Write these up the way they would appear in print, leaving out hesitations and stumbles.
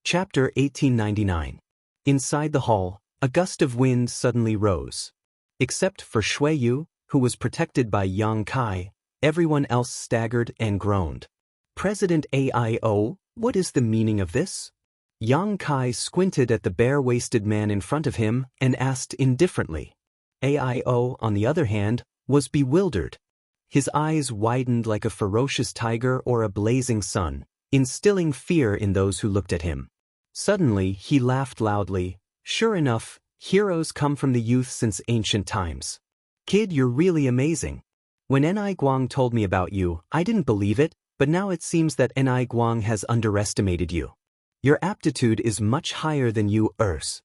Chapter 1899. Inside the hall, a gust of wind suddenly rose. Except for Shuiyu, who was protected by Yang Kai, everyone else staggered and groaned. President AIO, what is the meaning of this? Yang Kai squinted at the bare-waisted man in front of him and asked indifferently. AIO, on the other hand, was bewildered. His eyes widened like a ferocious tiger or a blazing sun, instilling fear in those who looked at him. Suddenly, he laughed loudly. Sure enough, heroes come from the youth since ancient times. Kid, you're really amazing. When Ni Guang told me about you, I didn't believe it, but now it seems that Ni Guang has underestimated you. Your aptitude is much higher than you, Ers.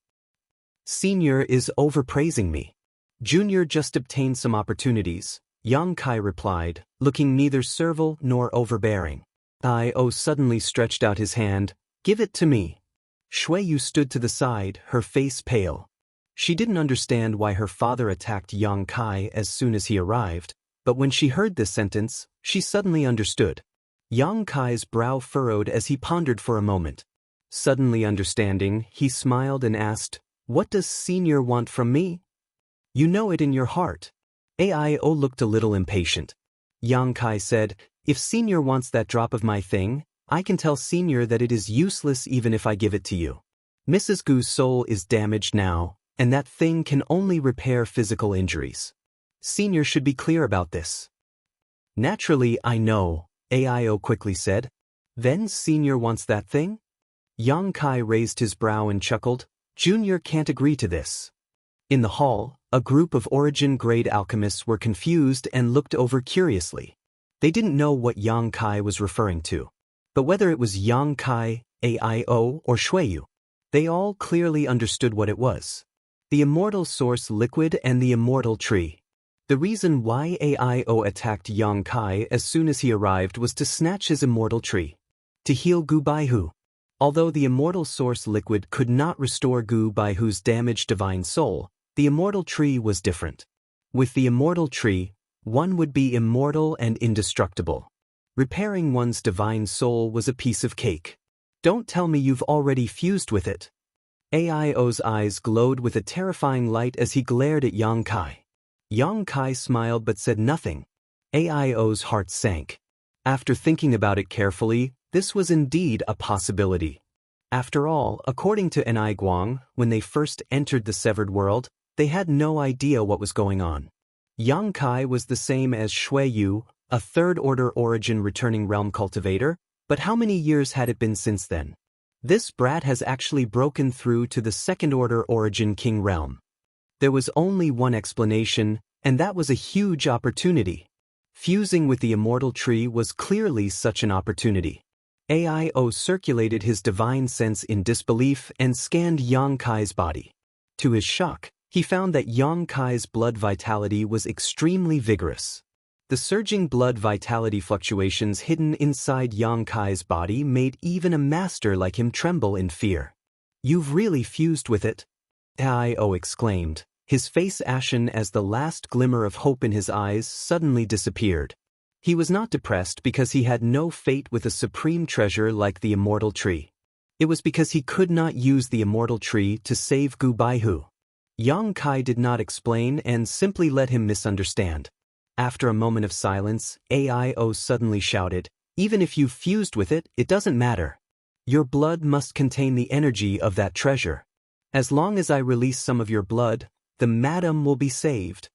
Senior is overpraising me. Junior just obtained some opportunities, Yang Kai replied, looking neither servile nor overbearing. I.O. suddenly stretched out his hand. Give it to me. Shuiyu stood to the side, her face pale. She didn't understand why her father attacked Yang Kai as soon as he arrived, but when she heard this sentence, she suddenly understood. Yang Kai's brow furrowed as he pondered for a moment. Suddenly understanding, he smiled and asked, What does Senior want from me? You know it in your heart. AIO looked a little impatient. Yang Kai said, If Senior wants that drop of my thing, I can tell Senior that it is useless even if I give it to you. Mrs. Gu's soul is damaged now, and that thing can only repair physical injuries. Senior should be clear about this. Naturally, I know, AIO quickly said. Then Senior wants that thing? Yang Kai raised his brow and chuckled. Junior can't agree to this. In the hall, a group of origin-grade alchemists were confused and looked over curiously. They didn't know what Yang Kai was referring to. But whether it was Yang Kai, AIO, or Shuiyu, they all clearly understood what it was. The immortal source liquid and the immortal tree. The reason why AIO attacked Yang Kai as soon as he arrived was to snatch his immortal tree. To heal Gu Baihu. Although the immortal source liquid could not restore Gu Baihu's damaged divine soul, the immortal tree was different. With the immortal tree, one would be immortal and indestructible. Repairing one's divine soul was a piece of cake. Don't tell me you've already fused with it. AIO's eyes glowed with a terrifying light as he glared at Yang Kai. Yang Kai smiled but said nothing. AIO's heart sank. After thinking about it carefully, this was indeed a possibility. After all, according to Ni Guang, when they first entered the severed world, they had no idea what was going on. Yang Kai was the same as Shuiyu, a third-order origin returning realm cultivator, but how many years had it been since then? This brat has actually broken through to the second-order origin king realm. There was only one explanation, and that was a huge opportunity. Fusing with the immortal tree was clearly such an opportunity. AIO circulated his divine sense in disbelief and scanned Yang Kai's body. To his shock, he found that Yang Kai's blood vitality was extremely vigorous. The surging blood vitality fluctuations hidden inside Yang Kai's body made even a master like him tremble in fear. You've really fused with it? AIO exclaimed, his face ashen as the last glimmer of hope in his eyes suddenly disappeared. He was not depressed because he had no fate with a supreme treasure like the immortal tree. It was because he could not use the immortal tree to save Gu Baihu. Yang Kai did not explain and simply let him misunderstand. After a moment of silence, AIO suddenly shouted, Even if you've fused with it, it doesn't matter. Your blood must contain the energy of that treasure. As long as I release some of your blood, the madam will be saved.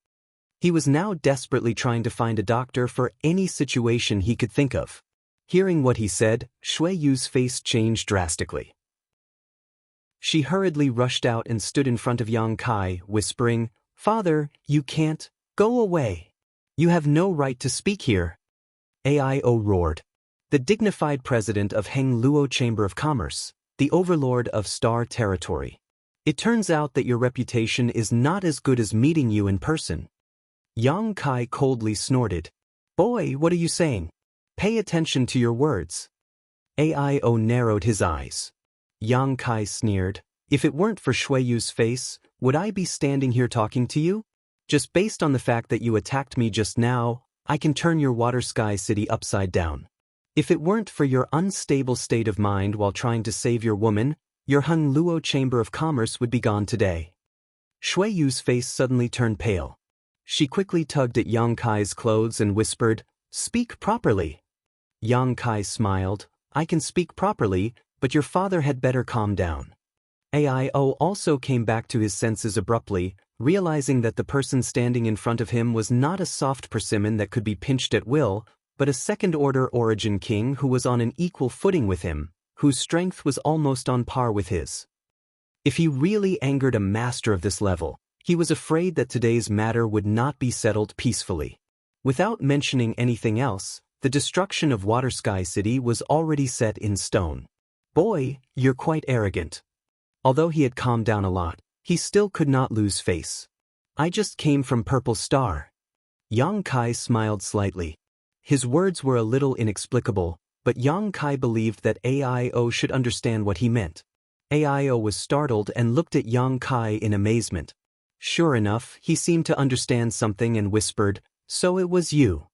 He was now desperately trying to find a doctor for any situation he could think of. Hearing what he said, Shuiyu's face changed drastically. She hurriedly rushed out and stood in front of Yang Kai, whispering, Father, you can't. Go away. You have no right to speak here. AIO roared. The dignified president of Heng Luo Chamber of Commerce, the overlord of Star Territory. It turns out that your reputation is not as good as meeting you in person. Yang Kai coldly snorted. Boy, what are you saying? Pay attention to your words. AIO narrowed his eyes. Yang Kai sneered. If it weren't for Shuiyu's face, would I be standing here talking to you? Just based on the fact that you attacked me just now, I can turn your water sky city upside down. If it weren't for your unstable state of mind while trying to save your woman, your Hung Luo Chamber of Commerce would be gone today. Shui Yu's face suddenly turned pale. She quickly tugged at Yang Kai's clothes and whispered, "Speak properly." Yang Kai smiled, "I can speak properly, but your father had better calm down." Ao also came back to his senses abruptly, realizing that the person standing in front of him was not a soft persimmon that could be pinched at will, but a second-order origin king who was on an equal footing with him, whose strength was almost on par with his. If he really angered a master of this level, he was afraid that today's matter would not be settled peacefully. Without mentioning anything else, the destruction of Water Sky City was already set in stone. "Boy, you're quite arrogant." Although he had calmed down a lot, he still could not lose face. "I just came from Purple Star." Yang Kai smiled slightly. His words were a little inexplicable, but Yang Kai believed that Ao should understand what he meant. Ao was startled and looked at Yang Kai in amazement. Sure enough, he seemed to understand something and whispered, "So it was you."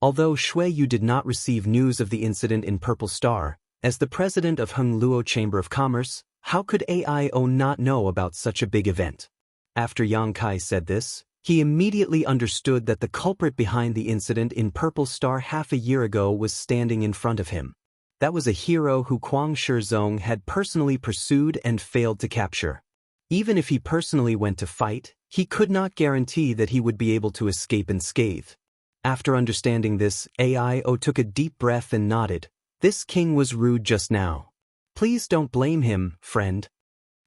Although Shui Yu did not receive news of the incident in Purple Star, as the president of Hung Luo Chamber of Commerce, how could Ao not know about such a big event? After Yang Kai said this, he immediately understood that the culprit behind the incident in Purple Star half a year ago was standing in front of him. That was a hero who Kuang Shizong had personally pursued and failed to capture. Even if he personally went to fight, he could not guarantee that he would be able to escape unscathed. After understanding this, Ao took a deep breath and nodded. This king was rude just now. "Please don't blame him, friend."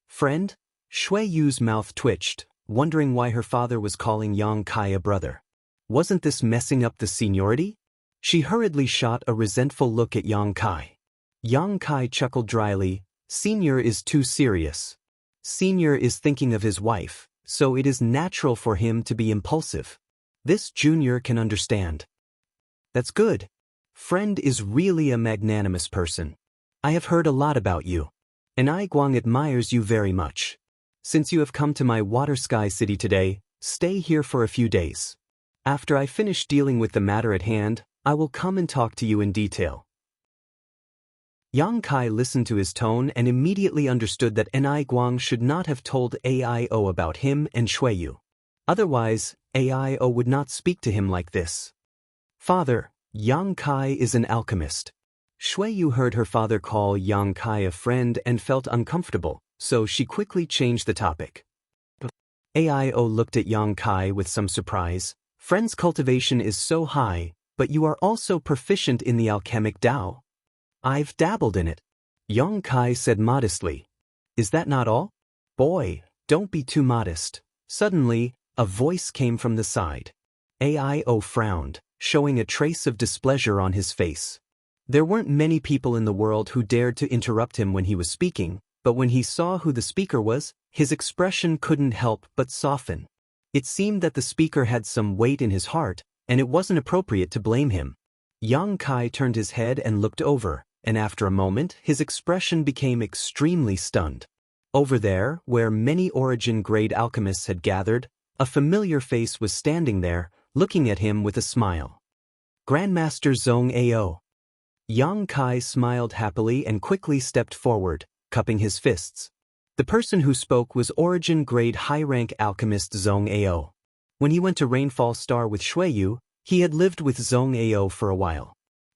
"Friend?" Shui Yu's mouth twitched, wondering why her father was calling Yang Kai a brother. Wasn't this messing up the seniority? She hurriedly shot a resentful look at Yang Kai. Yang Kai chuckled dryly, "Senior is too serious. Senior is thinking of his wife, so it is natural for him to be impulsive. This junior can understand." "That's good. Friend is really a magnanimous person. I have heard a lot about you. And I Guang admires you very much. Since you have come to my Water Sky City today, stay here for a few days. After I finish dealing with the matter at hand, I will come and talk to you in detail." Yang Kai listened to his tone and immediately understood that Ni Guang should not have told Ao about him and Shui Yu. Otherwise, Ao would not speak to him like this. "Father, Yang Kai is an alchemist." Shui Yu heard her father call Yang Kai a friend and felt uncomfortable, so she quickly changed the topic. Ao looked at Yang Kai with some surprise. "Friend's cultivation is so high, but you are also proficient in the alchemic Tao." "I've dabbled in it," Yang Kai said modestly. "Is that not all?" "Boy, don't be too modest." Suddenly, a voice came from the side. Ao frowned, showing a trace of displeasure on his face. There weren't many people in the world who dared to interrupt him when he was speaking, but when he saw who the speaker was, his expression couldn't help but soften. It seemed that the speaker had some weight in his heart, and it wasn't appropriate to blame him. Yang Kai turned his head and looked over, and after a moment his expression became extremely stunned. Over there, where many origin-grade alchemists had gathered, a familiar face was standing there, looking at him with a smile. "Grandmaster Zong Ao." Yang Kai smiled happily and quickly stepped forward, cupping his fists. The person who spoke was origin-grade high-rank alchemist Zong Ao. When he went to Rainfall Star with Shui Yu, he had lived with Zong Ao for a while.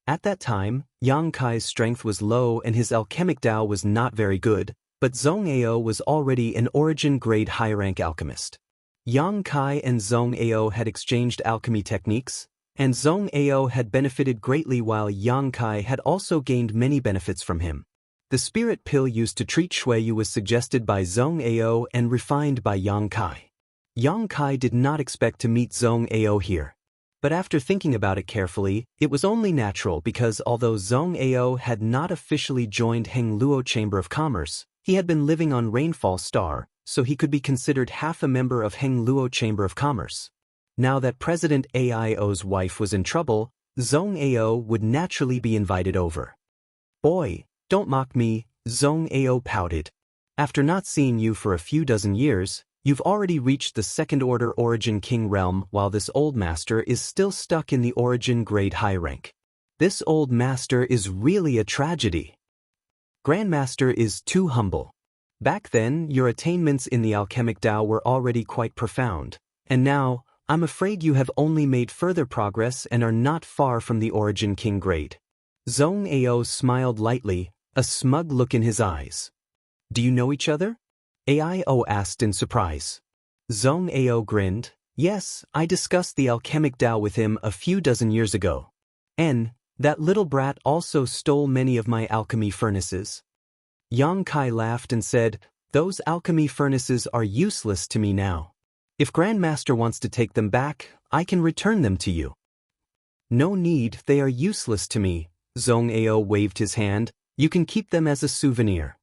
At that time, Yang Kai's strength was low and his alchemic Tao was not very good, but Zong Ao was already an origin-grade high-rank alchemist. Yang Kai and Zong Ao had exchanged alchemy techniques, and Zong Ao had benefited greatly while Yang Kai had also gained many benefits from him. The spirit pill used to treat Shui Yu was suggested by Zong Ao and refined by Yang Kai. Yang Kai did not expect to meet Zong Ao here. But after thinking about it carefully, it was only natural because although Zong Ao had not officially joined Heng Luo Chamber of Commerce, he had been living on Rainfall Star, so he could be considered half a member of Heng Luo Chamber of Commerce. Now that President Aio's wife was in trouble, Zong Ao would naturally be invited over. "Boy, don't mock me," Zong Ao pouted. "After not seeing you for a few dozen years, you've already reached the second-order Origin King realm while this old master is still stuck in the Origin grade high rank. This old master is really a tragedy. Grandmaster is too humble. Back then, your attainments in the alchemic Tao were already quite profound, and now, I'm afraid you have only made further progress and are not far from the Origin King grade. Zhong Ao smiled lightly, a smug look in his eyes. Do you know each other? Ao asked in surprise. Zhong Ao grinned. Yes, I discussed the alchemic Tao with him a few dozen years ago. That little brat also stole many of my alchemy furnaces. Yang Kai laughed and said, those alchemy furnaces are useless to me now. If Grandmaster wants to take them back, I can return them to you. No need, they are useless to me. Zhong Ao waved his hand. You can keep them as a souvenir.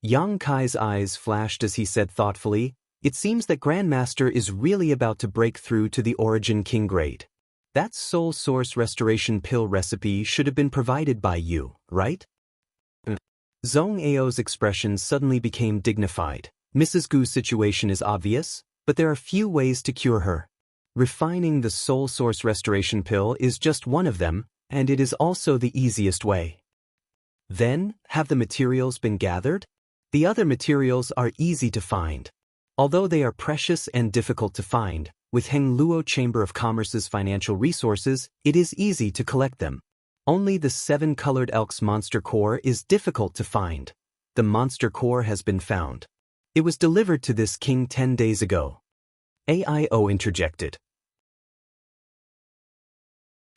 Yang Kai's eyes flashed as he said thoughtfully, it seems that Grandmaster is really about to break through to the Origin King grade. That soul source restoration pill recipe should have been provided by you, right? Zhong Ao's expression suddenly became dignified. Mrs. Gu's situation is obvious, but there are few ways to cure her. Refining the soul source restoration pill is just one of them, and it is also the easiest way. Then, have the materials been gathered? The other materials are easy to find. Although they are precious and difficult to find, with Heng Luo Chamber of Commerce's financial resources, it is easy to collect them. Only the 7-colored Elk's monster core is difficult to find. The monster core has been found. It was delivered to this king 10 days ago. AIO interjected.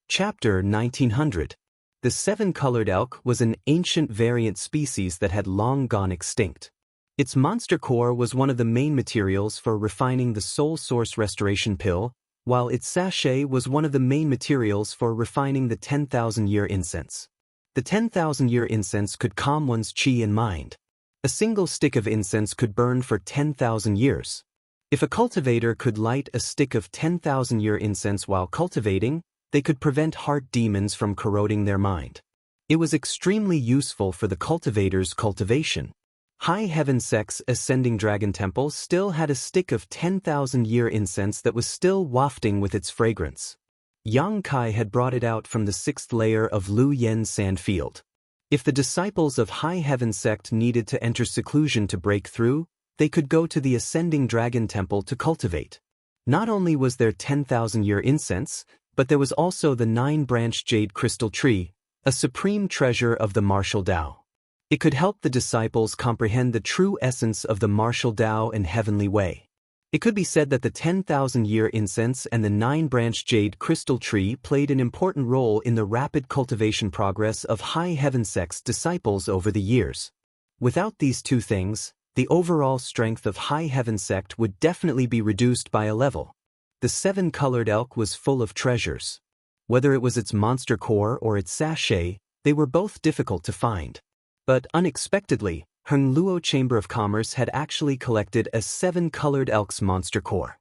Chapter 1900. The 7-colored elk was an ancient variant species that had long gone extinct. Its monster core was one of the main materials for refining the soul source restoration pill, while its sachet was one of the main materials for refining the 10,000-year incense. The 10,000-year incense could calm one's qi and mind. A single stick of incense could burn for 10,000 years. If a cultivator could light a stick of 10,000-year incense while cultivating, they could prevent heart demons from corroding their mind. It was extremely useful for the cultivator's cultivation. High Heaven Sect's Ascending Dragon Temple still had a stick of 10,000-year incense that was still wafting with its fragrance. Yang Kai had brought it out from the 6th layer of Lu Yen's sand field. If the disciples of High Heaven Sect needed to enter seclusion to break through, they could go to the Ascending Dragon Temple to cultivate. Not only was there 10,000-year incense, but there was also the 9-branched jade crystal tree, a supreme treasure of the martial Tao. It could help the disciples comprehend the true essence of the martial Tao and heavenly way. It could be said that the 10,000-year incense and the 9-branched jade crystal tree played an important role in the rapid cultivation progress of High Heaven Sect's disciples over the years. Without these two things, the overall strength of High Heaven Sect would definitely be reduced by a level. The 7-colored elk was full of treasures. Whether it was its monster core or its sachet, they were both difficult to find. But unexpectedly, Heng Luo Chamber of Commerce had actually collected a 7-colored elk's monster core.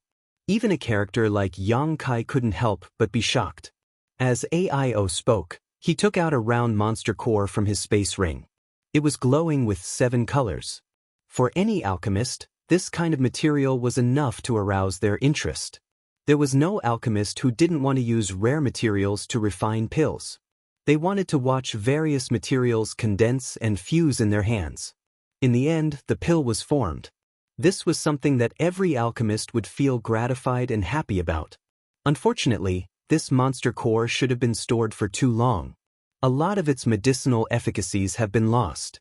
Even a character like Yang Kai couldn't help but be shocked. As AIO spoke, he took out a round monster core from his space ring. It was glowing with 7 colors. For any alchemist, this kind of material was enough to arouse their interest. There was no alchemist who didn't want to use rare materials to refine pills. They wanted to watch various materials condense and fuse in their hands. In the end, the pill was formed. This was something that every alchemist would feel gratified and happy about. Unfortunately, this monster core should have been stored for too long. A lot of its medicinal efficacies have been lost.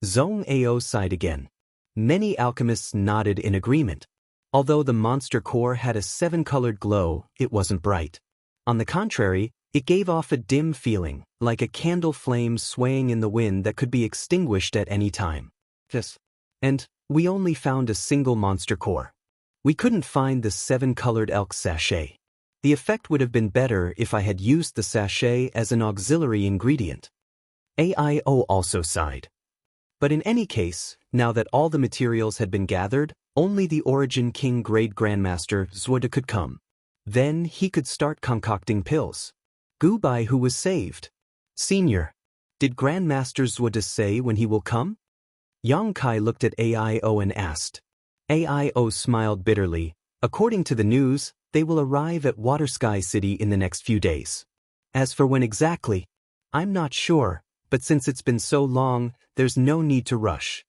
Zhong Ao sighed again. Many alchemists nodded in agreement. Although the monster core had a 7-colored glow, it wasn't bright. On the contrary, it gave off a dim feeling, like a candle flame swaying in the wind that could be extinguished at any time. And we only found a single monster core. We couldn't find the 7-colored elk sachet. The effect would have been better if I had used the sachet as an auxiliary ingredient. AIO also sighed. But in any case, now that all the materials had been gathered, only the Origin King Grade Grandmaster Zhuode could come. Then he could start concocting pills. Gubai who was saved. Senior, did Grandmaster Zhuode say when he will come? Yang Kai looked at AIO and asked. AIO smiled bitterly. According to the news, they will arrive at Water Sky City in the next few days. As for when exactly, I'm not sure, but since it's been so long, there's no need to rush.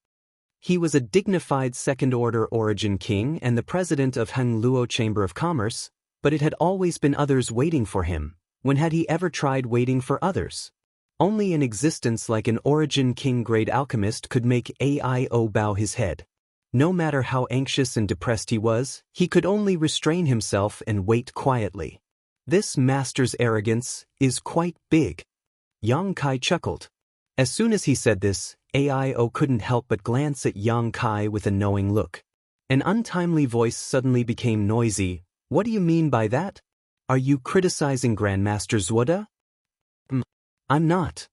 He was a dignified second-order origin king and the president of Hengluo Chamber of Commerce, but it had always been others waiting for him. When had he ever tried waiting for others? Only an existence like an origin king-grade alchemist could make AIO bow his head. No matter how anxious and depressed he could only restrain himself and wait quietly. This master's arrogance is quite big. Yang Kai chuckled. As soon as he said this, AIO couldn't help but glance at Yang Kai with a knowing look. An untimely voice suddenly became noisy. What do you mean by that? Are you criticizing Grandmaster Zhuoda? I'm not.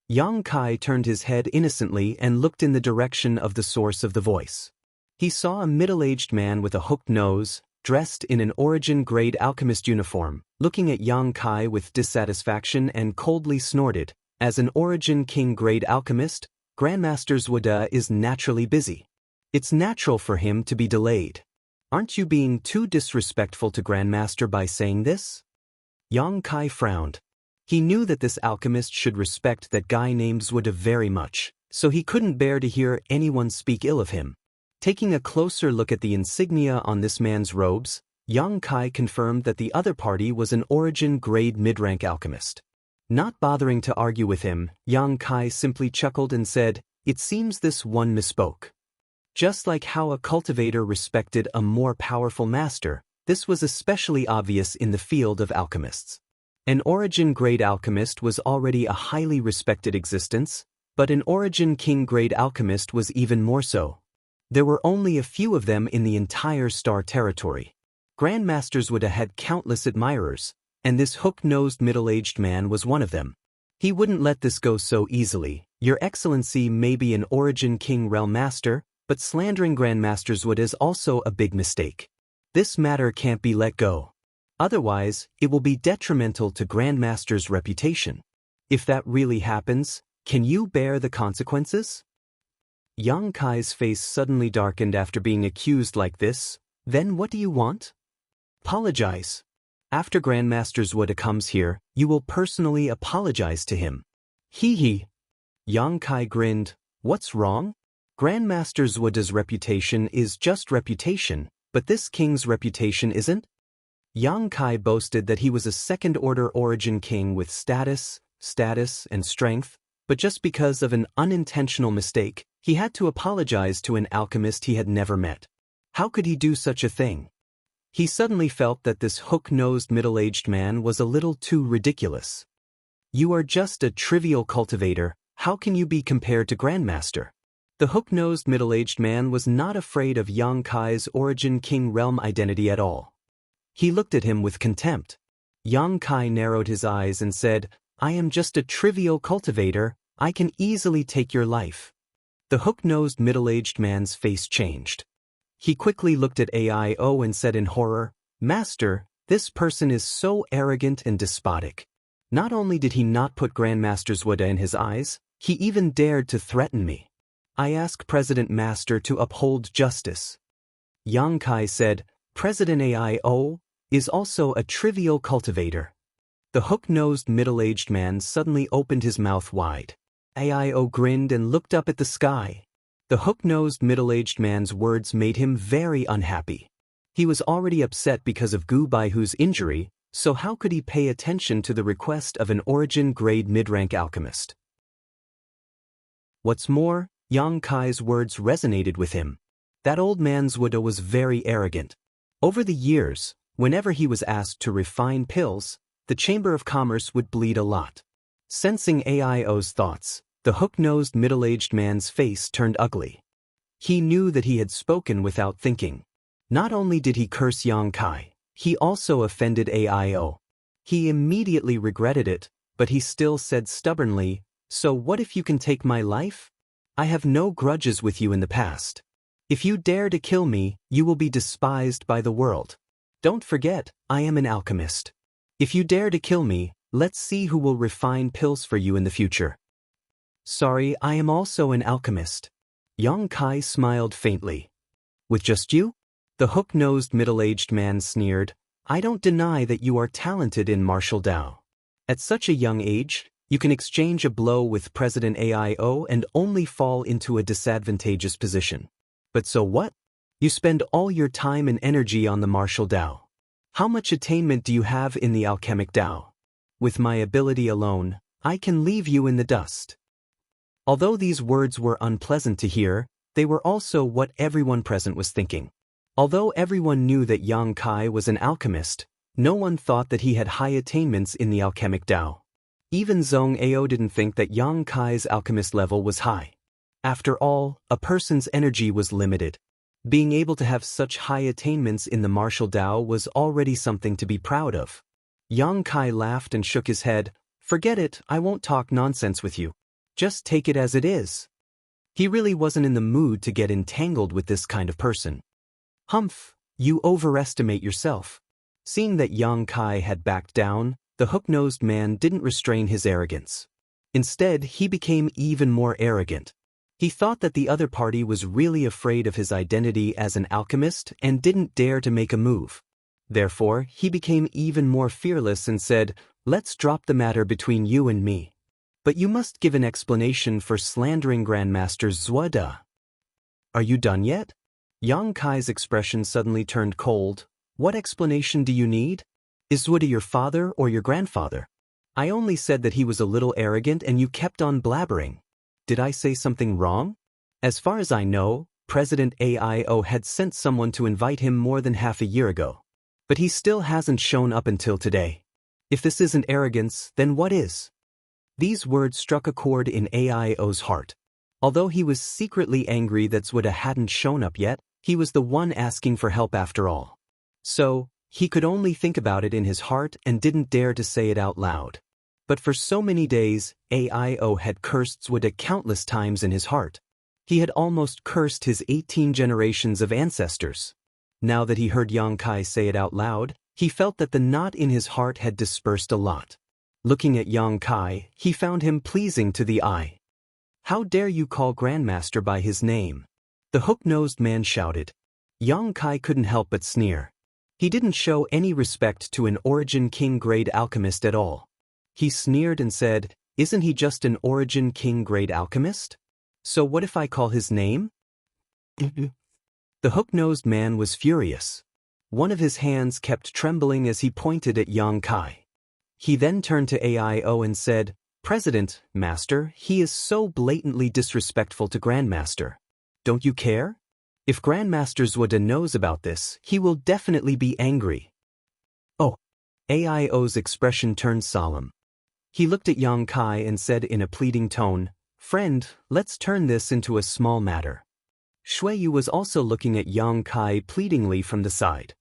Yang Kai turned his head innocently and looked in the direction of the source of the voice. He saw a middle-aged man with a hooked nose, dressed in an origin-grade alchemist uniform, looking at Yang Kai with dissatisfaction and coldly snorted. As an origin king-grade alchemist, Grandmaster Zhuoda is naturally busy. It's natural for him to be delayed. Aren't you being too disrespectful to Grandmaster by saying this? Yang Kai frowned. He knew that this alchemist should respect that guy named Zhuoda very much, so he couldn't bear to hear anyone speak ill of him. Taking a closer look at the insignia on this man's robes, Yang Kai confirmed that the other party was an origin-grade mid-rank alchemist. Not bothering to argue with him, Yang Kai simply chuckled and said, "It seems this one misspoke." Just like how a cultivator respected a more powerful master, this was especially obvious in the field of alchemists. An origin-grade alchemist was already a highly respected existence, but an origin king-grade alchemist was even more so. There were only a few of them in the entire Star Territory. Grandmasters would have had countless admirers, and this hook-nosed middle-aged man was one of them. He wouldn't let this go so easily. Your Excellency may be an origin king realm master, but slandering Grandmasters would is also a big mistake. This matter can't be let go. Otherwise, it will be detrimental to Grandmaster's reputation. If that really happens, can you bear the consequences? Yang Kai's face suddenly darkened after being accused like this. Then what do you want? Apologize. After Grandmaster Zhuoda comes here, you will personally apologize to him. Hee hee. Yang Kai grinned. What's wrong? Grandmaster Zhuoda's reputation is just reputation, but this king's reputation isn't? Yang Kai boasted that he was a second-order origin king with status, and strength, but just because of an unintentional mistake, he had to apologize to an alchemist he had never met. How could he do such a thing? He suddenly felt that this hook-nosed middle-aged man was a little too ridiculous. You are just a trivial cultivator, how can you be compared to Grandmaster? The hook-nosed middle-aged man was not afraid of Yang Kai's origin king realm identity at all. He looked at him with contempt. Yang Kai narrowed his eyes and said, I am just a trivial cultivator, I can easily take your life. The hook-nosed middle-aged man's face changed. He quickly looked at AIO and said in horror, Master, this person is so arrogant and despotic. Not only did he not put Grandmaster Zhuoda in his eyes, he even dared to threaten me. I ask President Master to uphold justice. Yang Kai said, President AIO is also a trivial cultivator. The hook-nosed middle-aged man suddenly opened his mouth wide. AIO grinned and looked up at the sky. The hook-nosed middle-aged man's words made him very unhappy. He was already upset because of Gu Baihu's injury, so how could he pay attention to the request of an origin-grade mid-rank alchemist? What's more, Yang Kai's words resonated with him. That old man Zhuoda was very arrogant. Over the years, whenever he was asked to refine pills, the Chamber of Commerce would bleed a lot. Sensing AIO's thoughts, the hook-nosed middle-aged man's face turned ugly. He knew that he had spoken without thinking. Not only did he curse Yang Kai, he also offended AIO. He immediately regretted it, but he still said stubbornly, So what if you can take my life? I have no grudges with you in the past. If you dare to kill me, you will be despised by the world. Don't forget, I am an alchemist. If you dare to kill me, let's see who will refine pills for you in the future. Sorry, I am also an alchemist. Yang Kai smiled faintly. With just you? The hook-nosed middle-aged man sneered. I don't deny that you are talented in martial Dao. At such a young age, you can exchange a blow with President AIO and only fall into a disadvantageous position. But so what? You spend all your time and energy on the martial Dao. How much attainment do you have in the alchemic Dao? With my ability alone, I can leave you in the dust. Although these words were unpleasant to hear, they were also what everyone present was thinking. Although everyone knew that Yang Kai was an alchemist, no one thought that he had high attainments in the alchemic Dao. Even Zhong Ao didn't think that Yang Kai's alchemist level was high. After all, a person's energy was limited. Being able to have such high attainments in the martial Dao was already something to be proud of. Yang Kai laughed and shook his head. Forget it, I won't talk nonsense with you. Just take it as it is. He really wasn't in the mood to get entangled with this kind of person. Humph, you overestimate yourself. Seeing that Yang Kai had backed down, the hook-nosed man didn't restrain his arrogance. Instead, he became even more arrogant. He thought that the other party was really afraid of his identity as an alchemist and didn't dare to make a move. Therefore, he became even more fearless and said, "Let's drop the matter between you and me. But you must give an explanation for slandering Grandmaster Zuoda." "Are you done yet?" Yang Kai's expression suddenly turned cold. "What explanation do you need? Is Zuoda your father or your grandfather? I only said that he was a little arrogant and you kept on blabbering. Did I say something wrong? As far as I know, President AIO had sent someone to invite him more than half a year ago. But he still hasn't shown up until today. If this isn't arrogance, then what is?" These words struck a chord in AIO's heart. Although he was secretly angry that Zuoda hadn't shown up yet, he was the one asking for help after all. So, he could only think about it in his heart and didn't dare to say it out loud. But for so many days, AIO had cursed Zuoda countless times in his heart. He had almost cursed his 18 generations of ancestors. Now that he heard Yang Kai say it out loud, he felt that the knot in his heart had dispersed a lot. Looking at Yang Kai, he found him pleasing to the eye. "How dare you call Grandmaster by his name?" the hook-nosed man shouted. Yang Kai couldn't help but sneer. He didn't show any respect to an Origin King-grade alchemist at all. He sneered and said, "Isn't he just an Origin King-grade alchemist? So what if I call his name?" The hook-nosed man was furious. One of his hands kept trembling as he pointed at Yang Kai. He then turned to AIO and said, "President, Master, he is so blatantly disrespectful to Grandmaster. Don't you care? If Grandmaster Zuoda knows about this, he will definitely be angry." "Oh." AIO's expression turned solemn. He looked at Yang Kai and said in a pleading tone, "Friend, let's turn this into a small matter." Shuiyu was also looking at Yang Kai pleadingly from the side.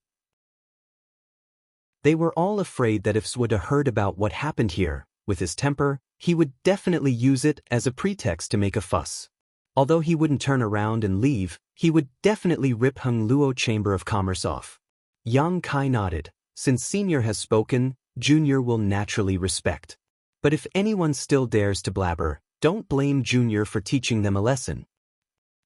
They were all afraid that if Zuoda heard about what happened here, with his temper, he would definitely use it as a pretext to make a fuss. Although he wouldn't turn around and leave, he would definitely rip Hung Luo Chamber of Commerce off. Yang Kai nodded. Since Senior has spoken, Junior will naturally respect. But if anyone still dares to blabber, don't blame Junior for teaching them a lesson.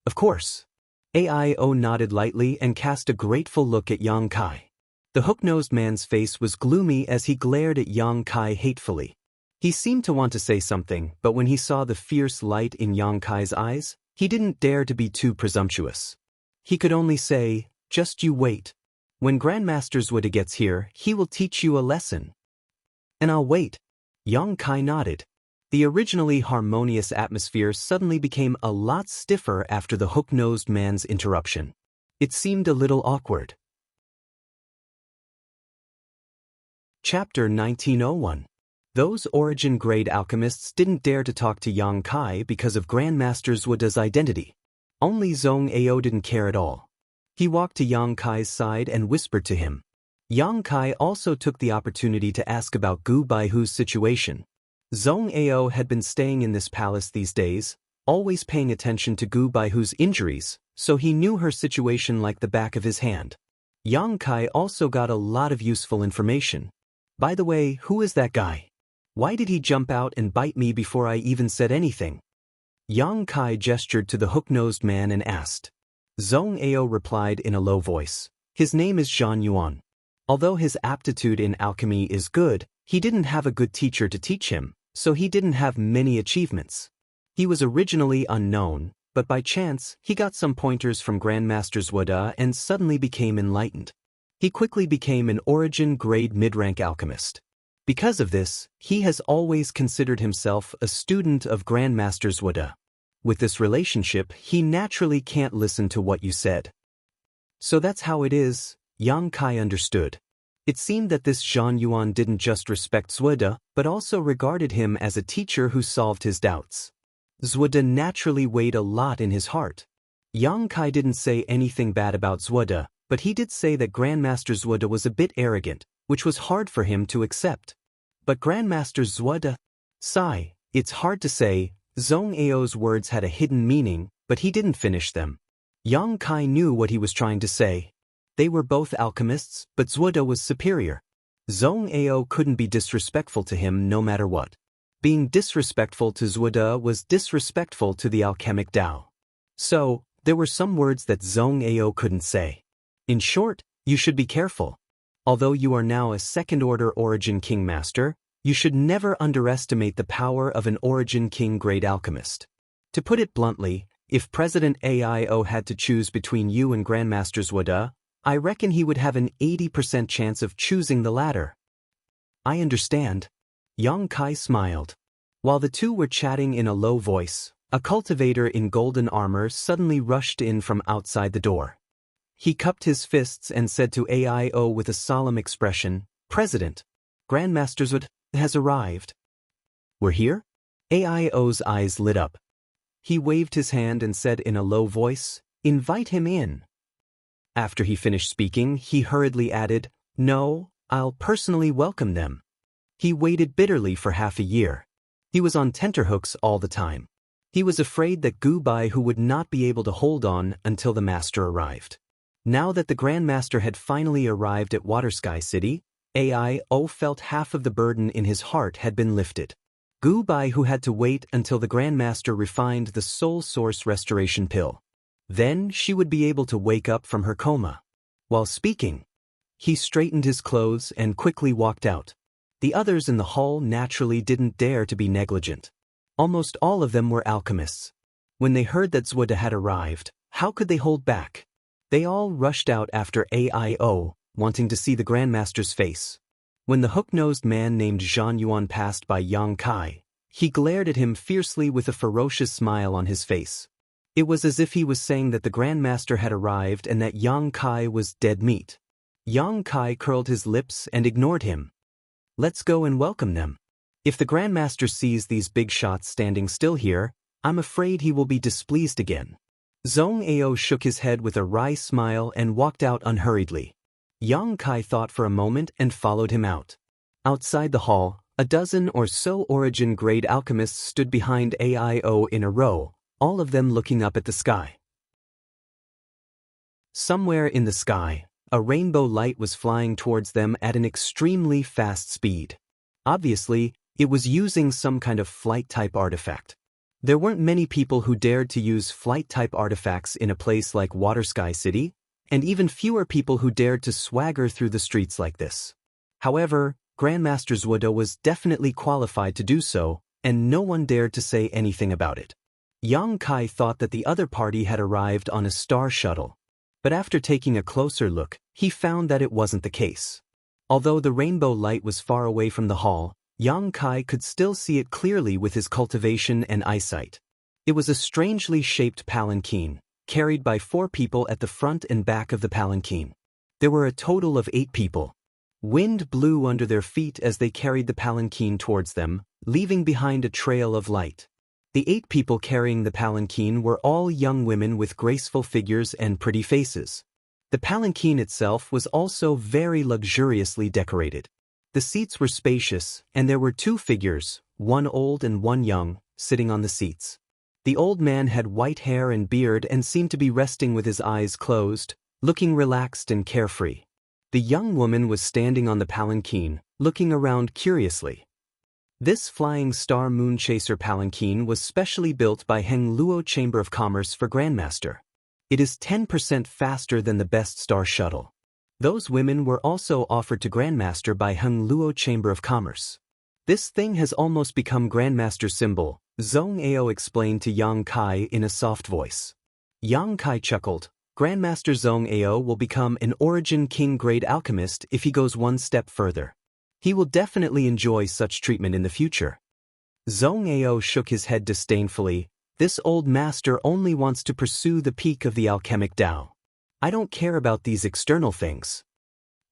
Of course. AIO nodded lightly and cast a grateful look at Yang Kai. The hook-nosed man's face was gloomy as he glared at Yang Kai hatefully. He seemed to want to say something, but when he saw the fierce light in Yang Kai's eyes, he didn't dare to be too presumptuous. He could only say, "Just you wait. When Grandmaster Zuoda gets here, he will teach you a lesson." "And I'll wait." Yang Kai nodded. The originally harmonious atmosphere suddenly became a lot stiffer after the hook-nosed man's interruption. It seemed a little awkward. Chapter 1901. Those Origin-grade alchemists didn't dare to talk to Yang Kai because of Grandmaster Zuoda's identity. Only Zhong Ao didn't care at all. He walked to Yang Kai's side and whispered to him. Yang Kai also took the opportunity to ask about Gu Baihu's situation. Zhong Ao had been staying in this palace these days, always paying attention to Gu Baihu's injuries, so he knew her situation like the back of his hand. Yang Kai also got a lot of useful information. "By the way, who is that guy? Why did he jump out and bite me before I even said anything?" Yang Kai gestured to the hook-nosed man and asked. Zhong Ao replied in a low voice. "His name is Zhan Yuan. Although his aptitude in alchemy is good, He didn't have a good teacher to teach him, so he didn't have many achievements. He was originally unknown, but by chance, he got some pointers from Grandmaster Wuxia and suddenly became enlightened. He quickly became an origin-grade mid-rank alchemist. Because of this, he has always considered himself a student of Grandmaster Wuxia. With this relationship, he naturally can't listen to what you said. So that's how it is, Yang Kai understood. It seemed that this Zhang Yuan didn't just respect Wuxia, but also regarded him as a teacher who solved his doubts. Wuxia naturally weighed a lot in his heart. Yang Kai didn't say anything bad about Wuxia, but he did say that Grandmaster Wuxia was a bit arrogant, which was hard for him to accept. But Grandmaster Wuxia, sigh, it's hard to say. Zhong Ao's words had a hidden meaning, but he didn't finish them. Yang Kai knew what he was trying to say. They were both alchemists, but Wuxia was superior. Zhong Ao couldn't be disrespectful to him no matter what. Being disrespectful to Wuxia was disrespectful to the alchemic Tao. So, there were some words that Zhong Ao couldn't say. In short, you should be careful. Although you are now a second-order Origin King Master, you should never underestimate the power of an Origin King grade alchemist. To put it bluntly, if President AIO had to choose between you and Grandmaster Wuxia, I reckon he would have an 80% chance of choosing the latter. I understand. Yang Kai smiled. While the two were chatting in a low voice, a cultivator in golden armor suddenly rushed in from outside the door. He cupped his fists and said to AIO with a solemn expression, "President, Grandmaster Wuxia has arrived." "We're here?" AIO's eyes lit up. He waved his hand and said in a low voice, "Invite him in." After he finished speaking, he hurriedly added, "No, I'll personally welcome them." He waited bitterly for half a year. He was on tenterhooks all the time. He was afraid that Gu Bai who would not be able to hold on until the master arrived. Now that the Grandmaster had finally arrived at Watersky City, AIO felt half of the burden in his heart had been lifted. Gu Bai who had to wait until the Grandmaster refined the Soul Source Restoration Pill. Then she would be able to wake up from her coma. While speaking, he straightened his clothes and quickly walked out. The others in the hall naturally didn't dare to be negligent. Almost all of them were alchemists. When they heard that Wuxia had arrived, how could they hold back? They all rushed out after AIO, wanting to see the Grandmaster's face. When the hook-nosed man named Zhang Yuan passed by Yang Kai, he glared at him fiercely with a ferocious smile on his face. It was as if he was saying that the Grandmaster had arrived and that Yang Kai was dead meat. Yang Kai curled his lips and ignored him. "Let's go and welcome them. If the Grandmaster sees these big shots standing still here, I'm afraid he will be displeased again." Zhong Ao shook his head with a wry smile and walked out unhurriedly. Yang Kai thought for a moment and followed him out. Outside the hall, a dozen or so Origin-grade alchemists stood behind AIO in a row, all of them looking up at the sky. Somewhere in the sky, a rainbow light was flying towards them at an extremely fast speed. Obviously, it was using some kind of flight-type artifact. There weren't many people who dared to use flight-type artifacts in a place like Watersky City, and even fewer people who dared to swagger through the streets like this. However, Grandmaster Wuxia was definitely qualified to do so, and no one dared to say anything about it. Yang Kai thought that the other party had arrived on a star shuttle. But after taking a closer look, he found that it wasn't the case. Although the rainbow light was far away from the hall, Yang Kai could still see it clearly with his cultivation and eyesight. It was a strangely shaped palanquin, carried by 4 people at the front and back of the palanquin. There were a total of 8 people. Wind blew under their feet as they carried the palanquin towards them, leaving behind a trail of light. The 8 people carrying the palanquin were all young women with graceful figures and pretty faces. The palanquin itself was also very luxuriously decorated. The seats were spacious, and there were 2 figures, one old and one young, sitting on the seats. The old man had white hair and beard and seemed to be resting with his eyes closed, looking relaxed and carefree. The young woman was standing on the palanquin, looking around curiously. This Flying Star Moonchaser palanquin was specially built by Heng Luo Chamber of Commerce for Grandmaster. It is 10% faster than the Best Star Shuttle. Those women were also offered to Grandmaster by Hung Luo Chamber of Commerce. This thing has almost become Grandmaster's symbol, Zhong Ao explained to Yang Kai in a soft voice. Yang Kai chuckled. Grandmaster Zhong Ao will become an Origin King grade alchemist if he goes one step further. He will definitely enjoy such treatment in the future. Zhong Ao shook his head disdainfully. This old master only wants to pursue the peak of the alchemic Tao. I don't care about these external things.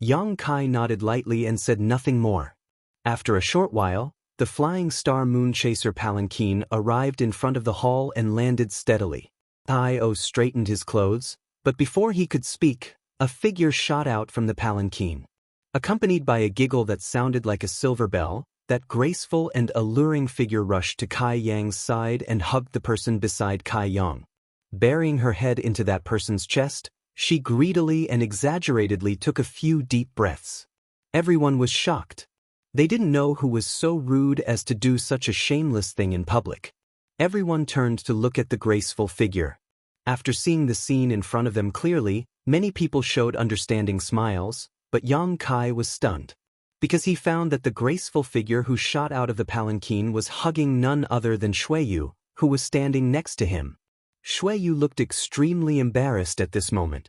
Yang Kai nodded lightly and said nothing more. After a short while, the Flying Star Moon Chaser palanquin arrived in front of the hall and landed steadily. I-O straightened his clothes, but before he could speak, a figure shot out from the palanquin. Accompanied by a giggle that sounded like a silver bell, that graceful and alluring figure rushed to Kai Yang's side and hugged the person beside Kai Yang. Burying her head into that person's chest, she greedily and exaggeratedly took a few deep breaths. Everyone was shocked. They didn't know who was so rude as to do such a shameless thing in public. Everyone turned to look at the graceful figure. After seeing the scene in front of them clearly, many people showed understanding smiles, but Yang Kai was stunned. Because he found that the graceful figure who shot out of the palanquin was hugging none other than Xueyu, who was standing next to him. Xueyu looked extremely embarrassed at this moment.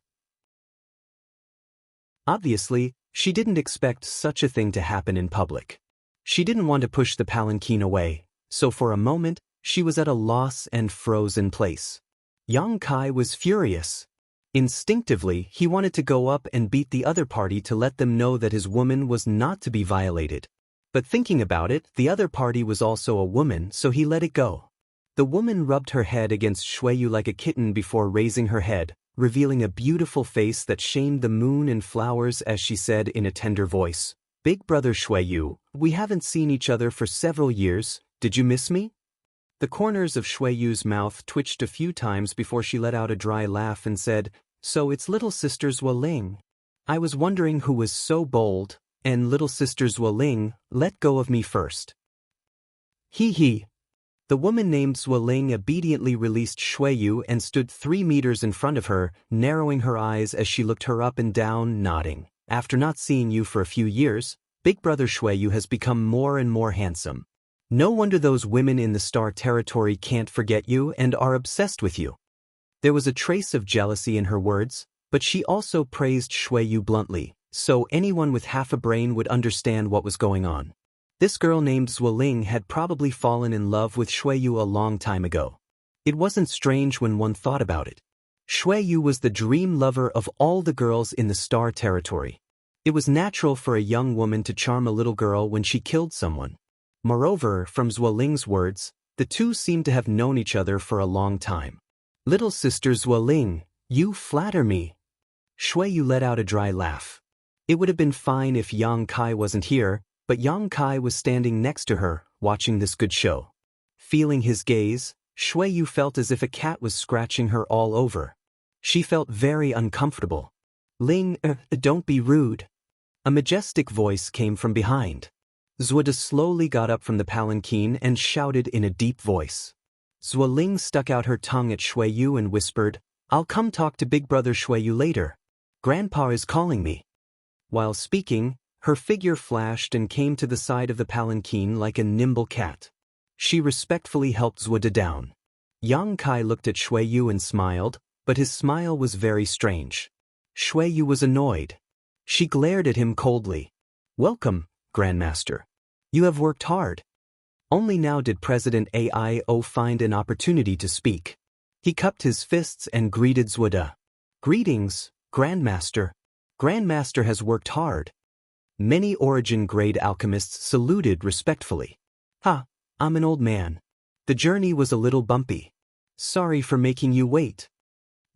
Obviously, she didn't expect such a thing to happen in public. She didn't want to push the palanquin away, so for a moment, she was at a loss and froze in place. Yang Kai was furious. Instinctively, he wanted to go up and beat the other party to let them know that his woman was not to be violated. But thinking about it, the other party was also a woman, so he let it go. The woman rubbed her head against Xueyu like a kitten before raising her head, revealing a beautiful face that shamed the moon and flowers as she said in a tender voice, "Big brother Xueyu, we haven't seen each other for several years, did you miss me?" The corners of Xueyu's mouth twitched a few times before she let out a dry laugh and said, "So it's little sister Zuoling. I was wondering who was so bold, and little sister Zuoling, let go of me first." Hee hee. The woman named Zuoling obediently released Xueyu and stood 3 meters in front of her, narrowing her eyes as she looked her up and down, nodding. "After not seeing you for a few years, big brother Xueyu has become more and more handsome. No wonder those women in the Star Territory can't forget you and are obsessed with you." There was a trace of jealousy in her words, but she also praised Xueyu bluntly, so anyone with half a brain would understand what was going on. This girl named Zuoling had probably fallen in love with Xueyu a long time ago. It wasn't strange when one thought about it. Xueyu was the dream lover of all the girls in the Star Territory. It was natural for a young woman to charm a little girl when she killed someone. Moreover, from Zuoling's words, the two seemed to have known each other for a long time. "Little sister Zuoling, you flatter me." Xueyu let out a dry laugh. It would have been fine if Yang Kai wasn't here, but Yang Kai was standing next to her, watching this good show. Feeling his gaze, Xueyu felt as if a cat was scratching her all over. She felt very uncomfortable. "Ling, don't be rude." A majestic voice came from behind. Zuoda slowly got up from the palanquin and shouted in a deep voice. Zuoling stuck out her tongue at Xueyu and whispered, "I'll come talk to big brother Xueyu later. Grandpa is calling me." While speaking, her figure flashed and came to the side of the palanquin like a nimble cat. She respectfully helped Zuoda down. Yang Kai looked at Xueyu and smiled, but his smile was very strange. Xueyu was annoyed. She glared at him coldly. "Welcome, Grandmaster. You have worked hard." Only now did President Ao find an opportunity to speak. He cupped his fists and greeted Zuoda. "Greetings, Grandmaster. Grandmaster has worked hard." Many Origin-grade alchemists saluted respectfully. "Ha, I'm an old man. The journey was a little bumpy. Sorry for making you wait."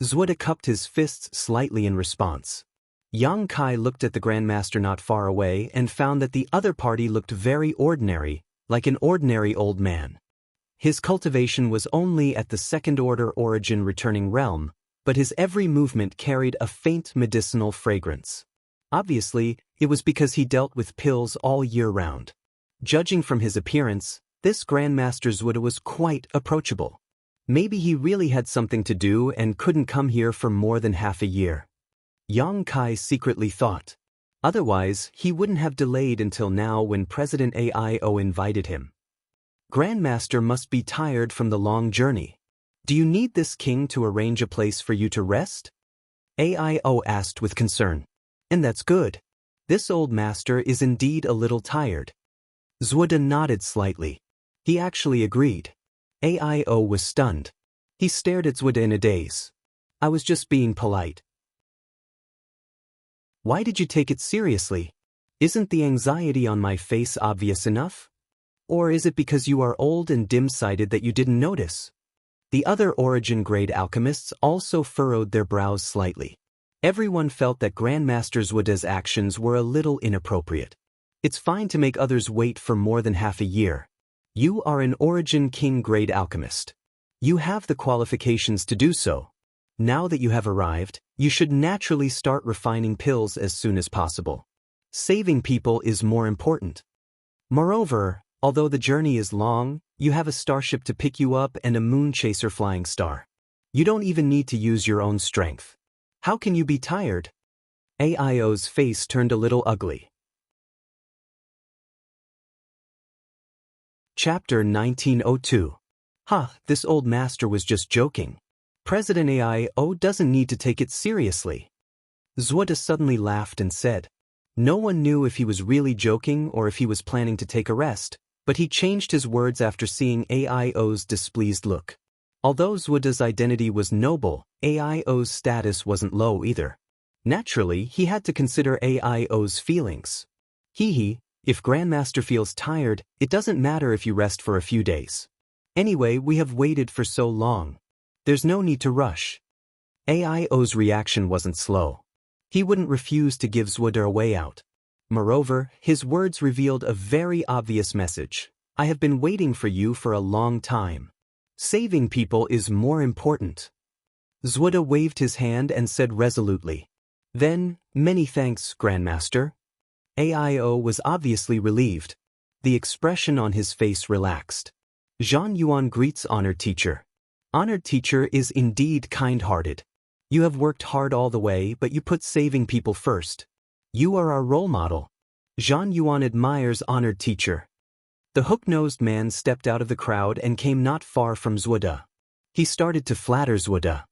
Zuoda cupped his fists slightly in response. Yang Kai looked at the Grandmaster not far away and found that the other party looked very ordinary, like an ordinary old man. His cultivation was only at the second-order Origin returning realm, but his every movement carried a faint medicinal fragrance. Obviously, it was because he dealt with pills all year round. Judging from his appearance, this Grandmaster Zuoda was quite approachable. Maybe he really had something to do and couldn't come here for more than half a year. Yang Kai secretly thought. Otherwise, he wouldn't have delayed until now when President Aio invited him. Grandmaster must be tired from the long journey. Do you need this king to arrange a place for you to rest? Aio asked with concern. And that's good. This old master is indeed a little tired. Zhude nodded slightly. He actually agreed. Aio was stunned. He stared at Zhude in a daze. I was just being polite. Why did you take it seriously? Isn't the anxiety on my face obvious enough? Or is it because you are old and dim-sighted that you didn't notice? The other origin-grade alchemists also furrowed their brows slightly. Everyone felt that Grandmaster Zhude's actions were a little inappropriate. It's fine to make others wait for more than half a year. You are an Origin King-grade alchemist. You have the qualifications to do so. Now that you have arrived, you should naturally start refining pills as soon as possible. Saving people is more important. Moreover, although the journey is long, you have a starship to pick you up and a moon chaser flying star. You don't even need to use your own strength. How can you be tired? Aio's face turned a little ugly. Chapter 1902. This old master was just joking. President Aio doesn't need to take it seriously. Zhude suddenly laughed and said. No one knew if he was really joking or if he was planning to take a rest, but he changed his words after seeing Aio's displeased look. Although Zhude's identity was noble, Aio's status wasn't low either. Naturally, he had to consider Aio's feelings. If Grandmaster feels tired, it doesn't matter if you rest for a few days. Anyway, we have waited for so long. There's no need to rush. Aio's reaction wasn't slow. He wouldn't refuse to give Zhude a way out. Moreover, his words revealed a very obvious message. I have been waiting for you for a long time. Saving people is more important. Zhude waved his hand and said resolutely. Then, many thanks, Grandmaster. Aio was obviously relieved. The expression on his face relaxed. Zhan Yuan greets honored teacher. Honored teacher is indeed kind-hearted. You have worked hard all the way, but you put saving people first. You are our role model. Zhan Yuan admires honored teacher. The hook-nosed man stepped out of the crowd and came not far from Zhude. He started to flatter Zhude.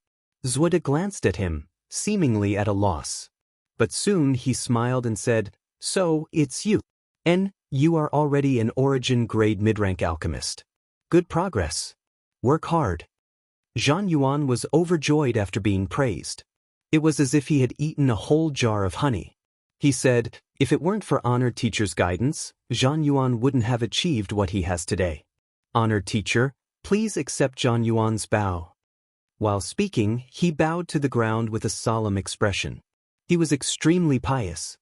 Zhude glanced at him, seemingly at a loss. But soon he smiled and said, So, it's you. And you are already an origin-grade mid-rank alchemist. Good progress. Work hard. Zhan Yuan was overjoyed after being praised. It was as if he had eaten a whole jar of honey. He said, if it weren't for honored teacher's guidance, Zhan Yuan wouldn't have achieved what he has today. Honored teacher, please accept Zhan Yuan's bow. While speaking, he bowed to the ground with a solemn expression. He was extremely pious.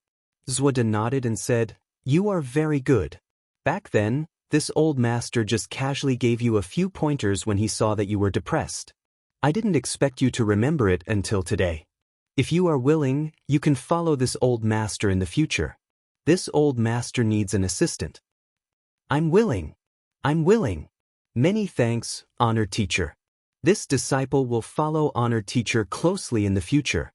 Zhude nodded and said, You are very good. Back then, this old master just casually gave you a few pointers when he saw that you were depressed. I didn't expect you to remember it until today. If you are willing, you can follow this old master in the future. This old master needs an assistant. I'm willing. Many thanks, honored teacher. This disciple will follow honored teacher closely in the future.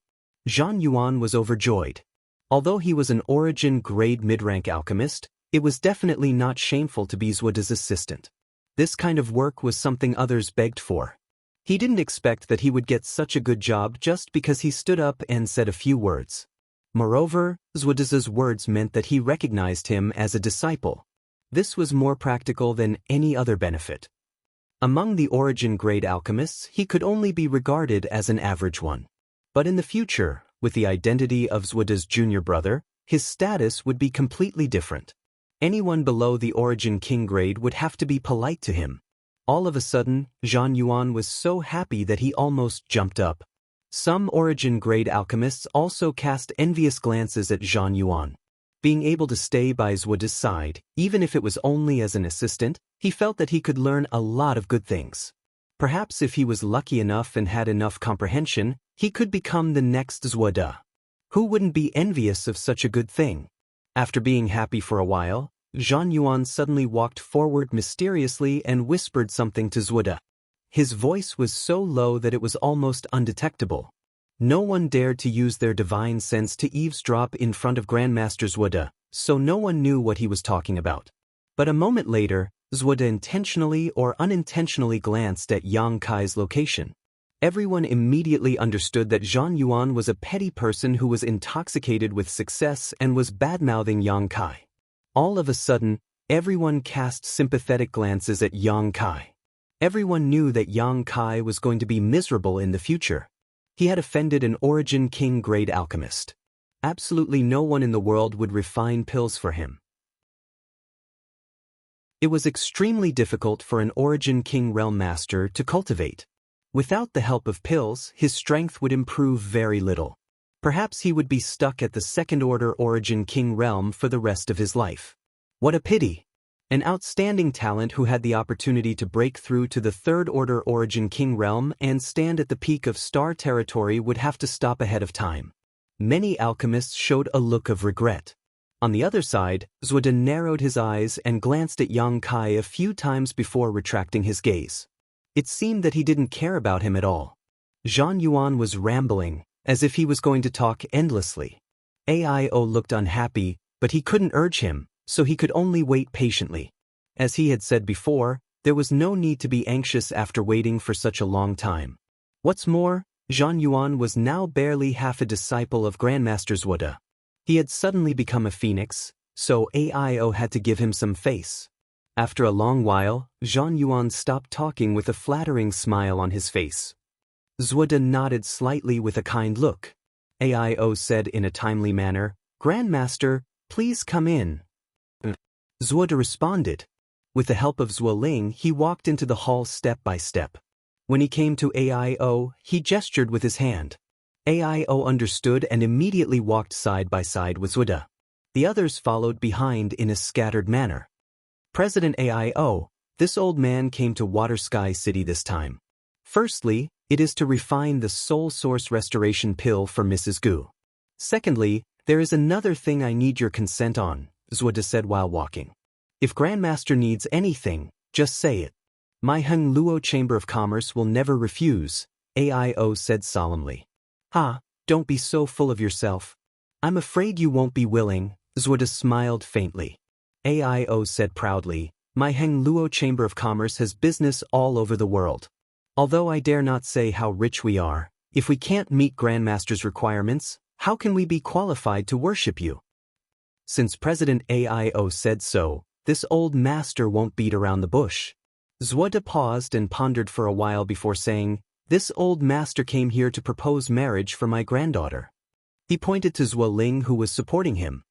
Zhan Yuan was overjoyed. Although he was an origin-grade mid-rank alchemist, it was definitely not shameful to be Zhude's assistant. This kind of work was something others begged for. He didn't expect that he would get such a good job just because he stood up and said a few words. Moreover, Zhude's words meant that he recognized him as a disciple. This was more practical than any other benefit. Among the origin-grade alchemists, he could only be regarded as an average one. But in the future, with the identity of Zhude's junior brother, his status would be completely different. Anyone below the Origin King grade would have to be polite to him. All of a sudden, Zhan Yuan was so happy that he almost jumped up. Some Origin grade alchemists also cast envious glances at Zhan Yuan. Being able to stay by Zhude's side, even if it was only as an assistant, he felt that he could learn a lot of good things. Perhaps if he was lucky enough and had enough comprehension, he could become the next Zhude. Who wouldn't be envious of such a good thing? After being happy for a while, Zhan Yuan suddenly walked forward mysteriously and whispered something to Zhude. His voice was so low that it was almost undetectable. No one dared to use their divine sense to eavesdrop in front of Grandmaster Zhuode, so no one knew what he was talking about. But a moment later, Zhuode intentionally or unintentionally glanced at Yang Kai's location. Everyone immediately understood that Zhan Yuan was a petty person who was intoxicated with success and was bad-mouthing Yang Kai. All of a sudden, everyone cast sympathetic glances at Yang Kai. Everyone knew that Yang Kai was going to be miserable in the future. He had offended an Origin King-grade alchemist. Absolutely no one in the world would refine pills for him. It was extremely difficult for an Origin King realm master to cultivate. Without the help of pills, his strength would improve very little. Perhaps he would be stuck at the second-order Origin King realm for the rest of his life. What a pity! An outstanding talent who had the opportunity to break through to the third-order Origin King realm and stand at the peak of star territory would have to stop ahead of time. Many alchemists showed a look of regret. On the other side, Zhuode narrowed his eyes and glanced at Yang Kai a few times before retracting his gaze. It seemed that he didn't care about him at all. Zhan Yuan was rambling, as if he was going to talk endlessly. Aio looked unhappy, but he couldn't urge him, so he could only wait patiently. As he had said before, there was no need to be anxious after waiting for such a long time. What's more, Zhan Yuan was now barely half a disciple of Grandmaster Zhuode. He had suddenly become a phoenix, so Aio had to give him some face. After a long while, Zhan Yuan stopped talking with a flattering smile on his face. Zhuode nodded slightly with a kind look. Aio said in a timely manner, "Grandmaster, please come in." Zhuode responded. With the help of Zuoling, he walked into the hall step by step. When he came to Aio, he gestured with his hand. Aio understood and immediately walked side by side with Zhuode. The others followed behind in a scattered manner. President Aio, this old man came to Water Sky City this time. Firstly, it is to refine the soul source restoration pill for Mrs. Gu. Secondly, there is another thing I need your consent on, Zhuode said while walking. If Grandmaster needs anything, just say it. My Heng Luo Chamber of Commerce will never refuse, Aio said solemnly. Ha, don't be so full of yourself. I'm afraid you won't be willing, Zhuode smiled faintly. Aio said proudly, my Heng Luo Chamber of Commerce has business all over the world. Although I dare not say how rich we are, if we can't meet Grandmaster's requirements, how can we be qualified to worship you? Since President Aio said so, this old master won't beat around the bush. Zhuode paused and pondered for a while before saying, this old master came here to propose marriage for my granddaughter. He pointed to Zuoling who was supporting him.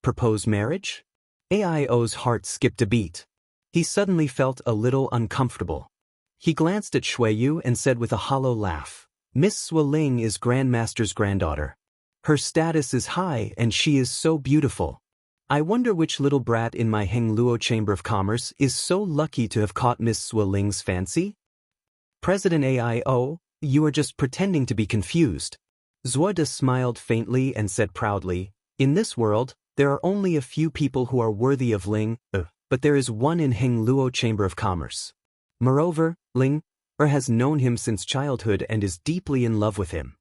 Propose marriage? Aio's heart skipped a beat. He suddenly felt a little uncomfortable. He glanced at Xueyu and said with a hollow laugh, Miss Zuoling is Grandmaster's granddaughter. Her status is high and she is so beautiful. I wonder which little brat in my Heng Luo Chamber of Commerce is so lucky to have caught Miss Zuoling's fancy? President Aio, you are just pretending to be confused. Zhuode smiled faintly and said proudly, in this world, there are only a few people who are worthy of Ling, but there is one in Heng Luo Chamber of Commerce. Moreover, Ling has known him since childhood and is deeply in love with him.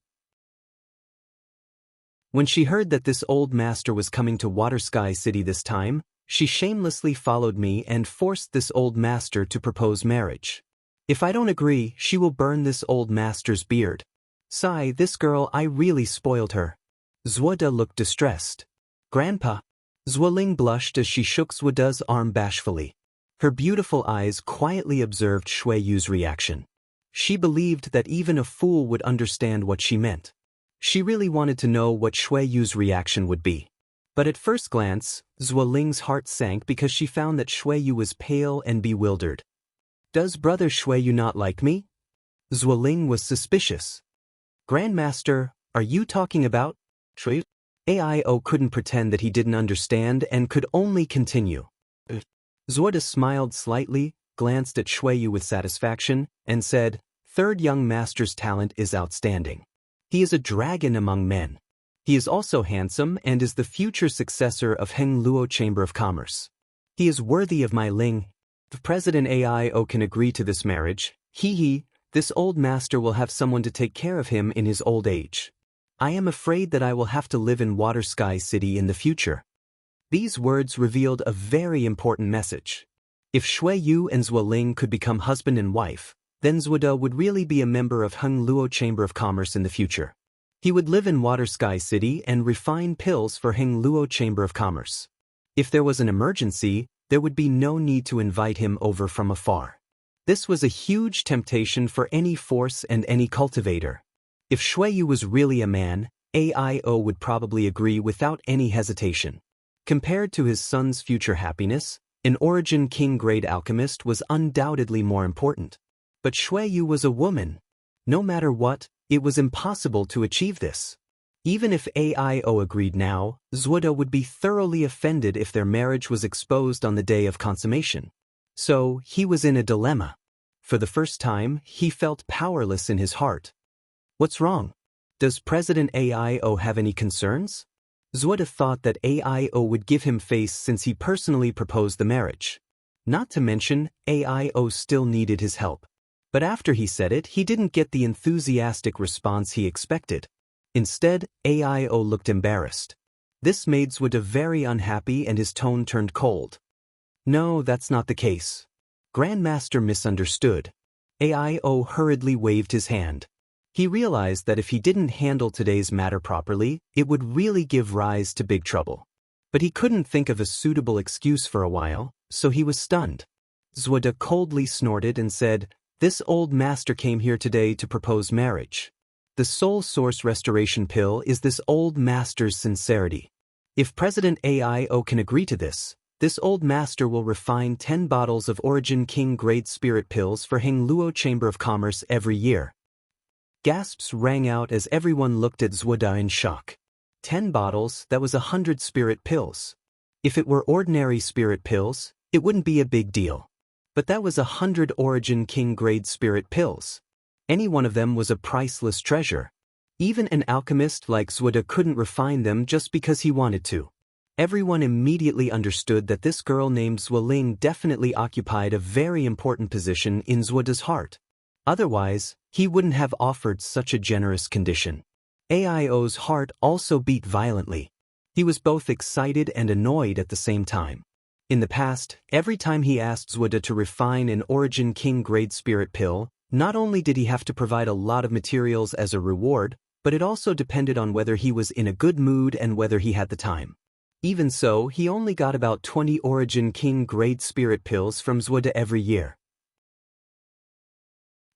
When she heard that this old master was coming to Water Sky City this time, she shamelessly followed me and forced this old master to propose marriage. If I don't agree, she will burn this old master's beard. Sigh, this girl, I really spoiled her. Zhuode looked distressed. Grandpa. Zuoling blushed as she shook Zhuode's arm bashfully. Her beautiful eyes quietly observed Xueyu's reaction. She believed that even a fool would understand what she meant. She really wanted to know what Xueyu's reaction would be. But at first glance, Zuoling's heart sank because she found that Xueyu was pale and bewildered. Does Brother Xueyu not like me? Zuoling was suspicious. Grandmaster, are you talking about Xueyu? Aio couldn't pretend that he didn't understand and could only continue. Zhuode smiled slightly, glanced at Xueyu with satisfaction, and said, Third young master's talent is outstanding. He is a dragon among men. He is also handsome and is the future successor of Heng Luo Chamber of Commerce. He is worthy of my Ling. If President Aio can agree to this marriage, he This old master will have someone to take care of him in his old age. I am afraid that I will have to live in Water Sky City in the future. These words revealed a very important message. If Shui Yu and Zhuo Ling could become husband and wife, then Zhuo would really be a member of Heng Luo Chamber of Commerce in the future. He would live in Water Sky City and refine pills for Heng Luo Chamber of Commerce. If there was an emergency, there would be no need to invite him over from afar. This was a huge temptation for any force and any cultivator. If Shui Yu was really a man, AIO would probably agree without any hesitation. Compared to his son's future happiness, an Origin King-grade alchemist was undoubtedly more important. But Shui Yu was a woman. No matter what, it was impossible to achieve this. Even if AIO agreed now, Zhuo would be thoroughly offended if their marriage was exposed on the day of consummation. So, he was in a dilemma. For the first time, he felt powerless in his heart. What's wrong? Does President AIO have any concerns? Zhuo thought that AIO would give him face since he personally proposed the marriage. Not to mention, AIO still needed his help. But after he said it, he didn't get the enthusiastic response he expected. Instead, AIO looked embarrassed. This made Zhuo very unhappy and his tone turned cold. No, that's not the case. Grandmaster misunderstood. AIO hurriedly waved his hand. He realized that if he didn't handle today's matter properly, it would really give rise to big trouble. But he couldn't think of a suitable excuse for a while, so he was stunned. Zhuo coldly snorted and said, "This old master came here today to propose marriage. The soul source restoration pill is this old master's sincerity. If President AIO can agree to this old master will refine 10 bottles of Origin King-grade spirit pills for Heng Luo Chamber of Commerce every year." Gasps rang out as everyone looked at Zhuo in shock. 10 bottles, that was 100 spirit pills. If it were ordinary spirit pills, it wouldn't be a big deal. But that was 100 Origin King-grade spirit pills. Any one of them was a priceless treasure. Even an alchemist like Zhuo couldn't refine them just because he wanted to. Everyone immediately understood that this girl named Zhuo Ling definitely occupied a very important position in Zhuo's heart. Otherwise, he wouldn't have offered such a generous condition. AIO's heart also beat violently. He was both excited and annoyed at the same time. In the past, every time he asked Zhuo to refine an Origin King-grade spirit pill, not only did he have to provide a lot of materials as a reward, but it also depended on whether he was in a good mood and whether he had the time. Even so, he only got about 20 Origin King-grade spirit pills from Zhuo every year.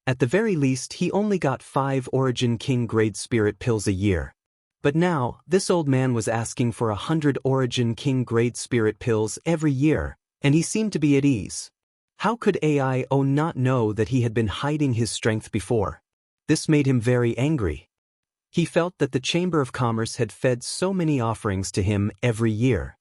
At the very least, he only got 5 Origin King-grade spirit pills a year. But now, this old man was asking for 100 Origin King-grade spirit pills every year, and he seemed to be at ease. How could AIO not know that he had been hiding his strength before? This made him very angry. He felt that the Chamber of Commerce had fed so many offerings to him every year.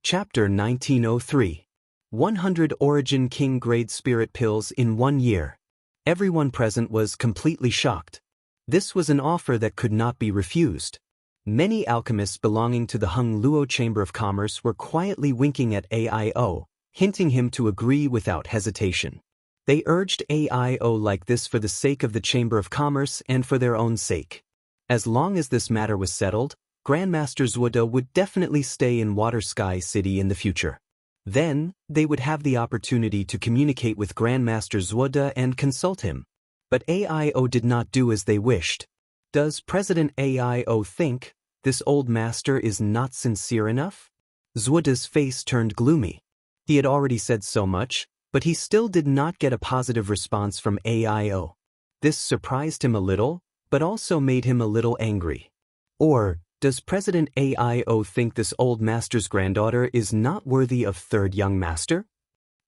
Chapter 1903. 100 Origin King-grade spirit pills in 1 year. Everyone present was completely shocked. This was an offer that could not be refused. Many alchemists belonging to the Heng Luo Chamber of Commerce were quietly winking at AIO, hinting him to agree without hesitation. They urged AIO like this for the sake of the Chamber of Commerce and for their own sake. As long as this matter was settled, Grandmaster Zhuo would definitely stay in Water Sky City in the future. Then, they would have the opportunity to communicate with Grandmaster Zhuo and consult him. But AIO did not do as they wished. Does President AIO think this old master is not sincere enough? Zhuo's face turned gloomy. He had already said so much, but he still did not get a positive response from AIO. This surprised him a little, but also made him a little angry. Or, does President AIO think this old master's granddaughter is not worthy of third young master?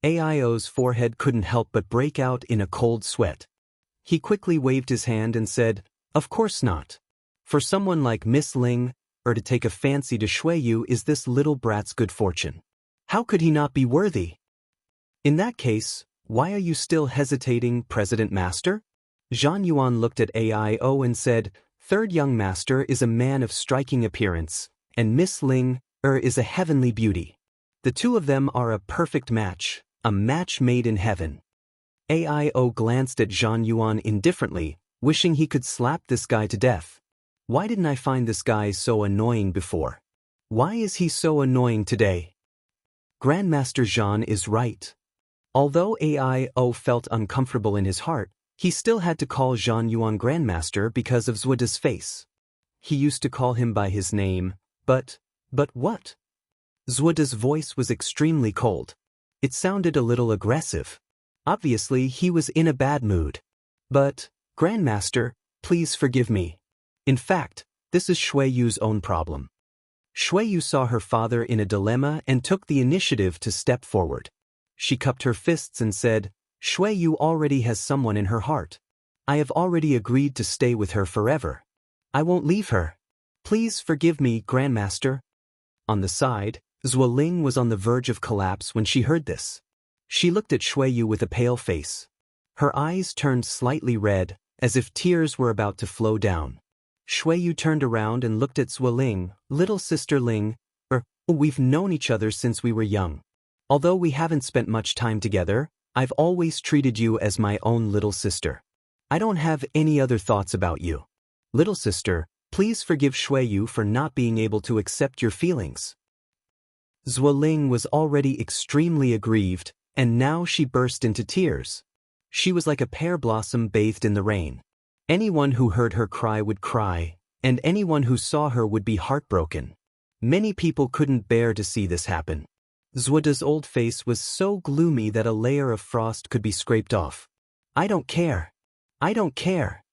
AIO's forehead couldn't help but break out in a cold sweat. He quickly waved his hand and said, "Of course not. For someone like Miss Ling, to take a fancy to Shui Yu is this little brat's good fortune. How could he not be worthy? In that case, why are you still hesitating, President Master?" Zhang Yuan looked at AIO and said, "Third young master is a man of striking appearance, and Miss Ling, is a heavenly beauty. The two of them are a perfect match, A match made in heaven. AIO glanced at Zhang Yuan indifferently, wishing he could slap this guy to death. Why didn't I find this guy so annoying before? Why is he so annoying today? Grandmaster Zhang is right. Although AIO felt uncomfortable in his heart, he still had to call Zhang Yuan Grandmaster because of Zhuda's face. He used to call him by his name, but what? Zhuda's voice was extremely cold. It sounded a little aggressive. Obviously, he was in a bad mood. But, Grandmaster, please forgive me. In fact, this is Xueyu's own problem. Xueyu saw her father in a dilemma and took the initiative to step forward. She cupped her fists and said, Xueyu already has someone in her heart. I have already agreed to stay with her forever. I won't leave her. Please forgive me, Grandmaster. On the side, Zuoling was on the verge of collapse when she heard this. She looked at Xueyu with a pale face. Her eyes turned slightly red, as if tears were about to flow down. Xueyu turned around and looked at Zuoling. Little sister Ling, we've known each other since we were young. Although we haven't spent much time together, I've always treated you as my own little sister. I don't have any other thoughts about you. Little sister, please forgive Xueyu for not being able to accept your feelings. Zuoling was already extremely aggrieved, and now she burst into tears. She was like a pear blossom bathed in the rain. Anyone who heard her cry would cry, and anyone who saw her would be heartbroken. Many people couldn't bear to see this happen. Zhuda's old face was so gloomy that a layer of frost could be scraped off. I don't care. I don't care.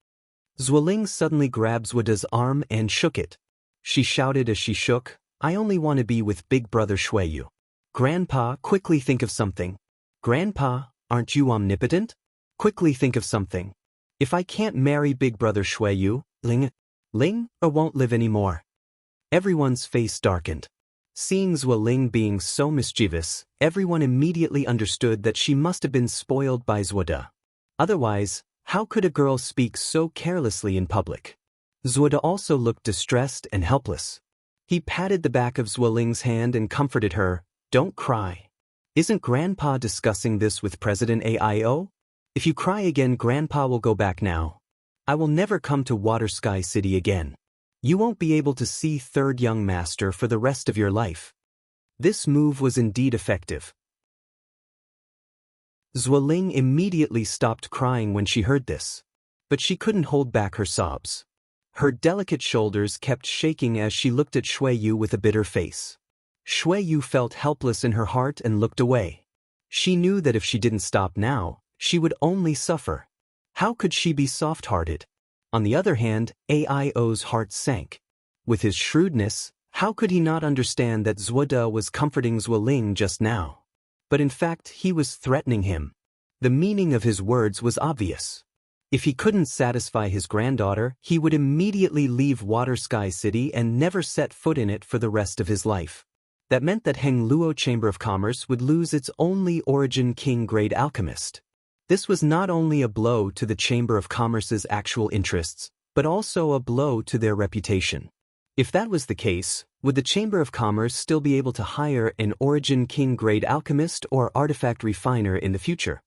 Zuoling suddenly grabbed Zhuda's arm and shook it. She shouted as she shook, I only want to be with big brother Xueyu. Grandpa, quickly think of something. Grandpa, aren't you omnipotent? Quickly think of something. If I can't marry big brother Xueyu, Ling won't live anymore. Everyone's face darkened. Seeing Zuoling being so mischievous, everyone immediately understood that she must have been spoiled by Zhuda. Otherwise, how could a girl speak so carelessly in public? Zhuda also looked distressed and helpless. He patted the back of Zuoling's hand and comforted her, Don't cry. Isn't Grandpa discussing this with President AIO? If you cry again, Grandpa will go back now. I will never come to Water Sky City again. You won't be able to see Third Young Master for the rest of your life. This move was indeed effective. Zuoling immediately stopped crying when she heard this. But she couldn't hold back her sobs. Her delicate shoulders kept shaking as she looked at Xueyu with a bitter face. Xueyu felt helpless in her heart and looked away. She knew that if she didn't stop now, she would only suffer. How could she be soft-hearted? On the other hand, AIO's heart sank. With his shrewdness, how could he not understand that Zhuda was comforting Zuoling just now? But in fact, he was threatening him. The meaning of his words was obvious. If he couldn't satisfy his granddaughter, he would immediately leave Water Sky City and never set foot in it for the rest of his life. That meant that Hengluo Chamber of Commerce would lose its only Origin King-grade alchemist. This was not only a blow to the Chamber of Commerce's actual interests, but also a blow to their reputation. If that was the case, would the Chamber of Commerce still be able to hire an Origin King-grade alchemist or artifact refiner in the future?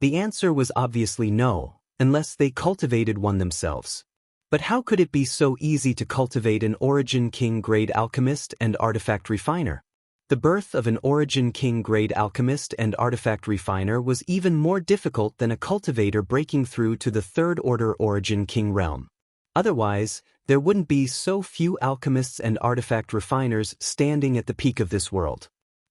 The answer was obviously no, unless they cultivated one themselves. But how could it be so easy to cultivate an Origin King-grade alchemist and artifact refiner? The birth of an Origin King-grade alchemist and artifact refiner was even more difficult than a cultivator breaking through to the third-order Origin King realm. Otherwise, there wouldn't be so few alchemists and artifact refiners standing at the peak of this world.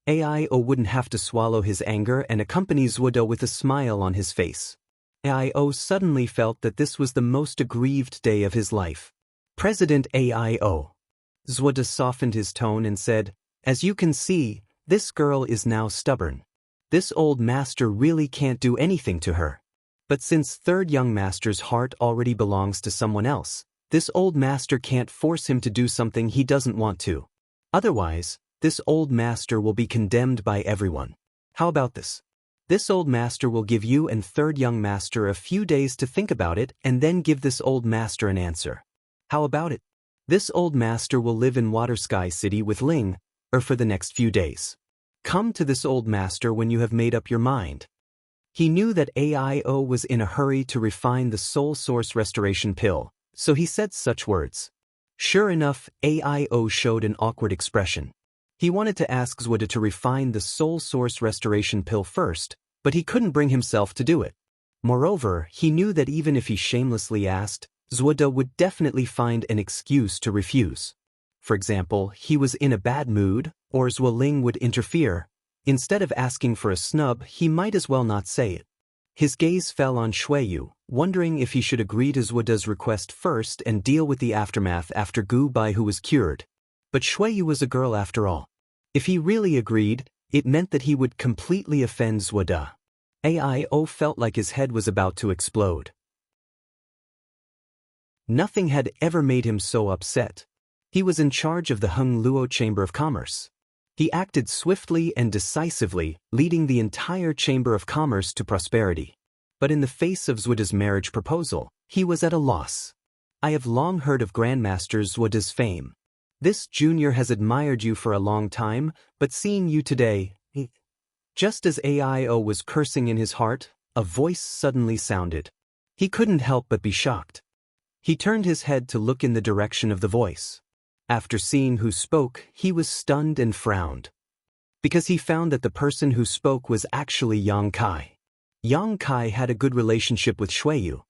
AIO wouldn't have to swallow his anger and accompany Zhuda with a smile on his face. AIO suddenly felt that this was the most aggrieved day of his life. President AIO. Zhuda softened his tone and said, As you can see, this girl is now stubborn. This old master really can't do anything to her. But since Third Young Master's heart already belongs to someone else, this old master can't force him to do something he doesn't want to. Otherwise, this old master will be condemned by everyone. How about this? This old master will give you and Third Young Master a few days to think about it and then give this old master an answer. How about it? This old master will live in Water Sky City with Ling, for the next few days. Come to this old master when you have made up your mind. He knew that AIO was in a hurry to refine the soul source restoration pill, so he said such words. Sure enough, AIO showed an awkward expression. He wanted to ask Zwada to refine the soul source restoration pill first, but he couldn't bring himself to do it. Moreover, he knew that even if he shamelessly asked, Zwada would definitely find an excuse to refuse. For example, he was in a bad mood, or Zhualing would interfere. Instead of asking for a snub, he might as well not say it. His gaze fell on Xueyu, wondering if he should agree to Zwada's request first and deal with the aftermath after Gu Bai, who was cured. But Xueyu was a girl after all. If he really agreed, it meant that he would completely offend Zwada. AIO felt like his head was about to explode. Nothing had ever made him so upset. He was in charge of the Heng Luo Chamber of Commerce. He acted swiftly and decisively, leading the entire Chamber of Commerce to prosperity. But in the face of Zwada's marriage proposal, he was at a loss. I have long heard of Grandmaster Zwada's fame. This junior has admired you for a long time, but seeing you today... Just as AIO was cursing in his heart, a voice suddenly sounded. He couldn't help but be shocked. He turned his head to look in the direction of the voice. After seeing who spoke, he was stunned and frowned. Because he found that the person who spoke was actually Yang Kai. Yang Kai had a good relationship with Xueyu.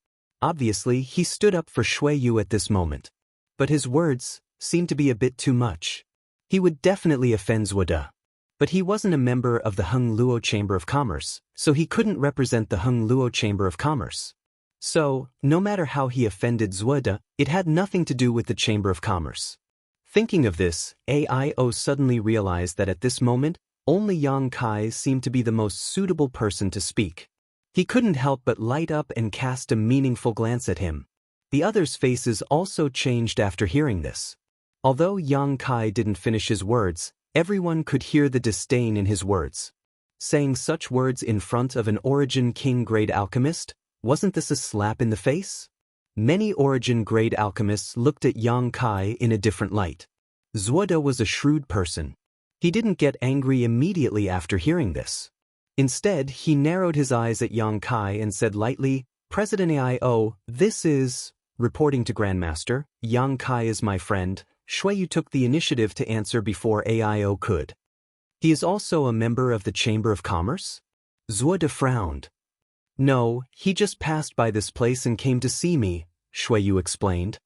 Obviously, he stood up for Xueyu at this moment. But his words seemed to be a bit too much. He would definitely offend Zwada. But he wasn't a member of the Heng Luo Chamber of Commerce, so he couldn't represent the Heng Luo Chamber of Commerce. So, no matter how he offended Zwada, it had nothing to do with the Chamber of Commerce. Thinking of this, AIO suddenly realized that at this moment, only Yang Kai seemed to be the most suitable person to speak. He couldn't help but light up and cast a meaningful glance at him. The others' faces also changed after hearing this. Although Yang Kai didn't finish his words, everyone could hear the disdain in his words. Saying such words in front of an Origin King grade alchemist, wasn't this a slap in the face? Many Origin grade alchemists looked at Yang Kai in a different light. Zwada was a shrewd person. He didn't get angry immediately after hearing this. Instead, he narrowed his eyes at Yang Kai and said lightly, President AIO, this is... Reporting to Grandmaster, Yang Kai is my friend. Xueyu took the initiative to answer before AIO could. He is also a member of the Chamber of Commerce? Zwada frowned. No, he just passed by this place and came to see me, Xueyu explained.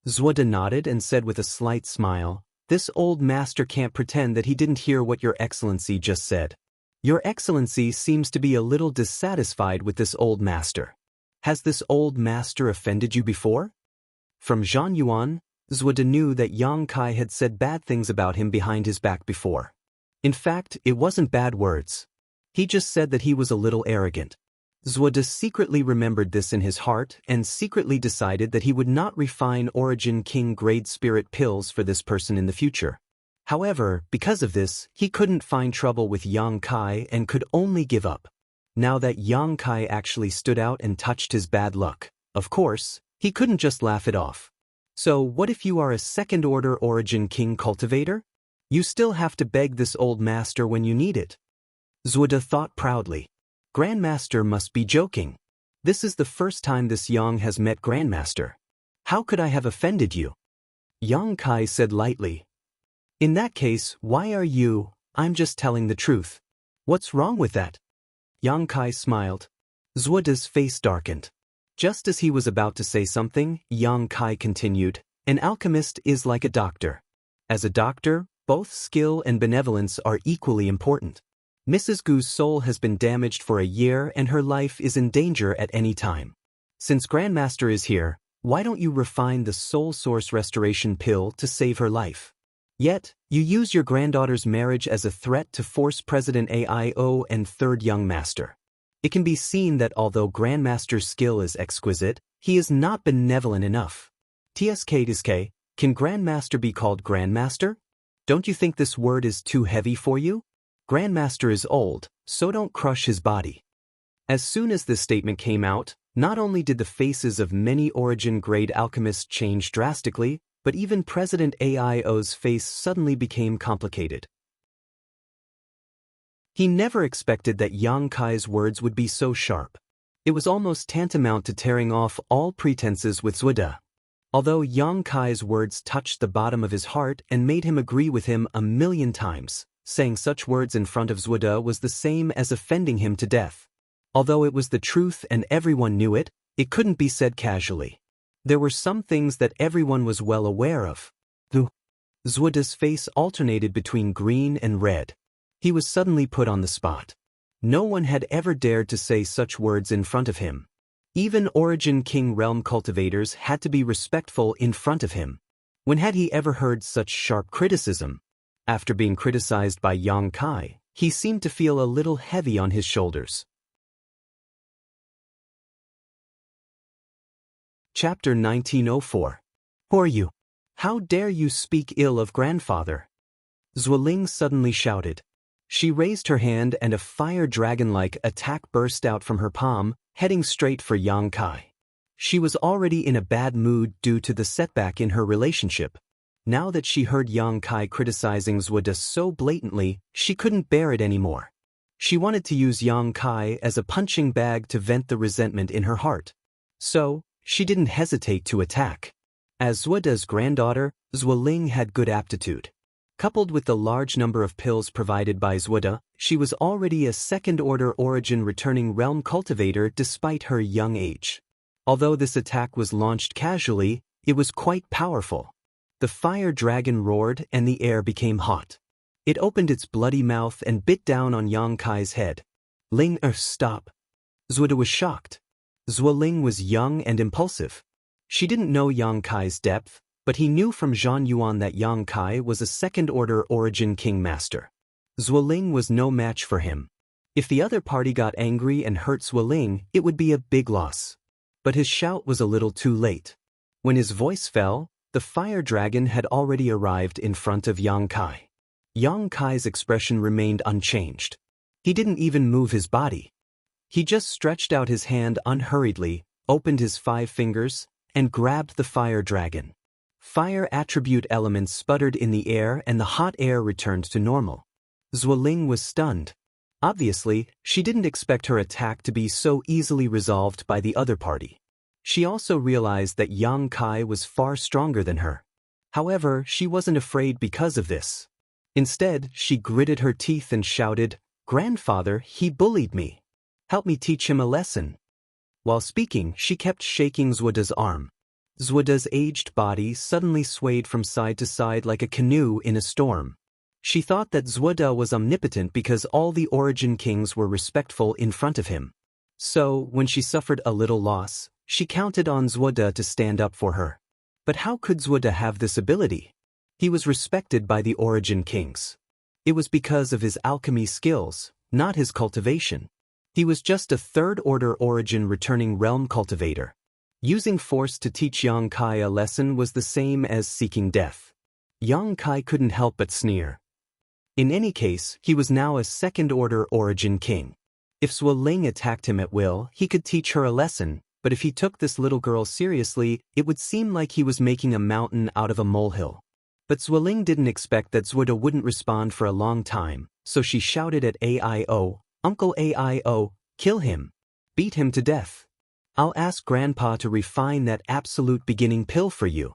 Zwada nodded and said with a slight smile, This old master can't pretend that he didn't hear what Your Excellency just said. Your Excellency seems to be a little dissatisfied with this old master. Has this old master offended you before? From Zhan Yuan, Zwada knew that Yang Kai had said bad things about him behind his back before. In fact, it wasn't bad words. He just said that he was a little arrogant. Zwada secretly remembered this in his heart and secretly decided that he would not refine Origin King grade spirit pills for this person in the future. However, because of this, he couldn't find trouble with Yang Kai and could only give up. Now that Yang Kai actually stood out and touched his bad luck, of course, he couldn't just laugh it off. So what if you are a second-order Origin King cultivator? You still have to beg this old master when you need it. Zwada thought proudly. Grandmaster must be joking. This is the first time this Yang has met Grandmaster. How could I have offended you? Yang Kai said lightly. In that case, why are you? I'm just telling the truth. What's wrong with that? Yang Kai smiled. Zwada's face darkened. Just as he was about to say something, Yang Kai continued, An alchemist is like a doctor. As a doctor, both skill and benevolence are equally important. Mrs. Gu's soul has been damaged for a year and her life is in danger at any time. Since Grandmaster is here, why don't you refine the soul source restoration pill to save her life? Yet, you use your granddaughter's marriage as a threat to force President AIO and Third Young Master. It can be seen that although Grandmaster's skill is exquisite, he is not benevolent enough. TSK, can Grandmaster be called Grandmaster? Don't you think this word is too heavy for you? Grandmaster is old, so don't crush his body. As soon as this statement came out, not only did the faces of many Origin-grade alchemists change drastically, but even President AIO's face suddenly became complicated. He never expected that Yang Kai's words would be so sharp. It was almost tantamount to tearing off all pretenses with Zuoda. Although Yang Kai's words touched the bottom of his heart and made him agree with him 1,000,000 times, saying such words in front of Zuoda was the same as offending him to death. Although it was the truth and everyone knew it, it couldn't be said casually. There were some things that everyone was well aware of. Zuoda's face alternated between green and red. He was suddenly put on the spot. No one had ever dared to say such words in front of him. Even Origin King realm cultivators had to be respectful in front of him. When had he ever heard such sharp criticism? After being criticized by Yang Kai, he seemed to feel a little heavy on his shoulders. Chapter 1904. Who are you? How dare you speak ill of grandfather? Zuoling suddenly shouted. She raised her hand and a fire dragon-like attack burst out from her palm, heading straight for Yang Kai. She was already in a bad mood due to the setback in her relationship. Now that she heard Yang Kai criticizing Zuoda so blatantly, she couldn't bear it anymore. She wanted to use Yang Kai as a punching bag to vent the resentment in her heart. So, she didn't hesitate to attack. As Zuoda's granddaughter, Zuoling had good aptitude. Coupled with the large number of pills provided by Zuoda, she was already a second-order origin returning realm cultivator despite her young age. Although this attack was launched casually, it was quite powerful. The fire dragon roared and the air became hot. It opened its bloody mouth and bit down on Yang Kai's head. Stop. Zuoda was shocked. Zuoling was young and impulsive. She didn't know Yang Kai's depth, but he knew from Zhan Yuan that Yang Kai was a second-order origin king master. Zuoling was no match for him. If the other party got angry and hurt Zuoling, it would be a big loss. But his shout was a little too late. When his voice fell, the fire dragon had already arrived in front of Yang Kai. Yang Kai's expression remained unchanged. He didn't even move his body. He just stretched out his hand unhurriedly, opened his 5 fingers, and grabbed the fire dragon. Fire attribute elements sputtered in the air and the hot air returned to normal. Zuoling was stunned. Obviously, she didn't expect her attack to be so easily resolved by the other party. She also realized that Yang Kai was far stronger than her. However, she wasn't afraid because of this. Instead, she gritted her teeth and shouted, "Grandfather, he bullied me. Help me teach him a lesson." While speaking, she kept shaking Zuoda's arm. Zuoda's aged body suddenly swayed from side to side like a canoe in a storm. She thought that Zuoda was omnipotent because all the origin kings were respectful in front of him. So, when she suffered a little loss, she counted on Zuoda to stand up for her. But how could Zuoda have this ability? He was respected by the origin kings. It was because of his alchemy skills, not his cultivation. He was just a third-order origin returning realm cultivator. Using force to teach Yang Kai a lesson was the same as seeking death. Yang Kai couldn't help but sneer. In any case, he was now a second-order origin king. If Zuoling attacked him at will, he could teach her a lesson, but if he took this little girl seriously, it would seem like he was making a mountain out of a molehill. But Zuoling didn't expect that Zuoda wouldn't respond for a long time, so she shouted at Aio, "Uncle Aio, kill him. Beat him to death. I'll ask Grandpa to refine that absolute beginning pill for you."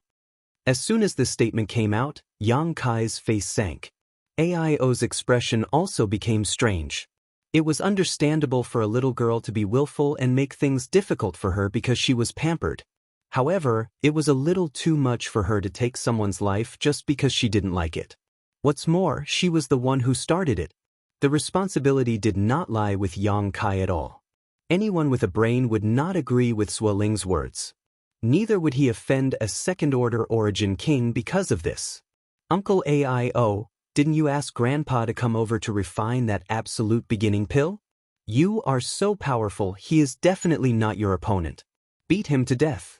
As soon as this statement came out, Yang Kai's face sank. Aio's expression also became strange. It was understandable for a little girl to be willful and make things difficult for her because she was pampered. However, it was a little too much for her to take someone's life just because she didn't like it. What's more, she was the one who started it. The responsibility did not lie with Yang Kai at all. Anyone with a brain would not agree with Zuoling's words. Neither would he offend a second-order origin king because of this. "Uncle Aio, didn't you ask Grandpa to come over to refine that absolute beginning pill? You are so powerful, he is definitely not your opponent. Beat him to death."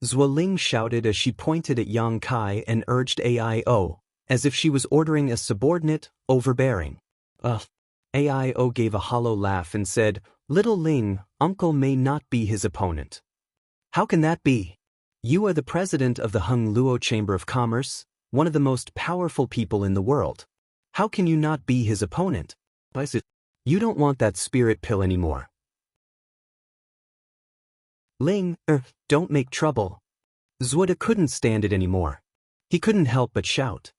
Zuoling shouted as she pointed at Yang Kai and urged Aio, as if she was ordering a subordinate, overbearing. Aio gave a hollow laugh and said, "Little Ling, Uncle may not be his opponent." "How can that be? You are the president of the Hung Luo Chamber of Commerce, one of the most powerful people in the world. How can you not be his opponent?" You don't want that spirit pill anymore. Ling, don't make trouble. Zhude couldn't stand it anymore. He couldn't help but shout.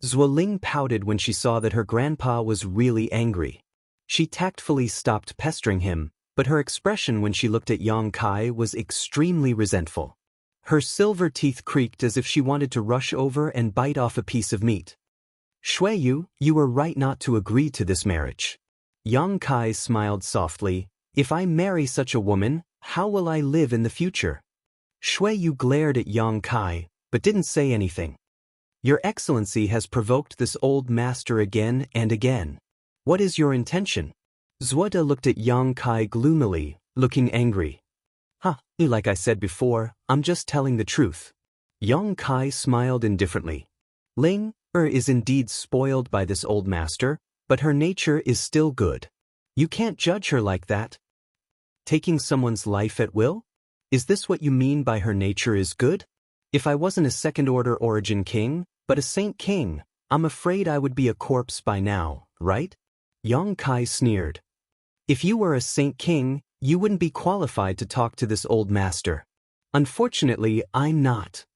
Ling pouted when she saw that her grandpa was really angry. She tactfully stopped pestering him, but her expression when she looked at Yang Kai was extremely resentful. Her silver teeth creaked as if she wanted to rush over and bite off a piece of meat. Shuiyu, you were right not to agree to this marriage. Yang Kai smiled softly. If I marry such a woman, how will I live in the future? Shuiyu glared at Yang Kai, but didn't say anything. Your Excellency has provoked this old master again and again. What is your intention? Zhude looked at Yang Kai gloomily, looking angry. Like I said before, I'm just telling the truth. Yang Kai smiled indifferently. Ling is indeed spoiled by this old master, but her nature is still good. You can't judge her like that. Taking someone's life at will? Is this what you mean by her nature is good? If I wasn't a second-order origin king, but a saint king, I'm afraid I would be a corpse by now, right? Yang Kai sneered. If you were a saint king, you wouldn't be qualified to talk to this old master. Unfortunately, I'm not.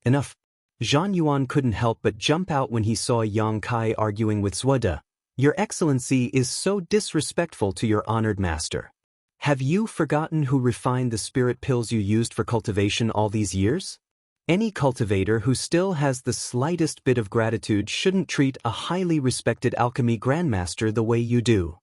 Enough. Zhan Yuan couldn't help but jump out when he saw Yang Kai arguing with Zhude. Your Excellency is so disrespectful to your honored master. Have you forgotten who refined the spirit pills you used for cultivation all these years? Any cultivator who still has the slightest bit of gratitude shouldn't treat a highly respected alchemy grandmaster the way you do.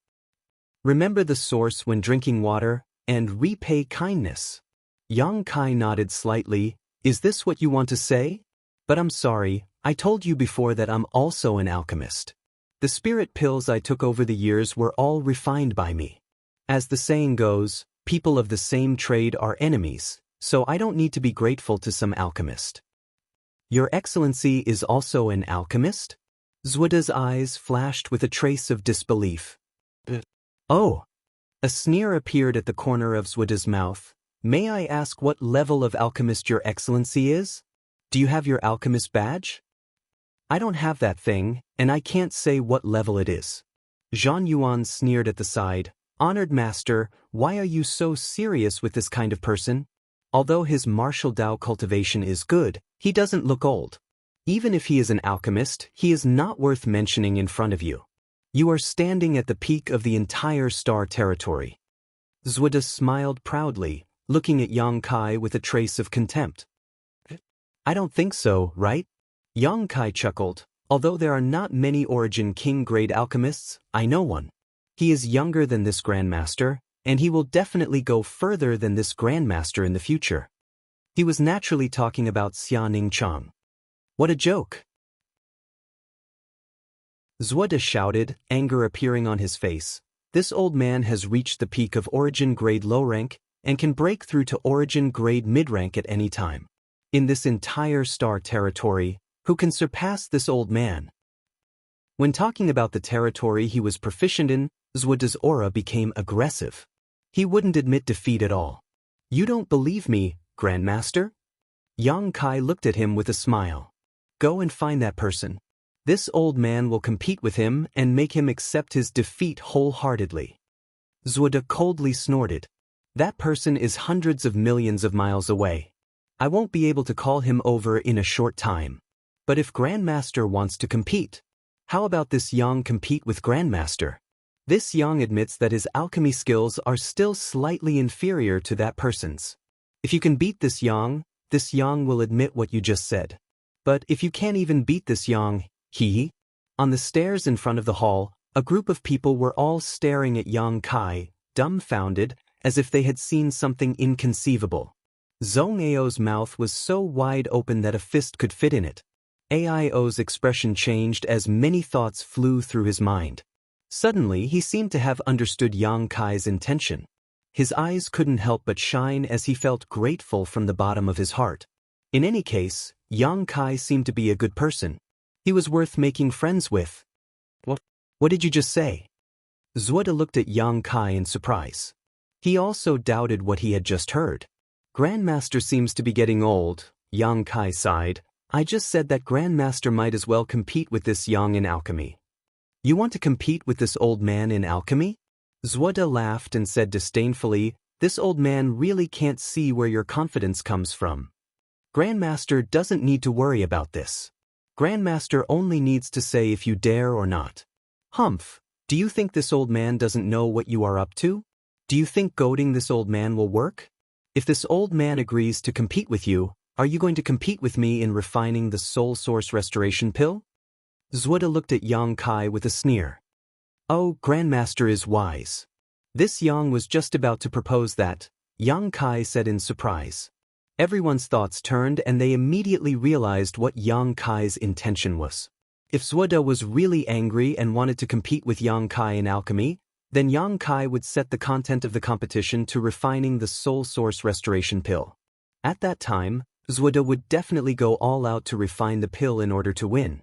Remember the source when drinking water, and repay kindness. Yang Kai nodded slightly. Is this what you want to say? But I'm sorry, I told you before that I'm also an alchemist. The spirit pills I took over the years were all refined by me. As the saying goes, people of the same trade are enemies, so I don't need to be grateful to some alchemist. Your Excellency is also an alchemist? Zhude's eyes flashed with a trace of disbelief. Oh! A sneer appeared at the corner of Zhude's mouth. May I ask what level of alchemist your Excellency is? Do you have your alchemist badge? I don't have that thing, and I can't say what level it is. Zhan Yuan sneered at the side. Honored master, why are you so serious with this kind of person? Although his martial Dao cultivation is good, he doesn't look old. Even if he is an alchemist, he is not worth mentioning in front of you. You are standing at the peak of the entire star territory. Zhude smiled proudly, looking at Yang Kai with a trace of contempt. I don't think so, right? Yang Kai chuckled. Although there are not many Origin King-grade alchemists, I know one. He is younger than this Grandmaster, and he will definitely go further than this Grandmaster in the future. He was naturally talking about Xianing Chang. What a joke! Zhude shouted, anger appearing on his face. This old man has reached the peak of Origin grade low rank and can break through to Origin grade mid rank at any time. In this entire star territory, who can surpass this old man? When talking about the territory he was proficient in, Zhude's aura became aggressive. He wouldn't admit defeat at all. You don't believe me, Grandmaster? Yang Kai looked at him with a smile. Go and find that person. This old man will compete with him and make him accept his defeat wholeheartedly. Zhude coldly snorted. That person is hundreds of millions of miles away. I won't be able to call him over in a short time. But if Grandmaster wants to compete, how about this Yang compete with Grandmaster? This Yang admits that his alchemy skills are still slightly inferior to that person's. If you can beat this Yang will admit what you just said. But if you can't even beat this Yang, On the stairs in front of the hall, a group of people were all staring at Yang Kai, dumbfounded, as if they had seen something inconceivable. Zhong Ao's mouth was so wide open that a fist could fit in it. Aio's expression changed as many thoughts flew through his mind. Suddenly, he seemed to have understood Yang Kai's intention. His eyes couldn't help but shine as he felt grateful from the bottom of his heart. In any case, Yang Kai seemed to be a good person. He was worth making friends with. What did you just say? Zhude looked at Yang Kai in surprise. He also doubted what he had just heard. Grandmaster seems to be getting old, Yang Kai sighed. I just said that Grandmaster might as well compete with this Yang in alchemy. You want to compete with this old man in alchemy? Zwoda laughed and said disdainfully, "This old man really can't see where your confidence comes from. Grandmaster doesn't need to worry about this. Grandmaster only needs to say if you dare or not. Humph, do you think this old man doesn't know what you are up to? Do you think goading this old man will work? If this old man agrees to compete with you, are you going to compete with me in refining the soul source restoration pill?" Zwoda looked at Yang Kai with a sneer. Oh, Grandmaster is wise. This Yang was just about to propose that, Yang Kai said in surprise. Everyone's thoughts turned and they immediately realized what Yang Kai's intention was. If Zwoda was really angry and wanted to compete with Yang Kai in alchemy, then Yang Kai would set the content of the competition to refining the soul source restoration pill. At that time, Zwoda would definitely go all out to refine the pill in order to win.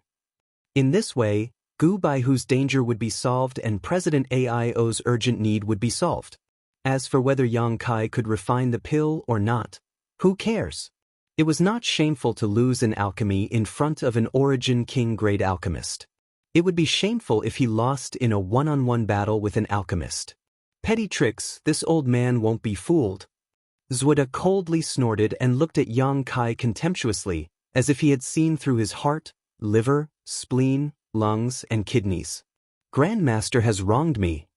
In this way, Gu Baihu's danger would be solved and President Aio's urgent need would be solved. As for whether Yang Kai could refine the pill or not, who cares? It was not shameful to lose in alchemy in front of an Origin King grade alchemist. It would be shameful if he lost in a one-on-one battle with an alchemist. Petty tricks, this old man won't be fooled. Zwoda coldly snorted and looked at Yang Kai contemptuously, as if he had seen through his heart, liver, spleen, lungs, and kidneys. Grandmaster has wronged me.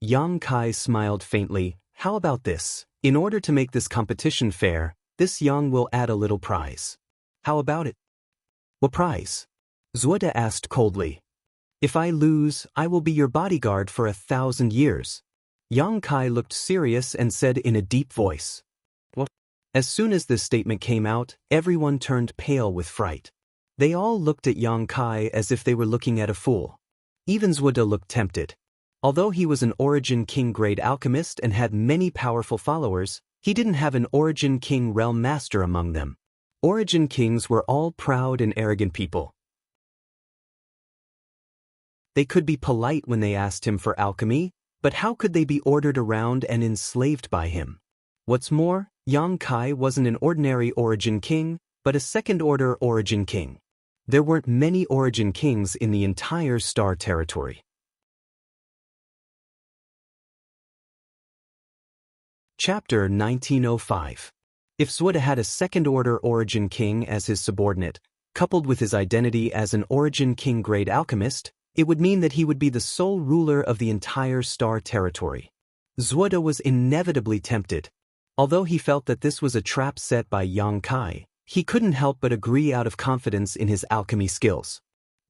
Yang Kai smiled faintly. How about this? In order to make this competition fair, this Yang will add a little prize. How about it? What prize? Zwoda asked coldly. If I lose, I will be your bodyguard for 1,000 years. Yang Kai looked serious and said in a deep voice. What? As soon as this statement came out, everyone turned pale with fright. They all looked at Yang Kai as if they were looking at a fool. Even Zwoda looked tempted. Although he was an Origin King grade alchemist and had many powerful followers, he didn't have an Origin King realm master among them. Origin Kings were all proud and arrogant people. They could be polite when they asked him for alchemy, but how could they be ordered around and enslaved by him? What's more, Yang Kai wasn't an ordinary Origin King, but a second-order Origin King. There weren't many Origin Kings in the entire Star Territory. Chapter 1905. If Zwoda had a second-order Origin King as his subordinate, coupled with his identity as an Origin King grade alchemist, it would mean that he would be the sole ruler of the entire Star Territory. Zwoda was inevitably tempted. Although he felt that this was a trap set by Yang Kai, he couldn't help but agree out of confidence in his alchemy skills.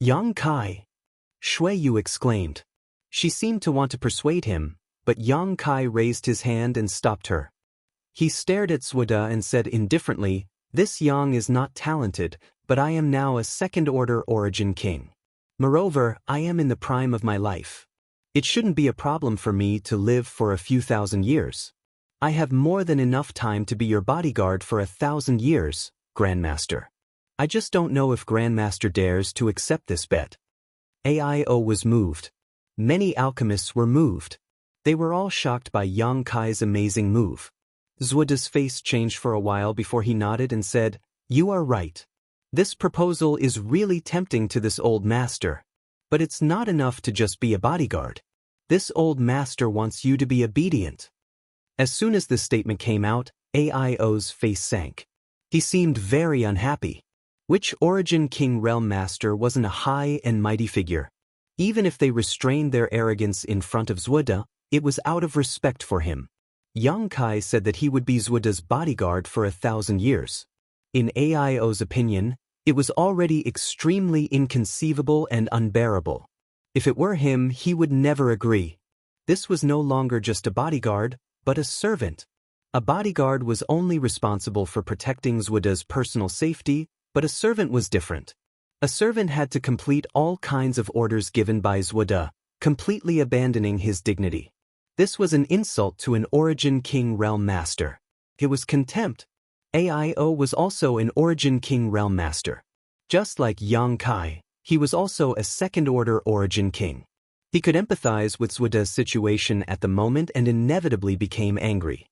Yang Kai! Shui Yu exclaimed. She seemed to want to persuade him, but Yang Kai raised his hand and stopped her. He stared at Zwoda and said indifferently, "This Yang is not talented, but I am now a second-order Origin King. Moreover, I am in the prime of my life. It shouldn't be a problem for me to live for a few thousand years. I have more than enough time to be your bodyguard for 1,000 years, Grandmaster. I just don't know if Grandmaster dares to accept this bet." Aio was moved. Many alchemists were moved. They were all shocked by Yang Kai's amazing move. Zwoda's face changed for a while before he nodded and said, "You are right. This proposal is really tempting to this old master. But it's not enough to just be a bodyguard. This old master wants you to be obedient." As soon as this statement came out, Aio's face sank. He seemed very unhappy. Which Origin King realm master wasn't a high and mighty figure? Even if they restrained their arrogance in front of Zwoda, it was out of respect for him. Yang Kai said that he would be Zwoda's bodyguard for 1,000 years. In Aio's opinion, it was already extremely inconceivable and unbearable. If it were him, he would never agree. This was no longer just a bodyguard, but a servant. A bodyguard was only responsible for protecting Zwoda's personal safety, but a servant was different. A servant had to complete all kinds of orders given by Zwoda, completely abandoning his dignity. This was an insult to an Origin King realm master. It was contempt. Aio was also an Origin King realm master. Just like Yang Kai, he was also a second-order Origin King. He could empathize with Zwoda's situation at the moment and inevitably became angry.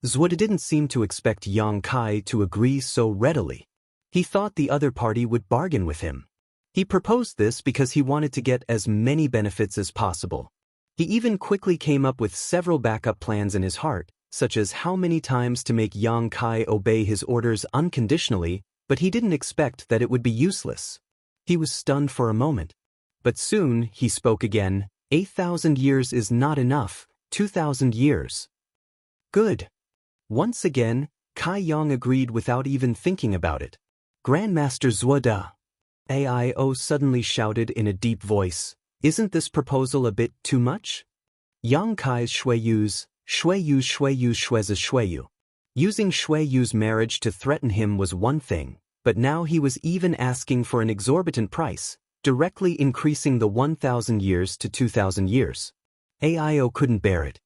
Zwoda didn't seem to expect Yang Kai to agree so readily. He thought the other party would bargain with him. He proposed this because he wanted to get as many benefits as possible. He even quickly came up with several backup plans in his heart, such as how many times to make Yang Kai obey his orders unconditionally, but he didn't expect that it would be useless. He was stunned for a moment. But soon he spoke again. 8,000 years is not enough, 2,000 years. Good. Once again, Kai Yang agreed without even thinking about it. Grandmaster Zuoda. AIO suddenly shouted in a deep voice, isn't this proposal a bit too much? Yang Kai's Shuiyu's Shuiyu. Using Shuiyu's marriage to threaten him was one thing, but now he was even asking for an exorbitant price, directly increasing the 1,000 years to 2,000 years. AIO couldn't bear it.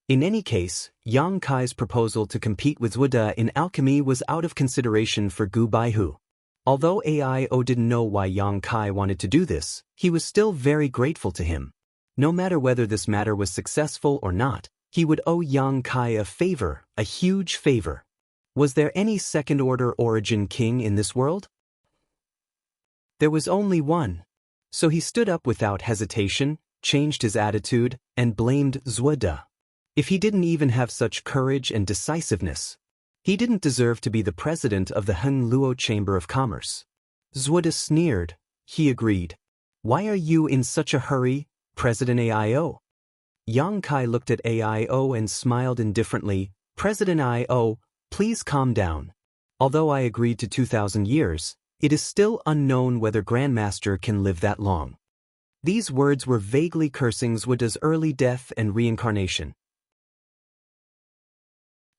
In any case, Yang Kai's proposal to compete with Zuoda in alchemy was out of consideration for Gu Baihu. Although AIO didn't know why Yang Kai wanted to do this, he was still very grateful to him. No matter whether this matter was successful or not, he would owe Yang Kai a favor, a huge favor. Was there any second-order origin king in this world? There was only one. So he stood up without hesitation, changed his attitude, and blamed Zuoda. If he didn't even have such courage and decisiveness, he didn't deserve to be the president of the Heng Luo Chamber of Commerce. Zuoda sneered. He agreed. Why are you in such a hurry, President AIO? Yang Kai looked at AIO and smiled indifferently. President AIO, please calm down. Although I agreed to 2,000 years, it is still unknown whether Grandmaster can live that long. These words were vaguely cursing Zuoda's early death and reincarnation.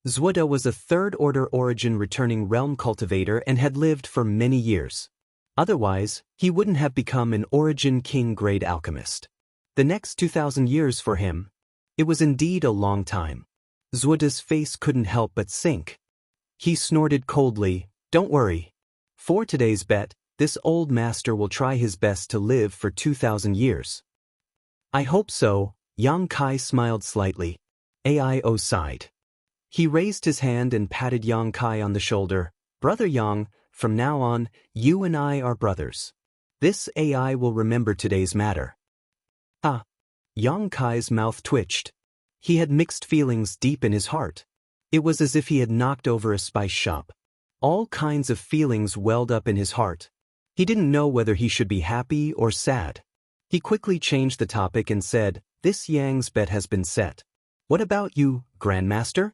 Zuoda was a third-order origin returning realm cultivator and had lived for many years. Otherwise, he wouldn't have become an origin king-grade alchemist. The next 2,000 years for him, it was indeed a long time. Zuoda's face couldn't help but sink. He snorted coldly, don't worry. For today's bet, this old master will try his best to live for 2,000 years. I hope so, Yang Kai smiled slightly. AIO sighed. He raised his hand and patted Yang Kai on the shoulder. Brother Yang, from now on, you and I are brothers. This AI will remember today's matter. Ah. Yang Kai's mouth twitched. He had mixed feelings deep in his heart. It was as if he had knocked over a spice shop. All kinds of feelings welled up in his heart. He didn't know whether he should be happy or sad. He quickly changed the topic and said, this Yang's bet has been set. What about you, Grandmaster?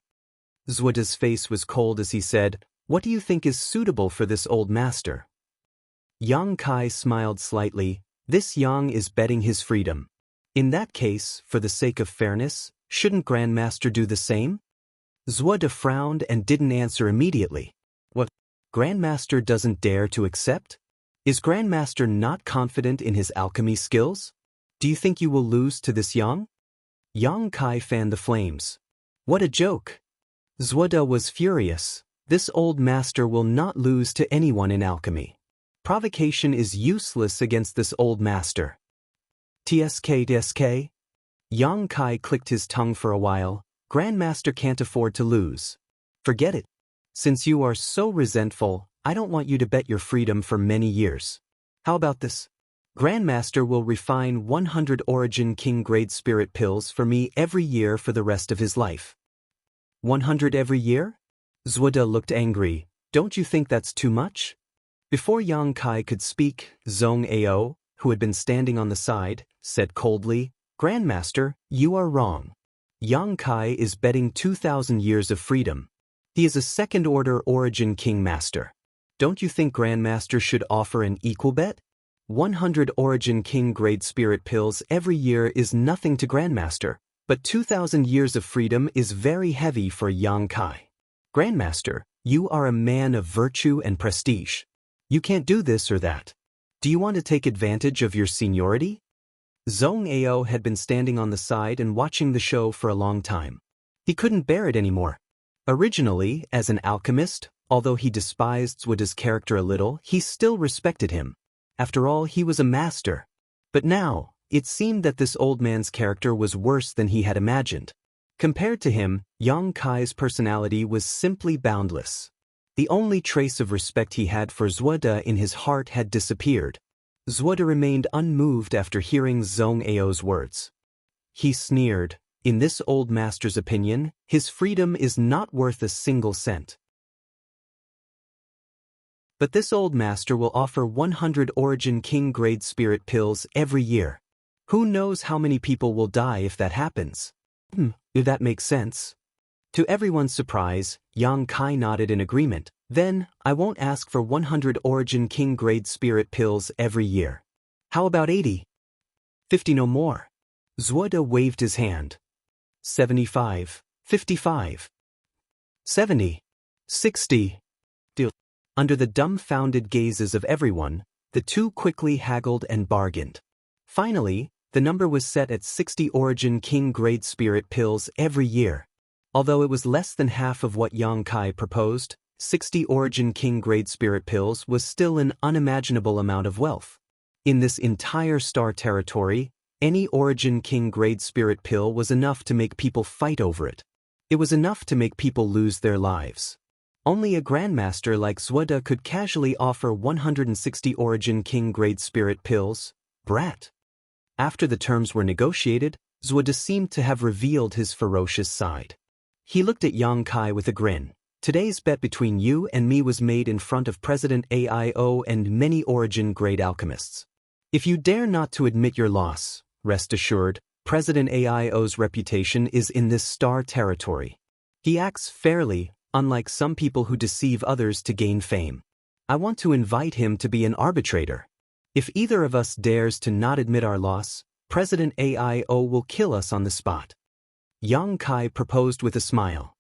Zuoda's face was cold as he said, what do you think is suitable for this old master? Yang Kai smiled slightly. This Yang is betting his freedom. In that case, for the sake of fairness, shouldn't Grandmaster do the same? Zuoda frowned and didn't answer immediately. What? Grandmaster doesn't dare to accept? Is Grandmaster not confident in his alchemy skills? Do you think you will lose to this Yang? Yang Kai fanned the flames. What a joke! Zuoda was furious. This old master will not lose to anyone in alchemy. Provocation is useless against this old master. TSK. Yang Kai clicked his tongue for a while. Grandmaster can't afford to lose. Forget it. Since you are so resentful, I don't want you to bet your freedom for many years. How about this? Grandmaster will refine 100 Origin King grade spirit pills for me every year for the rest of his life. 100 every year? Zuoda looked angry. Don't you think that's too much? Before Yang Kai could speak, Zhong Ao, who had been standing on the side, said coldly, Grandmaster, you are wrong. Yang Kai is betting 2,000 years of freedom. He is a second-order Origin King Master. Don't you think Grandmaster should offer an equal bet? 100 Origin King grade spirit pills every year is nothing to Grandmaster, but 2,000 years of freedom is very heavy for Yang Kai. Grandmaster, you are a man of virtue and prestige. You can't do this or that. Do you want to take advantage of your seniority? Zhong Ao had been standing on the side and watching the show for a long time. He couldn't bear it anymore. Originally, as an alchemist, although he despised Zuoda's character a little, he still respected him. After all, he was a master. But now, it seemed that this old man's character was worse than he had imagined. Compared to him, Yang Kai's personality was simply boundless. The only trace of respect he had for Zuoda in his heart had disappeared. Zuoda remained unmoved after hearing Zhong Ao's words. He sneered, "In this old master's opinion, his freedom is not worth a single cent. But this old master will offer 100 Origin King grade spirit pills every year. Who knows how many people will die if that happens?" If that makes sense. To everyone's surprise, Yang Kai nodded in agreement. "Then, I won't ask for 100 Origin King grade spirit pills every year. How about 80? 50 no more?" Zuoda waved his hand. 75, 55, 70, 60. Deal. Under the dumbfounded gazes of everyone, the two quickly haggled and bargained. Finally, the number was set at 60 Origin King grade spirit pills every year. Although it was less than half of what Yang Kai proposed, 60 Origin King grade spirit pills was still an unimaginable amount of wealth. In this entire star territory, any Origin King grade spirit pill was enough to make people fight over it. It was enough to make people lose their lives. Only a grandmaster like Zuoda could casually offer 160 Origin King grade spirit pills. Brat. After the terms were negotiated, Zuoda seemed to have revealed his ferocious side. He looked at Yang Kai with a grin. "Today's bet between you and me was made in front of President AIO and many Origin grade alchemists. If you dare not to admit your loss, rest assured, President AIO's reputation is in this star territory. He acts fairly, unlike some people who deceive others to gain fame. I want to invite him to be an arbitrator. If either of us dares to not admit our loss, President AIO will kill us on the spot." Yang Kai proposed with a smile.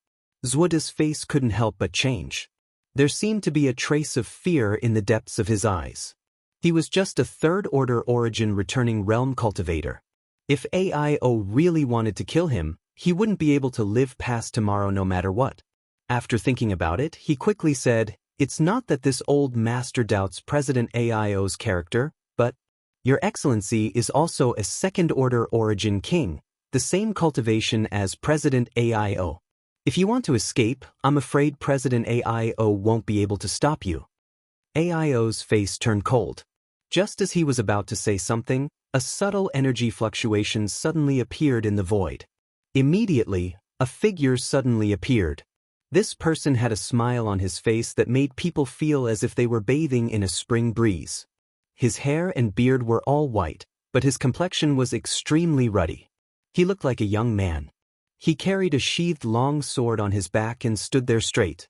Zuoda's face couldn't help but change. There seemed to be a trace of fear in the depths of his eyes. He was just a third-order Origin returning realm cultivator. If AIO really wanted to kill him, he wouldn't be able to live past tomorrow no matter what. After thinking about it, he quickly said, "It's not that this old master doubts President AIO's character, but Your Excellency is also a second-order Origin King, the same cultivation as President AIO. If you want to escape, I'm afraid President AIO won't be able to stop you." AIO's face turned cold. Just as he was about to say something, a subtle energy fluctuation suddenly appeared in the void. Immediately, a figure suddenly appeared. This person had a smile on his face that made people feel as if they were bathing in a spring breeze. His hair and beard were all white, but his complexion was extremely ruddy. He looked like a young man. He carried a sheathed long sword on his back and stood there straight.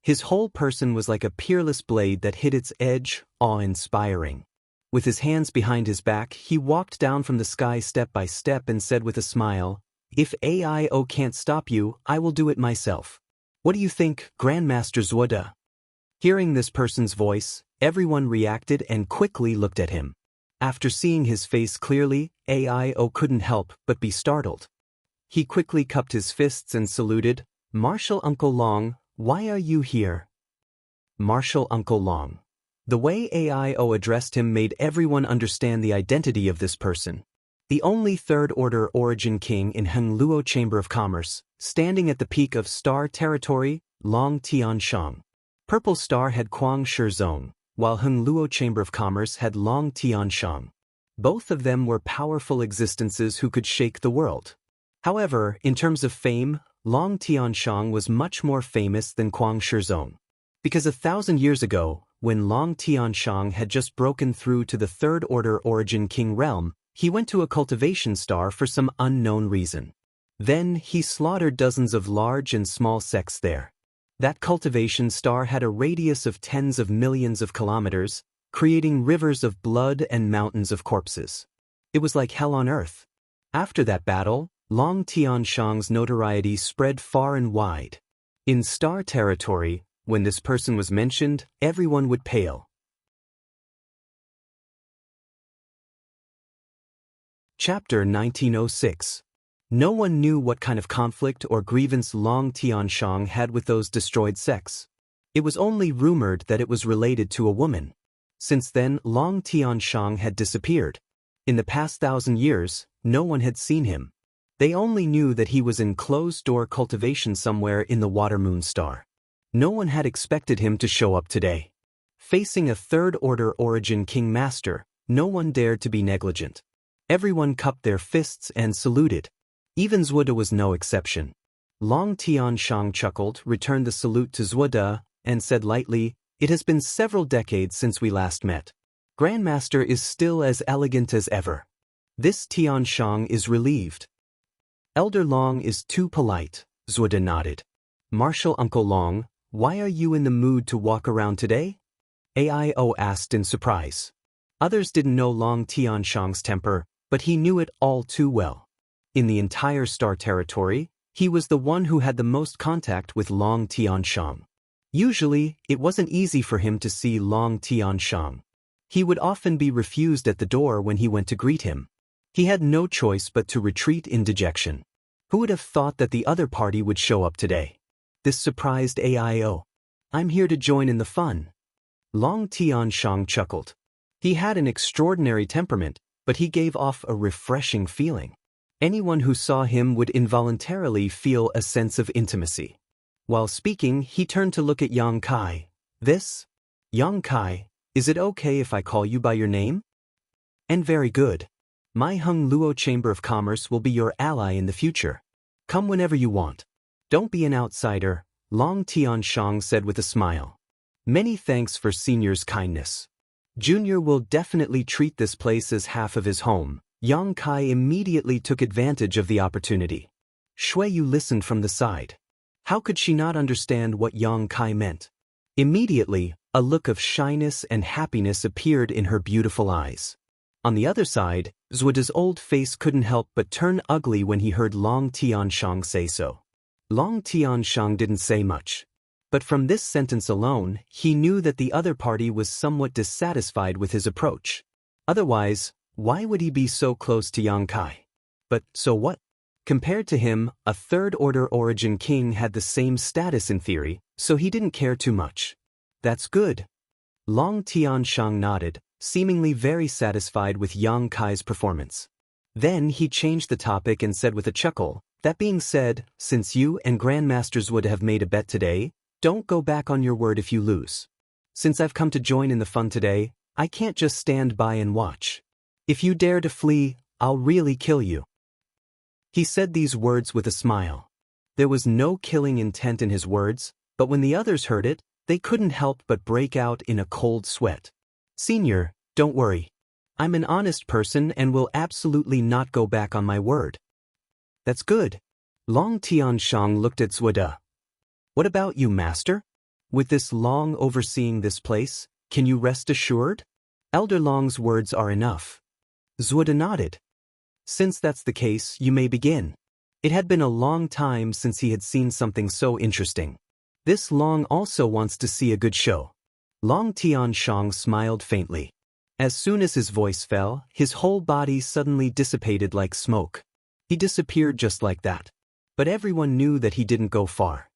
His whole person was like a peerless blade that hit its edge, awe-inspiring. With his hands behind his back, he walked down from the sky step by step and said with a smile, "If AIO can't stop you, I will do it myself. What do you think, Grandmaster Zuoda?" Hearing this person's voice, everyone reacted and quickly looked at him. After seeing his face clearly, AIO couldn't help but be startled. He quickly cupped his fists and saluted, "Martial Uncle Long, why are you here?" Martial Uncle Long. The way AIO addressed him made everyone understand the identity of this person. The only third-order Origin King in Hengluo Chamber of Commerce, standing at the peak of Star Territory, Long Tianshang. Purple Star had Kuang Shizong, while Hengluo Chamber of Commerce had Long Tianshang. Both of them were powerful existences who could shake the world. However, in terms of fame, Long Tianshang was much more famous than Kuang Shizong. Because 1,000 years ago, when Long Tianshang had just broken through to the third-order Origin King realm, he went to a cultivation star for some unknown reason. Then, he slaughtered dozens of large and small sects there. That cultivation star had a radius of tens of millions of kilometers, creating rivers of blood and mountains of corpses. It was like hell on earth. After that battle, Long Tianshang's notoriety spread far and wide. In Star Territory, when this person was mentioned, everyone would pale. Chapter 1906. No one knew what kind of conflict or grievance Long Tianshang had with those destroyed sects. It was only rumored that it was related to a woman. Since then, Long Tianshang had disappeared. In the past 1,000 years, no one had seen him. They only knew that he was in closed-door cultivation somewhere in the Water-Moon Star. No one had expected him to show up today. Facing a third-order Origin King Master, No one dared to be negligent. Everyone cupped their fists and saluted. Even Zuoda was no exception. Long Tianshang chuckled, returned the salute to Zuoda, and said lightly, "It has been several decades since we last met. Grandmaster is still as elegant as ever." This Tianshang is relieved. "Elder Long is too polite," Zuoda nodded. "Martial Uncle Long, why are you in the mood to walk around today?" Ao asked in surprise. Others didn't know Long Tianshang's temper, but he knew it all too well. In the entire Star Territory, he was the one who had the most contact with Long Tianshang. Usually, it wasn't easy for him to see Long Tianshang. He would often be refused at the door when he went to greet him. He had no choice but to retreat in dejection. Who would have thought that the other party would show up today? This surprised Ao. "I'm here to join in the fun." Long Tianshang chuckled. He had an extraordinary temperament, but he gave off a refreshing feeling. Anyone who saw him would involuntarily feel a sense of intimacy. While speaking, he turned to look at Yang Kai. Yang Kai, is it okay if I call you by your name?" "And very good. My Hung Luo Chamber of Commerce will be your ally in the future. Come whenever you want. Don't be an outsider," Long Tianshang said with a smile. "Many thanks for Senior's kindness. Junior will definitely treat this place as half of his home." Yang Kai immediately took advantage of the opportunity. Shuiyu listened from the side. How could she not understand what Yang Kai meant? Immediately, a look of shyness and happiness appeared in her beautiful eyes. On the other side, Zuoda's old face couldn't help but turn ugly when he heard Long Tianshang say so. Long Tianshang didn't say much. But from this sentence alone, he knew that the other party was somewhat dissatisfied with his approach. Otherwise, why would he be so close to Yang Kai? But so what? Compared to him, a third-order origin king had the same status in theory, so he didn't care too much. "That's good." Long Tianshang nodded, seemingly very satisfied with Yang Kai's performance. Then he changed the topic and said with a chuckle, "That being said, since you and Grandmasters would have made a bet today, don't go back on your word if you lose. Since I've come to join in the fun today, I can't just stand by and watch. If you dare to flee, I'll really kill you." He said these words with a smile. There was no killing intent in his words, but when the others heard it, they couldn't help but break out in a cold sweat. "Senior, don't worry. I'm an honest person and will absolutely not go back on my word." "That's good." Long Tianshang looked at Zuoda. "What about you, Master? With this Long overseeing this place, can you rest assured?" "Elder Long's words are enough." Zuoda nodded. "Since that's the case, you may begin." It had been a long time since he had seen something so interesting. This Long also wants to see a good show. Long Tianshang smiled faintly. As soon as his voice fell, his whole body suddenly dissipated like smoke. He disappeared just like that. But everyone knew that he didn't go far.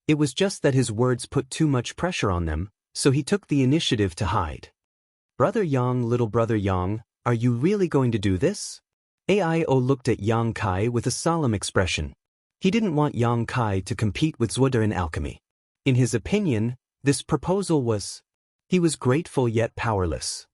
It was just that his words put too much pressure on them, so he took the initiative to hide. "Brother Yang, little brother Yang, are you really going to do this?" Ao looked at Yang Kai with a solemn expression. He didn't want Yang Kai to compete with Zuoda in alchemy. In his opinion, this proposal was... He was grateful yet powerless.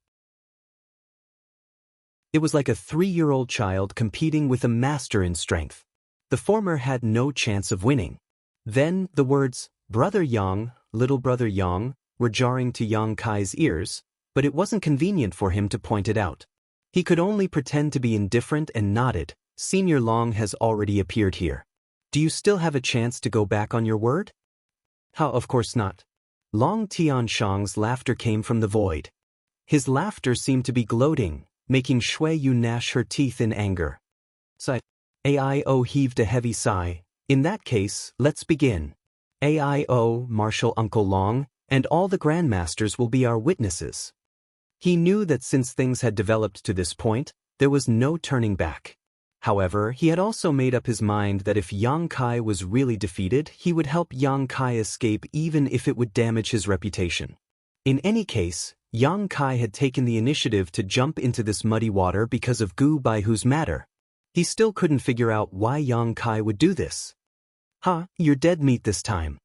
It was like a 3-year-old child competing with a master in strength. The former had no chance of winning. Then, the words, "Brother Yang, little brother Yang," were jarring to Yang Kai's ears, but it wasn't convenient for him to point it out. He could only pretend to be indifferent and nodded. "Senior Long has already appeared here. Do you still have a chance to go back on your word?" "How, of course not." Long Tianshang's laughter came from the void. His laughter seemed to be gloating, making Shuiyu gnash her teeth in anger. Ao heaved a heavy sigh. "In that case, let's begin. Ao, Martial Uncle Long, and all the Grandmasters will be our witnesses." He knew that since things had developed to this point, there was no turning back. However, he had also made up his mind that if Yang Kai was really defeated, he would help Yang Kai escape even if it would damage his reputation. In any case, Yang Kai had taken the initiative to jump into this muddy water because of Gu Baihu's matter. He still couldn't figure out why Yang Kai would do this. "Ha, you're dead meat this time."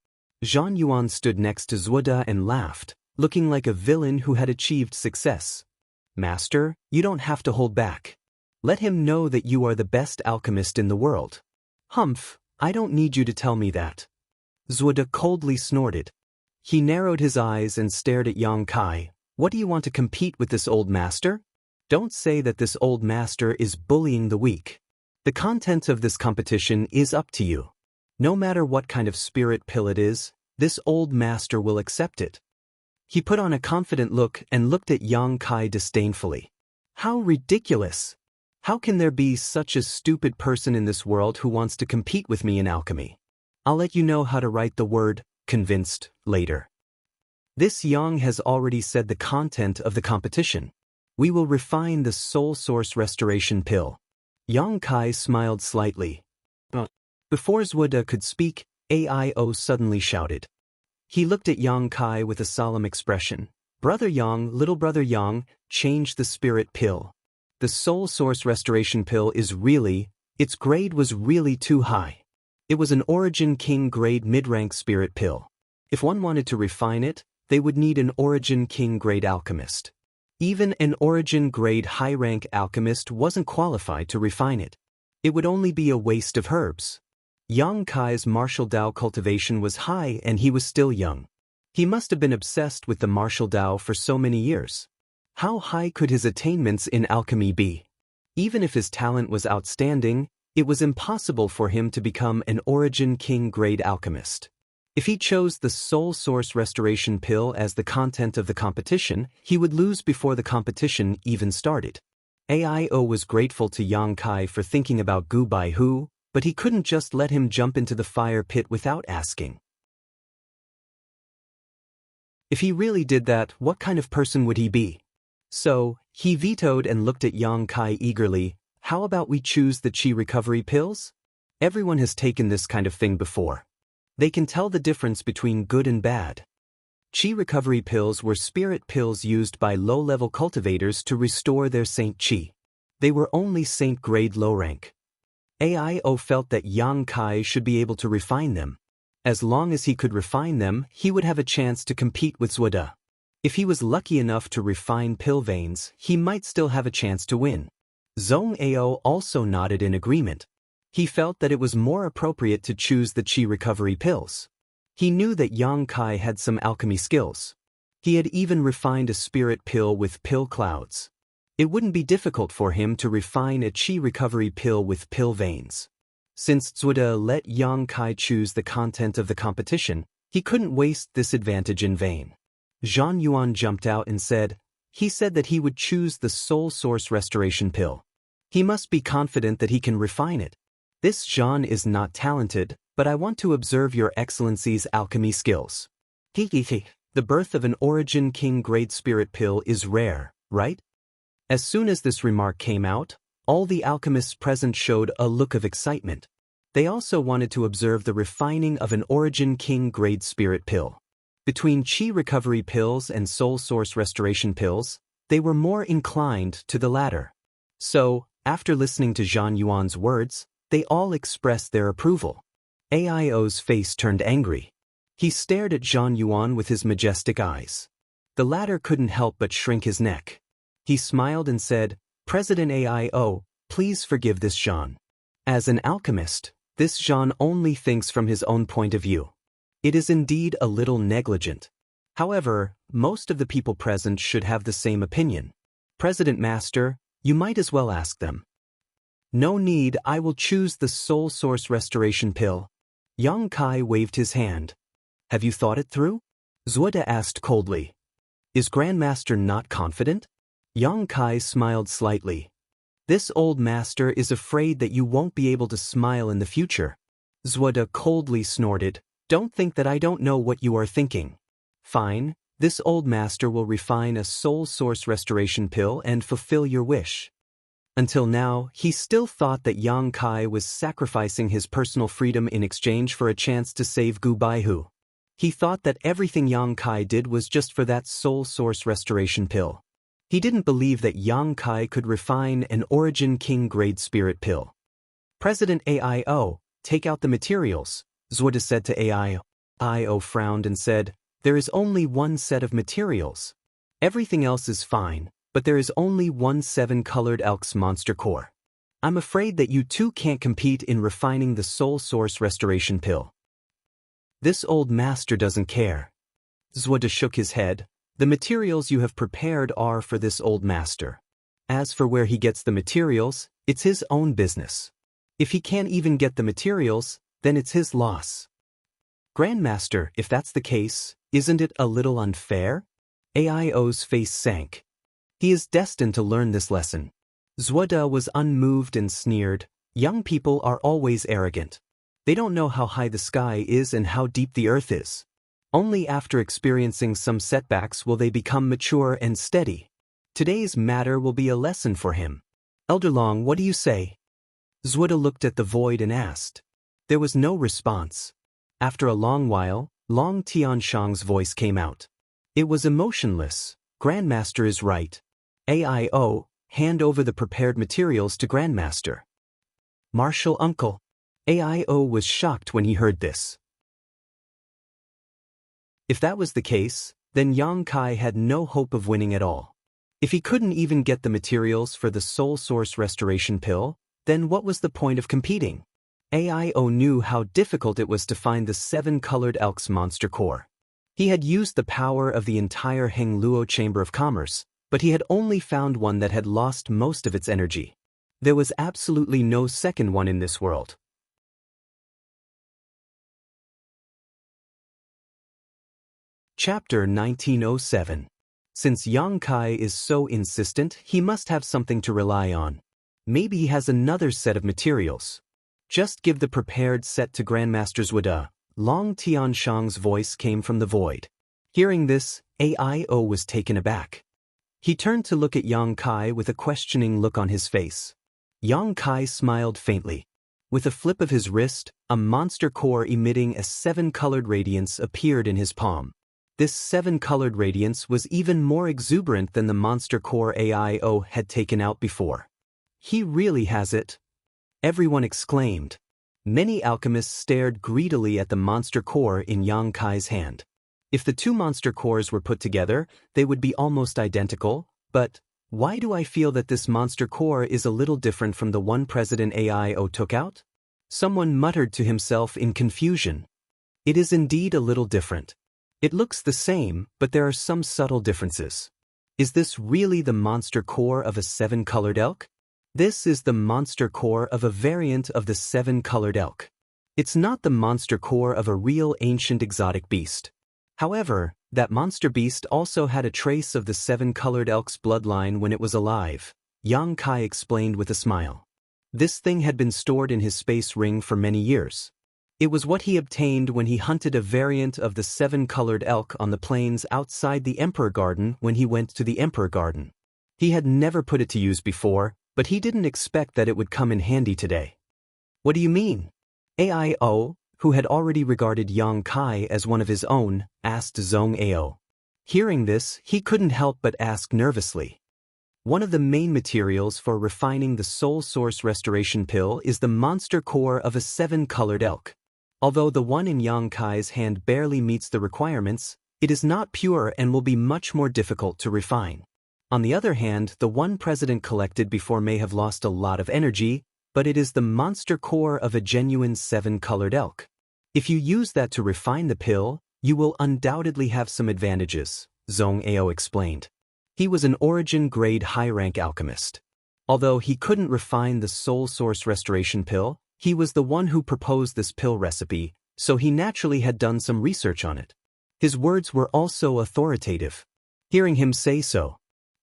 Zhang Yuan stood next to Zuoda and laughed, looking like a villain who had achieved success. Master, you don't have to hold back. Let him know that you are the best alchemist in the world. Humph, I don't need you to tell me that. Zuoda coldly snorted. He narrowed his eyes and stared at Yang Kai. What do you want to compete with this old master? Don't say that this old master is bullying the weak. The content of this competition is up to you. No matter what kind of spirit pill it is, this old master will accept it. He put on a confident look and looked at Yang Kai disdainfully. How ridiculous! How can there be such a stupid person in this world who wants to compete with me in alchemy? I'll let you know how to write the word convinced later. This Yang has already said the content of the competition. We will refine the soul source restoration pill. Yang Kai smiled slightly. Before Zuoda could speak, AIO suddenly shouted. He looked at Yang Kai with a solemn expression. Brother Yang, little brother Yang, change the spirit pill. The soul source restoration pill is really, its grade was really too high. It was an Origin King grade mid-rank spirit pill. If one wanted to refine it, they would need an Origin King grade alchemist. Even an Origin grade high-rank alchemist wasn't qualified to refine it. It would only be a waste of herbs. Yang Kai's martial Dao cultivation was high and he was still young. He must have been obsessed with the martial Dao for so many years. How high could his attainments in alchemy be? Even if his talent was outstanding, it was impossible for him to become an Origin King grade alchemist. If he chose the soul source restoration pill as the content of the competition, he would lose before the competition even started. AIO was grateful to Yang Kai for thinking about Gu Baihu, but he couldn't just let him jump into the fire pit without asking. If he really did that, what kind of person would he be? So, he vetoed and looked at Yang Kai eagerly. How about we choose the Qi recovery pills? Everyone has taken this kind of thing before. They can tell the difference between good and bad. Qi recovery pills were spirit pills used by low-level cultivators to restore their Saint Qi. They were only Saint grade low rank. AIO felt that Yang Kai should be able to refine them. As long as he could refine them, he would have a chance to compete with Zuoda. If he was lucky enough to refine pill veins, he might still have a chance to win. Zhong Ao also nodded in agreement. He felt that it was more appropriate to choose the Qi recovery pills. He knew that Yang Kai had some alchemy skills. He had even refined a spirit pill with pill clouds. It wouldn't be difficult for him to refine a Qi recovery pill with pill veins. Since Zuoda let Yang Kai choose the content of the competition, he couldn't waste this advantage in vain. Zhan Yuan jumped out and said, he said that he would choose the soul source restoration pill. He must be confident that he can refine it. This Zhan is not talented, but I want to observe your excellency's alchemy skills. The birth of an Origin King grade spirit pill is rare, right? As soon as this remark came out, all the alchemists present showed a look of excitement. They also wanted to observe the refining of an Origin King grade spirit pill. Between Qi recovery pills and soul source restoration pills, they were more inclined to the latter. So, after listening to Zhan Yuan's words, they all expressed their approval. AIO's face turned angry. He stared at Zhan Yuan with his majestic eyes. The latter couldn't help but shrink his neck. He smiled and said, President AIO, please forgive this Zhan. As an alchemist, this Zhan only thinks from his own point of view. It is indeed a little negligent. However, most of the people present should have the same opinion. President Master, you might as well ask them. No need, I will choose the soul source restoration pill. Yang Kai waved his hand. Have you thought it through? Zuoda asked coldly. Is Grandmaster not confident? Yang Kai smiled slightly. This old master is afraid that you won't be able to smile in the future. Zuoda coldly snorted. Don't think that I don't know what you are thinking. Fine, this old master will refine a soul source restoration pill and fulfill your wish. Until now, he still thought that Yang Kai was sacrificing his personal freedom in exchange for a chance to save Gu Baihu. He thought that everything Yang Kai did was just for that soul source restoration pill. He didn't believe that Yang Kai could refine an Origin King grade spirit pill. President AIO, take out the materials, Zuoda said to AIO. AIO frowned and said, there is only one set of materials. Everything else is fine, but there is only one 7-colored elk's monster core. I'm afraid that you two can't compete in refining the soul source restoration pill. This old master doesn't care. Zwada shook his head. The materials you have prepared are for this old master. As for where he gets the materials, it's his own business. If he can't even get the materials, then it's his loss. Grandmaster, if that's the case, isn't it a little unfair? Aio's face sank. He is destined to learn this lesson. Zwada was unmoved and sneered. Young people are always arrogant. They don't know how high the sky is and how deep the earth is. Only after experiencing some setbacks will they become mature and steady. Today's matter will be a lesson for him. Elder Long, what do you say? Zwada looked at the void and asked. There was no response. After a long while, Long Tianshang's voice came out. It was emotionless. Grandmaster is right. Aio, hand over the prepared materials to Grandmaster. Martial uncle. Aio was shocked when he heard this. If that was the case, then Yang Kai had no hope of winning at all. If he couldn't even get the materials for the soul source restoration pill, then what was the point of competing? Aio knew how difficult it was to find the 7-colored elk's monster core. He had used the power of the entire Hengluo Chamber of Commerce, but he had only found one that had lost most of its energy. There was absolutely no second one in this world. Chapter 1907. Since Yang Kai is so insistent, he must have something to rely on. Maybe he has another set of materials. Just give the prepared set to Grandmaster Zwada. Long Tianshang's voice came from the void. Hearing this, Aio was taken aback. He turned to look at Yang Kai with a questioning look on his face. Yang Kai smiled faintly. With a flip of his wrist, a monster core emitting a 7-colored radiance appeared in his palm. This 7-colored radiance was even more exuberant than the monster core Aio had taken out before. He really has it. Everyone exclaimed. Many alchemists stared greedily at the monster core in Yang Kai's hand. If the two monster cores were put together, they would be almost identical, but why do I feel that this monster core is a little different from the one President Aio took out? Someone muttered to himself in confusion. It is indeed a little different. It looks the same, but there are some subtle differences. Is this really the monster core of a 7-colored elk? This is the monster core of a variant of the 7-colored elk. It's not the monster core of a real ancient exotic beast. However, that monster beast also had a trace of the 7-colored elk's bloodline when it was alive, Yang Kai explained with a smile. This thing had been stored in his space ring for many years. It was what he obtained when he hunted a variant of the 7-colored elk on the plains outside the Emperor Garden when he went to the Emperor Garden. He had never put it to use before, but he didn't expect that it would come in handy today. What do you mean? Aio, who had already regarded Yang Kai as one of his own, asked Zhong Ao. Hearing this, he couldn't help but ask nervously. One of the main materials for refining the soul source restoration pill is the monster core of a 7-colored elk. Although the one in Yang Kai's hand barely meets the requirements, it is not pure and will be much more difficult to refine. On the other hand, the one President collected before may have lost a lot of energy, but it is the monster core of a genuine 7-colored elk. If you use that to refine the pill, you will undoubtedly have some advantages, Zhong Ao explained. He was an origin-grade high-rank alchemist. Although he couldn't refine the soul source restoration pill, he was the one who proposed this pill recipe, so he naturally had done some research on it. His words were also authoritative. Hearing him say so,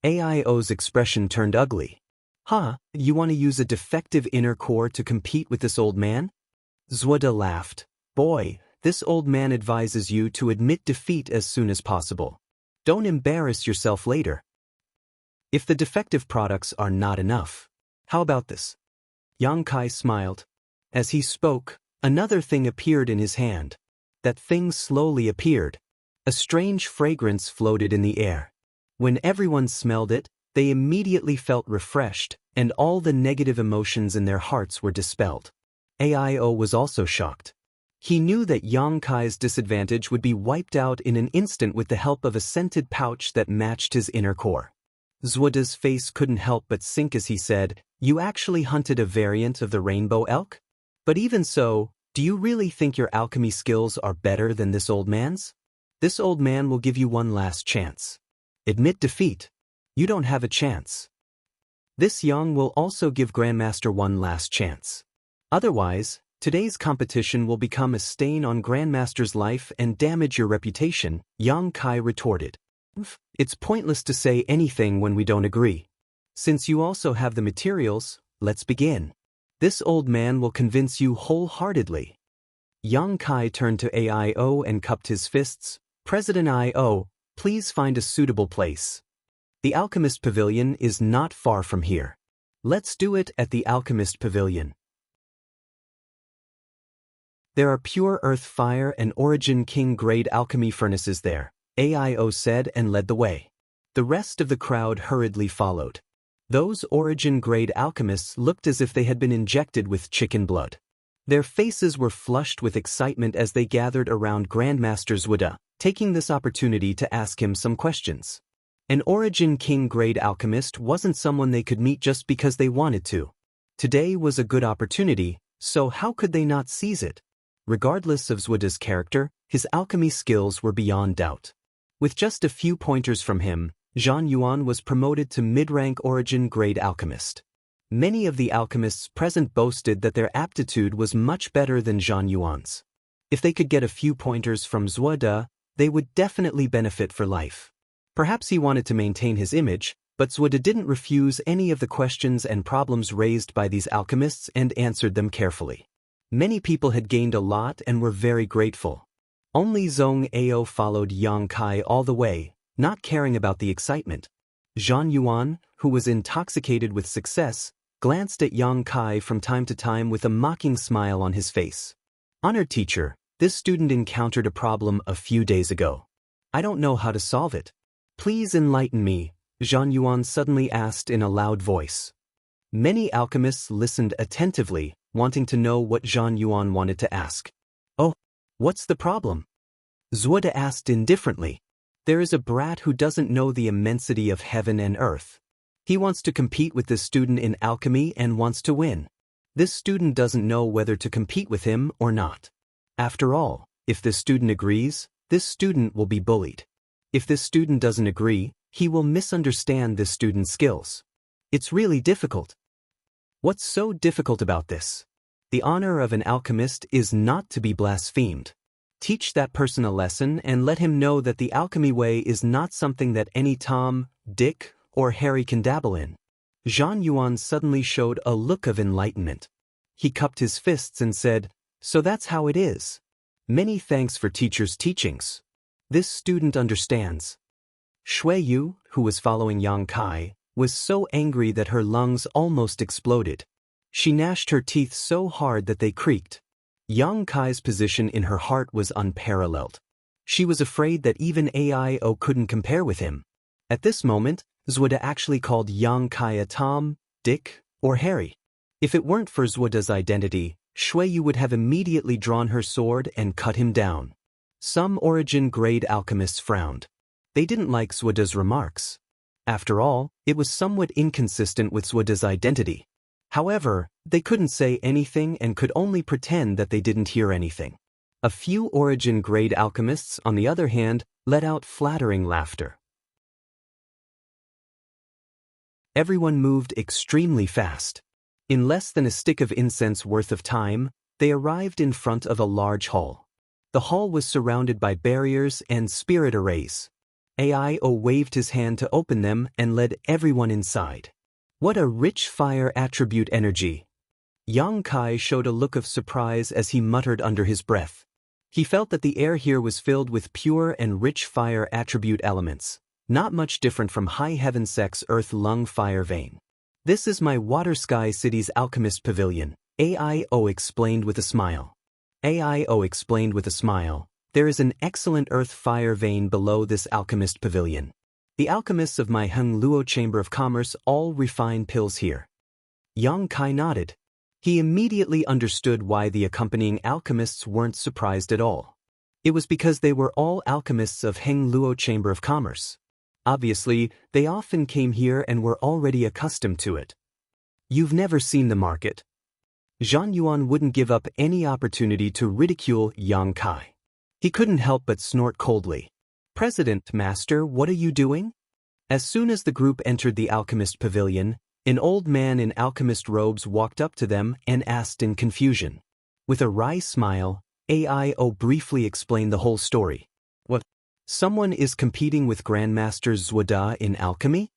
Aio's expression turned ugly. Huh, you want to use a defective inner core to compete with this old man? Zwada laughed. Boy, this old man advises you to admit defeat as soon as possible. Don't embarrass yourself later. If the defective products are not enough, how about this? Yang Kai smiled. As he spoke, another thing appeared in his hand. That thing slowly appeared. A strange fragrance floated in the air. When everyone smelled it, they immediately felt refreshed, and all the negative emotions in their hearts were dispelled. Aio was also shocked. He knew that Yang Kai's disadvantage would be wiped out in an instant with the help of a scented pouch that matched his inner core. Zhuode's face couldn't help but sink as he said, "You actually hunted a variant of the rainbow elk? But even so, do you really think your alchemy skills are better than this old man's? This old man will give you one last chance. Admit defeat. You don't have a chance. This young will also give Grandmaster one last chance. Otherwise, today's competition will become a stain on Grandmaster's life and damage your reputation," Yang Kai retorted. "It's pointless to say anything when we don't agree. Since you also have the materials, let's begin. This old man will convince you wholeheartedly." Yang Kai turned to AIO and cupped his fists. "President I.O., please find a suitable place. The Alchemist Pavilion is not far from here. Let's do it at the Alchemist Pavilion. There are pure earth fire and Origin King grade alchemy furnaces there," AIO said and led the way. The rest of the crowd hurriedly followed. Those Origin grade alchemists looked as if they had been injected with chicken blood. Their faces were flushed with excitement as they gathered around Grandmaster Zhuode, taking this opportunity to ask him some questions. An Origin King grade alchemist wasn't someone they could meet just because they wanted to. Today was a good opportunity, so how could they not seize it? Regardless of Zhuode's character, his alchemy skills were beyond doubt. With just a few pointers from him, Zhan Yuan was promoted to mid-rank Origin grade alchemist. Many of the alchemists present boasted that their aptitude was much better than Zhan Yuan's. If they could get a few pointers from Zhuode, they would definitely benefit for life. Perhaps he wanted to maintain his image, but Zhuode didn't refuse any of the questions and problems raised by these alchemists and answered them carefully. Many people had gained a lot and were very grateful. Only Zhong Ao followed Yang Kai all the way, not caring about the excitement. Zhan Yuan, who was intoxicated with success, glanced at Yang Kai from time to time with a mocking smile on his face. "Honored teacher, this student encountered a problem a few days ago. I don't know how to solve it. Please enlighten me," Zhan Yuan suddenly asked in a loud voice. Many alchemists listened attentively, wanting to know what Zhan Yuan wanted to ask. "Oh, what's the problem?" Zhuode asked indifferently. "There is a brat who doesn't know the immensity of heaven and earth. He wants to compete with this student in alchemy and wants to win. This student doesn't know whether to compete with him or not. After all, if this student agrees, this student will be bullied. If this student doesn't agree, he will misunderstand this student's skills. It's really difficult." "What's so difficult about this? The honor of an alchemist is not to be blasphemed. Teach that person a lesson and let him know that the alchemy way is not something that any Tom, Dick, or Harry can dabble in." Zhan Yuan suddenly showed a look of enlightenment. He cupped his fists and said, "So that's how it is. Many thanks for teacher's teachings. This student understands." Shui Yu, who was following Yang Kai, was so angry that her lungs almost exploded. She gnashed her teeth so hard that they creaked. Yang Kai's position in her heart was unparalleled. She was afraid that even AIO couldn't compare with him. At this moment, Zhuode actually called Yang Kai a Tom, Dick, or Harry. If it weren't for Zhuode's identity, Shui Yu would have immediately drawn her sword and cut him down. Some Origin grade alchemists frowned. They didn't like Zhuode's remarks. After all, it was somewhat inconsistent with Zhuode's identity. However, they couldn't say anything and could only pretend that they didn't hear anything. A few Origin grade alchemists, on the other hand, let out flattering laughter. Everyone moved extremely fast. In less than a stick of incense worth of time, they arrived in front of a large hall. The hall was surrounded by barriers and spirit arrays. AIO waved his hand to open them and led everyone inside. What a rich fire attribute energy! Yang Kai showed a look of surprise as he muttered under his breath. He felt that the air here was filled with pure and rich fire attribute elements, not much different from High Heaven Sects Earth Lung Fire Vein. "This is my Water Sky City's Alchemist Pavilion," AIO explained with a smile. AIO explained with a smile, "There is an excellent earth fire vein below this alchemist pavilion. The alchemists of my Heng Luo Chamber of Commerce all refine pills here." Yang Kai nodded. He immediately understood why the accompanying alchemists weren't surprised at all. It was because they were all alchemists of Heng Luo Chamber of Commerce. Obviously, they often came here and were already accustomed to it. You've never seen the market. Zhang Yuan wouldn't give up any opportunity to ridicule Yang Kai. He couldn't help but snort coldly. President, Master, what are you doing? As soon as the group entered the alchemist pavilion, an old man in alchemist robes walked up to them and asked in confusion. With a wry smile, AIO briefly explained the whole story. What? Someone is competing with Grandmaster Zuoda in alchemy?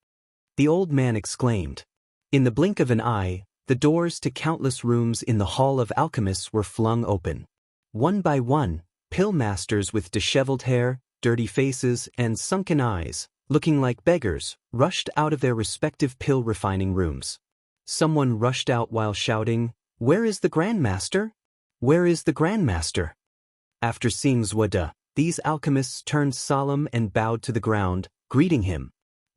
The old man exclaimed. In the blink of an eye, the doors to countless rooms in the Hall of Alchemists were flung open. One by one, pill masters with disheveled hair, dirty faces, and sunken eyes, looking like beggars, rushed out of their respective pill refining rooms. Someone rushed out while shouting, "Where is the Grandmaster? Where is the Grandmaster?" After seeing Zuoda, these alchemists turned solemn and bowed to the ground, greeting him.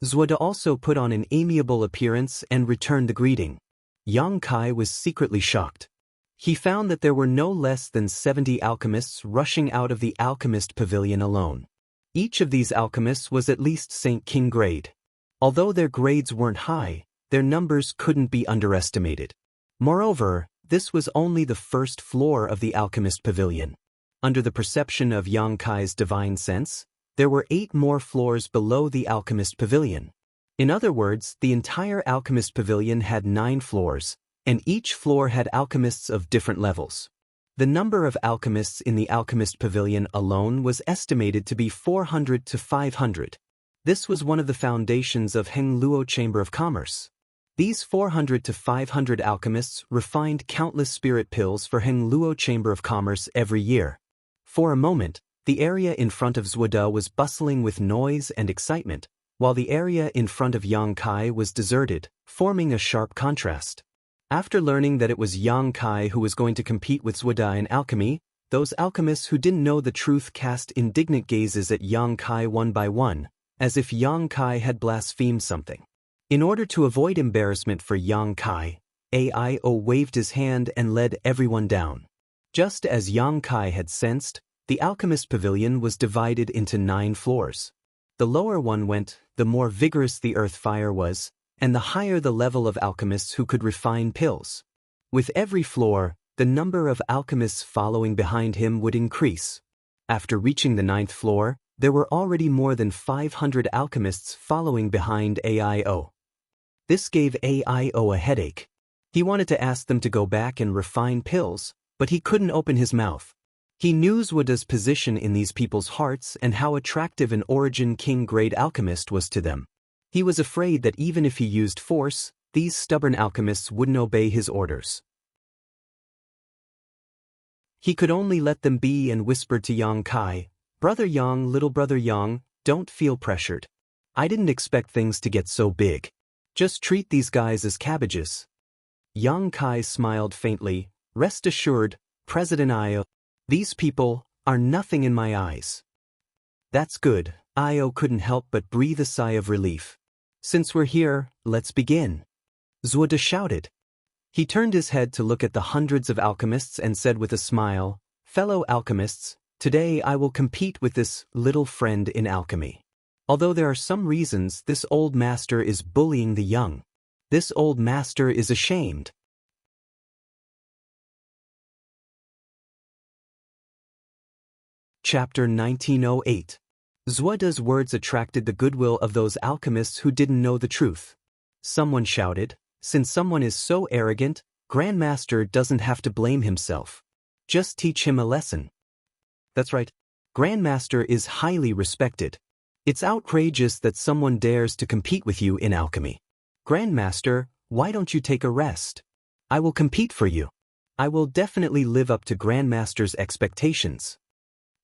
Zuoda also put on an amiable appearance and returned the greeting. Yang Kai was secretly shocked. He found that there were no less than 70 alchemists rushing out of the alchemist pavilion alone. Each of these alchemists was at least Saint King grade. Although their grades weren't high, their numbers couldn't be underestimated. Moreover, this was only the first floor of the alchemist pavilion. Under the perception of Yang Kai's divine sense, there were 8 more floors below the alchemist pavilion. In other words, the entire alchemist pavilion had 9 floors, and each floor had alchemists of different levels. The number of alchemists in the alchemist pavilion alone was estimated to be 400 to 500. This was one of the foundations of Hengluo Chamber of Commerce. These 400 to 500 alchemists refined countless spirit pills for Hengluo Chamber of Commerce every year. For a moment, the area in front of Zuoda was bustling with noise and excitement, while the area in front of Yang Kai was deserted, forming a sharp contrast. After learning that it was Yang Kai who was going to compete with Zuoda in alchemy, those alchemists who didn't know the truth cast indignant gazes at Yang Kai one by one, as if Yang Kai had blasphemed something. In order to avoid embarrassment for Yang Kai, AIO waved his hand and led everyone down. Just as Yang Kai had sensed, the alchemist pavilion was divided into 9 floors. The lower one went, the more vigorous the earth fire was, and the higher the level of alchemists who could refine pills. With every floor, the number of alchemists following behind him would increase. After reaching the 9th floor, there were already more than 500 alchemists following behind AIO. This gave AIO a headache. He wanted to ask them to go back and refine pills, but he couldn't open his mouth. He knew Zuoda's position in these people's hearts and how attractive an Origin King-grade alchemist was to them. He was afraid that even if he used force, these stubborn alchemists wouldn't obey his orders. He could only let them be and whispered to Yang Kai, "Brother Yang, little brother Yang, don't feel pressured. I didn't expect things to get so big. Just treat these guys as cabbages." Yang Kai smiled faintly. "Rest assured, President Io, these people are nothing in my eyes." "That's good." Io couldn't help but breathe a sigh of relief. "Since we're here, let's begin," Zuoda shouted. He turned his head to look at the hundreds of alchemists and said with a smile, "Fellow alchemists, today I will compete with this little friend in alchemy. Although there are some reasons this old master is bullying the young. This old master is ashamed." Chapter 1908. Zuoda's words attracted the goodwill of those alchemists who didn't know the truth. Someone shouted, "Since someone is so arrogant, Grandmaster doesn't have to blame himself. Just teach him a lesson." That's right. Grandmaster is highly respected. It's outrageous that someone dares to compete with you in alchemy. Grandmaster, why don't you take a rest? I will compete for you. I will definitely live up to Grandmaster's expectations.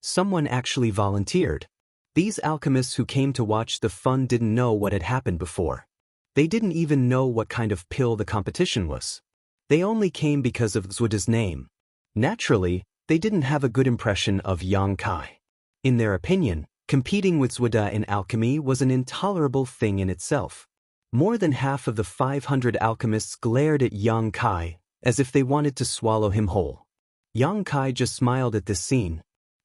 Someone actually volunteered. These alchemists who came to watch the fun didn't know what had happened before. They didn't even know what kind of pill the competition was. They only came because of Zuoda's name. Naturally, they didn't have a good impression of Yang Kai. In their opinion, competing with Zuoda in alchemy was an intolerable thing in itself. More than half of the 500 alchemists glared at Yang Kai, as if they wanted to swallow him whole. Yang Kai just smiled at this scene.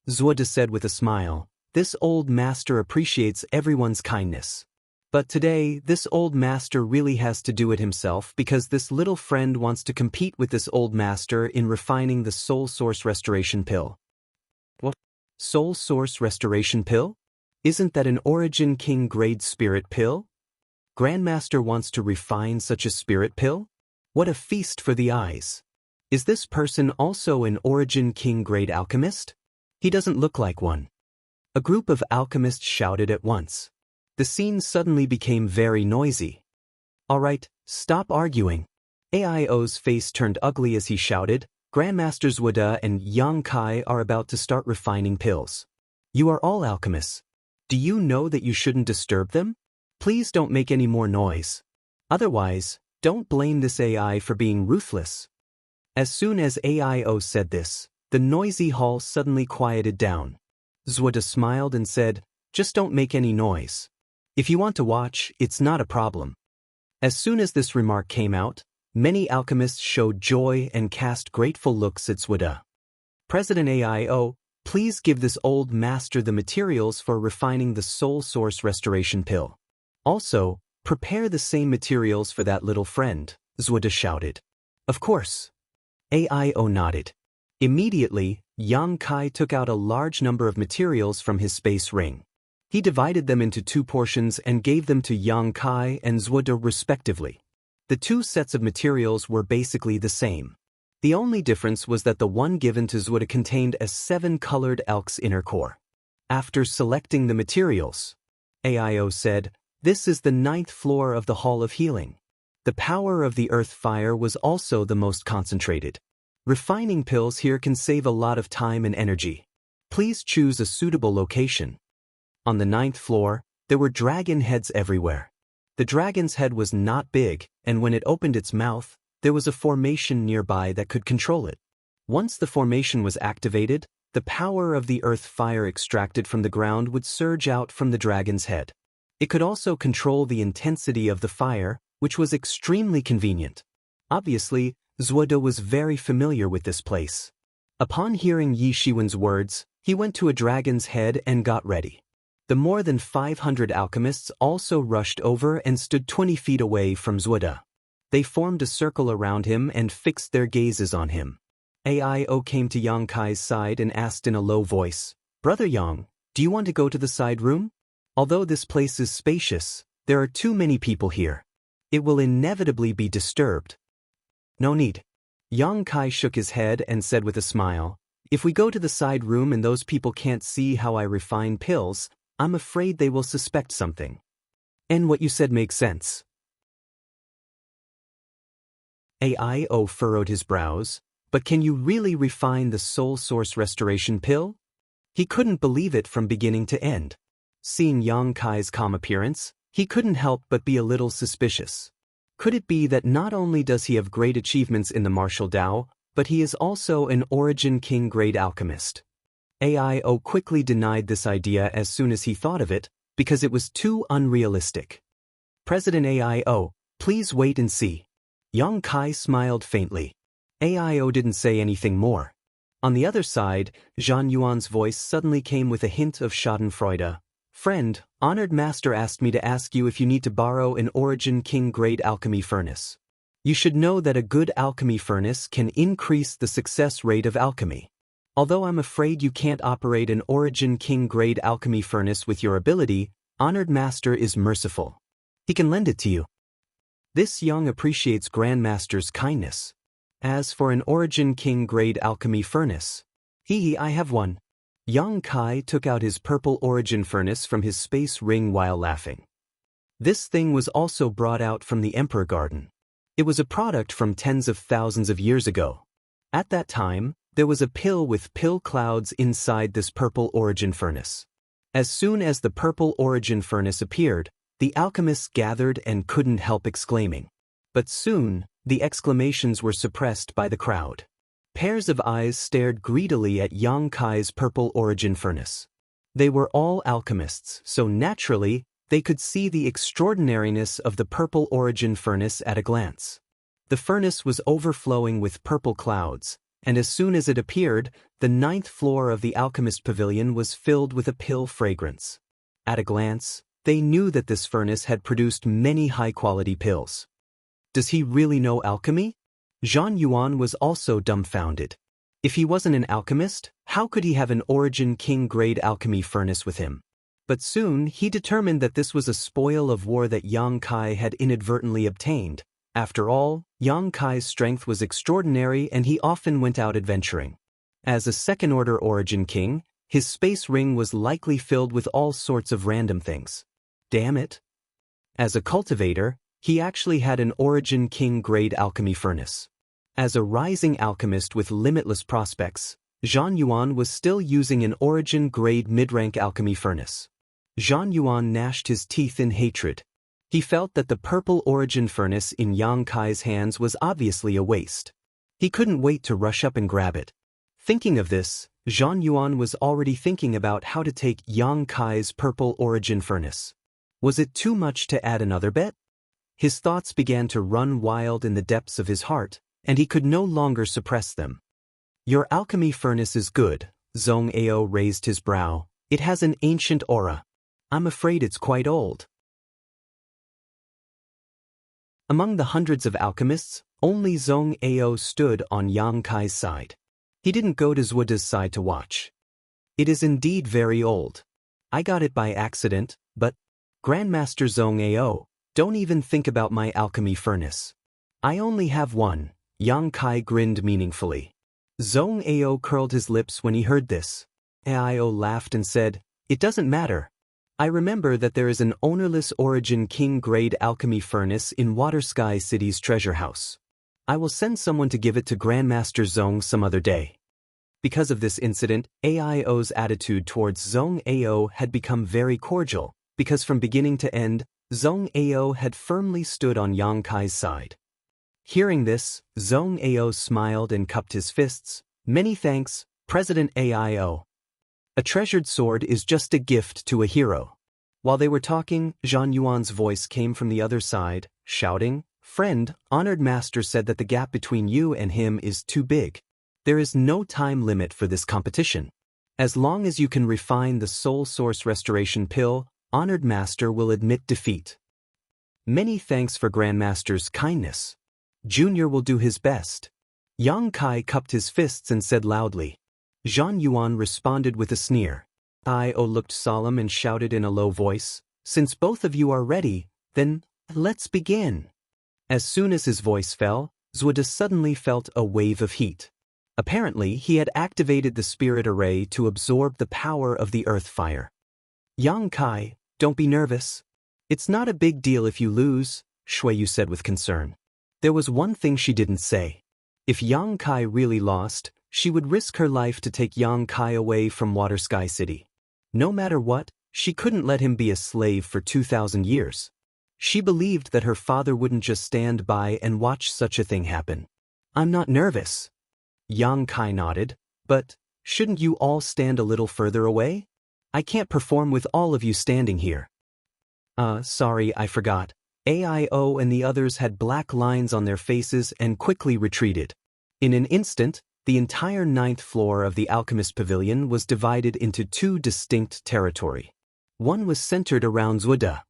Zuoda said with a smile, "This old master appreciates everyone's kindness. But today, this old master really has to do it himself because this little friend wants to compete with this old master in refining the soul source restoration pill. What? Soul source restoration pill? Isn't that an Origin King grade spirit pill? Grandmaster wants to refine such a spirit pill? What a feast for the eyes. Is this person also an Origin King grade alchemist? He doesn't look like one. A group of alchemists shouted at once. The scene suddenly became very noisy. All right, stop arguing. AIO's face turned ugly as he shouted, Grandmasters Wuda and Xianxia are about to start refining pills. You are all alchemists. Do you know that you shouldn't disturb them? Please don't make any more noise. Otherwise, don't blame this AI for being ruthless. As soon as AIO said this, the noisy hall suddenly quieted down. Zwuda smiled and said, just don't make any noise. If you want to watch, it's not a problem. As soon as this remark came out, many alchemists showed joy and cast grateful looks at Zwuda. President AIO, please give this old master the materials for refining the soul source restoration pill. Also, prepare the same materials for that little friend, Zwuda shouted. Of course. AIO nodded. Immediately, Xianxia took out a large number of materials from his space ring. He divided them into 2 portions and gave them to Xianxia and Zwuda respectively. The 2 sets of materials were basically the same. The only difference was that the one given to Zwuda contained a 7-colored elk's inner core. After selecting the materials, AIO said, this is the 9th floor of the Hall of Healing. The power of the earth fire was also the most concentrated. Refining pills here can save a lot of time and energy. Please choose a suitable location. On the 9th floor, there were dragon heads everywhere. The dragon's head was not big, and when it opened its mouth, there was a formation nearby that could control it. Once the formation was activated, the power of the earth fire extracted from the ground would surge out from the dragon's head. It could also control the intensity of the fire, which was extremely convenient. Obviously, Zwuda was very familiar with this place. Upon hearing Yi Shiwen's words, he went to a dragon's head and got ready. The more than 500 alchemists also rushed over and stood 20 feet away from Zwuda. They formed a circle around him and fixed their gazes on him. AIO came to Xianxia's side and asked in a low voice, Brother Yang, do you want to go to the side room? Although this place is spacious, there are too many people here. It will inevitably be disturbed. No need. Xianxia shook his head and said with a smile, if we go to the side room and those people can't see how I refine pills, I'm afraid they will suspect something. And what you said makes sense. AIO furrowed his brows, but can you really refine the soul source restoration pill? He couldn't believe it from beginning to end. Seeing Xianxia's calm appearance, he couldn't help but be a little suspicious. Could it be that not only does he have great achievements in the martial Tao, but he is also an Origin King grade alchemist? AIO quickly denied this idea as soon as he thought of it, because it was too unrealistic. President AIO, please wait and see. Xianxia smiled faintly. AIO didn't say anything more. On the other side, Zhan Yuan's voice suddenly came with a hint of schadenfreude. Friend, honored master asked me to ask you if you need to borrow an Origin King grade alchemy furnace. You should know that a good alchemy furnace can increase the success rate of alchemy. Although I'm afraid you can't operate an Origin King grade alchemy furnace with your ability, honored master is merciful. He can lend it to you. This young appreciates Grandmaster's kindness. As for an Origin King grade alchemy furnace, I have one. Xianxia took out his purple origin furnace from his space ring while laughing. This thing was also brought out from the Emperor Garden. It was a product from tens of thousands of years ago. At that time, there was a pill with pill clouds inside this purple origin furnace. As soon as the purple origin furnace appeared, the alchemists gathered and couldn't help exclaiming. But soon, the exclamations were suppressed by the crowd. Pairs of eyes stared greedily at Xianxia's purple origin furnace. They were all alchemists, so naturally, they could see the extraordinariness of the purple origin furnace at a glance. The furnace was overflowing with purple clouds, and as soon as it appeared, the 9th floor of the alchemist pavilion was filled with a pill fragrance. At a glance, They knew that this furnace had produced many high-quality pills. Does he really know alchemy? Zhang Yuan was also dumbfounded. If he wasn't an alchemist, how could he have an Origin King-grade alchemy furnace with him? But soon he determined that this was a spoil of war that Yang Kai had inadvertently obtained. After all, Yang Kai's strength was extraordinary and he often went out adventuring. As a second-order Origin King, his space ring was likely filled with all sorts of random things. Damn it. As a cultivator, he actually had an Origin King-grade alchemy furnace. As a rising alchemist with limitless prospects, Zhang Yuan was still using an Origin-grade mid-rank alchemy furnace. Zhang Yuan gnashed his teeth in hatred. He felt that the purple Origin furnace in Yang Kai's hands was obviously a waste. He couldn't wait to rush up and grab it. Thinking of this, Zhang Yuan was already thinking about how to take Yang Kai's purple Origin furnace. Was it too much to add another bet? His thoughts began to run wild in the depths of his heart, and he could no longer suppress them. Your alchemy furnace is good, Zhong Ao raised his brow. It has an ancient aura. I'm afraid it's quite old. Among the hundreds of alchemists, only Zhong Ao stood on Yang Kai's side. He didn't go to Zhuoda's side to watch. It is indeed very old. I got it by accident, but Grandmaster Zhong Ao, don't even think about my alchemy furnace. I only have one, Yang Kai grinned meaningfully. Zhong Ao curled his lips when he heard this. Ao laughed and said, "It doesn't matter. I remember that there is an ownerless Origin King-grade alchemy furnace in Water Sky City's treasure house. I will send someone to give it to Grandmaster Zhong some other day." Because of this incident, Ao's attitude towards Zhong Ao had become very cordial, because from beginning to end, Zhong Ao had firmly stood on Yang Kai's side. Hearing this, Zhong Ao smiled and cupped his fists. "Many thanks, President Ao. A treasured sword is just a gift to a hero." While they were talking, Zhang Yuan's voice came from the other side, shouting, "Friend, honored master said that the gap between you and him is too big. There is no time limit for this competition. As long as you can refine the soul source restoration pill, honored master will admit defeat." "Many thanks for Grandmaster's kindness. Junior will do his best." Yang Kai cupped his fists and said loudly. Zhang Yuan responded with a sneer. Ao looked solemn and shouted in a low voice, "Since both of you are ready, then let's begin." As soon as his voice fell, Zhuoda suddenly felt a wave of heat. Apparently, he had activated the spirit array to absorb the power of the earth fire. "Yang Kai, don't be nervous. It's not a big deal if you lose," Shuiyu said with concern. There was one thing she didn't say. If Yang Kai really lost, she would risk her life to take Yang Kai away from Water Sky City. No matter what, she couldn't let him be a slave for 2,000 years. She believed that her father wouldn't just stand by and watch such a thing happen. "I'm not nervous." Yang Kai nodded, "But shouldn't you all stand a little further away? I can't perform with all of you standing here." Sorry, I forgot." Ao and the others had black lines on their faces and quickly retreated. In an instant, the entire 9th floor of the Alchemist Pavilion was divided into two distinct territories. One was centered around Zhuoda.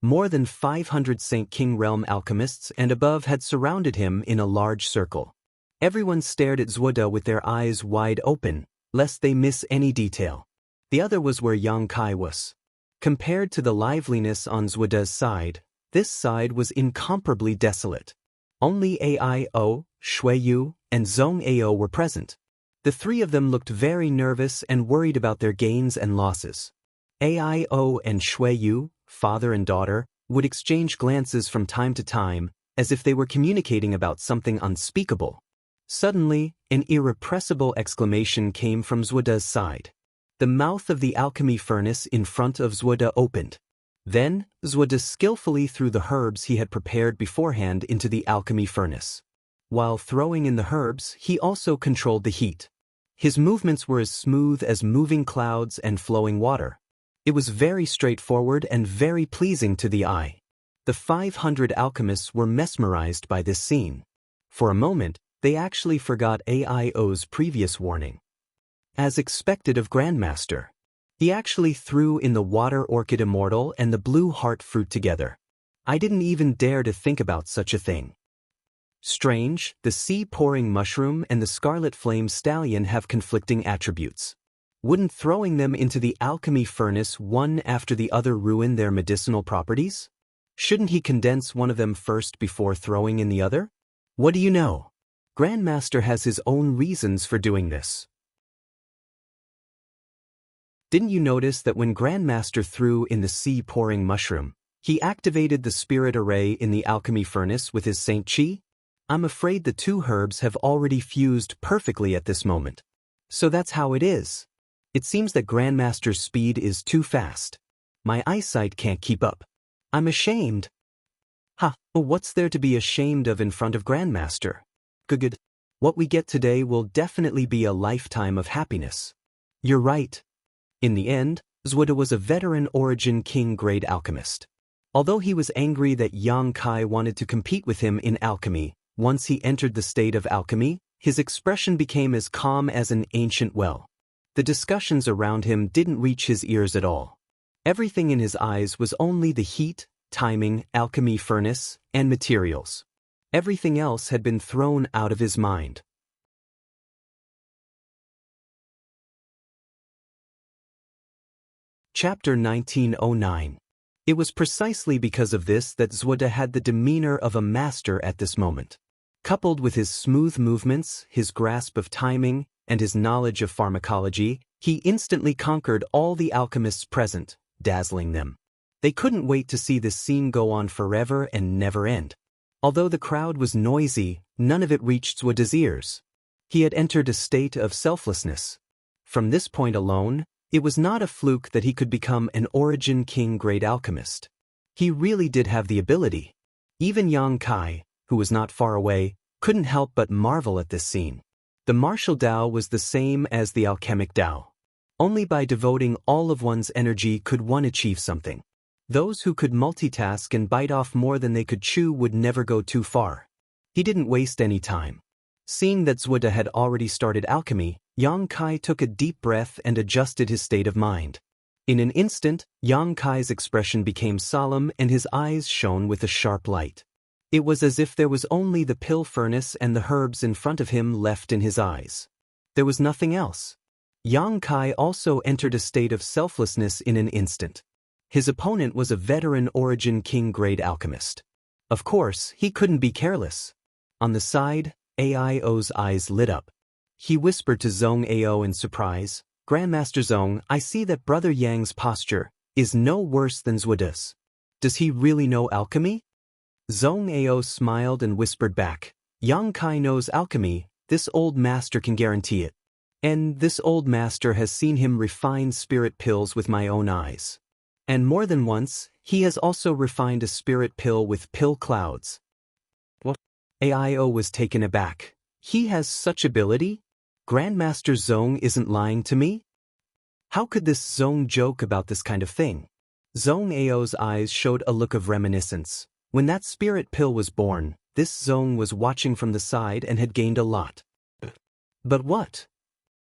More than 500 Saint King Realm alchemists and above had surrounded him in a large circle. Everyone stared at Zhuoda with their eyes wide open, lest they miss any detail. The other was where Yang Kai was. Compared to the liveliness on Zhuoda's side, this side was incomparably desolate. Only Ao, Shuiyu, and Zhong Ao were present. The three of them looked very nervous and worried about their gains and losses. Ao and Shuiyu, father and daughter, would exchange glances from time to time, as if they were communicating about something unspeakable. Suddenly, an irrepressible exclamation came from Zhuoda's side. The mouth of the alchemy furnace in front of Zhuoda opened. Then, Zhuoda skillfully threw the herbs he had prepared beforehand into the alchemy furnace. While throwing in the herbs, he also controlled the heat. His movements were as smooth as moving clouds and flowing water. It was very straightforward and very pleasing to the eye. The 500 alchemists were mesmerized by this scene. For a moment, they actually forgot Ao's previous warning. As expected of Grandmaster, He actually threw in the water orchid immortal and the blue heart fruit together. I didn't even dare to think about such a thing. Strange, the sea-pouring mushroom and the scarlet flame stallion have conflicting attributes. Wouldn't throwing them into the alchemy furnace one after the other ruin their medicinal properties? Shouldn't he condense one of them first before throwing in the other? What do you know? Grandmaster has his own reasons for doing this. Didn't you notice that when Grandmaster threw in the sea-pouring mushroom, he activated the spirit array in the alchemy furnace with his Saint Chi? I'm afraid the two herbs have already fused perfectly at this moment. So that's how it is. It seems that Grandmaster's speed is too fast. My eyesight can't keep up. I'm ashamed. Ha, what's there to be ashamed of in front of Grandmaster? Good. What we get today will definitely be a lifetime of happiness. You're right. In the end, Zhude was a veteran origin king-grade alchemist. Although he was angry that Yang Kai wanted to compete with him in alchemy, once he entered the state of alchemy, his expression became as calm as an ancient well. The discussions around him didn't reach his ears at all. Everything in his eyes was only the heat, timing, alchemy furnace, and materials. Everything else had been thrown out of his mind. Chapter 1909. It was precisely because of this that Zhude had the demeanor of a master at this moment. Coupled with his smooth movements, his grasp of timing, and his knowledge of pharmacology, he instantly conquered all the alchemists present, dazzling them. They couldn't wait to see this scene go on forever and never end. Although the crowd was noisy, none of it reached Zhude's ears. He had entered a state of selflessness. From this point alone, it was not a fluke that he could become an origin king-grade alchemist. He really did have the ability. Even Yang Kai, who was not far away, couldn't help but marvel at this scene. The martial Dao was the same as the alchemic Dao. Only by devoting all of one's energy could one achieve something. Those who could multitask and bite off more than they could chew would never go too far. He didn't waste any time. Seeing that Zhude had already started alchemy, Yang Kai took a deep breath and adjusted his state of mind. In an instant, Yang Kai's expression became solemn and his eyes shone with a sharp light. It was as if there was only the pill furnace and the herbs in front of him left in his eyes. There was nothing else. Yang Kai also entered a state of selflessness in an instant. His opponent was a veteran origin king-grade alchemist. Of course, he couldn't be careless. On the side, Aio's eyes lit up. He whispered to Zhong Ao in surprise, "Grandmaster Zhong, I see that Brother Yang's posture is no worse than Zhude's. Does he really know alchemy?" Zhong Ao smiled and whispered back, "Yang Kai knows alchemy, this old master can guarantee it. And this old master has seen him refine spirit pills with my own eyes. And more than once, he has also refined a spirit pill with pill clouds." What? Aio was taken aback. He has such ability? Grandmaster Zhong isn't lying to me? How could this Zhong joke about this kind of thing? Zhong Ao's eyes showed a look of reminiscence. When that spirit pill was born, this Zhong was watching from the side and had gained a lot. But what?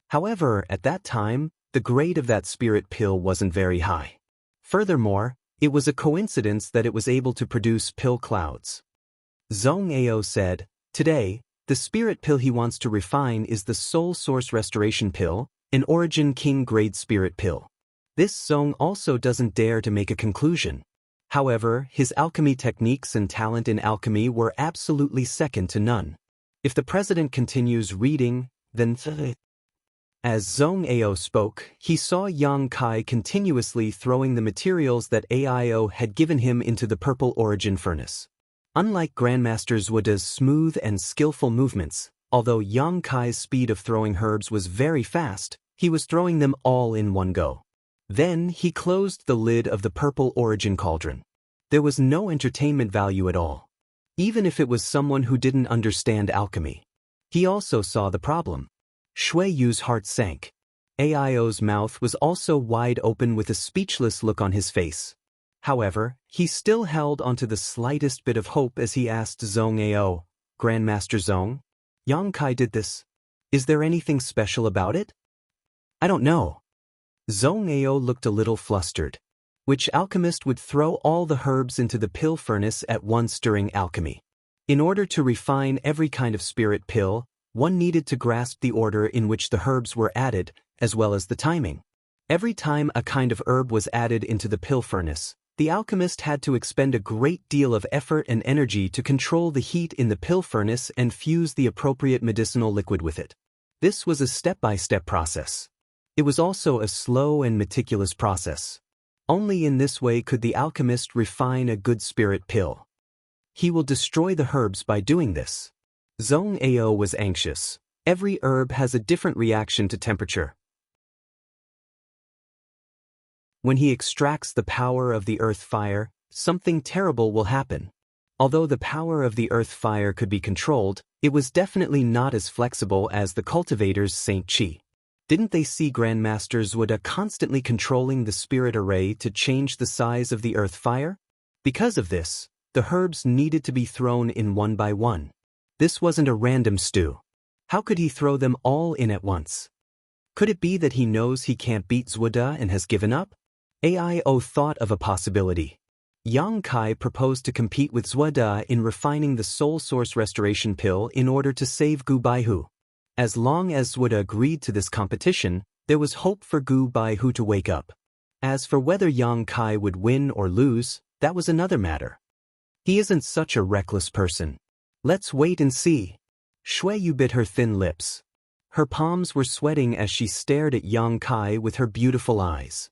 However, at that time, the grade of that spirit pill wasn't very high. Furthermore, it was a coincidence that it was able to produce pill clouds. Zhong Ao said, "Today, the spirit pill he wants to refine is the Soul Source Restoration Pill, an Origin King-grade spirit pill." This Zhong also doesn't dare to make a conclusion. However, his alchemy techniques and talent in alchemy were absolutely second to none. If the president continues reading, then... As Zhong Ao spoke, he saw Yang Kai continuously throwing the materials that Aio had given him into the purple origin furnace. Unlike Grandmaster Zhude's smooth and skillful movements, although Yang Kai's speed of throwing herbs was very fast, he was throwing them all in one go. Then he closed the lid of the purple origin cauldron. There was no entertainment value at all. Even if it was someone who didn't understand alchemy. He also saw the problem. Shui Yu's heart sank. Aio's mouth was also wide open with a speechless look on his face. However, he still held onto the slightest bit of hope as he asked Zhong Ao, "Grandmaster Zhong, Yang Kai did this. Is there anything special about it?" "I don't know." Zhong Ao looked a little flustered. Which alchemist would throw all the herbs into the pill furnace at once during alchemy? In order to refine every kind of spirit pill, one needed to grasp the order in which the herbs were added, as well as the timing. Every time a kind of herb was added into the pill furnace, the alchemist had to expend a great deal of effort and energy to control the heat in the pill furnace and fuse the appropriate medicinal liquid with it. This was a step-by-step process. It was also a slow and meticulous process. Only in this way could the alchemist refine a good spirit pill. He will destroy the herbs by doing this. Zhong Ao was anxious. Every herb has a different reaction to temperature. When he extracts the power of the earth fire, something terrible will happen. Although the power of the earth fire could be controlled, it was definitely not as flexible as the cultivator's Saint Qi. Didn't they see Grandmaster Wuxia constantly controlling the spirit array to change the size of the earth fire? Because of this, the herbs needed to be thrown in one by one. This wasn't a random stew. How could he throw them all in at once? Could it be that he knows he can't beat Wuxia and has given up? AIO thought of a possibility. Yang Kai proposed to compete with Wuxia in refining the soul source restoration pill in order to save Gu Baihu. As long as Wuxia agreed to this competition, there was hope for Gu Baihu to wake up. As for whether Yang Kai would win or lose, that was another matter. He isn't such a reckless person. Let's wait and see. Shui Yu bit her thin lips. Her palms were sweating as she stared at Yang Kai with her beautiful eyes.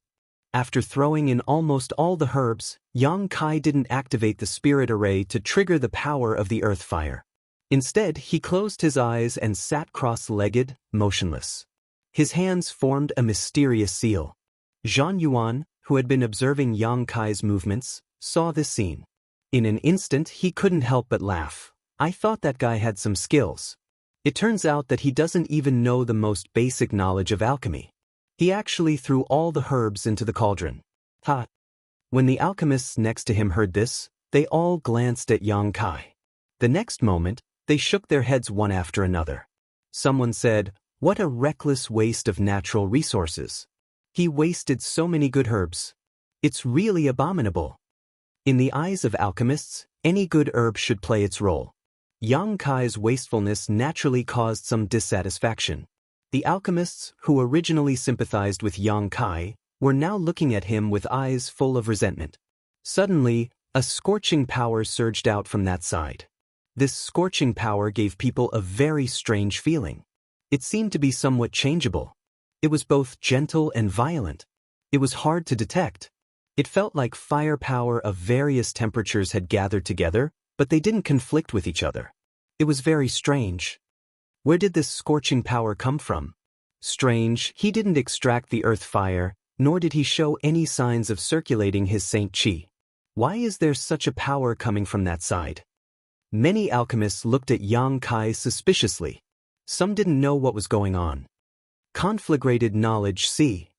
After throwing in almost all the herbs, Yang Kai didn't activate the spirit array to trigger the power of the earth fire. Instead, he closed his eyes and sat cross-legged, motionless. His hands formed a mysterious seal. Zhan Yuan, who had been observing Yang Kai's movements, saw this scene. In an instant, he couldn't help but laugh. I thought that guy had some skills. It turns out that he doesn't even know the most basic knowledge of alchemy. He actually threw all the herbs into the cauldron. Ha! When the alchemists next to him heard this, they all glanced at Yang Kai. The next moment, they shook their heads one after another. Someone said, "What a reckless waste of natural resources. He wasted so many good herbs. It's really abominable." In the eyes of alchemists, any good herb should play its role. Yang Kai's wastefulness naturally caused some dissatisfaction. The alchemists, who originally sympathized with Yang Kai, were now looking at him with eyes full of resentment. Suddenly, a scorching power surged out from that side. This scorching power gave people a very strange feeling. It seemed to be somewhat changeable. It was both gentle and violent. It was hard to detect. It felt like firepower of various temperatures had gathered together, but they didn't conflict with each other. It was very strange. Where did this scorching power come from? Strange, he didn't extract the earth fire, nor did he show any signs of circulating his Saint Qi. Why is there such a power coming from that side? Many alchemists looked at Yang Kai suspiciously. Some didn't know what was going on. Conflagrated knowledge. See.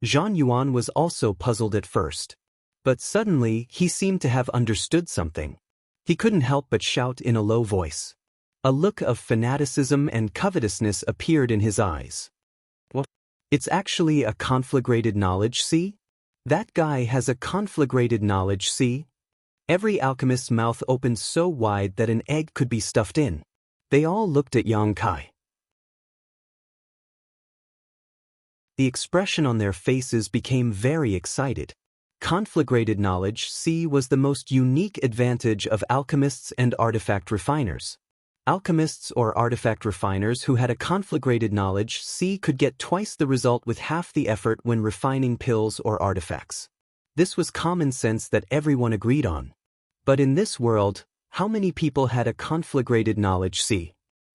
Zhan Yuan was also puzzled at first. But suddenly, he seemed to have understood something. He couldn't help but shout in a low voice. A look of fanaticism and covetousness appeared in his eyes. What? It's actually a conflagrated knowledge, see? That guy has a conflagrated knowledge, see? Every alchemist's mouth opened so wide that an egg could be stuffed in. They all looked at Yang Kai. The expression on their faces became very excited. Conflagrated knowledge, see, was the most unique advantage of alchemists and artifact refiners. Alchemists or artifact refiners who had a conflagrated knowledge, see, could get twice the result with half the effort when refining pills or artifacts. This was common sense that everyone agreed on. But in this world, how many people had a conflagrated knowledge, see?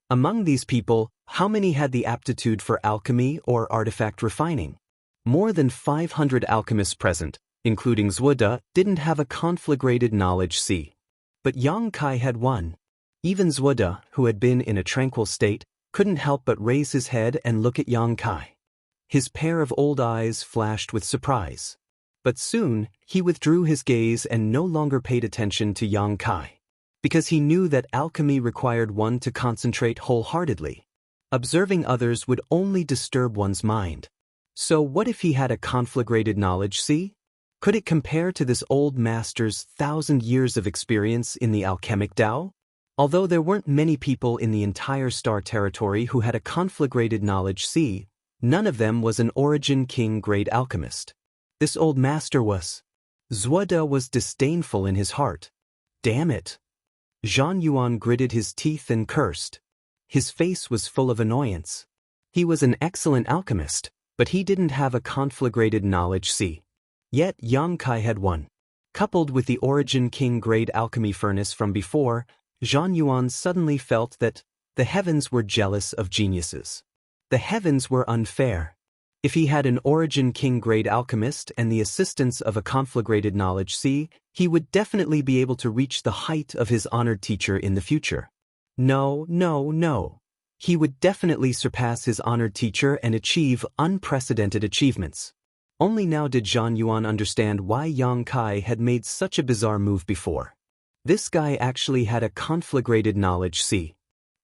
Among these people, how many had the aptitude for alchemy or artifact refining? More than 500 alchemists present, including Wuxia, didn't have a conflagrated knowledge, see? But Yang Kai had one. Even Wuxia, who had been in a tranquil state, couldn't help but raise his head and look at Yang Kai. His pair of old eyes flashed with surprise. But soon, he withdrew his gaze and no longer paid attention to Yang Kai. Because he knew that alchemy required one to concentrate wholeheartedly. Observing others would only disturb one's mind. So what if he had a conflagrated knowledge, see? Could it compare to this old master's 1,000 years of experience in the alchemic Tao? Although there weren't many people in the entire star territory who had a conflagrated knowledge, see, none of them was an origin king grade alchemist. This old master was. Zuoda was disdainful in his heart. Damn it. Zhang Yuan gritted his teeth and cursed. His face was full of annoyance. He was an excellent alchemist, but he didn't have a conflagrated knowledge, see. Yet Yang Kai had one. Coupled with the origin king grade alchemy furnace from before, Zhang Yuan suddenly felt that the heavens were jealous of geniuses. The heavens were unfair. If he had an origin king grade alchemist and the assistance of a conflagrated knowledge, see, he would definitely be able to reach the height of his honored teacher in the future. No. He would definitely surpass his honored teacher and achieve unprecedented achievements. Only now did Zhang Yuan understand why Yang Kai had made such a bizarre move before. This guy actually had a conflagrated knowledge, see,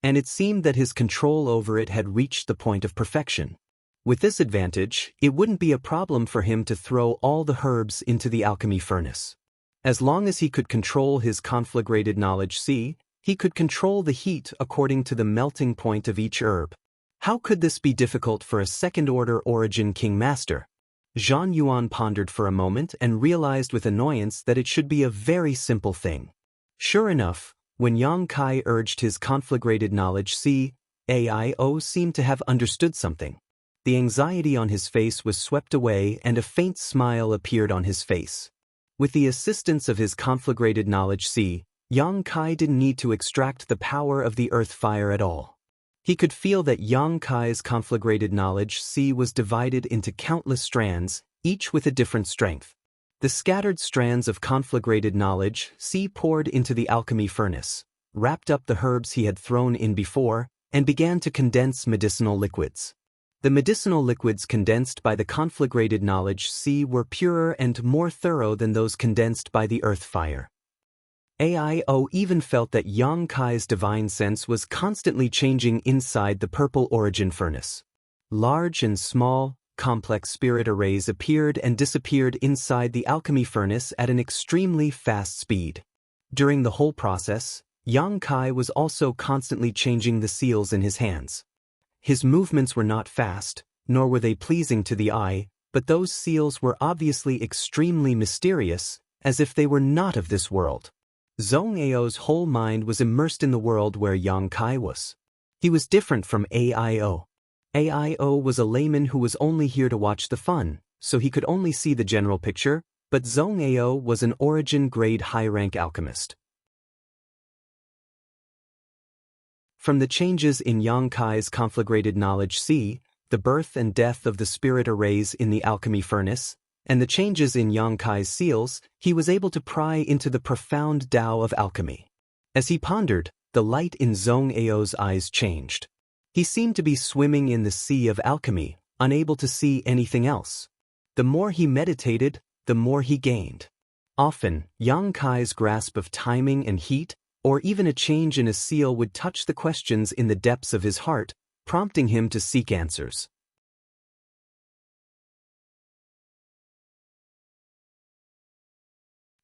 and it seemed that his control over it had reached the point of perfection. With this advantage, it wouldn't be a problem for him to throw all the herbs into the alchemy furnace. As long as he could control his conflagrated knowledge, see, he could control the heat according to the melting point of each herb. How could this be difficult for a second-order origin king master? Zhang Yuan pondered for a moment and realized with annoyance that it should be a very simple thing. Sure enough, when Yang Kai urged his conflagrated knowledge, see, AIO seemed to have understood something. The anxiety on his face was swept away and a faint smile appeared on his face. With the assistance of his conflagrated knowledge, see, Yang Kai didn't need to extract the power of the earth fire at all. He could feel that Yang Kai's conflagrated knowledge, see, was divided into countless strands, each with a different strength. The scattered strands of conflagrated knowledge, see, poured into the alchemy furnace, wrapped up the herbs he had thrown in before, and began to condense medicinal liquids. The medicinal liquids condensed by the conflagrated knowledge, see, were purer and more thorough than those condensed by the earth fire. AIO even felt that Yang Kai's divine sense was constantly changing inside the purple origin furnace. Large and small, complex spirit arrays appeared and disappeared inside the alchemy furnace at an extremely fast speed. During the whole process, Yang Kai was also constantly changing the seals in his hands. His movements were not fast, nor were they pleasing to the eye, but those seals were obviously extremely mysterious, as if they were not of this world. Zhong Ao's whole mind was immersed in the world where Yang Kai was. He was different from AIO. AIO was a layman who was only here to watch the fun, so he could only see the general picture, but Zhong Ao was an origin-grade high-rank alchemist. From the changes in Yang Kai's conflagrated knowledge, see, the birth and death of the spirit arrays in the alchemy furnace, and the changes in Yang Kai's seals, he was able to pry into the profound Tao of alchemy. As he pondered, the light in Zhong Ao's eyes changed. He seemed to be swimming in the sea of alchemy, unable to see anything else. The more he meditated, the more he gained. Often, Yang Kai's grasp of timing and heat, or even a change in a seal would touch the questions in the depths of his heart, prompting him to seek answers.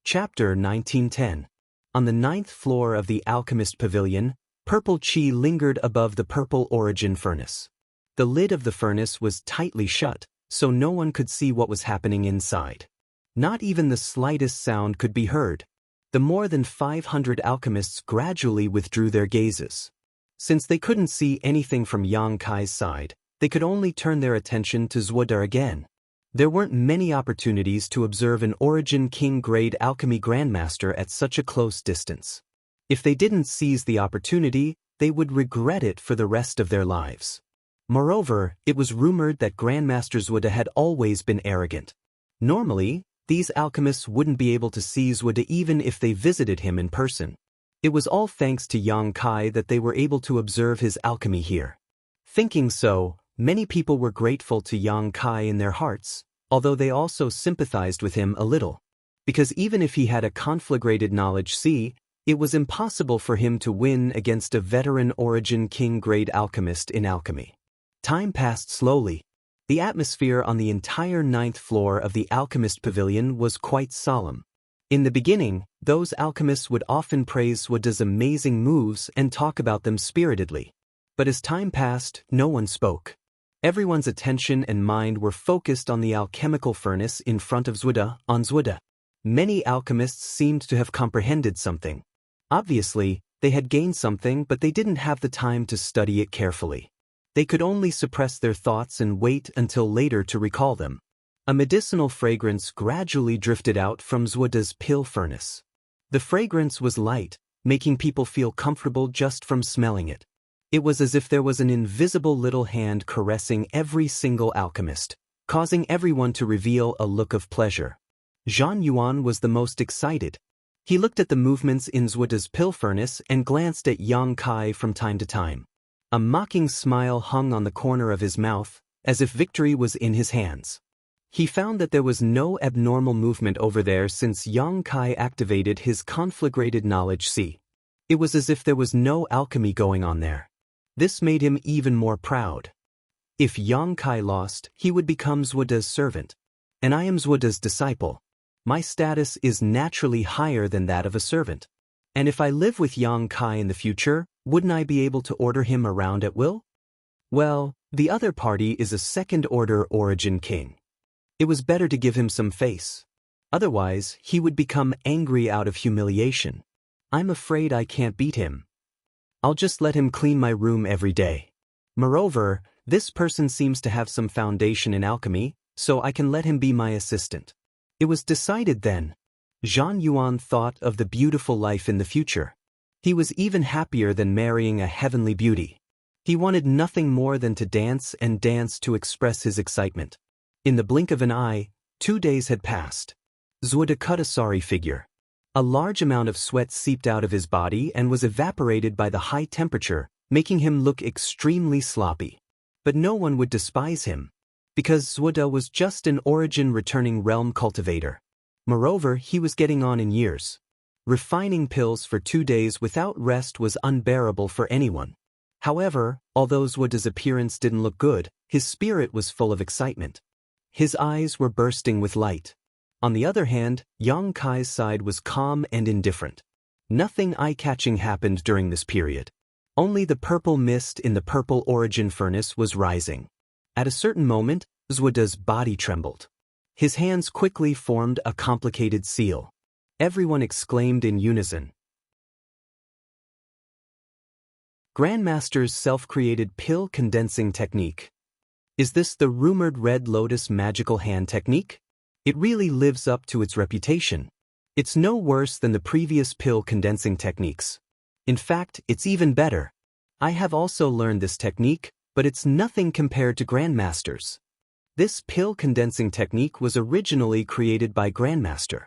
Chapter 1910. On the 9th floor of the Alchemist Pavilion, purple qi lingered above the purple origin furnace. The lid of the furnace was tightly shut, so no one could see what was happening inside. Not even the slightest sound could be heard. The more than 500 alchemists gradually withdrew their gazes. Since they couldn't see anything from Yang Kai's side, they could only turn their attention to Zuoda again. There weren't many opportunities to observe an origin king-grade alchemy grandmaster at such a close distance. If they didn't seize the opportunity, they would regret it for the rest of their lives. Moreover, it was rumored that Grandmaster Zuoda had always been arrogant. Normally, these alchemists wouldn't be able to see Zuoda even if they visited him in person. It was all thanks to Yang Kai that they were able to observe his alchemy here. Thinking so, many people were grateful to Yang Kai in their hearts, although they also sympathized with him a little. Because even if he had a conflagrated knowledge, it was impossible for him to win against a veteran origin king-grade alchemist in alchemy. Time passed slowly. The atmosphere on the entire 9th floor of the alchemist pavilion was quite solemn. In the beginning, those alchemists would often praise Sword's amazing moves and talk about them spiritedly. But as time passed, no one spoke. Everyone's attention and mind were focused on the alchemical furnace in front of Sword. Many alchemists seemed to have comprehended something. Obviously, they had gained something, but they didn't have the time to study it carefully. They could only suppress their thoughts and wait until later to recall them. A medicinal fragrance gradually drifted out from Sword's pill furnace. The fragrance was light, making people feel comfortable just from smelling it. It was as if there was an invisible little hand caressing every single alchemist, causing everyone to reveal a look of pleasure. Zhan Yuan was the most excited. He looked at the movements in Sword's pill furnace and glanced at Yang Kai from time to time. A mocking smile hung on the corner of his mouth, as if victory was in his hands. He found that there was no abnormal movement over there since Yang Kai activated his conflagrated knowledge C. It was as if there was no alchemy going on there. This made him even more proud. If Yang Kai lost, he would become Sword's servant. And I am Sword's disciple. My status is naturally higher than that of a servant. And if I live with Yang Kai in the future, wouldn't I be able to order him around at will? Well, the other party is a second-order origin king. It was better to give him some face. Otherwise, he would become angry out of humiliation. I'm afraid I can't beat him. I'll just let him clean my room every day. Moreover, this person seems to have some foundation in alchemy, so I can let him be my assistant. It was decided then. Zhan Yuan thought of the beautiful life in the future. He was even happier than marrying a heavenly beauty. He wanted nothing more than to dance and dance to express his excitement. In the blink of an eye, 2 days had passed. Sword cut a sorry figure. A large amount of sweat seeped out of his body and was evaporated by the high temperature, making him look extremely sloppy. But no one would despise him, because Sword was just an origin-returning realm cultivator. Moreover, he was getting on in years. Refining pills for 2 days without rest was unbearable for anyone. However, although Sword's appearance didn't look good, his spirit was full of excitement. His eyes were bursting with light. On the other hand, Yang Kai's side was calm and indifferent. Nothing eye-catching happened during this period. Only the purple mist in the purple origin furnace was rising. At a certain moment, Sword's body trembled. His hands quickly formed a complicated seal. Everyone exclaimed in unison. Grandmaster's self-created pill condensing technique. Is this the rumored Red Lotus magical hand technique? It really lives up to its reputation. It's no worse than the previous pill condensing techniques. In fact, it's even better. I have also learned this technique, but it's nothing compared to Grandmaster's. This pill condensing technique was originally created by Grandmaster.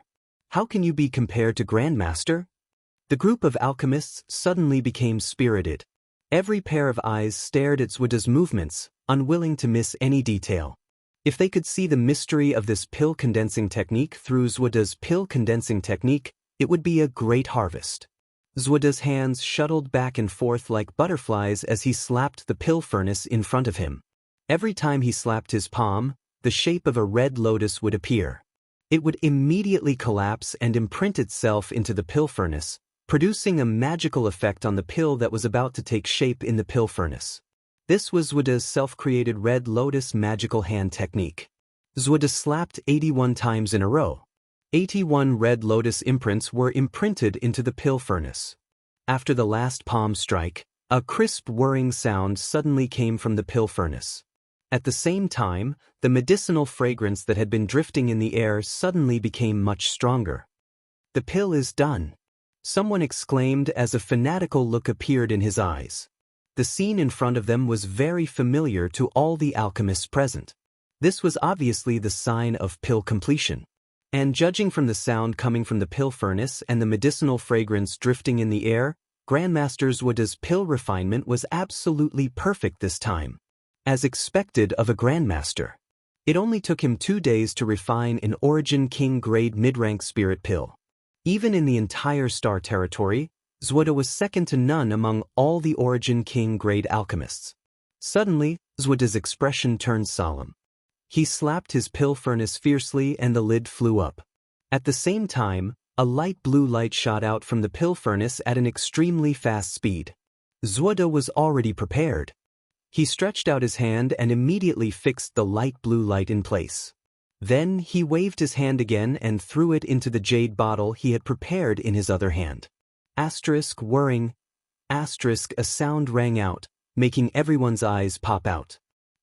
How can you be compared to Grandmaster? The group of alchemists suddenly became spirited. Every pair of eyes stared at Sword's movements, unwilling to miss any detail. If they could see the mystery of this pill condensing technique through Sword's pill condensing technique, it would be a great harvest. Sword's hands shuttled back and forth like butterflies as he slapped the pill furnace in front of him. Every time he slapped his palm, the shape of a red lotus would appear. It would immediately collapse and imprint itself into the pill furnace, producing a magical effect on the pill that was about to take shape in the pill furnace. This was Sword's self-created Red Lotus magical hand technique. Sword slapped 81 times in a row. 81 Red Lotus imprints were imprinted into the pill furnace. After the last palm strike, a crisp whirring sound suddenly came from the pill furnace. At the same time, the medicinal fragrance that had been drifting in the air suddenly became much stronger. The pill is done. Someone exclaimed as a fanatical look appeared in his eyes. The scene in front of them was very familiar to all the alchemists present. This was obviously the sign of pill completion. And judging from the sound coming from the pill furnace and the medicinal fragrance drifting in the air, Grandmaster Sword's pill refinement was absolutely perfect this time. As expected of a Grandmaster. It only took him 2 days to refine an Origin King grade mid-rank spirit pill. Even in the entire Star Territory, Sword was second to none among all the Origin King grade alchemists. Suddenly, Sword's expression turned solemn. He slapped his pill furnace fiercely and the lid flew up. At the same time, a light blue light shot out from the pill furnace at an extremely fast speed. Zuoda was already prepared. He stretched out his hand and immediately fixed the light blue light in place. Then he waved his hand again and threw it into the jade bottle he had prepared in his other hand. Asterisk whirring. Asterisk a sound rang out, making everyone's eyes pop out.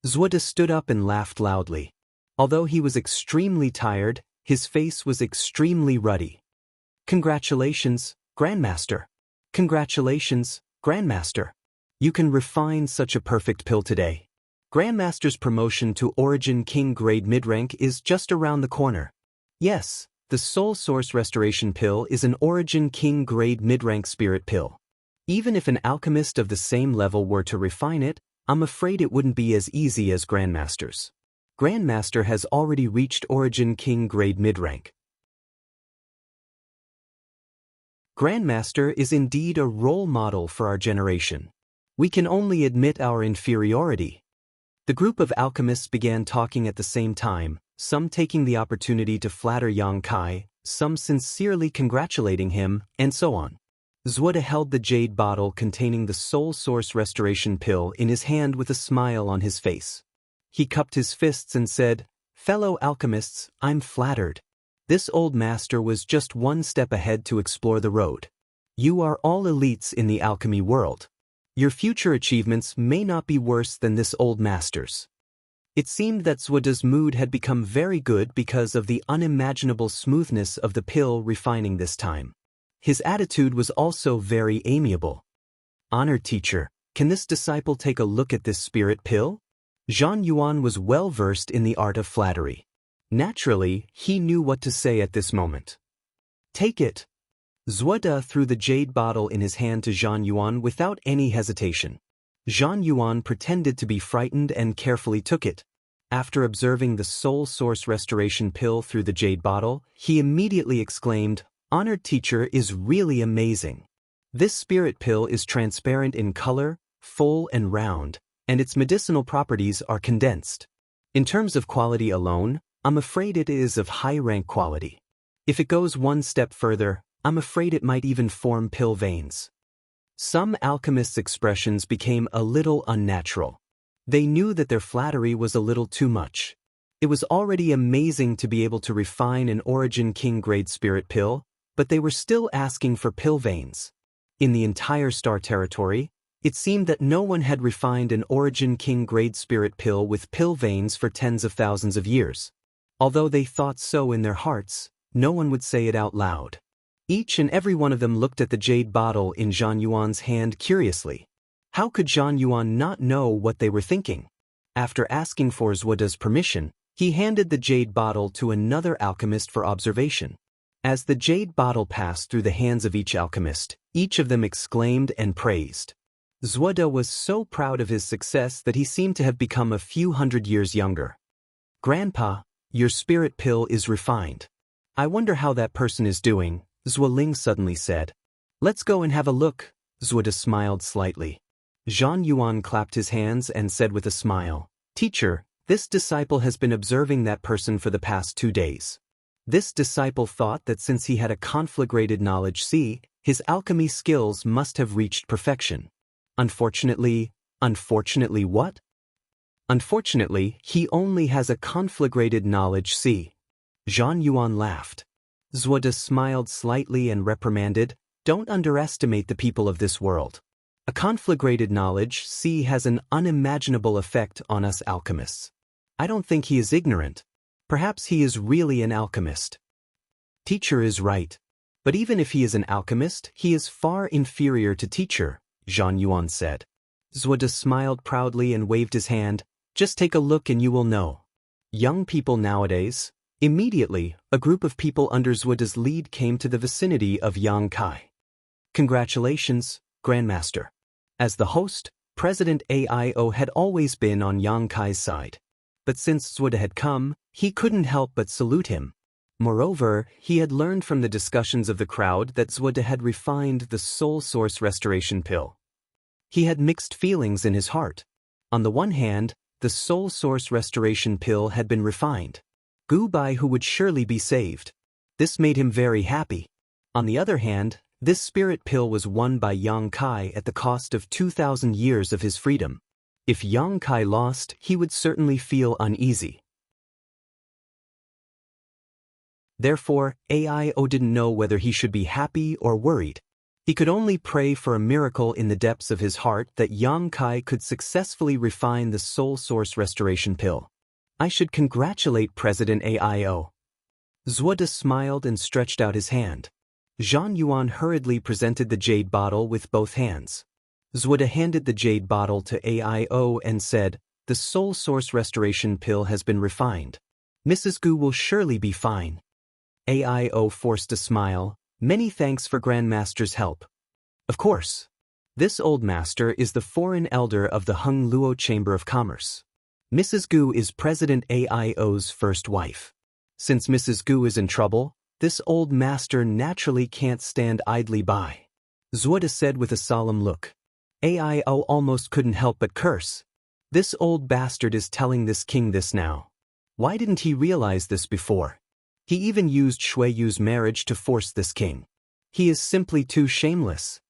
Zuoda stood up and laughed loudly. Although he was extremely tired, his face was extremely ruddy. Congratulations, Grandmaster. Congratulations, Grandmaster. You can refine such a perfect pill today. Grandmaster's promotion to Origin King grade mid-rank is just around the corner. Yes, the Soul Source Restoration Pill is an Origin King grade mid-rank spirit pill. Even if an alchemist of the same level were to refine it, I'm afraid it wouldn't be as easy as Grandmaster's. Grandmaster has already reached Origin King grade mid-rank. Grandmaster is indeed a role model for our generation. We can only admit our inferiority. The group of alchemists began talking at the same time, some taking the opportunity to flatter Yang Kai, some sincerely congratulating him, and so on. Zuoda held the jade bottle containing the Soul Source Restoration Pill in his hand with a smile on his face. He cupped his fists and said, "Fellow alchemists, I'm flattered. This old master was just one step ahead to explore the road. You are all elites in the alchemy world. Your future achievements may not be worse than this old master's." It seemed that Zuoda's mood had become very good because of the unimaginable smoothness of the pill refining this time. His attitude was also very amiable. "Honored teacher, can this disciple take a look at this spirit pill?" Zhang Yuan was well versed in the art of flattery. Naturally, he knew what to say at this moment. "Take it." Zuoda threw the jade bottle in his hand to Zhang Yuan without any hesitation. Zhang Yuan pretended to be frightened and carefully took it. After observing the Soul Source Restoration Pill through the jade bottle, he immediately exclaimed, "Honored teacher is really amazing. This spirit pill is transparent in color, full and round, and its medicinal properties are condensed. In terms of quality alone, I'm afraid it is of high-rank quality. If it goes one step further, I'm afraid it might even form pill veins." Some alchemists' expressions became a little unnatural. They knew that their flattery was a little too much. It was already amazing to be able to refine an Origin King grade spirit pill, but they were still asking for pill veins. In the entire Star Territory, it seemed that no one had refined an Origin King grade spirit pill with pill veins for tens of thousands of years. Although they thought so in their hearts, no one would say it out loud. Each and every one of them looked at the jade bottle in Zhang Yuan's hand curiously. How could Zhang Yuan not know what they were thinking? After asking for Zuoda's permission, he handed the jade bottle to another alchemist for observation. As the jade bottle passed through the hands of each alchemist, each of them exclaimed and praised. Zuoda was so proud of his success that he seemed to have become a few hundred years younger. "Grandpa, your spirit pill is refined. I wonder how that person is doing," Zuoling suddenly said. "Let's go and have a look." Zuoda smiled slightly. Zhang Yuan clapped his hands and said with a smile, "Teacher, this disciple has been observing that person for the past 2 days. This disciple thought that since he had a conflagrated knowledge C, his alchemy skills must have reached perfection. Unfortunately what? Unfortunately, he only has a conflagrated knowledge C." Zhang Yuan laughed. Zuoda smiled slightly and reprimanded, "Don't underestimate the people of this world. A conflagrated knowledge C has an unimaginable effect on us alchemists. I don't think he is ignorant. Perhaps he is really an alchemist." "Teacher is right. But even if he is an alchemist, he is far inferior to teacher," Zhang Yuan said. Zuoda smiled proudly and waved his hand. "Just take a look and you will know. Young people nowadays." Immediately, a group of people under Zuoda's lead came to the vicinity of Yang Kai. "Congratulations, Grandmaster." As the host, President AIO had always been on Yang Kai's side. But since Zuoda had come, he couldn't help but salute him. Moreover, he had learned from the discussions of the crowd that Zuoda had refined the Soul Source Restoration Pill. He had mixed feelings in his heart. On the one hand, the soul source restoration pill had been refined. Gu Bai who would surely be saved. This made him very happy. On the other hand, this spirit pill was won by Yang Kai at the cost of 2,000 years of his freedom. If Yang Kai lost, he would certainly feel uneasy. Therefore, AIO didn't know whether he should be happy or worried. He could only pray for a miracle in the depths of his heart that Yang Kai could successfully refine the soul source restoration pill. I should congratulate President AIO. Zuoda smiled and stretched out his hand. Zhang Yuan hurriedly presented the jade bottle with both hands. Zuoda handed the jade bottle to AIO and said, "The soul source restoration pill has been refined. Mrs. Gu will surely be fine." AIO forced a smile. "Many thanks for Grandmaster's help." Of course. This old master is the foreign elder of the Hung Luo Chamber of Commerce. Mrs. Gu is President AIO's first wife. Since Mrs. Gu is in trouble, this old master naturally can't stand idly by. Zuoda said with a solemn look. AIO almost couldn't help but curse. This old bastard is telling this king this now. Why didn't he realize this before? He even used Shuiyu's marriage to force this king. He is simply too shameless.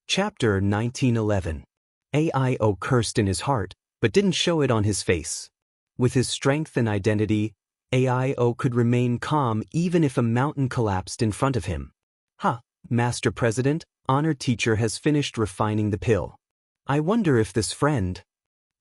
Chapter 1911. AIO cursed in his heart, but didn't show it on his face. With his strength and identity, AIO could remain calm even if a mountain collapsed in front of him. Master President, honored teacher has finished refining the pill. I wonder if this friend...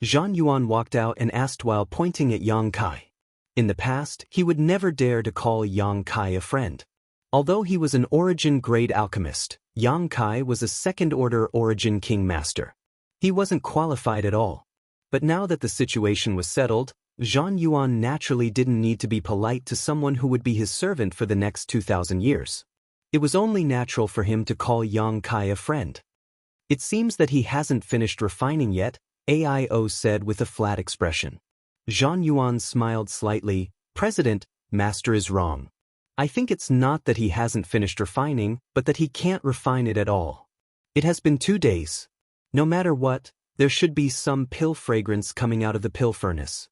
Zhang Yuan walked out and asked while pointing at Yang Kai. In the past, he would never dare to call Yang Kai a friend. Although he was an origin-grade alchemist, Yang Kai was a second-order origin king master. He wasn't qualified at all. But now that the situation was settled, Zhang Yuan naturally didn't need to be polite to someone who would be his servant for the next 2,000 years. It was only natural for him to call Yang Kai a friend. It seems that he hasn't finished refining yet, AIO said with a flat expression. Zhang Yuan smiled slightly. President, Master is wrong. I think it's not that he hasn't finished refining, but that he can't refine it at all. It has been 2 days. No matter what, there should be some pill fragrance coming out of the pill furnace.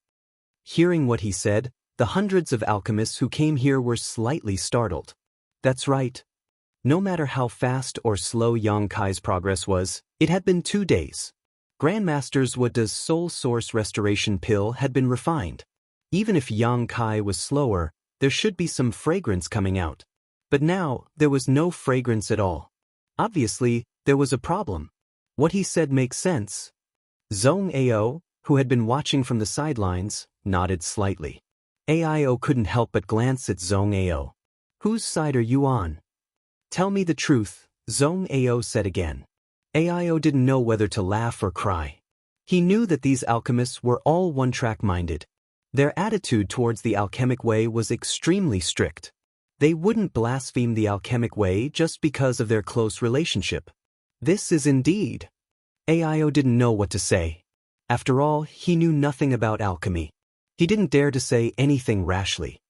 Hearing what he said, the hundreds of alchemists who came here were slightly startled. That's right. No matter how fast or slow Yang Kai's progress was, it had been 2 days. Grandmaster Zuoda's soul source restoration pill had been refined. Even if Yang Kai was slower, there should be some fragrance coming out. But now, there was no fragrance at all. Obviously, there was a problem. What he said makes sense. Zhong Ao, who had been watching from the sidelines, nodded slightly. AIO couldn't help but glance at Zhong Ao. Whose side are you on? Tell me the truth, Zhong Ao said again. AIO didn't know whether to laugh or cry. He knew that these alchemists were all one-track-minded. Their attitude towards the alchemic way was extremely strict. They wouldn't blaspheme the alchemic way just because of their close relationship. This is indeed. AIO didn't know what to say. After all, he knew nothing about alchemy. He didn't dare to say anything rashly.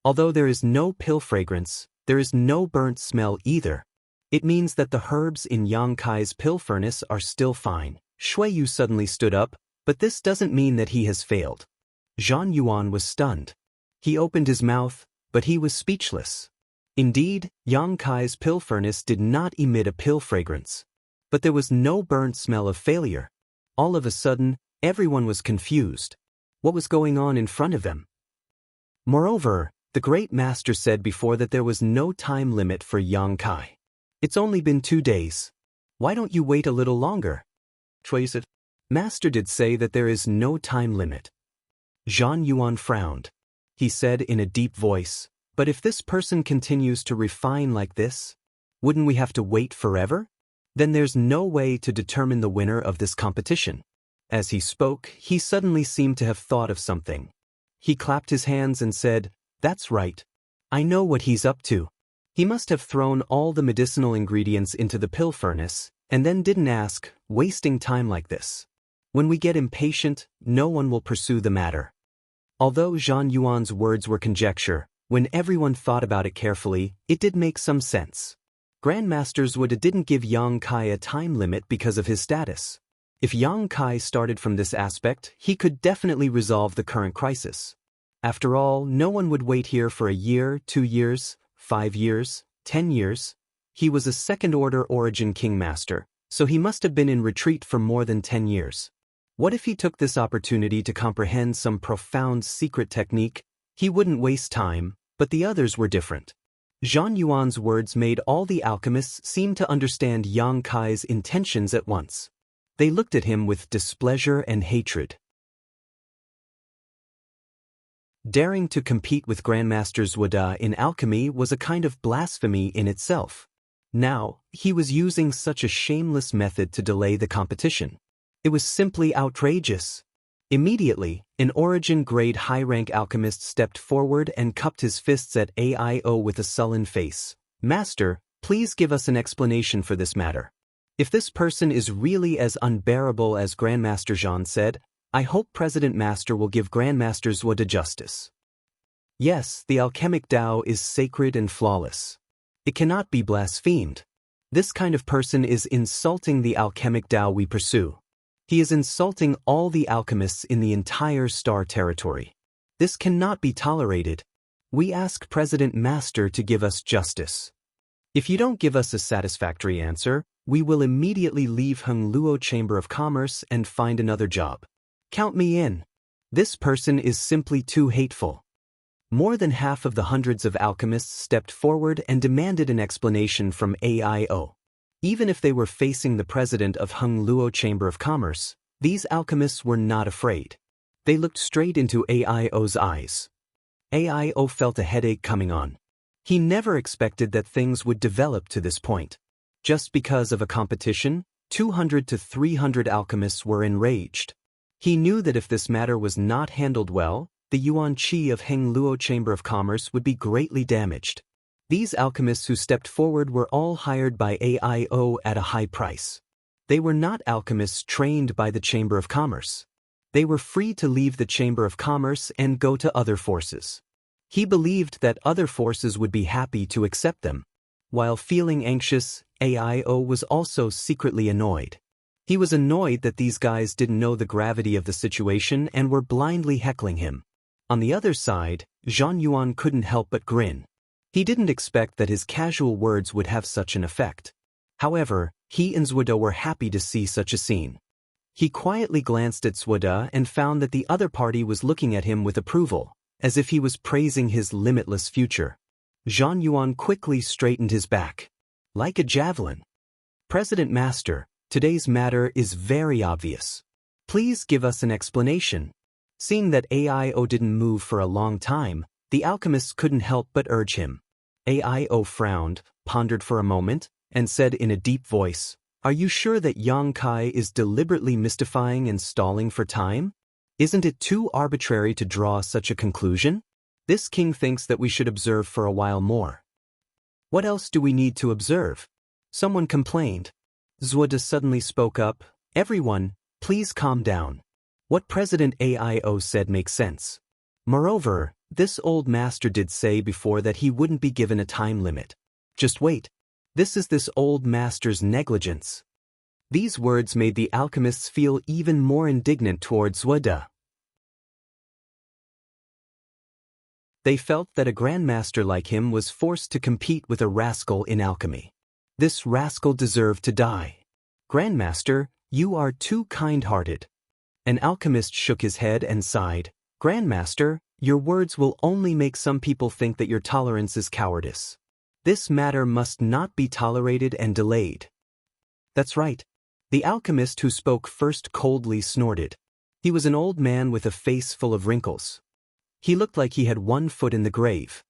Although there is no pill fragrance, there is no burnt smell either. It means that the herbs in Yang Kai's pill furnace are still fine. Shuiyu suddenly stood up, but this doesn't mean that he has failed. Zhang Yuan was stunned. He opened his mouth, but he was speechless. Indeed, Yang Kai's pill furnace did not emit a pill fragrance. But there was no burnt smell of failure. All of a sudden, everyone was confused. What was going on in front of them? Moreover, the great master said before that there was no time limit for Yang Kai. It's only been 2 days. Why don't you wait a little longer? Shuiyu said. Master did say that there is no time limit. Zhang Yuan frowned. He said in a deep voice, but if this person continues to refine like this, wouldn't we have to wait forever? Then there's no way to determine the winner of this competition. As he spoke, he suddenly seemed to have thought of something. He clapped his hands and said, That's right. I know what he's up to. He must have thrown all the medicinal ingredients into the pill furnace, and then didn't ask, wasting time like this. When we get impatient, no one will pursue the matter. Although Zhang Yuan's words were conjecture, when everyone thought about it carefully, it did make some sense. Grandmaster Zhuode didn't give Yang Kai a time limit because of his status. If Yang Kai started from this aspect, he could definitely resolve the current crisis. After all, no one would wait here for a year, 2 years, 5 years, 10 years. He was a second-order origin kingmaster, so he must have been in retreat for more than 10 years. What if he took this opportunity to comprehend some profound secret technique? He wouldn't waste time, but the others were different. Zhang Yuan's words made all the alchemists seem to understand Yang Kai's intentions at once. They looked at him with displeasure and hatred. Daring to compete with Grandmaster Zhuode in alchemy was a kind of blasphemy in itself. Now, he was using such a shameless method to delay the competition. It was simply outrageous. Immediately, an origin-grade high-rank alchemist stepped forward and cupped his fists at AIO with a sullen face. "Master, please give us an explanation for this matter. If this person is really as unbearable as Grandmaster Zhang said, I hope President Master will give Grandmaster Zhuode justice. Yes, the alchemic Tao is sacred and flawless. It cannot be blasphemed. This kind of person is insulting the alchemic Tao we pursue. He is insulting all the alchemists in the entire star territory. This cannot be tolerated. We ask President Master to give us justice. If you don't give us a satisfactory answer, we will immediately leave Hengluo Chamber of Commerce and find another job. Count me in. This person is simply too hateful." More than half of the hundreds of alchemists stepped forward and demanded an explanation from AIO. Even if they were facing the president of Hengluo Chamber of Commerce, these alchemists were not afraid. They looked straight into AIO's eyes. AIO felt a headache coming on. He never expected that things would develop to this point. Just because of a competition, 200 to 300 alchemists were enraged. He knew that if this matter was not handled well, the Yuan Qi of Hengluo Chamber of Commerce would be greatly damaged. These alchemists who stepped forward were all hired by AIO at a high price. They were not alchemists trained by the Chamber of Commerce. They were free to leave the Chamber of Commerce and go to other forces. He believed that other forces would be happy to accept them. While feeling anxious, AIO was also secretly annoyed. He was annoyed that these guys didn't know the gravity of the situation and were blindly heckling him. On the other side, Zhang Yuan couldn't help but grin. He didn't expect that his casual words would have such an effect. However, he and Zhuode were happy to see such a scene. He quietly glanced at Zhuode and found that the other party was looking at him with approval, as if he was praising his limitless future. Zhang Yuan quickly straightened his back. Like a javelin. "President Master, today's matter is very obvious. Please give us an explanation." Seeing that AIO didn't move for a long time, the alchemists couldn't help but urge him. AIO frowned, pondered for a moment, and said in a deep voice, "Are you sure that Yang Kai is deliberately mystifying and stalling for time? Isn't it too arbitrary to draw such a conclusion? This king thinks that we should observe for a while more." "What else do we need to observe?" someone complained. Zhuode suddenly spoke up, "Everyone, please calm down. What President AIO said makes sense. Moreover, this old master did say before that he wouldn't be given a time limit. Just wait. This is this old master's negligence." These words made the alchemists feel even more indignant towards Zhuode. They felt that a grandmaster like him was forced to compete with a rascal in alchemy. This rascal deserved to die. "Grandmaster, you are too kind-hearted." An alchemist shook his head and sighed. "Grandmaster, your words will only make some people think that your tolerance is cowardice. This matter must not be tolerated and delayed." "That's right." The alchemist who spoke first coldly snorted. He was an old man with a face full of wrinkles. He looked like he had one foot in the grave.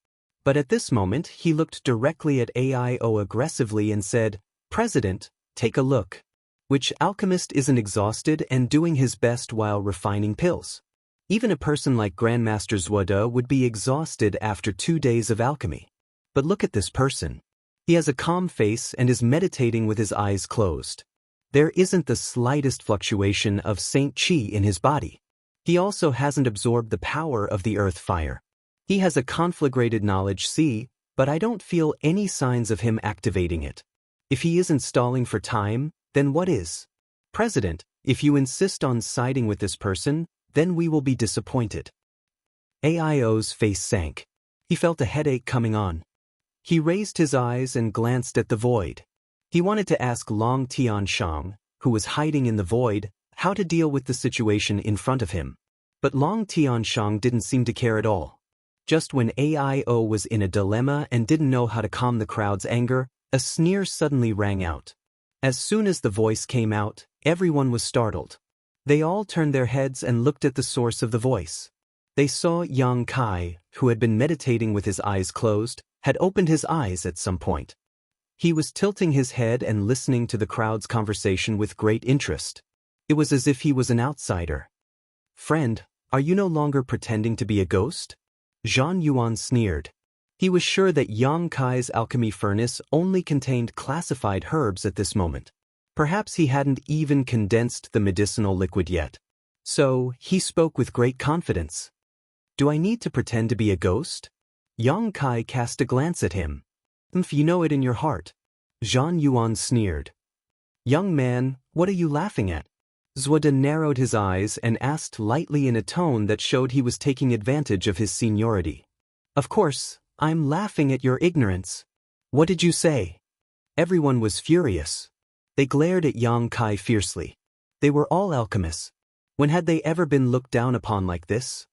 But at this moment he looked directly at AIO aggressively and said, "President, take a look. Which alchemist isn't exhausted and doing his best while refining pills? Even a person like Grandmaster Zhuode would be exhausted after 2 days of alchemy. But look at this person. He has a calm face and is meditating with his eyes closed. There isn't the slightest fluctuation of Saint Qi in his body. He also hasn't absorbed the power of the earth fire. He has a conflagrated knowledge, see, but I don't feel any signs of him activating it. If he isn't stalling for time, then what is? President, if you insist on siding with this person, then we will be disappointed. AIO's face sank. He felt a headache coming on. He raised his eyes and glanced at the void. He wanted to ask Long Tianshang, who was hiding in the void, how to deal with the situation in front of him. But Long Tianshang didn't seem to care at all. Just when AIO was in a dilemma and didn't know how to calm the crowd's anger, a sneer suddenly rang out. As soon as the voice came out, everyone was startled. They all turned their heads and looked at the source of the voice. They saw Yang Kai, who had been meditating with his eyes closed, had opened his eyes at some point. He was tilting his head and listening to the crowd's conversation with great interest. It was as if he was an outsider. Friend, are you no longer pretending to be a ghost? Zhan Yuan sneered. He was sure that Yang Kai's alchemy furnace only contained classified herbs at this moment. Perhaps he hadn't even condensed the medicinal liquid yet. So, he spoke with great confidence. Do I need to pretend to be a ghost? Yang Kai cast a glance at him. If you know it in your heart. Zhan Yuan sneered. Young man, what are you laughing at? Zuoda narrowed his eyes and asked lightly in a tone that showed he was taking advantage of his seniority. Of course, I'm laughing at your ignorance. What did you say? Everyone was furious. They glared at Yang Kai fiercely. They were all alchemists. When had they ever been looked down upon like this?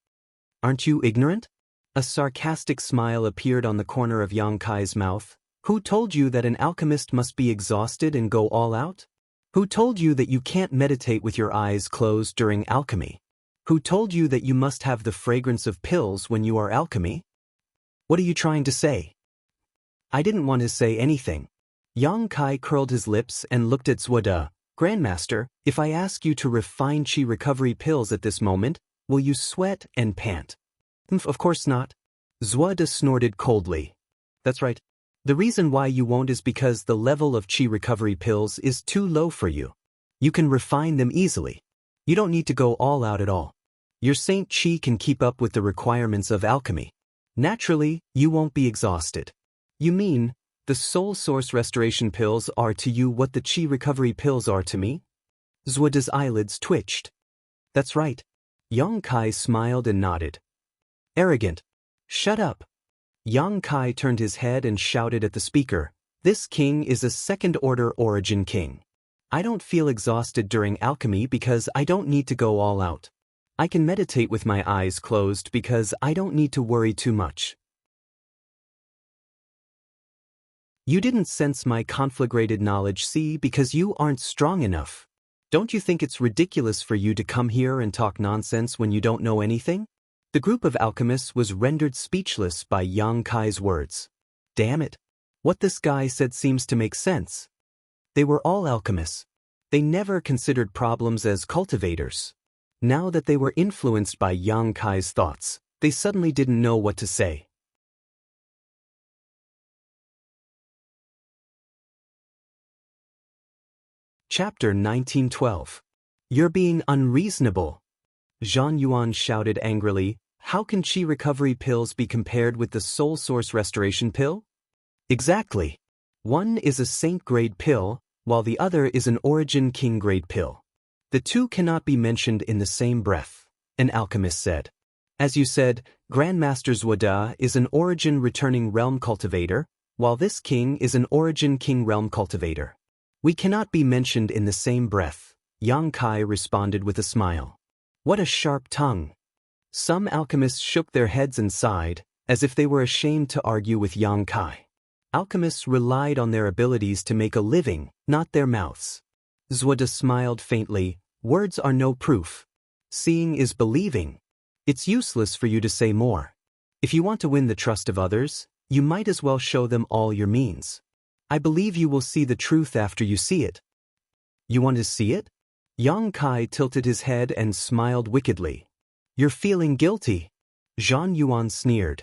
Aren't you ignorant? A sarcastic smile appeared on the corner of Yang Kai's mouth. Who told you that an alchemist must be exhausted and go all out? Who told you that you can't meditate with your eyes closed during alchemy? Who told you that you must have the fragrance of pills when you are alchemy? What are you trying to say? I didn't want to say anything. Yang Kai curled his lips and looked at Zuoda. Grandmaster, if I ask you to refine chi recovery pills at this moment, will you sweat and pant? Of course not. Zuoda snorted coldly. That's right. The reason why you won't is because the level of chi recovery pills is too low for you. You can refine them easily. You don't need to go all out at all. Your Saint Chi can keep up with the requirements of alchemy. Naturally, you won't be exhausted. You mean, the soul source restoration pills are to you what the chi recovery pills are to me? Zuoda's eyelids twitched. That's right. Yang Kai smiled and nodded. Arrogant. Shut up. Yang Kai turned his head and shouted at the speaker, this king is a second-order origin king. I don't feel exhausted during alchemy because I don't need to go all out. I can meditate with my eyes closed because I don't need to worry too much. You didn't sense my conflagrated knowledge, see, because you aren't strong enough. Don't you think it's ridiculous for you to come here and talk nonsense when you don't know anything? The group of alchemists was rendered speechless by Yang Kai's words. Damn it. What this guy said seems to make sense. They were all alchemists. They never considered problems as cultivators. Now that they were influenced by Yang Kai's thoughts, they suddenly didn't know what to say. Chapter 1912. You're being unreasonable. Zhan Yuan shouted angrily, how can chi recovery pills be compared with the soul source restoration pill? Exactly. One is a saint grade pill, while the other is an origin king grade pill. The two cannot be mentioned in the same breath, an alchemist said. As you said, Grandmaster Zuoda is an origin returning realm cultivator, while this king is an origin king realm cultivator. We cannot be mentioned in the same breath, Yang Kai responded with a smile. What a sharp tongue. Some alchemists shook their heads and sighed, as if they were ashamed to argue with Yang Kai. Alchemists relied on their abilities to make a living, not their mouths. Zuoda smiled faintly, words are no proof. Seeing is believing. It's useless for you to say more. If you want to win the trust of others, you might as well show them all your means. I believe you will see the truth after you see it. You want to see it? Yang Kai tilted his head and smiled wickedly. You're feeling guilty. Zhan Yuan sneered.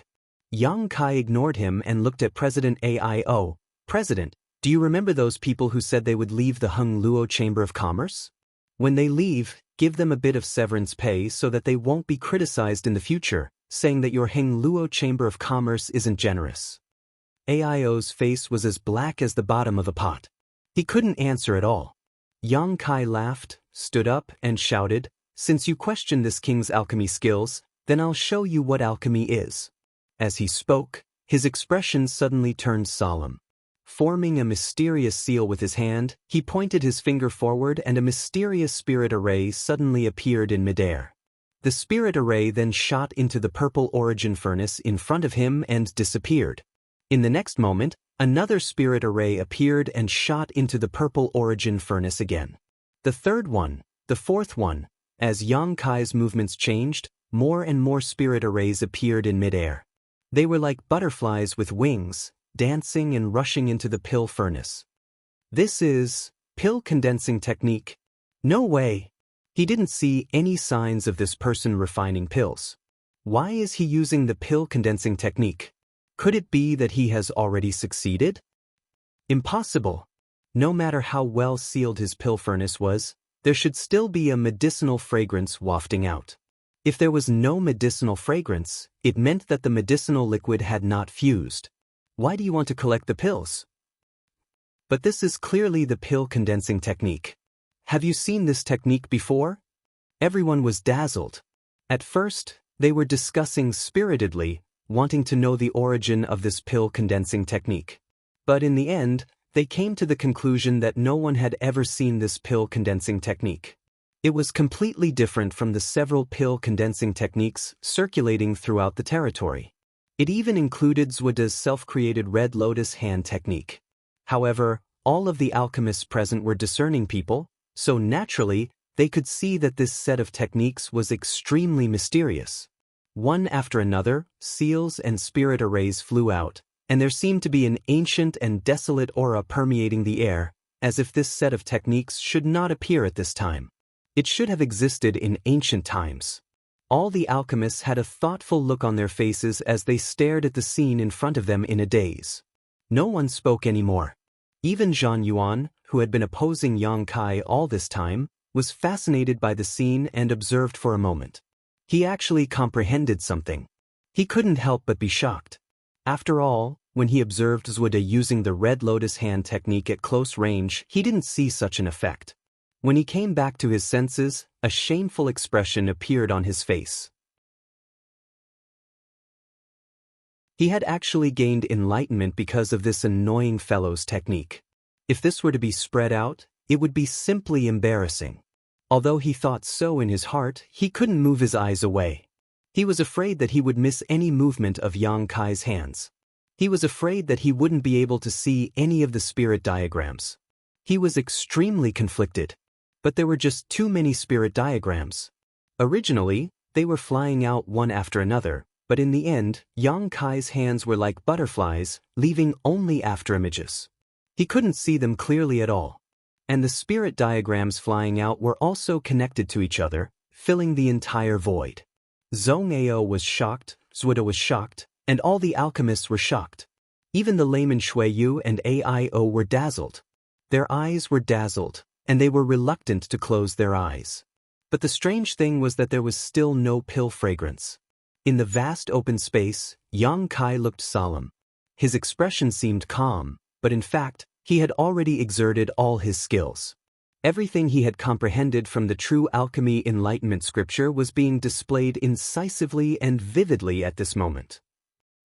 Yang Kai ignored him and looked at President AIO. President, do you remember those people who said they would leave the Heng Luo Chamber of Commerce? When they leave, give them a bit of severance pay so that they won't be criticized in the future, saying that your Heng Luo Chamber of Commerce isn't generous. Aio's face was as black as the bottom of a pot. He couldn't answer at all. Yang Kai laughed, stood up, and shouted, "Since you question this king's alchemy skills, then I'll show you what alchemy is." As he spoke, his expression suddenly turned solemn. Forming a mysterious seal with his hand, he pointed his finger forward and a mysterious spirit array suddenly appeared in midair. The spirit array then shot into the purple origin furnace in front of him and disappeared. In the next moment, another spirit array appeared and shot into the purple origin furnace again. The third one, the fourth one. As Yang Kai's movements changed, more and more spirit arrays appeared in midair. They were like butterflies with wings, dancing and rushing into the pill furnace. This is pill condensing technique. No way. He didn't see any signs of this person refining pills. Why is he using the pill condensing technique? Could it be that he has already succeeded? Impossible. No matter how well sealed his pill furnace was, there should still be a medicinal fragrance wafting out. If there was no medicinal fragrance, it meant that the medicinal liquid had not fused. Why do you want to collect the pills? But this is clearly the pill condensing technique. Have you seen this technique before? Everyone was dazzled. At first, they were discussing spiritedly, wanting to know the origin of this pill condensing technique. But in the end, they came to the conclusion that no one had ever seen this pill condensing technique. It was completely different from the several pill condensing techniques circulating throughout the territory. It even included Zuoda's self-created red lotus hand technique. However, all of the alchemists present were discerning people, so naturally, they could see that this set of techniques was extremely mysterious. One after another, seals and spirit arrays flew out, and there seemed to be an ancient and desolate aura permeating the air, as if this set of techniques should not appear at this time. It should have existed in ancient times. All the alchemists had a thoughtful look on their faces as they stared at the scene in front of them in a daze. No one spoke anymore. Even Zhang Yuan, who had been opposing Yang Kai all this time, was fascinated by the scene and observed for a moment. He actually comprehended something. He couldn't help but be shocked. After all, when he observed Zuoda using the red lotus hand technique at close range, he didn't see such an effect. When he came back to his senses, a shameful expression appeared on his face. He had actually gained enlightenment because of this annoying fellow's technique. If this were to be spread out, it would be simply embarrassing. Although he thought so in his heart, he couldn't move his eyes away. He was afraid that he would miss any movement of Yang Kai's hands. He was afraid that he wouldn't be able to see any of the spirit diagrams. He was extremely conflicted. But there were just too many spirit diagrams. Originally, they were flying out one after another, but in the end, Yang Kai's hands were like butterflies, leaving only after images. He couldn't see them clearly at all. And the spirit diagrams flying out were also connected to each other, filling the entire void. Zhong Ao was shocked, Zuoda was shocked, and all the alchemists were shocked. Even the layman Shui Yu and Aio were dazzled. Their eyes were dazzled, and they were reluctant to close their eyes. But the strange thing was that there was still no pill fragrance. In the vast open space, Yang Kai looked solemn. His expression seemed calm, but in fact, he had already exerted all his skills. Everything he had comprehended from the true alchemy enlightenment scripture was being displayed incisively and vividly at this moment.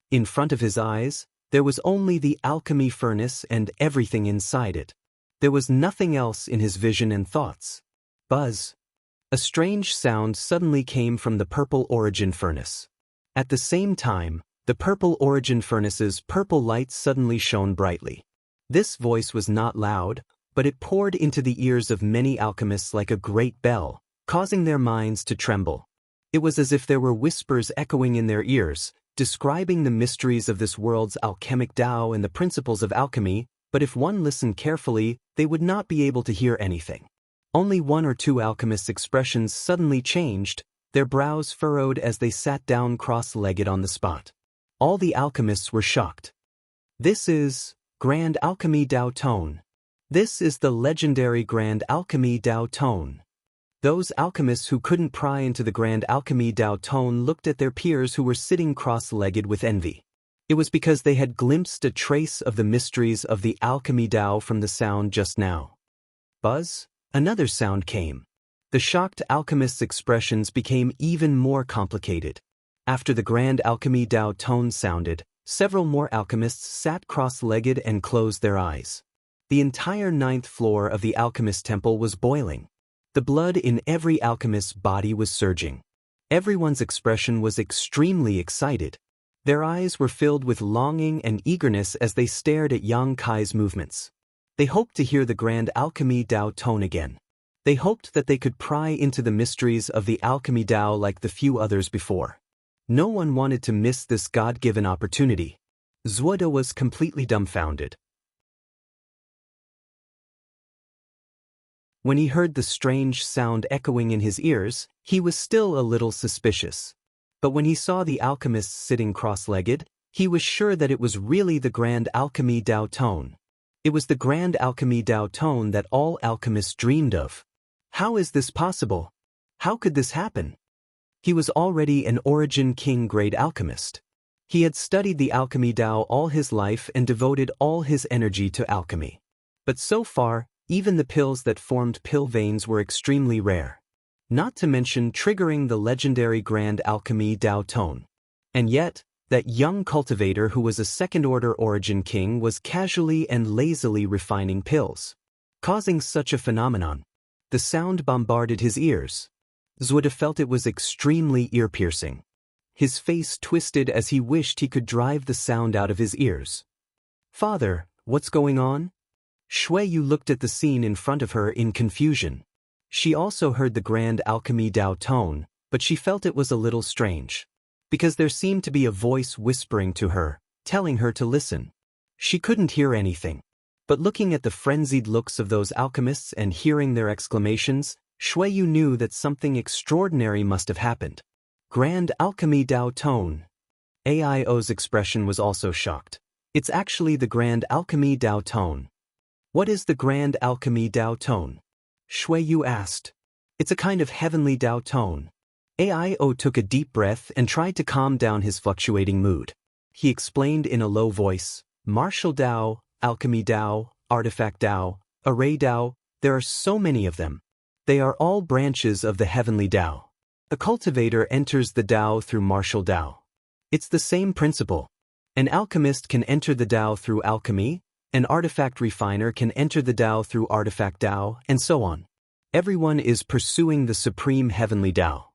In front of his eyes, there was only the alchemy furnace and everything inside it. There was nothing else in his vision and thoughts. Buzz. A strange sound suddenly came from the purple origin furnace. At the same time, the purple origin furnace's purple light suddenly shone brightly. This voice was not loud, but it poured into the ears of many alchemists like a great bell, causing their minds to tremble. It was as if there were whispers echoing in their ears, describing the mysteries of this world's alchemic Tao and the principles of alchemy, but if one listened carefully, they would not be able to hear anything. Only one or two alchemists' expressions suddenly changed, their brows furrowed as they sat down cross-legged on the spot. All the alchemists were shocked. This is Grand Alchemy Tao Tone. This is the legendary Grand Alchemy Tao Tone. Those alchemists who couldn't pry into the Grand Alchemy Tao Tone looked at their peers who were sitting cross-legged with envy. It was because they had glimpsed a trace of the mysteries of the alchemy Tao from the sound just now. Buzz, another sound came. The shocked alchemist's expressions became even more complicated. After the grand alchemy Tao tone sounded, several more alchemists sat cross-legged and closed their eyes. The entire 9th floor of the alchemist temple was boiling. The blood in every alchemist's body was surging. Everyone's expression was extremely excited. Their eyes were filled with longing and eagerness as they stared at Yang Kai's movements. They hoped to hear the grand alchemy Tao tone again. They hoped that they could pry into the mysteries of the alchemy Tao like the few others before. No one wanted to miss this God-given opportunity. Zuoda was completely dumbfounded. When he heard the strange sound echoing in his ears, he was still a little suspicious. But when he saw the alchemists sitting cross-legged, he was sure that it was really the grand alchemy Tao tone. It was the grand alchemy Tao tone that all alchemists dreamed of. How is this possible? How could this happen? He was already an Origin King grade alchemist. He had studied the alchemy Tao all his life and devoted all his energy to alchemy. But so far, even the pills that formed pill veins were extremely rare. Not to mention triggering the legendary grand alchemy Tao tone. And yet, that young cultivator who was a second-order Origin King was casually and lazily refining pills, causing such a phenomenon. The sound bombarded his ears. Zuoda felt it was extremely ear-piercing. His face twisted as he wished he could drive the sound out of his ears. "Father, what's going on?" Xueyu looked at the scene in front of her in confusion. She also heard the grand alchemy Tao tone, but she felt it was a little strange. Because there seemed to be a voice whispering to her, telling her to listen. She couldn't hear anything. But looking at the frenzied looks of those alchemists and hearing their exclamations, Xueyu knew that something extraordinary must have happened. Grand alchemy Tao tone. Aio's expression was also shocked. It's actually the grand alchemy Tao tone. What is the grand alchemy Tao tone? Xueyu asked. It's a kind of heavenly Tao tone. Aio took a deep breath and tried to calm down his fluctuating mood. He explained in a low voice, martial Tao, alchemy Tao, artifact Tao, array Tao, there are so many of them. They are all branches of the heavenly Tao. A cultivator enters the Tao through martial Tao. It's the same principle. An alchemist can enter the Tao through alchemy, an artifact refiner can enter the Tao through artifact Tao, and so on. Everyone is pursuing the supreme heavenly Tao.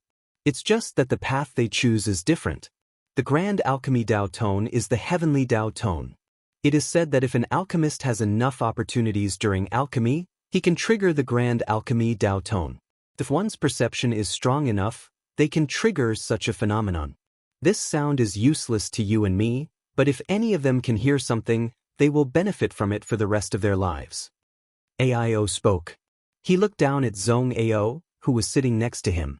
It's just that the path they choose is different. The grand alchemy Tao tone is the heavenly Tao tone. It is said that if an alchemist has enough opportunities during alchemy, he can trigger the grand alchemy Tao tone. If one's perception is strong enough, they can trigger such a phenomenon. This sound is useless to you and me, but if any of them can hear something, they will benefit from it for the rest of their lives. Aio spoke. He looked down at Zhong Ao, who was sitting next to him.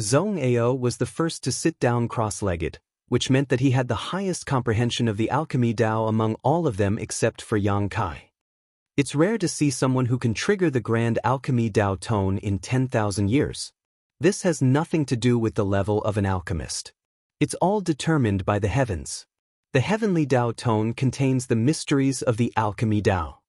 Zhong Ao was the first to sit down cross-legged, which meant that he had the highest comprehension of the alchemy Tao among all of them except for Yang Kai. It's rare to see someone who can trigger the grand alchemy Tao tone in 10,000 years. This has nothing to do with the level of an alchemist. It's all determined by the heavens. The heavenly Tao tone contains the mysteries of the alchemy Tao.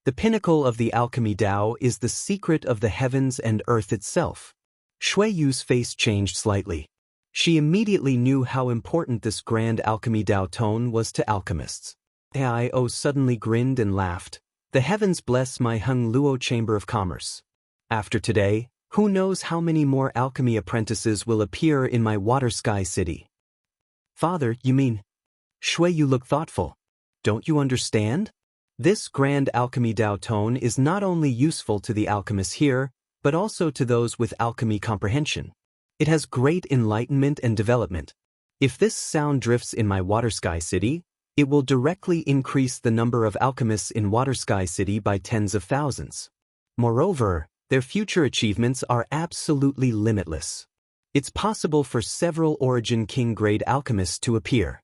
The pinnacle of the alchemy Tao is the secret of the heavens and earth itself. Xueyu's face changed slightly. She immediately knew how important this grand alchemy Tao tone was to alchemists. Aio suddenly grinned and laughed. The heavens bless my Hung Luo Chamber of Commerce. After today, who knows how many more alchemy apprentices will appear in my Water Sky City. Father, you mean? Xueyu looked thoughtful. Don't you understand? This grand alchemy Tao tone is not only useful to the alchemists here, but also to those with alchemy comprehension. It has great enlightenment and development. If this sound drifts in my Water Sky City, it will directly increase the number of alchemists in Water Sky City by tens of thousands. Moreover, their future achievements are absolutely limitless. It's possible for several Origin King grade alchemists to appear.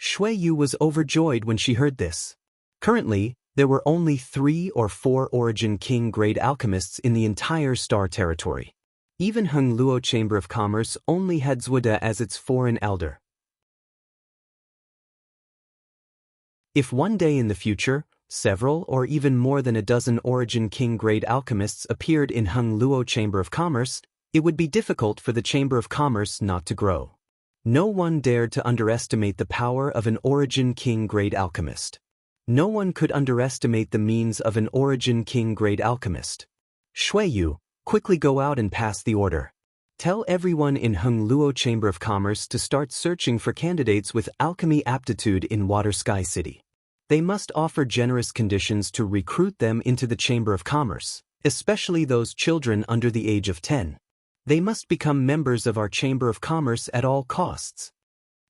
Xueyu was overjoyed when she heard this. Currently, there were only 3 or 4 Origin King grade alchemists in the entire star territory. Even Hung Luo Chamber of Commerce only had Zuoda as its foreign elder. If one day in the future, several or even more than a dozen Origin King-grade alchemists appeared in Heng Luo Chamber of Commerce, it would be difficult for the Chamber of Commerce not to grow. No one dared to underestimate the power of an Origin King-grade alchemist. No one could underestimate the means of an Origin King-grade alchemist. Shuiyu, quickly go out and pass the order. Tell everyone in Heng Luo Chamber of Commerce to start searching for candidates with alchemy aptitude in Water Sky City. They must offer generous conditions to recruit them into the Chamber of Commerce, especially those children under the age of 10. They must become members of our Chamber of Commerce at all costs.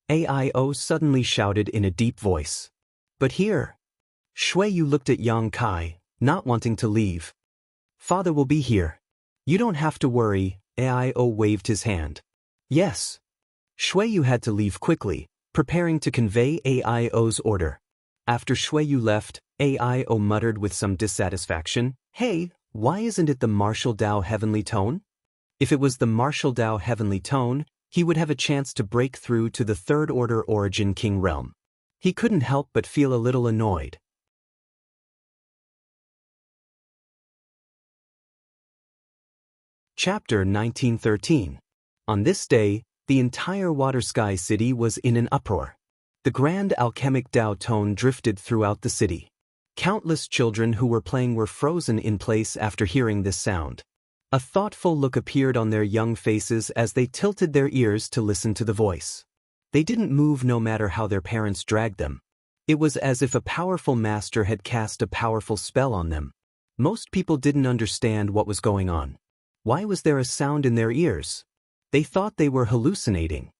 AIO suddenly shouted in a deep voice. But here. Shuiyu looked at Yang Kai, not wanting to leave. Father will be here. You don't have to worry, AIO waved his hand. Yes. Shuiyu had to leave quickly, preparing to convey AIO's order. After Shuiyu left, AIO muttered with some dissatisfaction, Hey, why isn't it the Martial Dao Heavenly Tone? If it was the Martial Dao Heavenly Tone, he would have a chance to break through to the Third Order Origin King realm. He couldn't help but feel a little annoyed. Chapter 1913. On this day, the entire Water Sky City was in an uproar. The grand alchemic Dao tone drifted throughout the city. Countless children who were playing were frozen in place after hearing this sound. A thoughtful look appeared on their young faces as they tilted their ears to listen to the voice. They didn't move no matter how their parents dragged them. It was as if a powerful master had cast a powerful spell on them. Most people didn't understand what was going on. Why was there a sound in their ears? They thought they were hallucinating.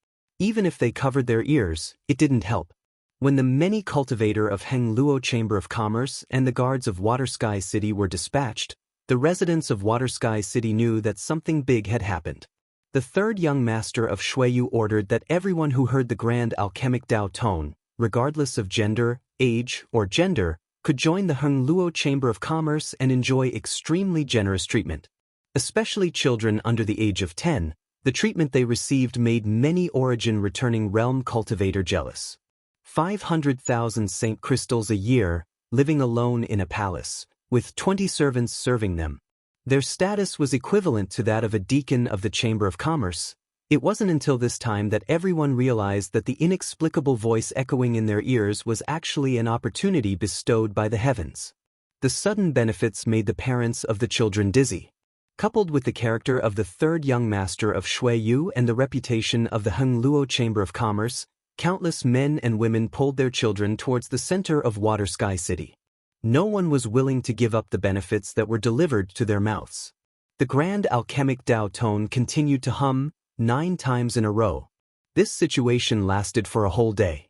Even if they covered their ears, it didn't help. When the many cultivator of Heng Luo Chamber of Commerce and the guards of Water Sky City were dispatched, the residents of Water Sky City knew that something big had happened. The third young master of Shuiyu ordered that everyone who heard the grand alchemic Dao tone, regardless of gender, age, or gender, could join the Heng Luo Chamber of Commerce and enjoy extremely generous treatment. Especially children under the age of 10, the treatment they received made many Origin returning realm cultivator jealous. 500,000 Saint crystals a year, living alone in a palace, with 20 servants serving them. Their status was equivalent to that of a deacon of the Chamber of Commerce. It wasn't until this time that everyone realized that the inexplicable voice echoing in their ears was actually an opportunity bestowed by the heavens. The sudden benefits made the parents of the children dizzy. Coupled with the character of the third young master of Shuiyu and the reputation of the Heng Luo Chamber of Commerce, countless men and women pulled their children towards the center of Water Sky City. No one was willing to give up the benefits that were delivered to their mouths. The grand alchemic Dao tone continued to hum 9 times in a row. This situation lasted for a whole day.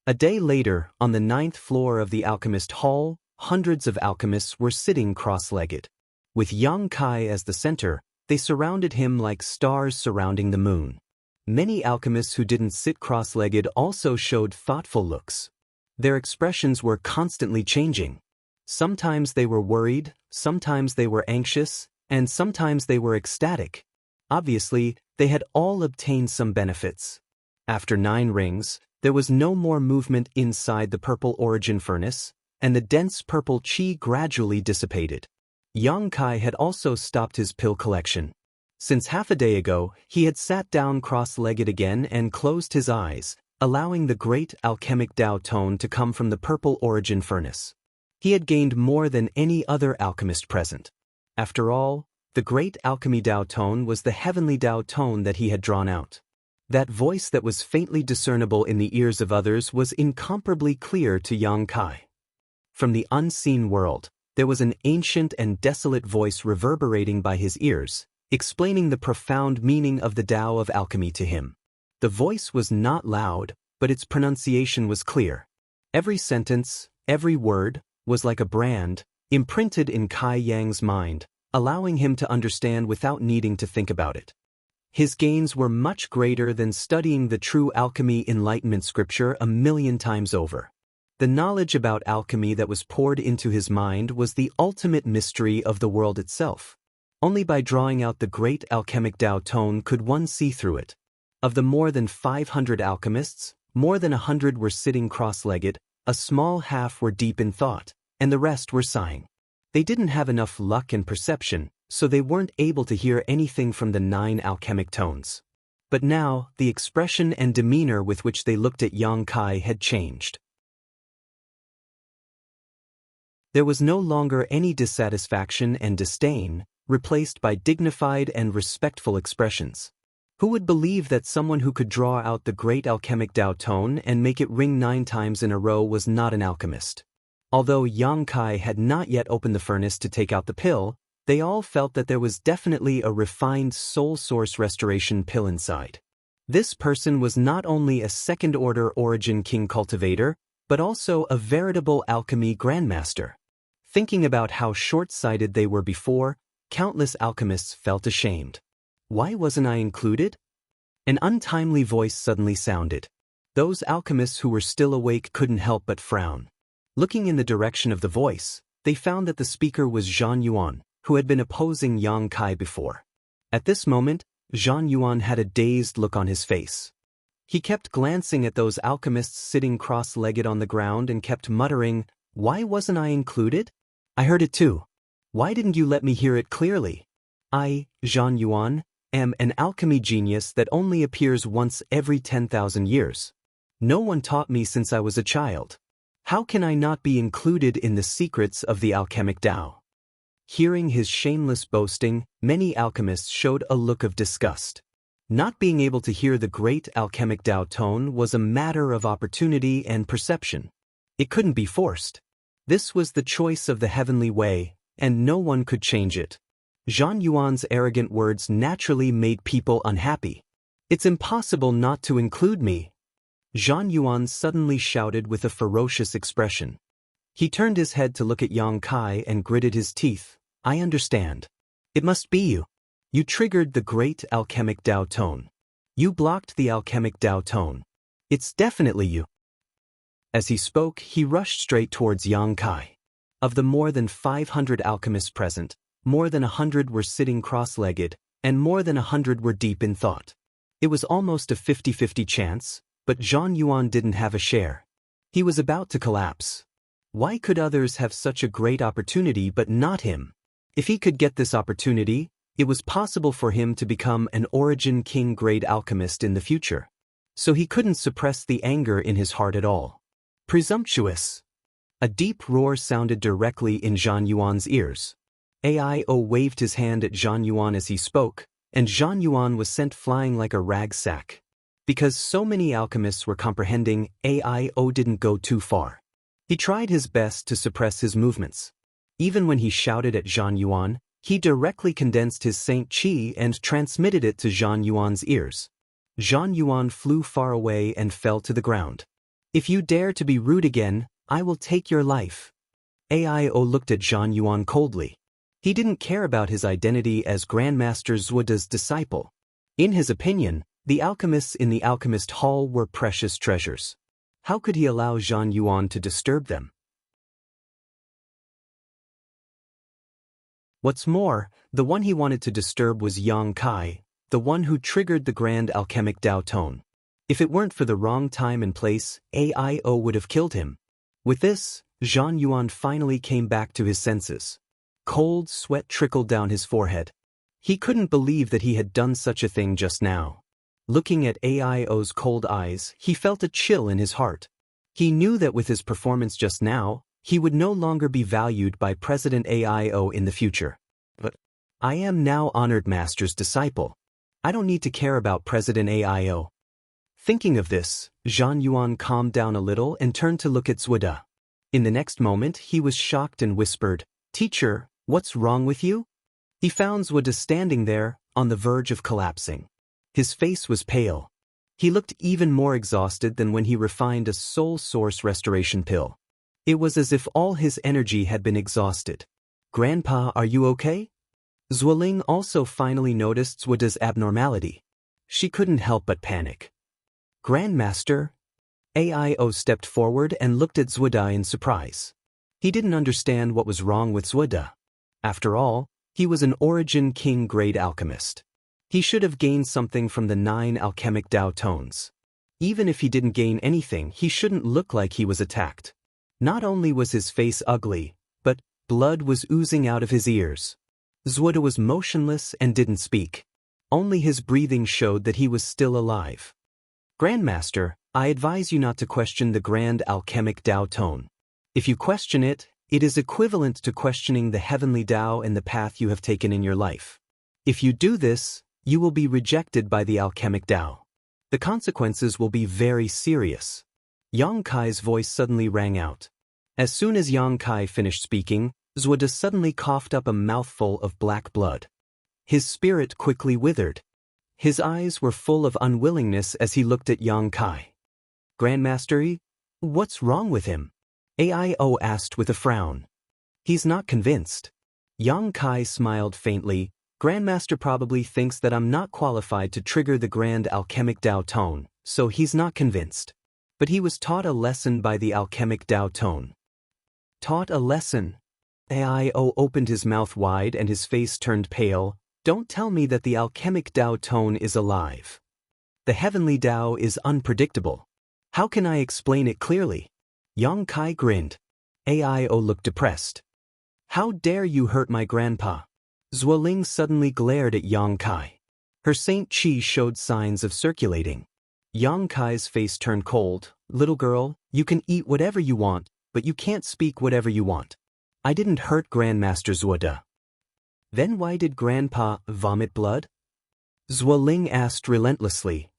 A day later, on the 9th floor of the alchemist hall, hundreds of alchemists were sitting cross-legged. With Yang Kai as the center, they surrounded him like stars surrounding the moon. Many alchemists who didn't sit cross-legged also showed thoughtful looks. Their expressions were constantly changing. Sometimes they were worried, sometimes they were anxious, and sometimes they were ecstatic. Obviously, they had all obtained some benefits. After 9 rings, there was no more movement inside the purple origin furnace, and the dense purple qi gradually dissipated. Yang Kai had also stopped his pill collection. Since half a day ago, he had sat down cross-legged again and closed his eyes, allowing the great alchemic Dao tone to come from the purple origin furnace. He had gained more than any other alchemist present. After all, the great alchemy Dao tone was the heavenly Dao tone that he had drawn out. That voice that was faintly discernible in the ears of others was incomparably clear to Yang Kai. From the unseen world, there was an ancient and desolate voice reverberating by his ears, explaining the profound meaning of the Tao of alchemy to him. The voice was not loud, but its pronunciation was clear. Every sentence, every word, was like a brand, imprinted in Kai Yang's mind, allowing him to understand without needing to think about it. His gains were much greater than studying the true alchemy enlightenment scripture 1,000,000 times over. The knowledge about alchemy that was poured into his mind was the ultimate mystery of the world itself. Only by drawing out the great alchemic Dao tone could one see through it. Of the more than 500 alchemists, more than 100 were sitting cross-legged, A small half were deep in thought, and the rest were sighing. They didn't have enough luck and perception, so they weren't able to hear anything from the 9 alchemic tones. But now, the expression and demeanor with which they looked at Yang Kai had changed. There was no longer any dissatisfaction and disdain, replaced by dignified and respectful expressions. Who would believe that someone who could draw out the great alchemic Dao tone and make it ring 9 times in a row was not an alchemist? Although Yang Kai had not yet opened the furnace to take out the pill, they all felt that there was definitely a refined soul source restoration pill inside. This person was not only a second-order origin king cultivator, but also a veritable alchemy grandmaster. Thinking about how short-sighted they were before, countless alchemists felt ashamed. Why wasn't I included? An untimely voice suddenly sounded. Those alchemists who were still awake couldn't help but frown. Looking in the direction of the voice, they found that the speaker was Zhan Yuan, who had been opposing Yang Kai before. At this moment, Zhan Yuan had a dazed look on his face. He kept glancing at those alchemists sitting cross-legged on the ground and kept muttering, "Why wasn't I included? I heard it too. Why didn't you let me hear it clearly? I, Zhan Yuan, am an alchemy genius that only appears once every 10,000 years. No one taught me since I was a child. How can I not be included in the secrets of the alchemic Tao?" Hearing his shameless boasting, many alchemists showed a look of disgust. Not being able to hear the great alchemic Tao tone was a matter of opportunity and perception. It couldn't be forced. This was the choice of the heavenly way, and no one could change it. Zhan Yuan's arrogant words naturally made people unhappy. "It's impossible not to include me," Zhan Yuan suddenly shouted with a ferocious expression. He turned his head to look at Yang Kai and gritted his teeth. "I understand. It must be you. You triggered the great alchemic Tao tone. You blocked the alchemic Tao tone. It's definitely you." As he spoke, he rushed straight towards Yang Kai. Of the more than 500 alchemists present, more than 100 were sitting cross-legged, and more than 100 were deep in thought. It was almost a 50-50 chance, but Zhan Yuan didn't have a share. He was about to collapse. Why could others have such a great opportunity but not him? If he could get this opportunity, it was possible for him to become an origin king grade alchemist in the future. So he couldn't suppress the anger in his heart at all. Presumptuous! A deep roar sounded directly in Zhan Yuan's ears. AIO waved his hand at Zhan Yuan as he spoke, and Zhan Yuan was sent flying like a rag sack. Because so many alchemists were comprehending, AIO didn't go too far. He tried his best to suppress his movements. Even when he shouted at Zhan Yuan, he directly condensed his Saint Qi and transmitted it to Zhan Yuan's ears. Zhan Yuan flew far away and fell to the ground. "If you dare to be rude again, I will take your life." AIO looked at Zhan Yuan coldly. He didn't care about his identity as Grandmaster Zhuoda's disciple. In his opinion, the alchemists in the alchemist hall were precious treasures. How could he allow Zhan Yuan to disturb them? What's more, the one he wanted to disturb was Yang Kai, the one who triggered the grand alchemic Tao tone. If it weren't for the wrong time and place, AIO would have killed him. With this, Zhan Yuan finally came back to his senses. Cold sweat trickled down his forehead. He couldn't believe that he had done such a thing just now. Looking at AIO's cold eyes, he felt a chill in his heart. He knew that with his performance just now, he would no longer be valued by President AIO in the future. But I am now honored master's disciple. I don't need to care about President AIO. Thinking of this, Zhan Yuan calmed down a little and turned to look at Zhuoda. In the next moment, he was shocked and whispered, "Teacher, what's wrong with you?" He found Zhuoda standing there, on the verge of collapsing. His face was pale. He looked even more exhausted than when he refined a soul source restoration pill. It was as if all his energy had been exhausted. "Grandpa, are you okay?" Zhuoling also finally noticed Zhuoda's abnormality. She couldn't help but panic. "Grandmaster?" AIO stepped forward and looked at Zhuoda in surprise. He didn't understand what was wrong with Zhuoda. After all, he was an origin king grade alchemist. He should have gained something from the 9 alchemic Tao tones. Even if he didn't gain anything, he shouldn't look like he was attacked. Not only was his face ugly, but blood was oozing out of his ears. Zwoda was motionless and didn't speak. Only his breathing showed that he was still alive. Grandmaster, I advise you not to question the grand alchemic Tao tone. If you question it, it is equivalent to questioning the heavenly Tao and the path you have taken in your life. If you do this, you will be rejected by the alchemic Tao. The consequences will be very serious. Yang Kai's voice suddenly rang out. As soon as Yang Kai finished speaking, Zwoda suddenly coughed up a mouthful of black blood. His spirit quickly withered. His eyes were full of unwillingness as he looked at Yang Kai. Grandmaster, what's wrong with him? Aio asked with a frown. He's not convinced. Yang Kai smiled faintly. Grandmaster probably thinks that I'm not qualified to trigger the grand alchemic Tao tone, so he's not convinced. But he was taught a lesson by the alchemic Tao tone. Taught a lesson? Aio opened his mouth wide and his face turned pale. Don't tell me that the alchemic Tao tone is alive. The heavenly Tao is unpredictable. How can I explain it clearly? Yang Kai grinned. Aio looked depressed. How dare you hurt my grandpa? Zwoling suddenly glared at Yang Kai. Her Saint Chi showed signs of circulating. Yang Kai's face turned cold. Little girl, you can eat whatever you want, but you can't speak whatever you want. I didn't hurt Grandmaster Zwoda. Then why did Grandpa vomit blood? Zwoling asked relentlessly.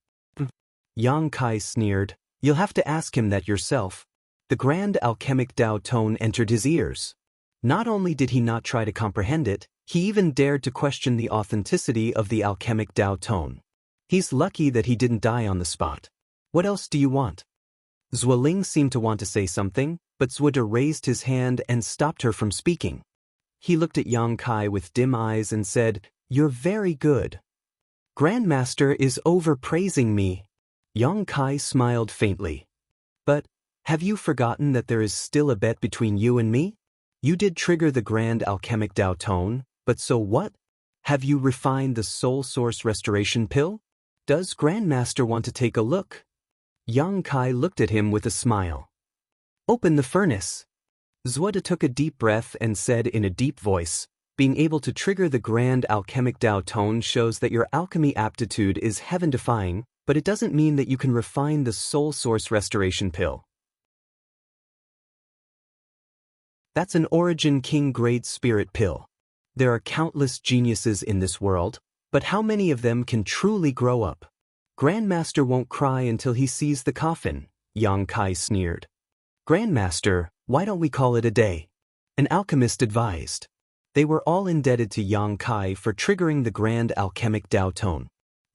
Yang Kai sneered. You'll have to ask him that yourself. The grand alchemic Tao tone entered his ears. Not only did he not try to comprehend it, he even dared to question the authenticity of the alchemic Tao tone. He's lucky that he didn't die on the spot. What else do you want? Zwoling seemed to want to say something, but Zwoda raised his hand and stopped her from speaking. He looked at Yang Kai with dim eyes and said, You're very good. Grandmaster is overpraising me. Yang Kai smiled faintly. But, have you forgotten that there is still a bet between you and me? You did trigger the grand alchemic Tao tone, but so what? Have you refined the soul source restoration pill? Does Grandmaster want to take a look? Yang Kai looked at him with a smile. Open the furnace. Zwoda took a deep breath and said in a deep voice, Being able to trigger the grand alchemic Tao tone shows that your alchemy aptitude is heaven-defying, but it doesn't mean that you can refine the soul source restoration pill. That's an Origin King grade spirit pill. There are countless geniuses in this world, but how many of them can truly grow up? Grandmaster won't cry until he sees the coffin, Yang Kai sneered. Grandmaster, why don't we call it a day? An alchemist advised. They were all indebted to Yang Kai for triggering the grand alchemic Tao tone.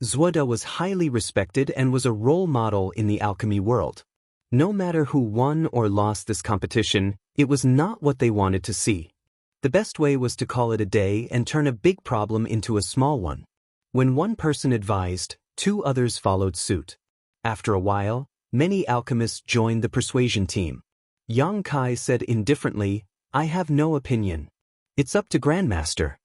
Zwoda was highly respected and was a role model in the alchemy world. No matter who won or lost this competition, it was not what they wanted to see. The best way was to call it a day and turn a big problem into a small one. When one person advised, 2 others followed suit. After a while, many alchemists joined the persuasion team. Yang Kai said indifferently, I have no opinion. It's up to Grandmaster.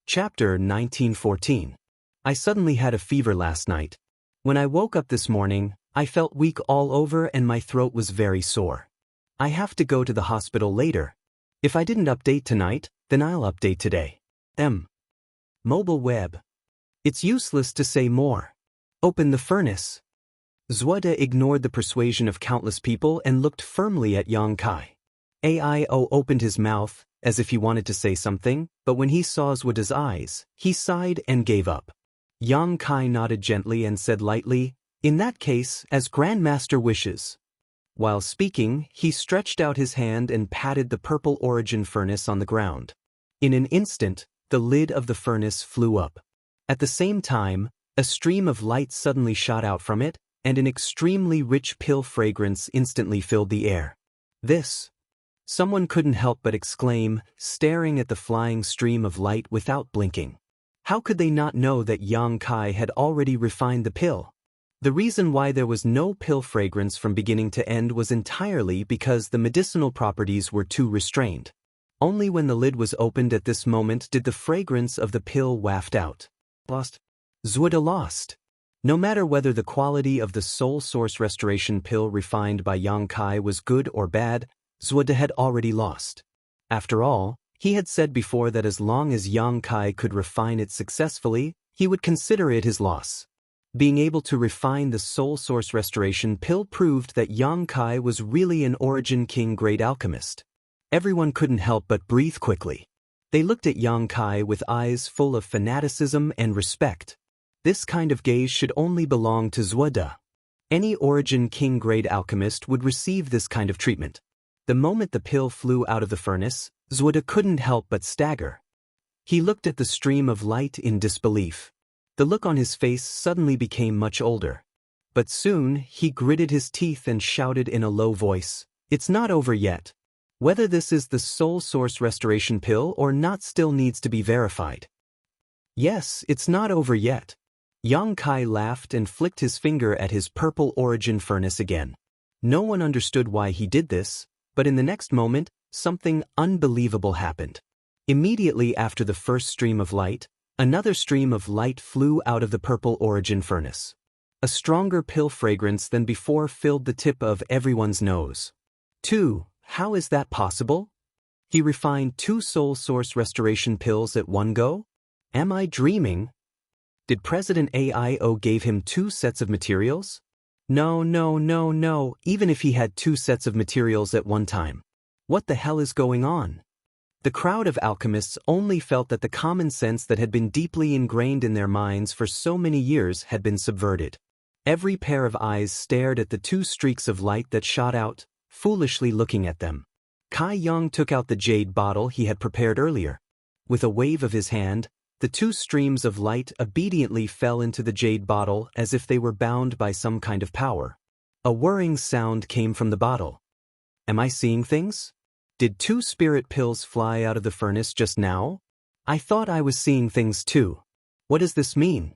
Chapter 1914. I suddenly had a fever last night. When I woke up this morning, I felt weak all over and my throat was very sore. I have to go to the hospital later. If I didn't update tonight, then I'll update today. Mobile web. It's useless to say more. Open the furnace. Zwoda ignored the persuasion of countless people and looked firmly at Yang Kai. Aio opened his mouth, as if he wanted to say something, but when he saw Zwoda's eyes, he sighed and gave up. Yang Kai nodded gently and said lightly, In that case, as Grandmaster wishes. While speaking, he stretched out his hand and patted the purple origin furnace on the ground. In an instant, the lid of the furnace flew up. At the same time, a stream of light suddenly shot out from it, and an extremely rich pill fragrance instantly filled the air. This. Someone couldn't help but exclaim, staring at the flying stream of light without blinking. How could they not know that Yang Kai had already refined the pill? The reason why there was no pill fragrance from beginning to end was entirely because the medicinal properties were too restrained. Only when the lid was opened at this moment did the fragrance of the pill waft out. Lost. Zhude lost. No matter whether the quality of the soul source restoration pill refined by Yang Kai was good or bad, Zhude had already lost. After all, he had said before that as long as Yang Kai could refine it successfully, he would consider it his loss. Being able to refine the soul source restoration pill proved that Yang Kai was really an origin king great alchemist. Everyone couldn't help but breathe quickly. They looked at Yang Kai with eyes full of fanaticism and respect. This kind of gaze should only belong to Zhude. Any origin king grade alchemist would receive this kind of treatment. The moment the pill flew out of the furnace, Zhude couldn't help but stagger. He looked at the stream of light in disbelief. The look on his face suddenly became much older. But soon, he gritted his teeth and shouted in a low voice, "It's not over yet. Whether this is the soul source restoration pill or not still needs to be verified." "Yes, it's not over yet." Yang Kai laughed and flicked his finger at his purple origin furnace again. No one understood why he did this, but in the next moment, something unbelievable happened. Immediately after the first stream of light, another stream of light flew out of the purple origin furnace. A stronger pill fragrance than before filled the tip of everyone's nose. 2. How is that possible? He refined 2 soul source restoration pills at one go? Am I dreaming? Did President AIO gave him 2 sets of materials? No, even if he had 2 sets of materials at one time. What the hell is going on? The crowd of alchemists only felt that the common sense that had been deeply ingrained in their minds for so many years had been subverted. Every pair of eyes stared at the 2 streaks of light that shot out, foolishly looking at them. Kai Yang took out the jade bottle he had prepared earlier. With a wave of his hand, the 2 streams of light obediently fell into the jade bottle as if they were bound by some kind of power. A whirring sound came from the bottle. Am I seeing things? Did 2 spirit pills fly out of the furnace just now? I thought I was seeing things too. What does this mean?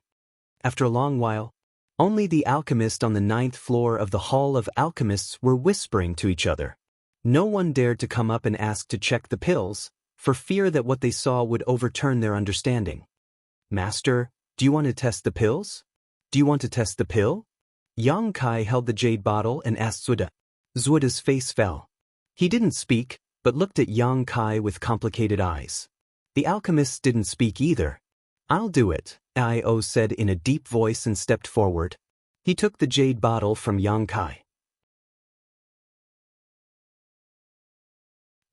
After a long while, only the alchemists on the 9th floor of the Hall of Alchemists were whispering to each other. No one dared to come up and ask to check the pills, for fear that what they saw would overturn their understanding. Master, do you want to test the pills? Do you want to test the pill? Yang Kai held the jade bottle and asked Zhude. Zhude's face fell. He didn't speak, but looked at Yang Kai with complicated eyes. The alchemists didn't speak either. I'll do it, AIO said in a deep voice and stepped forward. He took the jade bottle from Yang Kai.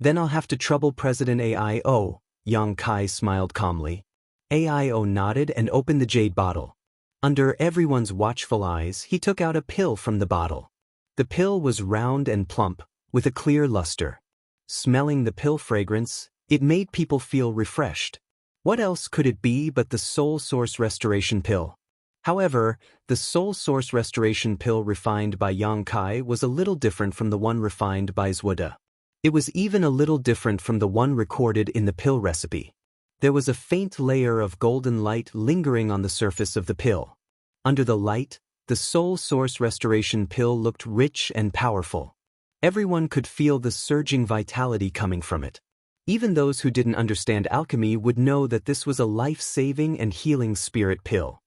Then I'll have to trouble President AIO, Yang Kai smiled calmly. AIO nodded and opened the jade bottle. Under everyone's watchful eyes, he took out a pill from the bottle. The pill was round and plump, with a clear luster. Smelling the pill fragrance, it made people feel refreshed. What else could it be but the soul source restoration pill? However, the soul source restoration pill refined by Yang Kai was a little different from the one refined by Zhude. It was even a little different from the one recorded in the pill recipe. There was a faint layer of golden light lingering on the surface of the pill. Under the light, the soul source restoration pill looked rich and powerful. Everyone could feel the surging vitality coming from it. Even those who didn't understand alchemy would know that this was a life-saving and healing spirit pill.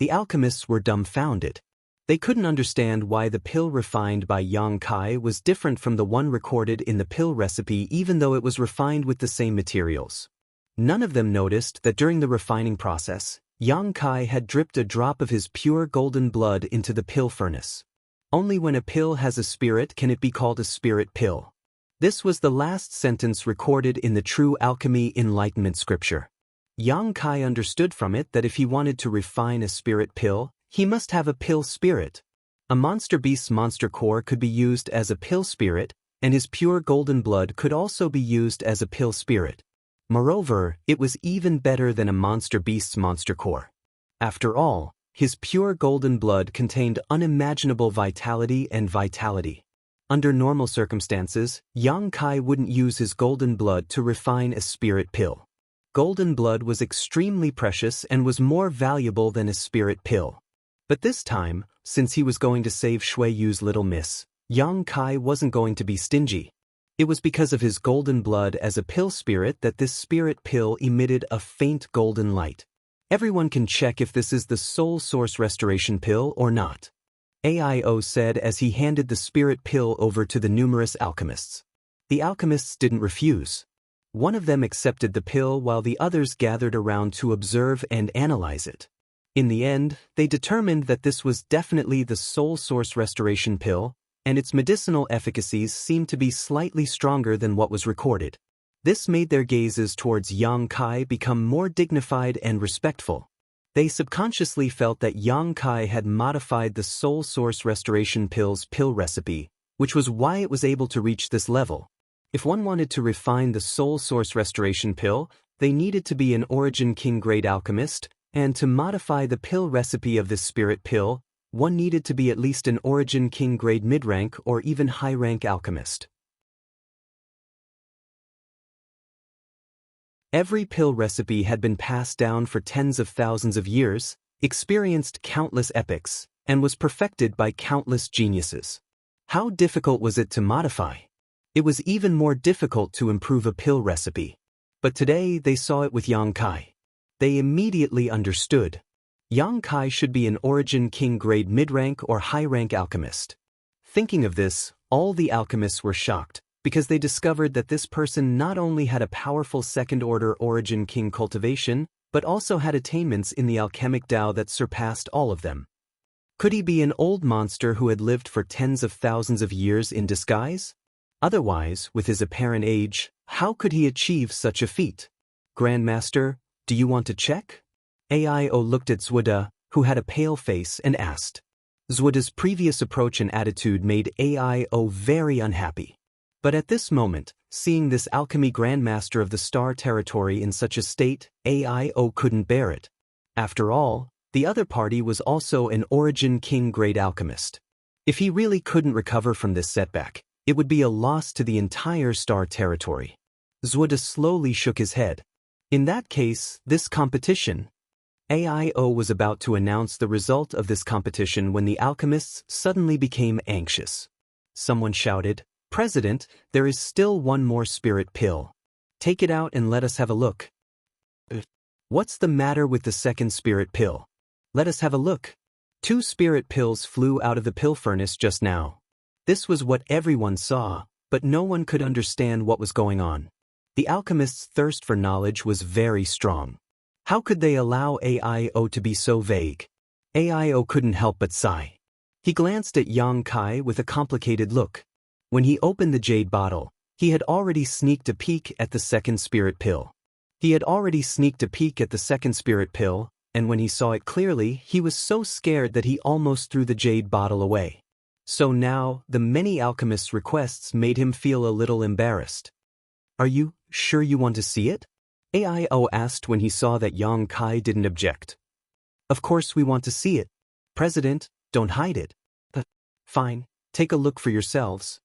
The alchemists were dumbfounded. They couldn't understand why the pill refined by Yang Kai was different from the one recorded in the pill recipe even though it was refined with the same materials. None of them noticed that during the refining process, Yang Kai had dripped a drop of his pure golden blood into the pill furnace. Only when a pill has a spirit can it be called a spirit pill. This was the last sentence recorded in the true alchemy enlightenment scripture. Yang Kai understood from it that if he wanted to refine a spirit pill, he must have a pill spirit. A monster beast's monster core could be used as a pill spirit, and his pure golden blood could also be used as a pill spirit. Moreover, it was even better than a monster beast's monster core. After all, his pure golden blood contained unimaginable vitality and vitality. Under normal circumstances, Yang Kai wouldn't use his golden blood to refine a spirit pill. Golden blood was extremely precious and was more valuable than a spirit pill. But this time, since he was going to save Shui Yu's little miss, Yang Kai wasn't going to be stingy. It was because of his golden blood as a pill spirit that this spirit pill emitted a faint golden light. Everyone can check if this is the soul source restoration pill or not, AIO said as he handed the spirit pill over to the numerous alchemists. The alchemists didn't refuse. One of them accepted the pill while the others gathered around to observe and analyze it. In the end, they determined that this was definitely the soul source restoration pill, and its medicinal efficacies seemed to be slightly stronger than what was recorded. This made their gazes towards Yang Kai become more dignified and respectful. They subconsciously felt that Yang Kai had modified the soul source restoration pill's pill recipe, which was why it was able to reach this level. If one wanted to refine the soul source restoration pill, they needed to be an Origin King grade alchemist, and to modify the pill recipe of this spirit pill, one needed to be at least an Origin King grade mid-rank or even high-rank alchemist. Every pill recipe had been passed down for tens of thousands of years, experienced countless epochs, and was perfected by countless geniuses. How difficult was it to modify? It was even more difficult to improve a pill recipe. But today they saw it with Yang Kai. They immediately understood. Yang Kai should be an Origin King grade mid-rank or high-rank alchemist. Thinking of this, all the alchemists were shocked, because they discovered that this person not only had a powerful second-order Origin King cultivation, but also had attainments in the alchemic Tao that surpassed all of them. Could he be an old monster who had lived for tens of thousands of years in disguise? Otherwise, with his apparent age, how could he achieve such a feat? Grandmaster, do you want to check? AIO looked at Zwuda, who had a pale face, and asked. Zwuda's previous approach and attitude made AIO very unhappy. But at this moment, seeing this alchemy grandmaster of the Star Territory in such a state, AIO couldn't bear it. After all, the other party was also an Origin King grade alchemist. If he really couldn't recover from this setback, it would be a loss to the entire Star Territory. Zwuda slowly shook his head. In that case, this competition. AIO was about to announce the result of this competition when the alchemists suddenly became anxious. Someone shouted, "President, there is still one more spirit pill. Take it out and let us have a look." What's the matter with the second spirit pill? Let us have a look. 2 spirit pills flew out of the pill furnace just now. This was what everyone saw, but no one could understand what was going on. The alchemist's thirst for knowledge was very strong. How could they allow AIO to be so vague? AIO couldn't help but sigh. He glanced at Yang Kai with a complicated look. When he opened the jade bottle, he had already sneaked a peek at the second spirit pill. And when he saw it clearly, he was so scared that he almost threw the jade bottle away. So now, the many alchemists' requests made him feel a little embarrassed. "Are you sure you want to see it?" AIO asked when he saw that Yang Kai didn't object. "Of course we want to see it. President, don't hide it." "Fine, take a look for yourselves."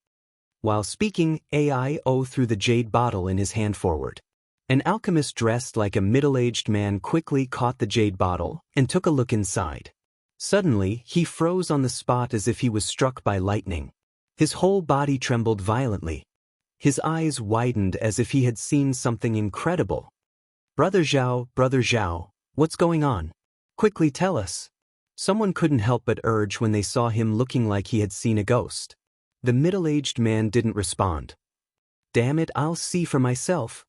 While speaking, AIO threw the jade bottle in his hand forward. An alchemist dressed like a middle-aged man quickly caught the jade bottle and took a look inside. Suddenly, he froze on the spot as if he was struck by lightning. His whole body trembled violently. His eyes widened as if he had seen something incredible. Brother Zhao, what's going on? Quickly tell us." Someone couldn't help but urge when they saw him looking like he had seen a ghost. The middle-aged man didn't respond. "Damn it, I'll see for myself."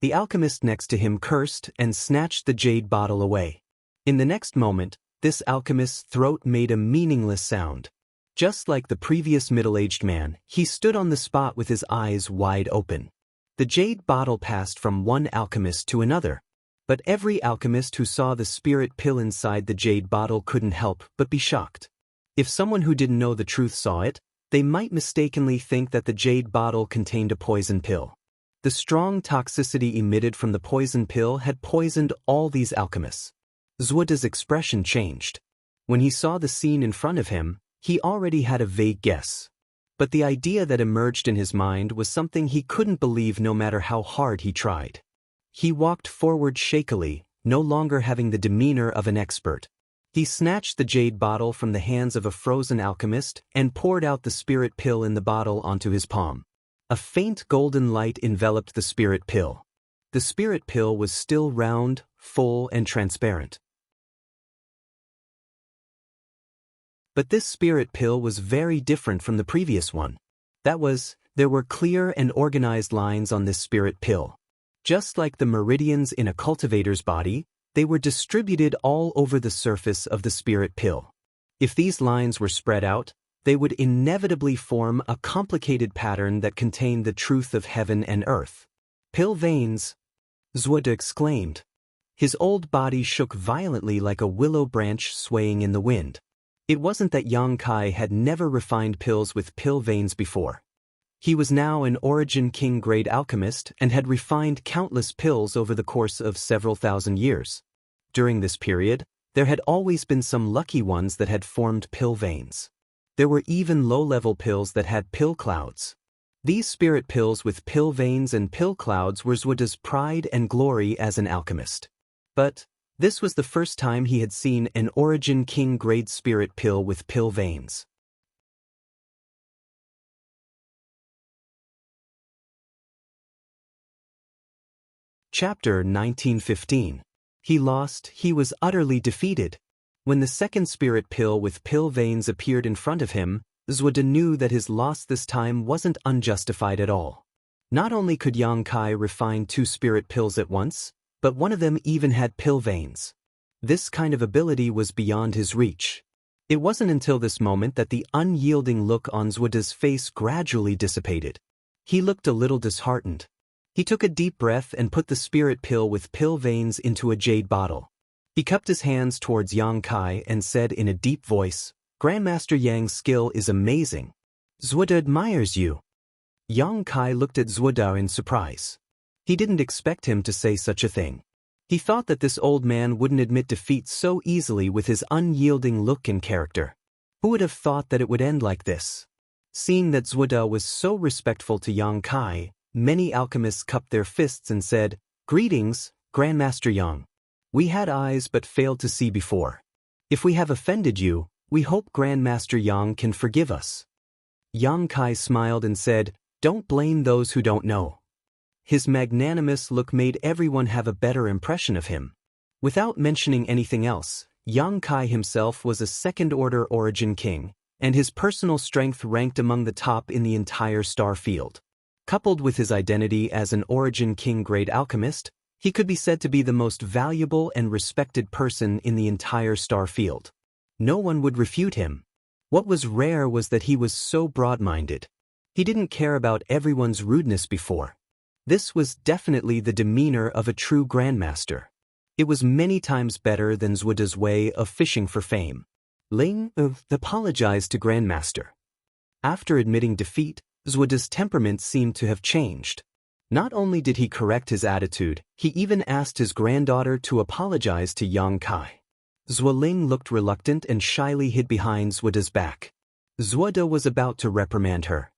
The alchemist next to him cursed and snatched the jade bottle away. In the next moment, this alchemist's throat made a meaningless sound. Just like the previous middle-aged man, he stood on the spot with his eyes wide open. The jade bottle passed from one alchemist to another. But every alchemist who saw the spirit pill inside the jade bottle couldn't help but be shocked. If someone who didn't know the truth saw it, they might mistakenly think that the jade bottle contained a poison pill. The strong toxicity emitted from the poison pill had poisoned all these alchemists. Zwuda's expression changed. When he saw the scene in front of him, he already had a vague guess. But the idea that emerged in his mind was something he couldn't believe no matter how hard he tried. He walked forward shakily, no longer having the demeanor of an expert. He snatched the jade bottle from the hands of a frozen alchemist and poured out the spirit pill in the bottle onto his palm. A faint golden light enveloped the spirit pill. The spirit pill was still round, full, and transparent. But this spirit pill was very different from the previous one. There were clear and organized lines on this spirit pill. Just like the meridians in a cultivator's body, they were distributed all over the surface of the spirit pill. If these lines were spread out, they would inevitably form a complicated pattern that contained the truth of heaven and earth. Pill veins, Zhude exclaimed. His old body shook violently like a willow branch swaying in the wind. It wasn't that Yang Kai had never refined pills with pill veins before. He was now an Origin King-grade alchemist and had refined countless pills over the course of several thousand years. During this period, there had always been some lucky ones that had formed pill veins. There were even low-level pills that had pill clouds. These spirit pills with pill veins and pill clouds were Zhude's pride and glory as an alchemist. But this was the first time he had seen an Origin King-grade spirit pill with pill veins. Chapter 1915. He lost, he was utterly defeated. When the second spirit pill with pill veins appeared in front of him, Zhude knew that his loss this time wasn't unjustified at all. Not only could Yang Kai refine 2 spirit pills at once, but one of them even had pill veins. This kind of ability was beyond his reach. It wasn't until this moment that the unyielding look on Zhude's face gradually dissipated. He looked a little disheartened. He took a deep breath and put the spirit pill with pill veins into a jade bottle. He cupped his hands towards Yang Kai and said in a deep voice, "Grandmaster Yang's skill is amazing. Zhude admires you." Yang Kai looked at Zhude in surprise. He didn't expect him to say such a thing. He thought that this old man wouldn't admit defeat so easily with his unyielding look and character. Who would have thought that it would end like this? Seeing that Zhude was so respectful to Yang Kai, many alchemists cupped their fists and said, "Greetings, Grandmaster Yang. We had eyes but failed to see before. If we have offended you, we hope Grandmaster Yang can forgive us." Yang Kai smiled and said, "Don't blame those who don't know." His magnanimous look made everyone have a better impression of him. Without mentioning anything else, Yang Kai himself was a second-order Origin King, and his personal strength ranked among the top in the entire star field. Coupled with his identity as an Origin King-grade alchemist, he could be said to be the most valuable and respected person in the entire star field. No one would refute him. What was rare was that he was so broad-minded. He didn't care about everyone's rudeness before. This was definitely the demeanor of a true grandmaster. It was many times better than Zhude's way of fishing for fame. Ling apologized to Grandmaster. After admitting defeat, Zhude's temperament seemed to have changed. Not only did he correct his attitude, he even asked his granddaughter to apologize to Yang Kai. Zhueling looked reluctant and shyly hid behind Zhude's back. Zhude was about to reprimand her.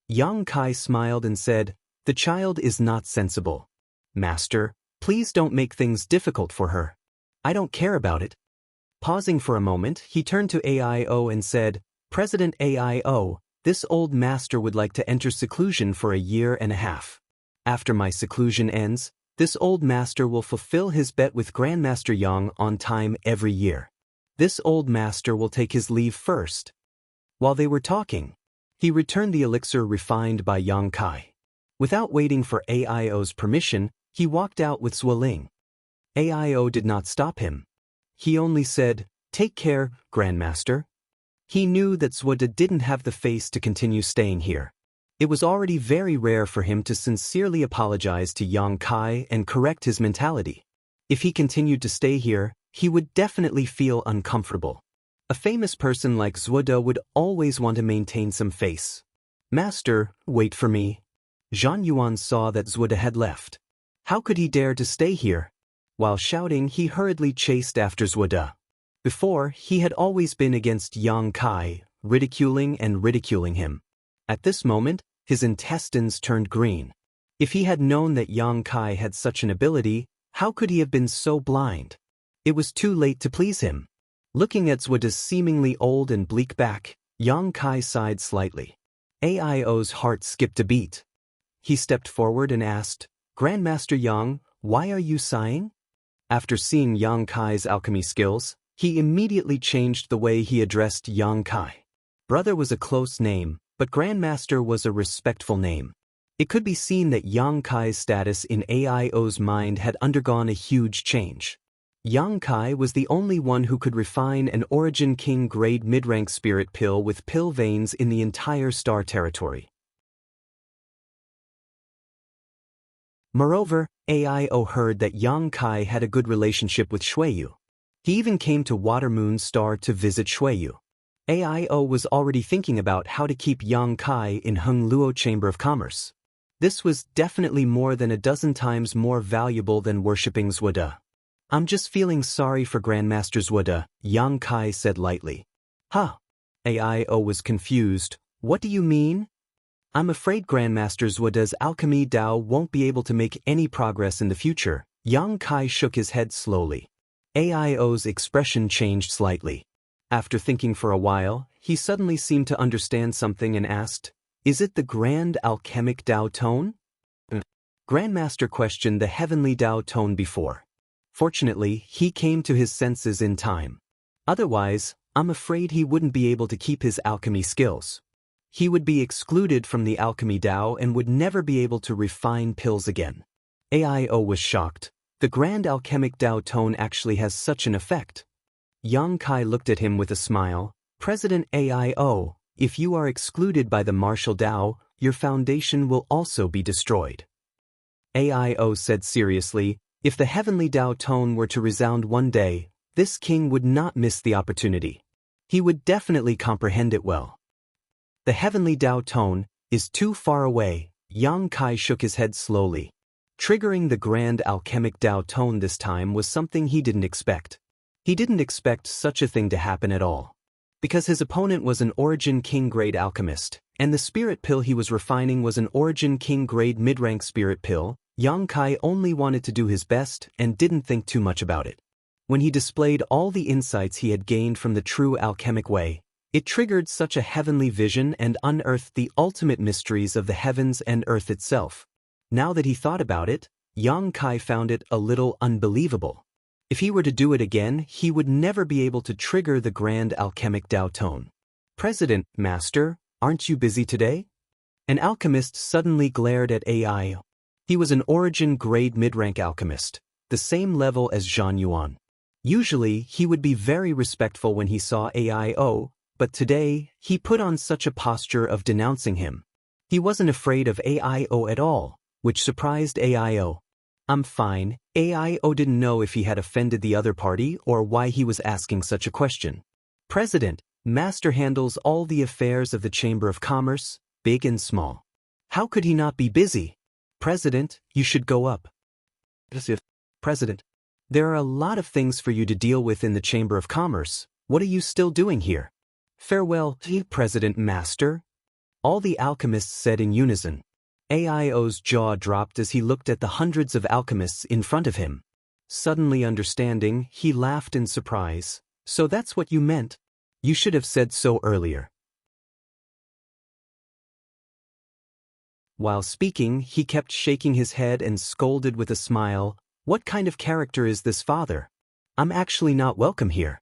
Yang Kai smiled and said, "The child is not sensible. Master, please don't make things difficult for her. I don't care about it." Pausing for a moment, he turned to AIO and said, "President AIO, this old master would like to enter seclusion for a year and a half. After my seclusion ends, this old master will fulfill his bet with Grandmaster Yang on time every year. This old master will take his leave first." While they were talking, he returned the elixir refined by Yang Kai. Without waiting for AIO's permission, he walked out with Zhueling. AIO did not stop him. He only said, "Take care, Grandmaster." He knew that Zhude didn't have the face to continue staying here. It was already very rare for him to sincerely apologize to Yang Kai and correct his mentality. If he continued to stay here, he would definitely feel uncomfortable. A famous person like Zhude would always want to maintain some face. "Master, wait for me." Zhan Yuan saw that Zhude had left. How could he dare to stay here? While shouting, he hurriedly chased after Zhude. Before, he had always been against Yang Kai, ridiculing him. At this moment, his intestines turned green. If he had known that Yang Kai had such an ability, how could he have been so blind? It was too late to please him. Looking at Zhude's seemingly old and bleak back, Yang Kai sighed slightly. AIO's heart skipped a beat. he stepped forward and asked, "Grandmaster Yang, why are you sighing?" After seeing Yang Kai's alchemy skills, he immediately changed the way he addressed Yang Kai. Brother was a close name, but Grandmaster was a respectful name. It could be seen that Yang Kai's status in AIO's mind had undergone a huge change. Yang Kai was the only one who could refine an Origin King grade mid-rank spirit pill with pill veins in the entire star territory. Moreover, AIO heard that Yang Kai had a good relationship with Xueyu. He even came to Water Moon Star to visit Xueyu. AIO was already thinking about how to keep Yang Kai in Heng Luo Chamber of Commerce. This was definitely more than a dozen times more valuable than worshipping Zwada. "I'm just feeling sorry for Grandmaster Zwada," Yang Kai said lightly. "Huh?" AIO was confused. "What do you mean?" "I'm afraid Grandmaster Zwada's alchemy Dao won't be able to make any progress in the future." Yang Kai shook his head slowly. AIO's expression changed slightly. After thinking for a while, he suddenly seemed to understand something and asked, "Is it the Grand Alchemic Dao Tone?" Grandmaster questioned the Heavenly Dao Tone before. Fortunately, he came to his senses in time. Otherwise, I'm afraid he wouldn't be able to keep his alchemy skills. He would be excluded from the alchemy Dao and would never be able to refine pills again. AIO was shocked. The Grand Alchemic Dao Tone actually has such an effect. Yang Kai looked at him with a smile. "President AIO, if you are excluded by the martial Dao, your foundation will also be destroyed." AIO said seriously, "If the Heavenly Dao Tone were to resound one day, this king would not miss the opportunity. He would definitely comprehend it well." "The Heavenly Dao Tone is too far away." Yang Kai shook his head slowly. Triggering the Grand Alchemic Dao Tone this time was something he didn't expect. He didn't expect such a thing to happen at all. Because his opponent was an Origin King grade alchemist, and the spirit pill he was refining was an Origin King grade mid-rank spirit pill, Yang Kai only wanted to do his best and didn't think too much about it. When he displayed all the insights he had gained from the true alchemic way, it triggered such a heavenly vision and unearthed the ultimate mysteries of the heavens and earth itself. Now that he thought about it, Yang Kai found it a little unbelievable. If he were to do it again, he would never be able to trigger the Grand Alchemic Dao Tone. "President, Master, aren't you busy today?" An alchemist suddenly glared at AIO. He was an Origin grade mid-rank alchemist, the same level as Zhang Yuan. Usually, he would be very respectful when he saw AIO, but today, he put on such a posture of denouncing him. He wasn't afraid of AIO at all, which surprised AIO. "I'm fine." AIO didn't know if he had offended the other party or why he was asking such a question. "President, Master handles all the affairs of the Chamber of Commerce, big and small. How could he not be busy?" "President, you should go up." "President, there are a lot of things for you to deal with in the Chamber of Commerce. What are you still doing here?" "Farewell, President Master." All the alchemists said in unison. AIO's jaw dropped as he looked at the hundreds of alchemists in front of him. Suddenly understanding, he laughed in surprise. "So that's what you meant? You should have said so earlier." While speaking, he kept shaking his head and scolded with a smile. "What kind of character is this father? I'm actually not welcome here."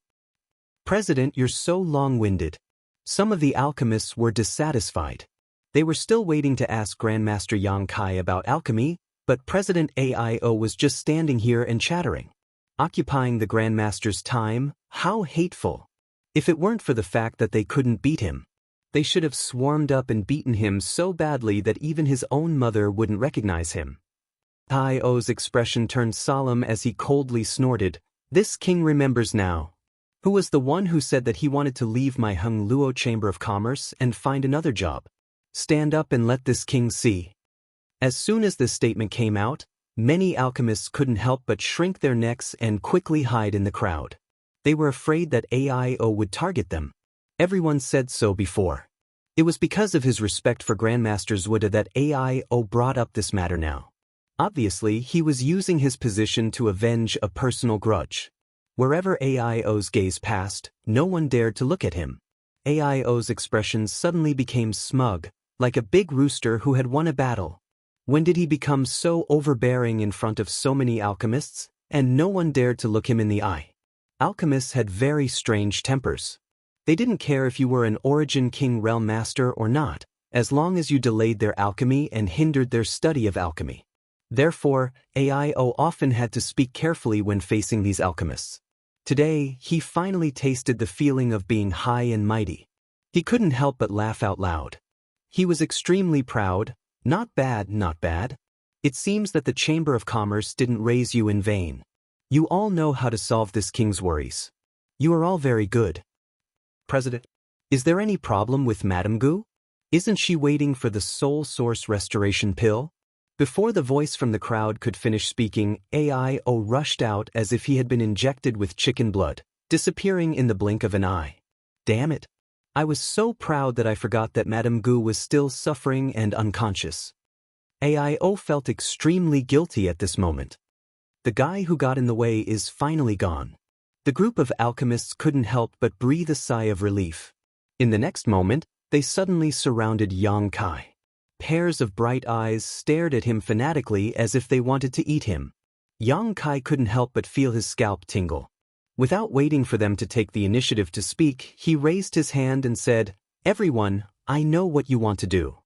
"President, you're so long-winded." Some of the alchemists were dissatisfied. They were still waiting to ask Grandmaster Yang Kai about alchemy, but President AIO was just standing here and chattering. Occupying the Grandmaster's time, how hateful. If it weren't for the fact that they couldn't beat him, they should have swarmed up and beaten him so badly that even his own mother wouldn't recognize him. AIO's expression turned solemn as he coldly snorted, "This king remembers now. Who was the one who said that he wanted to leave my Heng Luo Chamber of Commerce and find another job? Stand up and let this king see." As soon as this statement came out, many alchemists couldn't help but shrink their necks and quickly hide in the crowd. They were afraid that AIO would target them. Everyone said so before. It was because of his respect for Grandmaster Zwada that AIO brought up this matter now. Obviously, he was using his position to avenge a personal grudge. Wherever AIO's gaze passed, no one dared to look at him. AIO's expression suddenly became smug, like a big rooster who had won a battle. When did he become so overbearing in front of so many alchemists, and no one dared to look him in the eye? Alchemists had very strange tempers. They didn't care if you were an Origin King Realm Master or not, as long as you delayed their alchemy and hindered their study of alchemy. Therefore, AIO often had to speak carefully when facing these alchemists. Today, he finally tasted the feeling of being high and mighty. He couldn't help but laugh out loud. He was extremely proud. Not bad, not bad. It seems that the Chamber of Commerce didn't raise you in vain. You all know how to solve this king's worries. You are all very good. President, is there any problem with Madame Gu? Isn't she waiting for the soul source restoration pill? Before the voice from the crowd could finish speaking, AIO rushed out as if he had been injected with chicken blood, disappearing in the blink of an eye. Damn it. I was so proud that I forgot that Madame Gu was still suffering and unconscious. AIO felt extremely guilty at this moment. The guy who got in the way is finally gone. The group of alchemists couldn't help but breathe a sigh of relief. In the next moment, they suddenly surrounded Xianxia. Pairs of bright eyes stared at him fanatically as if they wanted to eat him. Xianxia couldn't help but feel his scalp tingle. Without waiting for them to take the initiative to speak, he raised his hand and said, "Everyone, I know what you want to do.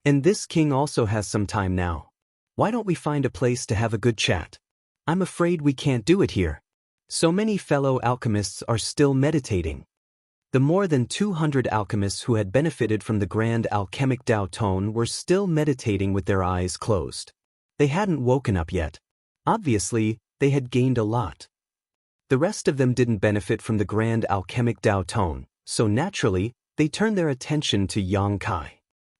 And this king also has some time now. Why don't we find a place to have a good chat? I'm afraid we can't do it here. So many fellow alchemists are still meditating." The more than 200 alchemists who had benefited from the grand alchemic Dao tone were still meditating with their eyes closed. They hadn't woken up yet. Obviously, they had gained a lot. The rest of them didn't benefit from the grand alchemic Dao tone, so naturally, they turned their attention to Xianxia.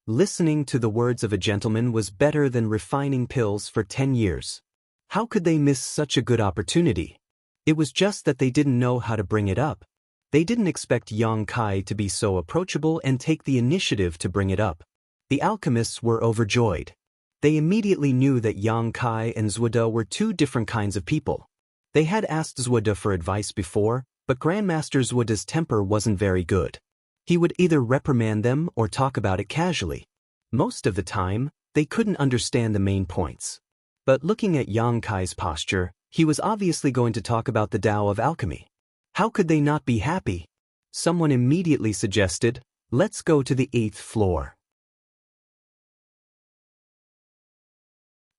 Listening to the words of a gentleman was better than refining pills for 10 years. How could they miss such a good opportunity? It was just that they didn't know how to bring it up. They didn't expect Xianxia to be so approachable and take the initiative to bring it up. The alchemists were overjoyed. They immediately knew that Xianxia and Zuoda were two different kinds of people. They had asked Zuoda for advice before, but Grandmaster Zuoda's temper wasn't very good. He would either reprimand them or talk about it casually. Most of the time, they couldn't understand the main points. But looking at Xianxia's posture, he was obviously going to talk about the Tao of alchemy. How could they not be happy? Someone immediately suggested, "Let's go to the 8th floor."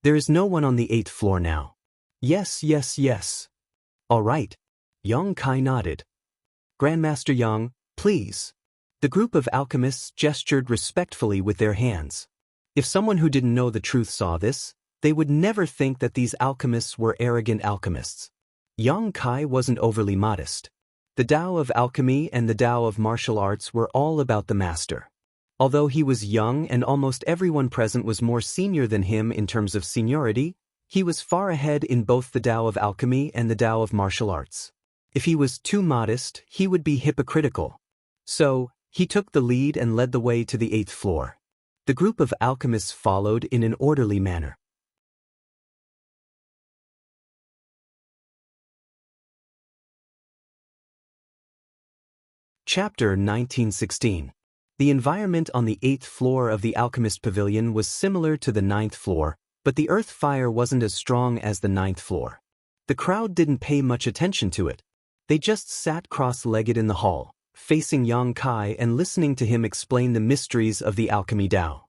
There is no one on the 8th floor now. Yes, yes, yes. All right. Xianxia nodded. Grandmaster Yang, please. The group of alchemists gestured respectfully with their hands. If someone who didn't know the truth saw this, they would never think that these alchemists were arrogant alchemists. Xianxia wasn't overly modest. The Tao of alchemy and the Tao of martial arts were all about the master. Although he was young and almost everyone present was more senior than him in terms of seniority, he was far ahead in both the Tao of alchemy and the Tao of martial arts. If he was too modest, he would be hypocritical. So, he took the lead and led the way to the 8th floor. The group of alchemists followed in an orderly manner. Chapter 1916. The environment on the 8th floor of the Alchemist Pavilion was similar to the 9th floor, but the earth fire wasn't as strong as the 9th floor. The crowd didn't pay much attention to it. They just sat cross-legged in the hall, facing Xianxia and listening to him explain the mysteries of the alchemy Dao.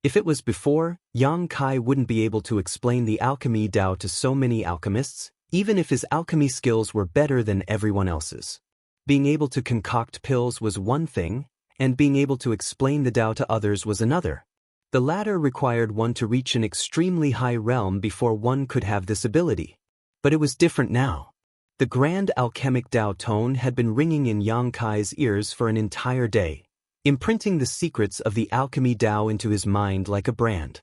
If it was before, Xianxia wouldn't be able to explain the alchemy Dao to so many alchemists, even if his alchemy skills were better than everyone else's. Being able to concoct pills was one thing, and being able to explain the Tao to others was another. The latter required one to reach an extremely high realm before one could have this ability. But it was different now. The grand alchemic Tao tone had been ringing in Xianxia's ears for an entire day, imprinting the secrets of the alchemy Tao into his mind like a brand.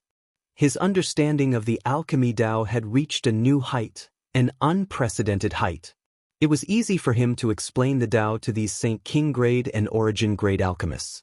His understanding of the alchemy Tao had reached a new height, an unprecedented height. It was easy for him to explain the Tao to these Saint King grade and Origin grade alchemists.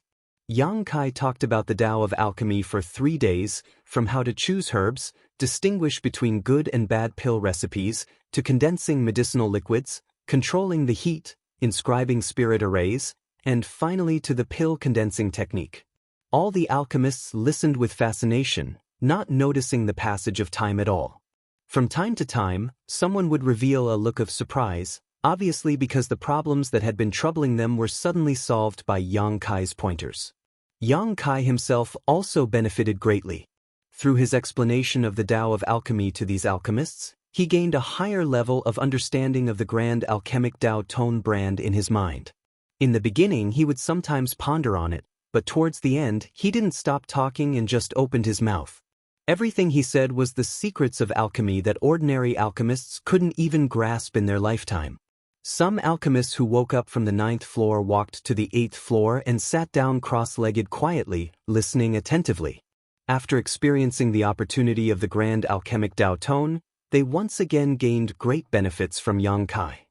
Xianxia talked about the Tao of alchemy for 3 days, from how to choose herbs, distinguish between good and bad pill recipes, to condensing medicinal liquids, controlling the heat, inscribing spirit arrays, and finally to the pill condensing technique. All the alchemists listened with fascination, not noticing the passage of time at all. From time to time, someone would reveal a look of surprise, obviously because the problems that had been troubling them were suddenly solved by Yang Kai's pointers. Yang Kai himself also benefited greatly. Through his explanation of the Tao of alchemy to these alchemists, he gained a higher level of understanding of the grand alchemic Tao tone brand in his mind. In the beginning he would sometimes ponder on it, but towards the end he didn't stop talking and just opened his mouth. Everything he said was the secrets of alchemy that ordinary alchemists couldn't even grasp in their lifetime. Some alchemists who woke up from the 9th floor walked to the 8th floor and sat down cross-legged quietly, listening attentively. After experiencing the opportunity of the grand alchemic Tao tone, they once again gained great benefits from Yang Kai.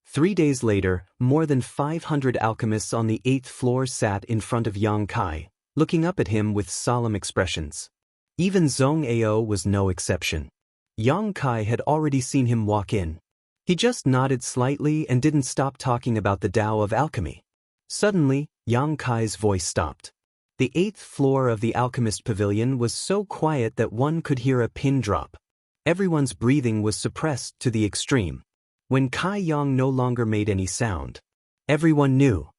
3 days later, more than 500 alchemists on the 8th floor sat in front of Yang Kai, looking up at him with solemn expressions. Even Zhong Ao was no exception. Yang Kai had already seen him walk in. He just nodded slightly and didn't stop talking about the Tao of alchemy. Suddenly, Yang Kai's voice stopped. The 8th floor of the alchemist pavilion was so quiet that one could hear a pin drop. Everyone's breathing was suppressed to the extreme. When Kai Yang no longer made any sound, everyone knew.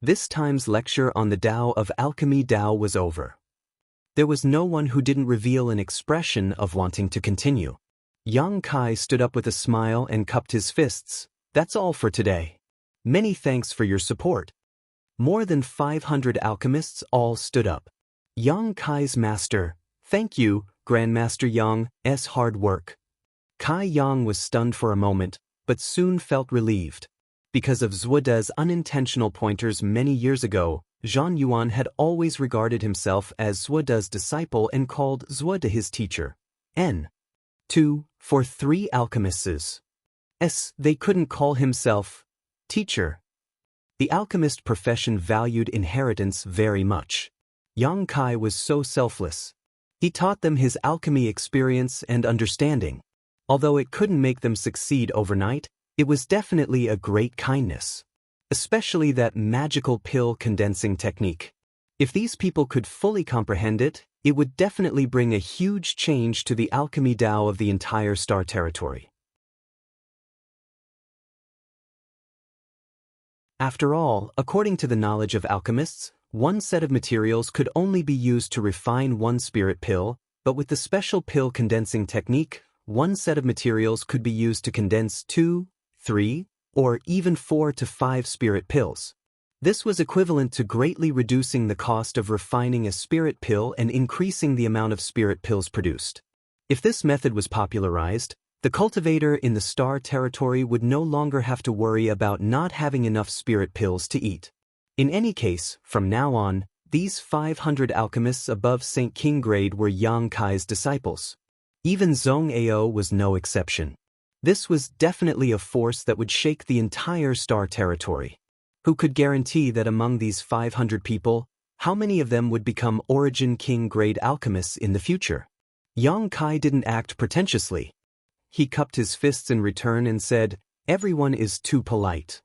This time's lecture on the Tao of alchemy Tao was over. There was no one who didn't reveal an expression of wanting to continue. Yang Kai stood up with a smile and cupped his fists. That's all for today. Many thanks for your support. More than 500 alchemists all stood up. Yang Kai's master, thank you, Grandmaster Yang's hard work. Kai Yang was stunned for a moment, but soon felt relieved. Because of Zhuode's unintentional pointers many years ago, Zhang Yuan had always regarded himself as Zhuode's disciple and called Zhuode his teacher. For 3 alchemists. They couldn't call himself teacher. The alchemist profession valued inheritance very much. Yang Kai was so selfless. He taught them his alchemy experience and understanding. Although it couldn't make them succeed overnight, it was definitely a great kindness. Especially that magical pill condensing technique. If these people could fully comprehend it, it would definitely bring a huge change to the alchemy Tao of the entire star territory. After all, according to the knowledge of alchemists, one set of materials could only be used to refine one spirit pill, but with the special pill condensing technique, one set of materials could be used to condense 2, 3, or even 4 to 5 spirit pills. This was equivalent to greatly reducing the cost of refining a spirit pill and increasing the amount of spirit pills produced. If this method was popularized, the cultivator in the star territory would no longer have to worry about not having enough spirit pills to eat. In any case, from now on, these 500 alchemists above St. King grade were Yang Kai's disciples. Even Zhong Ao was no exception. This was definitely a force that would shake the entire star territory. Who could guarantee that among these 500 people, how many of them would become Origin King grade alchemists in the future? Yang Kai didn't act pretentiously. He cupped his fists in return and said, "Everyone is too polite.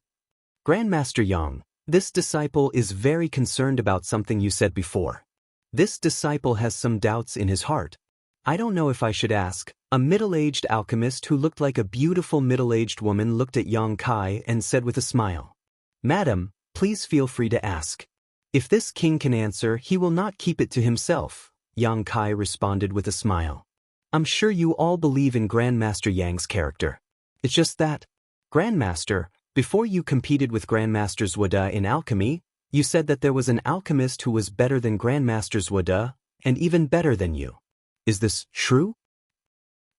Grandmaster Yang, this disciple is very concerned about something you said before. This disciple has some doubts in his heart. I don't know if I should ask." A middle-aged alchemist who looked like a beautiful middle-aged woman looked at Yang Kai and said with a smile, "Madam, please feel free to ask. If this king can answer, he will not keep it to himself," Yang Kai responded with a smile. "I'm sure you all believe in Grandmaster Yang's character. It's just that, Grandmaster, before you competed with Grandmaster Zhuode in alchemy, you said that there was an alchemist who was better than Grandmaster Zhuode, and even better than you. Is this true?"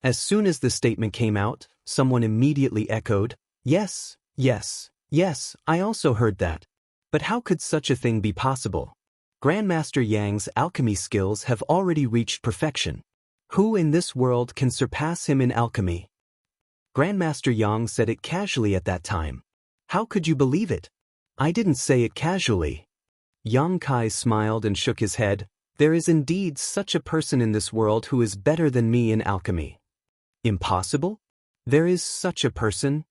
As soon as the statement came out, someone immediately echoed, "Yes, yes, yes, I also heard that. But how could such a thing be possible? Grandmaster Yang's alchemy skills have already reached perfection. Who in this world can surpass him in alchemy?" Grandmaster Yang said it casually at that time. "How could you believe it? I didn't say it casually." Yang Kai smiled and shook his head. "There is indeed such a person in this world who is better than me in alchemy." "Impossible? There is such a person?"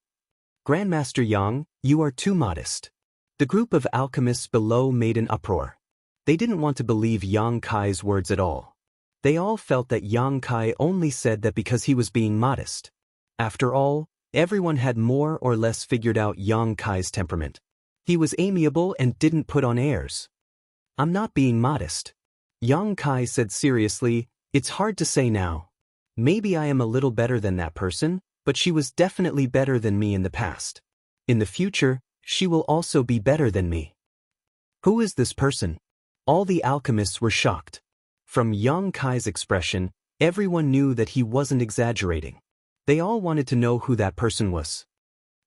"Grandmaster Yang, you are too modest." The group of alchemists below made an uproar. They didn't want to believe Yang Kai's words at all. They all felt that Yang Kai only said that because he was being modest. After all, everyone had more or less figured out Yang Kai's temperament. He was amiable and didn't put on airs. I'm not being modest. Yang Kai said seriously, it's hard to say now. Maybe I am a little better than that person, but she was definitely better than me in the past. In the future, she will also be better than me. Who is this person? All the alchemists were shocked. From Yang Kai's expression, everyone knew that he wasn't exaggerating. They all wanted to know who that person was.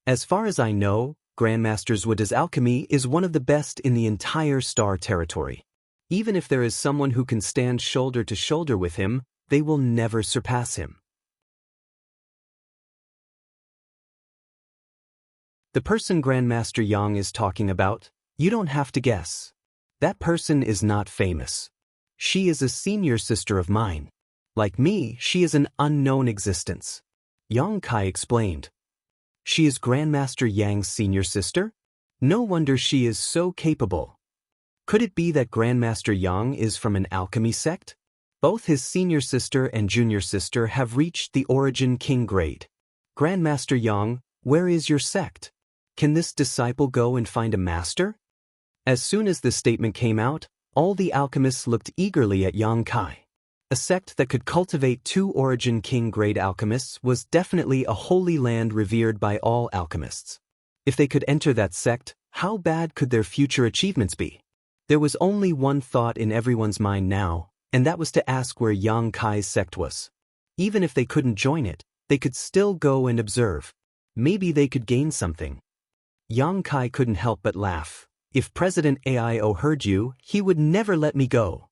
As far as I know, Grandmaster Zhuoda's alchemy is one of the best in the entire Star Territory. Even if there is someone who can stand shoulder to shoulder with him, they will never surpass him. The person Grandmaster Yang is talking about, you don't have to guess. That person is not famous. She is a senior sister of mine. Like me, she is an unknown existence. Yang Kai explained. She is Grandmaster Yang's senior sister? No wonder she is so capable. Could it be that Grandmaster Yang is from an alchemy sect? Both his senior sister and junior sister have reached the Origin King grade. Grandmaster Yang, where is your sect? Can this disciple go and find a master? As soon as this statement came out, all the alchemists looked eagerly at Yang Kai. A sect that could cultivate 2 Origin King grade alchemists was definitely a holy land revered by all alchemists. If they could enter that sect, how bad could their future achievements be? There was only one thought in everyone's mind now, and that was to ask where Yang Kai's sect was. Even if they couldn't join it, they could still go and observe. Maybe they could gain something. Yang Kai couldn't help but laugh. If President AIO heard you, he would never let me go.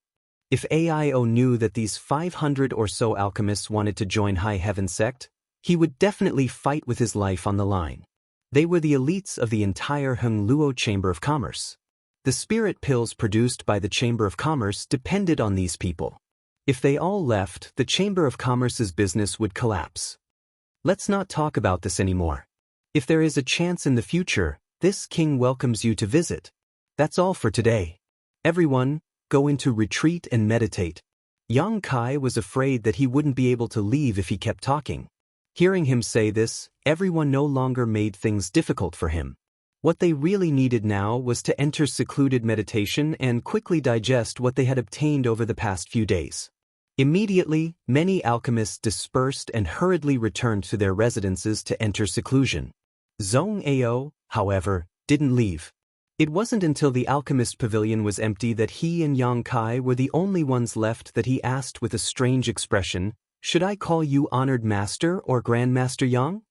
If AIO knew that these 500 or so alchemists wanted to join High Heaven sect, he would definitely fight with his life on the line. They were the elites of the entire Hengluo Chamber of Commerce. The spirit pills produced by the Chamber of Commerce depended on these people. If they all left, the Chamber of Commerce's business would collapse. Let's not talk about this anymore. If there is a chance in the future, this king welcomes you to visit. That's all for today. Everyone, go into retreat and meditate. Yang Kai was afraid that he wouldn't be able to leave if he kept talking. Hearing him say this, everyone no longer made things difficult for him. What they really needed now was to enter secluded meditation and quickly digest what they had obtained over the past few days. Immediately, many alchemists dispersed and hurriedly returned to their residences to enter seclusion. Zhong Ao, however, didn't leave. It wasn't until the alchemist pavilion was empty that he and Yang Kai were the only ones left that he asked with a strange expression, "Should I call you Honored Master or Grandmaster Yang?"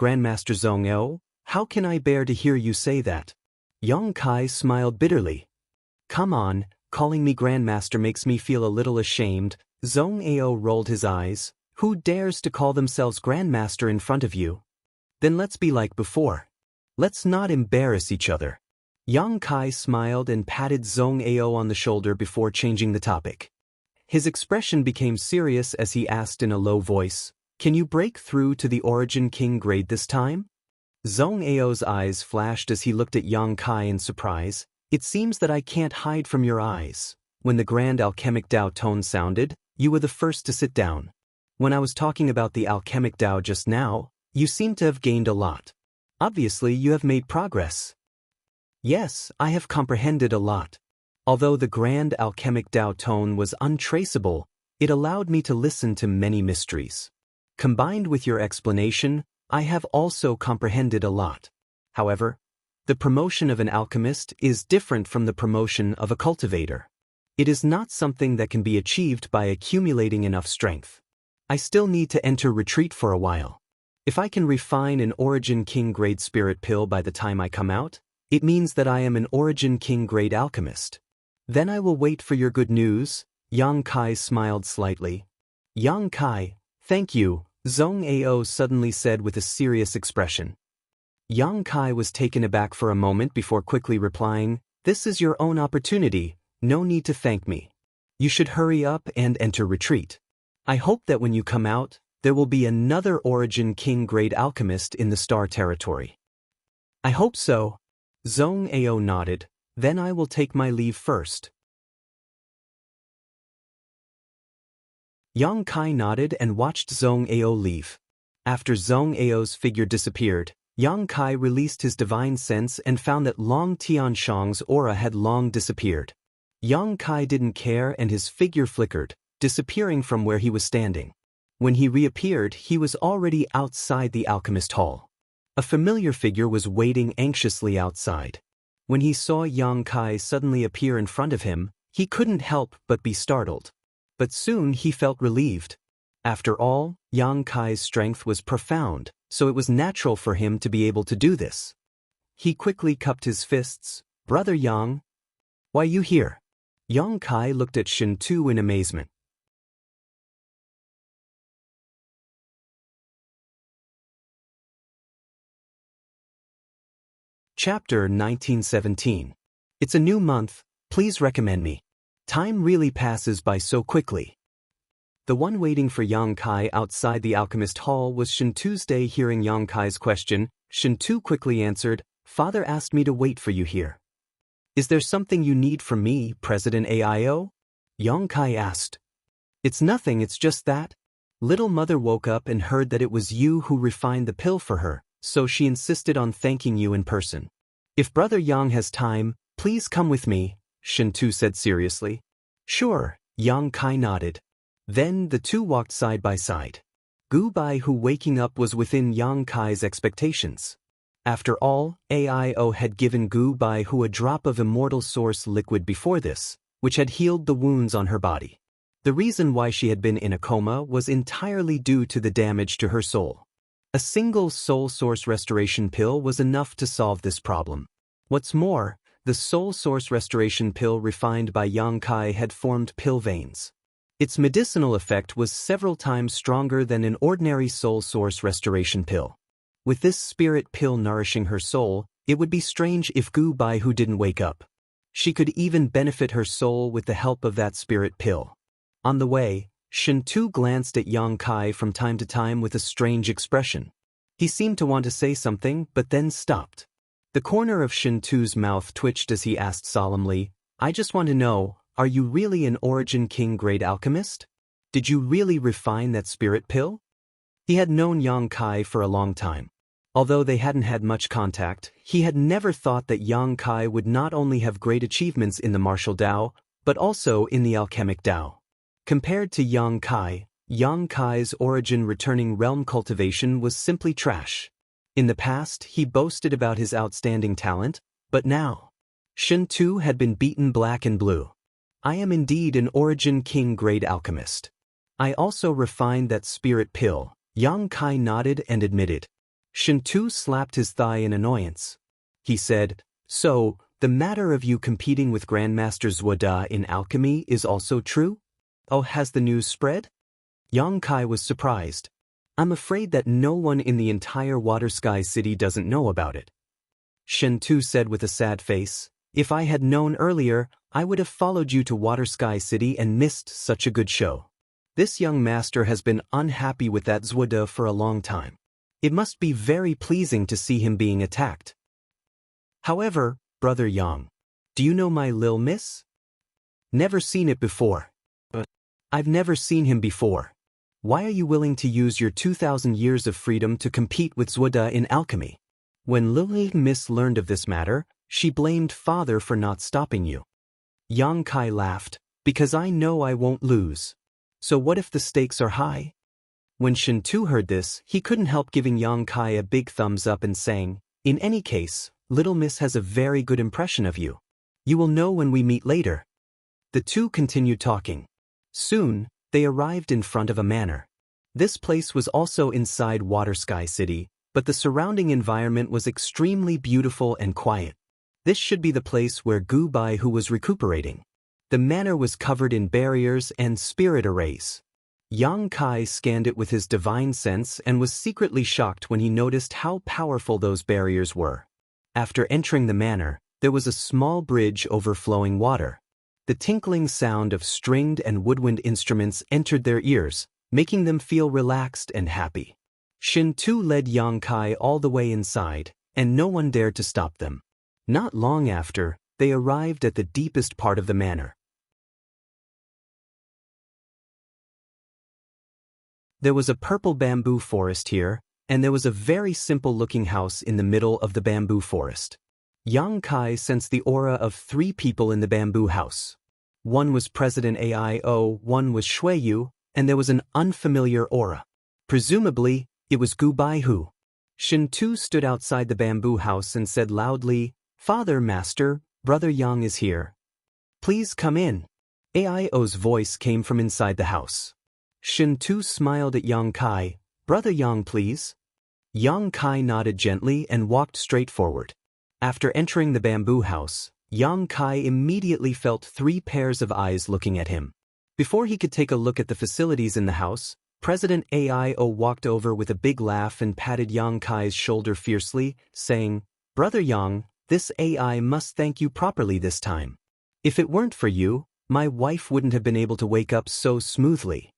Grandmaster Zhong Ao, how can I bear to hear you say that? Yang Kai smiled bitterly. Come on, calling me Grandmaster makes me feel a little ashamed. Zhong Ao rolled his eyes. Who dares to call themselves Grandmaster in front of you? Then let's be like before. Let's not embarrass each other. Yang Kai smiled and patted Zhong Ao on the shoulder before changing the topic. His expression became serious as he asked in a low voice, "Can you break through to the Origin King grade this time?" Zhong Ao's eyes flashed as he looked at Yang Kai in surprise. It seems that I can't hide from your eyes. When the grand alchemic Tao tone sounded, you were the first to sit down. When I was talking about the alchemic Tao just now, you seem to have gained a lot. Obviously, you have made progress. Yes, I have comprehended a lot. Although the grand alchemic Tao tone was untraceable, it allowed me to listen to many mysteries. Combined with your explanation, I have also comprehended a lot. However, the promotion of an alchemist is different from the promotion of a cultivator. It is not something that can be achieved by accumulating enough strength. I still need to enter retreat for a while. If I can refine an Origin King grade spirit pill by the time I come out, it means that I am an Origin King grade alchemist. Then I will wait for your good news. Yang Kai smiled slightly. Yang Kai, thank you, Zhong Ao suddenly said with a serious expression. Yang Kai was taken aback for a moment before quickly replying, "This is your own opportunity, no need to thank me. You should hurry up and enter retreat. I hope that when you come out, there will be another Origin King grade alchemist in the Star Territory." I hope so. Zhong Ao nodded. Then I will take my leave first. Yang Kai nodded and watched Zhong Ao leave. After Zhong Ao's figure disappeared, Yang Kai released his divine sense and found that Long Tianshang's aura had long disappeared. Yang Kai didn't care and his figure flickered, disappearing from where he was standing. When he reappeared, he was already outside the alchemist hall. A familiar figure was waiting anxiously outside. When he saw Yang Kai suddenly appear in front of him, he couldn't help but be startled. But soon he felt relieved. After all, Yang Kai's strength was profound, so it was natural for him to be able to do this. He quickly cupped his fists. "Brother Yang, why you here?" Yang Kai looked at Shen Tu in amazement. Chapter 1917. It's a new month, please recommend me. Time really passes by so quickly. The one waiting for Yang Kai outside the alchemist hall was Shen Tu's. Hearing Yang Kai's question, Shen Tu quickly answered, "Father asked me to wait for you here." "Is there something you need from me, President Aio?" Yang Kai asked. "It's nothing, it's just that." Little mother woke up and heard that it was you who refined the pill for her, so she insisted on thanking you in person. "If Brother Yang has time, please come with me," Shen Tu said seriously. "Sure," Yang Kai nodded. Then the two walked side by side. Gu Bai, who waking up was within Yang Kai's expectations. After all, Aio had given Gu Bai who a drop of immortal source liquid before this, which had healed the wounds on her body. The reason why she had been in a coma was entirely due to the damage to her soul. A single soul source restoration pill was enough to solve this problem. What's more, the soul source restoration pill refined by Yang Kai had formed pill veins. Its medicinal effect was several times stronger than an ordinary soul source restoration pill. With this spirit pill nourishing her soul, it would be strange if Gu Bai who didn't wake up. She could even benefit her soul with the help of that spirit pill. On the way, Shen Tu glanced at Yang Kai from time to time with a strange expression. He seemed to want to say something but then stopped. The corner of Shen Tu's mouth twitched as he asked solemnly, "I just want to know, are you really an Origin King grade alchemist? Did you really refine that spirit pill?" He had known Yang Kai for a long time. Although they hadn't had much contact, he had never thought that Yang Kai would not only have great achievements in the martial Dao, but also in the alchemic Dao. Compared to Yang Kai's origin returning realm cultivation was simply trash. In the past, he boasted about his outstanding talent, but now, Shen Tu had been beaten black and blue. "I am indeed an Origin King grade alchemist. I also refined that spirit pill," Yang Kai nodded and admitted. Shen Tu slapped his thigh in annoyance. He said, "So, the matter of you competing with Grandmaster Zhuoda in alchemy is also true? Oh, has the news spread?" Yang Kai was surprised. "I'm afraid that no one in the entire Water Sky City doesn't know about it." Shen Tu said with a sad face, "If I had known earlier, I would have followed you to Water Sky City and missed such a good show. This young master has been unhappy with that Zhuoda for a long time. It must be very pleasing to see him being attacked. However, Brother Yang, do you know my lil miss? Never seen it before. But I've never seen him before. Why are you willing to use your 2,000 years of freedom to compete with Zhuoda in alchemy?" When Lil Miss learned of this matter, she blamed father for not stopping you. Yang Kai laughed, "Because I know I won't lose. So what if the stakes are high?" When Shen Tu heard this, he couldn't help giving Yang Kai a big thumbs up and saying, "In any case, Little Miss has a very good impression of you. You will know when we meet later." The two continued talking. Soon, they arrived in front of a manor. This place was also inside Water Sky City, but the surrounding environment was extremely beautiful and quiet. This should be the place where Gu Bai who was recuperating. The manor was covered in barriers and spirit arrays. Yang Kai scanned it with his divine sense and was secretly shocked when he noticed how powerful those barriers were. After entering the manor, there was a small bridge over flowing water. The tinkling sound of stringed and woodwind instruments entered their ears, making them feel relaxed and happy. Shen Tu led Yang Kai all the way inside, and no one dared to stop them. Not long after, they arrived at the deepest part of the manor. There was a purple bamboo forest here, and there was a very simple-looking house in the middle of the bamboo forest. Yang Kai sensed the aura of 3 people in the bamboo house. One was President AIO, one was Shuiyu, and there was an unfamiliar aura. Presumably, it was Gu Baihu. Shen Tu stood outside the bamboo house and said loudly, "Father, Master, Brother Yang is here. Please come in." AIO's voice came from inside the house. Shen Tu smiled at Yang Kai. "Brother Yang, please." Yang Kai nodded gently and walked straight forward. After entering the bamboo house, Yang Kai immediately felt 3 pairs of eyes looking at him. Before he could take a look at the facilities in the house, President AIO walked over with a big laugh and patted Yang Kai's shoulder fiercely, saying, "Brother Yang, this AI must thank you properly this time. If it weren't for you, my wife wouldn't have been able to wake up so smoothly."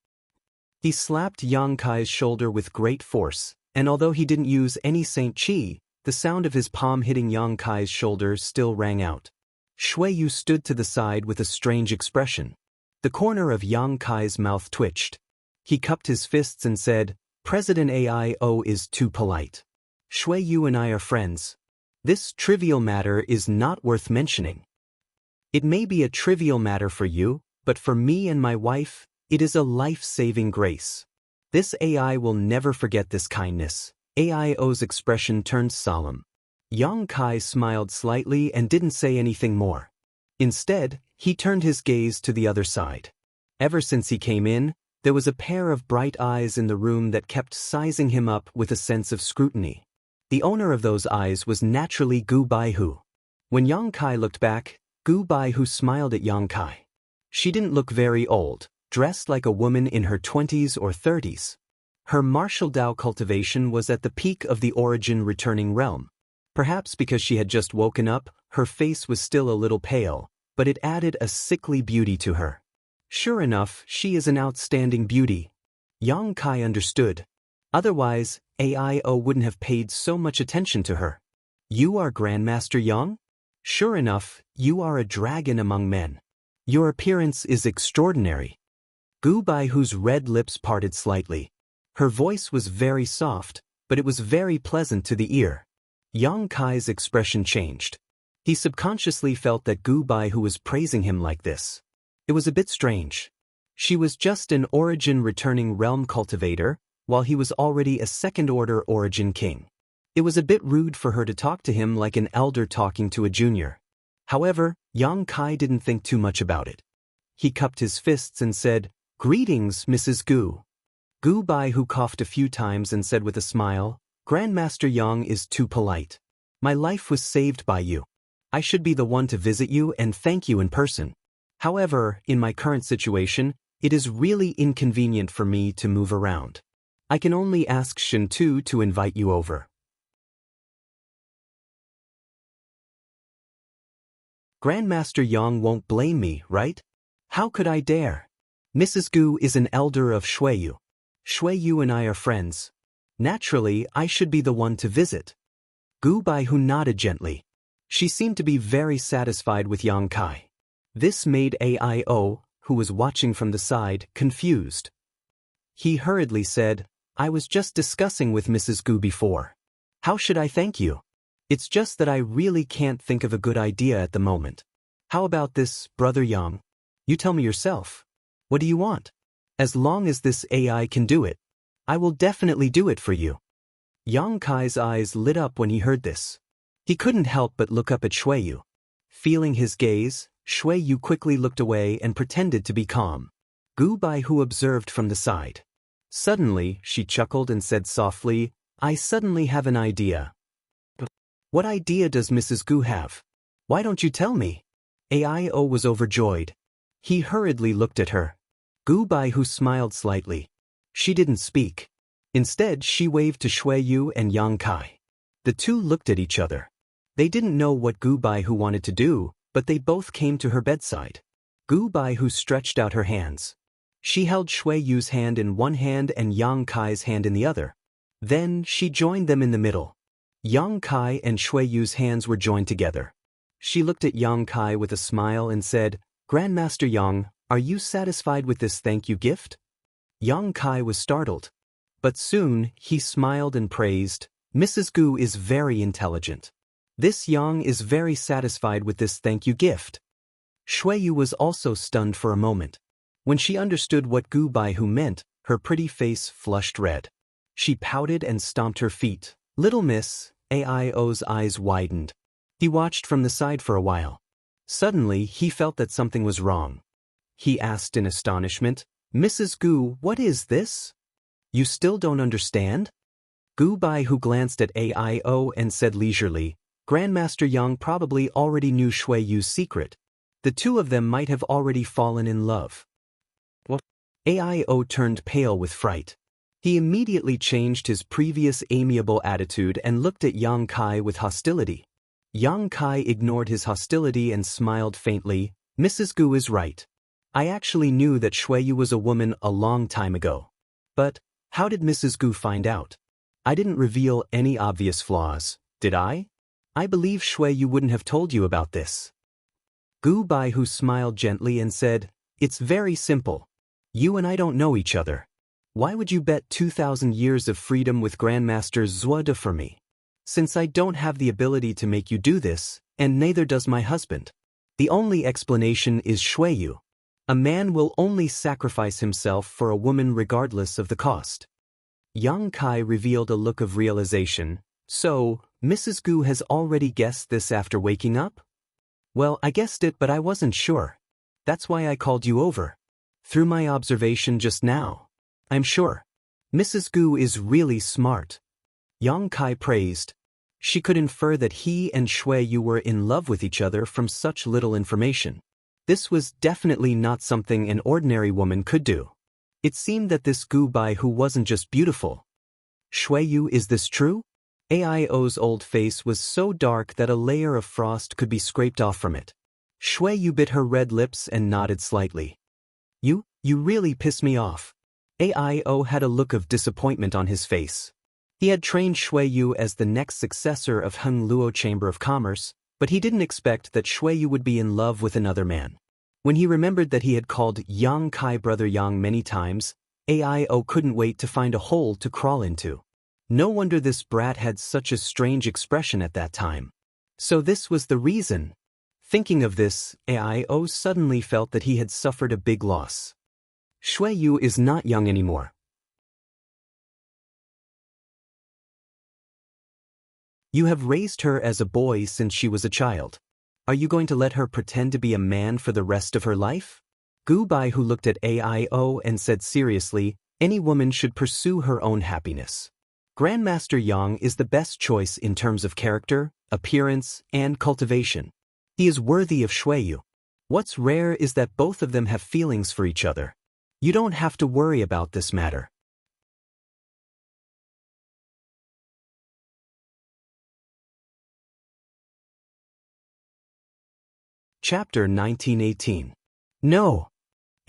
He slapped Yang Kai's shoulder with great force, and although he didn't use any Saint Chi, the sound of his palm hitting Yang Kai's shoulder still rang out. Shuiyu stood to the side with a strange expression. The corner of Yang Kai's mouth twitched. He cupped his fists and said, "President AIO is too polite. Shuiyu and I are friends. This trivial matter is not worth mentioning. It may be a trivial matter for you, but for me and my wife, it is a life-saving grace. This AI will never forget this kindness." AIO's expression turned solemn. Yang Kai smiled slightly and didn't say anything more. Instead, he turned his gaze to the other side. Ever since he came in, there was a pair of bright eyes in the room that kept sizing him up with a sense of scrutiny. The owner of those eyes was naturally Gu Baihu. When Yang Kai looked back, Gu Baihu smiled at Yang Kai. She didn't look very old, dressed like a woman in her 20s or 30s. Her martial Dao cultivation was at the peak of the origin returning realm. Perhaps because she had just woken up, her face was still a little pale, but it added a sickly beauty to her. Sure enough, she is an outstanding beauty. Yang Kai understood. Otherwise, AIO wouldn't have paid so much attention to her. "You are Grandmaster Yang? Sure enough, you are a dragon among men. Your appearance is extraordinary." Gu Baihu's red lips parted slightly. Her voice was very soft, but it was very pleasant to the ear. Yang Kai's expression changed. He subconsciously felt that Gu Baihu was praising him like this. It was a bit strange. She was just an origin-returning realm cultivator, while he was already a second-order origin king. It was a bit rude for her to talk to him like an elder talking to a junior. However, Yang Kai didn't think too much about it. He cupped his fists and said, "Greetings, Mrs. Gu." Gu Baihu coughed a few times and said with a smile, "Grandmaster Yang is too polite. My life was saved by you. I should be the one to visit you and thank you in person. However, in my current situation, it is really inconvenient for me to move around. I can only ask Shen Tu to invite you over." Grandmaster Yang won't blame me, right? How could I dare? Mrs. Gu is an elder of Shuiyu. Shuiyu and I are friends. Naturally, I should be the one to visit. Gu Baihu nodded gently. She seemed to be very satisfied with Yang Kai. This made AIO, who was watching from the side, confused. He hurriedly said, "I was just discussing with Mrs. Gu before. How should I thank you? It's just that I really can't think of a good idea at the moment. How about this, Brother Yang? You tell me yourself. What do you want? As long as this AI can do it, I will definitely do it for you." Yang Kai's eyes lit up when he heard this. He couldn't help but look up at Shuiyu. Feeling his gaze, Shuiyu quickly looked away and pretended to be calm. Gu Baihu observed from the side. Suddenly, she chuckled and said softly, "I suddenly have an idea." "What idea does Mrs. Gu have? Why don't you tell me?" AIO was overjoyed. He hurriedly looked at her. Gu Baihu smiled slightly. She didn't speak. Instead, she waved to Shuiyu and Yang Kai. The two looked at each other. They didn't know what Gu Baihu wanted to do, but they both came to her bedside. Gu Baihu stretched out her hands. She held Shuiyu's hand in one hand and Yang Kai's hand in the other. Then she joined them in the middle. Yang Kai and Shuiyu's hands were joined together. She looked at Yang Kai with a smile and said, "Grandmaster Yang, are you satisfied with this thank you gift?" Yang Kai was startled. But soon, he smiled and praised, Mrs. Gu is very intelligent. This Yang is very satisfied with this thank you gift. Shuiyu was also stunned for a moment. When she understood what Gu Baihu meant, her pretty face flushed red. She pouted and stomped her feet. Little Miss Aio's eyes widened. He watched from the side for a while. Suddenly, he felt that something was wrong. He asked in astonishment, Mrs. Gu, what is this? You still don't understand? Gu Baihu glanced at Aio and said leisurely, Grandmaster Yang probably already knew Shuiyu's secret. The two of them might have already fallen in love. What? Aio turned pale with fright. He immediately changed his previous amiable attitude and looked at Yang Kai with hostility. Yang Kai ignored his hostility and smiled faintly, Mrs. Gu is right. I actually knew that Shuiyu was a woman a long time ago. But, how did Mrs. Gu find out? I didn't reveal any obvious flaws, did I? I believe Shuiyu wouldn't have told you about this. Gu Baihu smiled gently and said, It's very simple. You and I don't know each other. Why would you bet 2,000 years of freedom with Grandmaster Zuoda for me? Since I don't have the ability to make you do this, and neither does my husband. The only explanation is Shuiyu. A man will only sacrifice himself for a woman regardless of the cost. Yang Kai revealed a look of realization. So, Mrs. Gu has already guessed this after waking up? Well, I guessed it, but I wasn't sure. That's why I called you over. Through my observation just now. I'm sure. Mrs. Gu is really smart. Yang Kai praised. She could infer that he and Shuiyu were in love with each other from such little information. This was definitely not something an ordinary woman could do. It seemed that this Gu Baihu wasn't just beautiful. Shuiyu, is this true? Aio's old face was so dark that a layer of frost could be scraped off from it. Shuiyu bit her red lips and nodded slightly. You really piss me off. Aio had a look of disappointment on his face. He had trained Shuiyu as the next successor of Heng Luo Chamber of Commerce, but he didn't expect that Shuiyu would be in love with another man. When he remembered that he had called Yang Kai brother Yang many times, Aio couldn't wait to find a hole to crawl into. No wonder this brat had such a strange expression at that time. So this was the reason. Thinking of this, Aio suddenly felt that he had suffered a big loss. Shuiyu is not young anymore. You have raised her as a boy since she was a child. Are you going to let her pretend to be a man for the rest of her life? Gu Baihu looked at Aio and said seriously, any woman should pursue her own happiness. Grandmaster Yang is the best choice in terms of character, appearance, and cultivation. He is worthy of Shuiyu. What's rare is that both of them have feelings for each other. You don't have to worry about this matter. Chapter 1918. No.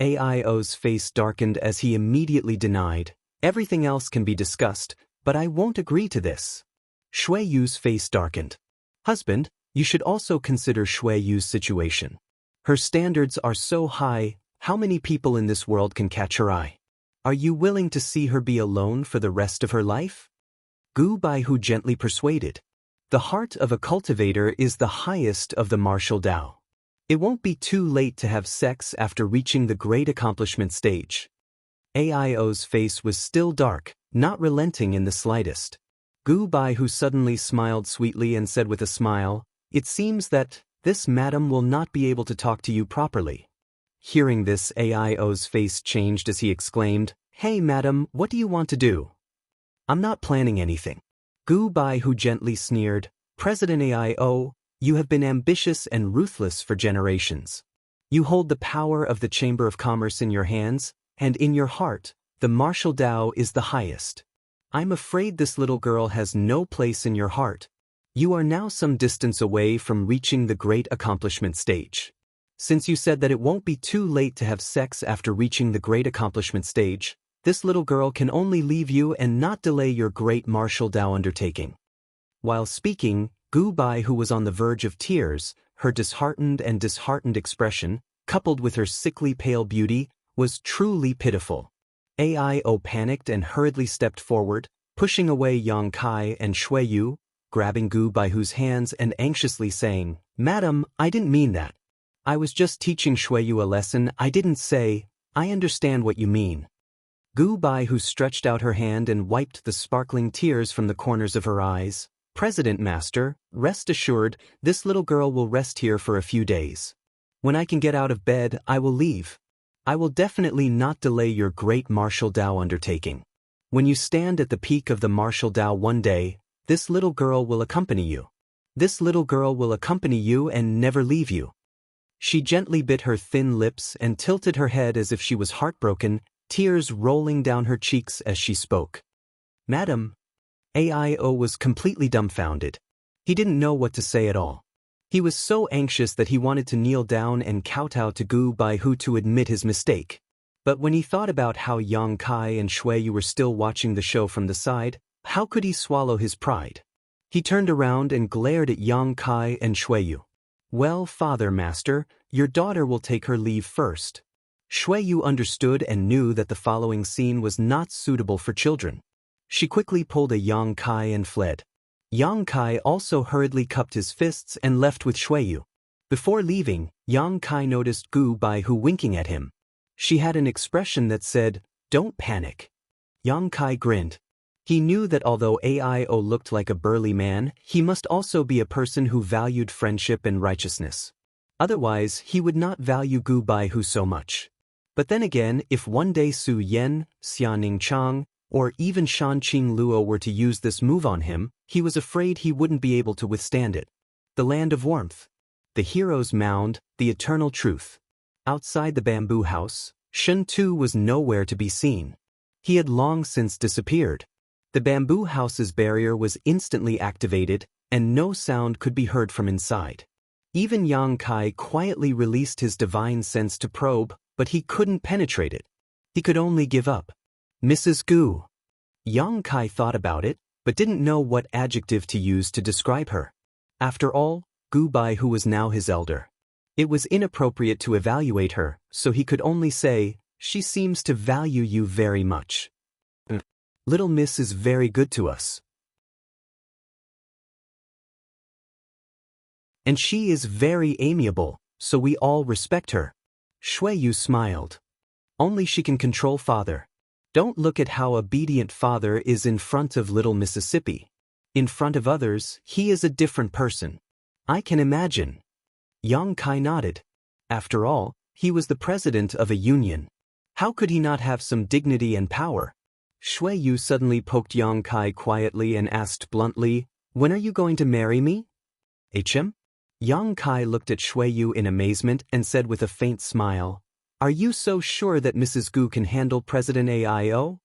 Aio's face darkened as he immediately denied, everything else can be discussed, but I won't agree to this. Shuiyu's face darkened. Husband, you should also consider Shuiyu's situation. Her standards are so high, how many people in this world can catch her eye? Are you willing to see her be alone for the rest of her life? Gu Baihu gently persuaded. The heart of a cultivator is the highest of the martial Tao. It won't be too late to have sex after reaching the great accomplishment stage. Aio's face was still dark, not relenting in the slightest. Gu Baihu suddenly smiled sweetly and said with a smile, it seems that this madam will not be able to talk to you properly. Hearing this, Aio's face changed as he exclaimed, Hey madam, what do you want to do? I'm not planning anything. Gu Baihu gently sneered, President Aio, you have been ambitious and ruthless for generations. You hold the power of the Chamber of Commerce in your hands, and in your heart, the martial Tao is the highest. I'm afraid this little girl has no place in your heart. You are now some distance away from reaching the great accomplishment stage. Since you said that it won't be too late to have sex after reaching the great accomplishment stage, this little girl can only leave you and not delay your great martial Tao undertaking. While speaking, Gu Baihu was on the verge of tears. Her disheartened expression, coupled with her sickly pale beauty, was truly pitiful. AIO panicked and hurriedly stepped forward, pushing away Yang Kai and Shui Yu, grabbing Gu Baihu's hands and anxiously saying, "Madam, I didn't mean that. I was just teaching Shui Yu a lesson. I didn't say, I understand what you mean." Gu Baihu stretched out her hand and wiped the sparkling tears from the corners of her eyes. "President Master, rest assured, this little girl will rest here for a few days. When I can get out of bed, I will leave. I will definitely not delay your great martial Dao undertaking. When you stand at the peak of the martial Dao one day, this little girl will accompany you. This little girl will accompany you and never leave you." She gently bit her thin lips and tilted her head as if she was heartbroken, tears rolling down her cheeks as she spoke. "Madam." AIO was completely dumbfounded. He didn't know what to say at all. He was so anxious that he wanted to kneel down and kowtow to Gu Baihu to admit his mistake. But when he thought about how Yang Kai and Shui Yu were still watching the show from the side, how could he swallow his pride? He turned around and glared at Yang Kai and Shui Yu. "Well, Father Master, your daughter will take her leave first." Shui Yu understood and knew that the following scene was not suitable for children. She quickly pulled a Yang Kai and fled. Yang Kai also hurriedly cupped his fists and left with Shui Yu. Before leaving, Yang Kai noticed Gu Baihu winking at him. She had an expression that said, "Don't panic." Yang Kai grinned. He knew that although AIO looked like a burly man, he must also be a person who valued friendship and righteousness. Otherwise, he would not value Gu Baihu so much. But then again, if one day Su Yan, Xianing Chang, or even Shanqing Luo were to use this move on him, he was afraid he wouldn't be able to withstand it. The land of warmth. The hero's mound, the eternal truth. Outside the bamboo house, Shen Tu was nowhere to be seen. He had long since disappeared. The bamboo house's barrier was instantly activated, and no sound could be heard from inside. Even Yang Kai quietly released his divine sense to probe, but he couldn't penetrate it. He could only give up. "Mrs. Gu." Yang Kai thought about it, but didn't know what adjective to use to describe her. After all, Gu Baihu was now his elder. It was inappropriate to evaluate her, so he could only say, "She seems to value you very much. Little Miss is very good to us. And she is very amiable, so we all respect her." Shui Yu smiled. "Only she can control Father. Don't look at how obedient Father is in front of little Mississippi. In front of others, he is a different person. I can imagine." Yang Kai nodded. After all, he was the president of a union. How could he not have some dignity and power? Shui Yu suddenly poked Yang Kai quietly and asked bluntly, "When are you going to marry me?" "HM?" Yang Kai looked at Shui Yu in amazement and said with a faint smile, "Are you so sure that Mrs. Gu can handle President AIO?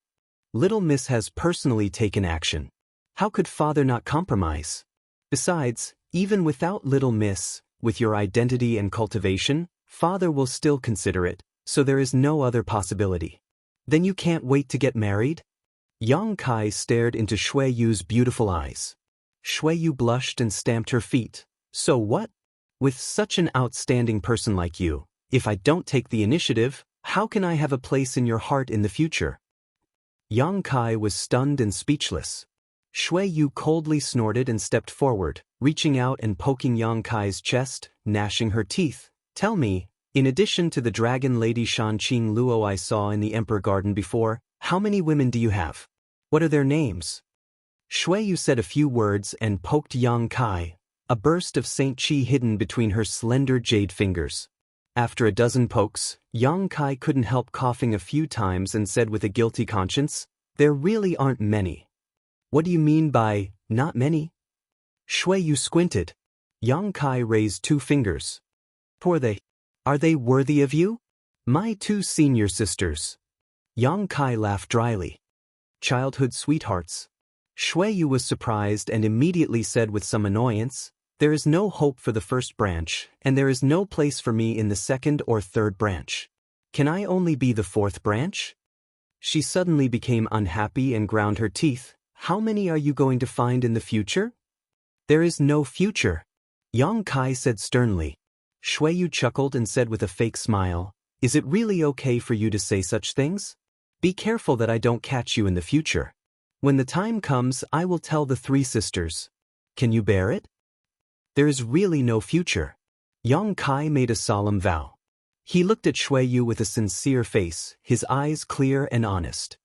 Little Miss has personally taken action. How could Father not compromise? Besides, even without Little Miss, with your identity and cultivation, Father will still consider it, so there is no other possibility. Then you can't wait to get married?" Yang Kai stared into Shui Yu's beautiful eyes. Shui Yu blushed and stamped her feet. "So what? With such an outstanding person like you, if I don't take the initiative, how can I have a place in your heart in the future?" Yang Kai was stunned and speechless. Shui Yu coldly snorted and stepped forward, reaching out and poking Yang Kai's chest, gnashing her teeth. "Tell me, in addition to the dragon lady Shanqing Luo I saw in the Emperor Garden before, how many women do you have? What are their names?" Shui Yu said a few words and poked Yang Kai, a burst of Saint Chi hidden between her slender jade fingers. After a dozen pokes, Yang Kai couldn't help coughing a few times and said with a guilty conscience, "There really aren't many." "What do you mean by, not many?" Shui Yu squinted. Yang Kai raised two fingers. Are they worthy of you? My two senior sisters." Yang Kai laughed dryly. "Childhood sweethearts." Shui Yu was surprised and immediately said with some annoyance, "There is no hope for the first branch, and there is no place for me in the second or third branch. Can I only be the fourth branch?" She suddenly became unhappy and ground her teeth. "How many are you going to find in the future?" "There is no future," Yang Kai said sternly. Shui Yu chuckled and said with a fake smile, "Is it really okay for you to say such things? Be careful that I don't catch you in the future. When the time comes, I will tell the three sisters. Can you bear it? There is really no future. Yang Kai made a solemn vow. He looked at Shui Yu with a sincere face, his eyes clear and honest.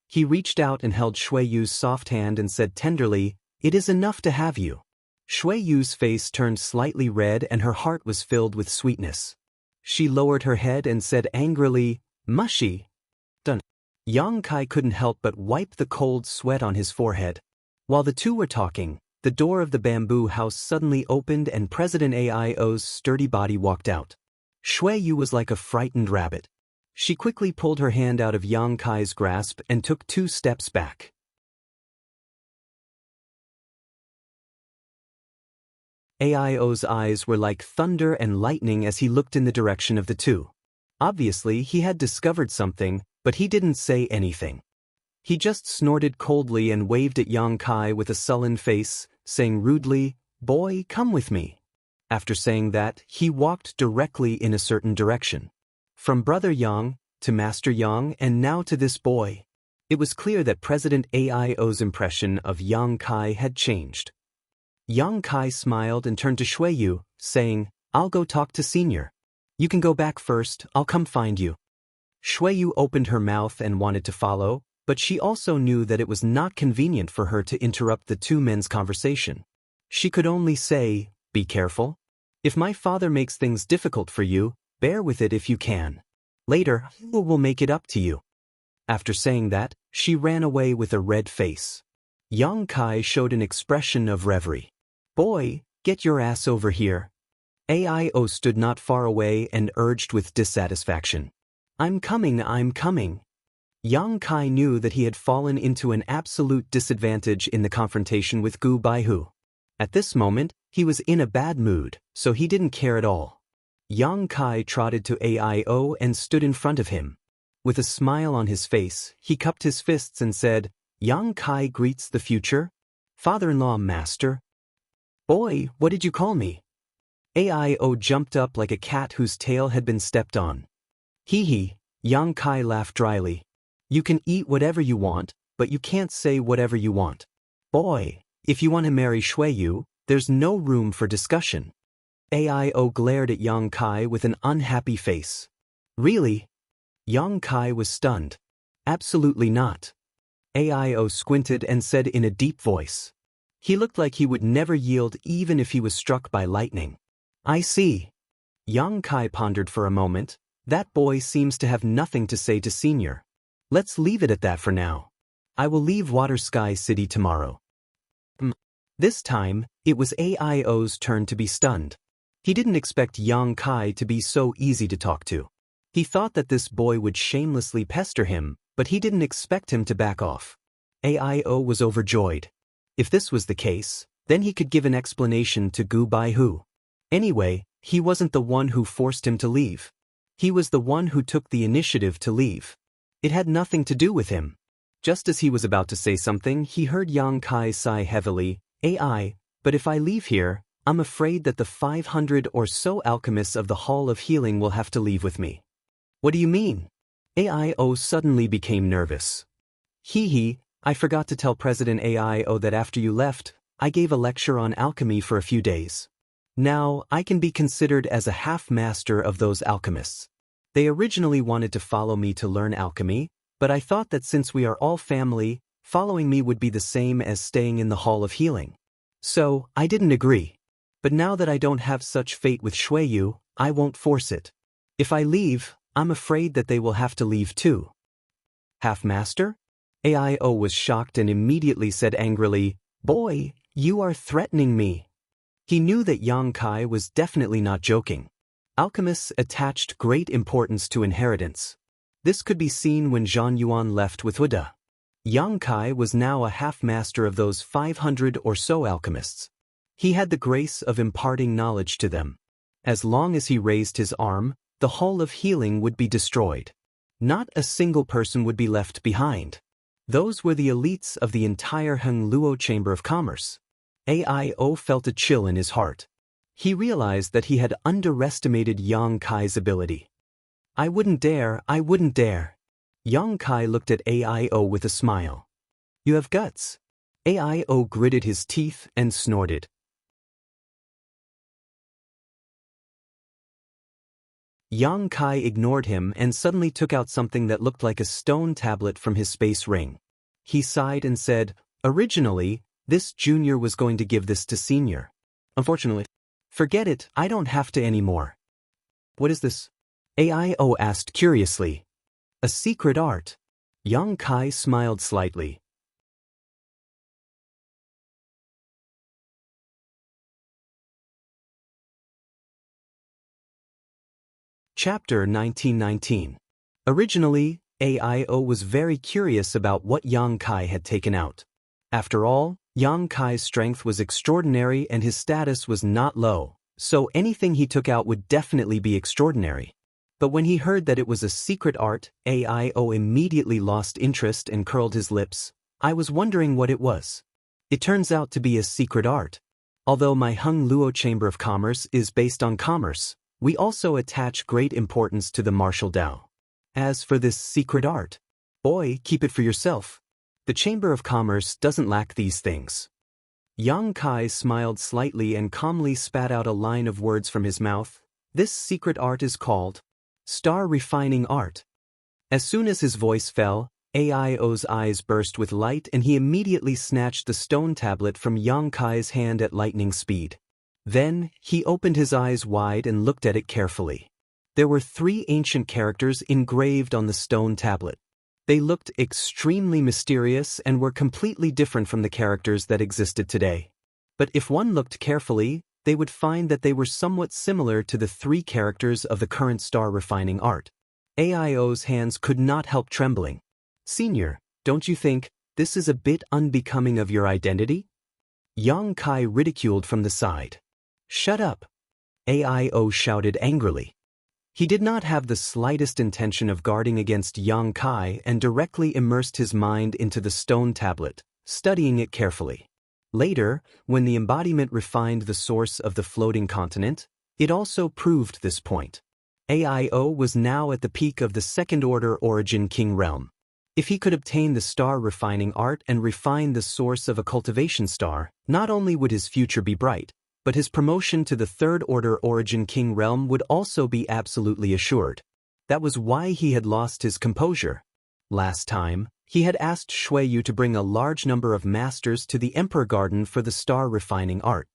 He reached out and held Shui Yu's soft hand and said tenderly, "It is enough to have you." Shui Yu's face turned slightly red and her heart was filled with sweetness. She lowered her head and said angrily, "Mushy." Done. Yang Kai couldn't help but wipe the cold sweat on his forehead. While the two were talking, the door of the bamboo house suddenly opened and President Aio's sturdy body walked out. Shui Yu was like a frightened rabbit. She quickly pulled her hand out of Yang Kai's grasp and took 2 steps back. Aio's eyes were like thunder and lightning as he looked in the direction of the two. Obviously, he had discovered something, but he didn't say anything. He just snorted coldly and waved at Yang Kai with a sullen face, saying rudely, "Boy, come with me." After saying that, he walked directly in a certain direction. From Brother Yang, to Master Yang, and now to this boy. It was clear that President Aio's impression of Yang Kai had changed. Yang Kai smiled and turned to Shui Yu, saying, "I'll go talk to Senior. You can go back first, I'll come find you." Shui Yu opened her mouth and wanted to follow, but she also knew that it was not convenient for her to interrupt the two men's conversation. She could only say, "Be careful. If my father makes things difficult for you, bear with it if you can. Later, I will make it up to you." After saying that, she ran away with a red face. Yang Kai showed an expression of reverie. "Boy, get your ass over here." Aio stood not far away and urged with dissatisfaction. I'm coming." Yang Kai knew that he had fallen into an absolute disadvantage in the confrontation with Gu Baihu. At this moment, he was in a bad mood, so he didn't care at all. Yang Kai trotted to Aio and stood in front of him. With a smile on his face, he cupped his fists and said, "Yang Kai greets the future? Father-in-law, master." "Boy, what did you call me?" Aio jumped up like a cat whose tail had been stepped on. "Hee," Yang Kai laughed dryly. "You can eat whatever you want, but you can't say whatever you want. Boy, if you want to marry Shui Yu, there's no room for discussion." Aio glared at Yang Kai with an unhappy face. "Really?" Yang Kai was stunned. "Absolutely not." Aio squinted and said in a deep voice. He looked like he would never yield even if he was struck by lightning. "I see." Yang Kai pondered for a moment. That boy seems to have nothing to say to Senior. Let's leave it at that for now. I will leave Water Sky City tomorrow. This time, it was Aio's turn to be stunned. He didn't expect Yang Kai to be so easy to talk to. He thought that this boy would shamelessly pester him, but he didn't expect him to back off. Aio was overjoyed. If this was the case, then he could give an explanation to Gu Baihu. Anyway, he wasn't the one who forced him to leave. He was the one who took the initiative to leave. It had nothing to do with him. Just as he was about to say something, he heard Yang Kai sigh heavily, but if I leave here, I'm afraid that the 500 or so alchemists of the Hall of Healing will have to leave with me." "What do you mean?" Aio suddenly became nervous. I forgot to tell President Aio that after you left, I gave a lecture on alchemy for a few days. Now, I can be considered as a half-master of those alchemists. They originally wanted to follow me to learn alchemy, but I thought that since we are all family, following me would be the same as staying in the Hall of Healing. So, I didn't agree. But now that I don't have such fate with Shui Yu, I won't force it. If I leave, I'm afraid that they will have to leave too." "Half-master?" Aio was shocked and immediately said angrily, "Boy, you are threatening me." He knew that Yang Kai was definitely not joking. Alchemists attached great importance to inheritance. This could be seen when Zhang Yuan left with Huda. Yang Kai was now a half-master of those 500 or so alchemists. He had the grace of imparting knowledge to them. As long as he raised his arm, the Hall of Healing would be destroyed. Not a single person would be left behind. Those were the elites of the entire Hengluo Chamber of Commerce. Aio felt a chill in his heart. He realized that he had underestimated Yang Kai's ability. I wouldn't dare. Yang Kai looked at AIO with a smile. You have guts. AIO gritted his teeth and snorted. Yang Kai ignored him and suddenly took out something that looked like a stone tablet from his space ring. He sighed and said, originally, this junior was going to give this to senior. Unfortunately, forget it, I don't have to anymore. What is this? AIO asked curiously. A secret art. Yang Kai smiled slightly. Chapter 1919. Originally, AIO was very curious about what Yang Kai had taken out. After all, Yang Kai's strength was extraordinary and his status was not low, so anything he took out would definitely be extraordinary. But when he heard that it was a secret art, AIO immediately lost interest and curled his lips. I was wondering what it was. It turns out to be a secret art. Although my Hung Luo Chamber of Commerce is based on commerce, we also attach great importance to the martial Dao. As for this secret art, boy, keep it for yourself. The Chamber of Commerce doesn't lack these things. Yang Kai smiled slightly and calmly spat out a line of words from his mouth. This secret art is called Star Refining Art. As soon as his voice fell, AIO's eyes burst with light and he immediately snatched the stone tablet from Yang Kai's hand at lightning speed. Then, he opened his eyes wide and looked at it carefully. There were 3 ancient characters engraved on the stone tablet. They looked extremely mysterious and were completely different from the characters that existed today. But if one looked carefully, they would find that they were somewhat similar to the 3 characters of the current star refining art. AIO's hands could not help trembling. Senior, don't you think this is a bit unbecoming of your identity? Yang Kai ridiculed from the side. Shut up! AIO shouted angrily. He did not have the slightest intention of guarding against Yang Kai and directly immersed his mind into the stone tablet, studying it carefully. Later, when the embodiment refined the source of the floating continent, it also proved this point. AIO was now at the peak of the second-order origin king realm. If he could obtain the star refining art and refine the source of a cultivation star, not only would his future be bright, but his promotion to the third-order origin king realm would also be absolutely assured. That was why he had lost his composure. Last time, he had asked Xueyu to bring a large number of masters to the Emperor Garden for the star refining art.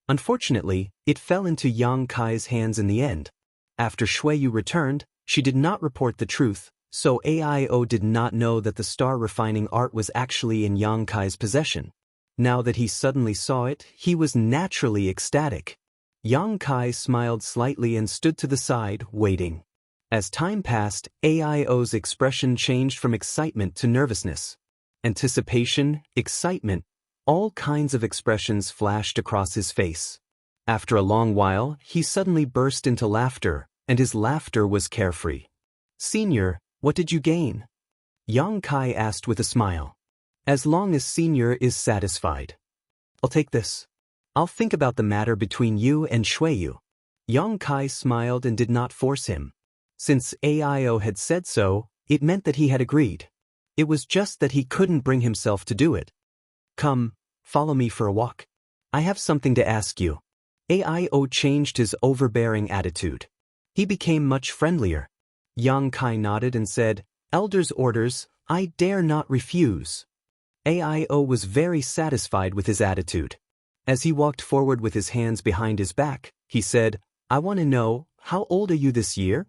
Unfortunately, it fell into Yang Kai's hands in the end. After Xueyu returned, she did not report the truth, so AIO did not know that the star refining art was actually in Yang Kai's possession. Now that he suddenly saw it, he was naturally ecstatic. Yang Kai smiled slightly and stood to the side, waiting. As time passed, AIO's expression changed from excitement to nervousness. Anticipation, excitement, all kinds of expressions flashed across his face. After a long while, he suddenly burst into laughter, and his laughter was carefree. Senior, what did you gain? Yang Kai asked with a smile. As long as Senior is satisfied. I'll take this. I'll think about the matter between you and Xueyu. Yang Kai smiled and did not force him. Since AIO had said so, it meant that he had agreed. It was just that he couldn't bring himself to do it. Come, follow me for a walk. I have something to ask you. AIO changed his overbearing attitude. He became much friendlier. Yang Kai nodded and said, Elder's orders, I dare not refuse. AIO was very satisfied with his attitude. As he walked forward with his hands behind his back, he said, I want to know, how old are you this year?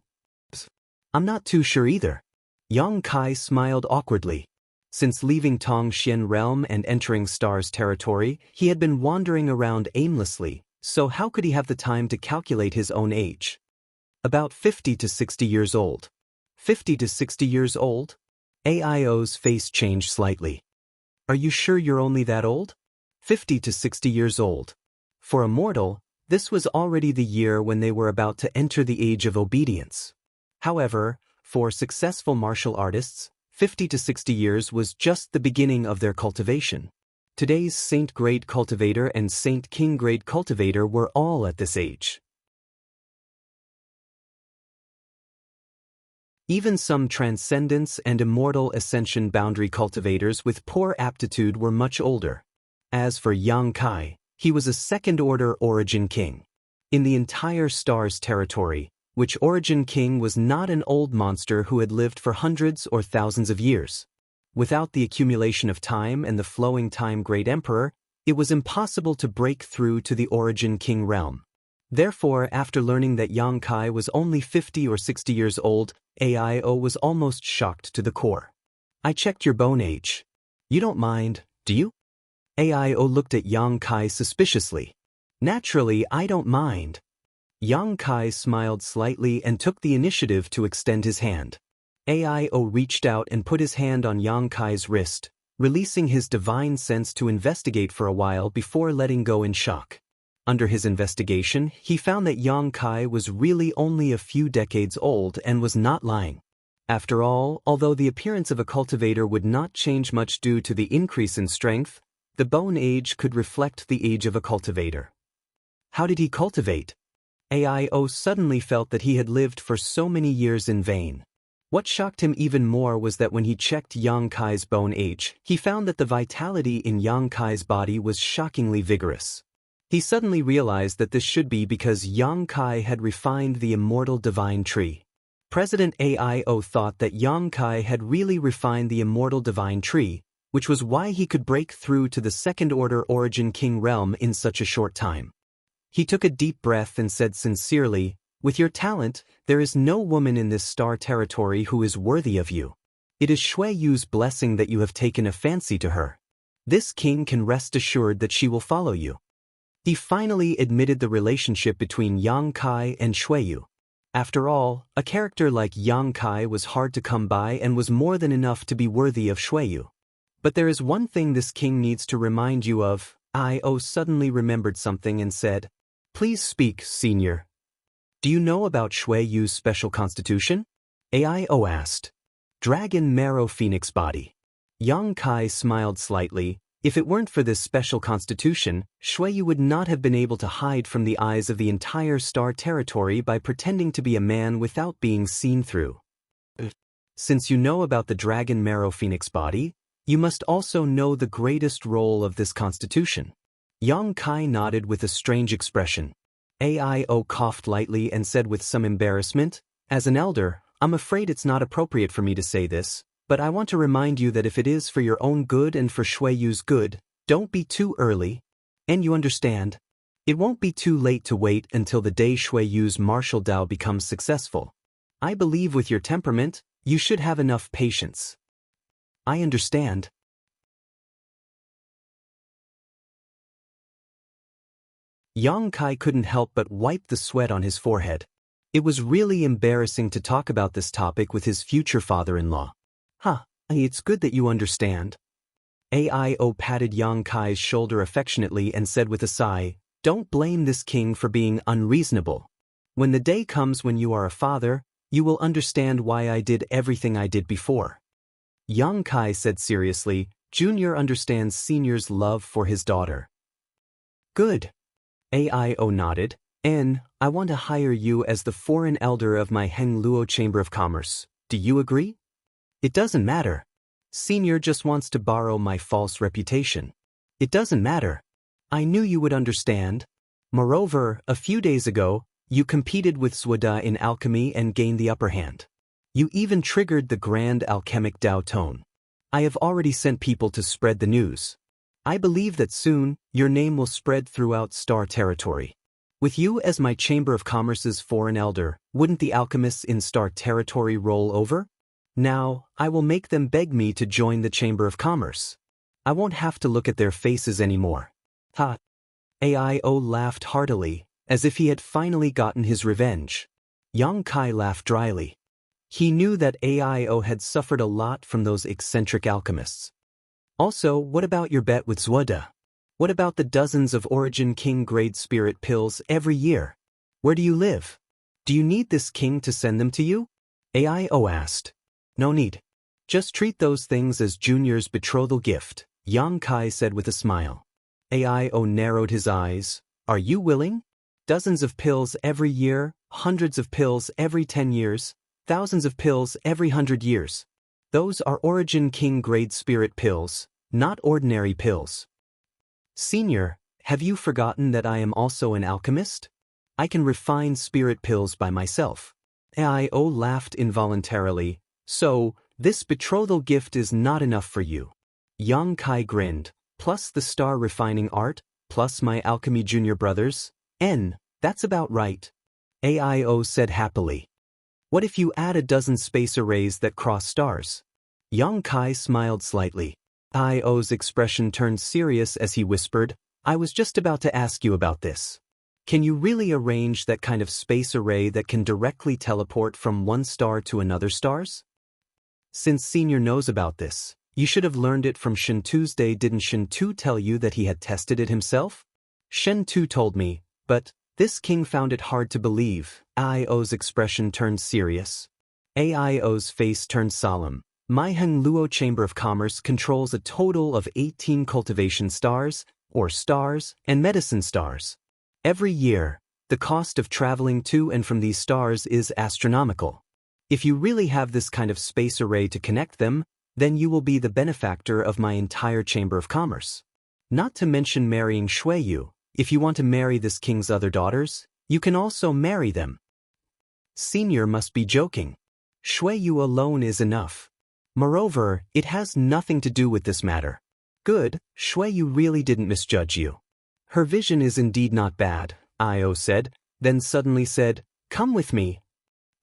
I'm not too sure either. Yang Kai smiled awkwardly. Since leaving Tongxian realm and entering Star's territory, he had been wandering around aimlessly, so how could he have the time to calculate his own age? About 50 to 60 years old. 50 to 60 years old? AIO's face changed slightly. Are you sure you're only that old? 50 to 60 years old. For a mortal, this was already the year when they were about to enter the age of obedience. However, for successful martial artists, 50 to 60 years was just the beginning of their cultivation. Today's Saint-grade cultivator and Saint-king-grade cultivator were all at this age. Even some transcendence and immortal ascension boundary cultivators with poor aptitude were much older. As for Yang Kai, he was a second-order Origin King. In the entire Stars territory, which Origin King was not an old monster who had lived for hundreds or thousands of years. Without the accumulation of time and the flowing time Great Emperor, it was impossible to break through to the Origin King realm. Therefore, after learning that Yang Kai was only 50 or 60 years old, AIO was almost shocked to the core. I checked your bone age. You don't mind, do you? AIO looked at Yang Kai suspiciously. Naturally, I don't mind. Yang Kai smiled slightly and took the initiative to extend his hand. AIO reached out and put his hand on Yang Kai's wrist, releasing his divine sense to investigate for a while before letting go in shock. Under his investigation, he found that Yang Kai was really only a few decades old and was not lying. After all, although the appearance of a cultivator would not change much due to the increase in strength, the bone age could reflect the age of a cultivator. How did he cultivate? AIO suddenly felt that he had lived for so many years in vain. What shocked him even more was that when he checked Yang Kai's bone age, he found that the vitality in Yang Kai's body was shockingly vigorous. He suddenly realized that this should be because Yang Kai had refined the immortal divine tree. President AIO thought that Yang Kai had really refined the immortal divine tree, which was why he could break through to the second-order Origin King realm in such a short time. He took a deep breath and said sincerely, "With your talent, there is no woman in this star territory who is worthy of you. It is Shui Yu's blessing that you have taken a fancy to her. This king can rest assured that she will follow you." He finally admitted the relationship between Yang Kai and Shui Yu. After all, a character like Yang Kai was hard to come by and was more than enough to be worthy of Shui Yu. But there is one thing this king needs to remind you of. AIO suddenly remembered something and said, "Please speak, senior. Do you know about Shui Yu's special constitution?" AIO asked. "Dragon Marrow Phoenix Body." Yang Kai smiled slightly. If it weren't for this special constitution, Shui Yu would not have been able to hide from the eyes of the entire star territory by pretending to be a man without being seen through. Since you know about the Dragon Marrow Phoenix Body, you must also know the greatest role of this constitution. Yang Kai nodded with a strange expression. AIO coughed lightly and said with some embarrassment, "As an elder, I'm afraid it's not appropriate for me to say this, but I want to remind you that if it is for your own good and for Shui Yu's good, don't be too early. And you understand? It won't be too late to wait until the day Shui Yu's martial Dao becomes successful. I believe with your temperament, you should have enough patience." "I understand." Yang Kai couldn't help but wipe the sweat on his forehead. It was really embarrassing to talk about this topic with his future father-in-law. It's good that you understand." AIO patted Yang Kai's shoulder affectionately and said with a sigh, "Don't blame this king for being unreasonable. When the day comes when you are a father, you will understand why I did everything I did before." Yang Kai said seriously, "Junior understands Senior's love for his daughter." "Good." AIO nodded. "And I want to hire you as the foreign elder of my Heng Luo Chamber of Commerce. Do you agree?" "It doesn't matter. Senior just wants to borrow my false reputation." "It doesn't matter. I knew you would understand. Moreover, a few days ago, you competed with Swada in alchemy and gained the upper hand. You even triggered the grand alchemic Dao tone. I have already sent people to spread the news. I believe that soon, your name will spread throughout Star Territory. With you as my Chamber of Commerce's foreign elder, wouldn't the alchemists in Star Territory roll over? Now, I will make them beg me to join the Chamber of Commerce. I won't have to look at their faces anymore." AIO laughed heartily, as if he had finally gotten his revenge. Yang Kai laughed dryly. He knew that AIO had suffered a lot from those eccentric alchemists. "Also, what about your bet with Zwada? What about the dozens of Origin King grade spirit pills every year? Where do you live? Do you need this king to send them to you?" AIO asked. "No need. Just treat those things as Junior's betrothal gift," Yang Kai said with a smile. AIO narrowed his eyes. "Are you willing? Dozens of pills every year, hundreds of pills every 10 years. thousands of pills every 100 years. Those are Origin King grade spirit pills, not ordinary pills. Senior, have you forgotten that I am also an alchemist? I can refine spirit pills by myself. AIO laughed involuntarily. So, this betrothal gift is not enough for you. Yang Kai grinned, plus the star refining art, plus my alchemy junior brothers? That's about right. AIO said happily. What if you add a dozen space arrays that cross stars? Yang Kai smiled slightly. AIO's expression turned serious as he whispered, I was just about to ask you about this. Can you really arrange that kind of space array that can directly teleport from one star to another stars? Since Senior knows about this, you should have learned it from Shen Tuesday. Didn't Shen Tu tell you that he had tested it himself? Shen Tu told me, but this king found it hard to believe. AIO's expression turned serious. AIO's face turned solemn. My Heng Luo Chamber of Commerce controls a total of 18 cultivation stars, or stars, and medicine stars. Every year, the cost of traveling to and from these stars is astronomical. If you really have this kind of space array to connect them, then you will be the benefactor of my entire Chamber of Commerce. Not to mention marrying Shuiyu. If you want to marry this king's other daughters, you can also marry them. Senior must be joking. Shuiyu alone is enough. Moreover, it has nothing to do with this matter. Good, Shuiyu really didn't misjudge you. Her vision is indeed not bad, Io said, then suddenly said, come with me.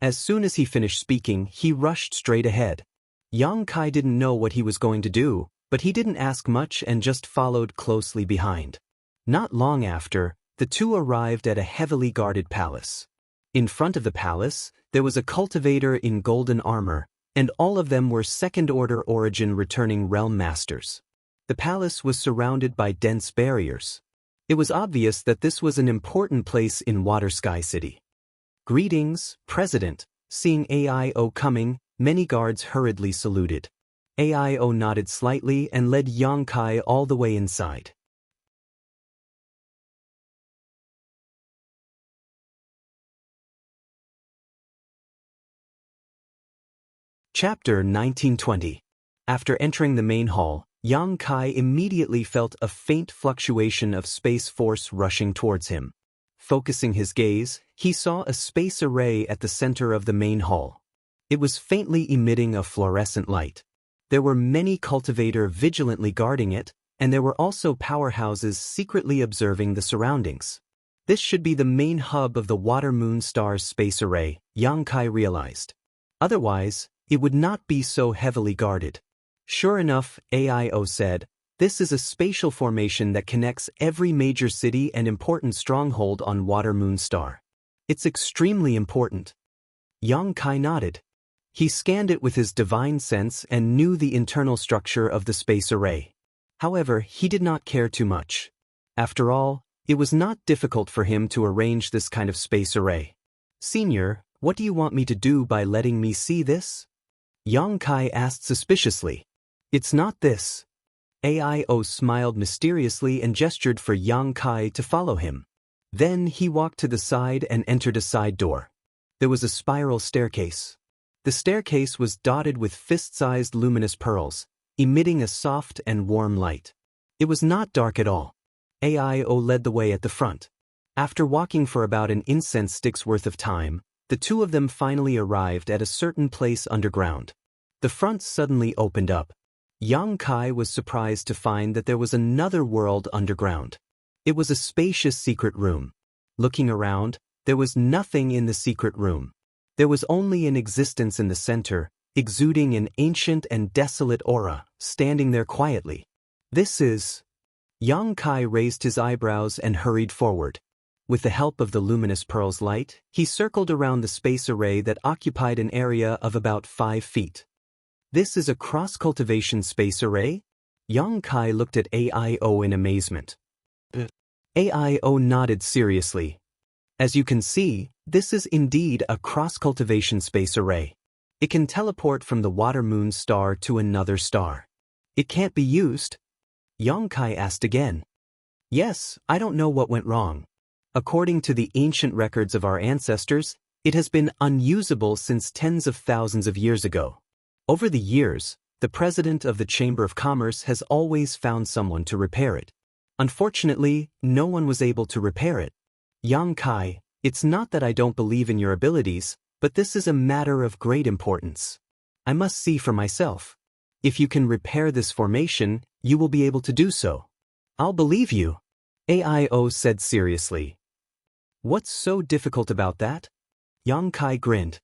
As soon as he finished speaking, he rushed straight ahead. Yang Kai didn't know what he was going to do, but he didn't ask much and just followed closely behind. Not long after, the two arrived at a heavily guarded palace. In front of the palace, there was a cultivator in golden armor, and all of them were second-order origin returning realm masters. The palace was surrounded by dense barriers. It was obvious that this was an important place in Water Sky City. Greetings, President. Seeing AIO coming, many guards hurriedly saluted. AIO nodded slightly and led Yang Kai all the way inside. Chapter 1920. After entering the main hall, Yang Kai immediately felt a faint fluctuation of space force rushing towards him. Focusing his gaze, he saw a space array at the center of the main hall. It was faintly emitting a fluorescent light. There were many cultivators vigilantly guarding it, and there were also powerhouses secretly observing the surroundings. This should be the main hub of the Water Moon Stars space array, Yang Kai realized. Otherwise, it would not be so heavily guarded. Sure enough, AIO said, this is a spatial formation that connects every major city and important stronghold on Water Moon Star. It's extremely important. Yang Kai nodded. He scanned it with his divine sense and knew the internal structure of the space array. However, he did not care too much. After all, it was not difficult for him to arrange this kind of space array. Senior, what do you want me to do by letting me see this? Yang Kai asked suspiciously. It's not this. AIO smiled mysteriously and gestured for Yang Kai to follow him. Then he walked to the side and entered a side door. There was a spiral staircase. The staircase was dotted with fist-sized luminous pearls, emitting a soft and warm light. It was not dark at all. AIO led the way at the front. After walking for about an incense stick's worth of time, the two of them finally arrived at a certain place underground. The front suddenly opened up. Yang Kai was surprised to find that there was another world underground. It was a spacious secret room. Looking around, there was nothing in the secret room. There was only an existence in the center, exuding an ancient and desolate aura, standing there quietly. This is... Yang Kai raised his eyebrows and hurried forward. With the help of the luminous pearl's light, he circled around the space array that occupied an area of about 5 feet. This is a cross-cultivation space array? Yang Kai looked at AIO in amazement. AIO nodded seriously. As you can see, this is indeed a cross-cultivation space array. It can teleport from the Water Moon Star to another star. It can't be used? Yang Kai asked again. Yes, I don't know what went wrong. According to the ancient records of our ancestors, It has been unusable since tens of thousands of years ago. Over the years, the president of the Chamber of Commerce has always found someone to repair it. Unfortunately, no one was able to repair it. Yang Kai, it's not that I don't believe in your abilities, but this is a matter of great importance. I must see for myself. If you can repair this formation, you will be able to do so. I'll believe you, AIO said seriously. What's so difficult about that? Yang Kai grinned.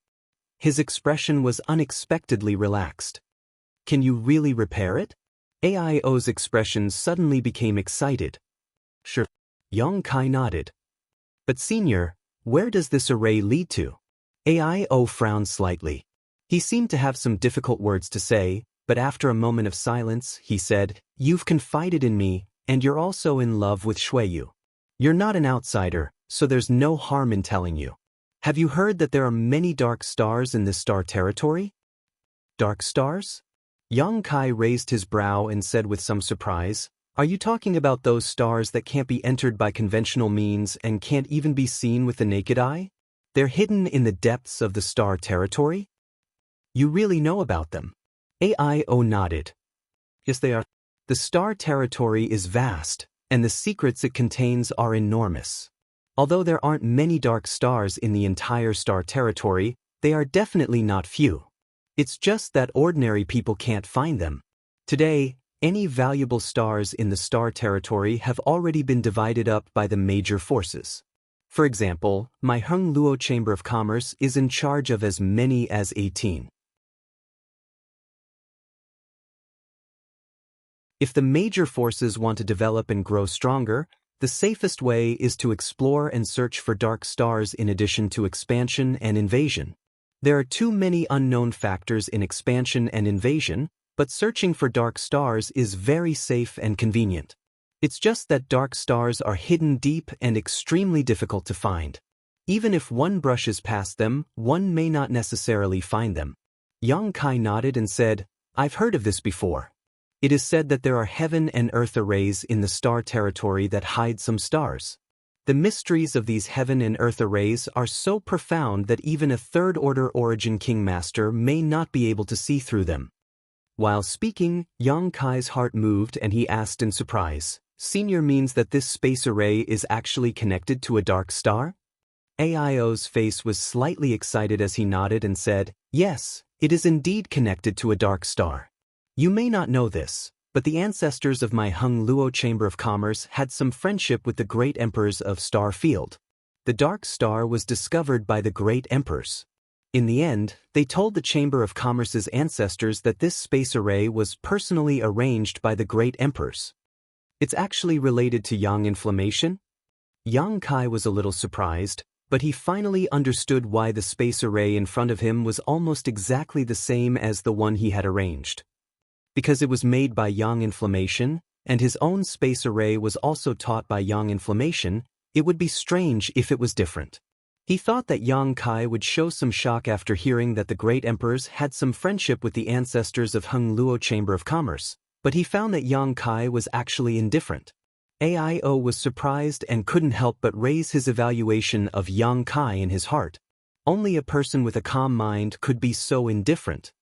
His expression was unexpectedly relaxed. Can you really repair it? AIO's expression suddenly became excited. Sure. Yang Kai nodded. But senior, where does this array lead to? AIO frowned slightly. He seemed to have some difficult words to say, but after a moment of silence, he said, You've confided in me, and you're also in love with Shuiyu. You're not an outsider, so there's no harm in telling you. Have you heard that there are many dark stars in this star territory? Dark stars? Yang Kai raised his brow and said with some surprise, Are you talking about those stars that can't be entered by conventional means and can't even be seen with the naked eye? They're hidden in the depths of the star territory? You really know about them? AIO nodded. Yes, they are. The star territory is vast, and the secrets it contains are enormous. Although there aren't many dark stars in the entire star territory, they are definitely not few. It's just that ordinary people can't find them. Today, any valuable stars in the star territory have already been divided up by the major forces. For example, my Hung Luo Chamber of Commerce is in charge of as many as 18. If the major forces want to develop and grow stronger, the safest way is to explore and search for dark stars in addition to expansion and invasion. There are too many unknown factors in expansion and invasion, but searching for dark stars is very safe and convenient. It's just that dark stars are hidden deep and extremely difficult to find. Even if one brushes past them, one may not necessarily find them. Yang Kai nodded and said, I've heard of this before. It is said that there are heaven and earth arrays in the star territory that hide some stars. The mysteries of these heaven and earth arrays are so profound that even a third-order origin king master may not be able to see through them. While speaking, Yang Kai's heart moved and he asked in surprise, Senior means that this space array is actually connected to a dark star? AIO's face was slightly excited as he nodded and said, Yes, it is indeed connected to a dark star. You may not know this, but the ancestors of my Hung Luo Chamber of Commerce had some friendship with the great emperors of Star Field. The dark star was discovered by the great emperors. In the end, they told the Chamber of Commerce's ancestors that this space array was personally arranged by the great emperors. It's actually related to yang inflammation? Yang Kai was a little surprised, but he finally understood why the space array in front of him was almost exactly the same as the one he had arranged. Because it was made by yang inflammation, and his own space array was also taught by yang inflammation, it would be strange if it was different. He thought that Yang Kai would show some shock after hearing that the great emperors had some friendship with the ancestors of Hung Luo Chamber of Commerce, but he found that Yang Kai was actually indifferent. AIO was surprised and couldn't help but raise his evaluation of Yang Kai in his heart. Only a person with a calm mind could be so indifferent.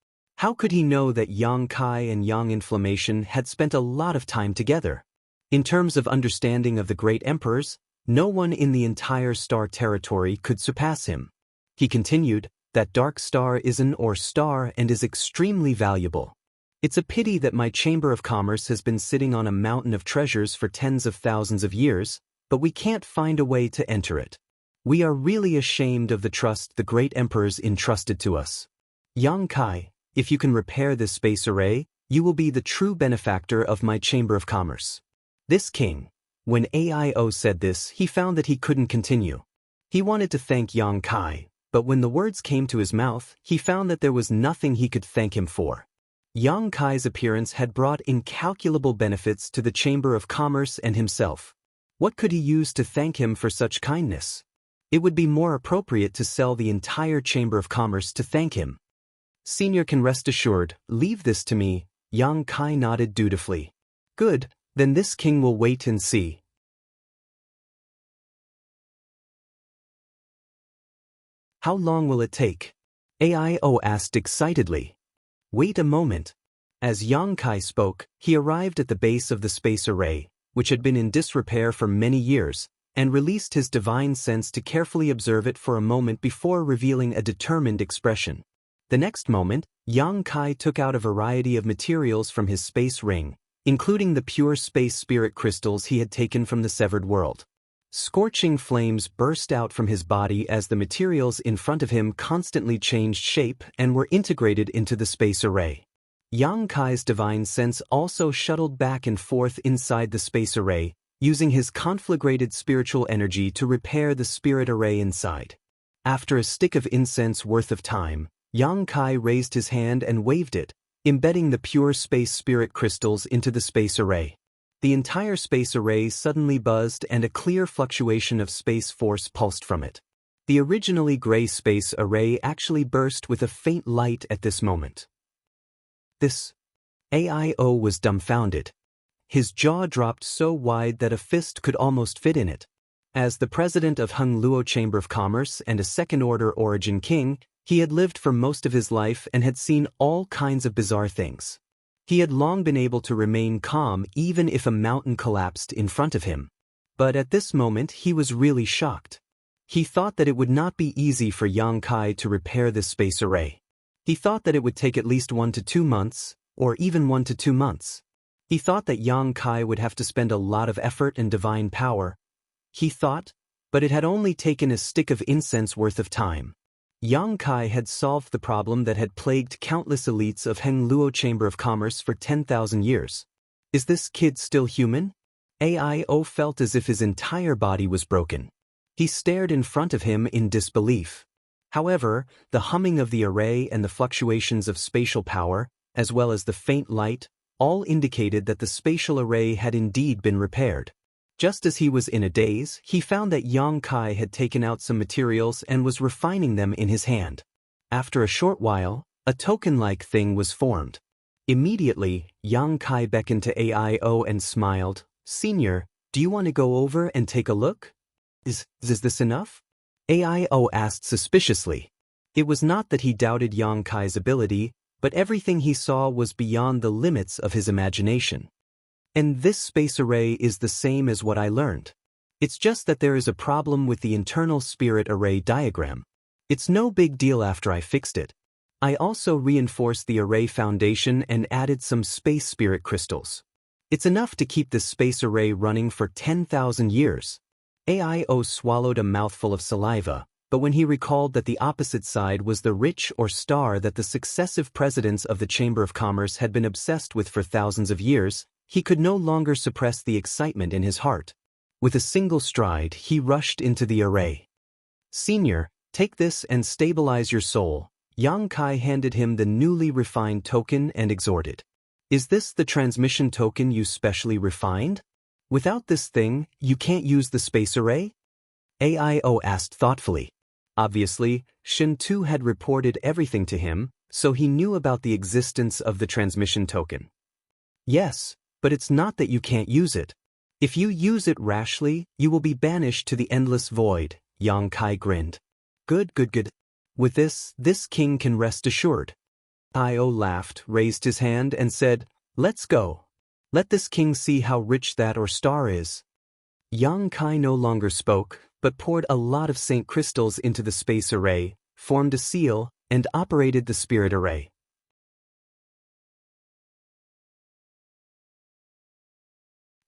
How could he know that Yang Kai and Yang Inflammation had spent a lot of time together? In terms of understanding of the great emperors, no one in the entire star territory could surpass him. He continued, that dark star is an ore star and is extremely valuable. It's a pity that my Chamber of Commerce has been sitting on a mountain of treasures for tens of thousands of years, but we can't find a way to enter it. We are really ashamed of the trust the great emperors entrusted to us. Yang Kai, if you can repair this space array, you will be the true benefactor of my Chamber of Commerce. This king. When AIO said this, he found that he couldn't continue. He wanted to thank Yang Kai, but when the words came to his mouth, he found that there was nothing he could thank him for. Yang Kai's appearance had brought incalculable benefits to the Chamber of Commerce and himself. What could he use to thank him for such kindness? It would be more appropriate to sell the entire Chamber of Commerce to thank him. Senior can rest assured, leave this to me. Yang Kai nodded dutifully. Good, then this king will wait and see. How long will it take? AIO asked excitedly. Wait a moment. As Yang Kai spoke, he arrived at the base of the space array, which had been in disrepair for many years, and released his divine sense to carefully observe it for a moment before revealing a determined expression. The next moment, Yang Kai took out a variety of materials from his space ring, including the pure space spirit crystals he had taken from the severed world. Scorching flames burst out from his body as the materials in front of him constantly changed shape and were integrated into the space array. Yang Kai's divine sense also shuttled back and forth inside the space array, using his conflagrated spiritual energy to repair the spirit array inside. After a stick of incense worth of time, Yang Kai raised his hand and waved it, embedding the pure space spirit crystals into the space array. The entire space array suddenly buzzed and a clear fluctuation of space force pulsed from it. The originally gray space array actually burst with a faint light at this moment. This AIO was dumbfounded. His jaw dropped so wide that a fist could almost fit in it. As the president of Hung Luo Chamber of Commerce and a second-order origin king, he had lived for most of his life and had seen all kinds of bizarre things. He had long been able to remain calm even if a mountain collapsed in front of him. But at this moment he was really shocked. He thought that it would not be easy for Yang Kai to repair this space array. He thought that it would take at least 1 to 2 months, or even 1 to 2 months. He thought that Yang Kai would have to spend a lot of effort and divine power. He thought, but it had only taken a stick of incense worth of time. Yang Kai had solved the problem that had plagued countless elites of Heng Luo Chamber of Commerce for 10,000 years. Is this kid still human? AIO felt as if his entire body was broken. He stared in front of him in disbelief. However, the humming of the array and the fluctuations of spatial power, as well as the faint light, all indicated that the spatial array had indeed been repaired. Just as he was in a daze, he found that Yang Kai had taken out some materials and was refining them in his hand. After a short while, a token-like thing was formed. Immediately, Yang Kai beckoned to AIO and smiled. "Senior, do you want to go over and take a look? Is this enough?" AIO asked suspiciously. It was not that he doubted Yang Kai's ability, but everything he saw was beyond the limits of his imagination. And this space array is the same as what I learned. It's just that there is a problem with the internal spirit array diagram. It's no big deal after I fixed it. I also reinforced the array foundation and added some space spirit crystals. It's enough to keep this space array running for 10,000 years. AIO swallowed a mouthful of saliva, but when he recalled that the opposite side was the rich or star that the successive presidents of the Chamber of Commerce had been obsessed with for thousands of years, he could no longer suppress the excitement in his heart. With a single stride, he rushed into the array. "Senior, take this and stabilize your soul." Yang Kai handed him the newly refined token and exhorted. "Is this the transmission token you specially refined? Without this thing, you can't use the space array?" AIO asked thoughtfully. Obviously, Shin Tu had reported everything to him, so he knew about the existence of the transmission token. "Yes, but it's not that you can't use it. If you use it rashly, you will be banished to the endless void," Yang Kai grinned. Good. With this king can rest assured." AIO laughed, raised his hand, and said, "Let's go. Let this king see how rich that or star is." Yang Kai no longer spoke, but poured a lot of Saint crystals into the space array, formed a seal, and operated the spirit array.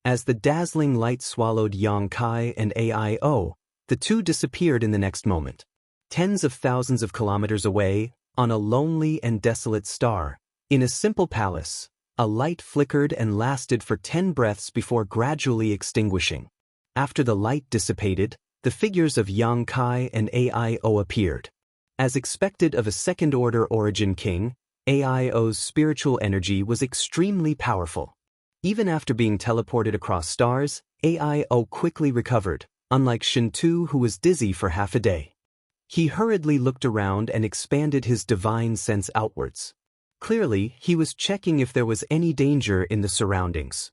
As the dazzling light swallowed Yang Kai and AIO, the two disappeared in the next moment. Tens of thousands of kilometers away, on a lonely and desolate star, in a simple palace, a light flickered and lasted for 10 breaths before gradually extinguishing. After the light dissipated, the figures of Yang Kai and AIO appeared. As expected of a second-order origin king, AIO's spiritual energy was extremely powerful. Even after being teleported across stars, AIO quickly recovered, unlike Shin Tu, who was dizzy for half a day. He hurriedly looked around and expanded his divine sense outwards. Clearly, he was checking if there was any danger in the surroundings.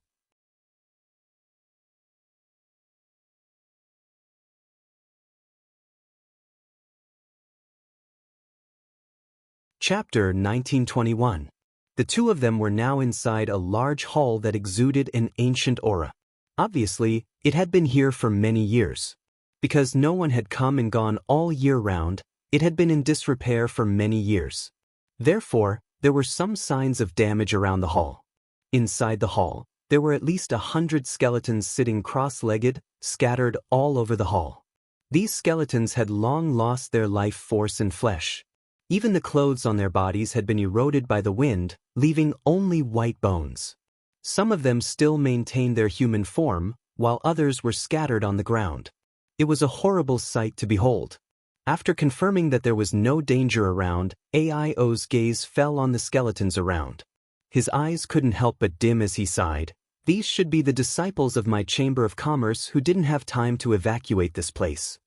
Chapter 1921. The two of them were now inside a large hall that exuded an ancient aura. Obviously, it had been here for many years. Because no one had come and gone all year round, it had been in disrepair for many years. Therefore, there were some signs of damage around the hall. Inside the hall, there were at least 100 skeletons sitting cross-legged, scattered all over the hall. These skeletons had long lost their life force and flesh. Even the clothes on their bodies had been eroded by the wind, leaving only white bones. Some of them still maintained their human form, while others were scattered on the ground. It was a horrible sight to behold. After confirming that there was no danger around, AIO's gaze fell on the skeletons around. His eyes couldn't help but dim as he sighed. These should be the disciples of my Chamber of Commerce who didn't have time to evacuate this place.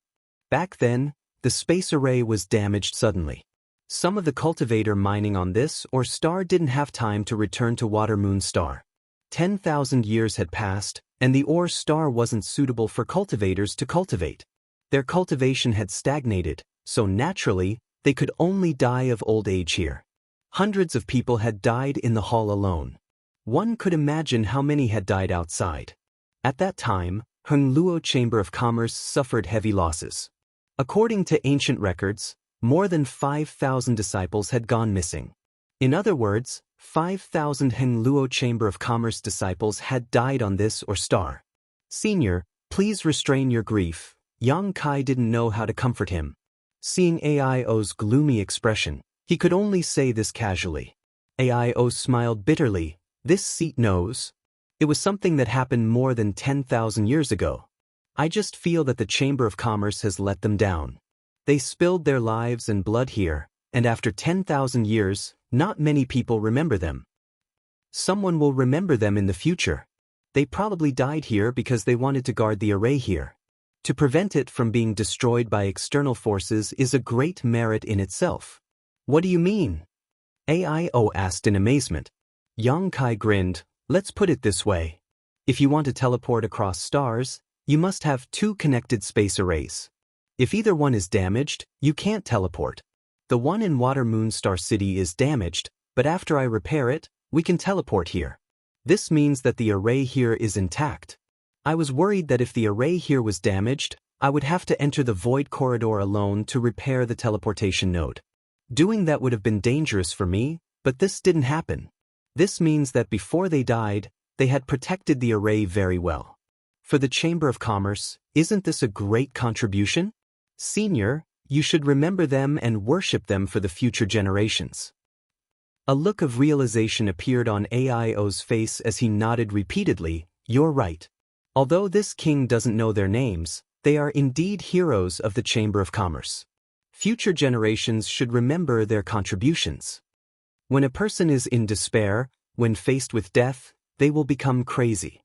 Back then, the space array was damaged suddenly. Some of the cultivator mining on this or star didn't have time to return to Water Moon Star. 10,000 years had passed, and the ore star wasn't suitable for cultivators to cultivate. Their cultivation had stagnated, so naturally, they could only die of old age here. Hundreds of people had died in the hall alone. One could imagine how many had died outside. At that time, Hengluo Chamber of Commerce suffered heavy losses. According to ancient records, more than 5,000 disciples had gone missing. In other words, 5,000 Hengluo Chamber of Commerce disciples had died on this or star. Senior, please restrain your grief. Yang Kai didn't know how to comfort him. Seeing AIO's gloomy expression, he could only say this casually. AIO smiled bitterly. This seat knows. It was something that happened more than 10,000 years ago. I just feel that the Chamber of Commerce has let them down. They spilled their lives and blood here, and after 10,000 years, not many people remember them. Someone will remember them in the future. They probably died here because they wanted to guard the array here. To prevent it from being destroyed by external forces is a great merit in itself. What do you mean? AIO asked in amazement. Yang Kai grinned. Let's put it this way. If you want to teleport across stars, you must have two connected space arrays. If either one is damaged, you can't teleport. The one in Water Moon Star City is damaged, but after I repair it, we can teleport here. This means that the array here is intact. I was worried that if the array here was damaged, I would have to enter the void corridor alone to repair the teleportation node. Doing that would have been dangerous for me, but this didn't happen. This means that before they died, they had protected the array very well. For the Chamber of Commerce, isn't this a great contribution? Senior, you should remember them and worship them for the future generations. A look of realization appeared on AIO's face as he nodded repeatedly. You're right. Although this king doesn't know their names, they are indeed heroes of the Chamber of Commerce. Future generations should remember their contributions. When a person is in despair, when faced with death, they will become crazy.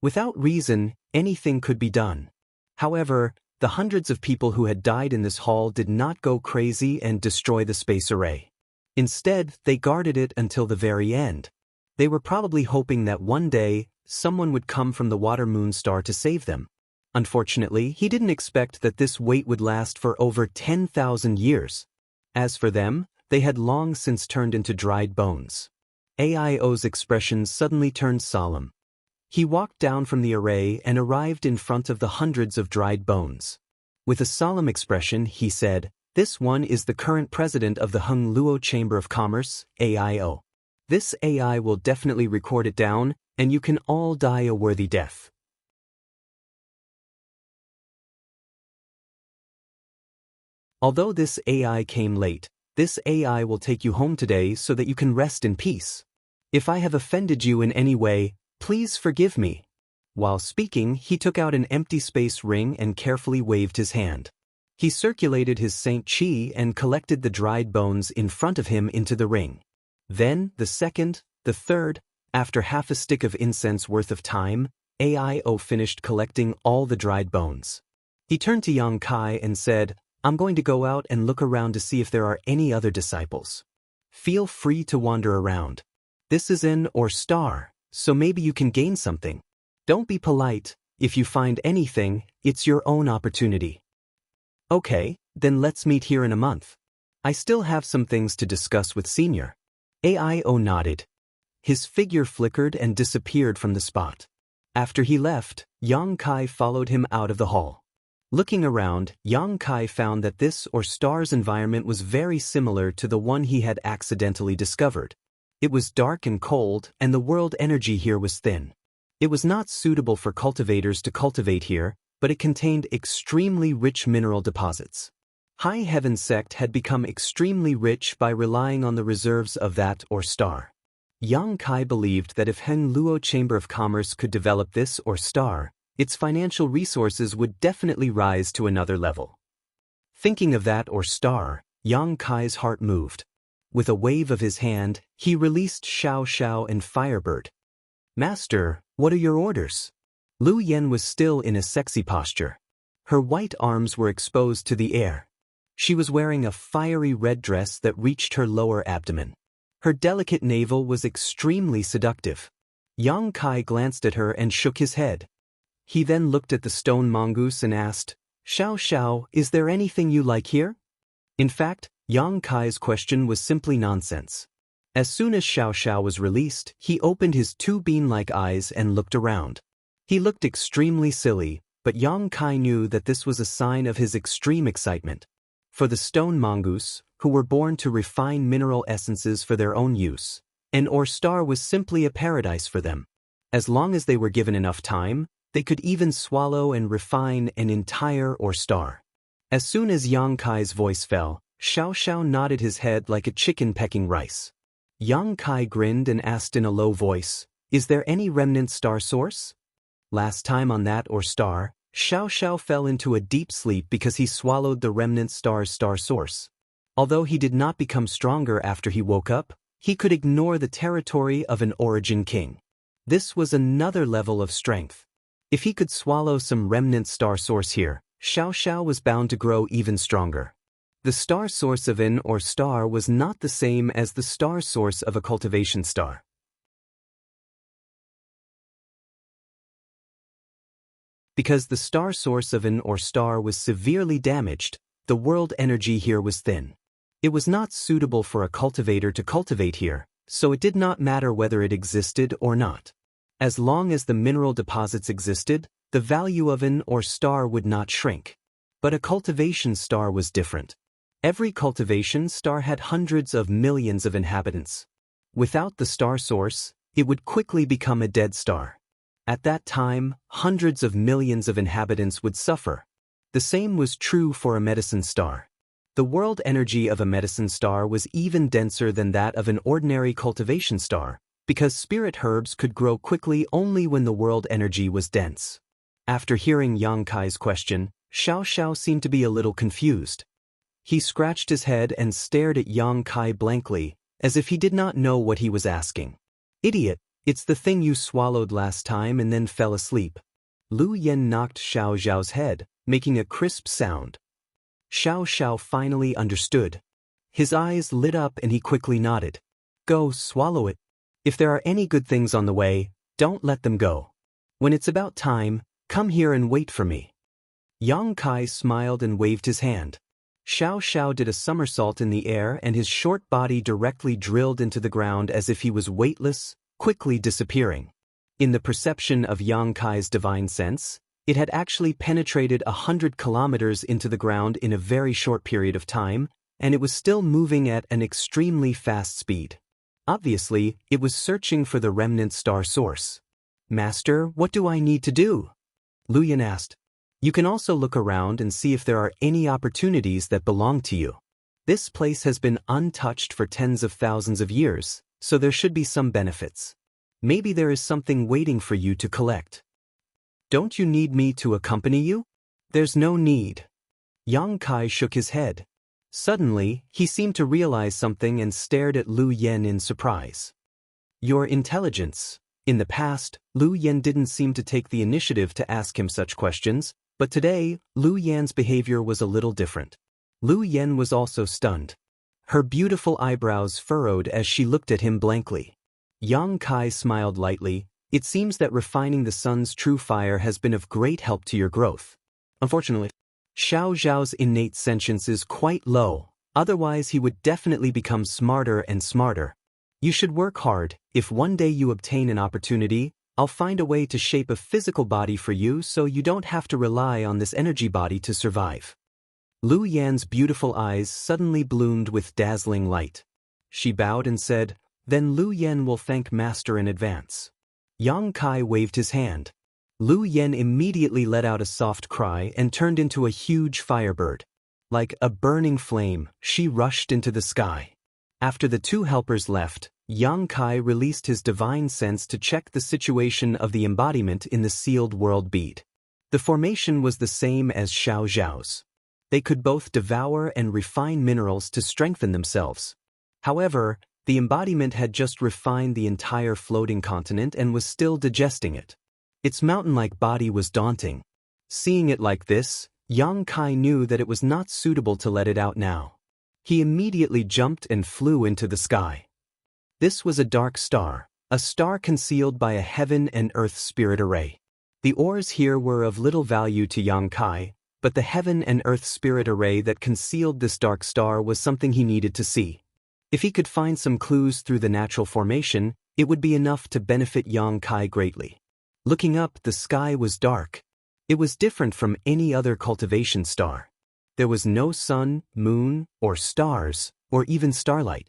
Without reason, anything could be done. However, the hundreds of people who had died in this hall did not go crazy and destroy the space array. Instead, they guarded it until the very end. They were probably hoping that one day, someone would come from the Water Moon Star to save them. Unfortunately, he didn't expect that this wait would last for over 10,000 years. As for them, they had long since turned into dried bones. AIO's expression suddenly turned solemn. He walked down from the array and arrived in front of the hundreds of dried bones. With a solemn expression, he said, "This one is the current president of the Hengluo Chamber of Commerce, AIO. This AI will definitely record it down, and you can all die a worthy death." Although this AI came late, this AI will take you home today so that you can rest in peace. If I have offended you in any way, please forgive me. While speaking, he took out an empty space ring and carefully waved his hand. He circulated his Saint Chi and collected the dried bones in front of him into the ring. Then, the second, the third, after half a stick of incense worth of time, AIO finished collecting all the dried bones. He turned to Yang Kai and said, "I'm going to go out and look around to see if there are any other disciples. Feel free to wander around. This is an or star, so maybe you can gain something. Don't be polite. If you find anything, it's your own opportunity." "Okay, then let's meet here in a month." I still have some things to discuss with Senior. AIO nodded. His figure flickered and disappeared from the spot. After he left, Yang Kai followed him out of the hall. Looking around, Yang Kai found that this or star's environment was very similar to the one he had accidentally discovered. It was dark and cold, and the world energy here was thin. It was not suitable for cultivators to cultivate here, but it contained extremely rich mineral deposits. High Heaven sect had become extremely rich by relying on the reserves of that or star. Yang Kai believed that if Heng Luo Chamber of Commerce could develop this or star, its financial resources would definitely rise to another level. Thinking of that or star, Yang Kai's heart moved. With a wave of his hand, he released Xiao and Firebird. Master, what are your orders? Lu Yen was still in a sexy posture. Her white arms were exposed to the air. She was wearing a fiery red dress that reached her lower abdomen. Her delicate navel was extremely seductive. Yang Kai glanced at her and shook his head. He then looked at the stone mongoose and asked, Xiao, is there anything you like here? In fact, Yang Kai's question was simply nonsense. As soon as Xiao was released, he opened his two bean-like eyes and looked around. He looked extremely silly, but Yang Kai knew that this was a sign of his extreme excitement. For the stone mongoose, who were born to refine mineral essences for their own use, an ore star was simply a paradise for them. As long as they were given enough time, they could even swallow and refine an entire ore star. As soon as Yang Kai's voice fell, Xiao nodded his head like a chicken pecking rice. Yang Kai grinned and asked in a low voice, Is there any remnant star source? Last time on that or star, Xiao fell into a deep sleep because he swallowed the remnant star's star source. Although he did not become stronger after he woke up, he could ignore the territory of an origin king. This was another level of strength. If he could swallow some remnant star source here, Xiao was bound to grow even stronger. The star source of an or star was not the same as the star source of a cultivation star. Because the star source of an or star was severely damaged, the world energy here was thin. It was not suitable for a cultivator to cultivate here, so it did not matter whether it existed or not. As long as the mineral deposits existed, the value of an or star would not shrink. But a cultivation star was different. Every cultivation star had hundreds of millions of inhabitants. Without the star source, it would quickly become a dead star. At that time, hundreds of millions of inhabitants would suffer. The same was true for a medicine star. The world energy of a medicine star was even denser than that of an ordinary cultivation star, because spirit herbs could grow quickly only when the world energy was dense. After hearing Yang Kai's question, Xiao seemed to be a little confused. He scratched his head and stared at Yang Kai blankly, as if he did not know what he was asking. Idiot, it's the thing you swallowed last time and then fell asleep. Lu Yen knocked Xiao's head, making a crisp sound. Xiao finally understood. His eyes lit up and he quickly nodded. Go swallow it. If there are any good things on the way, don't let them go. When it's about time, come here and wait for me. Yang Kai smiled and waved his hand. Xiao did a somersault in the air and his short body directly drilled into the ground as if he was weightless, quickly disappearing. In the perception of Yang Kai's divine sense, it had actually penetrated 100 kilometers into the ground in a very short period of time, and it was still moving at an extremely fast speed. Obviously, it was searching for the remnant star source. Master, what do I need to do? Lu Yen asked. You can also look around and see if there are any opportunities that belong to you. This place has been untouched for tens of thousands of years, so there should be some benefits. Maybe there is something waiting for you to collect. Don't you need me to accompany you? There's no need. Yang Kai shook his head. Suddenly, he seemed to realize something and stared at Lu Yen in surprise. Your intelligence. In the past, Lu Yen didn't seem to take the initiative to ask him such questions, but today, Lu Yan's behavior was a little different. Lu Yen was also stunned. Her beautiful eyebrows furrowed as she looked at him blankly. Yang Kai smiled lightly. It seems that refining the sun's true fire has been of great help to your growth. Unfortunately, Xiao Zhao's innate sentience is quite low, Otherwise he would definitely become smarter and smarter. You should work hard. If one day you obtain an opportunity, I'll find a way to shape a physical body for you so you don't have to rely on this energy body to survive. Lu Yan's beautiful eyes suddenly bloomed with dazzling light. She bowed and said, "Then Lu Yan will thank Master in advance." Yang Kai waved his hand. Lu Yan immediately let out a soft cry and turned into a huge firebird. Like a burning flame, she rushed into the sky. After the two helpers left, Yang Kai released his divine sense to check the situation of the embodiment in the sealed world bead. The formation was the same as Xiao Zhao's. They could both devour and refine minerals to strengthen themselves. However, the embodiment had just refined the entire floating continent and was still digesting it. Its mountain-like body was daunting. Seeing it like this, Yang Kai knew that it was not suitable to let it out now. He immediately jumped and flew into the sky. This was a dark star, a star concealed by a heaven and earth spirit array. The ores here were of little value to Yang Kai, but the heaven and earth spirit array that concealed this dark star was something he needed to see. If he could find some clues through the natural formation, it would be enough to benefit Yang Kai greatly. Looking up, the sky was dark. It was different from any other cultivation star. There was no sun, moon, or stars, or even starlight.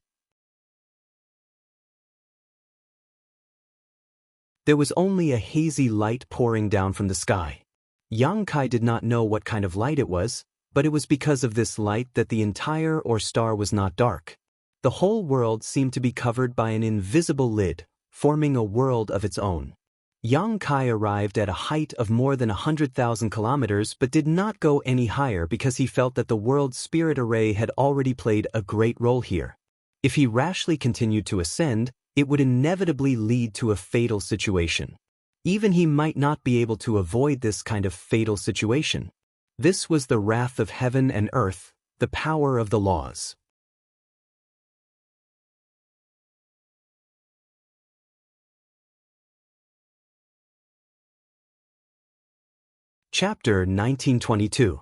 There was only a hazy light pouring down from the sky. Yang Kai did not know what kind of light it was, but it was because of this light that the entire star was not dark. The whole world seemed to be covered by an invisible lid, forming a world of its own. Yang Kai arrived at a height of more than 100,000 kilometers but did not go any higher because he felt that the world's spirit array had already played a great role here. If he rashly continued to ascend, it would inevitably lead to a fatal situation. Even he might not be able to avoid this kind of fatal situation. This was the wrath of heaven and earth, the power of the laws. Chapter 1922.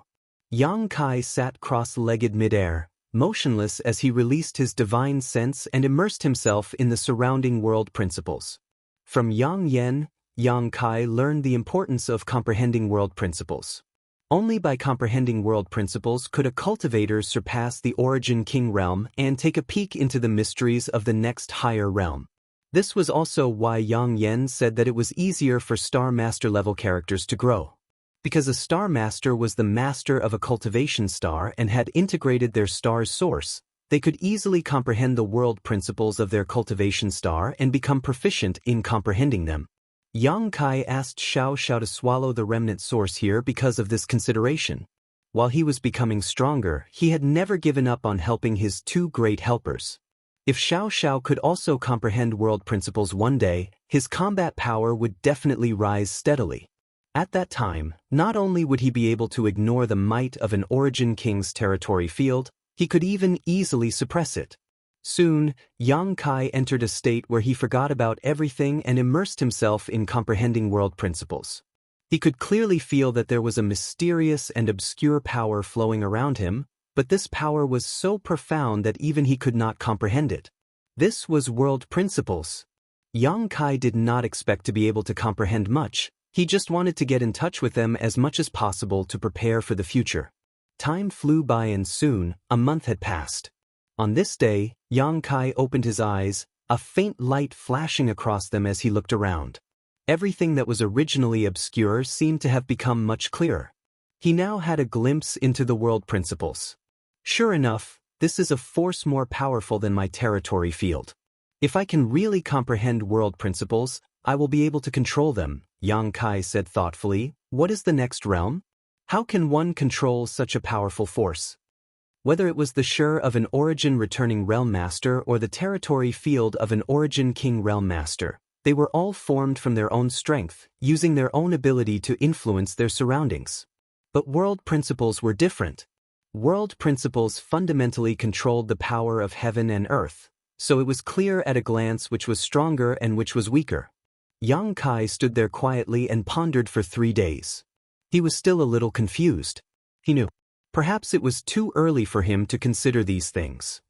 Yang Kai sat cross-legged midair, motionless as he released his divine sense and immersed himself in the surrounding world principles. From Yang Yan, Yang Kai learned the importance of comprehending world principles. Only by comprehending world principles could a cultivator surpass the origin king realm and take a peek into the mysteries of the next higher realm. This was also why Yang Yan said that it was easier for Star Master level characters to grow. Because a Star Master was the master of a cultivation star and had integrated their star's source, they could easily comprehend the world principles of their cultivation star and become proficient in comprehending them. Yang Kai asked Xianxia to swallow the remnant source here because of this consideration. While he was becoming stronger, he had never given up on helping his two great helpers. If Xianxia could also comprehend world principles one day, his combat power would definitely rise steadily. At that time, not only would he be able to ignore the might of an origin king's territory field, he could even easily suppress it. Soon, Yang Kai entered a state where he forgot about everything and immersed himself in comprehending world principles. He could clearly feel that there was a mysterious and obscure power flowing around him, but this power was so profound that even he could not comprehend it. This was world principles. Yang Kai did not expect to be able to comprehend much. He just wanted to get in touch with them as much as possible to prepare for the future. Time flew by and soon, a month had passed. On this day, Yang Kai opened his eyes, a faint light flashing across them as he looked around. Everything that was originally obscure seemed to have become much clearer. He now had a glimpse into the world principles. Sure enough, this is a force more powerful than my territory field. If I can really comprehend world principles, I will be able to control them, Yang Kai said thoughtfully. What is the next realm? How can one control such a powerful force? Whether it was the shur of an origin returning realm master or the territory field of an origin king realm master, they were all formed from their own strength, using their own ability to influence their surroundings. But world principles were different. World principles fundamentally controlled the power of heaven and earth, so it was clear at a glance which was stronger and which was weaker. Yang Kai stood there quietly and pondered for 3 days. He was still a little confused. He knew Perhaps it was too early for him to consider these things.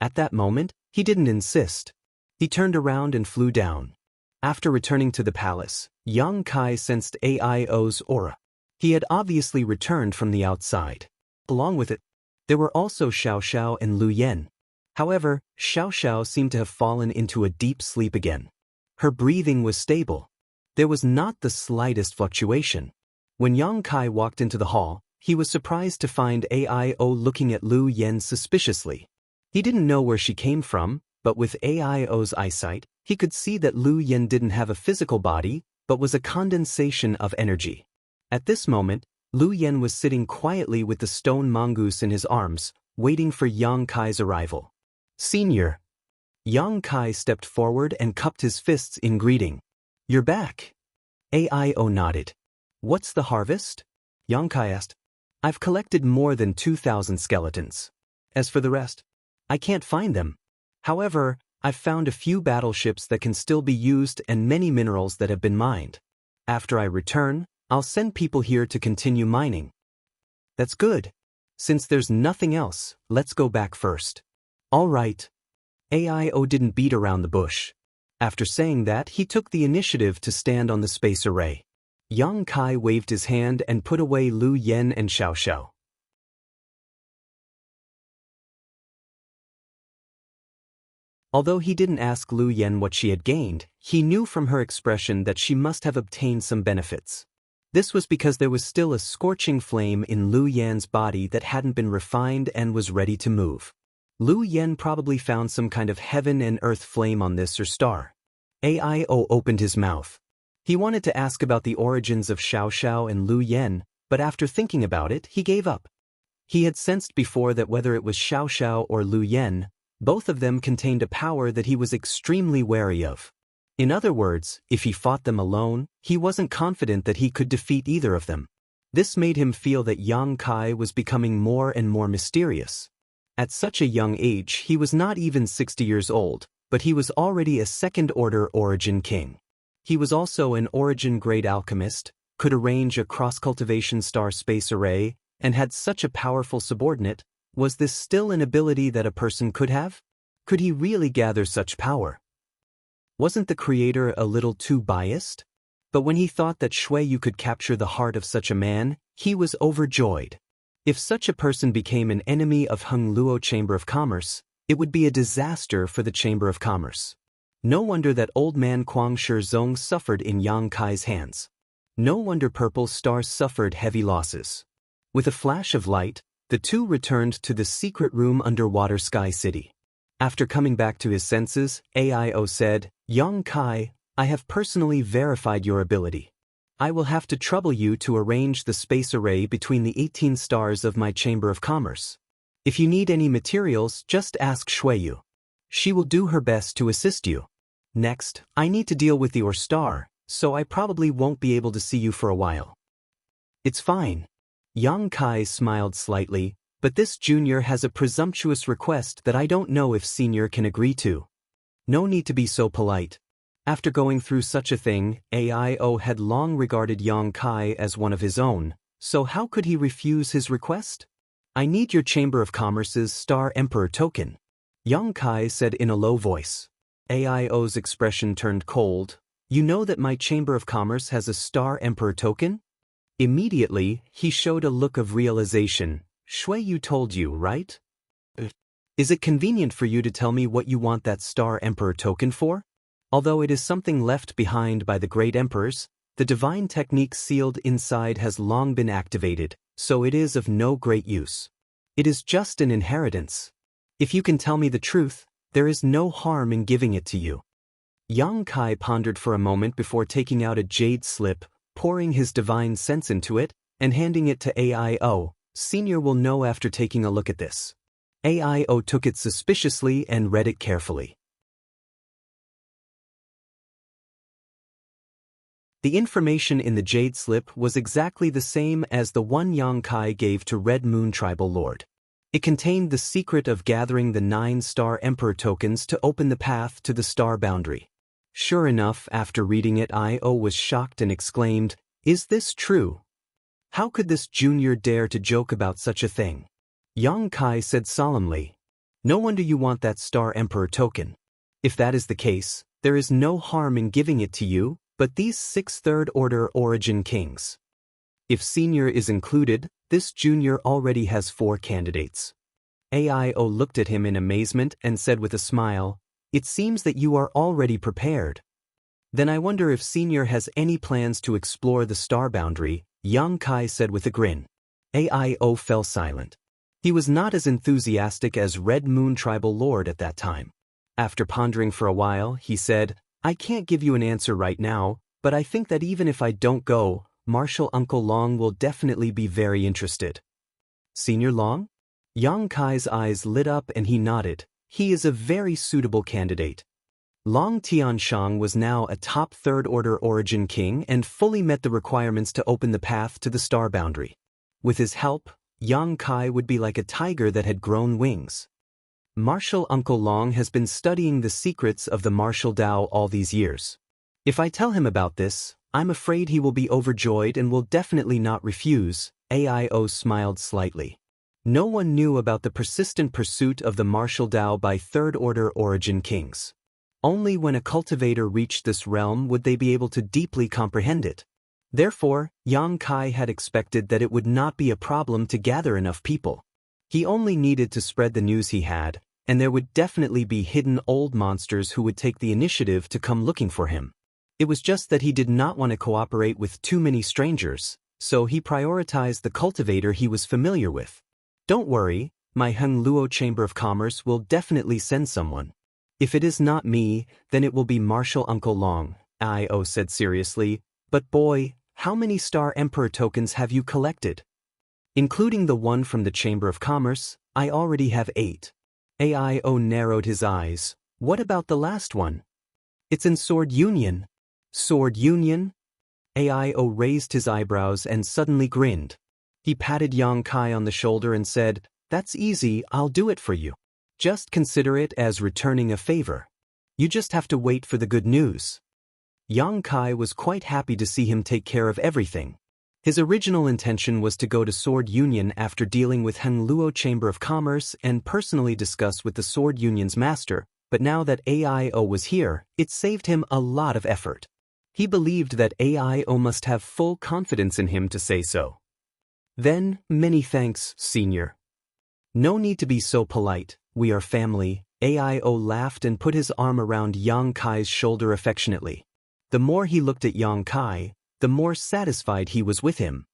At that moment, he didn't insist. He turned around and flew down. After returning to the palace, Yang Kai sensed Aio's aura. He had obviously returned from the outside. Along with it, there were also Xiaoxiao and Lu Yan. However, Xiaoxiao seemed to have fallen into a deep sleep again. Her breathing was stable. There was not the slightest fluctuation. When Yang Kai walked into the hall, he was surprised to find Aio looking at Lu Yan suspiciously. He didn't know where she came from, but with Aio's eyesight, he could see that Lu Yan didn't have a physical body, but was a condensation of energy. At this moment, Lu Yan was sitting quietly with the stone mongoose in his arms, waiting for Yang Kai's arrival. "Senior." Yang Kai stepped forward and cupped his fists in greeting. "You're back." Aio nodded. "What's the harvest?" Yang Kai asked. "I've collected more than 2,000 skeletons. As for the rest, I can't find them. However, I've found a few battleships that can still be used and many minerals that have been mined. After I return, I'll send people here to continue mining." "That's good. Since there's nothing else, let's go back first." "All right." Aio didn't beat around the bush. After saying that, he took the initiative to stand on the space array. Yang Kai waved his hand and put away Lu Yan and Xiaoxiao. Although he didn't ask Lu Yan what she had gained, he knew from her expression that she must have obtained some benefits. This was because there was still a scorching flame in Lu Yan's body that hadn't been refined and was ready to move. Lu Yan probably found some kind of heaven and earth flame on this or star. Aio opened his mouth. He wanted to ask about the origins of Xiaoxiao and Lu Yan, but after thinking about it, he gave up. He had sensed before that whether it was Xiaoxiao or Lu Yan, both of them contained a power that he was extremely wary of. In other words, if he fought them alone, he wasn't confident that he could defeat either of them. This made him feel that Yang Kai was becoming more and more mysterious. At such a young age, he was not even 60 years old, but he was already a second-order origin king. He was also an origin-grade alchemist, could arrange a cross-cultivation star space array, and had such a powerful subordinate. Was this still an ability that a person could have? Could he really gather such power? Wasn't the creator a little too biased? But when he thought that Xueyu could capture the heart of such a man, he was overjoyed. If such a person became an enemy of Heng Luo Chamber of Commerce, it would be a disaster for the Chamber of Commerce. No wonder that old man Kuang Shizong suffered in Yang Kai's hands. No wonder Purple Star suffered heavy losses. With a flash of light, the two returned to the secret room underwater Sky City. After coming back to his senses, Aio said, "Yang Kai, I have personally verified your ability. I will have to trouble you to arrange the space array between the 18 stars of my Chamber of Commerce. If you need any materials, just ask Xueyu. She will do her best to assist you. Next, I need to deal with your star, so I probably won't be able to see you for a while." "It's fine." Yang Kai smiled slightly, "but this junior has a presumptuous request that I don't know if senior can agree to." No need to be so polite. After going through such a thing, Aio had long regarded Yang Kai as one of his own, so how could he refuse his request? "I need your Chamber of Commerce's Star Emperor token," Yang Kai said in a low voice. Aio's expression turned cold. "You know that my Chamber of Commerce has a Star Emperor token?" Immediately, he showed a look of realization. "Xueyu told you, right? Is it convenient for you to tell me what you want that Star Emperor token for? Although it is something left behind by the great emperors, the divine technique sealed inside has long been activated, so it is of no great use. It is just an inheritance. If you can tell me the truth, there is no harm in giving it to you." Yang Kai pondered for a moment before taking out a jade slip, pouring his divine sense into it, and handing it to Aio. "Senior will know after taking a look at this." Aio took it suspiciously and read it carefully. The information in the jade slip was exactly the same as the one Yang Kai gave to Red Moon Tribal Lord. It contained the secret of gathering the 9 Star Emperor tokens to open the path to the star boundary. Sure enough, after reading it, Aio was shocked and exclaimed, "Is this true?" How could this junior dare to joke about such a thing? Yang Kai said solemnly. No wonder you want that Star Emperor token. If that is the case, there is no harm in giving it to you, but these 6 third-order origin kings. If senior is included, this junior already has 4 candidates. AIO looked at him in amazement and said with a smile, It seems that you are already prepared. Then I wonder if senior has any plans to explore the star boundary, Yang Kai said with a grin. AIO fell silent. He was not as enthusiastic as Red Moon Tribal Lord at that time. After pondering for a while, he said, I can't give you an answer right now, but I think that even if I don't go, Marshal Uncle Long will definitely be very interested. Senior Long? Yang Kai's eyes lit up and he nodded. He is a very suitable candidate. Long Tianshang was now a top third-order origin king and fully met the requirements to open the path to the star boundary. With his help, Yang Kai would be like a tiger that had grown wings. Marshal Uncle Long has been studying the secrets of the martial Dao all these years. If I tell him about this, I'm afraid he will be overjoyed and will definitely not refuse. AIO smiled slightly. No one knew about the persistent pursuit of the martial Dao by third-order origin kings. Only when a cultivator reached this realm would they be able to deeply comprehend it. Therefore, Yang Kai had expected that it would not be a problem to gather enough people. He only needed to spread the news he had, and there would definitely be hidden old monsters who would take the initiative to come looking for him. It was just that he did not want to cooperate with too many strangers, so he prioritized the cultivator he was familiar with. Don't worry, my Heng Luo Chamber of Commerce will definitely send someone. If it is not me, then it will be Marshal Uncle Long, AIO said seriously, but boy, how many Star Emperor tokens have you collected? Including the one from the Chamber of Commerce, I already have 8. AIO narrowed his eyes. What about the last one? It's in Sword Union. Sword Union? AIO raised his eyebrows and suddenly grinned. He patted Yang Kai on the shoulder and said, That's easy, I'll do it for you. Just consider it as returning a favor. You just have to wait for the good news. Yang Kai was quite happy to see him take care of everything. His original intention was to go to Sword Union after dealing with Heng Luo Chamber of Commerce and personally discuss with the Sword Union's master, but now that AIO was here, it saved him a lot of effort. He believed that AIO must have full confidence in him to say so. Then, many thanks, Senior. No need to be so polite, we are family. AIO laughed and put his arm around Yang Kai's shoulder affectionately. The more he looked at Yang Kai, the more satisfied he was with him.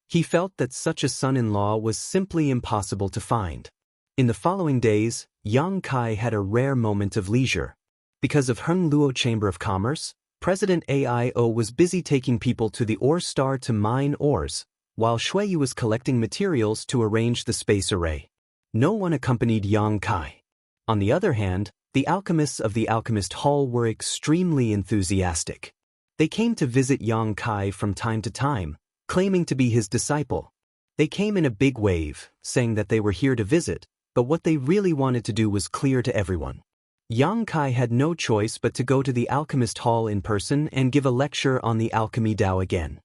He felt that such a son-in-law was simply impossible to find. In the following days, Yang Kai had a rare moment of leisure. Because of Heng Luo Chamber of Commerce, President AIO was busy taking people to the ore star to mine ores, while Shuiyu was collecting materials to arrange the space array. No one accompanied Yang Kai. On the other hand, the alchemists of the Alchemist Hall were extremely enthusiastic. They came to visit Yang Kai from time to time, claiming to be his disciple. They came in a big wave, saying that they were here to visit, but what they really wanted to do was clear to everyone. Yang Kai had no choice but to go to the Alchemist Hall in person and give a lecture on the Alchemy Dao again.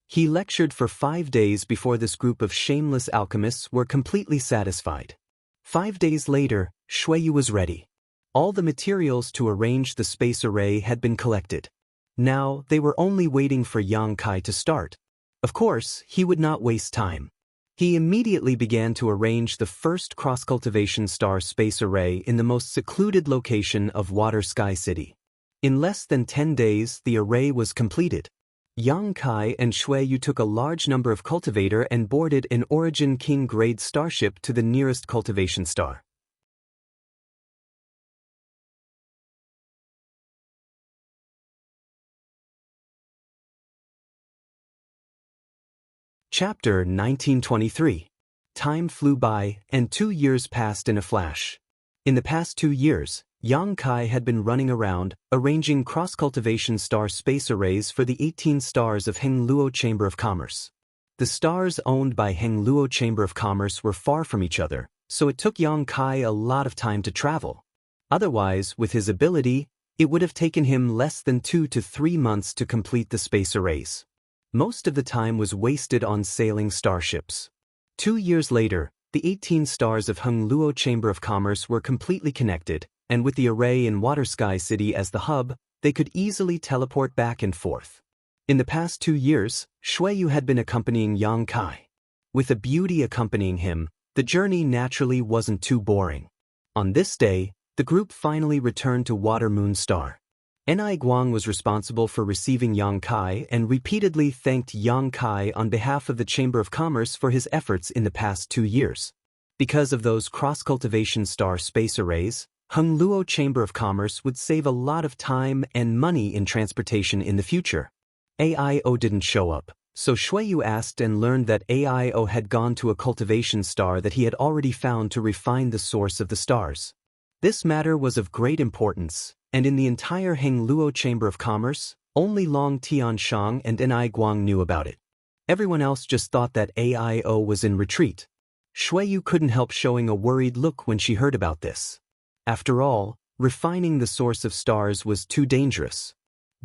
He lectured for 5 days before this group of shameless alchemists were completely satisfied. 5 days later, Shuiyu was ready. All the materials to arrange the space array had been collected. Now, they were only waiting for Yang Kai to start. Of course, he would not waste time. He immediately began to arrange the first cross-cultivation star space array in the most secluded location of Water Sky City. In less than 10 days, the array was completed. Yang Kai and Shuiyu took a large number of cultivator and boarded an Origin King grade starship to the nearest cultivation star. Chapter 1923. Time flew by, and 2 years passed in a flash. In the past 2 years, Yang Kai had been running around, arranging cross-cultivation star space arrays for the 18 stars of Heng Luo Chamber of Commerce. The stars owned by Heng Luo Chamber of Commerce were far from each other, so it took Yang Kai a lot of time to travel. Otherwise, with his ability, It would have taken him less than 2 to 3 months to complete the space arrays. Most of the time was wasted on sailing starships. 2 years later, the 18 stars of Hengluo Chamber of Commerce were completely connected, and with the array in Water Sky City as the hub, they could easily teleport back and forth. In the past 2 years, Xueyu had been accompanying Yang Kai. With a beauty accompanying him, the journey naturally wasn't too boring. On this day, the group finally returned to Water Moon Star. Ni Guang was responsible for receiving Yang Kai and repeatedly thanked Yang Kai on behalf of the Chamber of Commerce for his efforts in the past 2 years. Because of those cross-cultivation star space arrays, Hengluo Chamber of Commerce would save a lot of time and money in transportation in the future. AIO didn't show up, so Xueyu asked and learned that AIO had gone to a cultivation star that he had already found to refine the source of the stars. This matter was of great importance, and in the entire Hengluo Chamber of Commerce, only Long Tianshang and Ni Guang knew about it. Everyone else just thought that AIO was in retreat. Xueyu couldn't help showing a worried look when she heard about this. After all, refining the source of stars was too dangerous.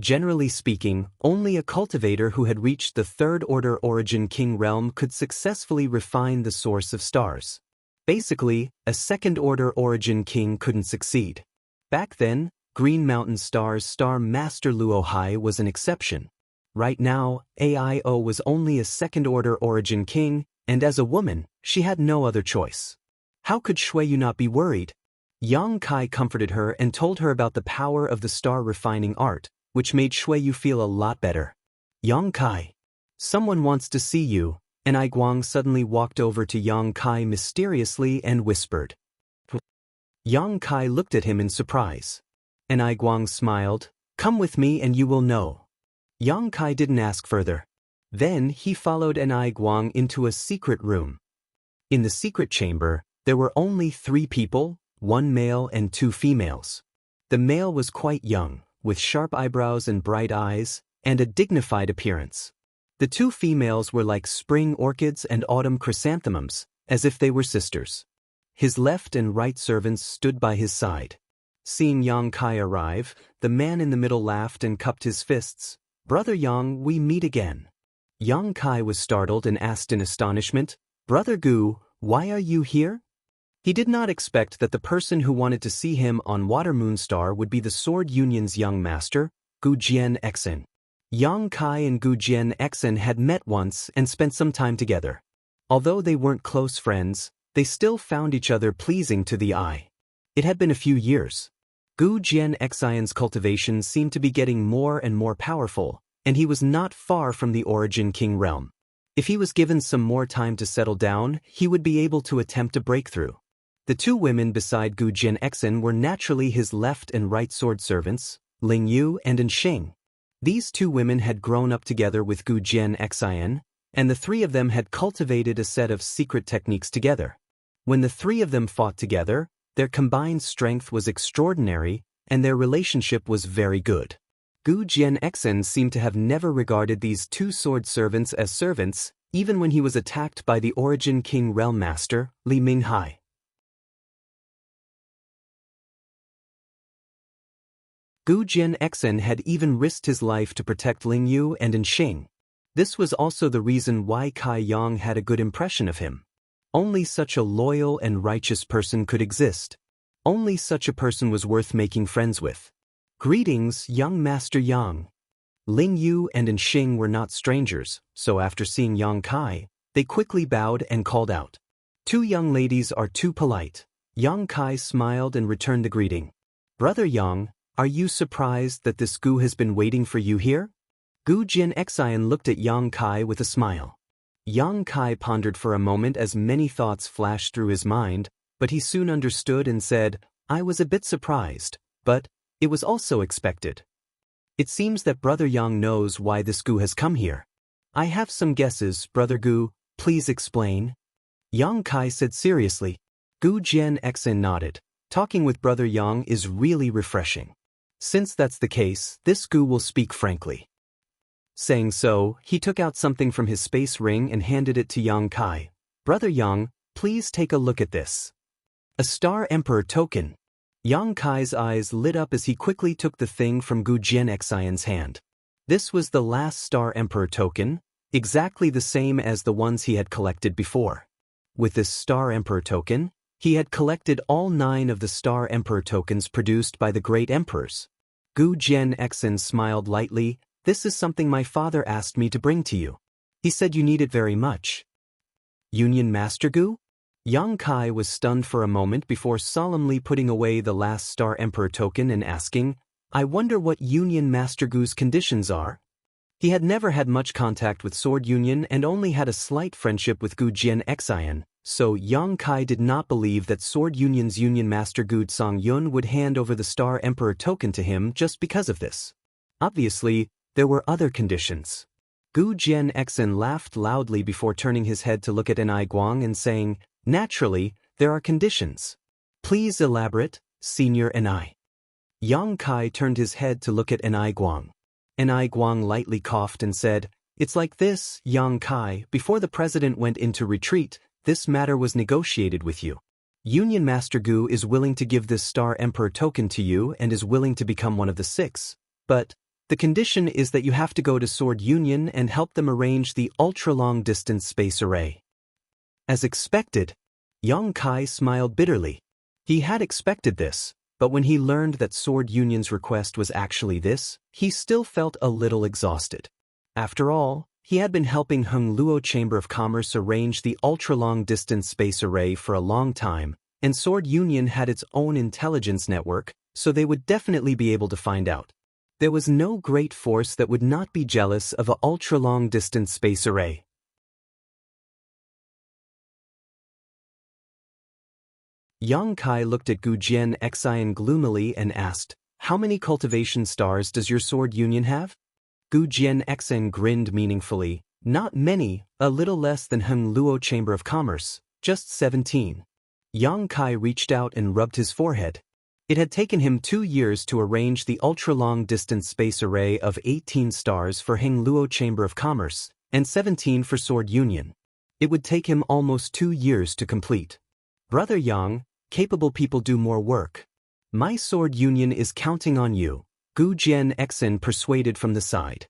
Generally speaking, only a cultivator who had reached the third-order Origin King realm could successfully refine the source of stars. Basically, a second-order Origin King couldn't succeed. Back then, Green Mountain Star's Star Master Luo Hai was an exception. Right now, AIO was only a second-order Origin King, and as a woman, she had no other choice. How could Xueyu not be worried? Yang Kai comforted her and told her about the power of the star refining art, which made Xueyu feel a lot better. Yang Kai, someone wants to see you, and Ni Guang suddenly walked over to Yang Kai mysteriously and whispered. Yang Kai looked at him in surprise. And Ni Guang smiled, "Come with me and you will know." Yang Kai didn't ask further. Then he followed Ni Guang into a secret room. In the secret chamber, there were only 3 people, 1 male and 2 females. The male was quite young, with sharp eyebrows and bright eyes, and a dignified appearance. The 2 females were like spring orchids and autumn chrysanthemums, as if they were sisters. His left and right servants stood by his side. Seeing Yang Kai arrive, the man in the middle laughed and cupped his fists. "Brother Yang, we meet again." Yang Kai was startled and asked in astonishment, "Brother Gu, why are you here?" He did not expect that the person who wanted to see him on Water Moon Star would be the Sword Union's young master, Gu Jianxia. Yang Kai and Gu Jianxia had met once and spent some time together. Although they weren't close friends, they still found each other pleasing to the eye. It had been a few years. Gu Jianxia's cultivation seemed to be getting more and more powerful, and he was not far from the Origin King realm. If he was given some more time to settle down, he would be able to attempt a breakthrough. The 2 women beside Gu Jianxia were naturally his left and right sword servants, Ling Yu and Ensheng. These 2 women had grown up together with Gu Jianxia, and the 3 of them had cultivated a set of secret techniques together. When the 3 of them fought together, their combined strength was extraordinary, and their relationship was very good. Gu Jianxia seemed to have never regarded these 2 sword servants as servants, even when he was attacked by the Origin King Realm Master, Li Minghai. Gu Jianxia had even risked his life to protect Ling Yu and Ensheng. This was also the reason why Kai Yang had a good impression of him. Only such a loyal and righteous person could exist. Only such a person was worth making friends with. "Greetings, young Master Yang." Ling Yu and Ensheng were not strangers, so after seeing Yang Kai, they quickly bowed and called out. 2 young ladies are too polite. Yang Kai smiled and returned the greeting. "Brother Yang, are you surprised that this Gu has been waiting for you here?" Gu Jianxia looked at Yang Kai with a smile. Yang Kai pondered for a moment as many thoughts flashed through his mind, but he soon understood and said, "I was a bit surprised, but it was also expected. It seems that Brother Yang knows why this Gu has come here. I have some guesses, Brother Gu, please explain." Yang Kai said seriously. Gu Jianxia nodded. "Talking with Brother Yang is really refreshing. Since that's the case, this Gu will speak frankly." Saying so, he took out something from his space ring and handed it to Yang Kai. "Brother Yang, please take a look at this. A Star Emperor token." Yang Kai's eyes lit up as he quickly took the thing from Gu Jianxian's hand. This was the last Star Emperor token, exactly the same as the ones he had collected before. With this Star Emperor token, he had collected all 9 of the Star Emperor tokens produced by the great emperors. Gu Jianxian smiled lightly. This is something my father asked me to bring to you. He said you need it very much. Union Master Gu? Yang Kai was stunned for a moment before solemnly putting away the last Star Emperor token and asking, I wonder what Union Master Gu's conditions are? He had never had much contact with Sword Union and only had a slight friendship with Gu Jianxian, so Yang Kai did not believe that Sword Union's Union Master Gu Zongyun would hand over the Star Emperor token to him just because of this. Obviously, there were other conditions. Gu Jianxian laughed loudly before turning his head to look at Enai Guang and saying, Naturally, there are conditions. Please elaborate, Senior Enai. Yang Kai turned his head to look at Enai Guang. Enai Guang lightly coughed and said, It's like this, Yang Kai, before the president went into retreat, this matter was negotiated with you. Union Master Gu is willing to give this Star Emperor token to you and is willing to become one of the 6, but the condition is that you have to go to Sword Union and help them arrange the ultra-long distance space array. As expected, Yang Kai smiled bitterly. He had expected this, but when he learned that Sword Union's request was actually this, he still felt a little exhausted. After all, he had been helping Heng Luo Chamber of Commerce arrange the ultra-long distance space array for a long time, and Sword Union had its own intelligence network, so they would definitely be able to find out. There was no great force that would not be jealous of an ultra-long distance space array. Yang Kai looked at Gu Jianxian gloomily and asked, How many cultivation stars does your Sword Union have? Gu Jianxian grinned meaningfully. Not many, a little less than Heng Luo Chamber of Commerce, just 17. Yang Kai reached out and rubbed his forehead. It had taken him 2 years to arrange the ultra-long distance space array of 18 stars for Heng Luo Chamber of Commerce, and 17 for Sword Union. It would take him almost 2 years to complete. Brother Yang, capable people do more work. My Sword Union is counting on you, Gu Jianxian persuaded from the side.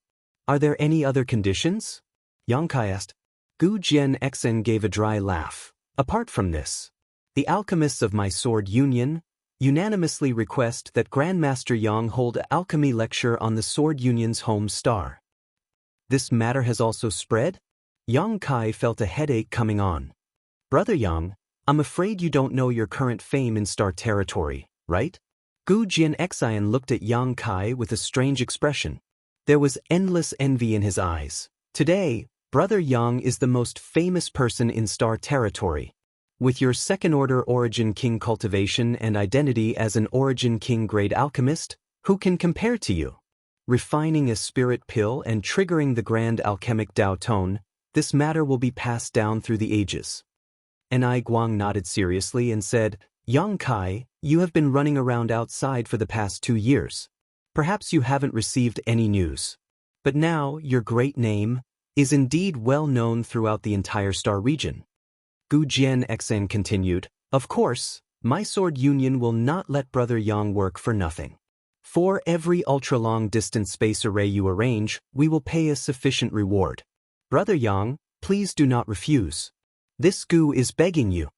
Are there any other conditions? Yang Kai asked. Gu Jianxian gave a dry laugh. Apart from this, the alchemists of my Sword Union unanimously request that Grandmaster Yang hold an alchemy lecture on the Sword Union's home star. This matter has also spread? Yang Kai felt a headache coming on. Brother Yang, I'm afraid you don't know your current fame in Star Territory, right? Gu Jianxian looked at Yang Kai with a strange expression. There was endless envy in his eyes. Today, Brother Yang is the most famous person in Star Territory. With your second-order Origin King cultivation and identity as an Origin King grade alchemist, who can compare to you? Refining a spirit pill and triggering the grand alchemic Dao tone, this matter will be passed down through the ages. Enai Guang nodded seriously and said, Yang Kai, you have been running around outside for the past 2 years. Perhaps you haven't received any news. But now, your great name is indeed well known throughout the entire Star region. Gu Jianxian continued, Of course, my Sword Union will not let Brother Yang work for nothing. For every ultra-long distance space array you arrange, we will pay a sufficient reward. Brother Yang, please do not refuse. This Gu is begging you.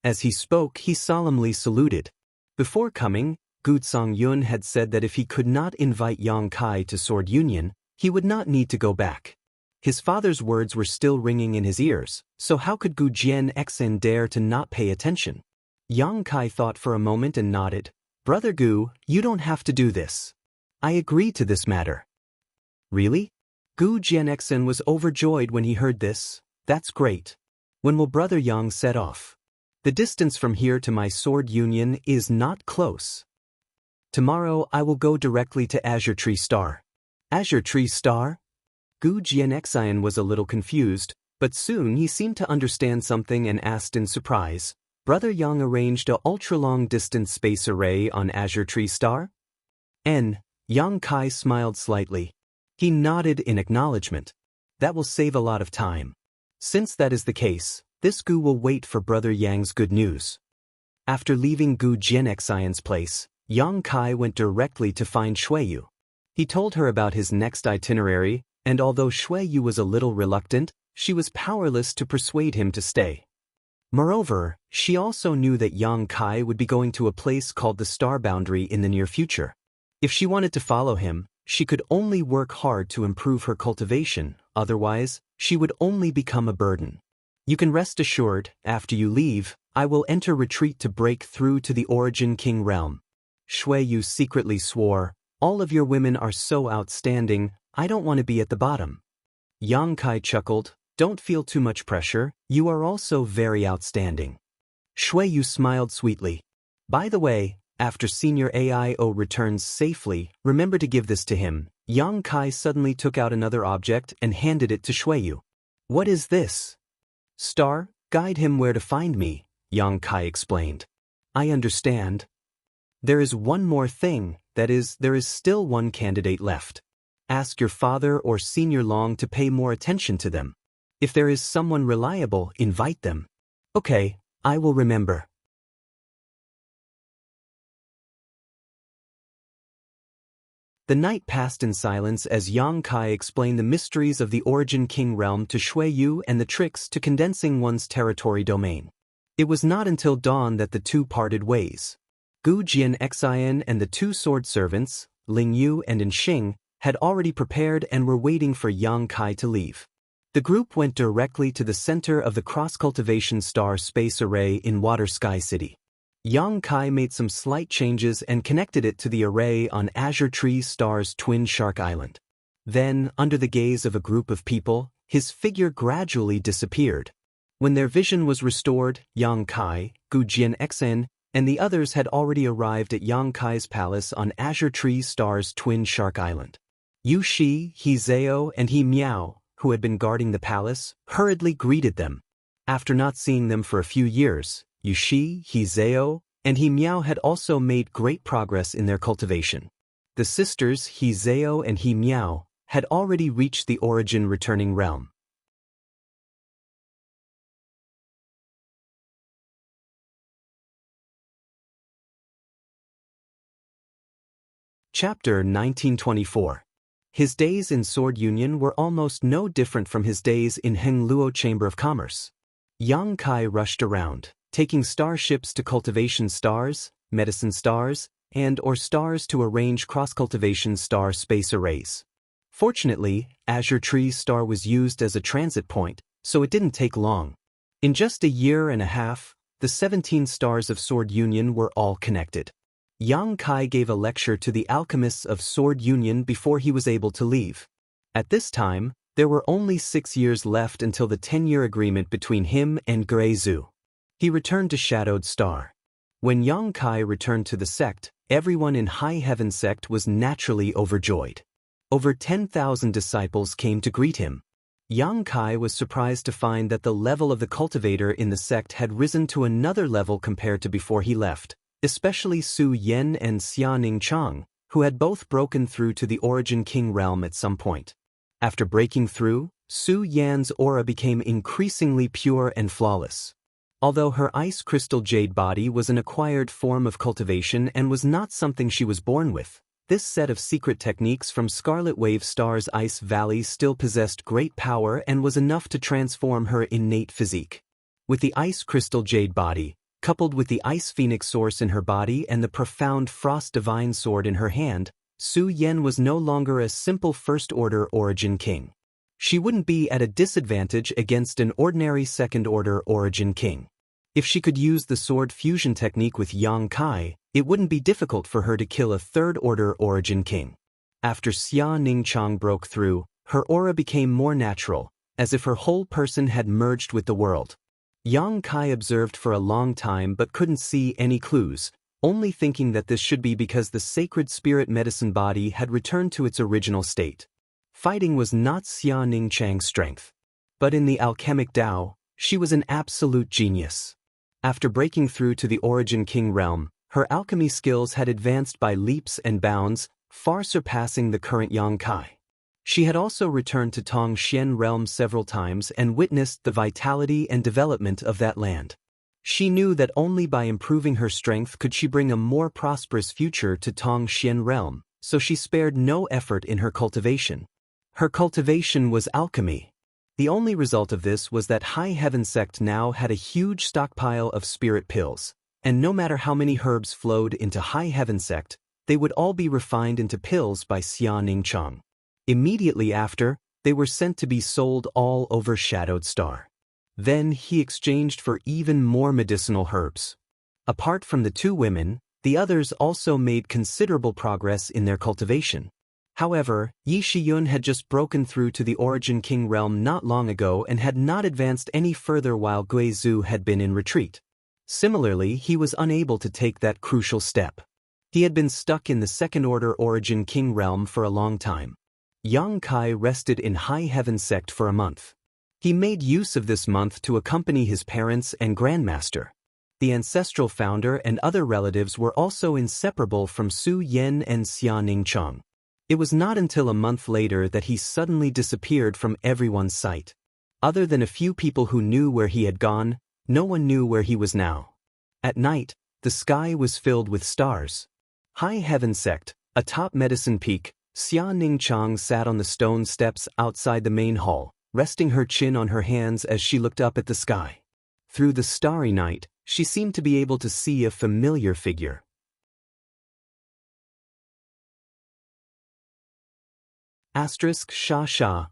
As he spoke, he solemnly saluted. Before coming, Gu Zongyun had said that if he could not invite Yang Kai to Sword Union, he would not need to go back. His father's words were still ringing in his ears, so how could Gu Jianxian dare to not pay attention? Yang Kai thought for a moment and nodded. Brother Gu, you don't have to do this. I agree to this matter. Really? Gu Jianxian was overjoyed when he heard this. That's great. When will Brother Yang set off? The distance from here to my Sword Union is not close. Tomorrow I will go directly to Azure Tree Star. Azure Tree Star? Gu Jianxian was a little confused, but soon he seemed to understand something and asked in surprise, Brother Yang arranged a ultra-long distance space array on Azure Tree Star? Yang Kai smiled slightly. He nodded in acknowledgement. That will save a lot of time. Since that is the case, this Gu will wait for Brother Yang's good news. After leaving Gu Jianxian's place, Yang Kai went directly to find Xueyu. He told her about his next itinerary, and although Xueyu was a little reluctant, she was powerless to persuade him to stay. Moreover, she also knew that Yang Kai would be going to a place called the Star Boundary in the near future. If she wanted to follow him, she could only work hard to improve her cultivation, otherwise, she would only become a burden. You can rest assured, after you leave, I will enter retreat to break through to the Origin King realm. Xueyu secretly swore, all of your women are so outstanding, I don't want to be at the bottom. Yang Kai chuckled, don't feel too much pressure, you are also very outstanding. Xueyu smiled sweetly. By the way, after Senior AIO returns safely, remember to give this to him. Yang Kai suddenly took out another object and handed it to Xueyu. What is this? Star, guide him where to find me, Yang Kai explained. I understand. There is one more thing, that is, there is still one candidate left. Ask your father or Senior Long to pay more attention to them. If there is someone reliable, invite them. Okay, I will remember. The night passed in silence as Yang Kai explained the mysteries of the Origin King realm to Xueyu and the tricks to condensing one's territory domain. It was not until dawn that the two parted ways. Gu Jianxian and the two sword servants, Ling Yu and Xing, had already prepared and were waiting for Yang Kai to leave. The group went directly to the center of the cross-cultivation star space array in Water Sky City. Yang Kai made some slight changes and connected it to the array on Azure Tree Star's Twin Shark Island. Then, under the gaze of a group of people, his figure gradually disappeared. When their vision was restored, Yang Kai, Gu Jianxian, and the others had already arrived at Yang Kai's palace on Azure Tree Star's Twin Shark Island. Yu Shi, He Zhao, and He Miao, who had been guarding the palace, hurriedly greeted them. After not seeing them for a few years, Yu Shi, He Zhao, and He Miao had also made great progress in their cultivation. The sisters He Zhao and He Miao had already reached the Origin returning realm. Chapter 1924. His days in Sword Union were almost no different from his days in Hengluo Chamber of Commerce. Yang Kai rushed around, taking starships to cultivation stars, medicine stars, and/or stars to arrange cross-cultivation star space arrays. Fortunately, Azure Tree Star was used as a transit point, so it didn't take long. In just a year and a half, the 17 stars of Sword Union were all connected. Yang Kai gave a lecture to the alchemists of Sword Union before he was able to leave. At this time, there were only 6 years left until the 10-year agreement between him and Grey Zhu. He returned to Shadowed Star. When Yang Kai returned to the sect, everyone in High Heaven sect was naturally overjoyed. Over 10,000 disciples came to greet him. Yang Kai was surprised to find that the level of the cultivator in the sect had risen to another level compared to before he left, especially Su Yan and Xianxia Chang, who had both broken through to the Origin King realm at some point. After breaking through, Su Yan's aura became increasingly pure and flawless. Although her ice crystal jade body was an acquired form of cultivation and was not something she was born with, this set of secret techniques from Scarlet Wave Star's Ice Valley still possessed great power and was enough to transform her innate physique. With the ice crystal jade body, coupled with the Ice Phoenix source in her body and the profound Frost Divine Sword in her hand, Su Yan was no longer a simple First-Order Origin King. She wouldn't be at a disadvantage against an ordinary Second-Order Origin King. If she could use the sword fusion technique with Yang Kai, it wouldn't be difficult for her to kill a Third-Order Origin King. After Xianxia Chang broke through, her aura became more natural, as if her whole person had merged with the world. Yang Kai observed for a long time but couldn't see any clues, only thinking that this should be because the sacred spirit medicine body had returned to its original state. Fighting was not Xianxia Chang's strength. But in the alchemic Tao, she was an absolute genius. After breaking through to the Origin King realm, her alchemy skills had advanced by leaps and bounds, far surpassing the current Yang Kai. She had also returned to Tongxian realm several times and witnessed the vitality and development of that land. She knew that only by improving her strength could she bring a more prosperous future to Tongxian realm, so she spared no effort in her cultivation. Her cultivation was alchemy. The only result of this was that High Heaven sect now had a huge stockpile of spirit pills, and no matter how many herbs flowed into High Heaven sect, they would all be refined into pills by Xianxia. Immediately after, they were sent to be sold all over Shadowed Star. Then he exchanged for even more medicinal herbs. Apart from the two women, the others also made considerable progress in their cultivation. However, Yi Shiyun had just broken through to the Origin King realm not long ago and had not advanced any further while Guizhou had been in retreat. Similarly, he was unable to take that crucial step. He had been stuck in the Second Order Origin King realm for a long time. Yang Kai rested in High Heaven sect for a month. He made use of this month to accompany his parents and grandmaster. The ancestral founder and other relatives were also inseparable from Su Yan and Xianxia. It was not until a month later that he suddenly disappeared from everyone's sight. Other than a few people who knew where he had gone, no one knew where he was now. At night, the sky was filled with stars. High Heaven sect, atop Medicine Peak, Xianxia sat on the stone steps outside the main hall, resting her chin on her hands as she looked up at the sky. Through the starry night, she seemed to be able to see a familiar figure. Sha.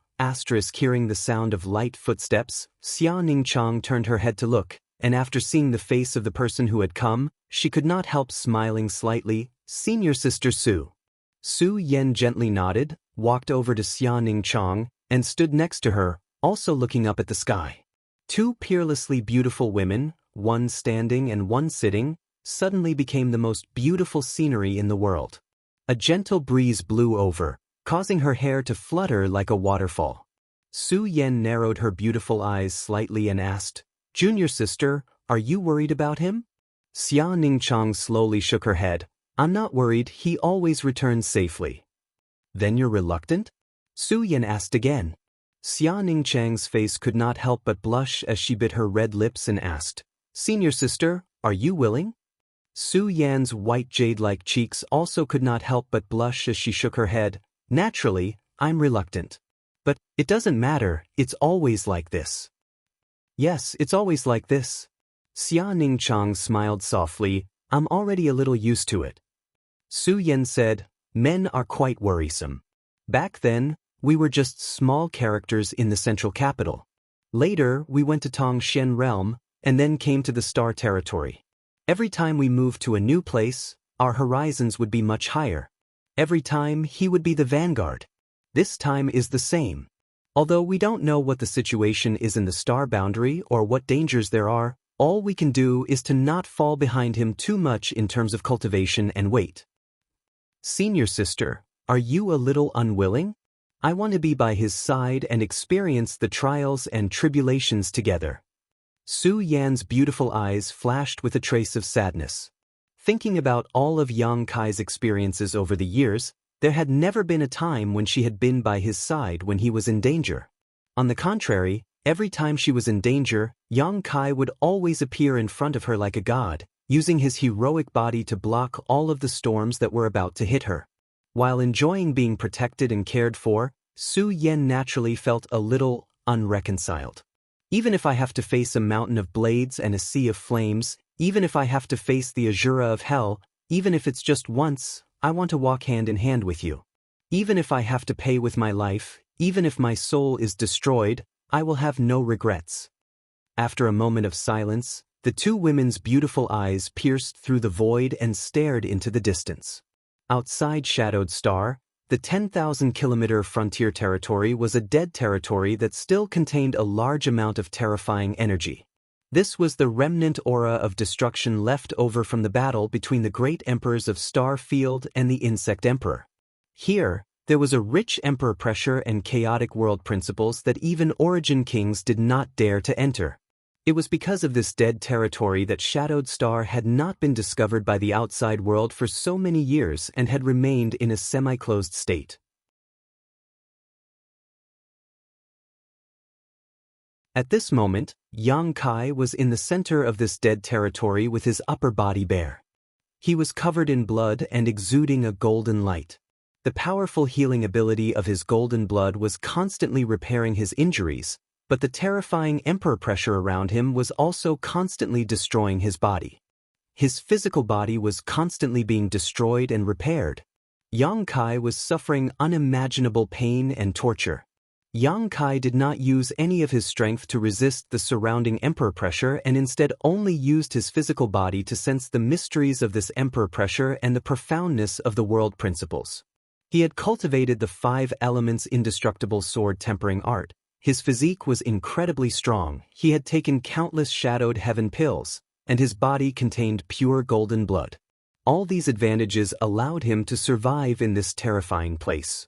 Hearing the sound of light footsteps, Xianxia turned her head to look, and after seeing the face of the person who had come, she could not help smiling slightly. Senior Sister Su. Su Yan gently nodded, walked over to Xianxia, and stood next to her, also looking up at the sky. Two peerlessly beautiful women, one standing and one sitting, suddenly became the most beautiful scenery in the world. A gentle breeze blew over, causing her hair to flutter like a waterfall. Su Yan narrowed her beautiful eyes slightly and asked, "Junior sister, are you worried about him?" Xianxia slowly shook her head. "I'm not worried, he always returns safely." "Then you're reluctant?" Su Yan asked again. Xianxia's face could not help but blush as she bit her red lips and asked, "Senior sister, are you willing?" Su Yan's white jade-like cheeks also could not help but blush as she shook her head. "Naturally, I'm reluctant. But it doesn't matter, it's always like this." "Yes, it's always like this." Xianxia smiled softly. "I'm already a little used to it." Su Yan said, "Men are quite worrisome. Back then, we were just small characters in the central capital. Later, we went to Tongxian realm, and then came to the Star Territory. Every time we moved to a new place, our horizons would be much higher. Every time, he would be the vanguard. This time is the same. Although we don't know what the situation is in the star boundary or what dangers there are, all we can do is to not fall behind him too much in terms of cultivation and wait." "Senior sister, are you a little unwilling? I want to be by his side and experience the trials and tribulations together." Su Yan's beautiful eyes flashed with a trace of sadness. Thinking about all of Yang Kai's experiences over the years, there had never been a time when she had been by his side when he was in danger. On the contrary, every time she was in danger, Yang Kai would always appear in front of her like a god, using his heroic body to block all of the storms that were about to hit her. While enjoying being protected and cared for, Su Yan naturally felt a little unreconciled. "Even if I have to face a mountain of blades and a sea of flames, even if I have to face the Azura of hell, even if it's just once, I want to walk hand in hand with you. Even if I have to pay with my life, even if my soul is destroyed, I will have no regrets." After a moment of silence, the two women's beautiful eyes pierced through the void and stared into the distance. Outside Shadowed Star, the 10,000-kilometer frontier territory was a dead territory that still contained a large amount of terrifying energy. This was the remnant aura of destruction left over from the battle between the great emperors of Star Field and the Insect Emperor. Here, there was a rich emperor pressure and chaotic world principles that even Origin Kings did not dare to enter. It was because of this dead territory that Shadowed Star had not been discovered by the outside world for so many years and had remained in a semi-closed state. At this moment, Yang Kai was in the center of this dead territory with his upper body bare. He was covered in blood and exuding a golden light. The powerful healing ability of his golden blood was constantly repairing his injuries, but the terrifying emperor pressure around him was also constantly destroying his body. His physical body was constantly being destroyed and repaired. Yang Kai was suffering unimaginable pain and torture. Yang Kai did not use any of his strength to resist the surrounding emperor pressure and instead only used his physical body to sense the mysteries of this emperor pressure and the profoundness of the world principles. He had cultivated the 5 elements indestructible sword tempering art. His physique was incredibly strong, he had taken countless shadowed heaven pills, and his body contained pure golden blood. All these advantages allowed him to survive in this terrifying place.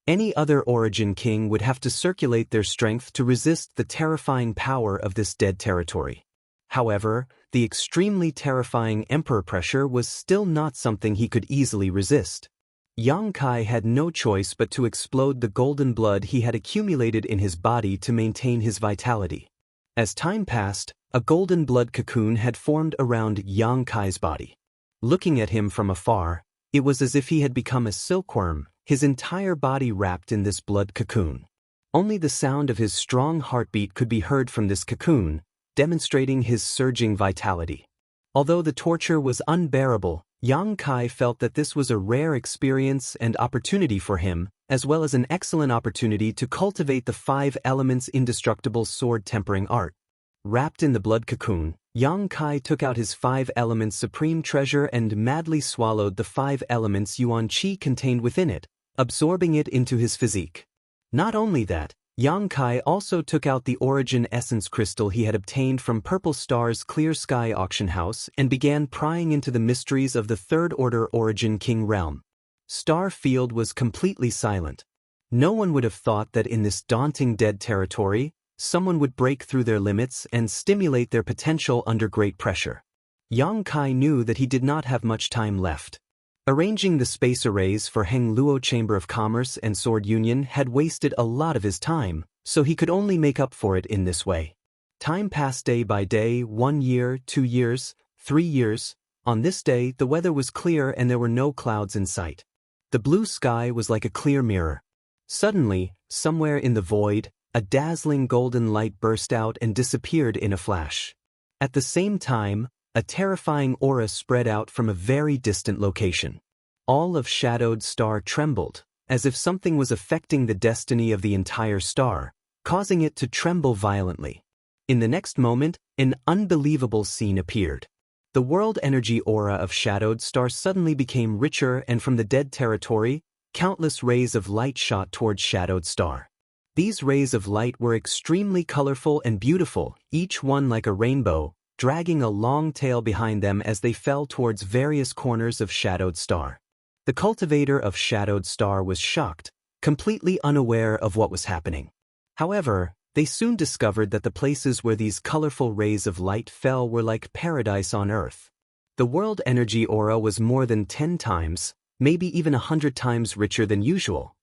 Any other origin king would have to circulate their strength to resist the terrifying power of this dead territory. However, the extremely terrifying emperor pressure was still not something he could easily resist. Yang Kai had no choice but to explode the golden blood he had accumulated in his body to maintain his vitality. As time passed, a golden blood cocoon had formed around Yang Kai's body. Looking at him from afar, it was as if he had become a silkworm, his entire body wrapped in this blood cocoon. Only the sound of his strong heartbeat could be heard from this cocoon, demonstrating his surging vitality. Although the torture was unbearable, Yang Kai felt that this was a rare experience and opportunity for him, as well as an excellent opportunity to cultivate the 5 elements indestructible sword tempering art. Wrapped in the blood cocoon, Yang Kai took out his 5 elements supreme treasure and madly swallowed the 5 elements yuan qi contained within it, absorbing it into his physique. Not only that, Yang Kai also took out the origin essence crystal he had obtained from Purple Star's Clear Sky auction house and began prying into the mysteries of the Third Order Origin King realm. Star Field was completely silent. No one would have thought that in this daunting dead territory, someone would break through their limits and stimulate their potential under great pressure. Yang Kai knew that he did not have much time left. Arranging the space arrays for Heng Luo Chamber of Commerce and Sword Union had wasted a lot of his time, so he could only make up for it in this way. Time passed day by day, 1 year, 2 years, 3 years. On this day, the weather was clear and there were no clouds in sight. The blue sky was like a clear mirror. Suddenly, somewhere in the void, a dazzling golden light burst out and disappeared in a flash. At the same time, a terrifying aura spread out from a very distant location. All of Shadowed Star trembled, as if something was affecting the destiny of the entire star, causing it to tremble violently. In the next moment, an unbelievable scene appeared. The world energy aura of Shadowed Star suddenly became richer, and from the dead territory, countless rays of light shot towards Shadowed Star. These rays of light were extremely colorful and beautiful, each one like a rainbow, dragging a long tail behind them as they fell towards various corners of Shadowed Star. The cultivator of Shadowed Star was shocked, completely unaware of what was happening. However, they soon discovered that the places where these colorful rays of light fell were like paradise on Earth. The world energy aura was more than 10 times, maybe even 100 times richer than usual.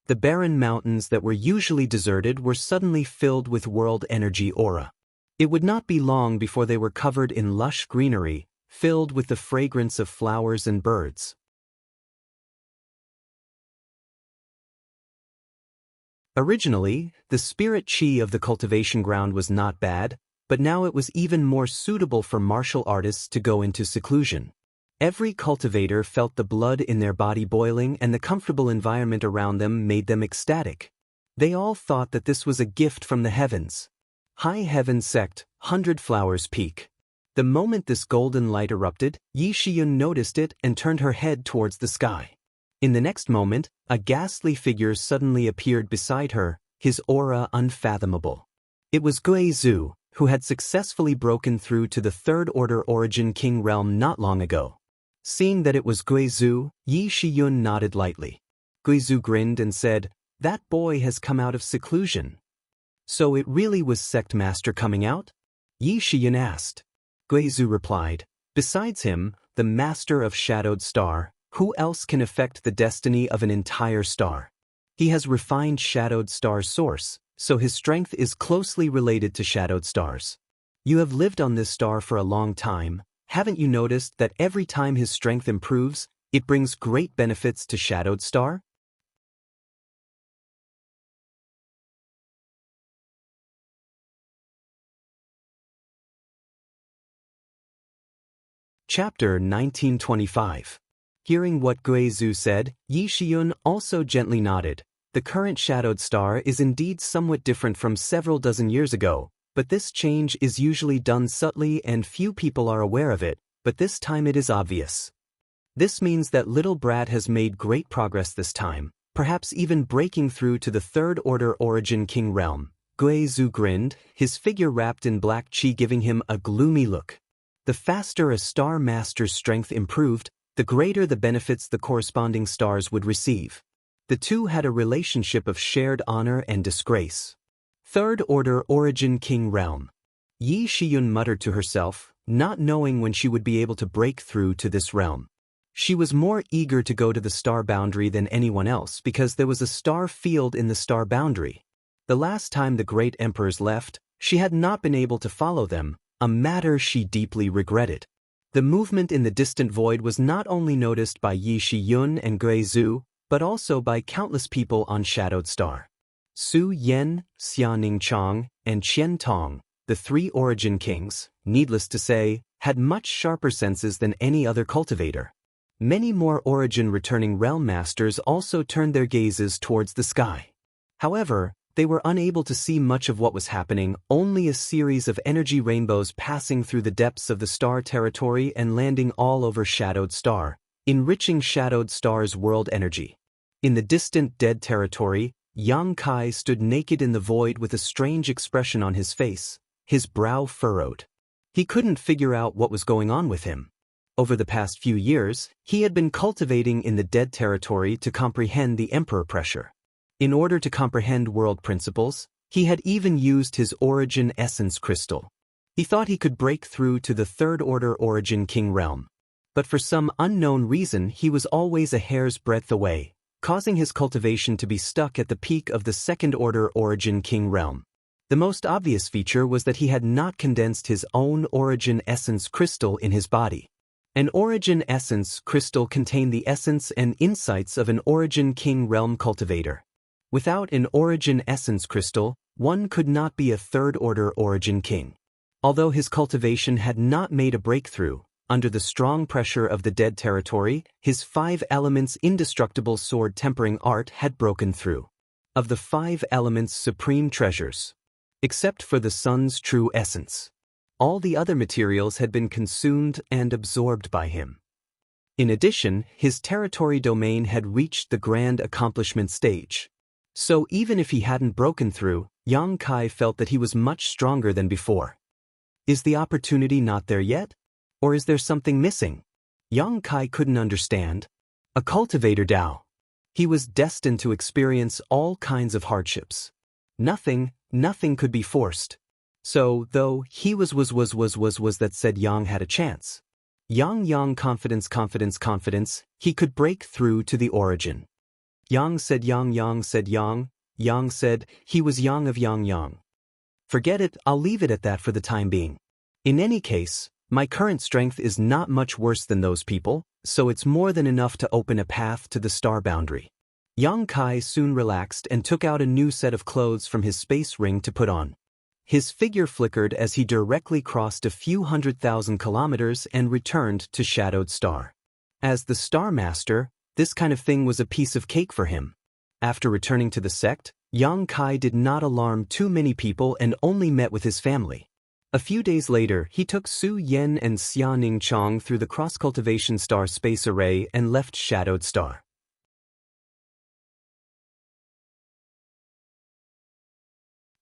The barren mountains that were usually deserted were suddenly filled with world energy aura. It would not be long before they were covered in lush greenery, filled with the fragrance of flowers and birds. Originally, the spirit chi of the cultivation ground was not bad, but now it was even more suitable for martial artists to go into seclusion. Every cultivator felt the blood in their body boiling, and the comfortable environment around them made them ecstatic. They all thought that this was a gift from the heavens. High Heaven Sect, 100 Flowers Peak. The moment this golden light erupted, Yi Shiyun noticed it and turned her head towards the sky. In the next moment, a ghastly figure suddenly appeared beside her, his aura unfathomable. It was Gui Zhu, who had successfully broken through to the Third Order Origin King realm not long ago. Seeing that it was Gui Zhu, Yi Shiyun nodded lightly. Gui Zhu grinned and said, "That boy has come out of seclusion." "So it really was Sect Master coming out?" Yi Shiyun asked. Gui Zhu replied, "Besides him, the Master of Shadowed Star, who else can affect the destiny of an entire star? He has refined Shadowed Star's source, so his strength is closely related to shadowed stars. You have lived on this star for a long time. Haven't you noticed that every time his strength improves, it brings great benefits to shadowed star? Chapter 1925. Hearing what Guizhu said, Yi Shiyun also gently nodded. The current shadowed star is indeed somewhat different from several dozen years ago, but this change is usually done subtly and few people are aware of it, but this time it is obvious. This means that little brat has made great progress this time, perhaps even breaking through to the third order origin king realm. Guizhu grinned, his figure wrapped in black qi giving him a gloomy look. The faster a star master's strength improved, the greater the benefits the corresponding stars would receive. The two had a relationship of shared honor and disgrace. Third Order Origin King Realm. Yi Shiyun muttered to herself, not knowing when she would be able to break through to this realm. She was more eager to go to the star boundary than anyone else because there was a star field in the star boundary. The last time the great emperors left, she had not been able to follow them, a matter she deeply regretted. The movement in the distant void was not only noticed by Yi Shiyun and Guizhu, but also by countless people on Shadowed Star. Su Yan, Xianxia, and Qian Tong, the three origin kings, needless to say, had much sharper senses than any other cultivator. Many more origin returning realm masters also turned their gazes towards the sky. However, they were unable to see much of what was happening, only a series of energy rainbows passing through the depths of the star territory and landing all over Shadowed Star, enriching Shadowed Star's world energy. In the distant dead territory, Yang Kai stood naked in the void with a strange expression on his face, his brow furrowed. He couldn't figure out what was going on with him. Over the past few years, he had been cultivating in the dead territory to comprehend the emperor pressure. In order to comprehend world principles, he had even used his origin essence crystal. He thought he could break through to the third order origin king realm. But for some unknown reason he was always a hair's breadth away, causing his cultivation to be stuck at the peak of the second order origin king realm. The most obvious feature was that he had not condensed his own origin essence crystal in his body. An origin essence crystal contained the essence and insights of an origin king realm cultivator. Without an origin essence crystal, one could not be a third-order origin king. Although his cultivation had not made a breakthrough, under the strong pressure of the dead territory, his 5 elements indestructible sword tempering art had broken through. Of the 5 elements' supreme treasures, except for the sun's true essence, all the other materials had been consumed and absorbed by him. In addition, his territory domain had reached the grand accomplishment stage. So even if he hadn't broken through, Yang Kai felt that he was much stronger than before. Is the opportunity not there yet? Or is there something missing? Yang Kai couldn't understand. A cultivator Dao. He was destined to experience all kinds of hardships. Nothing could be forced. So, though he was that said Yang had a chance. Yang confidence, he could break through to the origin. Yang said Yang said Yang said he was Yang of Yang. Forget it, I'll leave it at that for the time being. In any case, my current strength is not much worse than those people, so it's more than enough to open a path to the star boundary. Yang Kai soon relaxed and took out a new set of clothes from his space ring to put on. His figure flickered as he directly crossed a few 100,000 kilometers and returned to Shadowed Star. As the Star Master, this kind of thing was a piece of cake for him. After returning to the sect, Yang Kai did not alarm too many people and only met with his family. A few days later, he took Su Yan and Xianxia through the cross-cultivation star space array and left Shadowed Star.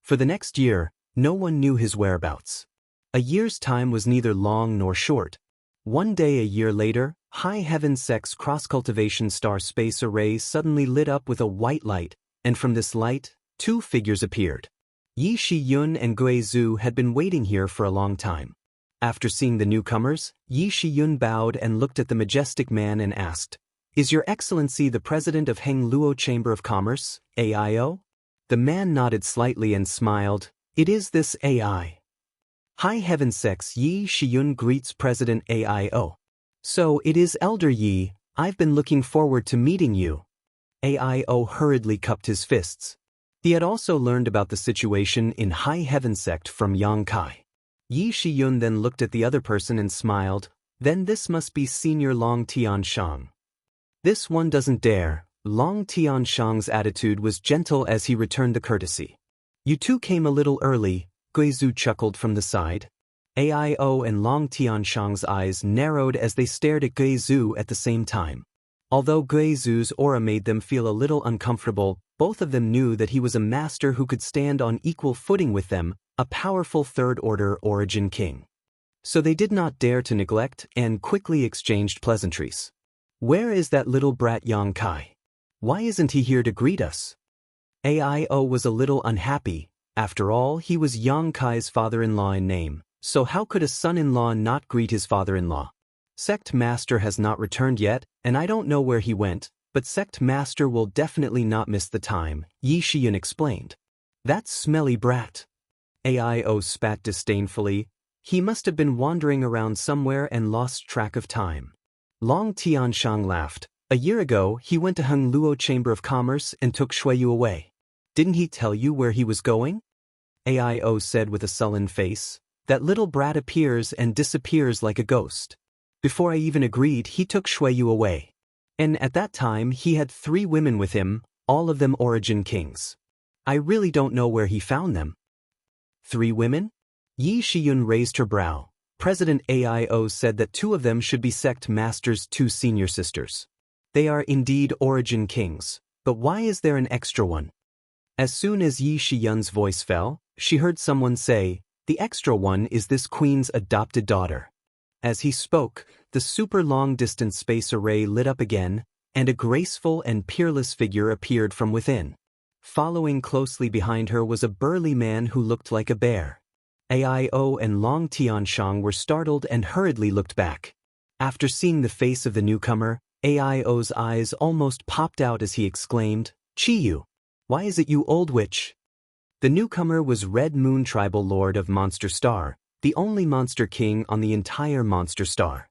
For the next year, no one knew his whereabouts. A year's time was neither long nor short. One day a year later, High Heaven Sect's cross-cultivation star space array suddenly lit up with a white light, and from this light, 2 figures appeared. Yi Shiyun and Guizhu had been waiting here for a long time. After seeing the newcomers, Yi Shiyun bowed and looked at the majestic man and asked, "Is Your Excellency the President of Heng Luo Chamber of Commerce, AIO?" The man nodded slightly and smiled. It is this AI. High Heaven Sects Yi Shiyun greets President AIO. So it is Elder Yi, I've been looking forward to meeting you. AIO hurriedly cupped his fists. He had also learned about the situation in High Heaven Sect from Yang Kai. Yi Shiyun then looked at the other person and smiled. Then this must be Senior Long Tianshang. This one doesn't dare. Long Tianshang's attitude was gentle as he returned the courtesy. You two came a little early, Guizhu chuckled from the side. AIO and Long Tianshang's eyes narrowed as they stared at Guizhu at the same time. Although Guizhu's aura made them feel a little uncomfortable, both of them knew that he was a master who could stand on equal footing with them, a powerful third-order origin king. So they did not dare to neglect and quickly exchanged pleasantries. Where is that little brat Yang Kai? Why isn't he here to greet us? AIO was a little unhappy. After all, he was Yang Kai's father-in-law in name, so how could a son-in-law not greet his father-in-law? Sect Master has not returned yet, and I don't know where he went, but Sect Master will definitely not miss the time, Yi Shiyun explained. That smelly brat. AIO spat disdainfully. He must have been wandering around somewhere and lost track of time. Long Tianshang laughed. A year ago, he went to Hengluo Chamber of Commerce and took Shuiyu away. Didn't he tell you where he was going? AIO said with a sullen face. That little brat appears and disappears like a ghost. Before I even agreed, he took Shuiyu away. And at that time, he had 3 women with him, all of them origin kings. I really don't know where he found them. 3 women? Yi Shiyun raised her brow. President AIO said that 2 of them should be Sect Master's 2 senior sisters. They are indeed origin kings, but why is there an extra one? As soon as Yi Shiyun's voice fell, she heard someone say, the extra one is this queen's adopted daughter. As he spoke, the super long-distance space array lit up again, and a graceful and peerless figure appeared from within. Following closely behind her was a burly man who looked like a bear. AIO and Long Tianshang were startled and hurriedly looked back. After seeing the face of the newcomer, AIO's eyes almost popped out as he exclaimed, Chiyu! Why is it you old witch? The newcomer was Red Moon Tribal Lord of Monster Star, the only monster king on the entire Monster Star.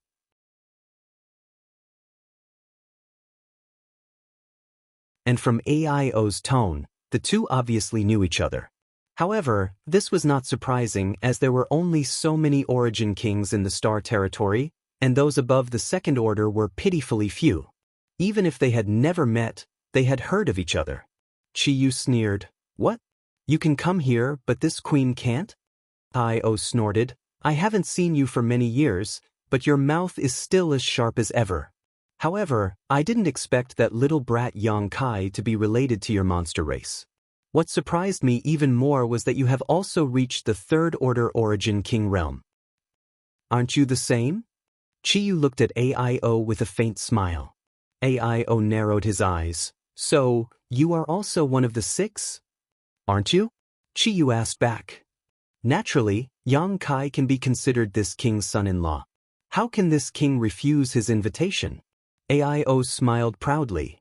And from AIO's tone, the two obviously knew each other. However, this was not surprising as there were only so many origin kings in the Star Territory, and those above the second order were pitifully few. Even if they had never met, they had heard of each other. Chiyu sneered, What? You can come here, but this queen can't? AIO snorted, I haven't seen you for many years, but your mouth is still as sharp as ever. However, I didn't expect that little brat Yang Kai to be related to your monster race. What surprised me even more was that you have also reached the third order origin king realm. Aren't you the same? Chiyu looked at AIO with a faint smile. AIO narrowed his eyes. So, you are also one of the 6? Aren't you? Chiyu asked back. Naturally, Yang Kai can be considered this king's son-in-law. How can this king refuse his invitation? AIO smiled proudly.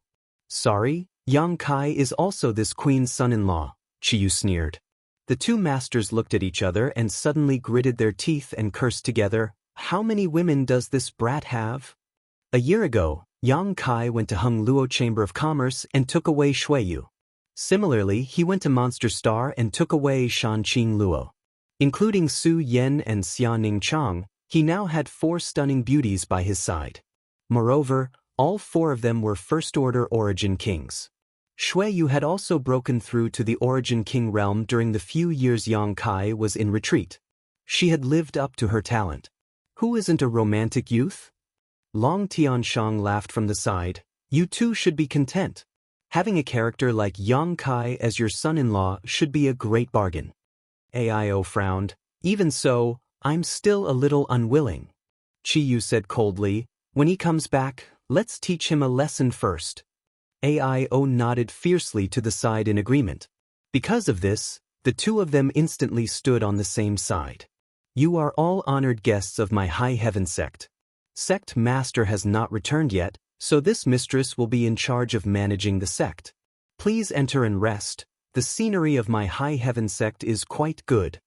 Sorry, Yang Kai is also this queen's son-in-law, Chiyu sneered. The 2 masters looked at each other and suddenly gritted their teeth and cursed together. How many women does this brat have? A year ago, Yang Kai went to Hengluo Chamber of Commerce and took away Shuiyu. Similarly, he went to Monster Star and took away Shanqing Luo. Including Su Yen and Xianing Chang, he now had 4 stunning beauties by his side. Moreover, all 4 of them were first-order origin kings. Shuiyu had also broken through to the origin king realm during the few years Yang Kai was in retreat. She had lived up to her talent. Who isn't a romantic youth? Long Tianshang laughed from the side. You two should be content. Having a character like Yang Kai as your son-in-law should be a great bargain. AIO frowned. Even so, I'm still a little unwilling. Chiyu said coldly, when he comes back, let's teach him a lesson first. AIO nodded fiercely to the side in agreement. Because of this, the 2 of them instantly stood on the same side. You are all honored guests of my High Heaven sect. Sect Master has not returned yet, so this mistress will be in charge of managing the sect. Please enter and rest. The scenery of my High Heaven sect is quite good,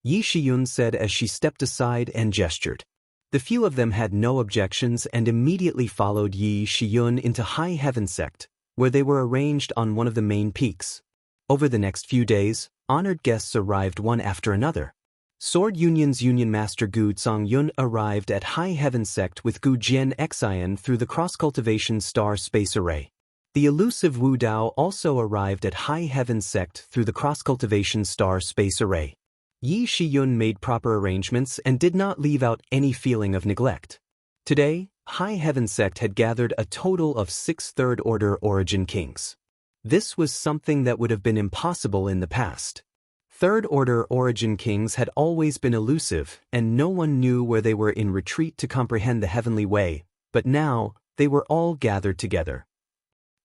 Yi Shiyun said as she stepped aside and gestured. The few of them had no objections and immediately followed Yi Shiyun into High Heaven sect, where they were arranged on one of the main peaks. Over the next few days, honored guests arrived one after another. Sword Union's Union Master Gu Zongyun arrived at High Heaven sect with Gu Jian Xian through the Cross-Cultivation Star Space Array. The elusive Wu Dao also arrived at High Heaven sect through the Cross-Cultivation Star Space Array. Yi Shiyun made proper arrangements and did not leave out any feeling of neglect. Today, High Heaven sect had gathered a total of 6 third-order origin kings. This was something that would have been impossible in the past. Third-order origin kings had always been elusive, and no one knew where they were in retreat to comprehend the heavenly way, but now, they were all gathered together.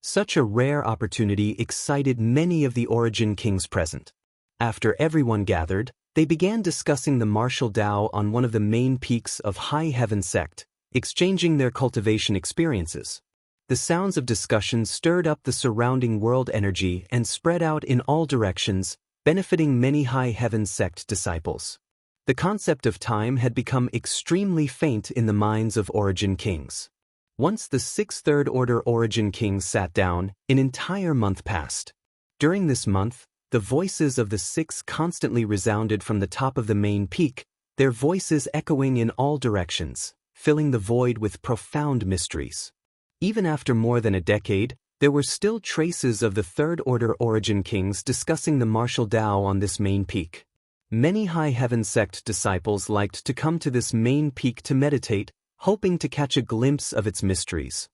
Such a rare opportunity excited many of the origin kings present. After everyone gathered, they began discussing the martial Tao on one of the main peaks of High Heaven sect, exchanging their cultivation experiences. The sounds of discussion stirred up the surrounding world energy and spread out in all directions, benefiting many High Heaven sect disciples. The concept of time had become extremely faint in the minds of origin kings. Once the 6 third-order origin kings sat down, an entire month passed. During this month, the voices of the 6 constantly resounded from the top of the main peak, their voices echoing in all directions, filling the void with profound mysteries. Even after more than a decade, there were still traces of the third-order origin kings discussing the martial Tao on this main peak. Many High Heaven sect disciples liked to come to this main peak to meditate, hoping to catch a glimpse of its mysteries.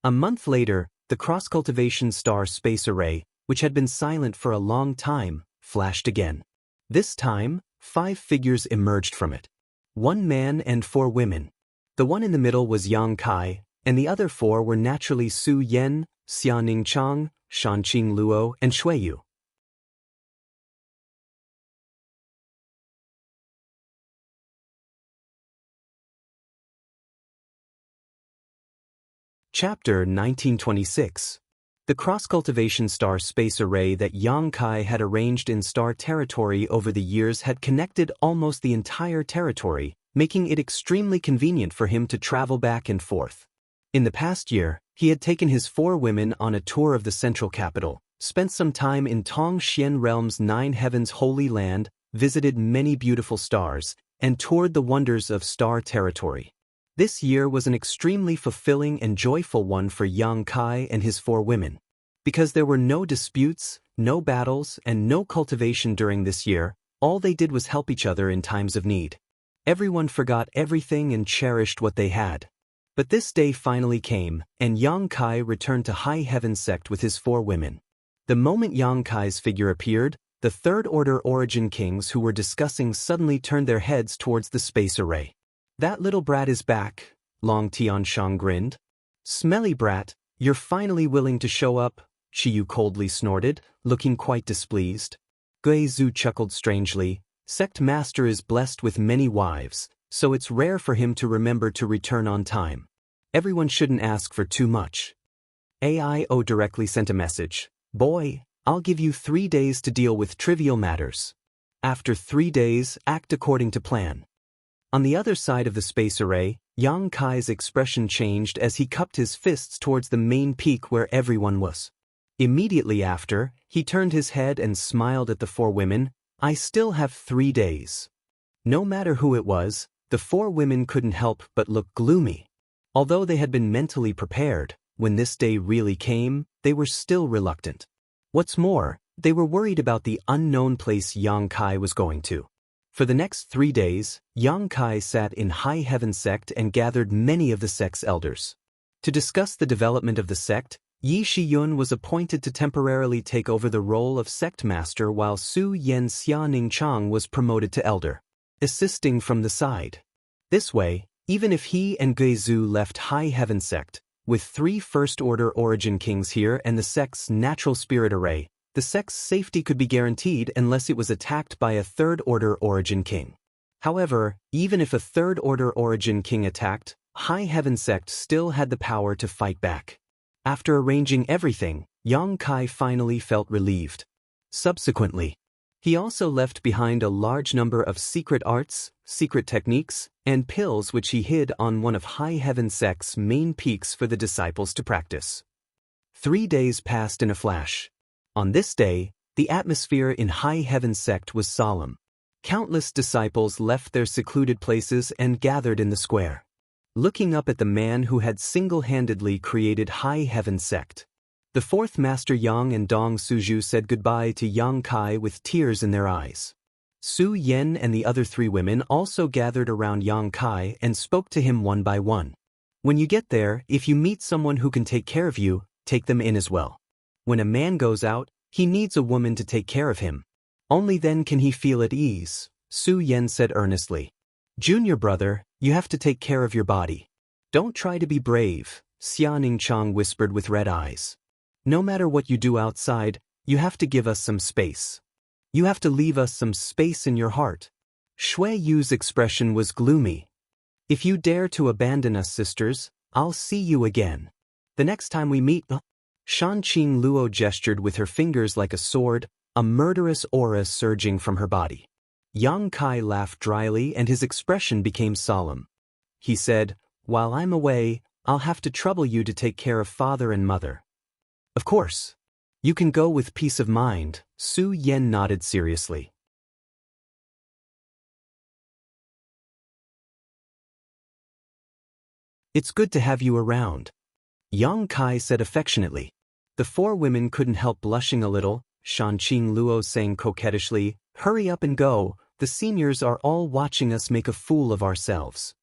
A month later, the Cross-Cultivation Star Space Array, which had been silent for a long time, flashed again. This time, 5 figures emerged from it. 1 man and 4 women. The one in the middle was Yang Kai, and the other 4 were naturally Su Yan, Xianing Chang, Shanqing Luo, and Shuiyu. Chapter 1926. The Cross-Cultivation Star Space Array that Yang Kai had arranged in star territory over the years had connected almost the entire territory, making it extremely convenient for him to travel back and forth. In the past year, he had taken his 4 women on a tour of the central capital, spent some time in Tong Xian Realm's 9 Heavens Holy Land, visited many beautiful stars, and toured the wonders of star territory. This year was an extremely fulfilling and joyful one for Yang Kai and his 4 women. Because there were no disputes, no battles, and no cultivation during this year, all they did was help each other in times of need. Everyone forgot everything and cherished what they had. But this day finally came, and Yang Kai returned to High Heaven sect with his 4 women. The moment Yang Kai's figure appeared, the third-order origin kings who were discussing suddenly turned their heads towards the space array. "That little brat is back," Long Tianshang grinned. "Smelly brat, you're finally willing to show up," Chiyu coldly snorted, looking quite displeased. Gui Zhu chuckled strangely. "Sect master is blessed with many wives, so it's rare for him to remember to return on time. Everyone shouldn't ask for too much." AIO directly sent a message. "Boy, I'll give you 3 days to deal with trivial matters. After 3 days, act according to plan." On the other side of the space array, Yang Kai's expression changed as he cupped his fists towards the main peak where everyone was. Immediately after, he turned his head and smiled at the 4 women. "I still have 3 days." No matter who it was, the 4 women couldn't help but look gloomy. Although they had been mentally prepared, when this day really came, they were still reluctant. What's more, they were worried about the unknown place Yang Kai was going to. For the next 3 days, Yang Kai sat in High Heaven sect and gathered many of the sect's elders. To discuss the development of the sect, Yi Shiyun was appointed to temporarily take over the role of sect master while Su Yan Xianing Chang was promoted to elder, assisting from the side. This way, even if he and Gui Zhu left High Heaven sect, with 3 first-order origin kings here and the sect's natural spirit array, the sect's safety could be guaranteed unless it was attacked by a third-order origin king. However, even if a third-order origin king attacked, High Heaven sect still had the power to fight back. After arranging everything, Yang Kai finally felt relieved. Subsequently, he also left behind a large number of secret arts, secret techniques, and pills which he hid on one of High Heaven sect's main peaks for the disciples to practice. 3 days passed in a flash. On this day, the atmosphere in High Heaven sect was solemn. Countless disciples left their secluded places and gathered in the square, looking up at the man who had single-handedly created High Heaven sect. The fourth master Yang and Dong Suju said goodbye to Yang Kai with tears in their eyes. Su Yen and the other 3 women also gathered around Yang Kai and spoke to him one by one. When you get there, if you meet someone who can take care of you, take them in as well. When a man goes out, he needs a woman to take care of him. Only then can he feel at ease, Su Yen said earnestly. Junior brother, you have to take care of your body. Don't try to be brave, Xianxia whispered with red eyes. No matter what you do outside, you have to give us some space. You have to leave us some space in your heart. Shui Yu's expression was gloomy. If you dare to abandon us, sisters, I'll see you again. The next time we meet, Shanqing Luo gestured with her fingers like a sword, a murderous aura surging from her body. Yang Kai laughed dryly and his expression became solemn. He said, while I'm away, I'll have to trouble you to take care of father and mother. Of course. You can go with peace of mind, Su Yen nodded seriously. It's good to have you around, Yang Kai said affectionately. The 4 women couldn't help blushing a little, Shanqing Luo sang coquettishly, hurry up and go, the seniors are all watching us make a fool of ourselves.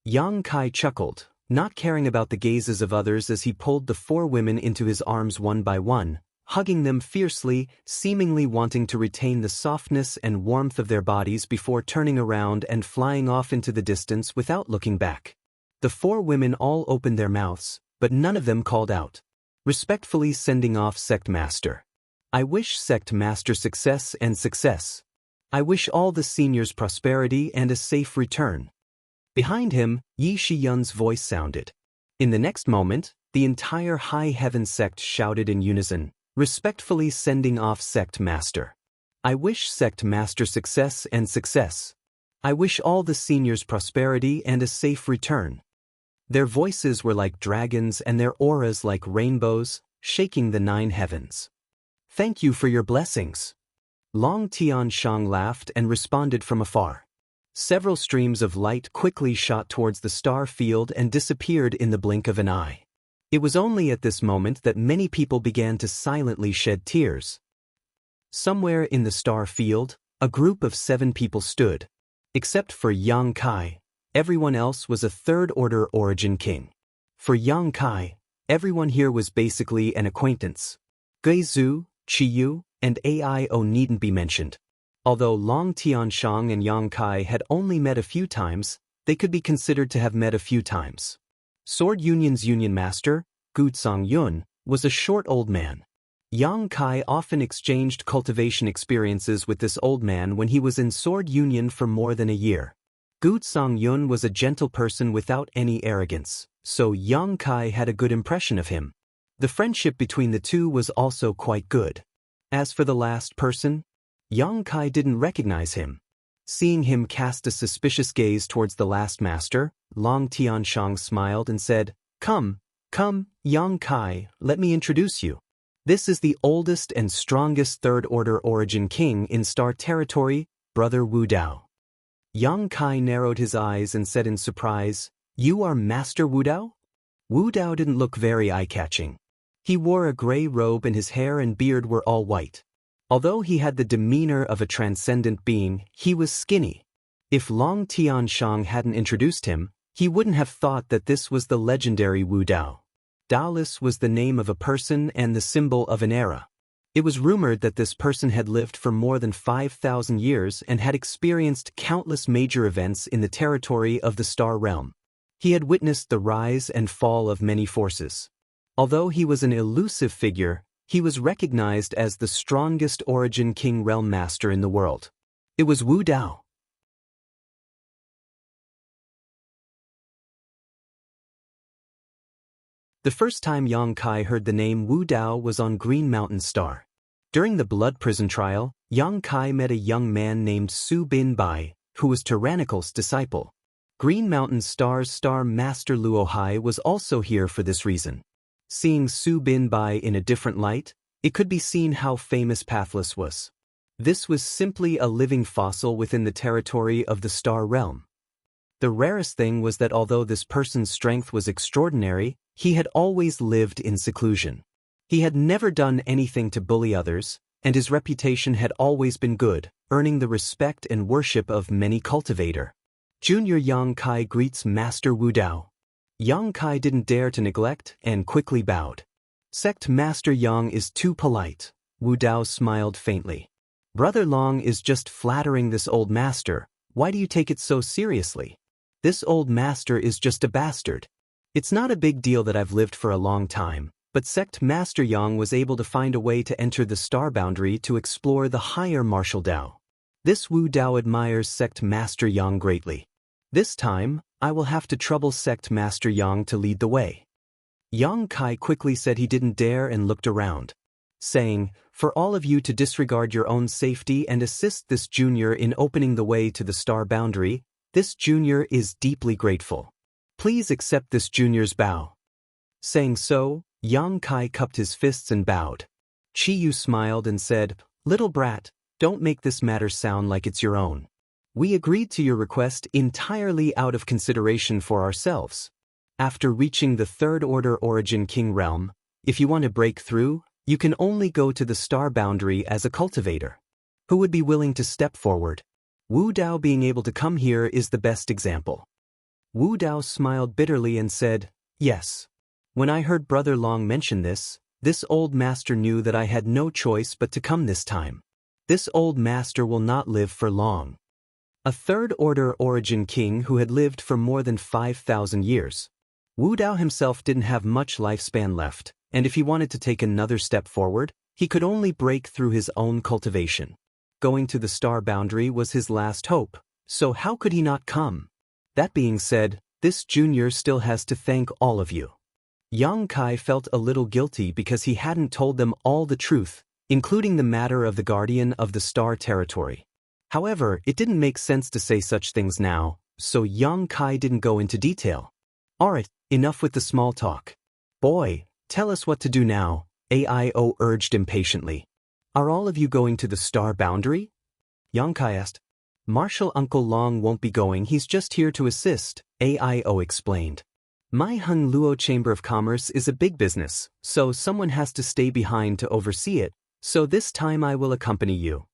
Yang Kai chuckled, not caring about the gazes of others as he pulled the 4 women into his arms one by one, hugging them fiercely, seemingly wanting to retain the softness and warmth of their bodies before turning around and flying off into the distance without looking back. The 4 women all opened their mouths, but none of them called out. Respectfully sending off Sect Master. I wish Sect Master success and success. I wish all the seniors prosperity and a safe return. Behind him, Yi Shiyun's voice sounded. In the next moment, the entire High Heaven sect shouted in unison, respectfully sending off Sect Master. I wish Sect Master success and success. I wish all the seniors prosperity and a safe return. Their voices were like dragons and their auras like rainbows, shaking the 9 heavens. Thank you for your blessings. Long Tianshang laughed and responded from afar. Several streams of light quickly shot towards the star field and disappeared in the blink of an eye. It was only at this moment that many people began to silently shed tears. Somewhere in the star field, a group of 7 people stood. Except for Yang Kai, everyone else was a third-order origin king. For Yang Kai, everyone here was basically an acquaintance. Gui Zhu, Qi Yu, and Aio needn't be mentioned. Although Long Tianshang and Yang Kai had only met a few times, they could be considered to have met a few times. Sword Union's union master, Gu Yun, was a short old man. Yang Kai often exchanged cultivation experiences with this old man when he was in Sword Union for more than a year. Gu Yun was a gentle person without any arrogance, so Yang Kai had a good impression of him. The friendship between the two was also quite good. As for the last person, Yang Kai didn't recognize him. Seeing him cast a suspicious gaze towards the last master, Long Tianshang smiled and said, Come, Yang Kai, let me introduce you. This is the oldest and strongest third-order origin king in Star Territory, Brother Wu Dao. Yang Kai narrowed his eyes and said in surprise, You are Master Wu Dao? Wu Dao didn't look very eye-catching. He wore a gray robe and his hair and beard were all white. Although he had the demeanor of a transcendent being, he was skinny. If Long Tianshang hadn't introduced him, he wouldn't have thought that this was the legendary Wu Dao. Daolis was the name of a person and the symbol of an era. It was rumored that this person had lived for more than 5,000 years and had experienced countless major events in the territory of the Star Realm. He had witnessed the rise and fall of many forces. Although he was an elusive figure, he was recognized as the strongest origin king realm master in the world. It was Wu Dao. The first time Yang Kai heard the name Wu Dao was on Green Mountain Star. During the blood prison trial, Yang Kai met a young man named Su Bin Bai, who was Tyrannical's disciple. Green Mountain Star's Star Master Luo Hai was also here for this reason. Seeing Su Bin Bai in a different light, it could be seen how famous Pathless was. This was simply a living fossil within the territory of the Star Realm. The rarest thing was that although this person's strength was extraordinary, he had always lived in seclusion. He had never done anything to bully others, and his reputation had always been good, earning the respect and worship of many cultivator. Junior Yang Kai greets Master Wu Dao. Yang Kai didn't dare to neglect and quickly bowed. Sect Master Yang is too polite. Wu Dao smiled faintly. Brother Long is just flattering this old master. Why do you take it so seriously? This old master is just a bastard. It's not a big deal that I've lived for a long time, but Sect Master Yang was able to find a way to enter the star boundary to explore the higher martial Dao. This Wu Dao admires Sect Master Yang greatly. This time, I will have to trouble Sect Master Yang to lead the way. Yang Kai quickly said he didn't dare and looked around, saying, for all of you to disregard your own safety and assist this junior in opening the way to the star boundary, this junior is deeply grateful. Please accept this junior's bow. Saying so, Yang Kai cupped his fists and bowed. Chi Yu smiled and said, little brat, don't make this matter sound like it's your own. We agreed to your request entirely out of consideration for ourselves. After reaching the Third Order Origin King realm, if you want to break through, you can only go to the star boundary as a cultivator. Who would be willing to step forward? Wu Dao being able to come here is the best example. Wu Dao smiled bitterly and said, yes. When I heard Brother Long mention this old master knew that I had no choice but to come this time. This old master will not live for long. A Third Order Origin King who had lived for more than 5,000 years. Wu Dao himself didn't have much lifespan left, and if he wanted to take another step forward, he could only break through his own cultivation. Going to the star boundary was his last hope, so how could he not come? That being said, this junior still has to thank all of you. Yang Kai felt a little guilty because he hadn't told them all the truth, including the matter of the guardian of the star territory. However, it didn't make sense to say such things now, so Yang Kai didn't go into detail. Alright, enough with the small talk. Boy, tell us what to do now, Aio urged impatiently. Are all of you going to the star boundary? Yang Kai asked. Marshal Uncle Long won't be going, he's just here to assist, Aio explained. My Hung Luo Chamber of Commerce is a big business, so someone has to stay behind to oversee it, so this time I will accompany you.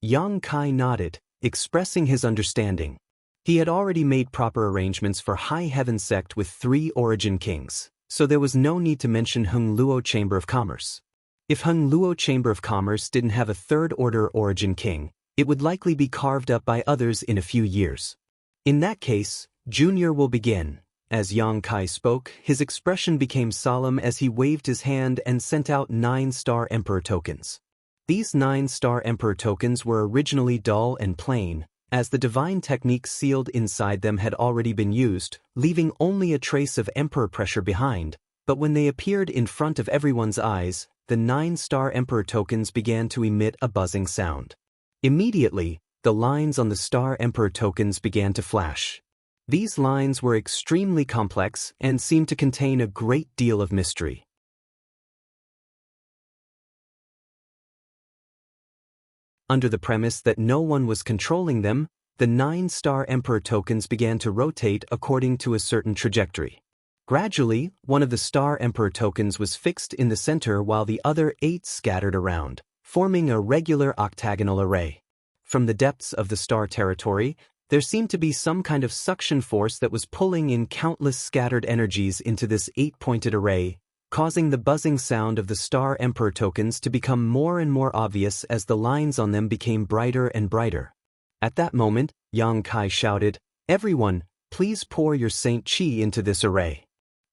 Yang Kai nodded, expressing his understanding. He had already made proper arrangements for High Heaven Sect with 3 Origin Kings, so there was no need to mention Hung Luo Chamber of Commerce. If Hung Luo Chamber of Commerce didn't have a Third Order Origin King, it would likely be carved up by others in a few years. In that case, Junior will begin. As Yang Kai spoke, his expression became solemn as he waved his hand and sent out 9-star Emperor tokens. These 9-star Emperor tokens were originally dull and plain, as the divine techniques sealed inside them had already been used, leaving only a trace of Emperor pressure behind, but when they appeared in front of everyone's eyes, the 9-star Emperor tokens began to emit a buzzing sound. Immediately, the lines on the Star Emperor tokens began to flash. These lines were extremely complex and seemed to contain a great deal of mystery. Under the premise that no one was controlling them, the 9-star Emperor tokens began to rotate according to a certain trajectory. Gradually, one of the Star Emperor tokens was fixed in the center while the other 8 scattered around, forming a regular octagonal array. From the depths of the star territory, there seemed to be some kind of suction force that was pulling in countless scattered energies into this 8-pointed array, causing the buzzing sound of the Star Emperor tokens to become more and more obvious as the lines on them became brighter and brighter. At that moment, Yang Kai shouted, "Everyone, please pour your Saint Qi into this array."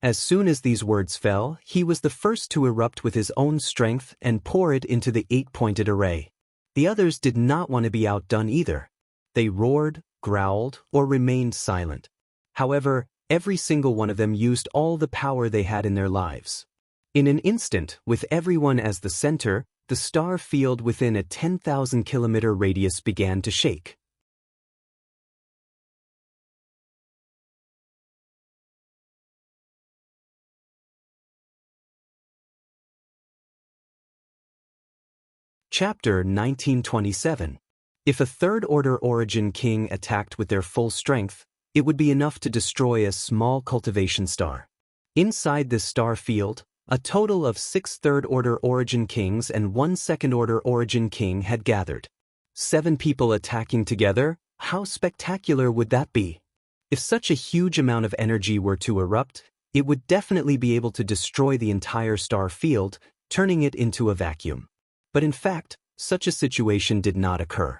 As soon as these words fell, he was the first to erupt with his own strength and pour it into the 8-pointed array. The others did not want to be outdone either. They roared, growled, or remained silent. However, Every single one of them used all the power they had in their lives. In an instant, with everyone as the center, the star field within a 10,000-kilometer radius began to shake. Chapter 1927. If a third-order origin king attacked with their full strength, it would be enough to destroy a small cultivation star. Inside this star field, a total of 6 third-order origin kings and 1 second-order origin king had gathered. 7 people attacking together, how spectacular would that be? If such a huge amount of energy were to erupt, it would definitely be able to destroy the entire star field, turning it into a vacuum. But in fact, such a situation did not occur.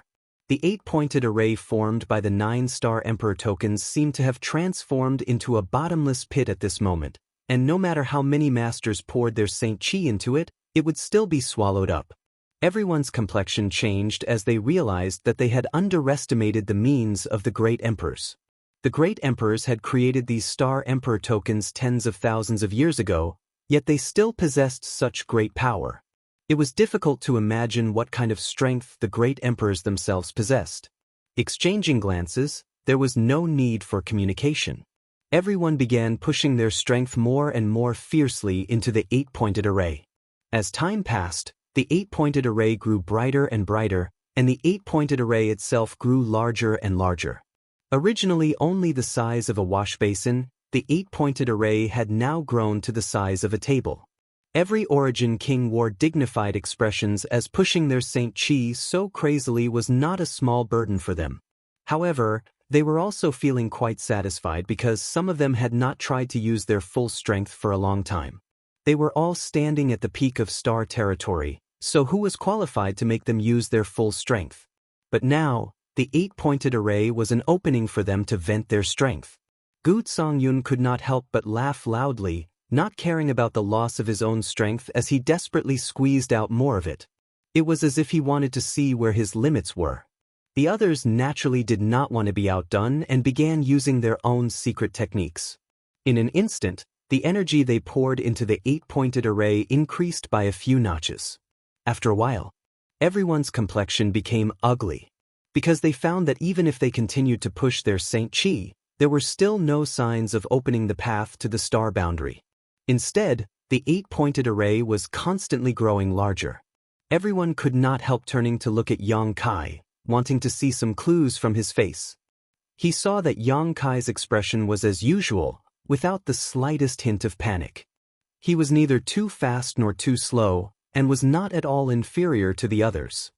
The 8-pointed array formed by the 9-star Emperor tokens seemed to have transformed into a bottomless pit at this moment, and no matter how many masters poured their Saint Qi into it, it would still be swallowed up. Everyone's complexion changed as they realized that they had underestimated the means of the Great Emperors. The Great Emperors had created these Star Emperor tokens tens of thousands of years ago, yet they still possessed such great power. It was difficult to imagine what kind of strength the great emperors themselves possessed. Exchanging glances, there was no need for communication. Everyone began pushing their strength more and more fiercely into the 8-pointed array. As time passed, the 8-pointed array grew brighter and brighter, and the 8-pointed array itself grew larger and larger. Originally only the size of a wash basin, the 8-pointed array had now grown to the size of a table. Every origin king wore dignified expressions as pushing their Saint Qi so crazily was not a small burden for them. However, they were also feeling quite satisfied because some of them had not tried to use their full strength for a long time. They were all standing at the peak of star territory, so who was qualified to make them use their full strength? But now, the 8-pointed array was an opening for them to vent their strength. Gu Songyun could not help but laugh loudly, not caring about the loss of his own strength as he desperately squeezed out more of it. It was as if he wanted to see where his limits were. The others naturally did not want to be outdone and began using their own secret techniques. In an instant, the energy they poured into the 8-pointed array increased by a few notches. After a while, everyone's complexion became ugly, because they found that even if they continued to push their Saint Qi, there were still no signs of opening the path to the star boundary. Instead, the 8-pointed array was constantly growing larger. Everyone could not help turning to look at Yang Kai, wanting to see some clues from his face. He saw that Yang Kai's expression was as usual, without the slightest hint of panic. He was neither too fast nor too slow, and was not at all inferior to the others.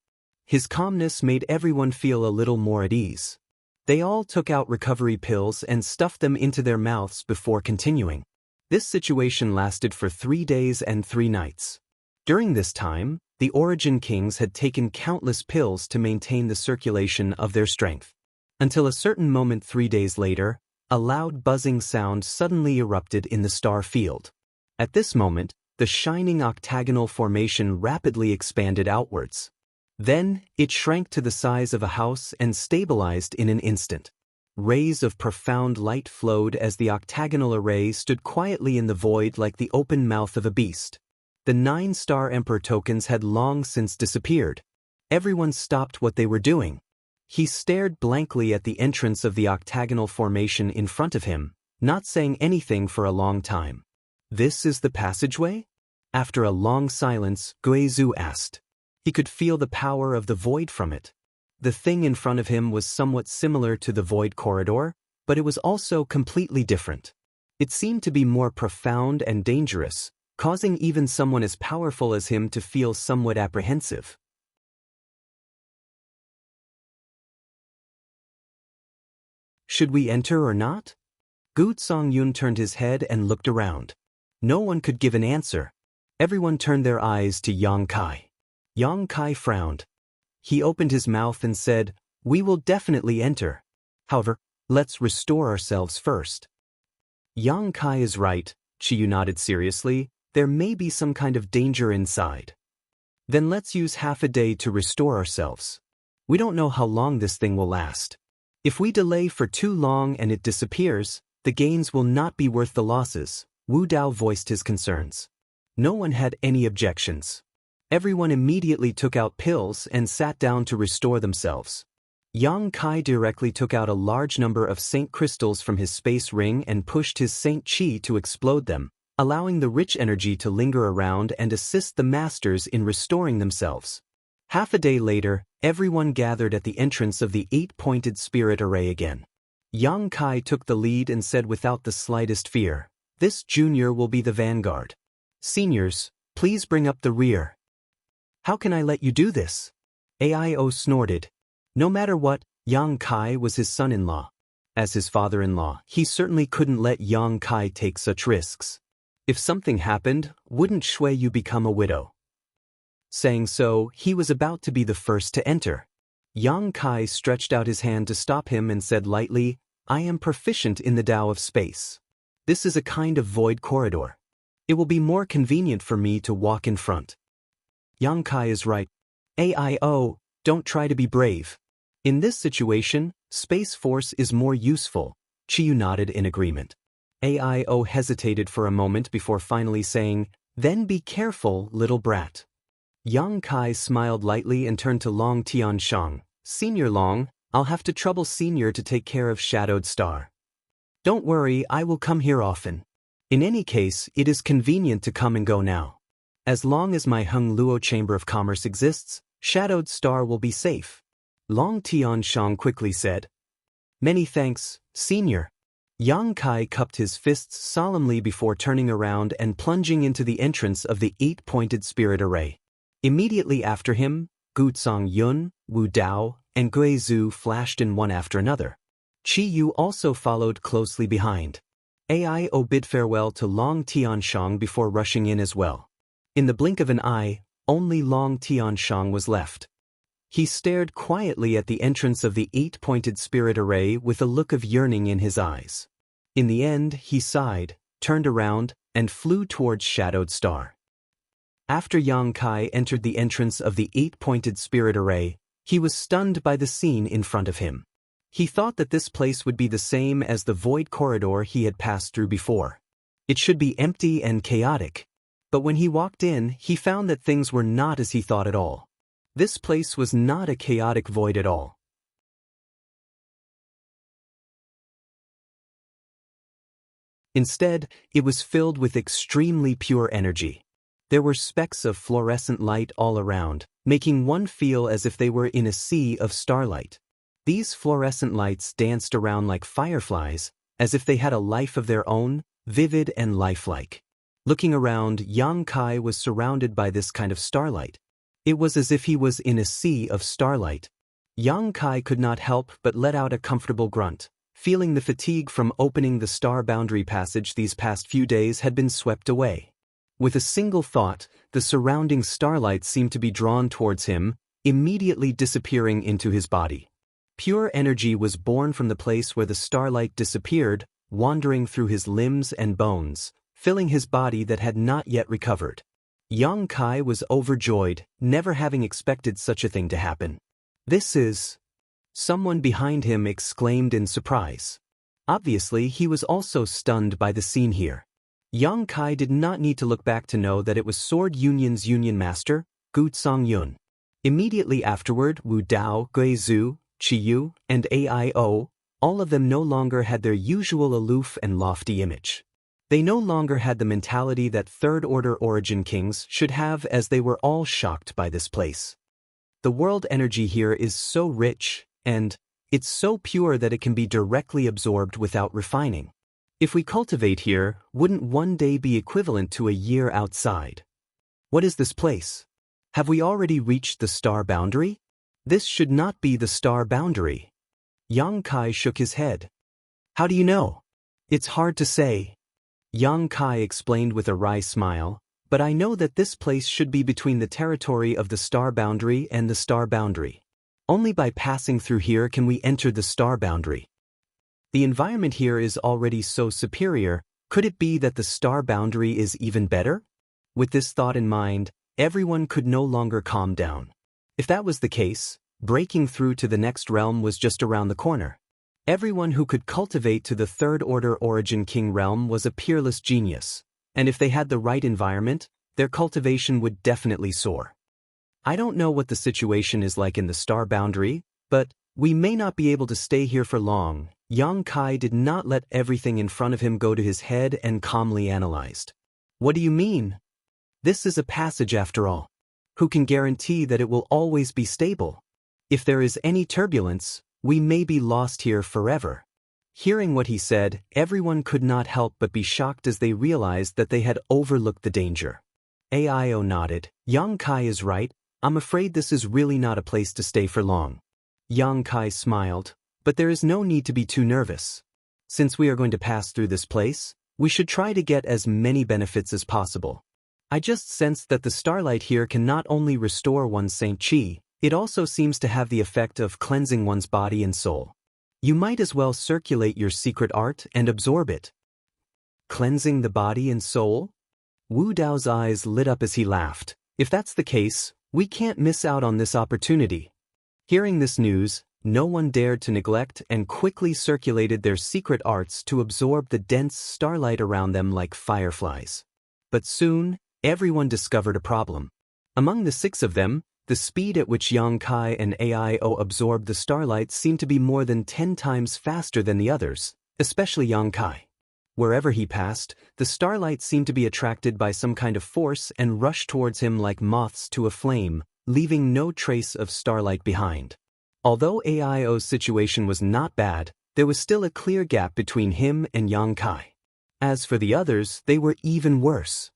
His calmness made everyone feel a little more at ease. They all took out recovery pills and stuffed them into their mouths before continuing. This situation lasted for 3 days and 3 nights. During this time, the origin kings had taken countless pills to maintain the circulation of their strength. Until a certain moment 3 days later, a loud buzzing sound suddenly erupted in the star field. At this moment, the shining octagonal formation rapidly expanded outwards. Then, it shrank to the size of a house and stabilized in an instant. Rays of profound light flowed as the octagonal array stood quietly in the void like the open mouth of a beast. The 9-star Emperor tokens had long since disappeared. Everyone stopped what they were doing. He stared blankly at the entrance of the octagonal formation in front of him, not saying anything for a long time. "This is the passageway?" After a long silence, Guizhu asked. He could feel the power of the void from it. The thing in front of him was somewhat similar to the void corridor, but it was also completely different. It seemed to be more profound and dangerous, causing even someone as powerful as him to feel somewhat apprehensive. Should we enter or not? Gu Songyun turned his head and looked around. No one could give an answer. Everyone turned their eyes to Yang Kai. Yang Kai frowned. He opened his mouth and said, "We will definitely enter. However, let's restore ourselves first." Yang Kai is right, Chiyu nodded seriously. There may be some kind of danger inside. Then let's use half a day to restore ourselves. We don't know how long this thing will last. If we delay for too long and it disappears, The gains will not be worth the losses, Wu Dao voiced his concerns. No one had any objections. Everyone immediately took out pills and sat down to restore themselves. Yang Kai directly took out a large number of Saint crystals from his space ring and pushed his Saint Qi to explode them, allowing the rich energy to linger around and assist the masters in restoring themselves. Half a day later, everyone gathered at the entrance of the 8-pointed spirit array again. Yang Kai took the lead and said without the slightest fear, "This junior will be the vanguard. Seniors, please bring up the rear." "How can I let you do this?" AIO snorted. No matter what, Yang Kai was his son-in-law. As his father-in-law, he certainly couldn't let Yang Kai take such risks. If something happened, wouldn't Shui Yu become a widow? Saying so, he was about to be the first to enter. Yang Kai stretched out his hand to stop him and said lightly, "I am proficient in the Tao of space. This is a kind of void corridor. It will be more convenient for me to walk in front." Yang Kai is right. AIO, don't try to be brave. In this situation, Space Force is more useful. Chiyu nodded in agreement. AIO hesitated for a moment before finally saying, "Then be careful, little brat." Yang Kai smiled lightly and turned to Long Tianshang. "Senior Long, I'll have to trouble Senior to take care of Shadowed Star. Don't worry, I will come here often. In any case, it is convenient to come and go now. As long as my Heng Luo Chamber of Commerce exists, Shadowed Star will be safe." Long Tianshang quickly said. "Many thanks, Senior." Yang Kai cupped his fists solemnly before turning around and plunging into the entrance of the 8-pointed spirit array. Immediately after him, Gu Zhang Yun, Wu Dao, and Gui Zhu flashed in one after another. Qi Yu also followed closely behind. AIO bid farewell to Long Tianshang before rushing in as well. In the blink of an eye, only Long Tianshang was left. He stared quietly at the entrance of the 8-pointed spirit array with a look of yearning in his eyes. In the end, he sighed, turned around, and flew towards Shadowed Star. After Yang Kai entered the entrance of the 8-pointed spirit array, he was stunned by the scene in front of him. He thought that this place would be the same as the void corridor he had passed through before. It should be empty and chaotic. But when he walked in, he found that things were not as he thought at all. This place was not a chaotic void at all. Instead, it was filled with extremely pure energy. There were specks of fluorescent light all around, making one feel as if they were in a sea of starlight. These fluorescent lights danced around like fireflies, as if they had a life of their own, vivid and lifelike. Looking around, Yang Kai was surrounded by this kind of starlight. It was as if he was in a sea of starlight. Yang Kai could not help but let out a comfortable grunt, feeling the fatigue from opening the star boundary passage these past few days had been swept away. With a single thought, the surrounding starlight seemed to be drawn towards him, immediately disappearing into his body. Pure energy was born from the place where the starlight disappeared, wandering through his limbs and bones, filling his body that had not yet recovered. Yang Kai was overjoyed, never having expected such a thing to happen. "This is..." Someone behind him exclaimed in surprise. Obviously, he was also stunned by the scene here. Yang Kai did not need to look back to know that it was Sword Union's Union Master, Gu Zhang Yun. Immediately afterward, Wu Dao, Gui Zhu, Qi Yu, and AIO, all of them no longer had their usual aloof and lofty image. They no longer had the mentality that third-order origin kings should have, as they were all shocked by this place. The world energy here is so rich, and it's so pure that it can be directly absorbed without refining. If we cultivate here, wouldn't one day be equivalent to a year outside? What is this place? Have we already reached the star boundary? This should not be the star boundary. Yang Kai shook his head. "How do you know?" "It's hard to say." Yang Kai explained with a wry smile, "But I know that this place should be between the territory of the star boundary and the star boundary. Only by passing through here can we enter the star boundary. The environment here is already so superior, could it be that the star boundary is even better?" With this thought in mind, everyone could no longer calm down. If that was the case, breaking through to the next realm was just around the corner. Everyone who could cultivate to the Third Order Origin King realm was a peerless genius, and if they had the right environment, their cultivation would definitely soar. I don't know what the situation is like in the star boundary, but we may not be able to stay here for long. Yang Kai did not let everything in front of him go to his head and calmly analyzed. What do you mean? This is a passage after all. Who can guarantee that it will always be stable? If there is any turbulence, we may be lost here forever. Hearing what he said, everyone could not help but be shocked as they realized that they had overlooked the danger. AIO nodded. Yang Kai is right. I'm afraid this is really not a place to stay for long. Yang Kai smiled, but there is no need to be too nervous. Since we are going to pass through this place, we should try to get as many benefits as possible. I just sensed that the starlight here can not only restore one's Saint Chi, it also seems to have the effect of cleansing one's body and soul. You might as well circulate your secret art and absorb it. Cleansing the body and soul? Wu Dao's eyes lit up as he laughed. If that's the case, we can't miss out on this opportunity. Hearing this news, no one dared to neglect and quickly circulated their secret arts to absorb the dense starlight around them like fireflies. But soon, everyone discovered a problem. Among the 6 of them, the speed at which Yang Kai and AIO absorbed the starlight seemed to be more than 10 times faster than the others, especially Yang Kai. Wherever he passed, the starlight seemed to be attracted by some kind of force and rushed towards him like moths to a flame, leaving no trace of starlight behind. Although AIO's situation was not bad, there was still a clear gap between him and Yang Kai. As for the others, they were even worse.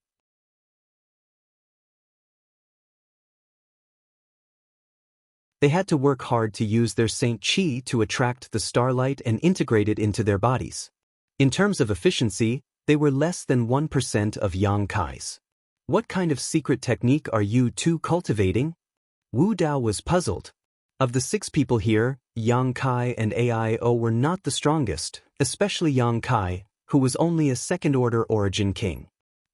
They had to work hard to use their Saint Chi to attract the starlight and integrate it into their bodies. In terms of efficiency, they were less than 1% of Yang Kai's. What kind of secret technique are you two cultivating? Wu Dao was puzzled. Of the 6 people here, Yang Kai and AIO were not the strongest, especially Yang Kai, who was only a second-order origin king.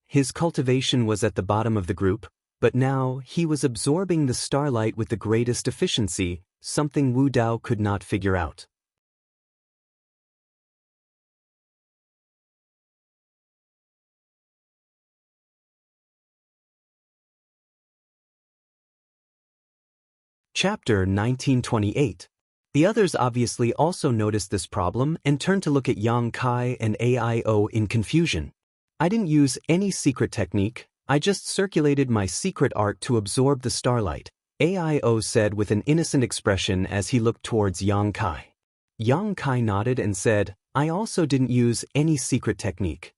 His cultivation was at the bottom of the group, but now he was absorbing the starlight with the greatest efficiency, something Wu Dao could not figure out. Chapter 1928. The others obviously also noticed this problem and turned to look at Yang Kai and AIO in confusion. I didn't use any secret technique, I just circulated my secret art to absorb the starlight, AIO said with an innocent expression as he looked towards Yang Kai. Yang Kai nodded and said, I also didn't use any secret technique.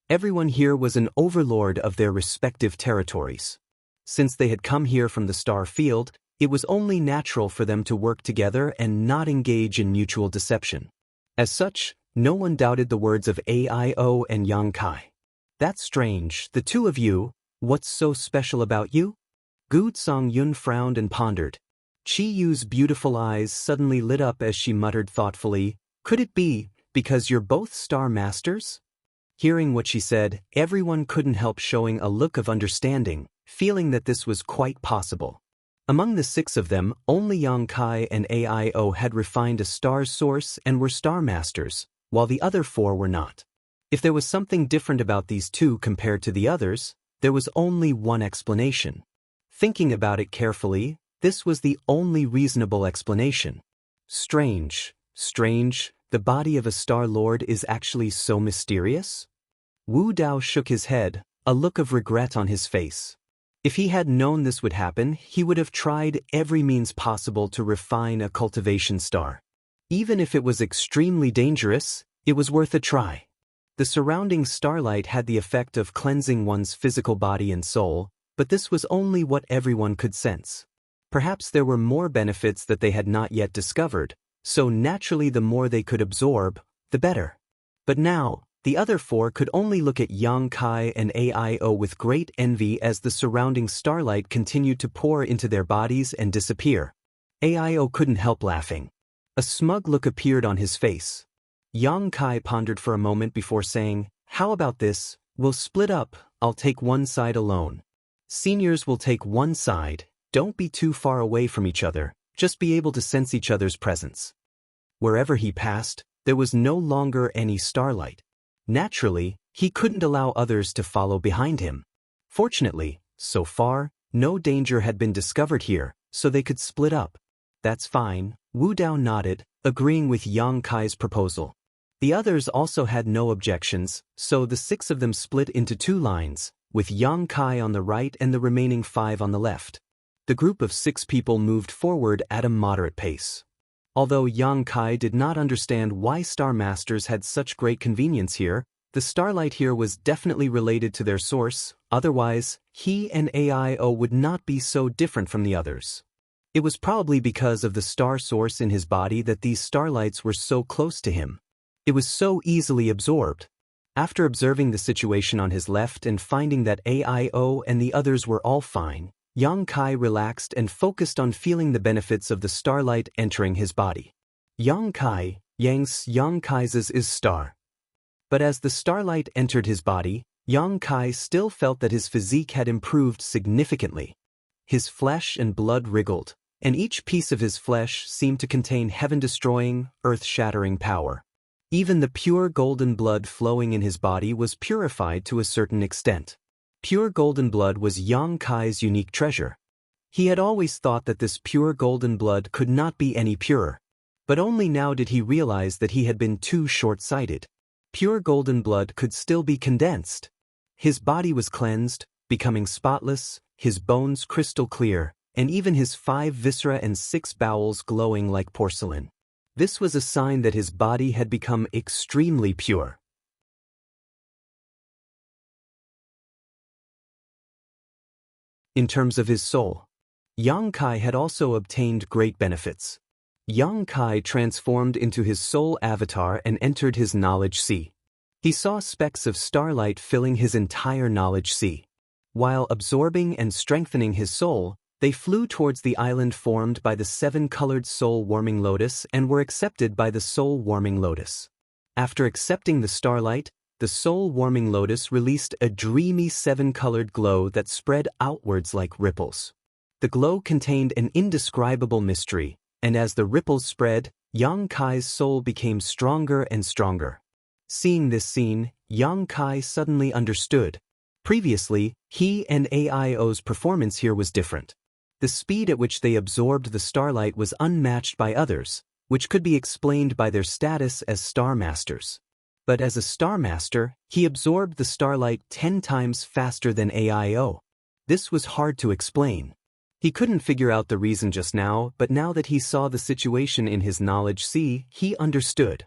Everyone here was an overlord of their respective territories. Since they had come here from the star field, it was only natural for them to work together and not engage in mutual deception. As such, no one doubted the words of AIO and Yang Kai. That's strange, the 2 of you, what's so special about you? Gu Songyun frowned and pondered. Chi Yu's beautiful eyes suddenly lit up as she muttered thoughtfully, could it be, because you're both star masters? Hearing what she said, everyone couldn't help showing a look of understanding, feeling that this was quite possible. Among the 6 of them, only Yang Kai and AIO had refined a star source and were star masters, while the other 4 were not. If there was something different about these 2 compared to the others, there was only one explanation. Thinking about it carefully, this was the only reasonable explanation. Strange, the body of a Star Lord is actually so mysterious? Wu Dao shook his head, a look of regret on his face. If he had known this would happen, he would have tried every means possible to refine a cultivation star. Even if it was extremely dangerous, it was worth a try. The surrounding starlight had the effect of cleansing one's physical body and soul, but this was only what everyone could sense. Perhaps there were more benefits that they had not yet discovered, so naturally the more they could absorb, the better. But now, the other 4 could only look at Yang Kai and AIO with great envy as the surrounding starlight continued to pour into their bodies and disappear. AIO couldn't help laughing. A smug look appeared on his face. Yang Kai pondered for a moment before saying, how about this, we'll split up, I'll take one side alone. Seniors will take one side, don't be too far away from each other, just be able to sense each other's presence. Wherever he passed, there was no longer any starlight. Naturally, he couldn't allow others to follow behind him. Fortunately, so far, no danger had been discovered here, so they could split up. That's fine, Wu Dao nodded, agreeing with Yang Kai's proposal. The others also had no objections, so the 6 of them split into 2 lines, with Yang Kai on the right and the remaining 5 on the left. The group of 6 people moved forward at a moderate pace. Although Yang Kai did not understand why Star Masters had such great convenience here, the starlight here was definitely related to their source, otherwise, he and AIO would not be so different from the others. It was probably because of the star source in his body that these starlights were so close to him. It was so easily absorbed. After observing the situation on his left and finding that AIO and the others were all fine, Yang Kai relaxed and focused on feeling the benefits of the starlight entering his body. Yang Kai's is star. But as the starlight entered his body, Yang Kai still felt that his physique had improved significantly. His flesh and blood wriggled, and each piece of his flesh seemed to contain heaven-destroying, earth-shattering power. Even the pure golden blood flowing in his body was purified to a certain extent. Pure golden blood was Yang Kai's unique treasure. He had always thought that this pure golden blood could not be any purer. But only now did he realize that he had been too short-sighted. Pure golden blood could still be condensed. His body was cleansed, becoming spotless, his bones crystal clear, and even his 5 viscera and 6 bowels glowing like porcelain. This was a sign that his body had become extremely pure. In terms of his soul, Yang Kai had also obtained great benefits. Yang Kai transformed into his soul avatar and entered his knowledge sea. He saw specks of starlight filling his entire knowledge sea. While absorbing and strengthening his soul, they flew towards the island formed by the 7-colored soul-warming lotus and were accepted by the soul-warming lotus. After accepting the starlight, the soul-warming lotus released a dreamy 7-colored glow that spread outwards like ripples. The glow contained an indescribable mystery, and as the ripples spread, Yang Kai's soul became stronger and stronger. Seeing this scene, Yang Kai suddenly understood. Previously, he and AIO's performance here was different. The speed at which they absorbed the starlight was unmatched by others, which could be explained by their status as Star Masters. But as a Star Master, he absorbed the starlight 10 times faster than AIO. This was hard to explain. He couldn't figure out the reason just now, but now that he saw the situation in his knowledge sea, he understood.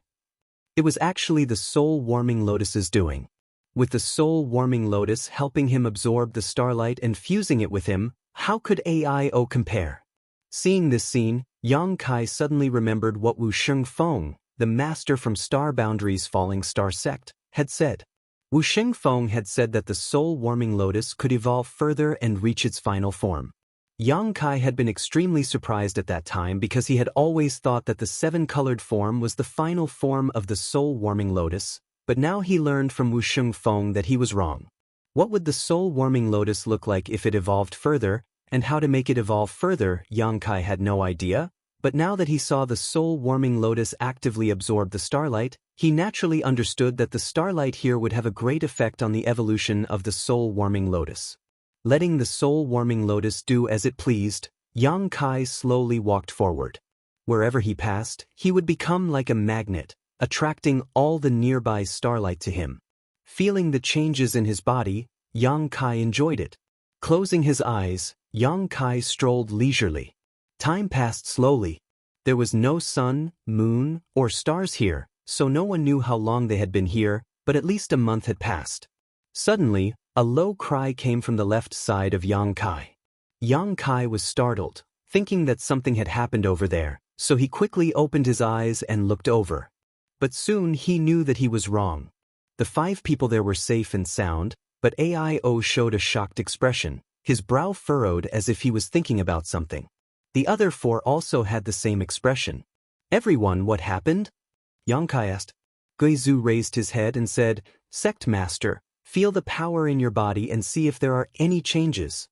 It was actually the soul-warming lotus's doing. With the soul-warming lotus helping him absorb the starlight and fusing it with him, how could AIO compare? Seeing this scene, Yang Kai suddenly remembered what Wu Shengfeng, the master from Star Boundary's Falling Star sect, had said. Wu Shengfeng had said that the soul-warming lotus could evolve further and reach its final form. Yang Kai had been extremely surprised at that time because he had always thought that the 7-colored form was the final form of the soul-warming lotus, but now he learned from Wu Shengfeng that he was wrong. What would the soul-warming lotus look like if it evolved further, and how to make it evolve further, Yang Kai had no idea, but now that he saw the soul-warming lotus actively absorb the starlight, he naturally understood that the starlight here would have a great effect on the evolution of the soul-warming lotus. Letting the soul-warming lotus do as it pleased, Yang Kai slowly walked forward. Wherever he passed, he would become like a magnet, attracting all the nearby starlight to him. Feeling the changes in his body, Yang Kai enjoyed it. Closing his eyes, Yang Kai strolled leisurely. Time passed slowly. There was no sun, moon, or stars here, so no one knew how long they had been here, but at least a month had passed. Suddenly, a low cry came from the left side of Yang Kai. Yang Kai was startled, thinking that something had happened over there, so he quickly opened his eyes and looked over. But soon he knew that he was wrong. The 5 people there were safe and sound, but AIO showed a shocked expression, his brow furrowed as if he was thinking about something. The other 4 also had the same expression. Everyone, what happened? Yang Kai asked. Guizhu raised his head and said, Sect Master, feel the power in your body and see if there are any changes.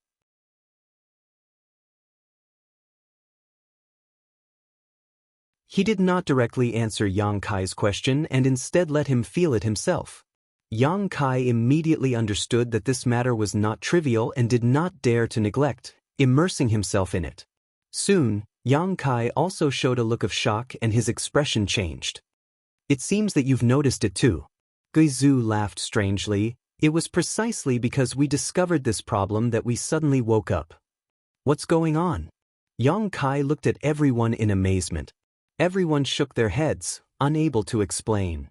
He did not directly answer Yang Kai's question and instead let him feel it himself. Yang Kai immediately understood that this matter was not trivial and did not dare to neglect, immersing himself in it. Soon, Yang Kai also showed a look of shock and his expression changed. It seems that you've noticed it too. Guizhu laughed strangely. It was precisely because we discovered this problem that we suddenly woke up. What's going on? Yang Kai looked at everyone in amazement. Everyone shook their heads, unable to explain.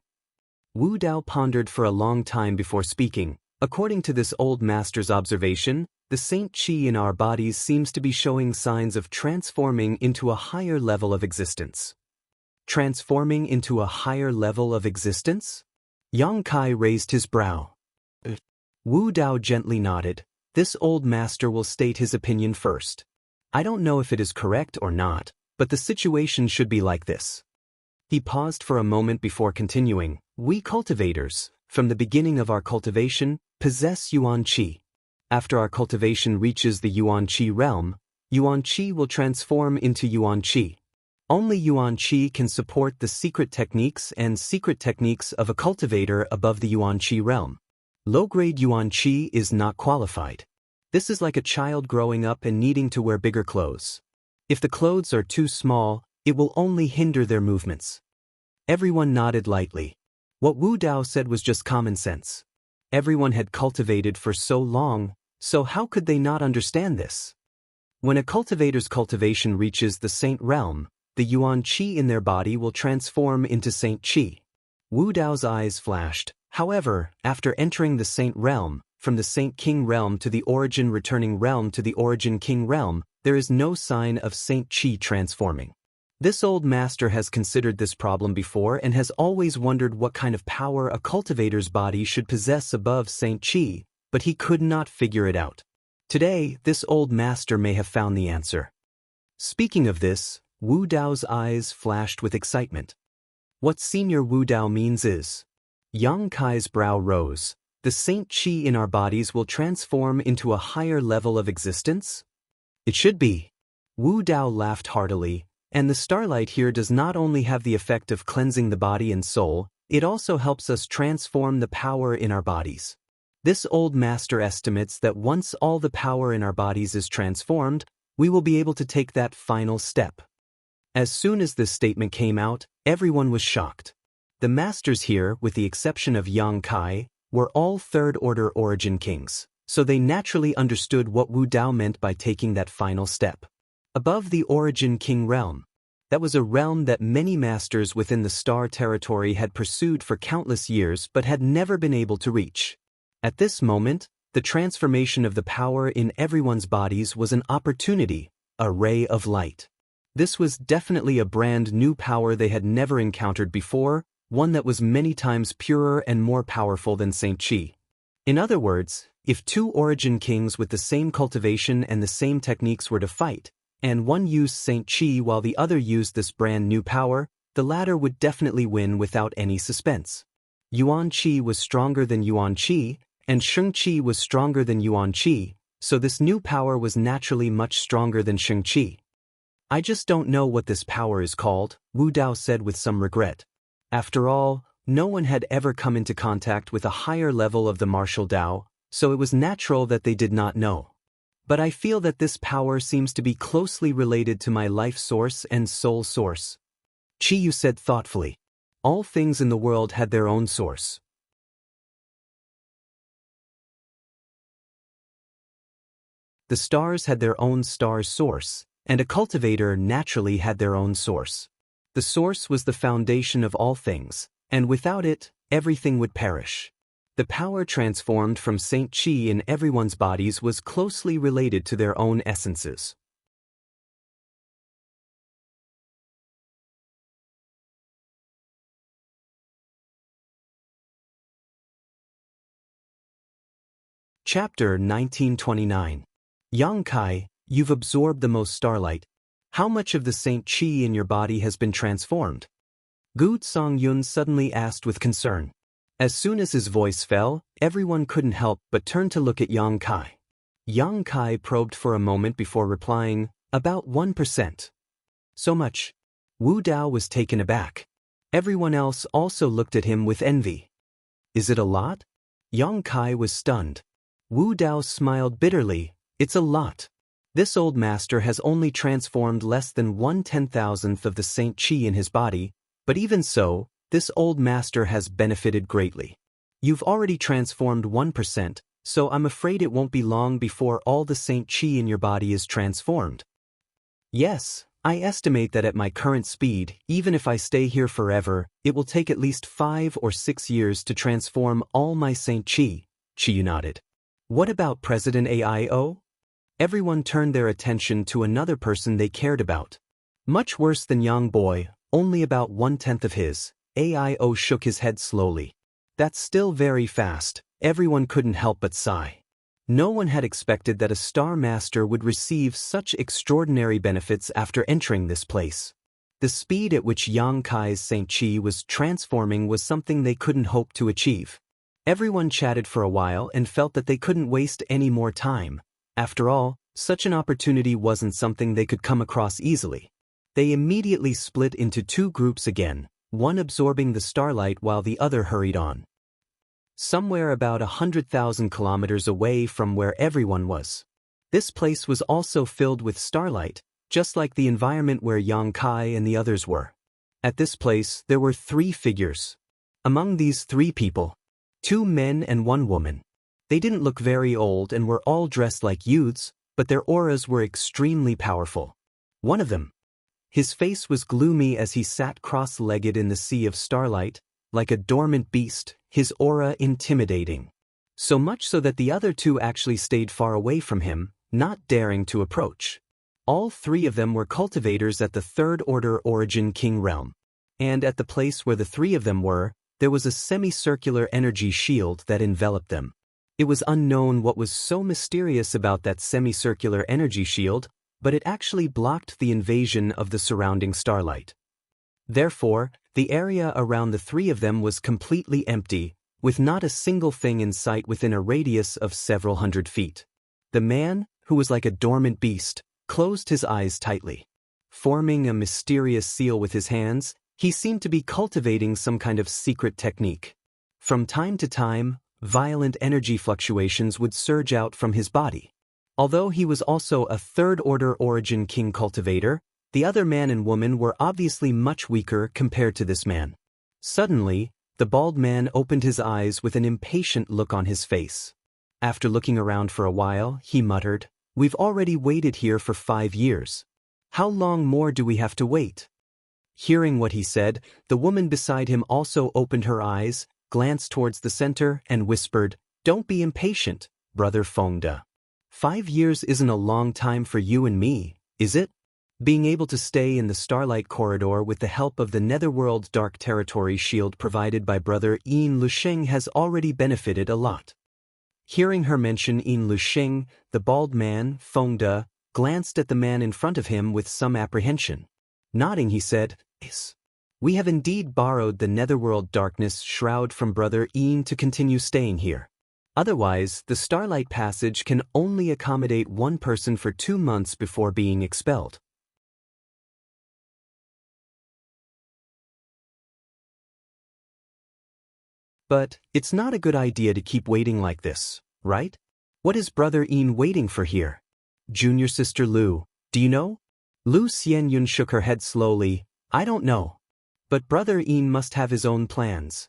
Wu Dao pondered for a long time before speaking. According to this old master's observation, the Saint Qi in our bodies seems to be showing signs of transforming into a higher level of existence. Transforming into a higher level of existence? Yang Kai raised his brow. Wu Dao gently nodded. This old master will state his opinion first. I don't know if it is correct or not, but the situation should be like this. He paused for a moment before continuing. We cultivators, from the beginning of our cultivation, possess Yuan Qi. After our cultivation reaches the Yuan Qi realm, Yuan Qi will transform into Yuan Qi. Only Yuan Qi can support the secret techniques of a cultivator above the Yuan Qi realm. Low-grade Yuan Qi is not qualified. This is like a child growing up and needing to wear bigger clothes. If the clothes are too small, it will only hinder their movements. Everyone nodded lightly. What Wu Dao said was just common sense. Everyone had cultivated for so long, so how could they not understand this? When a cultivator's cultivation reaches the Saint realm, the Yuan Qi in their body will transform into Saint Qi. Wu Dao's eyes flashed. However, after entering the Saint realm, from the Saint King realm to the Origin returning realm to the Origin King realm, there is no sign of Saint Qi transforming. This old master has considered this problem before and has always wondered what kind of power a cultivator's body should possess above Saint Qi, but he could not figure it out. Today, this old master may have found the answer. Speaking of this, Wu Dao's eyes flashed with excitement. What Senior Wu Dao means is, Yang Kai's brow rose. The Saint Qi in our bodies will transform into a higher level of existence? It should be. Wu Dao laughed heartily, and the starlight here does not only have the effect of cleansing the body and soul, it also helps us transform the power in our bodies. This old master estimates that once all the power in our bodies is transformed, we will be able to take that final step. As soon as this statement came out, everyone was shocked. The masters here, with the exception of Yang Kai, were all third-order Origin Kings, so they naturally understood what Wu Dao meant by taking that final step. Above the Origin King realm, that was a realm that many masters within the Star Territory had pursued for countless years but had never been able to reach. At this moment, the transformation of the power in everyone's bodies was an opportunity, a ray of light. This was definitely a brand new power they had never encountered before, one that was many times purer and more powerful than Saint Qi. In other words, if two Origin Kings with the same cultivation and the same techniques were to fight, and one used Saint Qi while the other used this brand new power, the latter would definitely win without any suspense. Yuan Qi was stronger than Yuan Qi, and Sheng Qi was stronger than Yuan Qi, so this new power was naturally much stronger than Sheng Qi. I just don't know what this power is called, Wu Dao said with some regret. After all, no one had ever come into contact with a higher level of the martial Dao, so it was natural that they did not know. But I feel that this power seems to be closely related to my life source and soul source. Qiyu said thoughtfully. All things in the world had their own source. The stars had their own star source, and a cultivator naturally had their own source. The source was the foundation of all things, and without it, everything would perish. The power transformed from Saint Qi in everyone's bodies was closely related to their own essences. Chapter 1929. Yang Kai, you've absorbed the most starlight. How much of the Saint Qi in your body has been transformed? Gu Songyun suddenly asked with concern. As soon as his voice fell, everyone couldn't help but turn to look at Yang Kai. Yang Kai probed for a moment before replying, about 1%. So much. Wu Dao was taken aback. Everyone else also looked at him with envy. Is it a lot? Yang Kai was stunned. Wu Dao smiled bitterly. It's a lot. This old master has only transformed less than 1/10,000th of the Saint Qi in his body, but even so, this old master has benefited greatly. You've already transformed 1%, so I'm afraid it won't be long before all the Saint Qi in your body is transformed. Yes, I estimate that at my current speed, even if I stay here forever, it will take at least 5 or 6 years to transform all my Saint Qi, Qiyu nodded. What about President Aio? Everyone turned their attention to another person they cared about. Much worse than Yang Boy, only about 1/10 of his. Aio shook his head slowly. That's still very fast. Everyone couldn't help but sigh. No one had expected that a Star Master would receive such extraordinary benefits after entering this place. The speed at which Yang Kai's Saint Qi was transforming was something they couldn't hope to achieve. Everyone chatted for a while and felt that they couldn't waste any more time. After all, such an opportunity wasn't something they could come across easily. They immediately split into 2 groups again, one absorbing the starlight while the other hurried on. Somewhere about 100,000 kilometers away from where everyone was. This place was also filled with starlight, just like the environment where Yang Kai and the others were. At this place, there were 3 figures. Among these 3 people, 2 men and 1 woman. They didn't look very old and were all dressed like youths, but their auras were extremely powerful. One of them. His face was gloomy as he sat cross-legged in the sea of starlight, like a dormant beast, his aura intimidating. So much so that the other 2 actually stayed far away from him, not daring to approach. All 3 of them were cultivators at the 3rd Order Origin King realm. And at the place where the 3 of them were, there was a semicircular energy shield that enveloped them. It was unknown what was so mysterious about that semicircular energy shield, but it actually blocked the invasion of the surrounding starlight. Therefore, the area around the 3 of them was completely empty, with not a single thing in sight within a radius of several hundred feet. The man, who was like a dormant beast, closed his eyes tightly. Forming a mysterious seal with his hands, he seemed to be cultivating some kind of secret technique. From time to time, violent energy fluctuations would surge out from his body. Although he was also a 3rd Order Origin King cultivator, the other man and woman were obviously much weaker compared to this man. Suddenly, the bald man opened his eyes with an impatient look on his face. After looking around for a while, he muttered, "We've already waited here for 5 years. How long more do we have to wait?" Hearing what he said, the woman beside him also opened her eyes, glanced towards the center, and whispered, "Don't be impatient, Brother Fengde. 5 years isn't a long time for you and me, is it?" Being able to stay in the Starlight Corridor with the help of the Netherworld Dark Territory shield provided by Brother Yin Lusheng has already benefited a lot. Hearing her mention Yin Lusheng, the bald man, Fengde, glanced at the man in front of him with some apprehension. Nodding, he said, "Yes. We have indeed borrowed the Netherworld Darkness Shroud from Brother Yin to continue staying here. Otherwise, the Starlight Passage can only accommodate 1 person for 2 months before being expelled." But it's not a good idea to keep waiting like this, right? What is Brother Yin waiting for here? Junior Sister Lu, do you know? Lu Xianyun shook her head slowly. I don't know. But Brother Yin must have his own plans.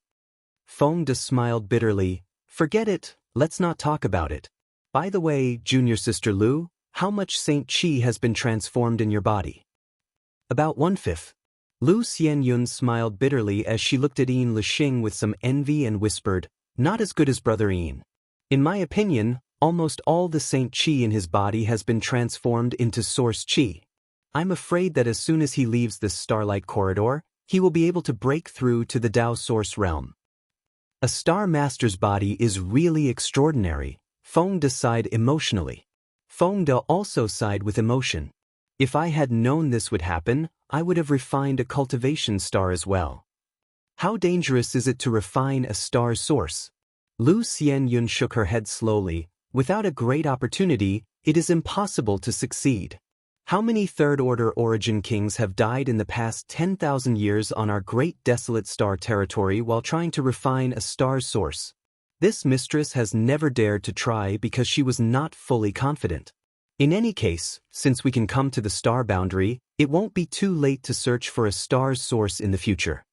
Fengde smiled bitterly. Forget it, let's not talk about it. By the way, Junior Sister Lu, how much Saint Qi has been transformed in your body? About 1/5. Lu Xianyun smiled bitterly as she looked at Yin Lixing with some envy and whispered, "Not as good as Brother Yin. In my opinion, almost all the Saint Qi in his body has been transformed into Source Qi. I'm afraid that as soon as he leaves this Starlight Corridor, he will be able to break through to the Dao Source realm." A Star Master's body is really extraordinary, Fengde sighed emotionally. Fengde also sighed with emotion. If I had known this would happen, I would have refined a cultivation star as well. How dangerous is it to refine a star source? Lu Xianyun shook her head slowly. Without a great opportunity, it is impossible to succeed. How many third-order origin kings have died in the past 10,000 years on our great desolate star territory while trying to refine a star's source? This mistress has never dared to try because she was not fully confident. In any case, since we can come to the star boundary, it won't be too late to search for a star's source in the future.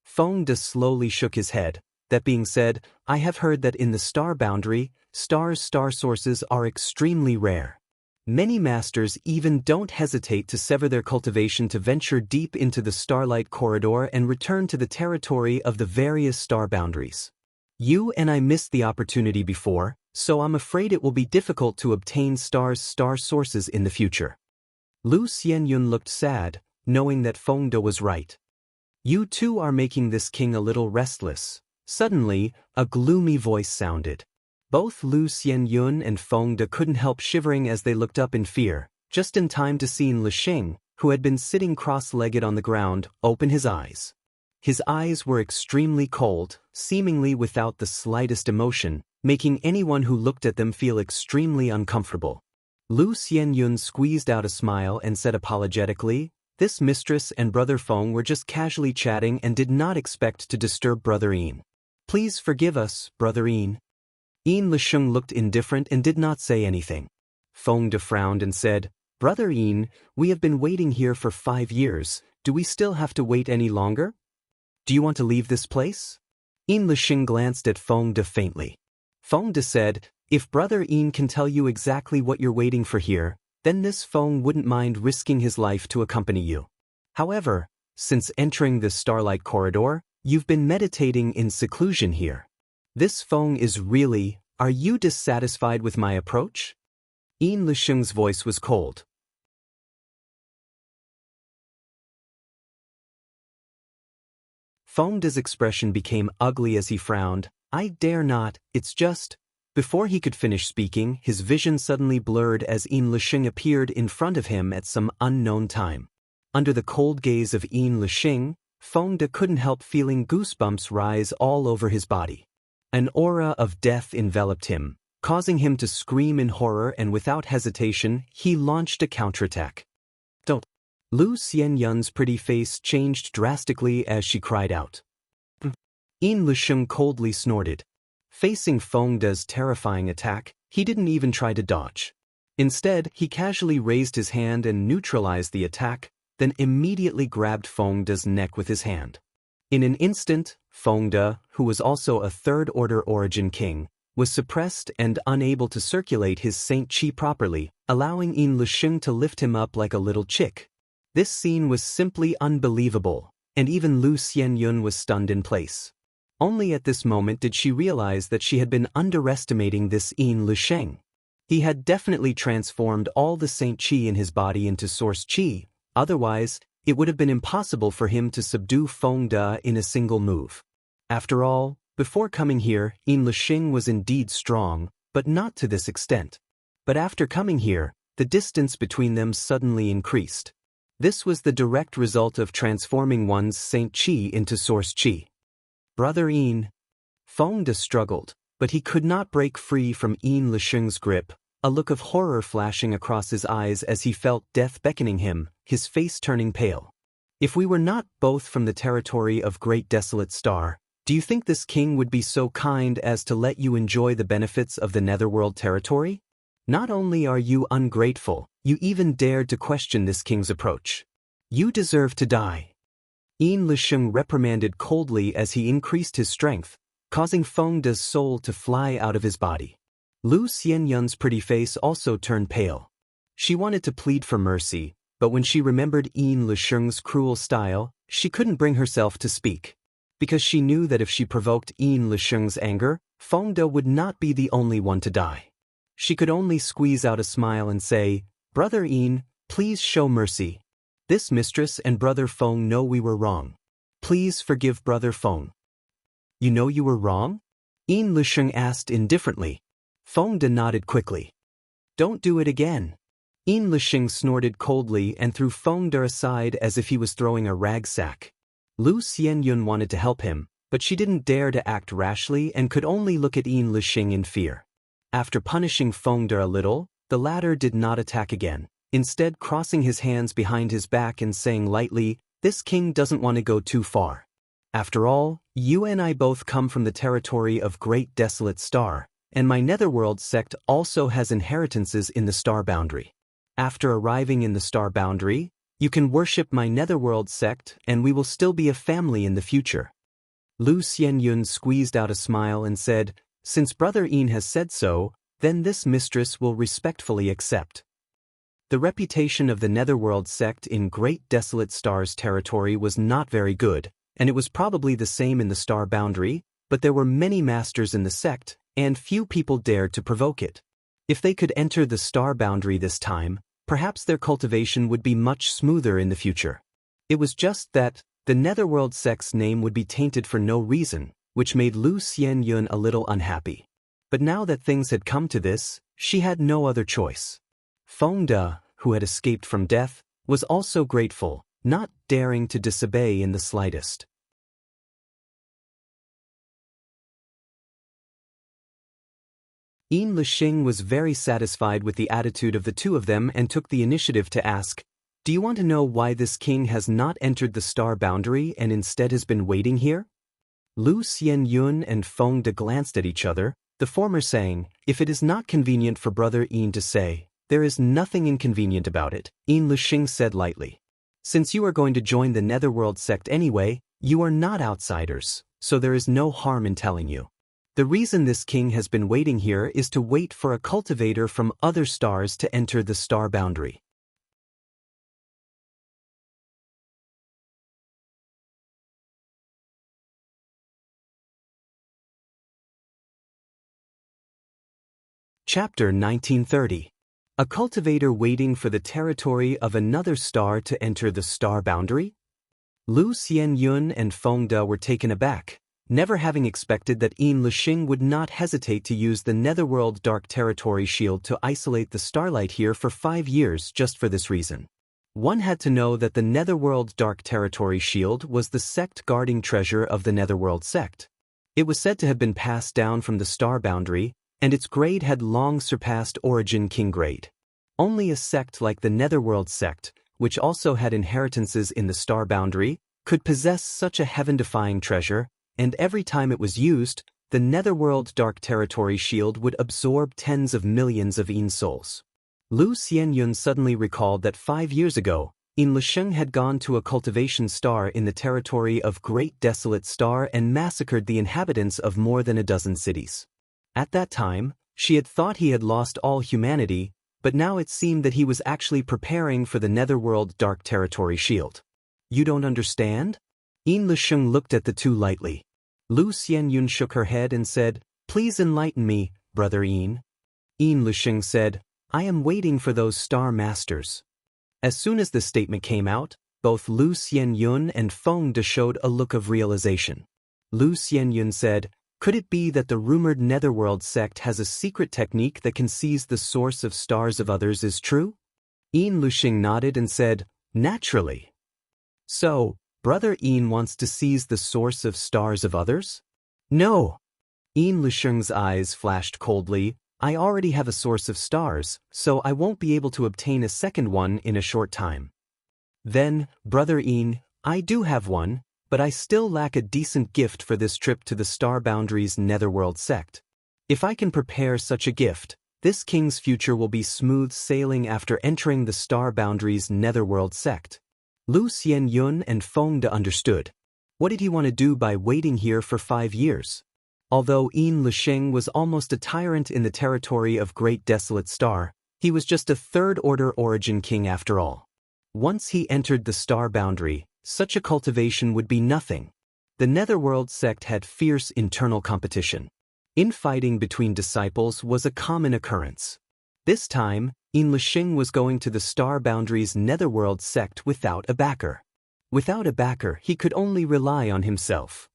Feng De slowly shook his head. That being said, I have heard that in the star boundary, star sources are extremely rare. Many masters even don't hesitate to sever their cultivation to venture deep into the starlight corridor and return to the territory of the various star boundaries. You and I missed the opportunity before, so I'm afraid it will be difficult to obtain star sources in the future. Lu Xianyun looked sad, knowing that Feng De was right. You too are making this king a little restless. Suddenly, a gloomy voice sounded. Both Lu Xianyun and Feng De couldn't help shivering as they looked up in fear, just in time to see Lixing, who had been sitting cross-legged on the ground, open his eyes. His eyes were extremely cold, seemingly without the slightest emotion, making anyone who looked at them feel extremely uncomfortable. Lu Xianyun squeezed out a smile and said apologetically, "This mistress and Brother Feng were just casually chatting and did not expect to disturb Brother Yin. Please forgive us, Brother Yin." Yin Lixing looked indifferent and did not say anything. Feng De frowned and said, "Brother Yin, we have been waiting here for 5 years. Do we still have to wait any longer? Do you want to leave this place?" Yin Lixing glanced at Feng De faintly. Feng De said, "If Brother Yin can tell you exactly what you're waiting for here, then this Feng wouldn't mind risking his life to accompany you. However, since entering this starlight corridor, you've been meditating in seclusion here. This Feng is really, are you dissatisfied with my approach?" Yin Lixing's voice was cold. Feng De's expression became ugly as he frowned. "I dare not, it's just..." Before he could finish speaking, his vision suddenly blurred as Yin Lixing appeared in front of him at some unknown time. Under the cold gaze of Yin Lixing, Feng De couldn't help feeling goosebumps rise all over his body. An aura of death enveloped him, causing him to scream in horror, and without hesitation, he launched a counterattack. "Don't!" Lu Xianyun's pretty face changed drastically as she cried out. Yin Lixing coldly snorted. Facing Feng De's terrifying attack, he didn't even try to dodge. Instead, he casually raised his hand and neutralized the attack, then immediately grabbed Feng De's neck with his hand. In an instant, Feng De, who was also a third-order origin king, was suppressed and unable to circulate his Saint Qi properly, allowing Yin Lixing to lift him up like a little chick. This scene was simply unbelievable, and even Lu Xianyun was stunned in place. Only at this moment did she realize that she had been underestimating this Yin Lixing. He had definitely transformed all the Saint Qi in his body into Source Qi, otherwise, it would have been impossible for him to subdue Feng De in a single move. After all, before coming here, Yin Lixing was indeed strong, but not to this extent. But after coming here, the distance between them suddenly increased. This was the direct result of transforming one's Saint Qi into Source Qi. "Brother Yin." Feng De struggled, but he could not break free from Yin Lixing's grip, a look of horror flashing across his eyes as he felt death beckoning him, his face turning pale. "If we were not both from the territory of Great Desolate Star, do you think this king would be so kind as to let you enjoy the benefits of the Netherworld territory? Not only are you ungrateful, you even dared to question this king's approach. You deserve to die." Yin Lixing reprimanded coldly as he increased his strength, causing Feng De's soul to fly out of his body. Lu Xianyun's pretty face also turned pale. She wanted to plead for mercy, but when she remembered Yin Lixing's cruel style, she couldn't bring herself to speak. Because she knew that if she provoked Yin Lixing's anger, Feng De would not be the only one to die. She could only squeeze out a smile and say, "Brother Yin, please show mercy. This mistress and Brother Feng know we were wrong. Please forgive Brother Feng." "You know you were wrong?" Yin Lixing asked indifferently. Feng De nodded quickly. "Don't do it again." Yin Lixing snorted coldly and threw Feng De aside as if he was throwing a rag sack. Lu Xianyun wanted to help him, but she didn't dare to act rashly and could only look at Yin Lixing in fear. After punishing Feng De a little, the latter did not attack again, instead crossing his hands behind his back and saying lightly, "This king doesn't want to go too far. After all, you and I both come from the territory of Great Desolate Star, and my Netherworld sect also has inheritances in the star boundary. After arriving in the star boundary, you can worship my Netherworld sect and we will still be a family in the future." Lu Xianyun squeezed out a smile and said, "Since Brother Yin has said so, then this mistress will respectfully accept." The reputation of the Netherworld sect in Great Desolate Star's territory was not very good, and it was probably the same in the star boundary, but there were many masters in the sect, and few people dared to provoke it. If they could enter the star boundary this time, perhaps their cultivation would be much smoother in the future. It was just that the Netherworld sect's name would be tainted for no reason, which made Lu Xianyun a little unhappy. But now that things had come to this, she had no other choice. Feng De, who had escaped from death, was also grateful, not daring to disobey in the slightest. Yin Lixing was very satisfied with the attitude of the two of them and took the initiative to ask, "Do you want to know why this king has not entered the star boundary and instead has been waiting here?" Lu Xianyun and Feng De glanced at each other, the former saying, "If it is not convenient for Brother Yin to say, there is nothing inconvenient about it," Yin Lixing said lightly. "Since you are going to join the Netherworld sect anyway, you are not outsiders, so there is no harm in telling you. The reason this king has been waiting here is to wait for a cultivator from other stars to enter the star boundary." Chapter 1930. A cultivator waiting for the territory of another star to enter the star boundary? Lu Xianyun and Feng De were taken aback, never having expected that Yin Lixing would not hesitate to use the Netherworld Dark Territory Shield to isolate the starlight here for 5 years just for this reason. One had to know that the Netherworld Dark Territory Shield was the sect guarding treasure of the Netherworld sect. It was said to have been passed down from the star boundary, and its grade had long surpassed Origin King grade. Only a sect like the Netherworld sect, which also had inheritances in the star boundary, could possess such a heaven-defying treasure, and every time it was used, the Netherworld Dark Territory Shield would absorb tens of millions of Yin souls. Lu Xianyun suddenly recalled that 5 years ago, Yin Lixing had gone to a cultivation star in the territory of Great Desolate Star and massacred the inhabitants of more than a dozen cities. At that time, she had thought he had lost all humanity, but now it seemed that he was actually preparing for the Netherworld Dark Territory Shield. "You don't understand?" Yin Lixing looked at the two lightly. Lu Xianyun shook her head and said, "Please enlighten me, Brother Yin." Yin Lixing said, "I am waiting for those star masters." As soon as the statement came out, both Lu Xianyun and Feng De showed a look of realization. Lu Xianyun said, "Could it be that the rumored Netherworld sect has a secret technique that can seize the source of stars of others is true?" Yin Lixing nodded and said, "Naturally." "So, Brother Yin wants to seize the source of stars of others?" "No." Yin Lixing's eyes flashed coldly. "I already have a source of stars, so I won't be able to obtain a second one in a short time." "Then, Brother Yin, I do have one, but I still lack a decent gift for this trip to the star boundary's Netherworld sect. If I can prepare such a gift, this king's future will be smooth sailing after entering the star boundary's Netherworld sect." Lu Xianyun and Feng De understood. What did he want to do by waiting here for 5 years? Although Yin Lixing was almost a tyrant in the territory of Great Desolate Star, he was just a third-order Origin King after all. Once he entered the star boundary, such a cultivation would be nothing. The Netherworld sect had fierce internal competition. Infighting between disciples was a common occurrence. This time, Yin Lixing was going to the star boundary's Netherworld sect without a backer. Without a backer, he could only rely on himself.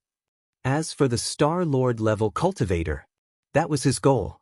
As for the Star Lord level cultivator, that was his goal.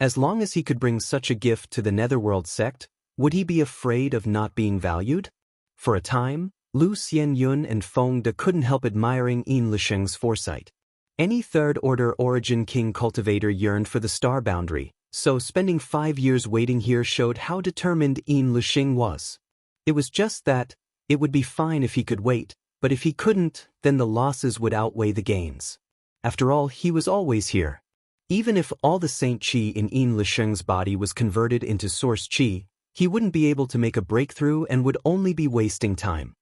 As long as he could bring such a gift to the Netherworld sect, would he be afraid of not being valued? For a time, Lu Xianyun and Feng De couldn't help admiring Yin Lixing's foresight. Any third-order Origin King cultivator yearned for the star boundary, So spending 5 years waiting here showed how determined Yin Lixing was. It was just that, it would be fine if he could wait, but if he couldn't, then the losses would outweigh the gains. After all, he was always here. Even if all the Saint Qi in Yin Lixing's body was converted into Source Qi, he wouldn't be able to make a breakthrough and would only be wasting time.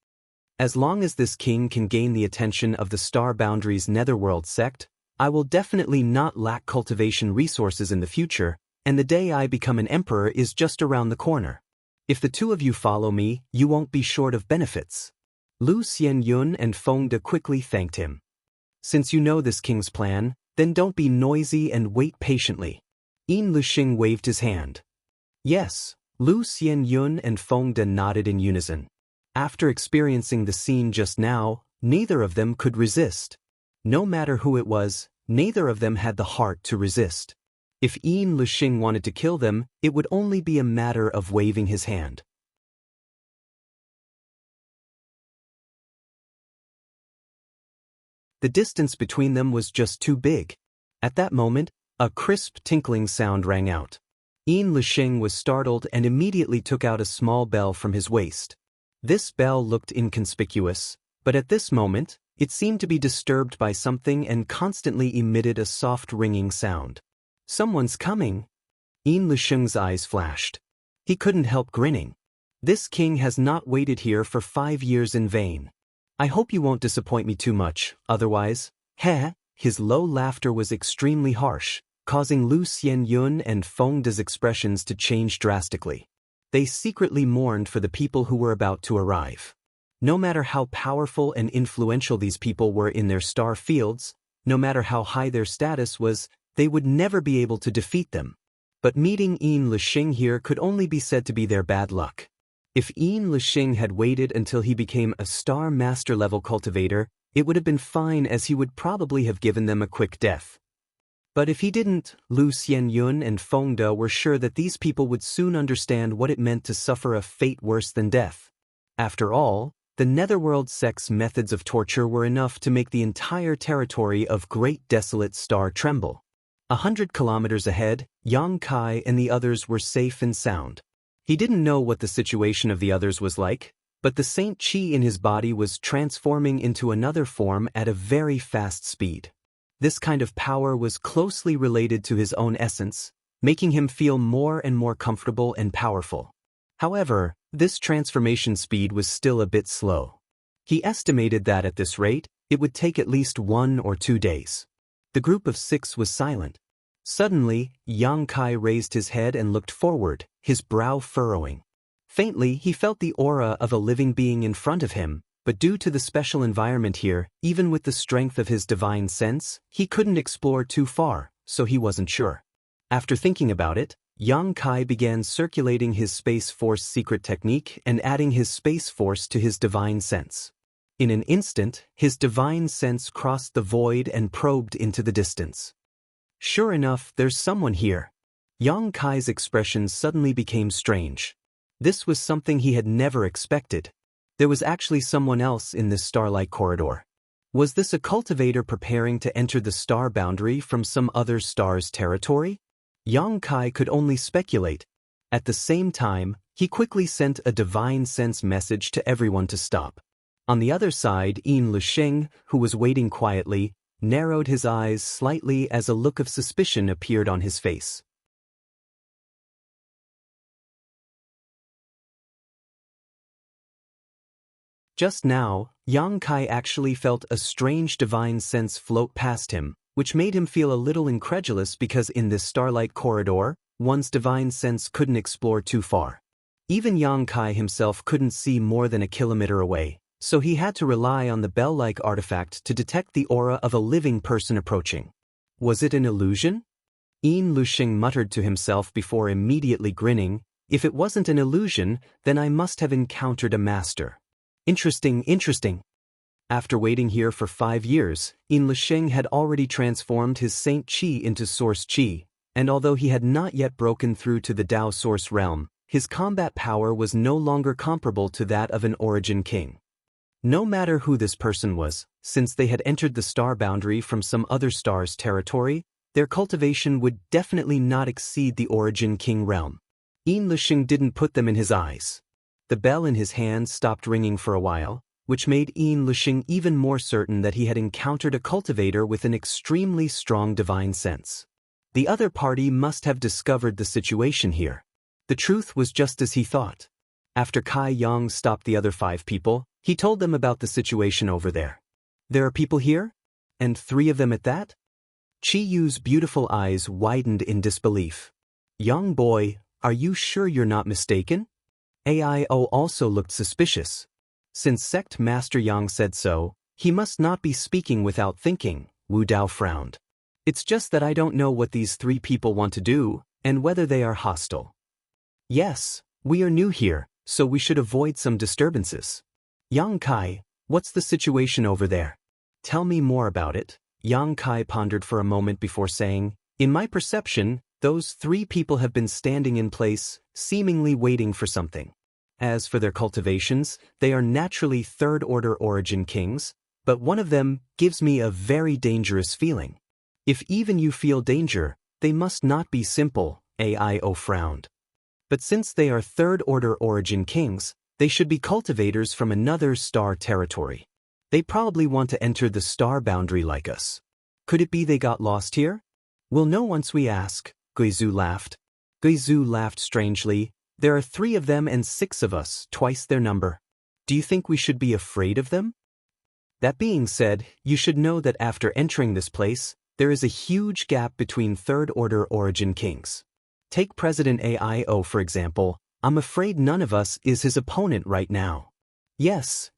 As long as this king can gain the attention of the Star Boundaries Netherworld sect, I will definitely not lack cultivation resources in the future, and the day I become an emperor is just around the corner. If the two of you follow me, you won't be short of benefits. Lu Xianyun and Feng De quickly thanked him. Since you know this king's plan, then don't be noisy and wait patiently. Yin Lixing waved his hand. Yes, Lu Xianyun and Feng De nodded in unison. After experiencing the scene just now, neither of them could resist. No matter who it was, neither of them had the heart to resist. If Yin Lixing wanted to kill them, it would only be a matter of waving his hand. The distance between them was just too big. At that moment, a crisp tinkling sound rang out. Yin Lixing was startled and immediately took out a small bell from his waist. This bell looked inconspicuous, but at this moment, it seemed to be disturbed by something and constantly emitted a soft ringing sound. Someone's coming. Yin Lixing's eyes flashed. He couldn't help grinning. This king has not waited here for 5 years in vain. I hope you won't disappoint me too much, otherwise, heh. His low laughter was extremely harsh, causing Lu Xianyun and Feng De's expressions to change drastically. They secretly mourned for the people who were about to arrive. No matter how powerful and influential these people were in their star fields, no matter how high their status was, they would never be able to defeat them. But meeting Yin Lixing here could only be said to be their bad luck. If Yin Lixing had waited until he became a star master level cultivator, it would have been fine, as he would probably have given them a quick death. But if he didn't, Lu Xianyun and Feng De were sure that these people would soon understand what it meant to suffer a fate worse than death. After all, the Netherworld sect's methods of torture were enough to make the entire territory of Great Desolate Star tremble. 100 kilometers ahead, Yang Kai and the others were safe and sound. He didn't know what the situation of the others was like, but the Saint Qi in his body was transforming into another form at a very fast speed. This kind of power was closely related to his own essence, making him feel more and more comfortable and powerful. However, this transformation speed was still a bit slow. He estimated that at this rate, it would take at least 1 or 2 days. The group of 6 was silent. Suddenly, Yang Kai raised his head and looked forward, his brow furrowing. Faintly, he felt the aura of a living being in front of him, but due to the special environment here, even with the strength of his divine sense, he couldn't explore too far, so he wasn't sure. After thinking about it, Yang Kai began circulating his Space Force secret technique and adding his Space Force to his divine sense. In an instant, his divine sense crossed the void and probed into the distance. Sure enough, there's someone here. Yang Kai's expression suddenly became strange. This was something he had never expected. There was actually someone else in this starlight corridor. Was this a cultivator preparing to enter the star boundary from some other star's territory? Yang Kai could only speculate. At the same time, he quickly sent a divine sense message to everyone to stop. On the other side, Yin Lixing, who was waiting quietly, narrowed his eyes slightly as a look of suspicion appeared on his face. Just now, Yang Kai actually felt a strange divine sense float past him, which made him feel a little incredulous because in this starlight corridor, one's divine sense couldn't explore too far. Even Yang Kai himself couldn't see more than a kilometer away, so he had to rely on the bell-like artifact to detect the aura of a living person approaching. Was it an illusion? Yin Lixing muttered to himself before immediately grinning. If it wasn't an illusion, then I must have encountered a master. Interesting. After waiting here for 5 years, Yin Lixing had already transformed his Saint Qi into Source Qi, and although he had not yet broken through to the Tao Source realm, his combat power was no longer comparable to that of an Origin King. No matter who this person was, since they had entered the star boundary from some other star's territory, their cultivation would definitely not exceed the Origin King realm. Yin Lisheng didn't put them in his eyes. The bell in his hand stopped ringing for a while, which made Yin Lisheng even more certain that he had encountered a cultivator with an extremely strong divine sense. The other party must have discovered the situation here. The truth was just as he thought. After Kai Yang stopped the other 5 people, he told them about the situation over there. There are people here? And 3 of them at that? Chi Yu's beautiful eyes widened in disbelief. Young boy, are you sure you're not mistaken? AIO also looked suspicious. Since Sect Master Yang said so, he must not be speaking without thinking, Wu Dao frowned. It's just that I don't know what these 3 people want to do, and whether they are hostile. Yes, we are new here, so we should avoid some disturbances. Yang Kai, what's the situation over there? Tell me more about it. Yang Kai pondered for a moment before saying, in my perception, those 3 people have been standing in place, seemingly waiting for something. As for their cultivations, they are naturally third-order Origin Kings, but one of them gives me a very dangerous feeling. If even you feel danger, they must not be simple, AIO frowned. But since they are third-order Origin Kings, they should be cultivators from another star territory. They probably want to enter the star boundary like us. Could it be they got lost here? We'll know once we ask, Guizhu laughed. Guizhu laughed strangely. There are 3 of them and 6 of us, twice their number. Do you think we should be afraid of them? That being said, you should know that after entering this place, there is a huge gap between third-order Origin Kings. Take President AIO for example. I'm afraid none of us is his opponent right now. Yes,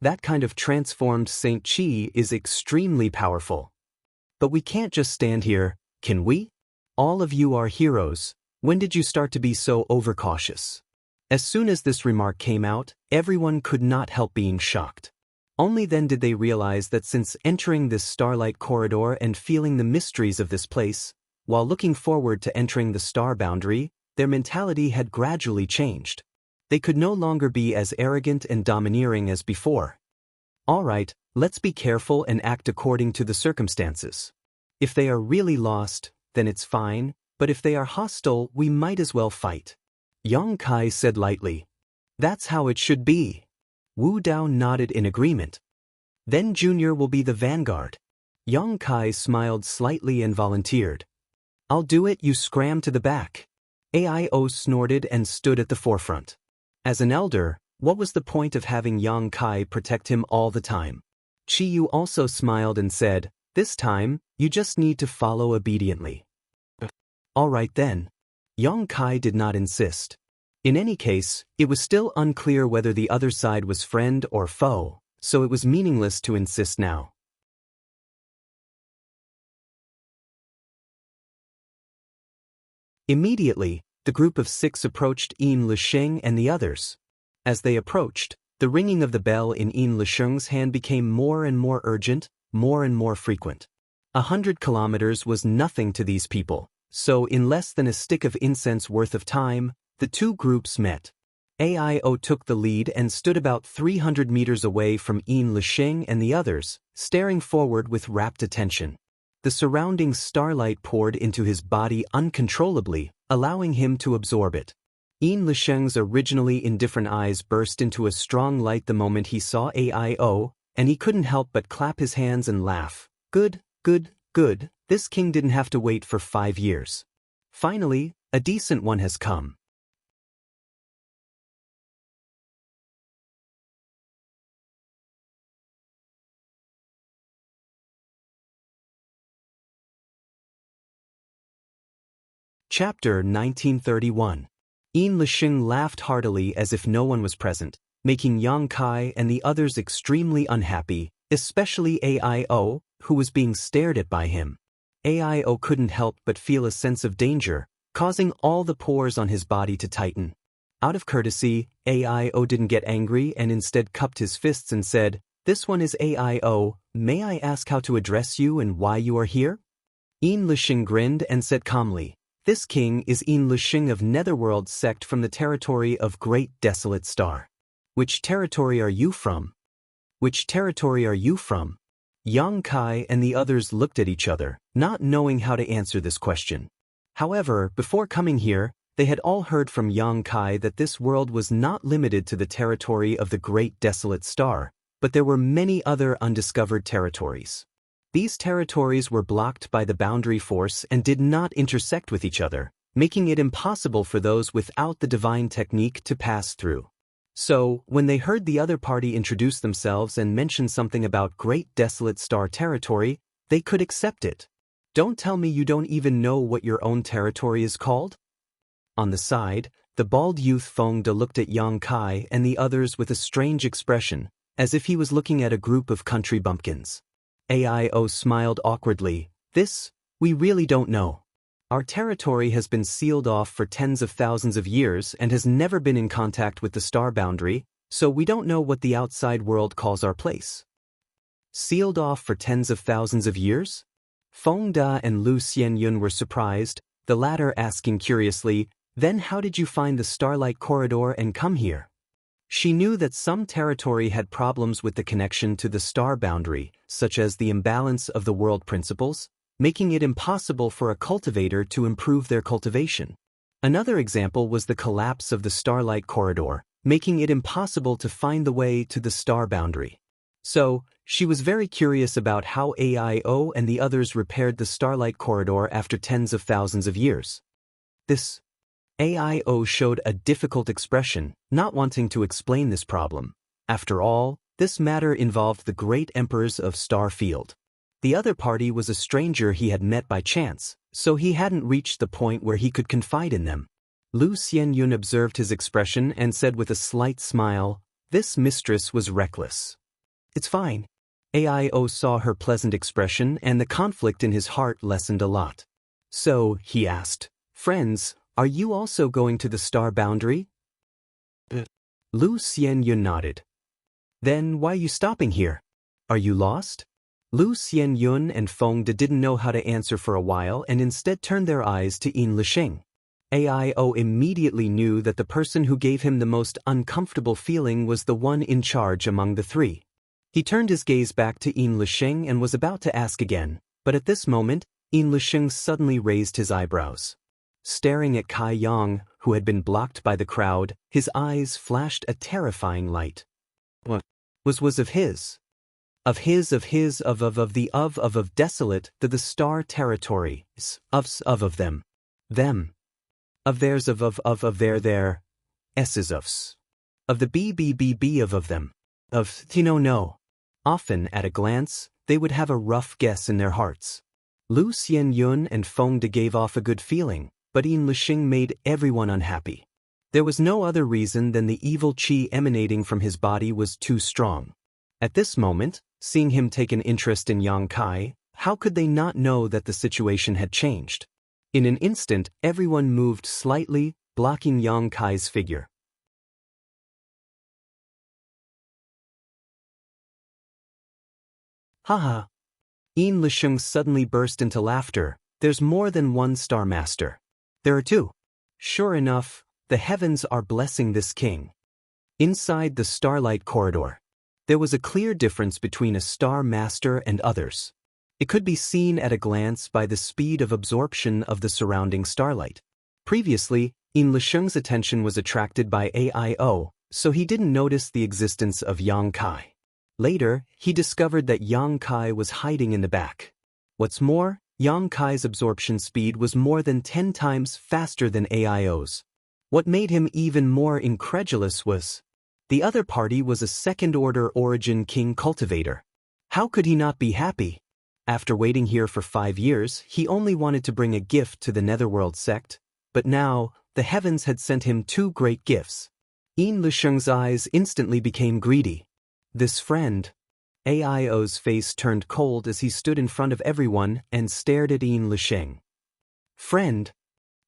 that kind of transformed Saint Chi is extremely powerful. But we can't just stand here, can we? All of you are heroes. When did you start to be so overcautious? As soon as this remark came out, everyone could not help being shocked. Only then did they realize that since entering this starlight corridor and feeling the mysteries of this place, while looking forward to entering the star boundary, their mentality had gradually changed. They could no longer be as arrogant and domineering as before. All right, let's be careful and act according to the circumstances. If they are really lost, then it's fine, but if they are hostile, we might as well fight. Yang Kai said lightly. That's how it should be. Wu Dao nodded in agreement. Then Junior will be the vanguard. Yang Kai smiled slightly and volunteered. I'll do it, you scram to the back. AIO snorted and stood at the forefront. As an elder, what was the point of having Yang Kai protect him all the time? Chi Yu also smiled and said, this time, you just need to follow obediently. All right then. Yang Kai did not insist. In any case, it was still unclear whether the other side was friend or foe, so it was meaningless to insist now. Immediately, the group of 6 approached Yin Lisheng and the others. As they approached, the ringing of the bell in Yin Lisheng's hand became more and more urgent, more and more frequent. 100 kilometers was nothing to these people, so in less than a stick of incense worth of time, the 2 groups met. AIO took the lead and stood about 300 meters away from Yin Lisheng and the others, staring forward with rapt attention. The surrounding starlight poured into his body uncontrollably, allowing him to absorb it. Yin Lisheng's originally indifferent eyes burst into a strong light the moment he saw AIO, and he couldn't help but clap his hands and laugh. Good. This king didn't have to wait for 5 years. Finally, a decent one has come. Chapter 1931. Yin Lisheng laughed heartily as if no one was present, making Yang Kai and the others extremely unhappy, especially AIO, who was being stared at by him. AIO couldn't help but feel a sense of danger, causing all the pores on his body to tighten. Out of courtesy, AIO didn't get angry and instead cupped his fists and said, "This one is AIO, may I ask how to address you and why you are here?" Yin Lisheng grinned and said calmly, "This king is Yin Lisheng of Netherworld sect from the territory of Great Desolate Star. Which territory are you from?" "Which territory are you from?" Yang Kai and the others looked at each other, not knowing how to answer this question. However, before coming here, they had all heard from Yang Kai that this world was not limited to the territory of the Great Desolate Star, but there were many other undiscovered territories. These territories were blocked by the boundary force and did not intersect with each other, making it impossible for those without the divine technique to pass through. So, when they heard the other party introduce themselves and mention something about Great Desolate Star territory, they could accept it. Don't tell me you don't even know what your own territory is called? On the side, the bald youth Feng De looked at Yang Kai and the others with a strange expression, as if he was looking at a group of country bumpkins. AIO smiled awkwardly. We really don't know. Our territory has been sealed off for tens of thousands of years and has never been in contact with the star boundary, so we don't know what the outside world calls our place. Sealed off for tens of thousands of years? Feng Da and Lu Xianyun were surprised, the latter asking curiously, "Then how did you find the Starlight Corridor and come here?" She knew that some territory had problems with the connection to the star boundary, such as the imbalance of the world principles, making it impossible for a cultivator to improve their cultivation. Another example was the collapse of the Starlight Corridor, making it impossible to find the way to the star boundary. So, she was very curious about how AIO and the others repaired the Starlight Corridor after tens of thousands of years. This AIO showed a difficult expression, not wanting to explain this problem. After all, this matter involved the great emperors of Star Field. The other party was a stranger he had met by chance, so he hadn't reached the point where he could confide in them. Lu Xianyun observed his expression and said with a slight smile, "This mistress was reckless." "It's fine." AIO saw her pleasant expression and the conflict in his heart lessened a lot. "So," he asked, "friends, are you also going to the star boundary?" Lu Xianyun nodded. "Then why are you stopping here? Are you lost?" Lu Xianyun and Feng De didn't know how to answer for a while and instead turned their eyes to Yin Lisheng. AIO immediately knew that the person who gave him the most uncomfortable feeling was the one in charge among the three. He turned his gaze back to Yin Lisheng and was about to ask again, but at this moment, Yin Lisheng suddenly raised his eyebrows. Staring at Kai Yang, who had been blocked by the crowd, his eyes flashed a terrifying light. What was of his? Of desolate, the star territories, of them. Them. Of theirs of their, s's ofs. Of the b of them. Of, no. Often, at a glance, they would have a rough guess in their hearts. Lu Xianyun and Feng De gave off a good feeling, but Yin Lisheng made everyone unhappy. There was no other reason than the evil qi emanating from his body was too strong. At this moment, seeing him take an interest in Yang Kai, how could they not know that the situation had changed? In an instant, everyone moved slightly, blocking Yang Kai's figure. Haha. Yin Lisheng suddenly burst into laughter. There's more than one Star Master. There are two. Sure enough, the heavens are blessing this king. Inside the Starlight Corridor, there was a clear difference between a Star Master and others. It could be seen at a glance by the speed of absorption of the surrounding starlight. Previously, Yin Lisheng's attention was attracted by AIO, so he didn't notice the existence of Yang Kai. Later, he discovered that Yang Kai was hiding in the back. What's more, Yang Kai's absorption speed was more than 10 times faster than AIO's. What made him even more incredulous was the other party was a second-order origin king cultivator. How could he not be happy? After waiting here for 5 years, he only wanted to bring a gift to the Netherworld sect, but now, the heavens had sent him 2 great gifts. Yin Lisheng's eyes instantly became greedy. This friend. AIO's face turned cold as he stood in front of everyone and stared at Yin Lisheng. Friend.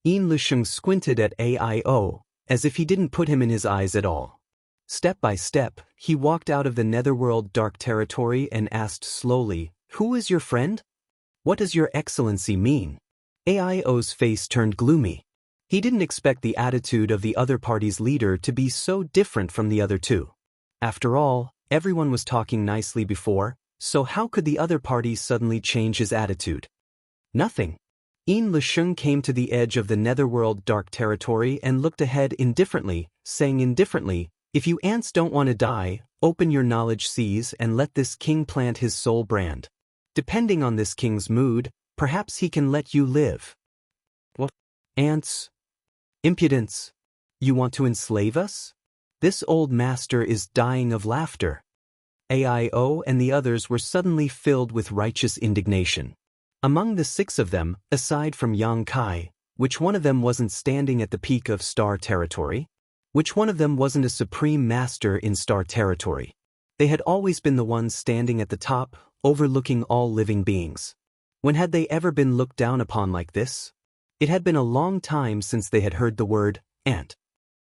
Yin Lisheng squinted at AIO, as if he didn't put him in his eyes at all. Step by step, he walked out of the Netherworld dark territory and asked slowly, "Who is your friend? What does your excellency mean?" AIO's face turned gloomy. He didn't expect the attitude of the other party's leader to be so different from the other two. After all, everyone was talking nicely before, So how could the other party suddenly change his attitude? Nothing. Yin Lisheng came to the edge of the netherworld dark territory and looked ahead indifferently, saying indifferently, "If you ants don't want to die, open your knowledge seas and let this king plant his soul brand. Depending on this king's mood, perhaps he can let you live." What? Ants? Impudence? You want to enslave us? This old master is dying of laughter. AIO and the others were suddenly filled with righteous indignation. Among the 6 of them, aside from Yang Kai, which one of them wasn't standing at the peak of star territory? Which one of them wasn't a supreme master in star territory? They had always been the ones standing at the top, overlooking all living beings. When had they ever been looked down upon like this? It had been a long time since they had heard the word ant.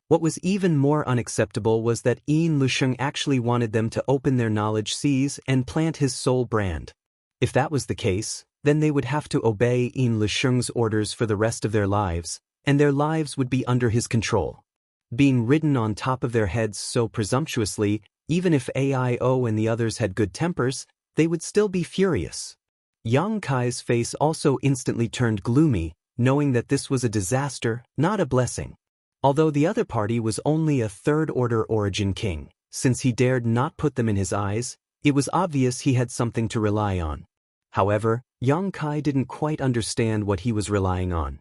What was even more unacceptable was that Yin Lisheng actually wanted them to open their knowledge seas and plant his soul brand. If that was the case, then they would have to obey Yin Lisheng's orders for the rest of their lives, and their lives would be under his control. Being ridden on top of their heads so presumptuously, even if AIO and the others had good tempers, they would still be furious. Yang Kai's face also instantly turned gloomy, knowing that this was a disaster, not a blessing. Although the other party was only a third-order origin king, since he dared not put them in his eyes, it was obvious he had something to rely on. However, Yang Kai didn't quite understand what he was relying on.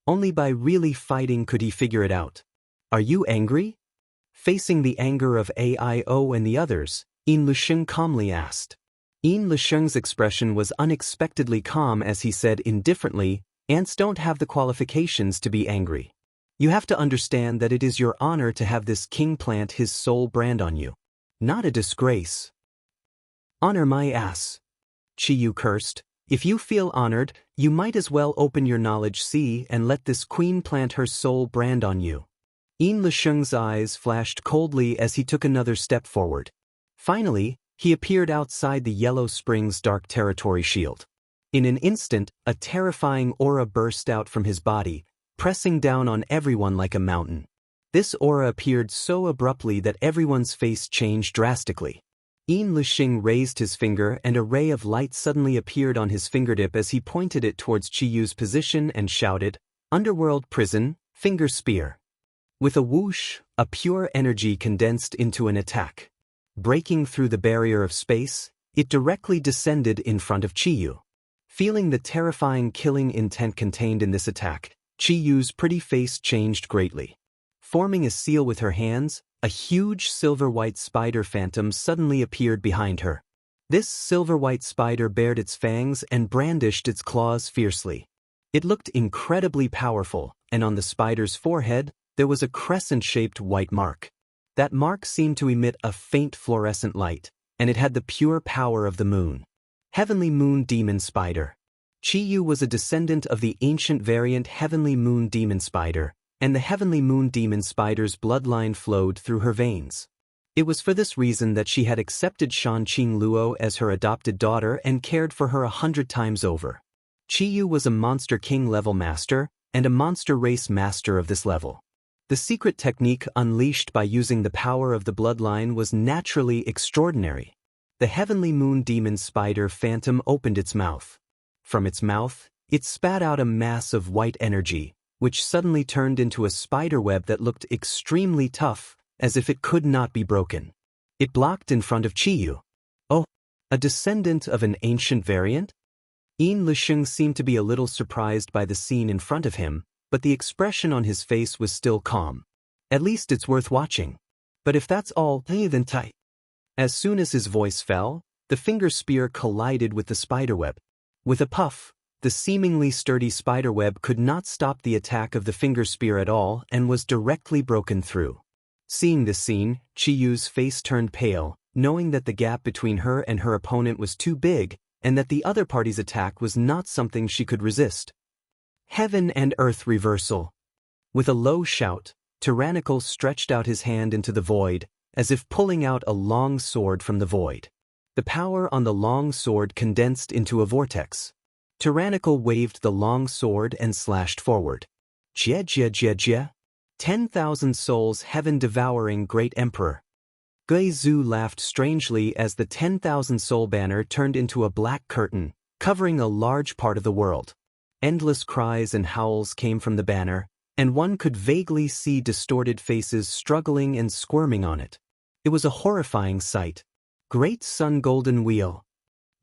Only by really fighting could he figure it out. Are you angry? Facing the anger of AIO and the others, Yin Lisheng calmly asked. Yin Lisheng's expression was unexpectedly calm as he said indifferently, "Ants don't have the qualifications to be angry. You have to understand that it is your honor to have this king plant his soul brand on you. Not a disgrace." "Honor my ass," Chiyu cursed. "If you feel honored, you might as well open your knowledge sea and let this queen plant her soul brand on you." Yin Lisheng's eyes flashed coldly as he took another step forward. Finally, he appeared outside the Yellow Springs Dark Territory shield. In an instant, a terrifying aura burst out from his body, pressing down on everyone like a mountain. This aura appeared so abruptly that everyone's face changed drastically. Yin Lisheng raised his finger and a ray of light suddenly appeared on his fingertip as he pointed it towards Chiyu's position and shouted, "Underworld prison, finger spear." With a whoosh, a pure energy condensed into an attack. Breaking through the barrier of space, it directly descended in front of Chiyu. Feeling the terrifying killing intent contained in this attack, Chiyu's pretty face changed greatly. Forming a seal with her hands, a huge silver-white spider phantom suddenly appeared behind her. This silver-white spider bared its fangs and brandished its claws fiercely. It looked incredibly powerful, and on the spider's forehead, there was a crescent-shaped white mark. That mark seemed to emit a faint fluorescent light, and it had the pure power of the moon. Heavenly Moon Demon Spider. Chiyu was a descendant of the ancient variant Heavenly Moon Demon Spider, and the Heavenly Moon Demon Spider's bloodline flowed through her veins. It was for this reason that she had accepted Shanqing Luo as her adopted daughter and cared for her 100 times over. Chiyu was a Monster King level master, and a Monster Race master of this level. The secret technique unleashed by using the power of the bloodline was naturally extraordinary. The Heavenly Moon Demon Spider Phantom opened its mouth. From its mouth, it spat out a mass of white energy, which suddenly turned into a spider web that looked extremely tough, as if it could not be broken. It blocked in front of Chiyu. Oh, a descendant of an ancient variant? Yin Lisheng seemed to be a little surprised by the scene in front of him, but the expression on his face was still calm. At least it's worth watching. But if that's all, then tight. As soon as his voice fell, the finger spear collided with the spiderweb. With a puff, the seemingly sturdy spiderweb could not stop the attack of the finger spear at all and was directly broken through. Seeing this scene, Chiyu's face turned pale, knowing that the gap between her and her opponent was too big, and that the other party's attack was not something she could resist. Heaven and Earth Reversal. With a low shout, Tyrannical stretched out his hand into the void, as if pulling out a long sword from the void. The power on the long sword condensed into a vortex. Tyrannical waved the long sword and slashed forward. Jia jia jia jia. 10,000 souls heaven-devouring great emperor. Gui Zhu laughed strangely as the 10,000 soul banner turned into a black curtain, covering a large part of the world. Endless cries and howls came from the banner, and one could vaguely see distorted faces struggling and squirming on it. It was a horrifying sight. Great Sun Golden Wheel.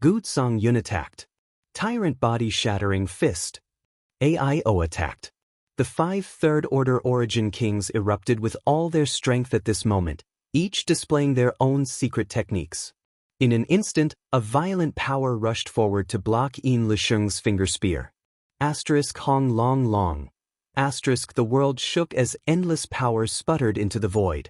Gu Songyun attacked. Tyrant Body Shattering Fist. AIO attacked. The 5 third-order origin kings erupted with all their strength at this moment, each displaying their own secret techniques. In an instant, a violent power rushed forward to block Yin Lisheng's finger spear. Hong Long Long. The world shook as endless power sputtered into the void.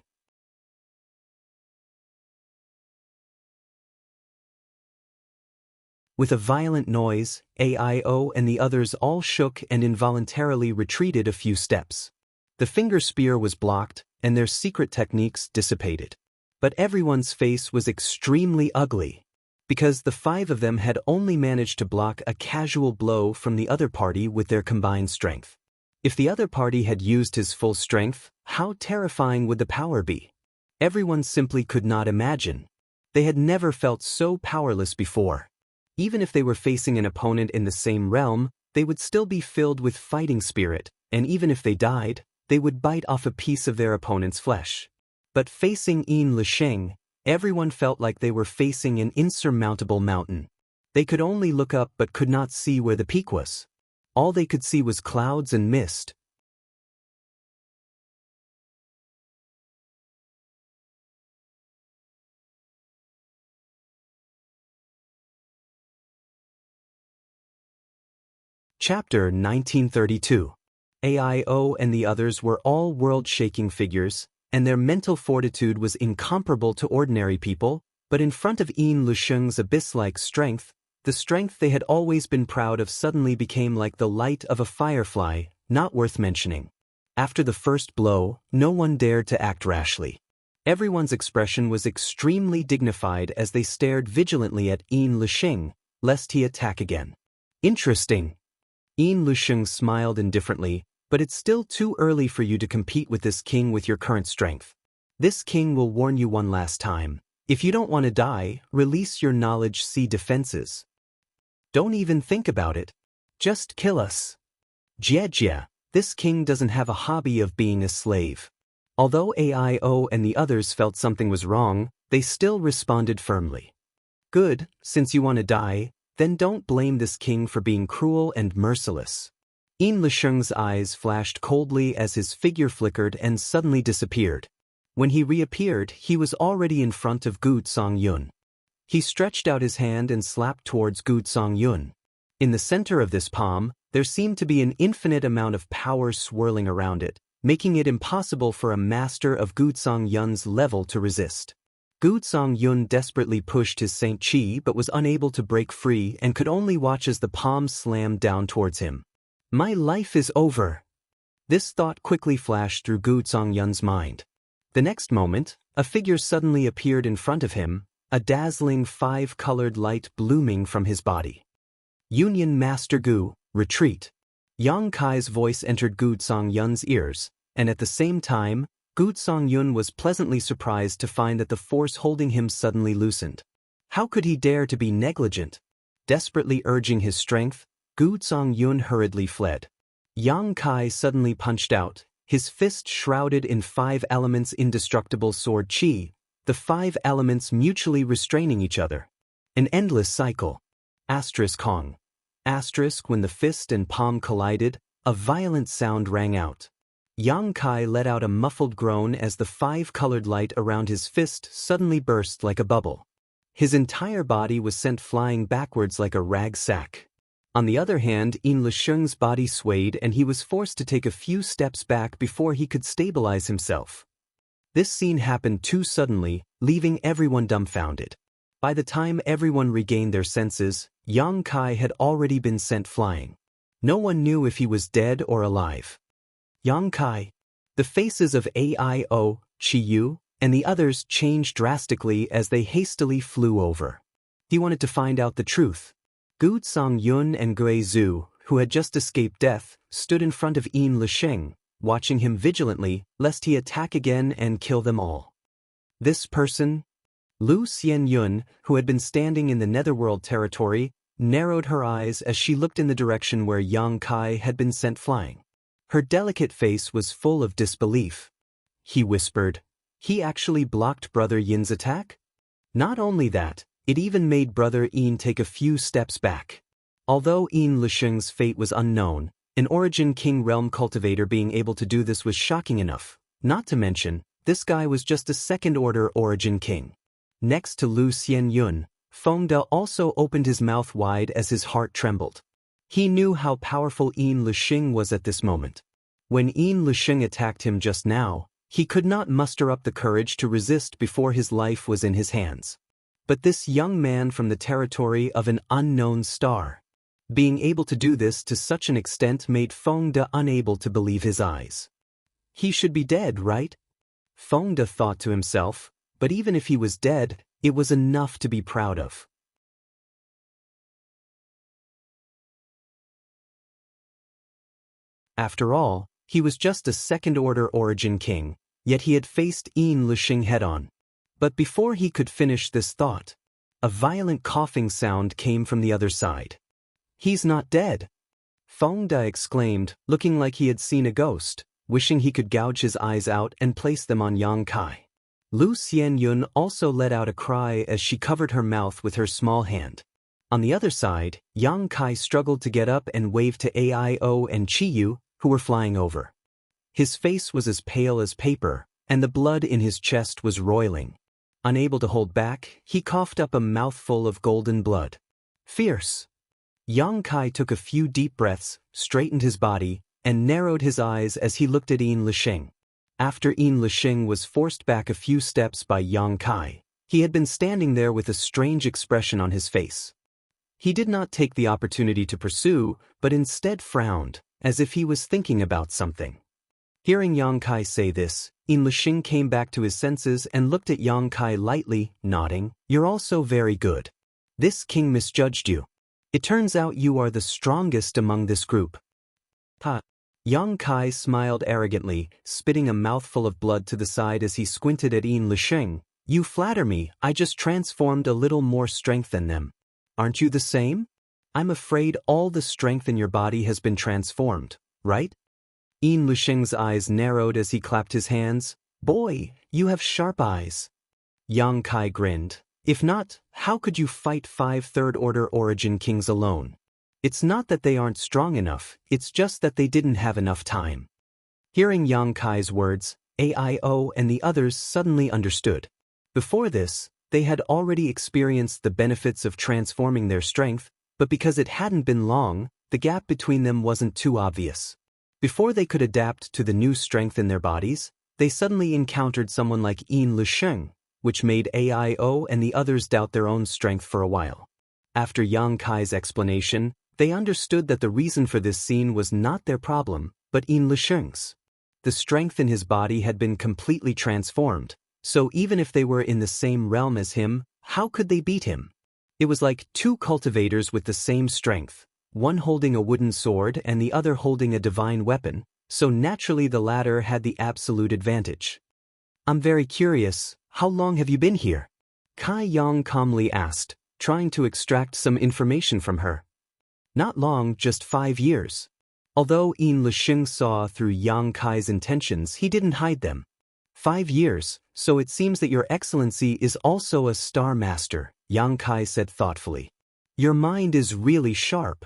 With a violent noise, AIO and the others all shook and involuntarily retreated a few steps. The finger spear was blocked, and their secret techniques dissipated. But everyone's face was extremely ugly, because the 5 of them had only managed to block a casual blow from the other party with their combined strength. If the other party had used his full strength, how terrifying would the power be? Everyone simply could not imagine. They had never felt so powerless before. Even if they were facing an opponent in the same realm, they would still be filled with fighting spirit, and even if they died, they would bite off a piece of their opponent's flesh. But facing Yin Lisheng, everyone felt like they were facing an insurmountable mountain. They could only look up but could not see where the peak was. All they could see was clouds and mist. Chapter 1932. AIO and the others were all world-shaking figures, and their mental fortitude was incomparable to ordinary people, but in front of Yin Lisheng's abyss-like strength, the strength they had always been proud of suddenly became like the light of a firefly, not worth mentioning. After the first blow, no one dared to act rashly. Everyone's expression was extremely dignified as they stared vigilantly at Yin Lisheng, lest he attack again. Interesting. Yin Lisheng smiled indifferently, but it's still too early for you to compete with this king with your current strength. This king will warn you one last time. If you don't want to die, release your knowledge C defenses. Don't even think about it. Just kill us. Jie, this king doesn't have a hobby of being a slave. Although AIO and the others felt something was wrong, they still responded firmly. Good, since you want to die, then don't blame this king for being cruel and merciless. Yin Lisheng's eyes flashed coldly as his figure flickered and suddenly disappeared. When he reappeared, he was already in front of Gu Songyun. He stretched out his hand and slapped towards Gu Songyun. In the center of this palm, there seemed to be an infinite amount of power swirling around it, making it impossible for a master of Gu Songyun's level to resist. Gu Songyun desperately pushed his Saint Chi but was unable to break free and could only watch as the palm slammed down towards him. My life is over. This thought quickly flashed through Gu Songyun's mind. The next moment, a figure suddenly appeared in front of him, a dazzling 5-colored light blooming from his body. Union Master Gu, retreat. Yang Kai's voice entered Gu Songyun's ears, and at the same time, Gu Songyun was pleasantly surprised to find that the force holding him suddenly loosened. How could he dare to be negligent? Desperately urging his strength, Gu Songyun hurriedly fled. Yang Kai suddenly punched out, his fist shrouded in 5 elements indestructible sword chi, the 5 elements mutually restraining each other. An endless cycle. Hong. When the fist and palm collided, a violent sound rang out. Yang Kai let out a muffled groan as the 5-colored light around his fist suddenly burst like a bubble. His entire body was sent flying backwards like a rag sack. On the other hand, Yin Lisheng's body swayed and he was forced to take a few steps back before he could stabilize himself. This scene happened too suddenly, leaving everyone dumbfounded. By the time everyone regained their senses, Yang Kai had already been sent flying. No one knew if he was dead or alive. Yang Kai. The faces of AIO, Qiyu, and the others changed drastically as they hastily flew over. He wanted to find out the truth. Gu Songyun and Gui Zhu, who had just escaped death, stood in front of Yin Lisheng, watching him vigilantly, lest he attack again and kill them all. This person, Lu Xianyun, who had been standing in the netherworld territory, narrowed her eyes as she looked in the direction where Yang Kai had been sent flying. Her delicate face was full of disbelief. He whispered, "He actually blocked Brother Yin's attack? Not only that, it even made Brother Yin take a few steps back." Although Yin Lisheng's fate was unknown, an Origin King realm cultivator being able to do this was shocking enough. Not to mention, this guy was just a second-order Origin King. Next to Lu Xianyun, Fengde also opened his mouth wide as his heart trembled. He knew how powerful Yin Lisheng was at this moment. When Yin Lisheng attacked him just now, he could not muster up the courage to resist before his life was in his hands. But this young man from the territory of an unknown star, being able to do this to such an extent made Fengde unable to believe his eyes. He should be dead, right? Fengde thought to himself, but even if he was dead, it was enough to be proud of. After all, he was just a second-order Origin King, yet he had faced Yin Lisheng head-on. But before he could finish this thought, a violent coughing sound came from the other side. "He's not dead," Fengde exclaimed, looking like he had seen a ghost, wishing he could gouge his eyes out and place them on Yang Kai. Lu Xianyun also let out a cry as she covered her mouth with her small hand. On the other side, Yang Kai struggled to get up and waved to Aio and Chiyu, who were flying over. His face was as pale as paper, and the blood in his chest was roiling. Unable to hold back, he coughed up a mouthful of golden blood. Fierce. Yang Kai took a few deep breaths, straightened his body, and narrowed his eyes as he looked at Yin Lisheng. After Yin Lisheng was forced back a few steps by Yang Kai, he had been standing there with a strange expression on his face. He did not take the opportunity to pursue, but instead frowned, as if he was thinking about something. Hearing Yang Kai say this, Yin Lisheng came back to his senses and looked at Yang Kai lightly, nodding, "You're also very good. This king misjudged you. It turns out you are the strongest among this group." "Ha." Yang Kai smiled arrogantly, spitting a mouthful of blood to the side as he squinted at Yin Lisheng. "You flatter me, I just transformed a little more strength than them. Aren't you the same? I'm afraid all the strength in your body has been transformed, right?" Yin Lisheng's eyes narrowed as he clapped his hands. "Boy, you have sharp eyes." Yang Kai grinned. "If not, how could you fight 5 third-order Origin Kings alone? It's not that they aren't strong enough, it's just that they didn't have enough time." Hearing Yang Kai's words, Aio and the others suddenly understood. Before this, they had already experienced the benefits of transforming their strength, but because it hadn't been long, the gap between them wasn't too obvious. Before they could adapt to the new strength in their bodies, they suddenly encountered someone like Yin Lisheng, which made Aio and the others doubt their own strength for a while. After Yang Kai's explanation, they understood that the reason for this scene was not their problem, but Yin Lisheng's. The strength in his body had been completely transformed, so even if they were in the same realm as him, how could they beat him? It was like 2 cultivators with the same strength, one holding a wooden sword and the other holding a divine weapon, so naturally the latter had the absolute advantage. "I'm very curious, how long have you been here?" Kai Yang calmly asked, trying to extract some information from her. "Not long, just 5 years." Although Yin Lisheng saw through Yang Kai's intentions, he didn't hide them. 5 years, so it seems that your excellency is also a star master," Yang Kai said thoughtfully. "Your mind is really sharp."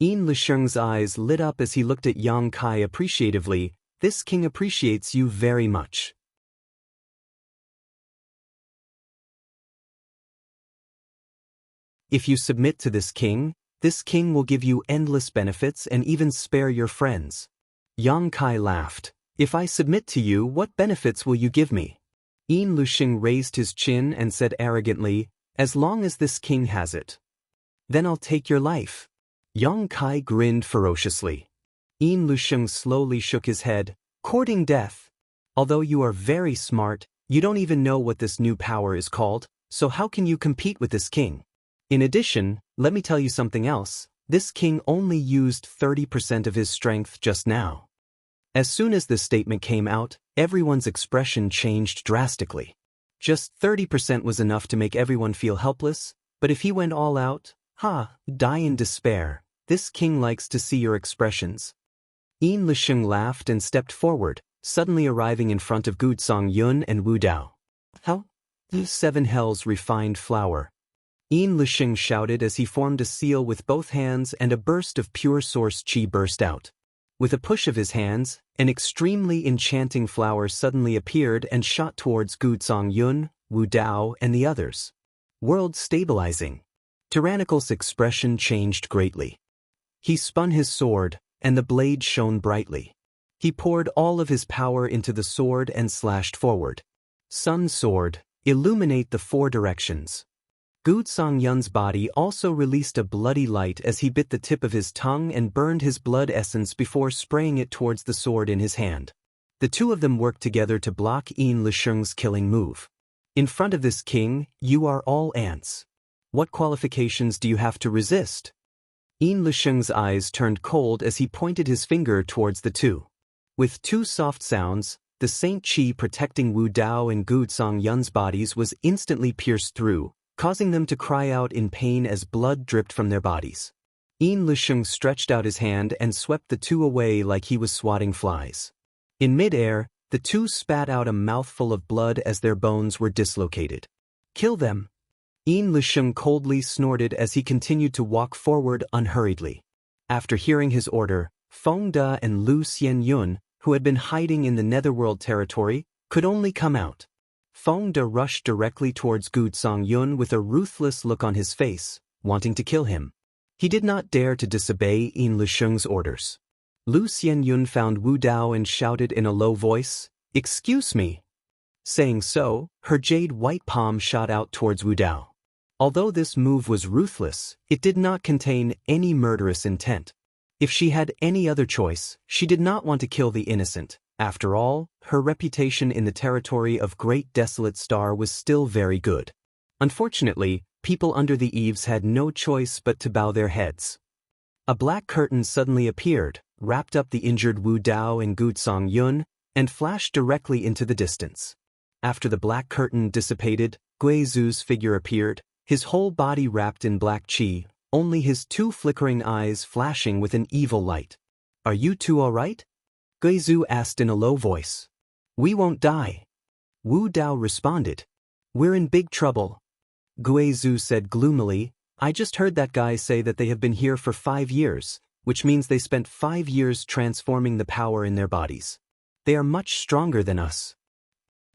Yin Lisheng's eyes lit up as he looked at Yang Kai appreciatively. "This king appreciates you very much." If you submit to this king will give you endless benefits and even spare your friends. Yang Kai laughed. "If I submit to you, what benefits will you give me?" Yin Lisheng raised his chin and said arrogantly, "As long as this king has it. Then I'll take your life." Yang Kai grinned ferociously. Yin Lisheng slowly shook his head. "Courting death. Although you are very smart, you don't even know what this new power is called, so how can you compete with this king? In addition, let me tell you something else. This king only used 30% of his strength just now." As soon as this statement came out, everyone's expression changed drastically. Just 30% was enough to make everyone feel helpless, but if he went all out, die in despair. This king likes to see your expressions. Yin Lisheng laughed and stepped forward, suddenly arriving in front of Gudsong Yun and Wu Dao. How? The 7 hells refined flower. Yin Lisheng shouted as he formed a seal with both hands, and a burst of pure source qi burst out. With a push of his hands, an extremely enchanting flower suddenly appeared and shot towards Gudsong Yun, Wu Dao, and the others. World stabilizing. Tyrannical's expression changed greatly. He spun his sword, and the blade shone brightly. He poured all of his power into the sword and slashed forward. Sun sword, illuminate the 4 directions. Gudsong Yun's body also released a bloody light as he bit the tip of his tongue and burned his blood essence before spraying it towards the sword in his hand. The 2 of them worked together to block Yin Lisheng's killing move. In front of this king, you are all ants. What qualifications do you have to resist? Yin Lisheng's eyes turned cold as he pointed his finger towards the 2. With 2 soft sounds, the Saint Qi protecting Wu Dao and Gudsong Yun's bodies was instantly pierced through, causing them to cry out in pain as blood dripped from their bodies. Yin Lisheng stretched out his hand and swept the 2 away like he was swatting flies. In mid-air, the 2 spat out a mouthful of blood as their bones were dislocated. Kill them! Yin Lisheng coldly snorted as he continued to walk forward unhurriedly. After hearing his order, Feng De and Lu Xianyun, who had been hiding in the Netherworld territory, could only come out. Feng De rushed directly towards Gudsong Yun with a ruthless look on his face, wanting to kill him. He did not dare to disobey Yin Lisheng's orders. Lu Xianyun found Wu Dao and shouted in a low voice, "Excuse me." Saying so, her jade white palm shot out towards Wu Dao. Although this move was ruthless, it did not contain any murderous intent. If she had any other choice, she did not want to kill the innocent. After all, her reputation in the territory of Great Desolate Star was still very good. Unfortunately, people under the eaves had no choice but to bow their heads. A black curtain suddenly appeared, wrapped up the injured Wu Dao and Gudsong Yun, and flashed directly into the distance. After the black curtain dissipated, Guizu's figure appeared, his whole body wrapped in black qi, only his 2 flickering eyes flashing with an evil light. "Are you 2 all right?" Guizu asked in a low voice. "We won't die." Wu Dao responded. "We're in big trouble." Guizu said gloomily, "I just heard that guy say that they have been here for 5 years, which means they spent 5 years transforming the power in their bodies. They are much stronger than us."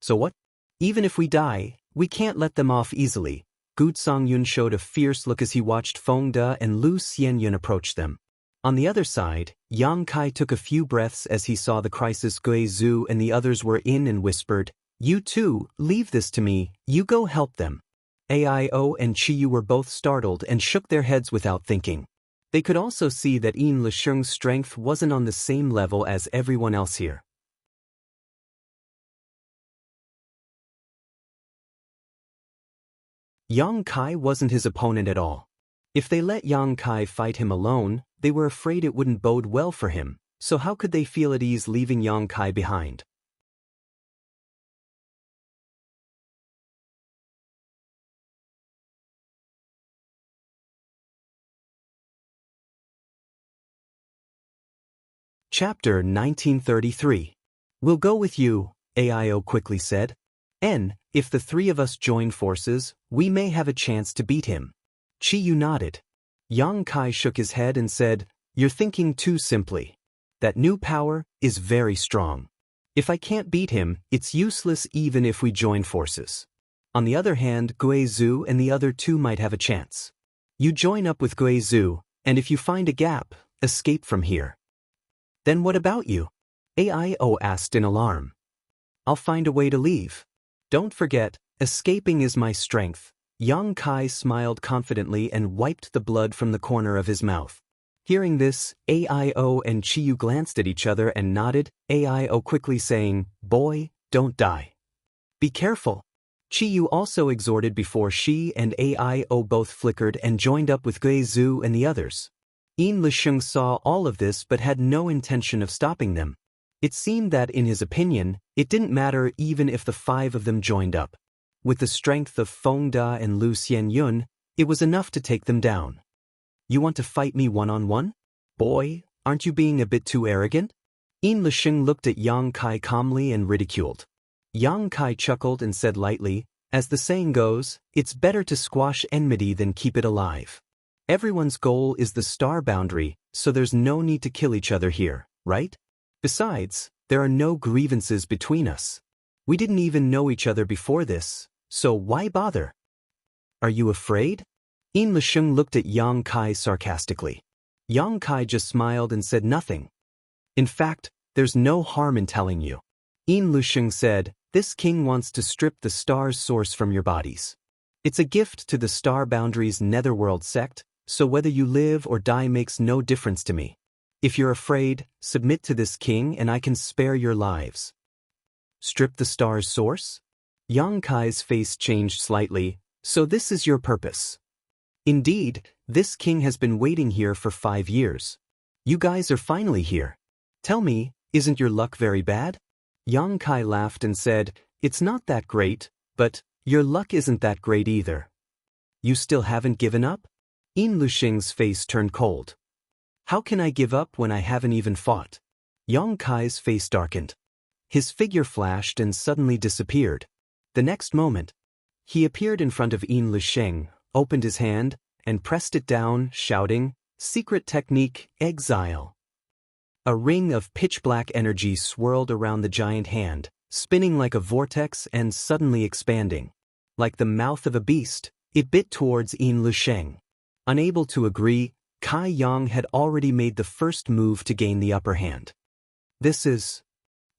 "So what? Even if we die, we can't let them off easily." Gudsong Yun showed a fierce look as he watched Feng De and Lu Xianyun approach them. On the other side, Yang Kai took a few breaths as he saw the crisis Guizu and the others were in and whispered, "You 2, leave this to me, you go help them." Aio and Chiyu were both startled and shook their heads without thinking. They could also see that Yin Lisheng's strength wasn't on the same level as everyone else here. Yang Kai wasn't his opponent at all. If they let Yang Kai fight him alone, they were afraid it wouldn't bode well for him, so how could they feel at ease leaving Yang Kai behind? Chapter 1933. "We'll go with you," Aio quickly said. If the 3 of us join forces, we may have a chance to beat him." Chiyu nodded. Yang Kai shook his head and said, "You're thinking too simply. That new power is very strong. If I can't beat him, it's useless even if we join forces. On the other hand, Guizu and the other 2 might have a chance. You join up with Guizu, and if you find a gap, escape from here." "Then what about you?" Aio asked in alarm. "I'll find a way to leave. Don't forget, escaping is my strength." Yang Kai smiled confidently and wiped the blood from the corner of his mouth. Hearing this, Aio and Chiyu glanced at each other and nodded, Aio quickly saying, "Boy, don't die. Be careful." Chiyu also exhorted before she and Aio both flickered and joined up with Guizu and the others. Yin Lisheng saw all of this but had no intention of stopping them. It seemed that in his opinion, it didn't matter even if the 5 of them joined up. With the strength of Feng Da and Lu Xianyun, it was enough to take them down. You want to fight me one-on-one? Boy, aren't you being a bit too arrogant? Yin Lisheng looked at Yang Kai calmly and ridiculed. Yang Kai chuckled and said lightly, as the saying goes, it's better to squash enmity than keep it alive. Everyone's goal is the star boundary, so there's no need to kill each other here, right? Besides, there are no grievances between us. We didn't even know each other before this, so why bother? Are you afraid? Yin Lisheng looked at Yang Kai sarcastically. Yang Kai just smiled and said nothing. In fact, there's no harm in telling you. Yin Lisheng said, this king wants to strip the star's source from your bodies. It's a gift to the Star Boundaries Netherworld sect, so whether you live or die makes no difference to me. If you're afraid, submit to this king and I can spare your lives. Strip the star's source? Yang Kai's face changed slightly, so this is your purpose. Indeed, this king has been waiting here for 5 years. You guys are finally here. Tell me, isn't your luck very bad? Yang Kai laughed and said, it's not that great, but your luck isn't that great either. You still haven't given up? Yin Lisheng's face turned cold. How can I give up when I haven't even fought? Yang Kai's face darkened. His figure flashed and suddenly disappeared. The next moment, he appeared in front of Yin Lisheng, opened his hand, and pressed it down, shouting, Secret technique, exile. A ring of pitch-black energy swirled around the giant hand, spinning like a vortex and suddenly expanding. Like the mouth of a beast, it bit towards Yin Lisheng. Unable to agree, Kai Yang had already made the first move to gain the upper hand. This is...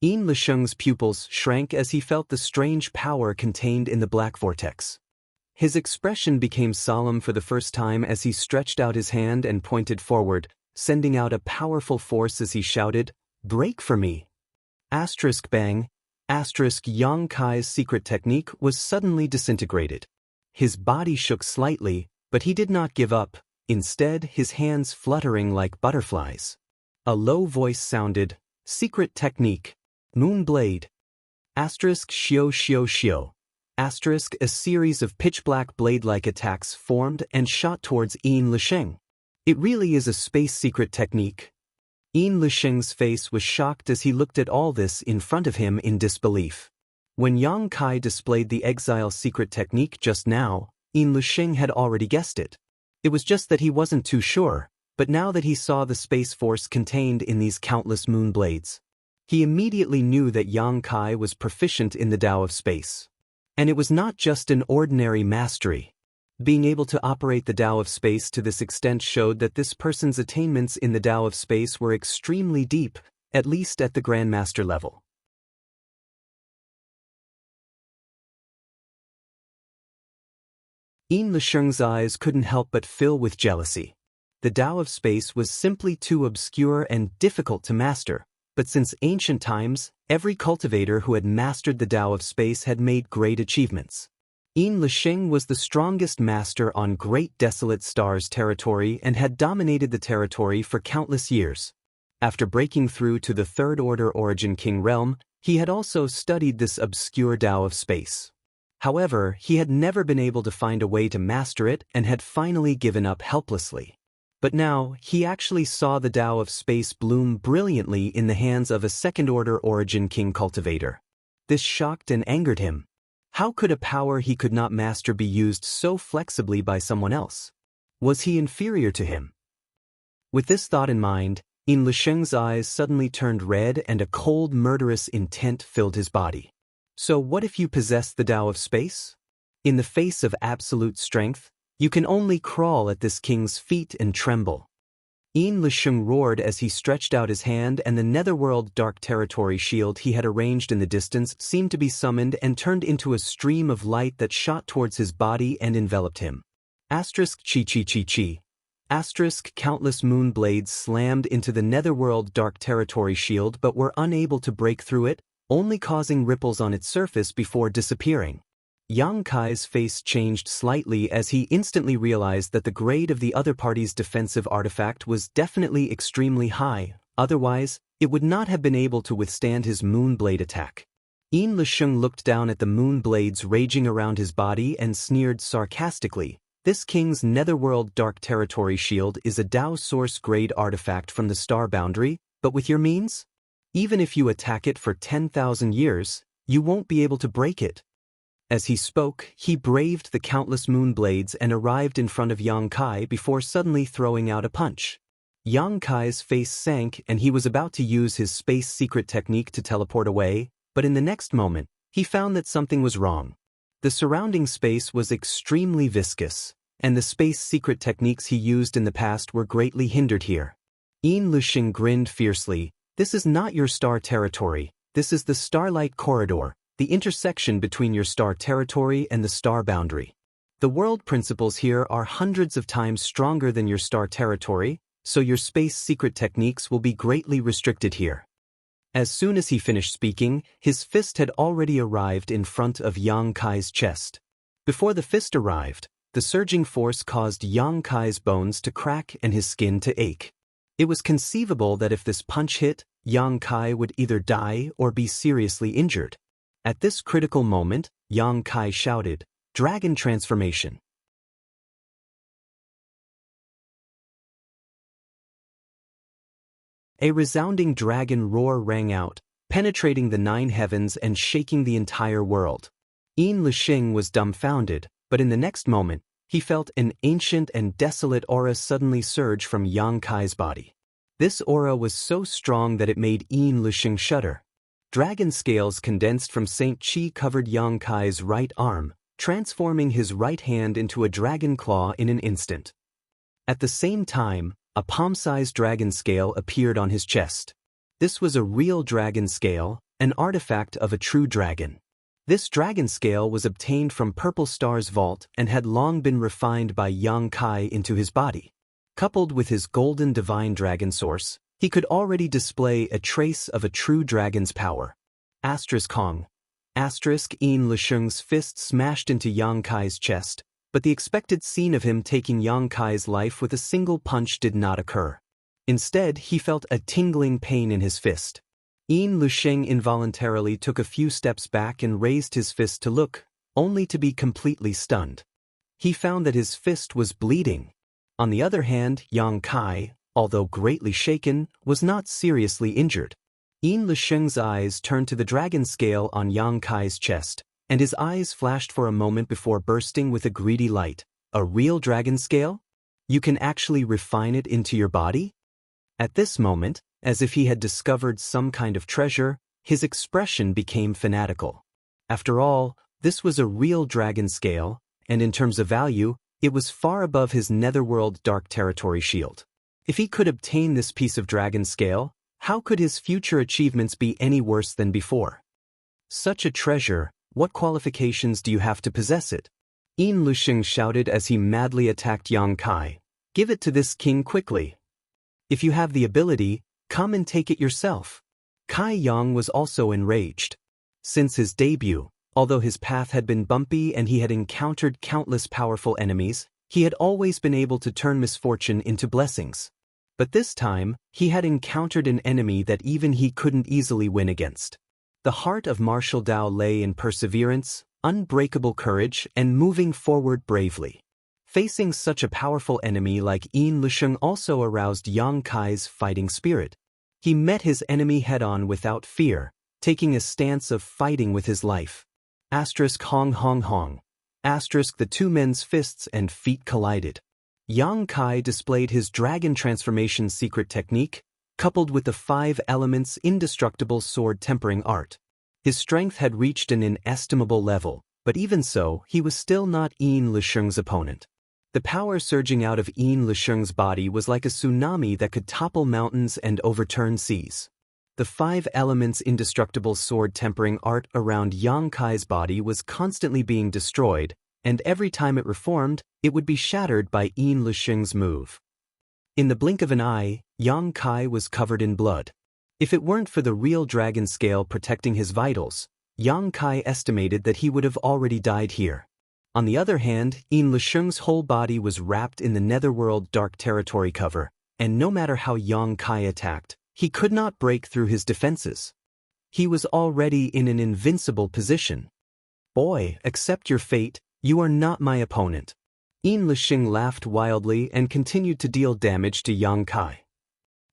Yin Lisheng's pupils shrank as he felt the strange power contained in the black vortex. His expression became solemn for the first time as he stretched out his hand and pointed forward, sending out a powerful force as he shouted, break for me. Asterisk bang, asterisk Yang Kai's secret technique was suddenly disintegrated. His body shook slightly, but he did not give up, instead his hands fluttering like butterflies. A low voice sounded, secret technique, moon blade. Asterisk shio shio shio. Asterisk a series of pitch-black blade-like attacks formed and shot towards Yin Lisheng. It really is a space secret technique. Yin Lisheng's face was shocked as he looked at all this in front of him in disbelief. When Yang Kai displayed the exile secret technique just now, Yin Lisheng had already guessed it. It was just that he wasn't too sure, but now that he saw the space force contained in these countless moon blades, he immediately knew that Yang Kai was proficient in the Tao of space. And it was not just an ordinary mastery. Being able to operate the Tao of space to this extent showed that this person's attainments in the Tao of space were extremely deep, at least at the Grandmaster level. Yin Lisheng's eyes couldn't help but fill with jealousy. The Tao of space was simply too obscure and difficult to master, but since ancient times, every cultivator who had mastered the Tao of space had made great achievements. Yin Lisheng was the strongest master on Great Desolate Stars territory and had dominated the territory for countless years. After breaking through to the Third Order Origin King realm, he had also studied this obscure Tao of space. However, he had never been able to find a way to master it and had finally given up helplessly. But now, he actually saw the Tao of space bloom brilliantly in the hands of a second-order Origin King cultivator. This shocked and angered him. How could a power he could not master be used so flexibly by someone else? Was he inferior to him? With this thought in mind, Yin Lisheng's eyes suddenly turned red and a cold, murderous intent filled his body. So what if you possess the Tao of space? In the face of absolute strength, you can only crawl at this king's feet and tremble. Yin Lisheng roared as he stretched out his hand, and the Netherworld Dark Territory shield he had arranged in the distance seemed to be summoned and turned into a stream of light that shot towards his body and enveloped him. Asterisk chi chi chi chi. Asterisk countless moon blades slammed into the Netherworld Dark Territory shield but were unable to break through it, only causing ripples on its surface before disappearing. Yang Kai's face changed slightly as he instantly realized that the grade of the other party's defensive artifact was definitely extremely high, otherwise, it would not have been able to withstand his moonblade attack. Yin Lisheng looked down at the moonblades raging around his body and sneered sarcastically. This king's netherworld dark territory shield is a Dao source grade artifact from the star boundary, but with your means? Even if you attack it for 10,000 years, you won't be able to break it. As he spoke, he braved the countless moonblades and arrived in front of Yang Kai before suddenly throwing out a punch. Yang Kai's face sank and he was about to use his space secret technique to teleport away, but in the next moment, he found that something was wrong. The surrounding space was extremely viscous, and the space secret techniques he used in the past were greatly hindered here. Yin Lisheng grinned fiercely. This is not your star territory, this is the Starlight Corridor, the intersection between your star territory and the star boundary. The world principles here are hundreds of times stronger than your star territory, so your space secret techniques will be greatly restricted here. As soon as he finished speaking, his fist had already arrived in front of Yang Kai's chest. Before the fist arrived, the surging force caused Yang Kai's bones to crack and his skin to ache. It was conceivable that if this punch hit, Yang Kai would either die or be seriously injured. At this critical moment, Yang Kai shouted, "Dragon transformation!" A resounding dragon roar rang out, penetrating the 9 heavens and shaking the entire world. Yin Lisheng was dumbfounded, but in the next moment, he felt an ancient and desolate aura suddenly surge from Yang Kai's body. This aura was so strong that it made Yin Lisheng shudder. Dragon scales condensed from St. Chi covered Yang Kai's right arm, transforming his right hand into a dragon claw in an instant. At the same time, a palm-sized dragon scale appeared on his chest. This was a real dragon scale, an artifact of a true dragon. This dragon scale was obtained from Purple Star's vault and had long been refined by Yang Kai into his body. Coupled with his golden divine dragon source, he could already display a trace of a true dragon's power. Kong. Yin Lisheng's fist smashed into Yang Kai's chest, but the expected scene of him taking Yang Kai's life with a single punch did not occur. Instead, he felt a tingling pain in his fist. Yin Lisheng involuntarily took a few steps back and raised his fist to look, only to be completely stunned. He found that his fist was bleeding. On the other hand, Yang Kai, although greatly shaken, was not seriously injured. Yin Lisheng's eyes turned to the dragon scale on Yang Kai's chest, and his eyes flashed for a moment before bursting with a greedy light. A real dragon scale? You can actually refine it into your body? At this moment, as if he had discovered some kind of treasure, his expression became fanatical. After all, this was a real dragon scale, and in terms of value, it was far above his netherworld dark territory shield. If he could obtain this piece of dragon scale, how could his future achievements be any worse than before? Such a treasure, what qualifications do you have to possess it? Yin Lisheng shouted as he madly attacked Yang Kai. Give it to this king quickly. If you have the ability, come and take it yourself. Kai Yang was also enraged. Since his debut, although his path had been bumpy and he had encountered countless powerful enemies, he had always been able to turn misfortune into blessings. But this time, he had encountered an enemy that even he couldn't easily win against. The heart of martial Dao lay in perseverance, unbreakable courage, and moving forward bravely. Facing such a powerful enemy like Yin Lisheng also aroused Yang Kai's fighting spirit. He met his enemy head-on without fear, taking a stance of fighting with his life. Hong Hong Hong. The two men's fists and feet collided. Yang Kai displayed his dragon transformation secret technique, coupled with the 5 elements indestructible sword tempering art. His strength had reached an inestimable level, but even so, he was still not Yin Lisheng's opponent. The power surging out of Yin Lisheng's body was like a tsunami that could topple mountains and overturn seas. The 5 elements indestructible sword tempering art around Yang Kai's body was constantly being destroyed, and every time it reformed, it would be shattered by Yin Lisheng's move. In the blink of an eye, Yang Kai was covered in blood. If it weren't for the real dragon scale protecting his vitals, Yang Kai estimated that he would have already died here. On the other hand, Yin Lisheng's whole body was wrapped in the netherworld dark territory cover, and no matter how Yang Kai attacked, he could not break through his defenses. He was already in an invincible position. Boy, accept your fate, you are not my opponent. Yin Lixing laughed wildly and continued to deal damage to Yang Kai.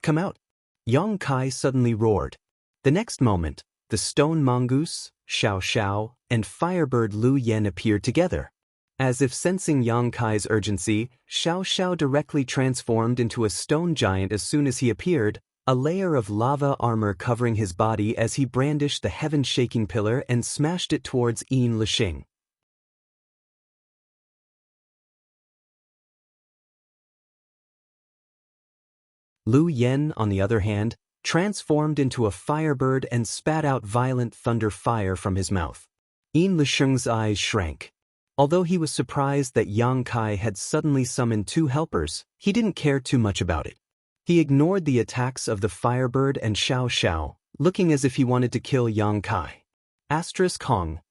Come out. Yang Kai suddenly roared. The next moment, the stone mongoose, Xiao, and firebird Lu Yen appeared together. As if sensing Yang Kai's urgency, Xiao directly transformed into a stone giant as soon as he appeared, a layer of lava armor covering his body as he brandished the heaven-shaking pillar and smashed it towards Yin Lixing. Lu Yen, on the other hand, transformed into a firebird and spat out violent thunder fire from his mouth. Yin Lixing's eyes shrank. Although he was surprised that Yang Kai had suddenly summoned 2 helpers, he didn't care too much about it. He ignored the attacks of the firebird and Xiao, looking as if he wanted to kill Yang Kai. Hong.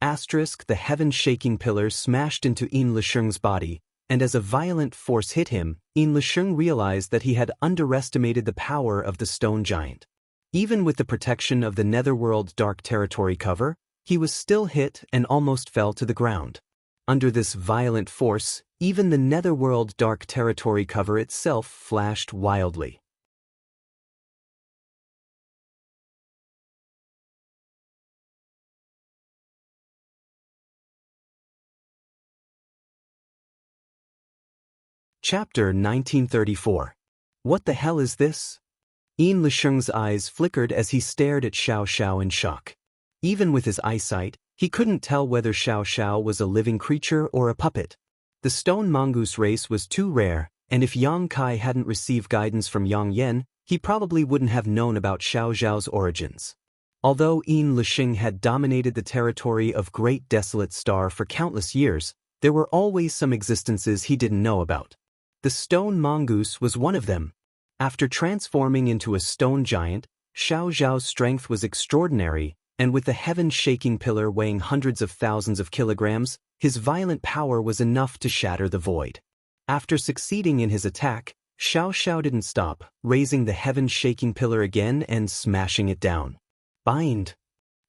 The heaven-shaking pillar smashed into Yin Lixing's body, and as a violent force hit him, Yin Lixing realized that he had underestimated the power of the stone giant. Even with the protection of the Netherworld Dark Territory cover, he was still hit and almost fell to the ground. Under this violent force, even the Netherworld Dark Territory cover itself flashed wildly. Chapter 1934. What the hell is this? Yin Lixing's eyes flickered as he stared at Xiao in shock. Even with his eyesight, he couldn't tell whether Xiao was a living creature or a puppet. The stone mongoose race was too rare, and if Yang Kai hadn't received guidance from Yang Yen, he probably wouldn't have known about Xiao's origins. Although Yin Lixing had dominated the territory of Great Desolate Star for countless years, there were always some existences he didn't know about. The stone mongoose was one of them. After transforming into a stone giant, Xiao's strength was extraordinary, and with the heaven-shaking pillar weighing hundreds of thousands of kilograms, his violent power was enough to shatter the void. After succeeding in his attack, Xiao didn't stop, raising the heaven-shaking pillar again and smashing it down. Bind!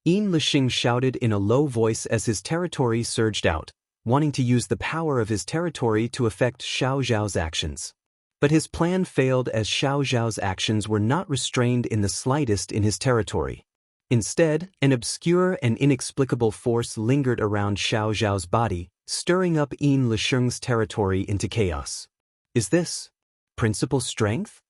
Yin Lixing shouted in a low voice as his territory surged out, wanting to use the power of his territory to affect Xiao's actions. But his plan failed as Xiao's actions were not restrained in the slightest in his territory. Instead, an obscure and inexplicable force lingered around Xiao's body, stirring up Yin Lixing's territory into chaos. Is this principal strength?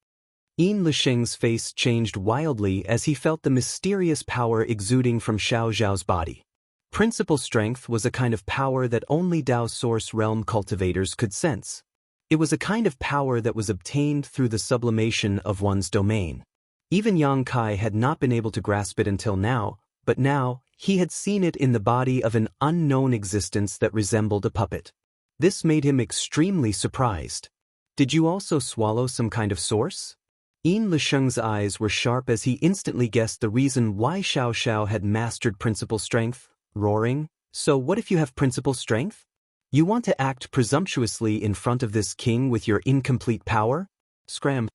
Yin Lixing's face changed wildly as he felt the mysterious power exuding from Xiao's body. Principal strength was a kind of power that only Dao Source Realm cultivators could sense. It was a kind of power that was obtained through the sublimation of one's domain. Even Yang Kai had not been able to grasp it until now, but now, he had seen it in the body of an unknown existence that resembled a puppet. This made him extremely surprised. Did you also swallow some kind of source? Yin Lixing's eyes were sharp as he instantly guessed the reason why Xiao had mastered principal strength. Roaring, so what if you have principal strength? You want to act presumptuously in front of this king with your incomplete power? Scram!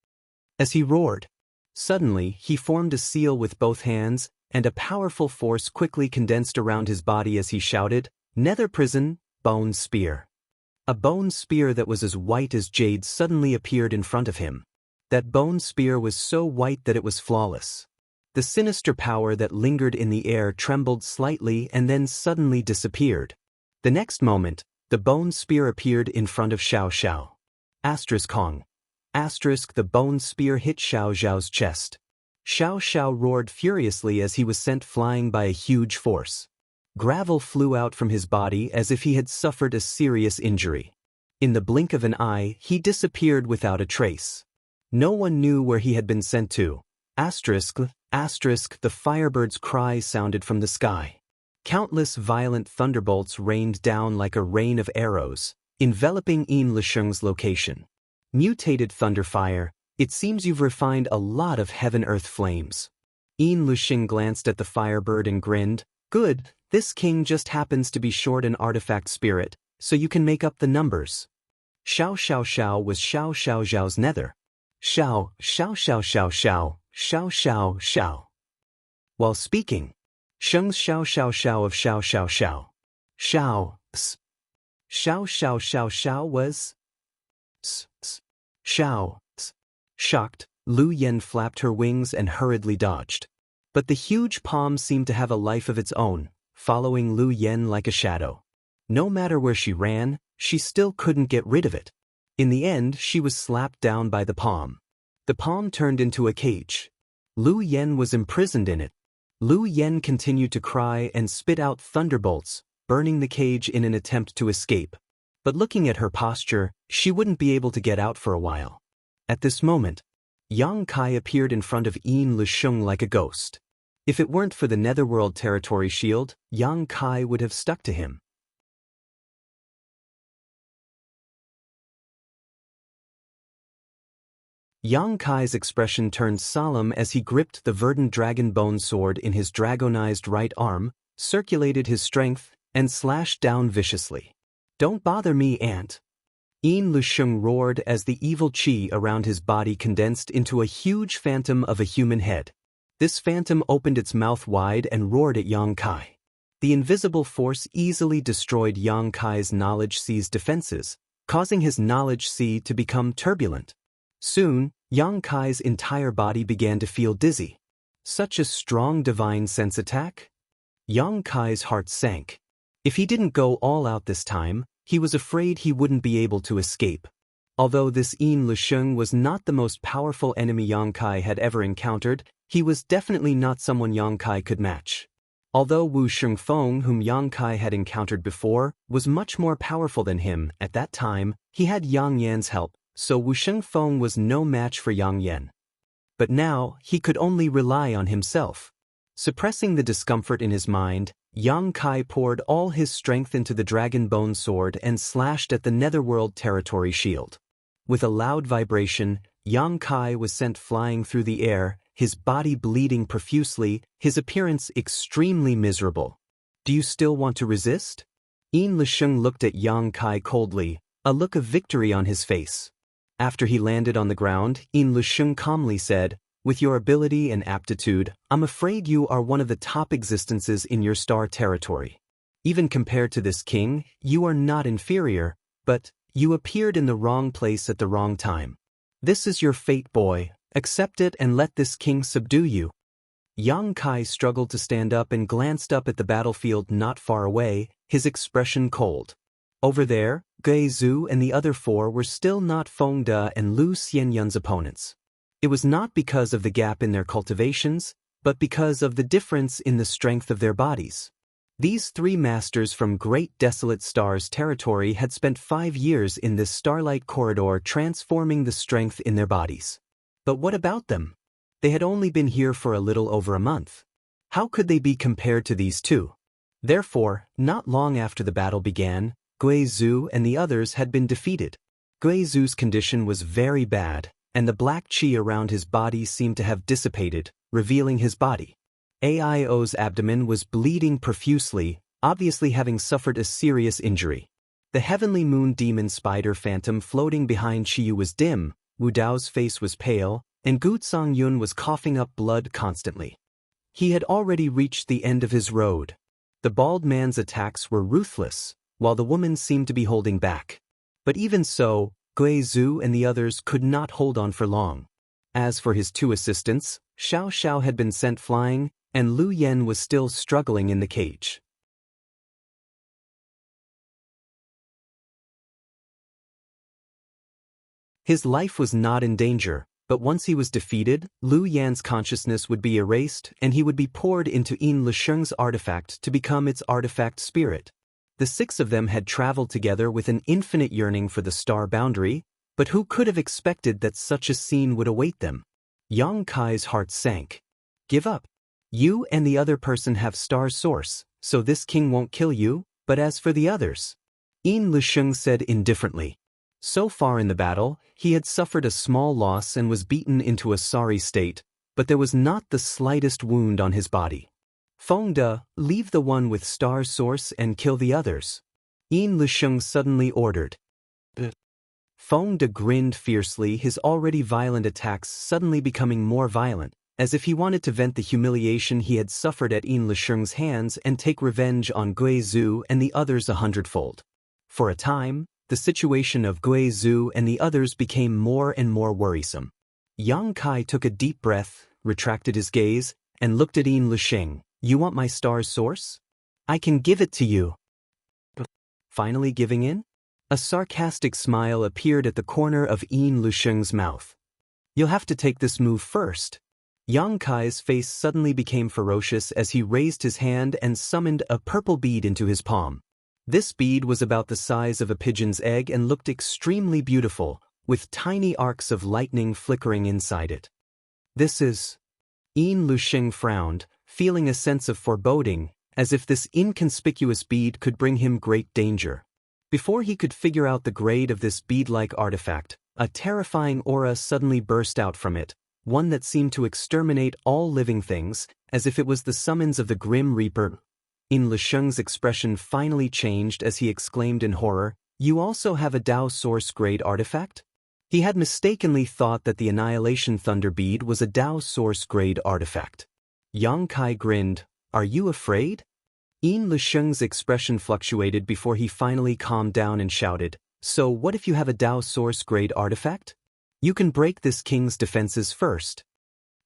As he roared. Suddenly, he formed a seal with both hands, and a powerful force quickly condensed around his body as he shouted, Nether Prison, Bone Spear. A bone spear that was as white as jade suddenly appeared in front of him. That bone spear was so white that it was flawless. The sinister power that lingered in the air trembled slightly and then suddenly disappeared. The next moment, the bone spear appeared in front of Xiao. Hong. The bone spear hit Xiao's chest. Xiao roared furiously as he was sent flying by a huge force. Gravel flew out from his body as if he had suffered a serious injury. In the blink of an eye, he disappeared without a trace. No one knew where he had been sent to. The firebird's cry sounded from the sky. Countless violent thunderbolts rained down like a rain of arrows, enveloping Yin Lixing's location. Mutated thunderfire, it seems you've refined a lot of heaven-earth flames. Yin Lixing glanced at the firebird and grinned. Good, this king just happens to be short an artifact spirit, so you can make up the numbers. Xiao was Xiao's nether. Xiao Xiao xiao xiao. While speaking, Sheng's xiao xiao xiao of xiao xiao xiao. Xiao, s. Xiao xiao xiao xiao was s, s. Xiao, s. Shocked, Lu Yen flapped her wings and hurriedly dodged. But the huge palm seemed to have a life of its own, following Lu Yen like a shadow. No matter where she ran, she still couldn't get rid of it. In the end, she was slapped down by the palm. The palm turned into a cage. Lu Yen was imprisoned in it. Lu Yen continued to cry and spit out thunderbolts, burning the cage in an attempt to escape. But looking at her posture, she wouldn't be able to get out for a while. At this moment, Yang Kai appeared in front of Yin Lisheng like a ghost. If it weren't for the Netherworld territory shield, Yang Kai would have stuck to him. Yang Kai's expression turned solemn as he gripped the verdant dragon bone sword in his dragonized right arm, circulated his strength, and slashed down viciously. "Don't bother me, Aunt." Yin Lisheng roared as the evil qi around his body condensed into a huge phantom of a human head. This phantom opened its mouth wide and roared at Yang Kai. The invisible force easily destroyed Yang Kai's knowledge sea's defenses, causing his knowledge sea to become turbulent. Soon, Yang Kai's entire body began to feel dizzy. Such a strong divine sense attack? Yang Kai's heart sank. If he didn't go all out this time, he was afraid he wouldn't be able to escape. Although this Yin Lisheng was not the most powerful enemy Yang Kai had ever encountered, he was definitely not someone Yang Kai could match. Although Wu Shengfeng, whom Yang Kai had encountered before, was much more powerful than him, at that time, he had Yang Yan's help, so Wu Shengfeng was no match for Yang Yan. But now, he could only rely on himself. Suppressing the discomfort in his mind, Yang Kai poured all his strength into the dragon bone sword and slashed at the Netherworld territory shield. With a loud vibration, Yang Kai was sent flying through the air, his body bleeding profusely, his appearance extremely miserable. "Do you still want to resist?" Yin Lisheng looked at Yang Kai coldly, a look of victory on his face. After he landed on the ground, Yin Lisheng calmly said, "With your ability and aptitude, I'm afraid you are one of the top existences in your star territory. Even compared to this king, you are not inferior, but you appeared in the wrong place at the wrong time. This is your fate, boy. Accept it and let this king subdue you." Yang Kai struggled to stand up and glanced up at the battlefield not far away, his expression cold. Over there, Gui Zhu and the other four were still not Feng De and Lu Xianyun's opponents. It was not because of the gap in their cultivations, but because of the difference in the strength of their bodies. These three masters from Great Desolate Stars territory had spent 5 years in this starlight corridor transforming the strength in their bodies. But what about them? They had only been here for a little over a month. How could they be compared to these two? Therefore, not long after the battle began, Gui Zhu and the others had been defeated. Gui Zhu's condition was very bad, and the black qi around his body seemed to have dissipated, revealing his body. Aio's abdomen was bleeding profusely, obviously having suffered a serious injury. The heavenly moon demon spider phantom floating behind Qiyu was dim, Wu Dao's face was pale, and Gu Zongyun was coughing up blood constantly. He had already reached the end of his road. The bald man's attacks were ruthless, while the woman seemed to be holding back. But even so, Gui Zhu and the others could not hold on for long. As for his two assistants, Xiao Xiao had been sent flying, and Lu Yen was still struggling in the cage. His life was not in danger, but once he was defeated, Lu Yan's consciousness would be erased and he would be poured into Yin Lisheng's artifact to become its artifact spirit. The 6 of them had traveled together with an infinite yearning for the star boundary, but who could have expected that such a scene would await them? Yang Kai's heart sank. "Give up. You and the other person have star source, so this king won't kill you, but as for the others," Yin Lisheng said indifferently. So far in the battle, he had suffered a small loss and was beaten into a sorry state, but there was not the slightest wound on his body. "Feng De, leave the one with star source and kill the others," Yin Lisheng suddenly ordered. Feng De grinned fiercely, his already violent attacks suddenly becoming more violent, as if he wanted to vent the humiliation he had suffered at Yin Lisheng's hands and take revenge on Gui Zhu and the others 100-fold. For a time, the situation of Gui Zhu and the others became more and more worrisome. Yang Kai took a deep breath, retracted his gaze, and looked at Yin Lisheng. "You want my star's source? I can give it to you." Finally giving in? A sarcastic smile appeared at the corner of Yin Lisheng's mouth. "You'll have to take this move first." Yang Kai's face suddenly became ferocious as he raised his hand and summoned a purple bead into his palm. This bead was about the size of a pigeon's egg and looked extremely beautiful, with tiny arcs of lightning flickering inside it. "This is..." Yin Lisheng frowned, feeling a sense of foreboding, as if this inconspicuous bead could bring him great danger. Before he could figure out the grade of this bead-like artifact, a terrifying aura suddenly burst out from it, one that seemed to exterminate all living things, as if it was the summons of the Grim Reaper. Yin Lisheng's expression finally changed as he exclaimed in horror, "You also have a Dao Source grade artifact?" He had mistakenly thought that the Annihilation Thunder Bead was a Dao Source grade artifact. Yang Kai grinned. "Are you afraid?" Yin Lisheng's expression fluctuated before he finally calmed down and shouted, "So what if you have a Dao Source grade artifact? You can break this king's defenses first."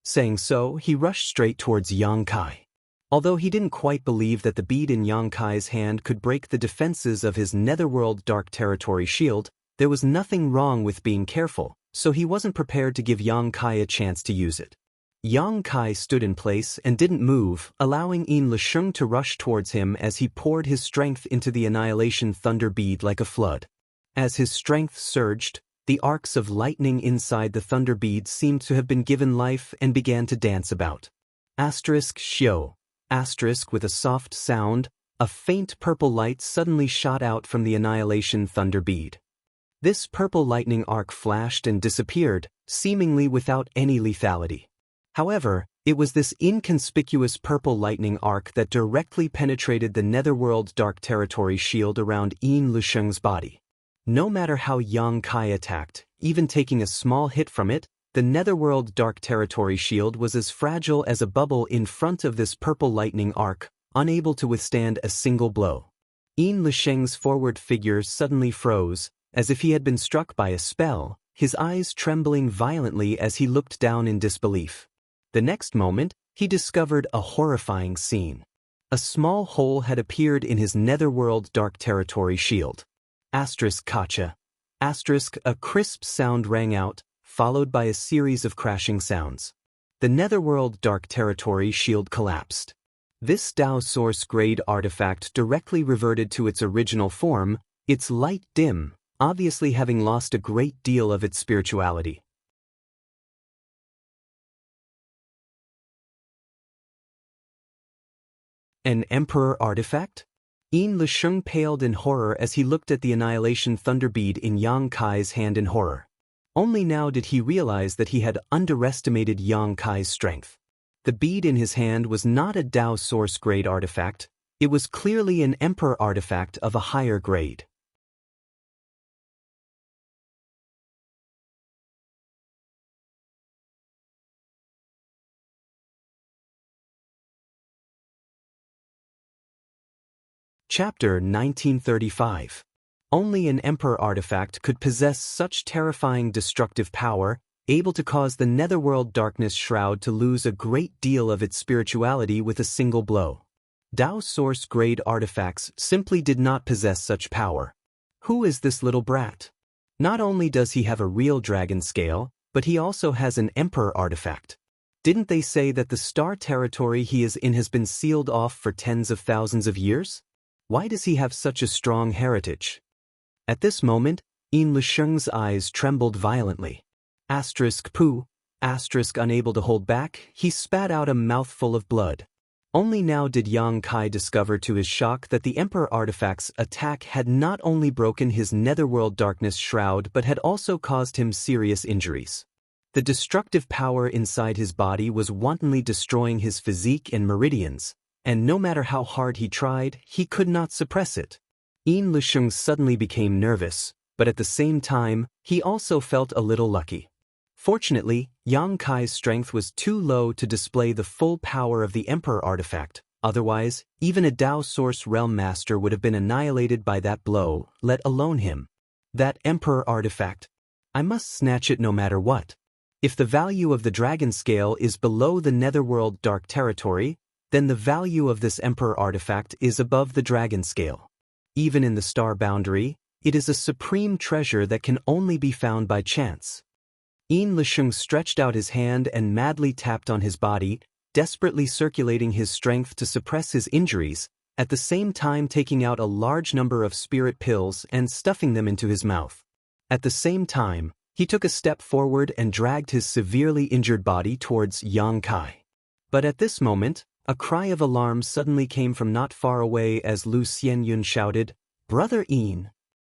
Saying so, he rushed straight towards Yang Kai. Although he didn't quite believe that the bead in Yang Kai's hand could break the defenses of his Netherworld Dark Territory shield, there was nothing wrong with being careful, so he wasn't prepared to give Yang Kai a chance to use it. Yang Kai stood in place and didn't move, allowing Yin Lisheng to rush towards him as he poured his strength into the Annihilation Thunder Bead like a flood. As his strength surged, the arcs of lightning inside the Thunder Bead seemed to have been given life and began to dance about. *Xiao. With a soft sound, a faint purple light suddenly shot out from the Annihilation Thunder Bead. This purple lightning arc flashed and disappeared, seemingly without any lethality. However, it was this inconspicuous purple lightning arc that directly penetrated the Netherworld Dark Territory shield around Yin Lisheng's body. No matter how Yang Kai attacked, even taking a small hit from it, the Netherworld Dark Territory shield was as fragile as a bubble in front of this purple lightning arc, unable to withstand a single blow. Yin Lisheng's forward figure suddenly froze, as if he had been struck by a spell, his eyes trembling violently as he looked down in disbelief. The next moment, he discovered a horrifying scene. A small hole had appeared in his Netherworld Dark Territory shield. *Kacha. A crisp sound rang out, followed by a series of crashing sounds. The Netherworld Dark Territory shield collapsed. This Dao Source grade artifact directly reverted to its original form, its light dim, obviously having lost a great deal of its spirituality. An Emperor artifact? Yin Lisheng paled in horror as he looked at the Annihilation Thunder Bead in Yang Kai's hand in horror. Only now did he realize that he had underestimated Yang Kai's strength. The bead in his hand was not a Dao Source grade artifact, it was clearly an Emperor artifact of a higher grade. Chapter 1935. Only an Emperor artifact could possess such terrifying destructive power, able to cause the Netherworld Darkness Shroud to lose a great deal of its spirituality with a single blow. Dao Source grade artifacts simply did not possess such power. Who is this little brat? Not only does he have a real dragon scale, but he also has an Emperor artifact. Didn't they say that the star territory he is in has been sealed off for tens of thousands of years? Why does he have such a strong heritage? At this moment, Yin Lisheng's eyes trembled violently. Unable to hold back, he spat out a mouthful of blood. Only now did Yang Kai discover to his shock that the Emperor artifact's attack had not only broken his Netherworld Darkness Shroud but had also caused him serious injuries. The destructive power inside his body was wantonly destroying his physique and meridians, and no matter how hard he tried, he could not suppress it. Yin Lisheng suddenly became nervous, but at the same time, he also felt a little lucky. Fortunately, Yang Kai's strength was too low to display the full power of the Emperor artifact. Otherwise, even a Dao Source Realm Master would have been annihilated by that blow, let alone him. That Emperor artifact. I must snatch it no matter what. If the value of the Dragon Scale is below the Netherworld Dark Territory, then the value of this Emperor artifact is above the Dragon Scale. Even in the Star Boundary, it is a supreme treasure that can only be found by chance. Yin Lisheng stretched out his hand and madly tapped on his body, desperately circulating his strength to suppress his injuries, at the same time taking out a large number of spirit pills and stuffing them into his mouth. At the same time, he took a step forward and dragged his severely injured body towards Yang Kai. But at this moment, a cry of alarm suddenly came from not far away as Lu Xianyun shouted, "Brother Yin!"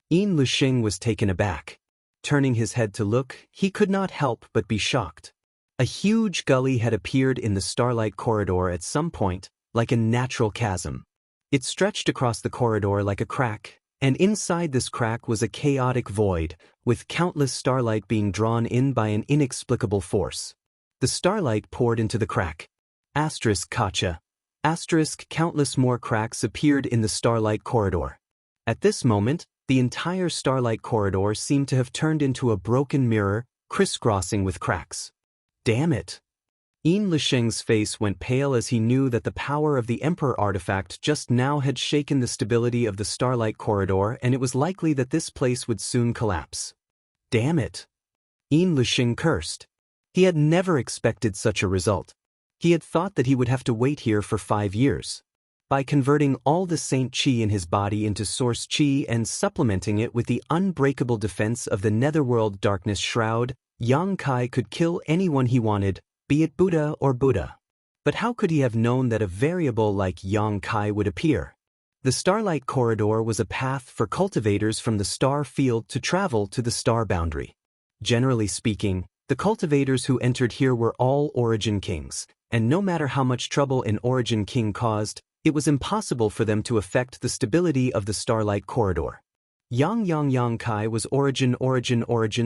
Yin Lisheng was taken aback. Turning his head to look, he could not help but be shocked. A huge gully had appeared in the starlight corridor at some point, like a natural chasm. It stretched across the corridor like a crack, and inside this crack was a chaotic void, with countless starlight being drawn in by an inexplicable force. The starlight poured into the crack. Kacha. Countless more cracks appeared in the starlight corridor. At this moment, the entire starlight corridor seemed to have turned into a broken mirror, crisscrossing with cracks. Damn it! Yin Lisheng's face went pale as he knew that the power of the Emperor artifact just now had shaken the stability of the starlight corridor, and it was likely that this place would soon collapse. Damn it! Yin Lisheng cursed. He had never expected such a result. He had thought that he would have to wait here for 5 years. By converting all the Saint Qi in his body into Source Qi and supplementing it with the unbreakable defense of the Netherworld Darkness Shroud, Yang Kai could kill anyone he wanted, be it Buddha or Buddha. But how could he have known that a variable like Yang Kai would appear? The Starlight Corridor was a path for cultivators from the star field to travel to the star boundary. Generally speaking, the cultivators who entered here were all Origin Kings, and no matter how much trouble an Origin King caused, it was impossible for them to affect the stability of the Starlight Corridor. Yang Kai was origin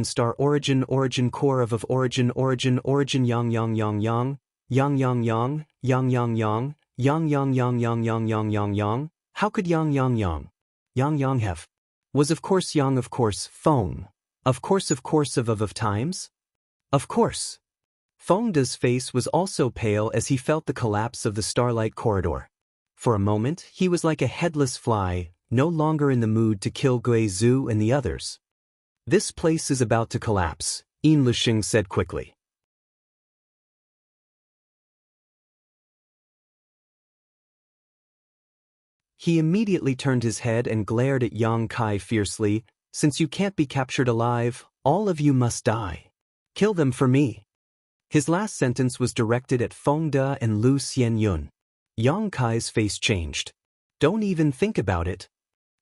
star origin core of origin yang how could yang have was of course yang of course Feng of course of times of course. Fengde's face was also pale as he felt the collapse of the Starlight Corridor. For a moment, he was like a headless fly, no longer in the mood to kill Gui Zhu and the others. This place is about to collapse, Yin Lisheng said quickly. He immediately turned his head and glared at Yang Kai fiercely. Since you can't be captured alive, all of you must die. Kill them for me. His last sentence was directed at Fengde and Lu Xianyun. Yang Kai's face changed. Don't even think about it.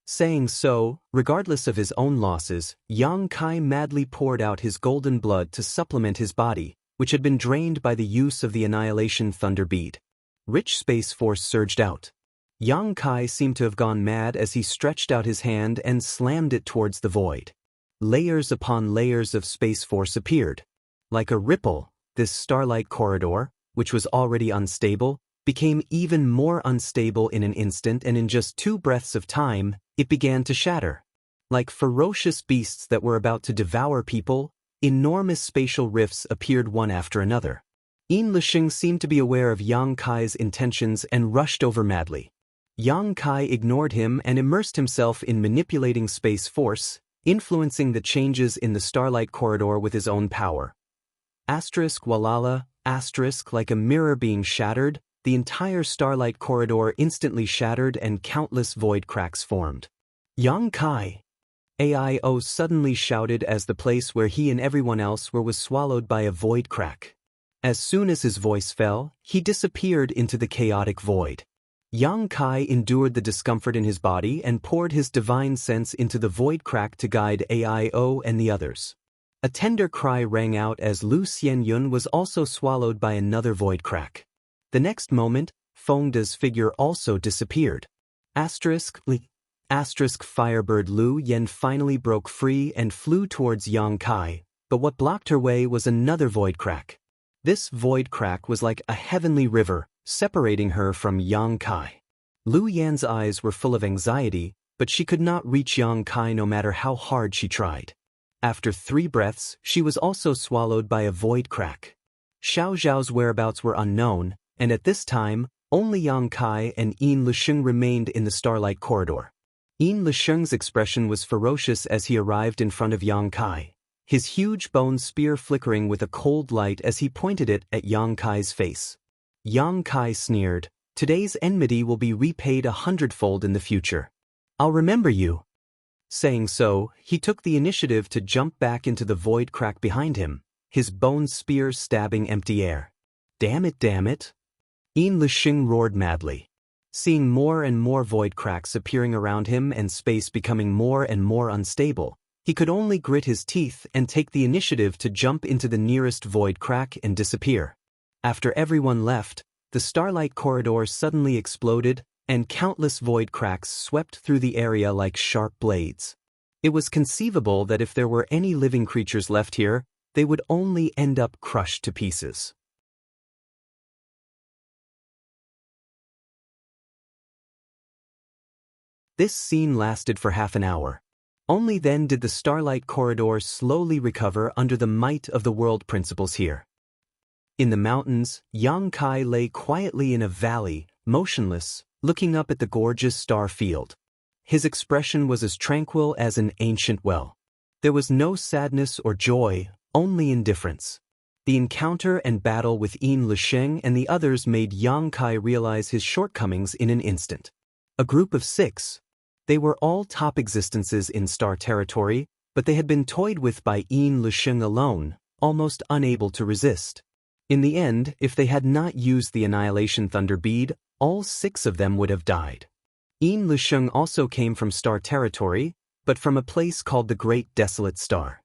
Saying so, regardless of his own losses, Yang Kai madly poured out his golden blood to supplement his body, which had been drained by the use of the Annihilation Thunder Bead. Rich space force surged out. Yang Kai seemed to have gone mad as he stretched out his hand and slammed it towards the void. Layers upon layers of space force appeared. Like a ripple, this starlight corridor, which was already unstable, became even more unstable in an instant, and in just 2 breaths of time, it began to shatter. Like ferocious beasts that were about to devour people, enormous spatial rifts appeared one after another. Yin Lisheng seemed to be aware of Yang Kai's intentions and rushed over madly. Yang Kai ignored him and immersed himself in manipulating space force, influencing the changes in the Starlight Corridor with his own power. Walala, like a mirror being shattered, the entire Starlight Corridor instantly shattered and countless void cracks formed. Yang Kai! Aio suddenly shouted as the place where he and everyone else were was swallowed by a void crack. As soon as his voice fell, he disappeared into the chaotic void. Yang Kai endured the discomfort in his body and poured his divine sense into the void crack to guide Aio and the others. A tender cry rang out as Lu Xianyun was also swallowed by another void crack. The next moment, Fengde's figure also disappeared. Firebird Lu Yen finally broke free and flew towards Yang Kai, But what blocked her way was another void crack. This void crack was like a heavenly river, separating her from Yang Kai. Lu Yan's eyes were full of anxiety, but she could not reach Yang Kai no matter how hard she tried. After 3 breaths, she was also swallowed by a void crack. Xiao Zhao's whereabouts were unknown, and at this time, only Yang Kai and Yin Lisheng remained in the starlight corridor. Yin Lisheng's expression was ferocious as he arrived in front of Yang Kai, his huge bone spear flickering with a cold light as he pointed it at Yang Kai's face. Yang Kai sneered, "Today's enmity will be repaid 100-fold in the future. I'll remember you." Saying so, he took the initiative to jump back into the void crack behind him, his bone spear stabbing empty air. Damn it! Yin Lisheng roared madly. Seeing more and more void cracks appearing around him and space becoming more and more unstable, he could only grit his teeth and take the initiative to jump into the nearest void crack and disappear. After everyone left, the starlight corridor suddenly exploded, and countless void cracks swept through the area like sharp blades. It was conceivable that if there were any living creatures left here, they would only end up crushed to pieces. This scene lasted for half an hour. Only then did the starlight corridor slowly recover under the might of the world principles here. In the mountains, Yang Kai lay quietly in a valley, motionless, looking up at the gorgeous star field. His expression was as tranquil as an ancient well. There was no sadness or joy, only indifference. The encounter and battle with Yin Lisheng and the others made Yang Kai realize his shortcomings in an instant. A group of 6. They were all top existences in star territory, but they had been toyed with by Yin Lisheng alone, almost unable to resist. In the end, if they had not used the Annihilation Thunder Bead, all 6 of them would have died. Yin Lisheng also came from star territory, but from a place called the Great Desolate Star.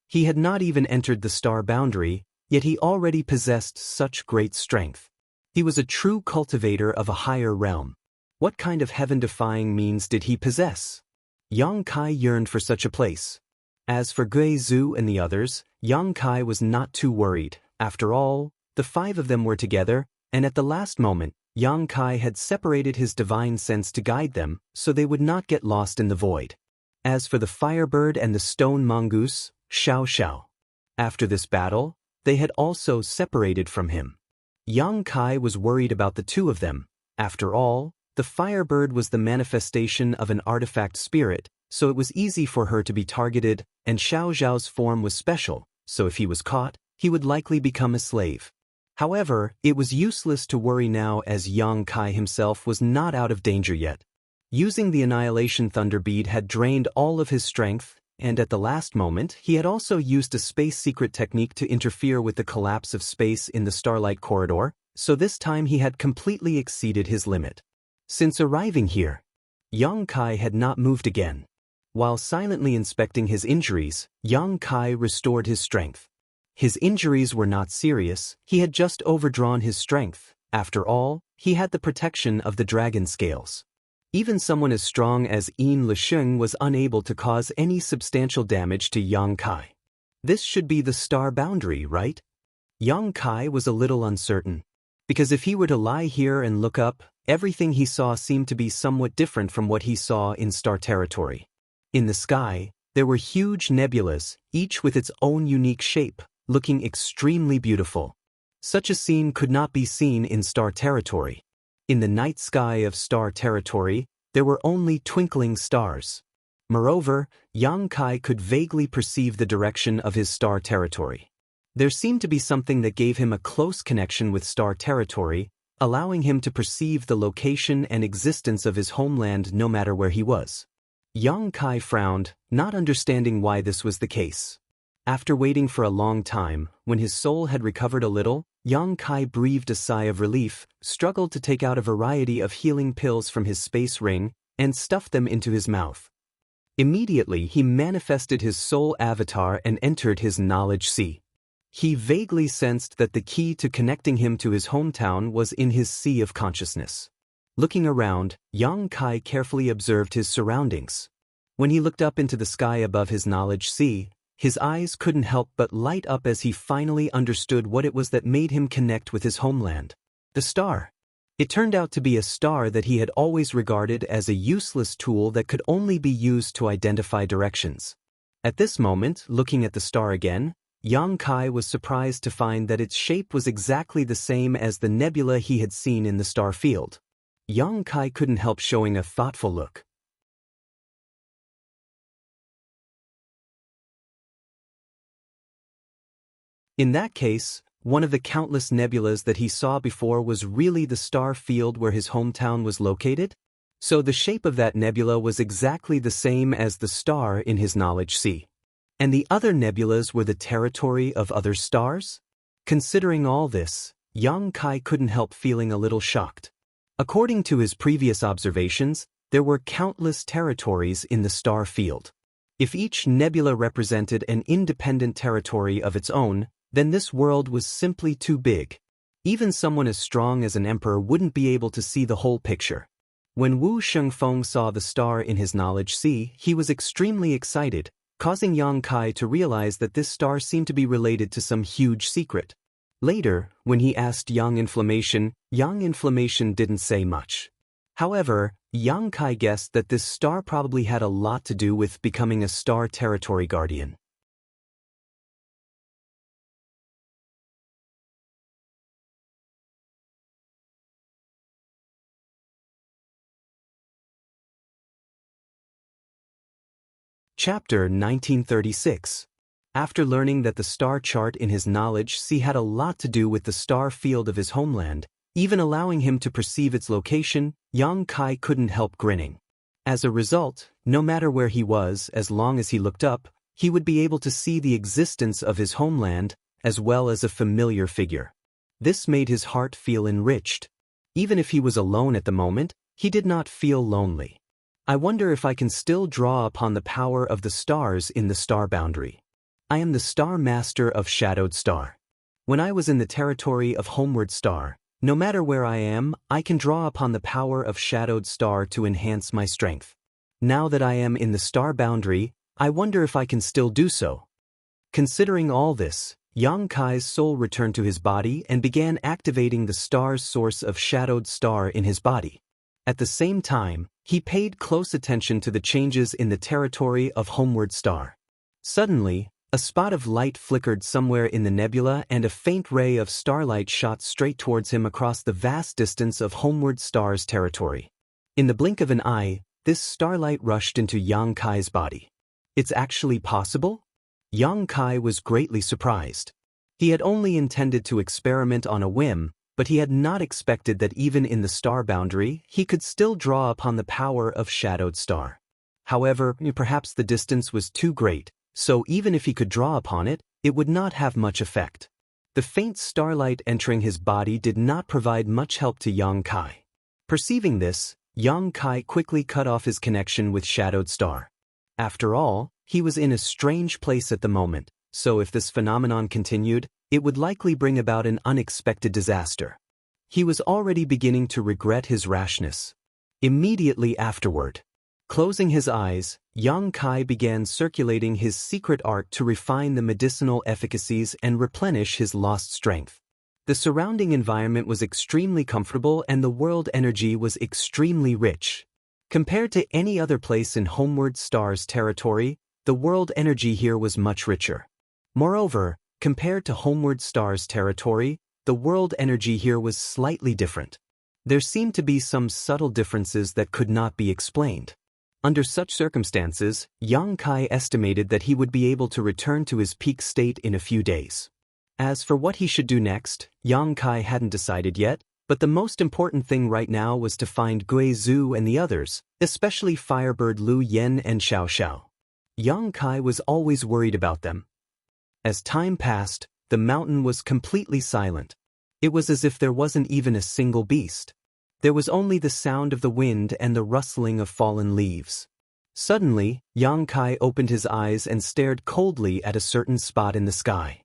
He had not even entered the star boundary, yet he already possessed such great strength. He was a true cultivator of a higher realm. What kind of heaven-defying means did he possess? Yang Kai yearned for such a place. As for Gui Zhu and the others, Yang Kai was not too worried. After all, the 5 of them were together, and at the last moment, Yang Kai had separated his divine sense to guide them, so they would not get lost in the void. As for the firebird and the stone mongoose, Xiao, after this battle, they had also separated from him. Yang Kai was worried about the 2 of them. After all, the firebird was the manifestation of an artifact spirit, so it was easy for her to be targeted, and Xiao Zhao's form was special, so if he was caught, he would likely become a slave. However, it was useless to worry now as Yang Kai himself was not out of danger yet. Using the Annihilation Thunder Bead had drained all of his strength, and at the last moment he had also used a space secret technique to interfere with the collapse of space in the starlight corridor, so this time he had completely exceeded his limit. Since arriving here, Yang Kai had not moved again. While silently inspecting his injuries, Yang Kai restored his strength. His injuries were not serious, he had just overdrawn his strength. After all, he had the protection of the dragon scales. Even someone as strong as Yin Lisheng was unable to cause any substantial damage to Yang Kai. This should be the star boundary, right? Yang Kai was a little uncertain. Because if he were to lie here and look up, everything he saw seemed to be somewhat different from what he saw in star territory. In the sky, there were huge nebulas, each with its own unique shape, looking extremely beautiful. Such a scene could not be seen in star territory. In the night sky of star territory, there were only twinkling stars. Moreover, Yang Kai could vaguely perceive the direction of his star territory. There seemed to be something that gave him a close connection with star territory, allowing him to perceive the location and existence of his homeland no matter where he was. Yang Kai frowned, not understanding why this was the case. After waiting for a long time, when his soul had recovered a little, Yang Kai breathed a sigh of relief, struggled to take out a variety of healing pills from his space ring, and stuffed them into his mouth. Immediately he manifested his soul avatar and entered his knowledge sea. He vaguely sensed that the key to connecting him to his hometown was in his sea of consciousness. Looking around, Yang Kai carefully observed his surroundings. When he looked up into the sky above his knowledge sea, his eyes couldn't help but light up as he finally understood what it was that made him connect with his homeland. The star. It turned out to be a star that he had always regarded as a useless tool that could only be used to identify directions. At this moment, looking at the star again, Yang Kai was surprised to find that its shape was exactly the same as the nebula he had seen in the star field. Yang Kai couldn't help showing a thoughtful look. In that case, one of the countless nebulas that he saw before was really the star field where his hometown was located? So the shape of that nebula was exactly the same as the star in his knowledge sea. And the other nebulas were the territory of other stars? Considering all this, Yang Kai couldn't help feeling a little shocked. According to his previous observations, there were countless territories in the star field. If each nebula represented an independent territory of its own, then this world was simply too big. Even someone as strong as an emperor wouldn't be able to see the whole picture. When Wu Shengfeng saw the star in his knowledge sea, he was extremely excited, causing Yang Kai to realize that this star seemed to be related to some huge secret. Later, when he asked Yang Inflammation didn't say much. However, Yang Kai guessed that this star probably had a lot to do with becoming a star territory guardian. Chapter 1936. After learning that the star chart in his knowledge sea had a lot to do with the star field of his homeland, even allowing him to perceive its location, Yang Kai couldn't help grinning. As a result, no matter where he was, as long as he looked up, he would be able to see the existence of his homeland, as well as a familiar figure. This made his heart feel enriched. Even if he was alone at the moment, he did not feel lonely. I wonder if I can still draw upon the power of the stars in the star boundary. I am the Star Master of Shadowed Star. When I was in the territory of Homeward Star, no matter where I am, I can draw upon the power of Shadowed Star to enhance my strength. Now that I am in the star boundary, I wonder if I can still do so. Considering all this, Yang Kai's soul returned to his body and began activating the star's source of Shadowed Star in his body. At the same time, he paid close attention to the changes in the territory of Homeward Star. Suddenly, a spot of light flickered somewhere in the nebula and a faint ray of starlight shot straight towards him across the vast distance of Homeward Star's territory. In the blink of an eye, this starlight rushed into Yang Kai's body. It's actually possible? Yang Kai was greatly surprised. He had only intended to experiment on a whim, but he had not expected that even in the star boundary, he could still draw upon the power of Shadowed Star. However, perhaps the distance was too great, so even if he could draw upon it, it would not have much effect. The faint starlight entering his body did not provide much help to Yang Kai. Perceiving this, Yang Kai quickly cut off his connection with Shadowed Star. After all, he was in a strange place at the moment, so if this phenomenon continued, it would likely bring about an unexpected disaster. He was already beginning to regret his rashness. Immediately afterward, closing his eyes, Yang Kai began circulating his secret art to refine the medicinal efficacies and replenish his lost strength. The surrounding environment was extremely comfortable and the world energy was extremely rich. Compared to any other place in Homeward Star's territory, the world energy here was much richer. Moreover, compared to Homeward Star's territory, the world energy here was slightly different. There seemed to be some subtle differences that could not be explained. Under such circumstances, Yang Kai estimated that he would be able to return to his peak state in a few days. As for what he should do next, Yang Kai hadn't decided yet, but the most important thing right now was to find Gui Zhu and the others, especially Firebird Lu Yen and Xiao Xiao. Yang Kai was always worried about them. As time passed, the mountain was completely silent. It was as if there wasn't even a single beast. There was only the sound of the wind and the rustling of fallen leaves. Suddenly, Yang Kai opened his eyes and stared coldly at a certain spot in the sky.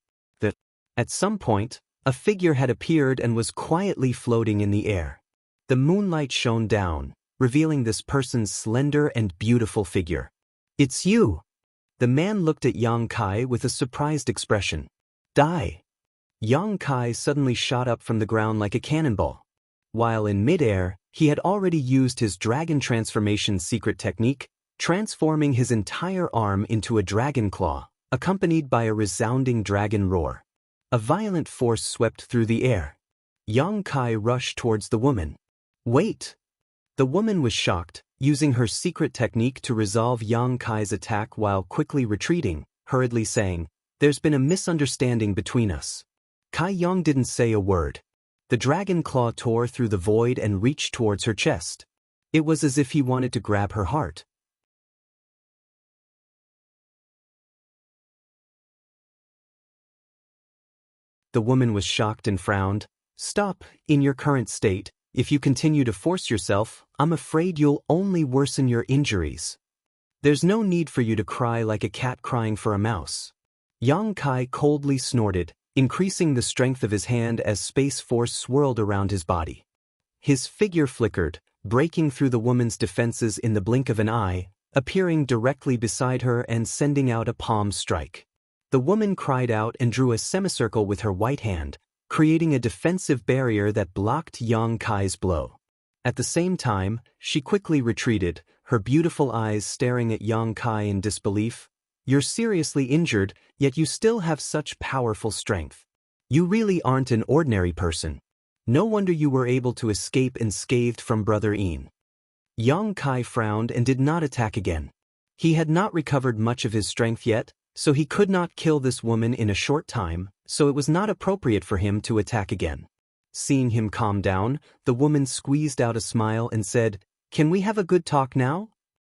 At some point, a figure had appeared and was quietly floating in the air. The moonlight shone down, revealing this person's slender and beautiful figure. "It's you!" The man looked at Yang Kai with a surprised expression. Die! Yang Kai suddenly shot up from the ground like a cannonball. While in midair, he had already used his dragon transformation secret technique, transforming his entire arm into a dragon claw, accompanied by a resounding dragon roar. A violent force swept through the air. Yang Kai rushed towards the woman. Wait! The woman was shocked, using her secret technique to resolve Yang Kai's attack while quickly retreating, hurriedly saying, "There's been a misunderstanding between us." Kai Yang didn't say a word. The dragon claw tore through the void and reached towards her chest. It was as if he wanted to grab her heart. The woman was shocked and frowned. "Stop, in your current state. If you continue to force yourself, I'm afraid you'll only worsen your injuries. There's no need for you to cry like a cat crying for a mouse." Yang Kai coldly snorted, increasing the strength of his hand as space force swirled around his body. His figure flickered, breaking through the woman's defenses in the blink of an eye, appearing directly beside her and sending out a palm strike. The woman cried out and drew a semicircle with her white hand, creating a defensive barrier that blocked Yang Kai's blow. At the same time, she quickly retreated, her beautiful eyes staring at Yang Kai in disbelief. "You're seriously injured, yet you still have such powerful strength. You really aren't an ordinary person. No wonder you were able to escape unscathed from Brother Yin." Yang Kai frowned and did not attack again. He had not recovered much of his strength yet, so he could not kill this woman in a short time, so it was not appropriate for him to attack again. Seeing him calm down, the woman squeezed out a smile and said, "Can we have a good talk now?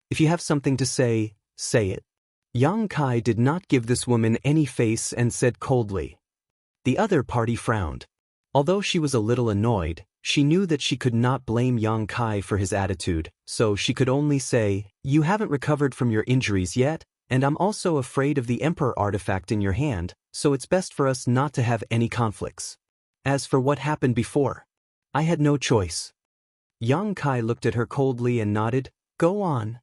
If you have something to say, say it." Yang Kai did not give this woman any face and said coldly. The other party frowned. Although she was a little annoyed, she knew that she could not blame Yang Kai for his attitude, so she could only say, "You haven't recovered from your injuries yet, and I'm also afraid of the Emperor artifact in your hand, so it's best for us not to have any conflicts. As for what happened before, I had no choice." Yang Kai looked at her coldly and nodded. "Go on."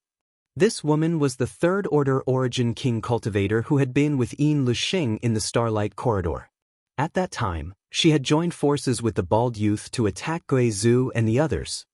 This woman was the Third Order Origin King Cultivator who had been with Yin Luxing in the Starlight Corridor. At that time, she had joined forces with the bald youth to attack Gui Zhu and the others.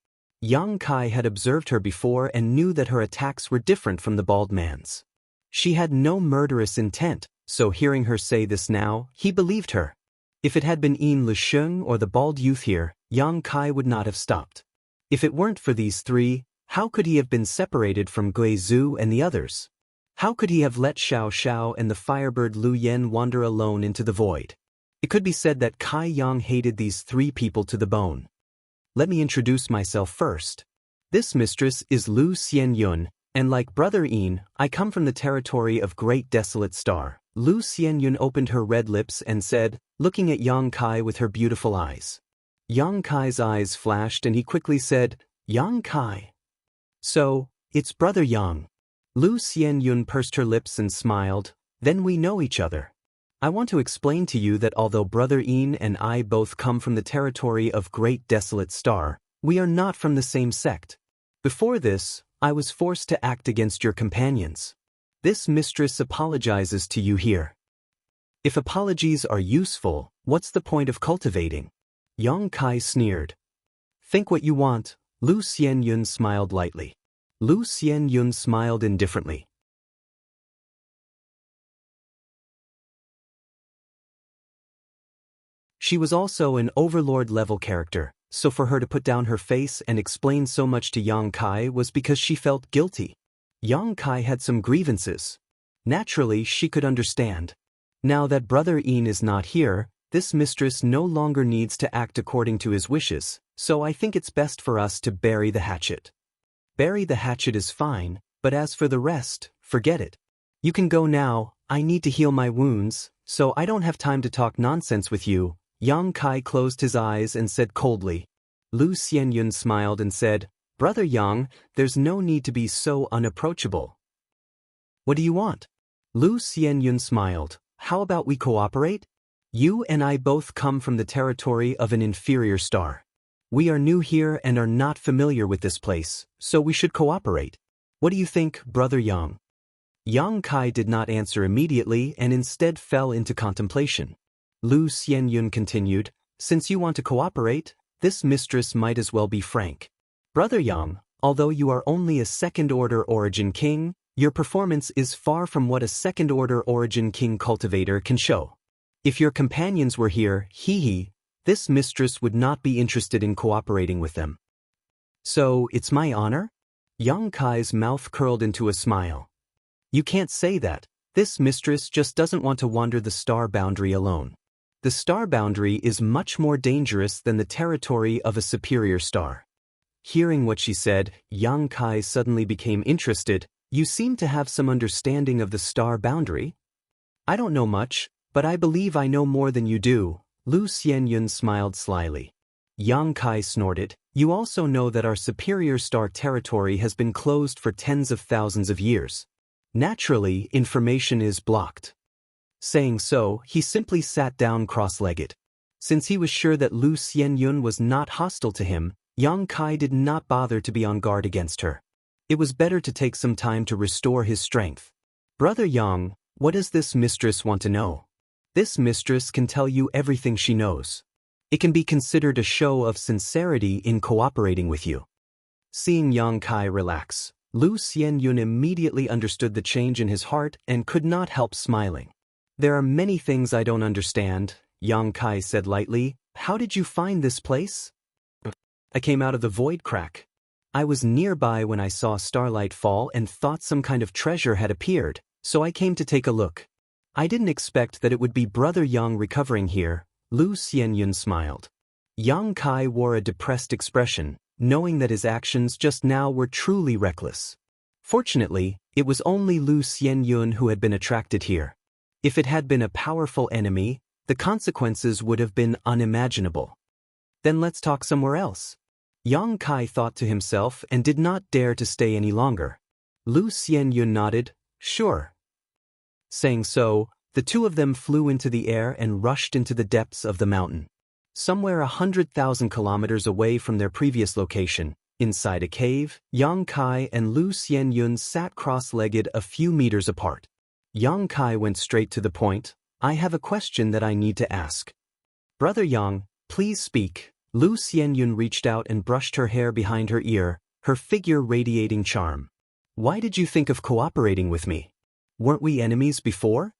Yang Kai had observed her before and knew that her attacks were different from the bald man's. She had no murderous intent, so hearing her say this now, he believed her. If it had been Yin Luxing or the bald youth here, Yang Kai would not have stopped. If it weren't for these three, how could he have been separated from Gui Zhu and the others? How could he have let Xiao Xiao and the firebird Lu Yen wander alone into the void? It could be said that Kai Yang hated these three people to the bone. Let me introduce myself first. This mistress is Lu Xianyun, and like Brother Yin, I come from the territory of Great Desolate Star. Lu Xianyun opened her red lips and said, looking at Yang Kai with her beautiful eyes. Yang Kai's eyes flashed and he quickly said, "Yang Kai. So, it's Brother Yang." Lu Xianyun pursed her lips and smiled. "Then we know each other. I want to explain to you that although Brother Yin and I both come from the territory of Great Desolate Star, we are not from the same sect. Before this, I was forced to act against your companions. This mistress apologizes to you here. If apologies are useful, what's the point of cultivating?" Yang Kai sneered. "Think what you want." Lu Xianyun smiled lightly. Lu Xianyun smiled indifferently. She was also an overlord-level character, so for her to put down her face and explain so much to Yang Kai was because she felt guilty. Yang Kai had some grievances. Naturally, she could understand. Now that Brother Yin is not here, this mistress no longer needs to act according to his wishes, so I think it's best for us to bury the hatchet. Bury the hatchet is fine, but as for the rest, forget it. You can go now. I need to heal my wounds, so I don't have time to talk nonsense with you." Yang Kai closed his eyes and said coldly. Lu Xianyun smiled and said, "Brother Yang, there's no need to be so unapproachable. What do you want?" Lu Xianyun smiled. "How about we cooperate? You and I both come from the territory of an inferior star. We are new here and are not familiar with this place, so we should cooperate. What do you think, Brother Yang?" Yang Kai did not answer immediately and instead fell into contemplation. Lu Xianyun continued, "Since you want to cooperate, this mistress might as well be frank. Brother Yang, although you are only a second-order origin king, your performance is far from what a second-order origin king cultivator can show. If your companions were here, this mistress would not be interested in cooperating with them." "So, it's my honor?" Yang Kai's mouth curled into a smile. "You can't say that. This mistress just doesn't want to wander the star boundary alone. The star boundary is much more dangerous than the territory of a superior star." Hearing what she said, Yang Kai suddenly became interested. "You seem to have some understanding of the star boundary?" "I don't know much, but I believe I know more than you do." Lu Xianyun smiled slyly. Yang Kai snorted, "You also know that our superior star territory has been closed for tens of thousands of years. Naturally, information is blocked." Saying so, he simply sat down cross-legged. Since he was sure that Lu Xianyun was not hostile to him, Yang Kai did not bother to be on guard against her. It was better to take some time to restore his strength. "Brother Yang, what does this mistress want to know?" "This mistress can tell you everything she knows. It can be considered a show of sincerity in cooperating with you." Seeing Yang Kai relax, Lu Xianyun immediately understood the change in his heart and could not help smiling. "There are many things I don't understand," Yang Kai said lightly. "How did you find this place?" "I came out of the void crack. I was nearby when I saw starlight fall and thought some kind of treasure had appeared, so I came to take a look. I didn't expect that it would be Brother Yang recovering here." Lu Xianyun smiled. Yang Kai wore a depressed expression, knowing that his actions just now were truly reckless. Fortunately, it was only Lu Xianyun who had been attracted here. If it had been a powerful enemy, the consequences would have been unimaginable. "Then let's talk somewhere else." Yang Kai thought to himself and did not dare to stay any longer. Lu Xianyun nodded, "Sure." Saying so, the two of them flew into the air and rushed into the depths of the mountain. Somewhere 100,000 kilometers away from their previous location, inside a cave, Yang Kai and Lu Xianyun sat cross-legged a few meters apart. Yang Kai went straight to the point. "I have a question that I need to ask." "Brother Yang, please speak." Lu Xianyun reached out and brushed her hair behind her ear, her figure radiating charm. "Why did you think of cooperating with me? Weren't we enemies before?"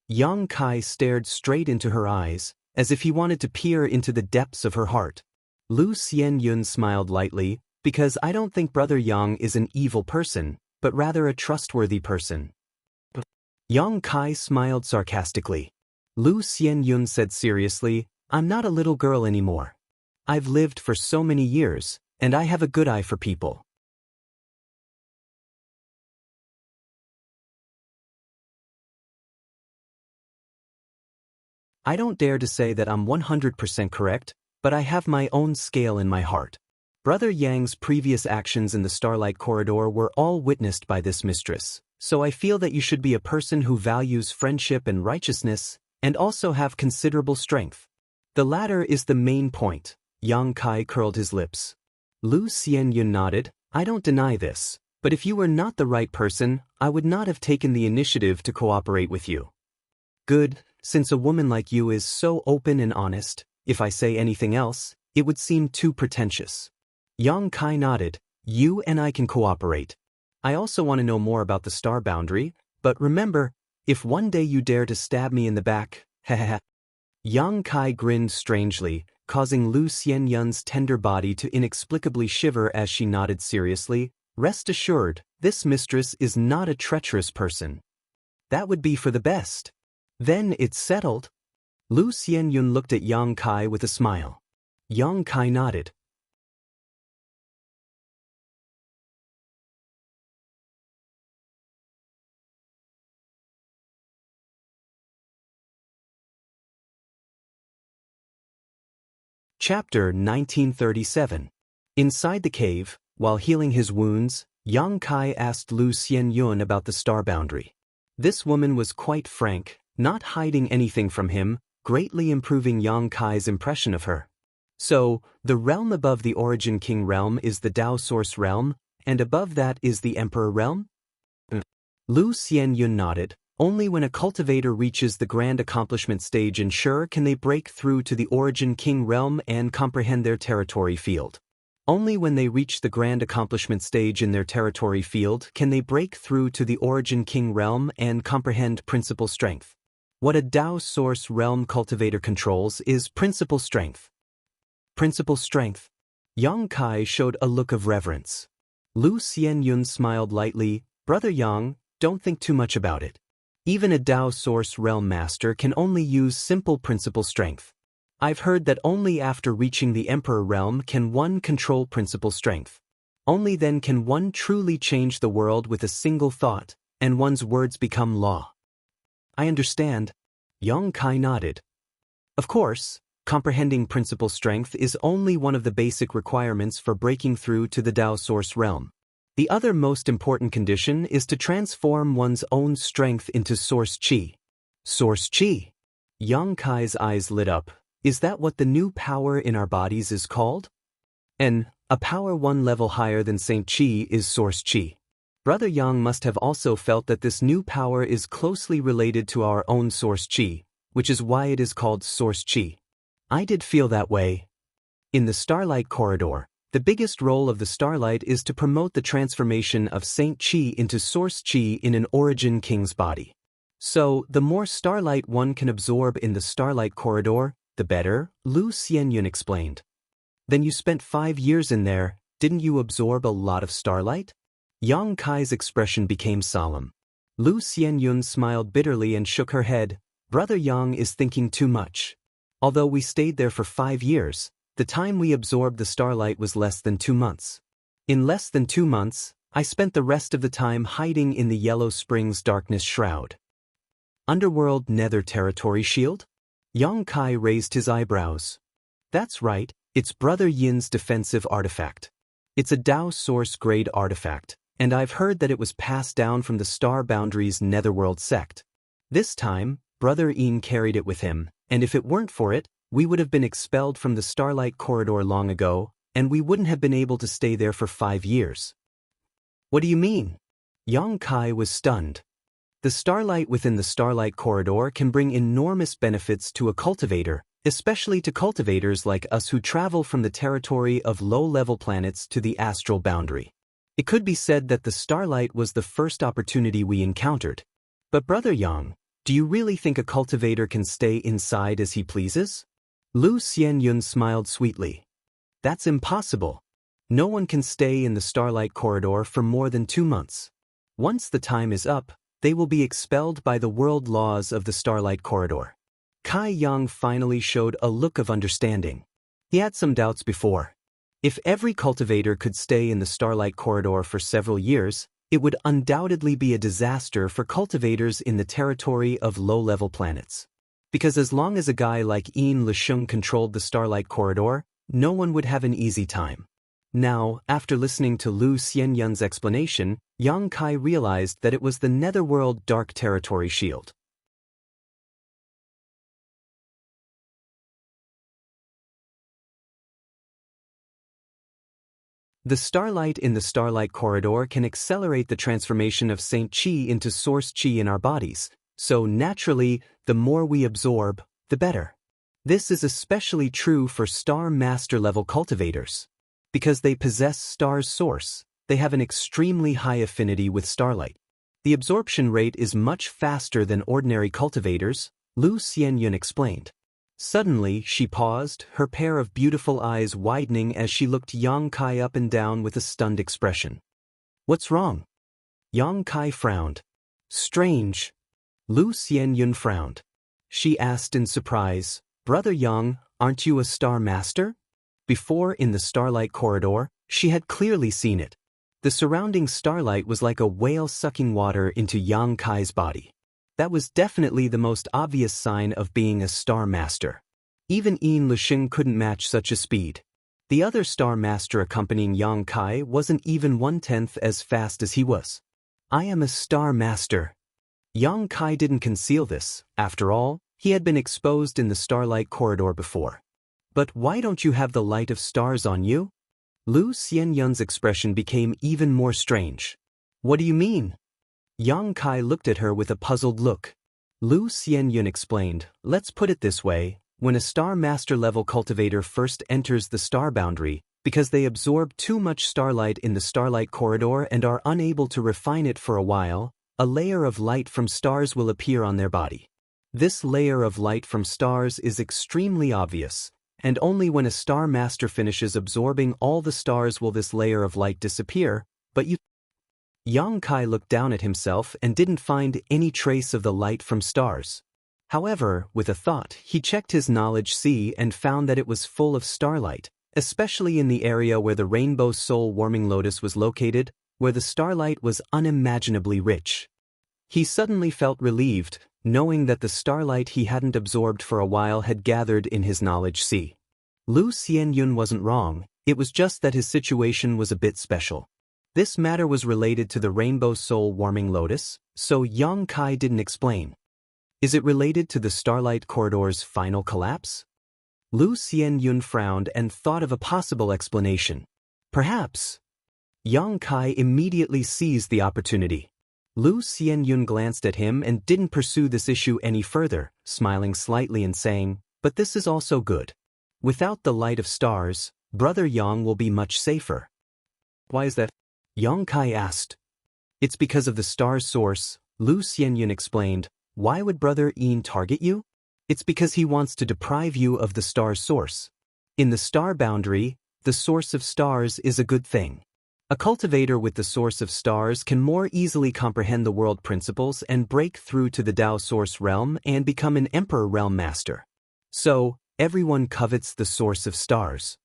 Yang Kai stared straight into her eyes, as if he wanted to peer into the depths of her heart. Lu Xianyun smiled lightly, "Because I don't think Brother Yang is an evil person, but rather a trustworthy person." Yang Kai smiled sarcastically. Lu Xianyun said seriously, "I'm not a little girl anymore. I've lived for so many years, and I have a good eye for people. I don't dare to say that I'm 100% correct, but I have my own scale in my heart." Brother Yang's previous actions in the Starlight Corridor were all witnessed by this mistress, so I feel that you should be a person who values friendship and righteousness, and also have considerable strength. The latter is the main point. Yang Kai curled his lips. Lu Xianyun nodded, "I don't deny this, but if you were not the right person, I would not have taken the initiative to cooperate with you." "Good, since a woman like you is so open and honest, if I say anything else, it would seem too pretentious." Yang Kai nodded, "You and I can cooperate. I also want to know more about the star boundary, but remember, if one day you dare to stab me in the back, hahaha." Yang Kai grinned strangely, causing Lu Xianyun's tender body to inexplicably shiver as she nodded seriously. "Rest assured, this mistress is not a treacherous person. That would be for the best." "Then it's settled." Lu Xianyun looked at Yang Kai with a smile. Yang Kai nodded. Chapter 1937. Inside the cave, while healing his wounds, Yang Kai asked Lu Xianyun about the star boundary. This woman was quite frank, not hiding anything from him, greatly improving Yang Kai's impression of her. "So, the realm above the Origin King realm is the Tao Source realm, and above that is the Emperor realm?" Lu Xianyun nodded. Only when a cultivator reaches the grand accomplishment stage ensure can they break through to the origin king realm and comprehend their territory field. Only when they reach the grand accomplishment stage in their territory field can they break through to the origin king realm and comprehend principal strength. What a Dao source realm cultivator controls is principal strength. Principal strength. Yang Kai showed a look of reverence. Lu Xianyun smiled lightly. Brother Yang, don't think too much about it. Even a Dao source realm master can only use simple principal strength. I've heard that only after reaching the Emperor realm can one control principal strength. Only then can one truly change the world with a single thought, and one's words become law. I understand. Yang Kai nodded. Of course, comprehending principal strength is only one of the basic requirements for breaking through to the Dao source realm. The other most important condition is to transform one's own strength into source qi. Source qi. Yang Kai's eyes lit up. Is that what the new power in our bodies is called? A power one level higher than Saint Qi is source qi. Brother Yang must have also felt that this new power is closely related to our own source qi, which is why it is called source qi. I did feel that way. In the Starlight Corridor, the biggest role of the Starlight is to promote the transformation of Saint Qi into Source Qi in an origin king's body. So, the more Starlight one can absorb in the Starlight Corridor, the better, Lu Xianyun explained. Then you spent 5 years in there, didn't you absorb a lot of Starlight? Yang Kai's expression became solemn. Lu Xianyun smiled bitterly and shook her head. Brother Yang is thinking too much. Although we stayed there for 5 years, the time we absorbed the Starlight was less than 2 months. In less than 2 months, I spent the rest of the time hiding in the Yellow Springs Darkness Shroud. Underworld Nether Territory Shield? Yang Kai raised his eyebrows. That's right, it's Brother Yin's defensive artifact. It's a Dao Source grade artifact, and I've heard that it was passed down from the Star Boundaries Netherworld sect. This time, Brother Yin carried it with him, and if it weren't for it, we would have been expelled from the Starlight Corridor long ago, and we wouldn't have been able to stay there for 5 years. What do you mean? Yang Kai was stunned. The Starlight within the Starlight Corridor can bring enormous benefits to a cultivator, especially to cultivators like us who travel from the territory of low-level planets to the astral boundary. It could be said that the Starlight was the first opportunity we encountered. But Brother Yang, do you really think a cultivator can stay inside as he pleases? Lu Xianyun smiled sweetly. That's impossible. No one can stay in the Starlight Corridor for more than 2 months. Once the time is up, they will be expelled by the world laws of the Starlight Corridor. Kai Yang finally showed a look of understanding. He had some doubts before. If every cultivator could stay in the Starlight Corridor for several years, it would undoubtedly be a disaster for cultivators in the territory of low-level planets. Because as long as a guy like Yin Lisheng controlled the Starlight Corridor, no one would have an easy time. Now, after listening to Lu Xianyun's explanation, Yang Kai realized that it was the Netherworld Dark Territory Shield. The Starlight in the Starlight Corridor can accelerate the transformation of Saint Qi into Source Qi in our bodies, so naturally, the more we absorb, the better. This is especially true for Star Master level cultivators. Because they possess Star's source, they have an extremely high affinity with Starlight. The absorption rate is much faster than ordinary cultivators, Lu Xianyun explained. Suddenly, she paused, her pair of beautiful eyes widening as she looked Yang Kai up and down with a stunned expression. What's wrong? Yang Kai frowned. Strange. Lu Xianyun frowned. She asked in surprise, Brother Yang, aren't you a Star Master? Before, in the Starlight Corridor, she had clearly seen it. The surrounding starlight was like a whale sucking water into Yang Kai's body. That was definitely the most obvious sign of being a Star Master. Even Yin Lisheng couldn't match such a speed. The other Star Master accompanying Yang Kai wasn't even 1/10 as fast as he was. I am a Star Master. Yang Kai didn't conceal this. After all, he had been exposed in the Starlight Corridor before. But why don't you have the light of stars on you? Lu Xianyun's expression became even more strange. What do you mean? Yang Kai looked at her with a puzzled look. Lu Xianyun explained, let's put it this way, when a Star Master level cultivator first enters the star boundary, because they absorb too much starlight in the starlight corridor and are unable to refine it for a while, a layer of light from stars will appear on their body. This layer of light from stars is extremely obvious, and only when a Star Master finishes absorbing all the stars will this layer of light disappear, but Yang Kai looked down at himself and didn't find any trace of the light from stars. However, with a thought, he checked his knowledge sea and found that it was full of starlight, especially in the area where the rainbow soul warming lotus was located, where the starlight was unimaginably rich. He suddenly felt relieved, knowing that the starlight he hadn't absorbed for a while had gathered in his knowledge sea. Lu Xianyun wasn't wrong, it was just that his situation was a bit special. This matter was related to the rainbow soul warming lotus, so Yang Kai didn't explain. Is it related to the starlight corridor's final collapse? Lu Xianyun frowned and thought of a possible explanation. Perhaps. Yang Kai immediately seized the opportunity. Lu Xianyun glanced at him and didn't pursue this issue any further, smiling slightly and saying, but this is also good. Without the light of stars, Brother Yang will be much safer. Why is that? Yang Kai asked. It's because of the star source, Lu Xianyun explained. Why would Brother Yin target you? It's because he wants to deprive you of the star source. In the star boundary, the source of stars is a good thing. A cultivator with the source of stars can more easily comprehend the world principles and break through to the Tao source realm and become an Emperor realm master. So, everyone covets the source of stars.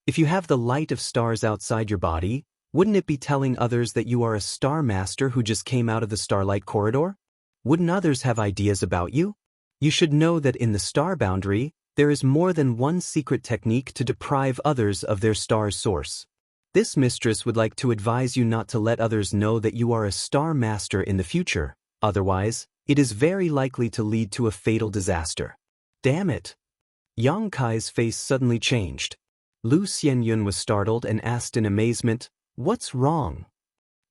If you have the light of stars outside your body, wouldn't it be telling others that you are a star master who just came out of the starlight corridor? Wouldn't others have ideas about you? You should know that in the star boundary, there is more than one secret technique to deprive others of their star's source. This mistress would like to advise you not to let others know that you are a star master in the future, otherwise, it is very likely to lead to a fatal disaster. Damn it! Yang Kai's face suddenly changed. Lu Xianyun was startled and asked in amazement, what's wrong?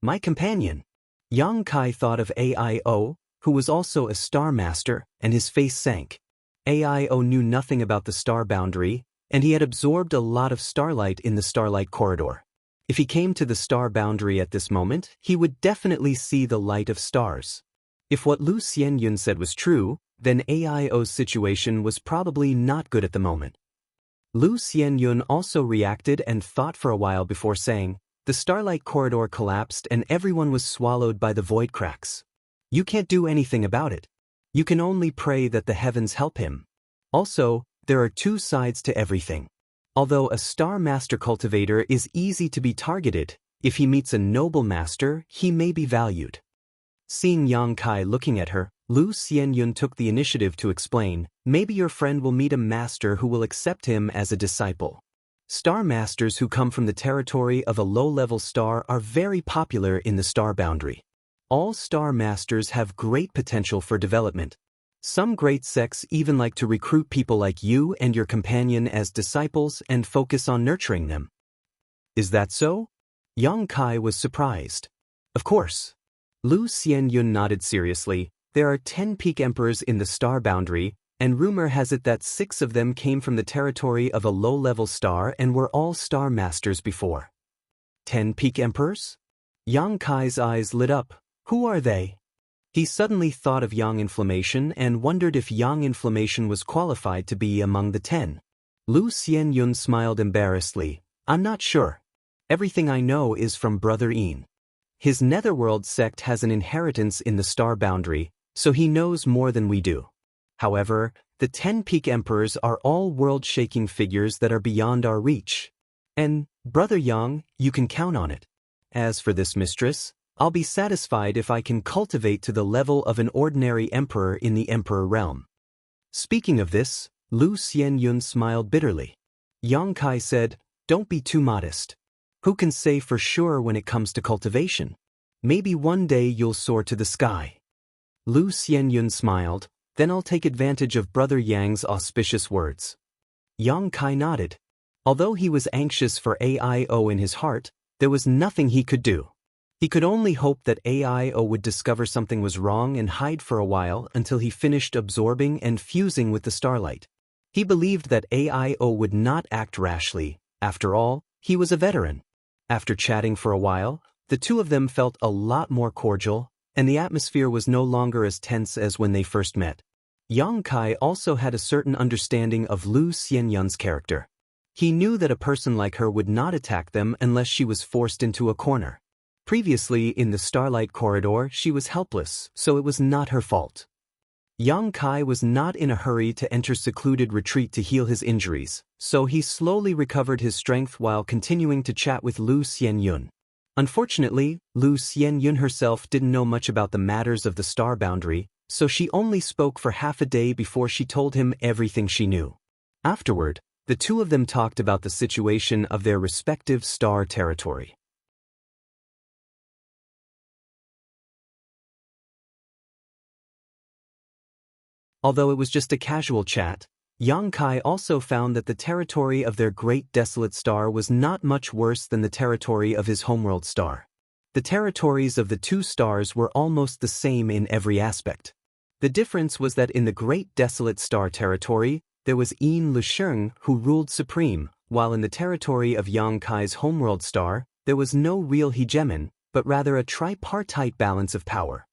My companion. Yang Kai thought of Aio, who was also a star master, and his face sank. Aio knew nothing about the star boundary, and he had absorbed a lot of starlight in the starlight corridor. If he came to the star boundary at this moment, he would definitely see the light of stars. If what Lu Xianyun said was true, then Aio's situation was probably not good at the moment. Lu Xianyun also reacted and thought for a while before saying, the starlight corridor collapsed and everyone was swallowed by the void cracks. You can't do anything about it. You can only pray that the heavens help him. Also, there are two sides to everything. Although a star master cultivator is easy to be targeted, if he meets a noble master, he may be valued. Seeing Yang Kai looking at her, Lu Xianyun took the initiative to explain, maybe your friend will meet a master who will accept him as a disciple. Star masters who come from the territory of a low-level star are very popular in the star boundary. All star masters have great potential for development. Some great sects even like to recruit people like you and your companion as disciples and focus on nurturing them. Is that so? Yang Kai was surprised. Of course. Lu Xianyun nodded seriously. There are 10 peak emperors in the star boundary, and rumor has it that 6 of them came from the territory of a low-level star and were all star masters before. 10 peak emperors? Yang Kai's eyes lit up. Who are they? He suddenly thought of Yang Inflammation and wondered if Yang Inflammation was qualified to be among the 10. Lu Xianyun smiled embarrassedly. I'm not sure. Everything I know is from Brother Yin. His Netherworld sect has an inheritance in the star boundary, so he knows more than we do. However, the 10 peak emperors are all world-shaking figures that are beyond our reach. And, Brother Yang, you can count on it. As for this mistress, I'll be satisfied if I can cultivate to the level of an ordinary emperor in the emperor realm. Speaking of this, Lu Xianyun smiled bitterly. Yang Kai said, don't be too modest. Who can say for sure when it comes to cultivation? Maybe one day you'll soar to the sky. Lu Xianyun smiled, then I'll take advantage of Brother Yang's auspicious words. Yang Kai nodded. Although he was anxious for AIO in his heart, there was nothing he could do. He could only hope that AIO would discover something was wrong and hide for a while until he finished absorbing and fusing with the starlight. He believed that AIO would not act rashly. After all, he was a veteran. After chatting for a while, the two of them felt a lot more cordial, and the atmosphere was no longer as tense as when they first met. Yang Kai also had a certain understanding of Lu Xianyun's character. He knew that a person like her would not attack them unless she was forced into a corner. Previously, in the Starlight Corridor, she was helpless, so it was not her fault. Yang Kai was not in a hurry to enter secluded retreat to heal his injuries, so he slowly recovered his strength while continuing to chat with Lu Xianyun. Unfortunately, Lu Xianyun herself didn't know much about the matters of the star boundary, so she only spoke for half a day before she told him everything she knew. Afterward, the two of them talked about the situation of their respective star territory. Although it was just a casual chat, Yang Kai also found that the territory of their great desolate star was not much worse than the territory of his homeworld star. The territories of the two stars were almost the same in every aspect. The difference was that in the great desolate star territory, there was Yin Lusheng who ruled supreme, while in the territory of Yang Kai's homeworld star, there was no real hegemon, but rather a tripartite balance of power.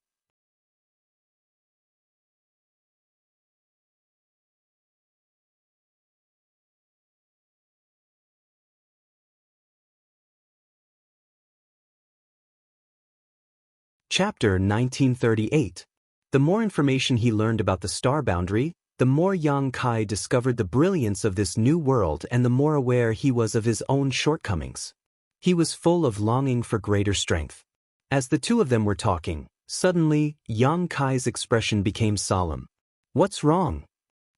Chapter 1938. The more information he learned about the star boundary, the more Yang Kai discovered the brilliance of this new world and the more aware he was of his own shortcomings. He was full of longing for greater strength. As the two of them were talking, suddenly, Yang Kai's expression became solemn. "What's wrong?"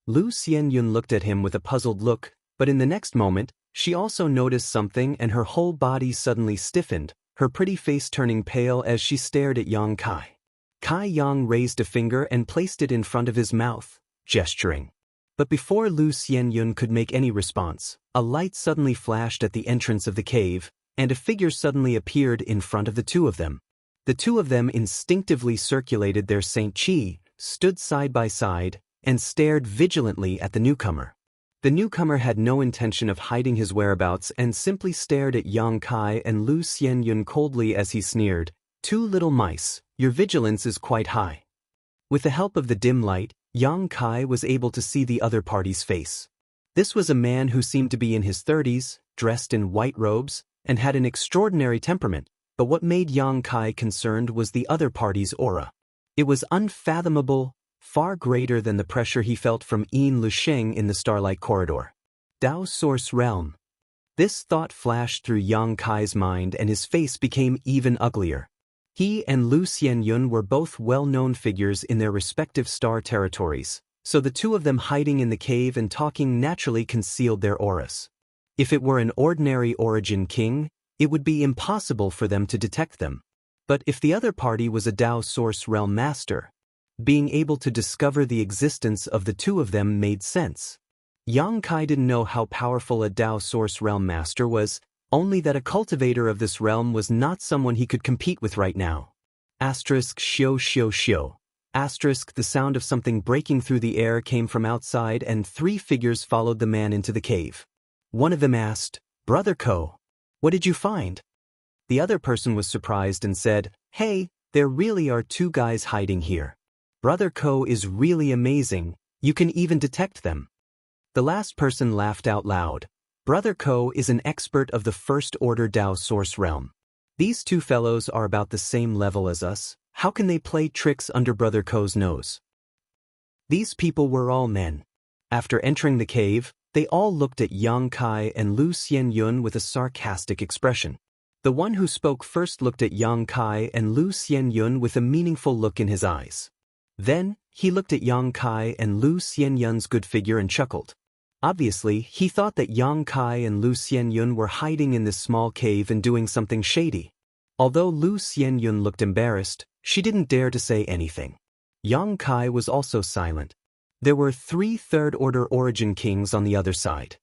Lu Xianyun looked at him with a puzzled look, but in the next moment, she also noticed something and her whole body suddenly stiffened, her pretty face turning pale as she stared at Yang Kai. Kai Yang raised a finger and placed it in front of his mouth, gesturing. But before Lu Xianyun could make any response, a light suddenly flashed at the entrance of the cave, and a figure suddenly appeared in front of the two of them. The two of them instinctively circulated their Saint Qi, stood side by side, and stared vigilantly at the newcomer. The newcomer had no intention of hiding his whereabouts and simply stared at Yang Kai and Lu Xianyun coldly as he sneered, "Two little mice, your vigilance is quite high." With the help of the dim light, Yang Kai was able to see the other party's face. This was a man who seemed to be in his 30s, dressed in white robes, and had an extraordinary temperament, but what made Yang Kai concerned was the other party's aura. It was unfathomable, far greater than the pressure he felt from Yin Lusheng in the Starlight Corridor. Dao Source Realm. This thought flashed through Yang Kai's mind and his face became even uglier. He and Lu Xianyun were both well-known figures in their respective star territories, so the two of them hiding in the cave and talking naturally concealed their auras. If it were an ordinary origin king, it would be impossible for them to detect them. But if the other party was a Dao Source Realm master, being able to discover the existence of the two of them made sense. Yang Kai didn't know how powerful a Dao Source Realm master was, only that a cultivator of this realm was not someone he could compete with right now. Shio shio shio. The sound of something breaking through the air came from outside and three figures followed the man into the cave. One of them asked, "Brother Ko, what did you find?" The other person was surprised and said, "Hey, there really are two guys hiding here. Brother Ko is really amazing, you can even detect them." The last person laughed out loud. Brother Ko is an expert of the First Order Dao Source Realm. These two fellows are about the same level as us, how can they play tricks under Brother Ko's nose? These people were all men. After entering the cave, they all looked at Yang Kai and Lu Xianyun with a sarcastic expression. The one who spoke first looked at Yang Kai and Lu Xianyun with a meaningful look in his eyes. Then, he looked at Yang Kai and Lu Xianyun's good figure and chuckled. Obviously, he thought that Yang Kai and Lu Xianyun were hiding in this small cave and doing something shady. Although Lu Xianyun looked embarrassed, she didn't dare to say anything. Yang Kai was also silent. There were 3 third-order origin kings on the other side.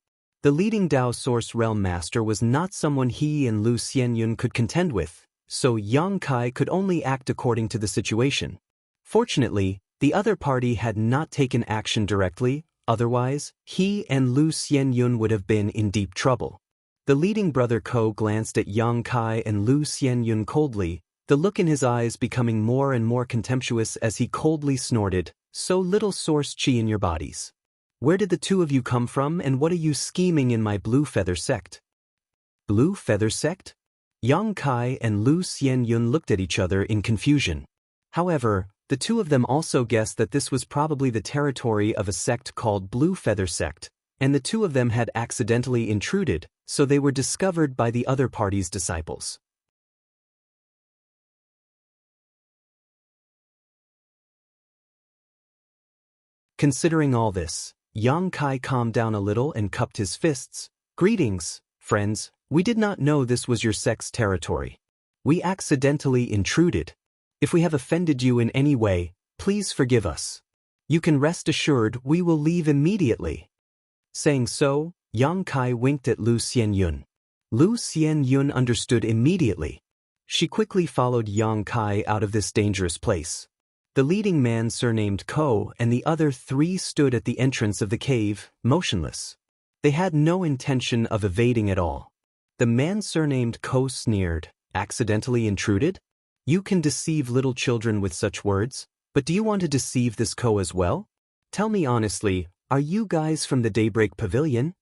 The leading Dao Source Realm Master was not someone he and Lu Xianyun could contend with, so Yang Kai could only act according to the situation. Fortunately, the other party had not taken action directly, otherwise, he and Lu Xianyun would have been in deep trouble. The leading brother Ko glanced at Yang Kai and Lu Xianyun coldly, the look in his eyes becoming more and more contemptuous as he coldly snorted, "So little source chi in your bodies. Where did the two of you come from and what are you scheming in my Blue Feather sect?" Blue Feather sect? Yang Kai and Lu Xianyun looked at each other in confusion. However, the two of them also guessed that this was probably the territory of a sect called Blue Feather Sect, and the two of them had accidentally intruded, so they were discovered by the other party's disciples. Considering all this, Yang Kai calmed down a little and cupped his fists. "Greetings, friends, we did not know this was your sect's territory. We accidentally intruded. If we have offended you in any way, please forgive us. You can rest assured we will leave immediately." Saying so, Yang Kai winked at Lu Xianyun. Lu Xianyun understood immediately. She quickly followed Yang Kai out of this dangerous place. The leading man surnamed Ko and the other three stood at the entrance of the cave, motionless. They had no intention of evading at all. The man surnamed Ko sneered, "Accidentally intruded? You can deceive little children with such words, but do you want to deceive this Ko as well? Tell me honestly, are you guys from the Daybreak Pavilion?"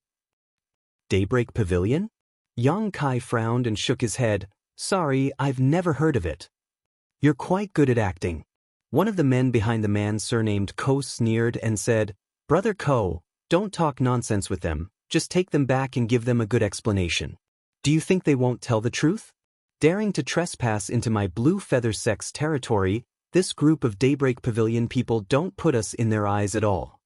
Daybreak Pavilion? Yang Kai frowned and shook his head. "Sorry, I've never heard of it." "You're quite good at acting." One of the men behind the man surnamed Ko sneered and said, "Brother Ko, don't talk nonsense with them, just take them back and give them a good explanation. Do you think they won't tell the truth? Daring to trespass into my Blue Feather Sect's territory, this group of Daybreak Pavilion people don't put us in their eyes at all."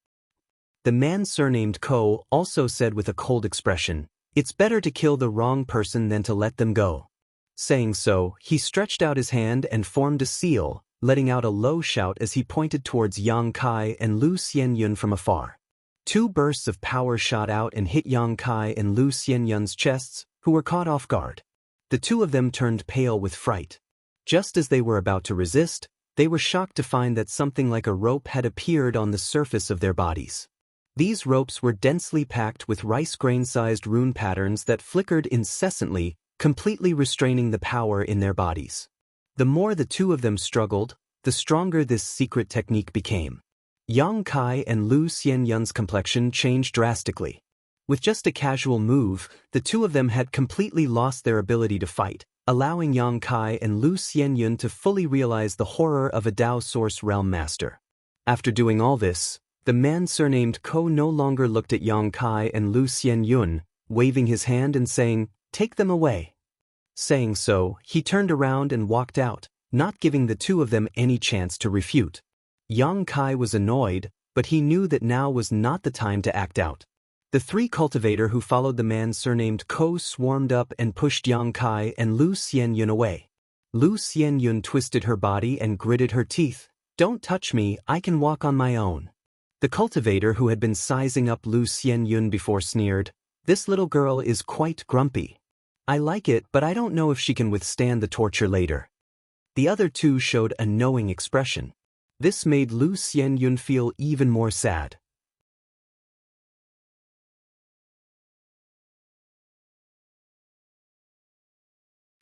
The man surnamed Ko also said with a cold expression, "It's better to kill the wrong person than to let them go." Saying so, he stretched out his hand and formed a seal, letting out a low shout as he pointed towards Yang Kai and Lu Xianyun from afar. Two bursts of power shot out and hit Yang Kai and Lu Xianyun's chests, who were caught off guard. The two of them turned pale with fright. Just as they were about to resist, they were shocked to find that something like a rope had appeared on the surface of their bodies. These ropes were densely packed with rice grain-sized rune patterns that flickered incessantly, completely restraining the power in their bodies. The more the two of them struggled, the stronger this secret technique became. Yang Kai and Lu Xianyun's complexion changed drastically. With just a casual move, the two of them had completely lost their ability to fight, allowing Yang Kai and Lu Xianyun to fully realize the horror of a Dao Source Realm Master. After doing all this, the man surnamed Ko no longer looked at Yang Kai and Lu Xianyun, waving his hand and saying, "Take them away." Saying so, he turned around and walked out, not giving the two of them any chance to refute. Yang Kai was annoyed, but he knew that now was not the time to act out. The three cultivator who followed the man surnamed Ko swarmed up and pushed Yang Kai and Lu Xianyun away. Lu Xianyun twisted her body and gritted her teeth. "Don't touch me, I can walk on my own." The cultivator who had been sizing up Lu Xianyun before sneered, "This little girl is quite grumpy. I like it, but I don't know if she can withstand the torture later." The other two showed a knowing expression. This made Lu Xianyun feel even more sad.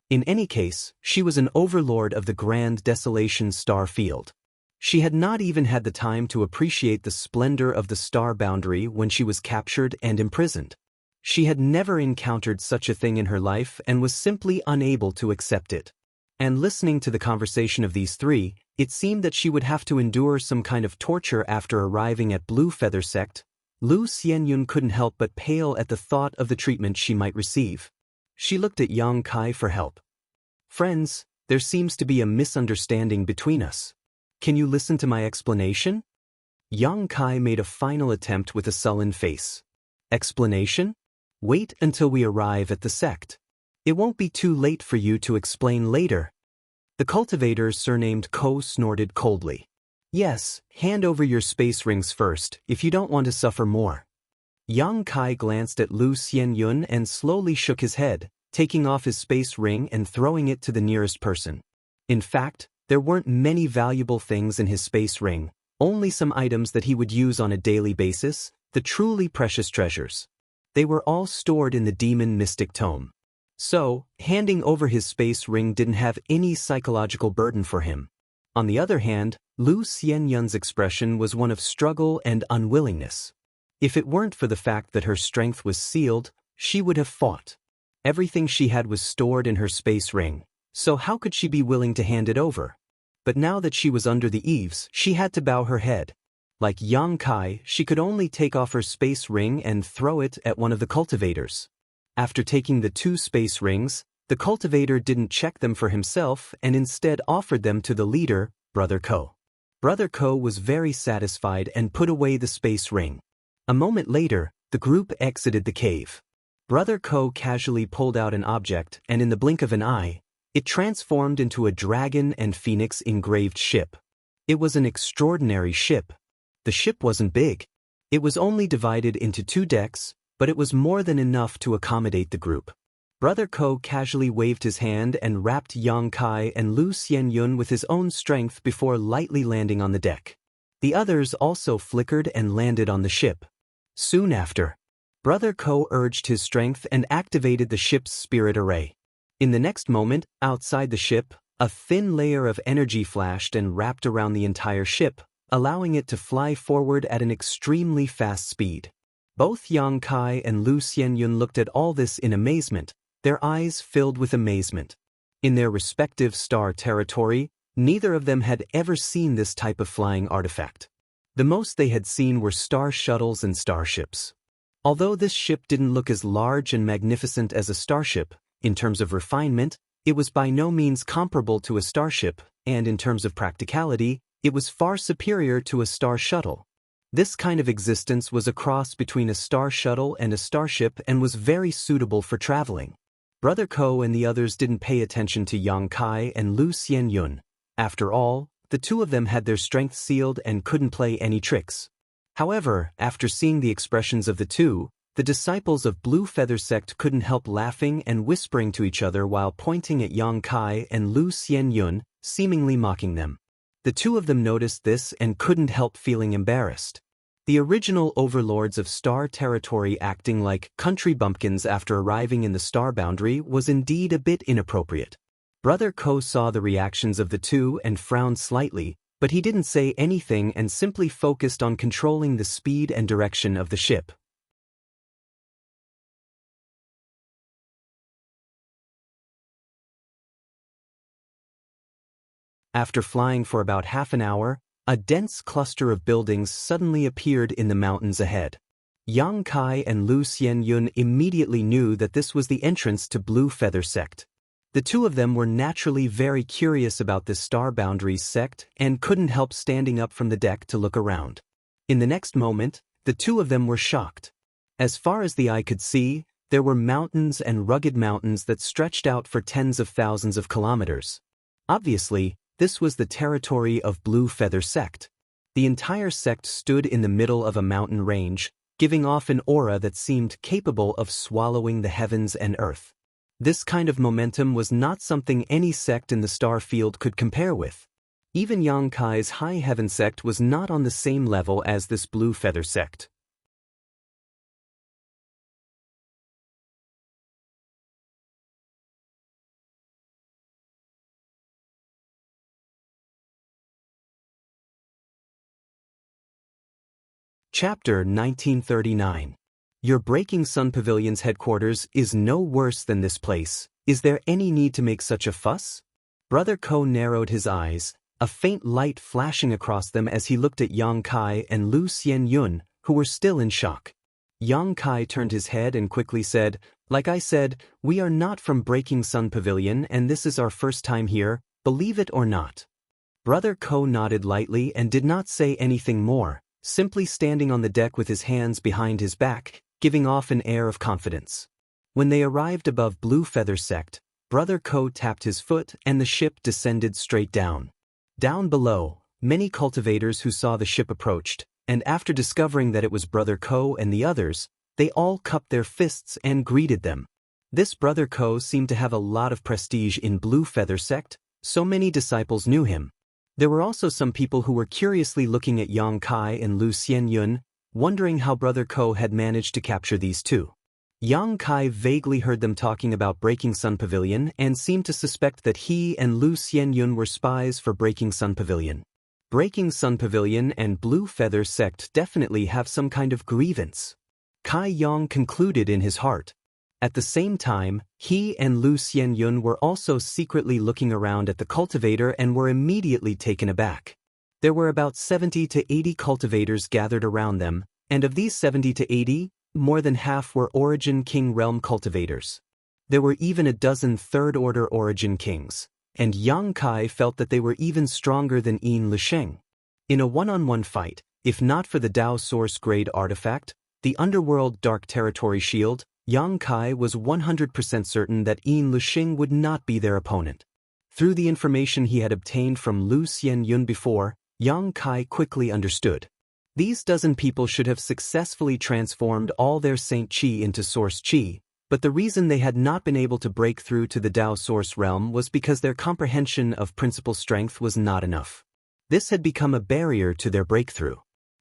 In any case, she was an overlord of the Grand Desolation Star Field. She had not even had the time to appreciate the splendor of the star boundary when she was captured and imprisoned. She had never encountered such a thing in her life and was simply unable to accept it. And listening to the conversation of these three, it seemed that she would have to endure some kind of torture after arriving at Blue Feather Sect. Lu Xianyun couldn't help but pale at the thought of the treatment she might receive. She looked at Yang Kai for help. "Friends, there seems to be a misunderstanding between us. Can you listen to my explanation?" Yang Kai made a final attempt with a sullen face. "Explanation? Wait until we arrive at the sect. It won't be too late for you to explain later." The cultivator surnamed Ko snorted coldly. "Yes, hand over your space rings first if you don't want to suffer more." Yang Kai glanced at Lu Xianyun and slowly shook his head, taking off his space ring and throwing it to the nearest person. In fact, there weren't many valuable things in his space ring, only some items that he would use on a daily basis, the truly precious treasures. They were all stored in the Demon Mystic Tome. So, handing over his space ring didn't have any psychological burden for him. On the other hand, Lu Xianyun's expression was one of struggle and unwillingness. If it weren't for the fact that her strength was sealed, she would have fought. Everything she had was stored in her space ring, so how could she be willing to hand it over? But now that she was under the eaves, she had to bow her head. Like Yang Kai, she could only take off her space ring and throw it at one of the cultivators. After taking the 2 space rings, the cultivator didn't check them for himself and instead offered them to the leader, Brother Ko. Brother Ko was very satisfied and put away the space ring. A moment later, the group exited the cave. Brother Ko casually pulled out an object and in the blink of an eye, it transformed into a dragon and phoenix engraved ship. It was an extraordinary ship. The ship wasn't big. It was only divided into 2 decks, but it was more than enough to accommodate the group. Brother Ko casually waved his hand and wrapped Yang Kai and Lu Xianyun with his own strength before lightly landing on the deck. The others also flickered and landed on the ship. Soon after, Brother Ko urged his strength and activated the ship's spirit array. In the next moment, outside the ship, a thin layer of energy flashed and wrapped around the entire ship, allowing it to fly forward at an extremely fast speed. Both Yang Kai and Lu Xianyun looked at all this in amazement, their eyes filled with amazement. In their respective star territory, neither of them had ever seen this type of flying artifact. The most they had seen were star shuttles and starships. Although this ship didn't look as large and magnificent as a starship, in terms of refinement, it was by no means comparable to a starship, and in terms of practicality, it was far superior to a star shuttle. This kind of existence was a cross between a star shuttle and a starship and was very suitable for traveling. Brother Ko and the others didn't pay attention to Yang Kai and Lu Xianyun. After all, the 2 of them had their strength sealed and couldn't play any tricks. However, after seeing the expressions of the 2, the disciples of Blue Feather Sect couldn't help laughing and whispering to each other while pointing at Yang Kai and Lu Xianyun, seemingly mocking them. The 2 of them noticed this and couldn't help feeling embarrassed. The original overlords of Star Territory acting like country bumpkins after arriving in the star boundary was indeed a bit inappropriate. Brother Ko saw the reactions of the 2 and frowned slightly, but he didn't say anything and simply focused on controlling the speed and direction of the ship. After flying for about half an hour, a dense cluster of buildings suddenly appeared in the mountains ahead. Yang Kai and Lu Xianyun immediately knew that this was the entrance to Blue Feather Sect. The 2 of them were naturally very curious about this Star Boundaries sect and couldn't help standing up from the deck to look around. In the next moment, the 2 of them were shocked. As far as the eye could see, there were mountains and rugged mountains that stretched out for tens of thousands of kilometers. Obviously, this was the territory of Blue Feather Sect. The entire sect stood in the middle of a mountain range, giving off an aura that seemed capable of swallowing the heavens and earth. This kind of momentum was not something any sect in the star field could compare with. Even Yang Kai's High Heaven sect was not on the same level as this Blue Feather sect. Chapter 1939. Your Breaking Sun Pavilion's headquarters is no worse than this place. Is there any need to make such a fuss? Brother Ko narrowed his eyes, a faint light flashing across them as he looked at Yang Kai and Lu Xianyun, who were still in shock. Yang Kai turned his head and quickly said, "Like I said, we are not from Breaking Sun Pavilion and this is our first time here, believe it or not." Brother Ko nodded lightly and did not say anything more, simply standing on the deck with his hands behind his back, giving off an air of confidence. When they arrived above Blue Feather Sect, Brother Ko tapped his foot and the ship descended straight down. Down below, many cultivators who saw the ship approached, and after discovering that it was Brother Ko and the others, They all cupped their fists and greeted them. This brother Ko seemed to have a lot of prestige in Blue Feather sect, so many disciples knew him. There were also some people who were curiously looking at Yang Kai and Lu Xianyun, wondering how brother Ko had managed to capture these two. Yang Kai vaguely heard them talking about Breaking Sun Pavilion and seemed to suspect that he and Lu Xianyun were spies for Breaking Sun Pavilion. Breaking Sun Pavilion and Blue Feather sect definitely have some kind of grievance. Kai Yang concluded in his heart. At the same time, he and Lu Xianyun were also secretly looking around at the cultivator and were immediately taken aback. There were about 70 to 80 cultivators gathered around them, and of these 70 to 80, more than half were Origin King Realm cultivators. There were even a dozen third-order Origin Kings, and Yang Kai felt that they were even stronger than Yin Lisheng. In a one-on-one fight, if not for the Dao Source Grade artifact, the Underworld Dark Territory Shield, Yang Kai was 100% certain that Yin Lisheng would not be their opponent. Through the information he had obtained from Lu Xianyun before, Yang Kai quickly understood. These dozen people should have successfully transformed all their Saint Qi into Source Qi, but the reason they had not been able to break through to the Dao Source realm was because their comprehension of principal strength was not enough. This had become a barrier to their breakthrough.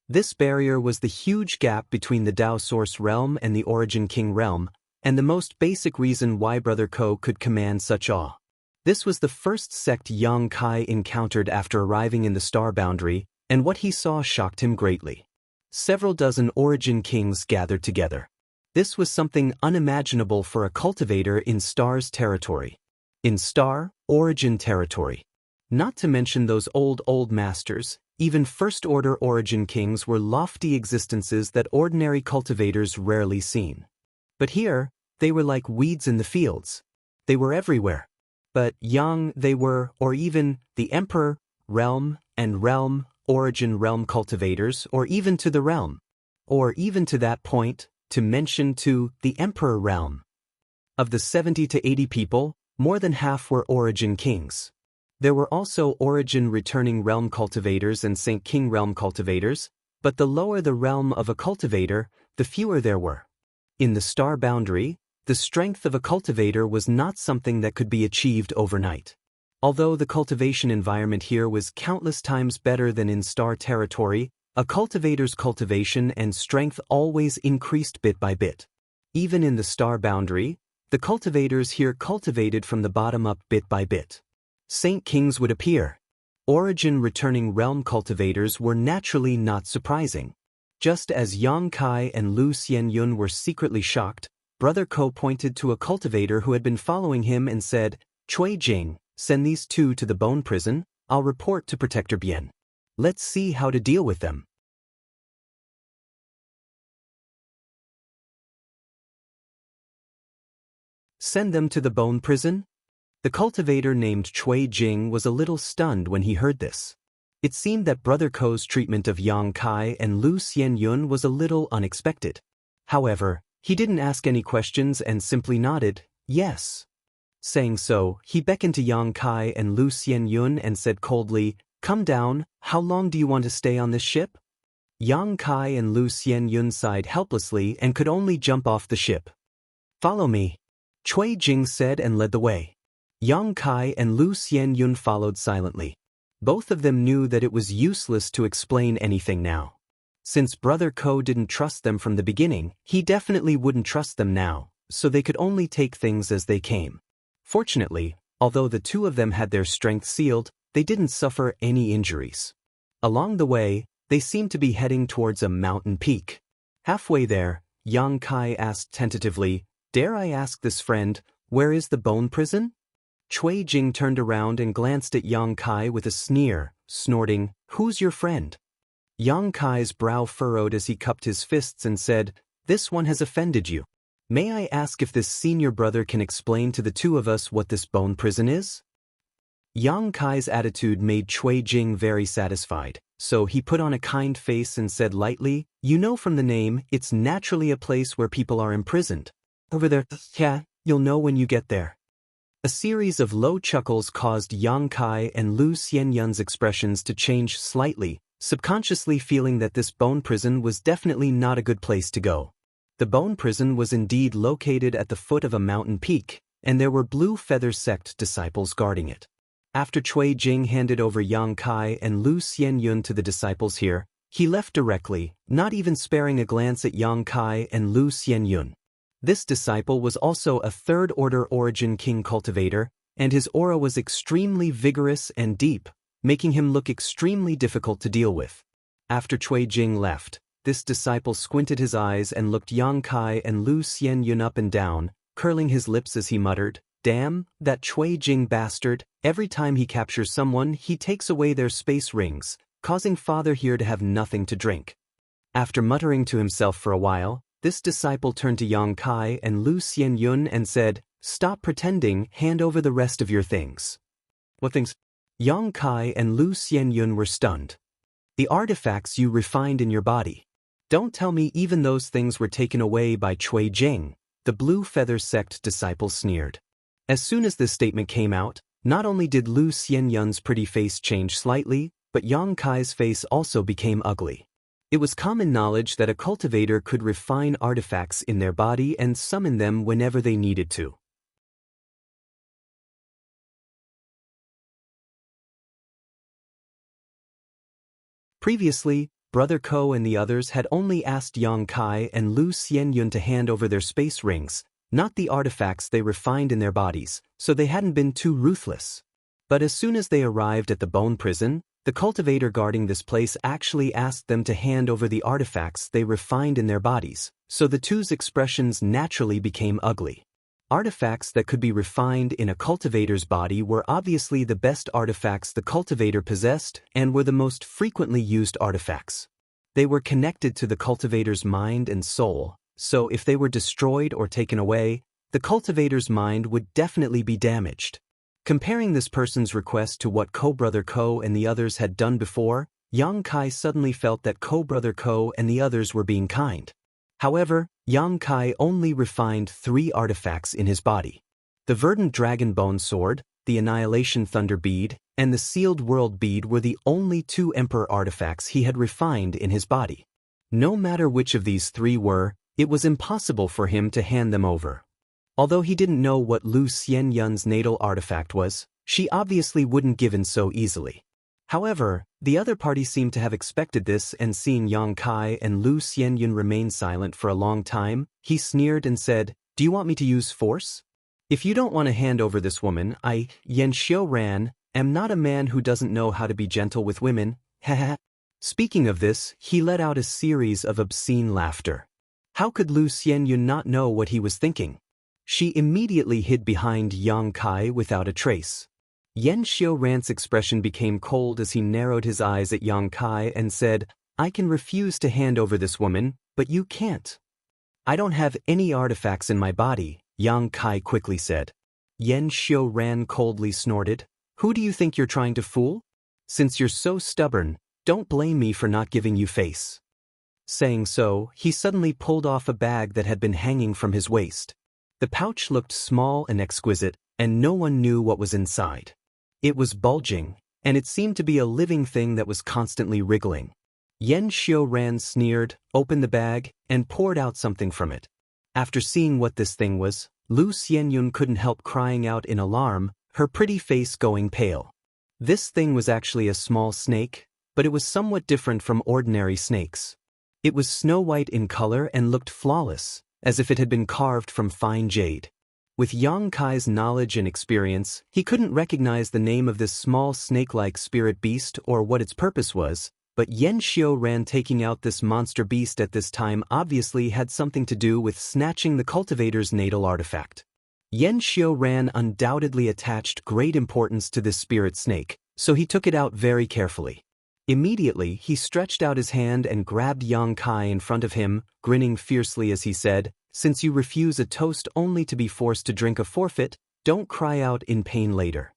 This barrier was the huge gap between the Dao Source realm and the Origin King realm, and the most basic reason why Brother Ko could command such awe. This was the first sect Yang Kai encountered after arriving in the star boundary, and what he saw shocked him greatly. Several dozen Origin Kings gathered together. This was something unimaginable for a cultivator in Star's territory. In Star, Origin territory. Not to mention those old masters, even First-Order Origin Kings were lofty existences that ordinary cultivators rarely seen. But here, they were like weeds in the fields. They were everywhere. But they were, or even, the Emperor, Realm, and Realm, Origin Realm cultivators, or even to the Realm. Or even to that point, to mention to the Emperor Realm. Of the 70 to 80 people, more than half were Origin Kings. There were also Origin Returning Realm cultivators and Saint King Realm cultivators, but the lower the realm of a cultivator, the fewer there were. In the star boundary, the strength of a cultivator was not something that could be achieved overnight. Although the cultivation environment here was countless times better than in star territory, a cultivator's cultivation and strength always increased bit by bit. Even in the star boundary, the cultivators here cultivated from the bottom up bit by bit. Saint Kings would appear. Origin Returning Realm cultivators were naturally not surprising. Just as Yang Kai and Lu Xianyun were secretly shocked, Brother Ko pointed to a cultivator who had been following him and said, "Cui Jing, send these two to the bone prison, I'll report to Protector Bien. Let's see how to deal with them." Send them to the bone prison? The cultivator named Cui Jing was a little stunned when he heard this. It seemed that Brother Ko's treatment of Yang Kai and Lu Xianyun was a little unexpected. However, he didn't ask any questions and simply nodded, yes. Saying so, he beckoned to Yang Kai and Lu Xianyun and said coldly, "Come down, how long do you want to stay on this ship?" Yang Kai and Lu Xianyun sighed helplessly and could only jump off the ship. "Follow me," Cui Jing said and led the way. Yang Kai and Lu Xianyun followed silently. Both of them knew that it was useless to explain anything now. Since Brother Ko didn't trust them from the beginning, he definitely wouldn't trust them now, so they could only take things as they came. Fortunately, although the two of them had their strength sealed, they didn't suffer any injuries. Along the way, they seemed to be heading towards a mountain peak. Halfway there, Yang Kai asked tentatively, "Dare I ask this friend, where is the bone prison?" Cui Jing turned around and glanced at Yang Kai with a sneer, snorting, "Who's your friend?" Yang Kai's brow furrowed as he cupped his fists and said, "This one has offended you. May I ask if this senior brother can explain to the two of us what this bone prison is?" Yang Kai's attitude made Cui Jing very satisfied, so he put on a kind face and said lightly, "You know from the name, it's naturally a place where people are imprisoned. Over there, yeah, you'll know when you get there." A series of low chuckles caused Yang Kai and Lu Xianyun's expressions to change slightly, subconsciously feeling that this bone prison was definitely not a good place to go. The bone prison was indeed located at the foot of a mountain peak, and there were Blue Feather sect disciples guarding it. After Cui Jing handed over Yang Kai and Lu Xianyun to the disciples here, he left directly, not even sparing a glance at Yang Kai and Lu Xianyun. This disciple was also a third-order origin king cultivator, and his aura was extremely vigorous and deep, making him look extremely difficult to deal with. After Cui Jing left, this disciple squinted his eyes and looked Yang Kai and Lu Xianyun up and down, curling his lips as he muttered, "Damn, that Cui Jing bastard, every time he captures someone he takes away their space rings, causing father here to have nothing to drink." After muttering to himself for a while, this disciple turned to Yang Kai and Lu Xianyun and said, "Stop pretending, hand over the rest of your things." "What things?" Yang Kai and Lu Xianyun were stunned. "The artifacts you refined in your body. Don't tell me even those things were taken away by Cui Jing," the Blue Feather sect disciple sneered. As soon as this statement came out, not only did Lu Xianyun's pretty face change slightly, but Yang Kai's face also became ugly. It was common knowledge that a cultivator could refine artifacts in their body and summon them whenever they needed to. Previously, Brother Ko and the others had only asked Yang Kai and Lu Xianyun to hand over their space rings, not the artifacts they refined in their bodies, so they hadn't been too ruthless. But as soon as they arrived at the bone prison, the cultivator guarding this place actually asked them to hand over the artifacts they refined in their bodies, so the two's expressions naturally became ugly. Artifacts that could be refined in a cultivator's body were obviously the best artifacts the cultivator possessed and were the most frequently used artifacts. They were connected to the cultivator's mind and soul, so if they were destroyed or taken away, the cultivator's mind would definitely be damaged. Comparing this person's request to what Brother Ko and the others had done before, Yang Kai suddenly felt that Brother Ko and the others were being kind. However, Yang Kai only refined 3 artifacts in his body. The Verdant Dragon Bone Sword, the Annihilation Thunder Bead, and the Sealed World Bead were the only 2 Emperor artifacts he had refined in his body. No matter which of these 3 were, it was impossible for him to hand them over. Although he didn't know what Lu Xianyun's natal artifact was, she obviously wouldn't give in so easily. However, the other party seemed to have expected this, and seeing Yang Kai and Lu Xianyun remain silent for a long time, he sneered and said, "Do you want me to use force? If you don't want to hand over this woman, I, Xianxia, am not a man who doesn't know how to be gentle with women, haha." Speaking of this, he let out a series of obscene laughter. How could Lu Xianyun not know what he was thinking? She immediately hid behind Yang Kai without a trace. Xianxia's expression became cold as he narrowed his eyes at Yang Kai and said, "I can refuse to hand over this woman, but you can't." "I don't have any artifacts in my body," Yang Kai quickly said. Xianxia coldly snorted, "Who do you think you're trying to fool? Since you're so stubborn, don't blame me for not giving you face." Saying so, he suddenly pulled off a bag that had been hanging from his waist. The pouch looked small and exquisite, and no one knew what was inside. It was bulging, and it seemed to be a living thing that was constantly wriggling. Xianxia sneered, opened the bag, and poured out something from it. After seeing what this thing was, Lu Xianyun couldn't help crying out in alarm, her pretty face going pale. This thing was actually a small snake, but it was somewhat different from ordinary snakes. It was snow white in color and looked flawless, as if it had been carved from fine jade. With Yang Kai's knowledge and experience, he couldn't recognize the name of this small snake-like spirit beast or what its purpose was, but Xianxia taking out this monster beast at this time obviously had something to do with snatching the cultivator's natal artifact. Xianxia undoubtedly attached great importance to this spirit snake, so he took it out very carefully. Immediately, he stretched out his hand and grabbed Yang Kai in front of him, grinning fiercely as he said, "Since you refuse a toast only to be forced to drink a forfeit, don't cry out in pain later."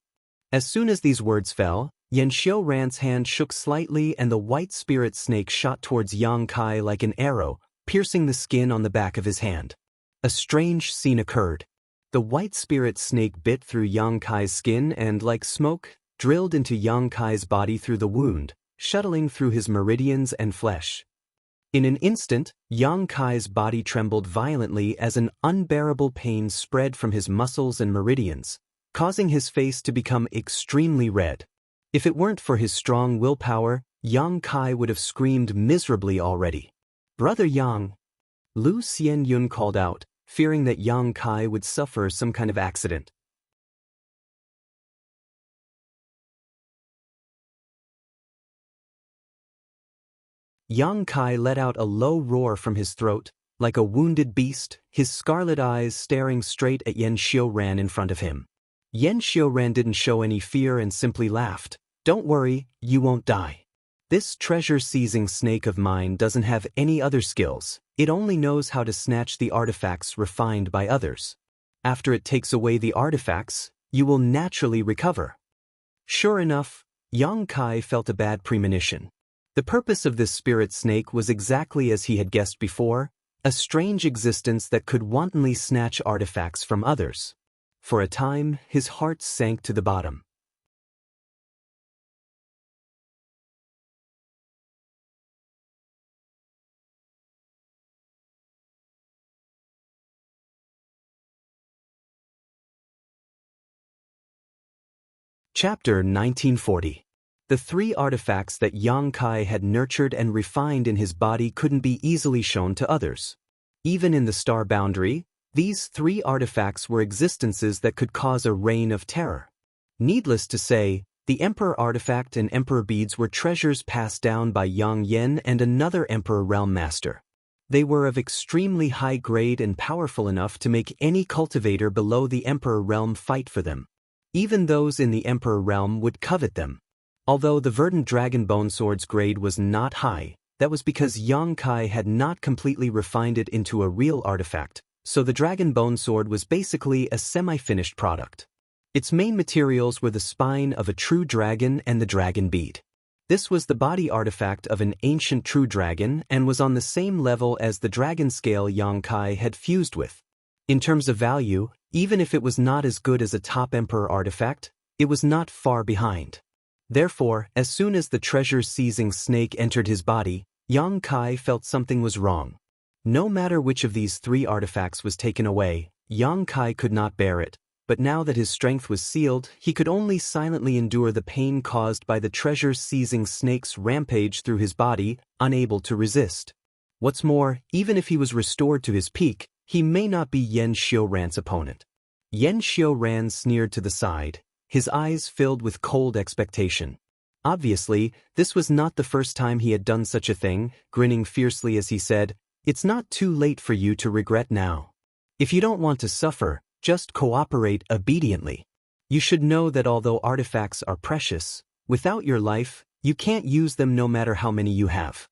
As soon as these words fell, Xianxia's hand shook slightly and the white spirit snake shot towards Yang Kai like an arrow, piercing the skin on the back of his hand. A strange scene occurred. The white spirit snake bit through Yang Kai's skin and, like smoke, drilled into Yang Kai's body through the wound, shuttling through his meridians and flesh. In an instant, Yang Kai's body trembled violently as an unbearable pain spread from his muscles and meridians, causing his face to become extremely red. If it weren't for his strong willpower, Yang Kai would have screamed miserably already. "Brother Yang!" Lu Xianyun called out, fearing that Yang Kai would suffer some kind of accident. Yang Kai let out a low roar from his throat, like a wounded beast, his scarlet eyes staring straight at Yan Xiuran in front of him. Yan Xiuran didn't show any fear and simply laughed. "Don't worry, you won't die. This treasure-seizing snake of mine doesn't have any other skills, it only knows how to snatch the artifacts refined by others. After it takes away the artifacts, you will naturally recover." Sure enough, Yang Kai felt a bad premonition. The purpose of this spirit snake was exactly as he had guessed before, a strange existence that could wantonly snatch artifacts from others. For a time, his heart sank to the bottom. Chapter 1940. The three artifacts that Yang Kai had nurtured and refined in his body couldn't be easily shown to others. Even in the star boundary, these three artifacts were existences that could cause a reign of terror. Needless to say, the Emperor artifact and Emperor beads were treasures passed down by Yang Yen and another Emperor realm master. They were of extremely high grade and powerful enough to make any cultivator below the Emperor realm fight for them. Even those in the Emperor realm would covet them. Although the verdant dragon bone sword's grade was not high, that was because Yang Kai had not completely refined it into a real artifact, so the dragon bone sword was basically a semi-finished product. Its main materials were the spine of a true dragon and the dragon bead. This was the body artifact of an ancient true dragon and was on the same level as the dragon scale Yang Kai had fused with. In terms of value, even if it was not as good as a top Emperor artifact, it was not far behind. Therefore, as soon as the treasure-seizing snake entered his body, Yang Kai felt something was wrong. No matter which of these three artifacts was taken away, Yang Kai could not bear it, but now that his strength was sealed, he could only silently endure the pain caused by the treasure-seizing snake's rampage through his body, unable to resist. What's more, even if he was restored to his peak, he may not be Yan Xiuran's opponent. Yan Xiuran sneered to the side, his eyes filled with cold expectation. Obviously, this was not the first time he had done such a thing, grinning fiercely as he said, "It's not too late for you to regret now. If you don't want to suffer, just cooperate obediently. You should know that although artifacts are precious, without your life, you can't use them no matter how many you have."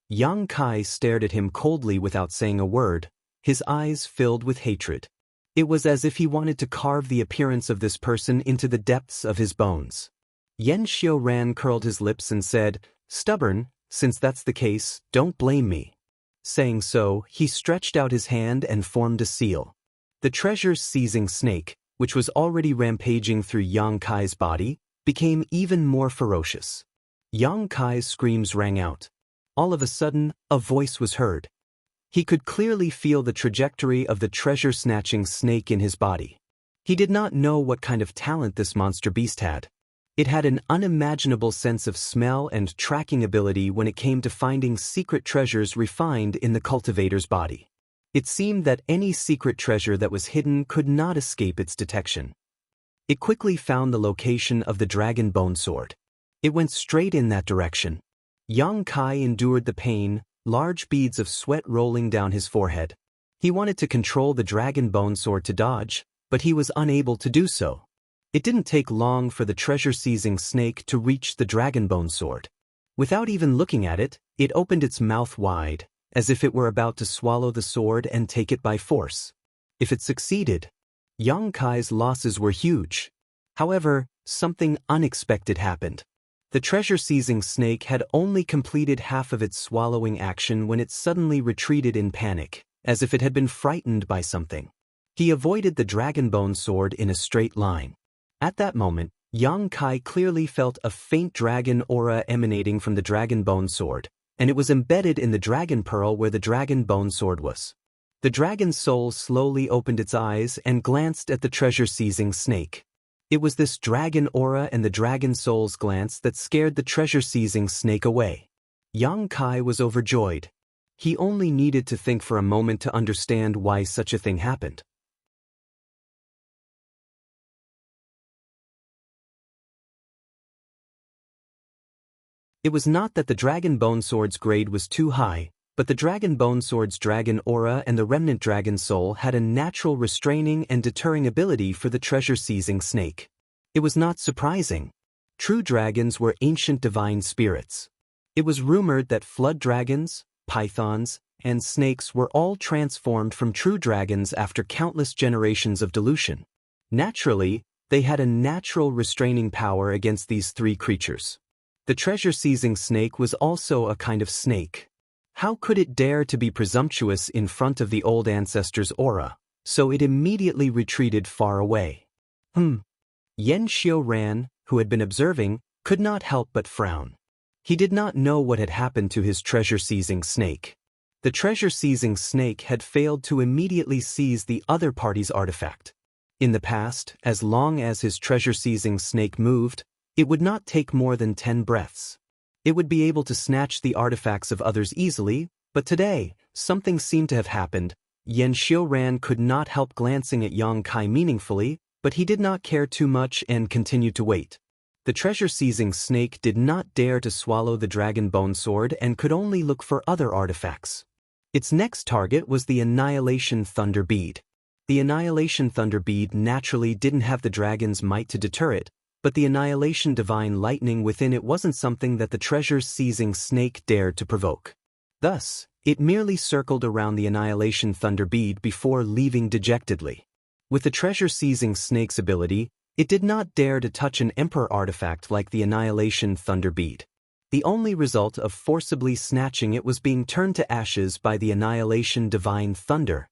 Yang Kai stared at him coldly without saying a word, his eyes filled with hatred. It was as if he wanted to carve the appearance of this person into the depths of his bones. Yan Xiuran curled his lips and said, "Stubborn, since that's the case, don't blame me." Saying so, he stretched out his hand and formed a seal. The treasure-seizing snake, which was already rampaging through Yang Kai's body, became even more ferocious. Yang Kai's screams rang out. All of a sudden, a voice was heard. He could clearly feel the trajectory of the treasure-snatching snake in his body. He did not know what kind of talent this monster beast had. It had an unimaginable sense of smell and tracking ability when it came to finding secret treasures refined in the cultivator's body. It seemed that any secret treasure that was hidden could not escape its detection. It quickly found the location of the dragon bone sword. It went straight in that direction. Yang Kai endured the pain, large beads of sweat rolling down his forehead. He wanted to control the dragon bone sword to dodge, but he was unable to do so. It didn't take long for the treasure-seizing snake to reach the dragon bone sword. Without even looking at it, it opened its mouth wide, as if it were about to swallow the sword and take it by force. If it succeeded, Yang Kai's losses were huge. However, something unexpected happened. The treasure-seizing snake had only completed half of its swallowing action when it suddenly retreated in panic, as if it had been frightened by something. He avoided the dragon bone sword in a straight line. At that moment, Yang Kai clearly felt a faint dragon aura emanating from the dragon bone sword, and it was embedded in the dragon pearl where the dragon bone sword was. The dragon's soul slowly opened its eyes and glanced at the treasure-seizing snake. It was this dragon aura and the dragon soul's glance that scared the treasure-seizing snake away. Yang Kai was overjoyed. He only needed to think for a moment to understand why such a thing happened. It was not that the dragon bone sword's grade was too high, but the dragon bone sword's dragon aura and the remnant dragon soul had a natural restraining and deterring ability for the treasure-seizing snake. It was not surprising. True dragons were ancient divine spirits. It was rumored that flood dragons, pythons, and snakes were all transformed from true dragons after countless generations of dilution. Naturally, they had a natural restraining power against these three creatures. The treasure-seizing snake was also a kind of snake. How could it dare to be presumptuous in front of the old ancestor's aura? So it immediately retreated far away. Xianxia, who had been observing, could not help but frown. He did not know what had happened to his treasure-seizing snake. The treasure-seizing snake had failed to immediately seize the other party's artifact. In the past, as long as his treasure-seizing snake moved, it would not take more than 10 breaths. It would be able to snatch the artifacts of others easily, but today, something seemed to have happened. Xianxia could not help glancing at Yang Kai meaningfully, but he did not care too much and continued to wait. The treasure-seizing snake did not dare to swallow the dragon bone sword and could only look for other artifacts. Its next target was the Annihilation Thunder Bead. The Annihilation Thunder Bead naturally didn't have the dragon's might to deter it, but the Annihilation Divine Lightning within it wasn't something that the treasure-seizing snake dared to provoke. Thus, it merely circled around the Annihilation Thunder Bead before leaving dejectedly. With the treasure-seizing snake's ability, it did not dare to touch an Emperor artifact like the Annihilation Thunder Bead. The only result of forcibly snatching it was being turned to ashes by the Annihilation Divine Thunder.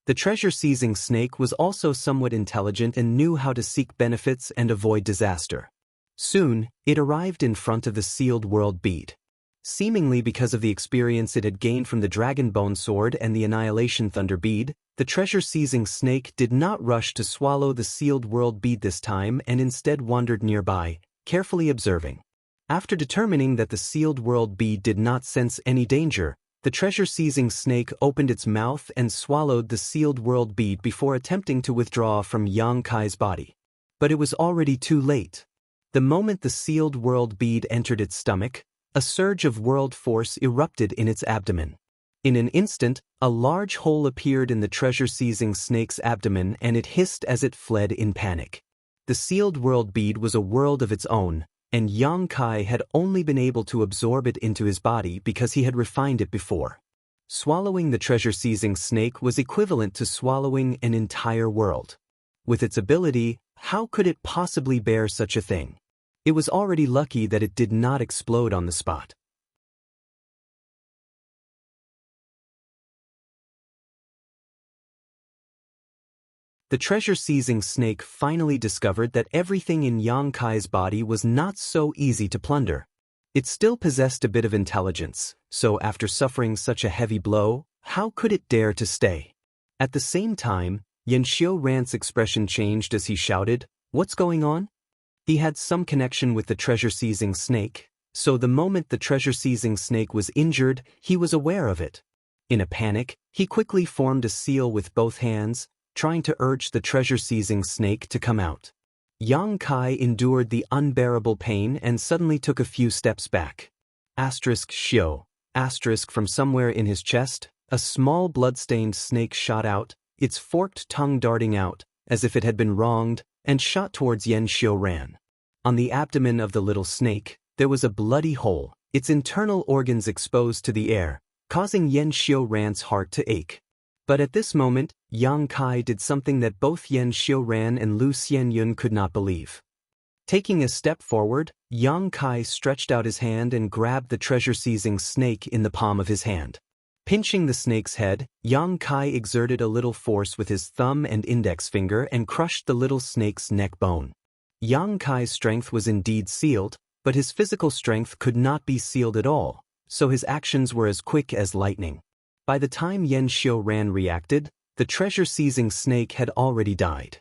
The treasure-seizing snake was also somewhat intelligent and knew how to seek benefits and avoid disaster. Soon, it arrived in front of the sealed world bead. Seemingly because of the experience it had gained from the Dragon Bone Sword and the Annihilation Thunder Bead, the treasure-seizing snake did not rush to swallow the sealed world bead this time and instead wandered nearby, carefully observing. After determining that the sealed world bead did not sense any danger, the treasure-seizing snake opened its mouth and swallowed the sealed world bead before attempting to withdraw from Yang Kai's body. But it was already too late. The moment the sealed world bead entered its stomach, a surge of world force erupted in its abdomen. In an instant, a large hole appeared in the treasure-seizing snake's abdomen and it hissed as it fled in panic. The sealed world bead was a world of its own, and Yang Kai had only been able to absorb it into his body because he had refined it before. Swallowing the treasure-seizing snake was equivalent to swallowing an entire world. With its ability, how could it possibly bear such a thing? It was already lucky that it did not explode on the spot. The treasure-seizing snake finally discovered that everything in Yang Kai's body was not so easy to plunder. It still possessed a bit of intelligence, so after suffering such a heavy blow, how could it dare to stay? At the same time, Xianxia's expression changed as he shouted, "What's going on?" He had some connection with the treasure-seizing snake, so the moment the treasure-seizing snake was injured, he was aware of it. In a panic, he quickly formed a seal with both hands, trying to urge the treasure-seizing snake to come out. Yang Kai endured the unbearable pain and suddenly took a few steps back. Xiao. From somewhere in his chest, a small blood-stained snake shot out, its forked tongue darting out, as if it had been wronged, and shot towards Xianxia. On the abdomen of the little snake, there was a bloody hole, its internal organs exposed to the air, causing Xianxia's heart to ache. But at this moment, Yang Kai did something that both Xianxia and Lu Xianyun could not believe. Taking a step forward, Yang Kai stretched out his hand and grabbed the treasure-seizing snake in the palm of his hand. Pinching the snake's head, Yang Kai exerted a little force with his thumb and index finger and crushed the little snake's neck bone. Yang Kai's strength was indeed sealed, but his physical strength could not be sealed at all, so his actions were as quick as lightning. By the time Xianxia Ran reacted, the treasure-seizing snake had already died.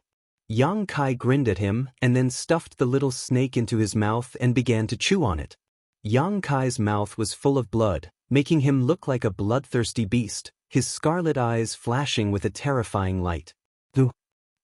Yang Kai grinned at him and then stuffed the little snake into his mouth and began to chew on it. Yang Kai's mouth was full of blood, making him look like a bloodthirsty beast, his scarlet eyes flashing with a terrifying light.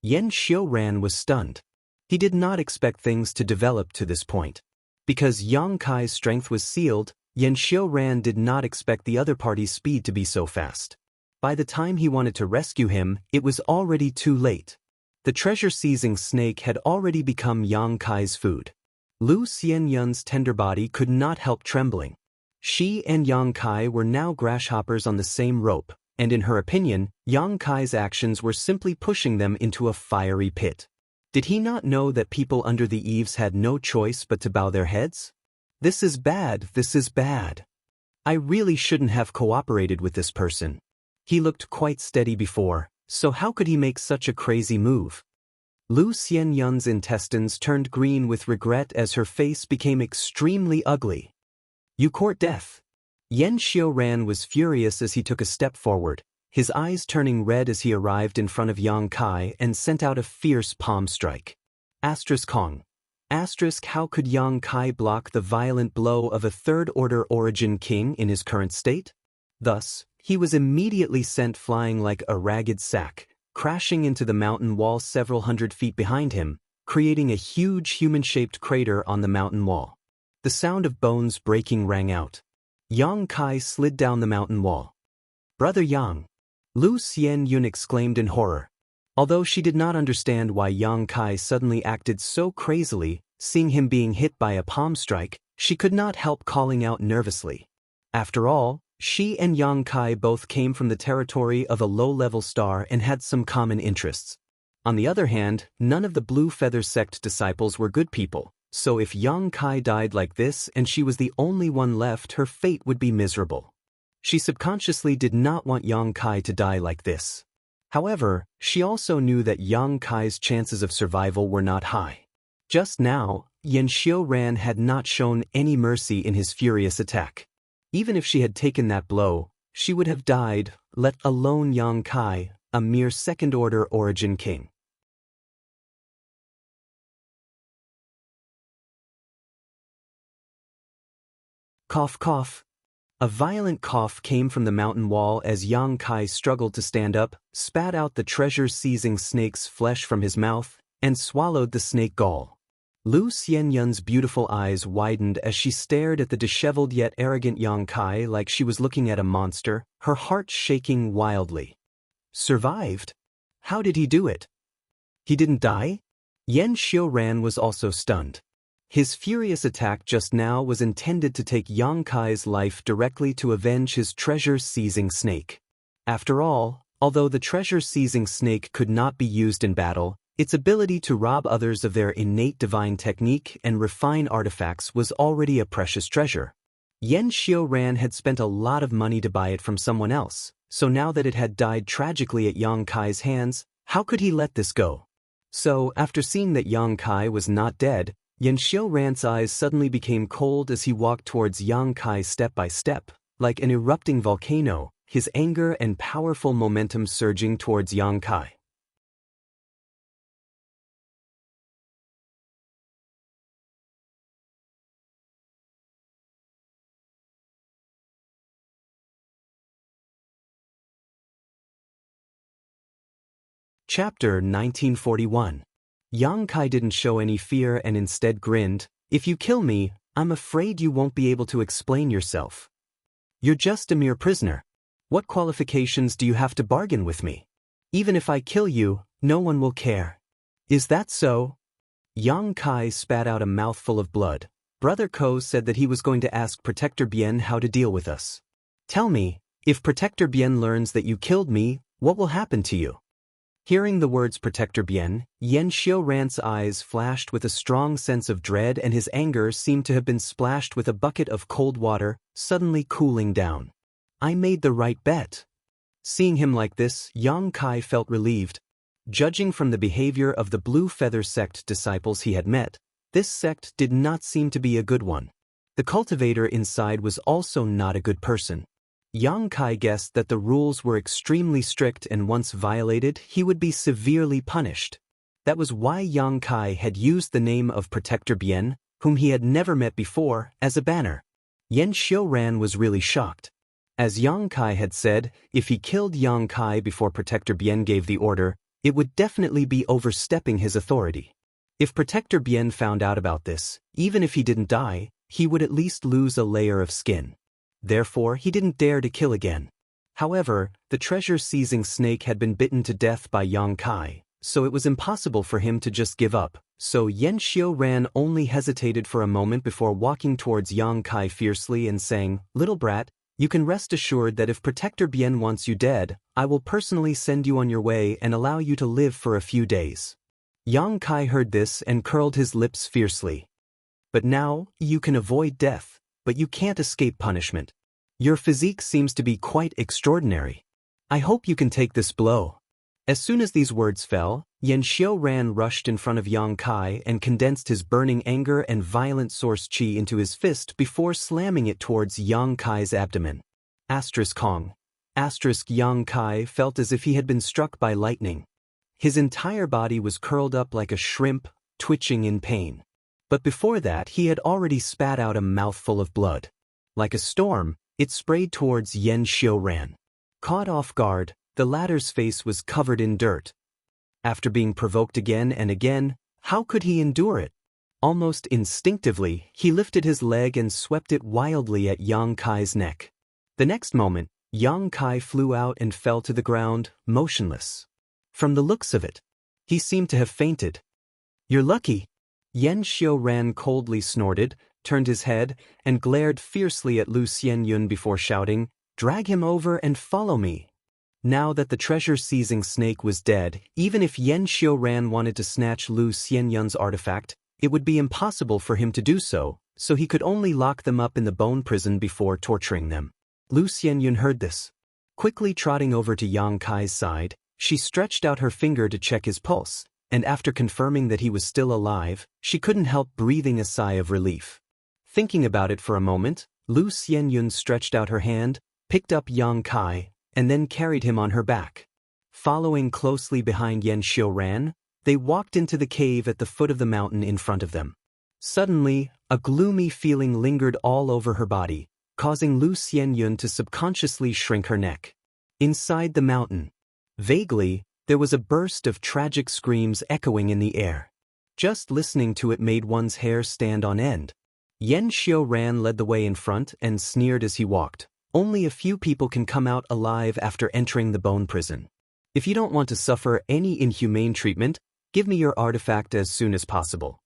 Xianxia Ran was stunned. He did not expect things to develop to this point. Because Yang Kai's strength was sealed, Xianxia Ran did not expect the other party's speed to be so fast. By the time he wanted to rescue him, it was already too late. The treasure-seizing snake had already become Yang Kai's food. Lu Xianyun's tender body could not help trembling. She and Yang Kai were now grasshoppers on the same rope, and in her opinion, Yang Kai's actions were simply pushing them into a fiery pit. Did he not know that people under the eaves had no choice but to bow their heads? This is bad, this is bad. I really shouldn't have cooperated with this person. He looked quite steady before, so how could he make such a crazy move? Lu Xianyun's intestines turned green with regret as her face became extremely ugly. You court death. Xianxia Ran was furious as he took a step forward, his eyes turning red as he arrived in front of Yang Kai and sent out a fierce palm strike. Kong. How could Yang Kai block the violent blow of a third-order origin king in his current state? Thus, he was immediately sent flying like a ragged sack, crashing into the mountain wall several hundred feet behind him, creating a huge human-shaped crater on the mountain wall. The sound of bones breaking rang out. Yang Kai slid down the mountain wall. Brother Yang! Lu Xianyun exclaimed in horror. Although she did not understand why Yang Kai suddenly acted so crazily, seeing him being hit by a palm strike, she could not help calling out nervously. After all, she and Yang Kai both came from the territory of a low-level star and had some common interests. On the other hand, none of the Blue Feather sect disciples were good people, so if Yang Kai died like this and she was the only one left, her fate would be miserable. She subconsciously did not want Yang Kai to die like this. However, she also knew that Yang Kai's chances of survival were not high. Just now, Xianxia Ran had not shown any mercy in his furious attack. Even if she had taken that blow, she would have died, let alone Yang Kai, a mere second-order origin king. Cough cough. A violent cough came from the mountain wall as Yang Kai struggled to stand up, spat out the treasure-seizing snake's flesh from his mouth, and swallowed the snake gall. Lu Xianyun's beautiful eyes widened as she stared at the disheveled yet arrogant Yang Kai like she was looking at a monster, her heart shaking wildly. Survived? How did he do it? He didn't die? Xianxia Ran was also stunned. His furious attack just now was intended to take Yang Kai's life directly to avenge his treasure-seizing snake. After all, although the treasure-seizing snake could not be used in battle, its ability to rob others of their innate divine technique and refine artifacts was already a precious treasure. Xianxia Ran had spent a lot of money to buy it from someone else, so now that it had died tragically at Yang Kai's hands, how could he let this go? So, after seeing that Yang Kai was not dead, Xianxia Ran's eyes suddenly became cold as he walked towards Yang Kai step by step, like an erupting volcano, his anger and powerful momentum surging towards Yang Kai. Chapter 1941. Yang Kai didn't show any fear and instead grinned. If you kill me, I'm afraid you won't be able to explain yourself. You're just a mere prisoner. What qualifications do you have to bargain with me? Even if I kill you, no one will care. Is that so? Yang Kai spat out a mouthful of blood. Brother Ko said that he was going to ask Protector Bien how to deal with us. Tell me, if Protector Bien learns that you killed me, what will happen to you? Hearing the words Protector Bien, Xianxia Ran's eyes flashed with a strong sense of dread and his anger seemed to have been splashed with a bucket of cold water, suddenly cooling down. I made the right bet. Seeing him like this, Yang Kai felt relieved. Judging from the behavior of the Blue Feather sect disciples he had met, this sect did not seem to be a good one. The cultivator inside was also not a good person. Yang Kai guessed that the rules were extremely strict and once violated, he would be severely punished. That was why Yang Kai had used the name of Protector Bien, whom he had never met before, as a banner. Yan Xiuran was really shocked. As Yang Kai had said, if he killed Yang Kai before Protector Bien gave the order, it would definitely be overstepping his authority. If Protector Bien found out about this, even if he didn't die, he would at least lose a layer of skin. Therefore, he didn't dare to kill again. However, the treasure-seizing snake had been bitten to death by Yang Kai, so it was impossible for him to just give up. So Yan Xiuran only hesitated for a moment before walking towards Yang Kai fiercely and saying, "Little brat, you can rest assured that if Protector Bien wants you dead, I will personally send you on your way and allow you to live for a few days." Yang Kai heard this and curled his lips fiercely. "But now, you can avoid death, but you can't escape punishment. Your physique seems to be quite extraordinary. I hope you can take this blow." As soon as these words fell, Yan Xiuran rushed in front of Yang Kai and condensed his burning anger and violent source qi into his fist before slamming it towards Yang Kai's abdomen. Kong. Yang Kai felt as if he had been struck by lightning. His entire body was curled up like a shrimp, twitching in pain. But before that, he had already spat out a mouthful of blood. Like a storm, it sprayed towards Yan Xiuran. Caught off guard, the latter's face was covered in dirt. After being provoked again and again, how could he endure it? Almost instinctively, he lifted his leg and swept it wildly at Yang Kai's neck. The next moment, Yang Kai flew out and fell to the ground, motionless. From the looks of it, he seemed to have fainted. "You're lucky." Yan Xiuran coldly snorted, turned his head, and glared fiercely at Lu Xianyun before shouting, "Drag him over and follow me." Now that the treasure-seizing snake was dead, even if Yan Xiuran wanted to snatch Lu Xianyun's artifact, it would be impossible for him to do so, so he could only lock them up in the bone prison before torturing them. Lu Xianyun heard this. Quickly trotting over to Yang Kai's side, she stretched out her finger to check his pulse, and after confirming that he was still alive, she couldn't help breathing a sigh of relief. Thinking about it for a moment, Lu Xianyun stretched out her hand, picked up Yang Kai, and then carried him on her back. Following closely behind Yan Xiuran, they walked into the cave at the foot of the mountain in front of them. Suddenly, a gloomy feeling lingered all over her body, causing Lu Xianyun to subconsciously shrink her neck. Inside the mountain, vaguely, there was a burst of tragic screams echoing in the air. Just listening to it made one's hair stand on end. Yan Xiuran led the way in front and sneered as he walked. "Only a few people can come out alive after entering the bone prison. If you don't want to suffer any inhumane treatment, give me your artifact as soon as possible."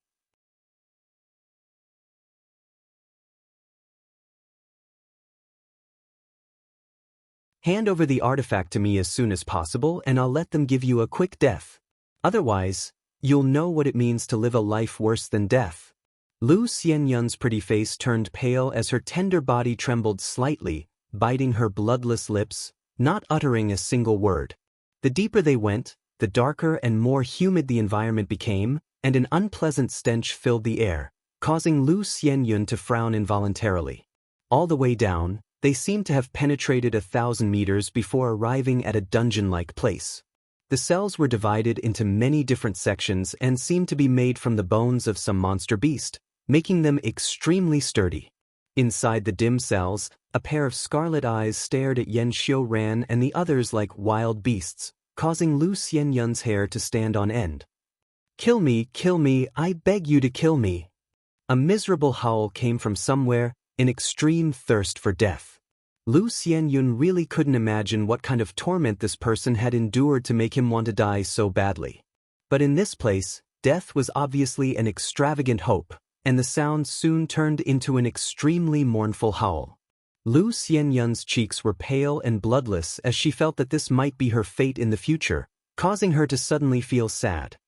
"Hand over the artifact to me as soon as possible and I'll let them give you a quick death. Otherwise, you'll know what it means to live a life worse than death." Lu Xianyun's pretty face turned pale as her tender body trembled slightly, biting her bloodless lips, not uttering a single word. The deeper they went, the darker and more humid the environment became, and an unpleasant stench filled the air, causing Lu Xianyun to frown involuntarily. All the way down, they seemed to have penetrated 1,000 meters before arriving at a dungeon-like place. The cells were divided into many different sections and seemed to be made from the bones of some monster beast, making them extremely sturdy. Inside the dim cells, a pair of scarlet eyes stared at Yan Xiuran and the others like wild beasts, causing Lu Xianyun's hair to stand on end. Kill me, I beg you to kill me." A miserable howl came from somewhere, in extreme thirst for death. Lu Xianyun really couldn't imagine what kind of torment this person had endured to make him want to die so badly. But in this place, death was obviously an extravagant hope, and the sound soon turned into an extremely mournful howl. Lu Xianyun's cheeks were pale and bloodless as she felt that this might be her fate in the future, causing her to suddenly feel sad.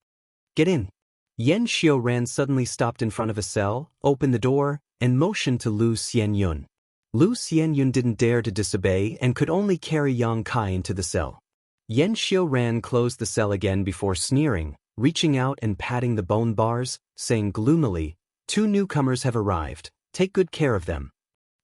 "Get in." Yan Xiuran suddenly stopped in front of a cell, opened the door, and motioned to Lu Xianyun. Lu Xianyun didn't dare to disobey and could only carry Yang Kai into the cell. Yan Xiuran closed the cell again before sneering, reaching out and patting the bone bars, saying gloomily, "Two newcomers have arrived. Take good care of them."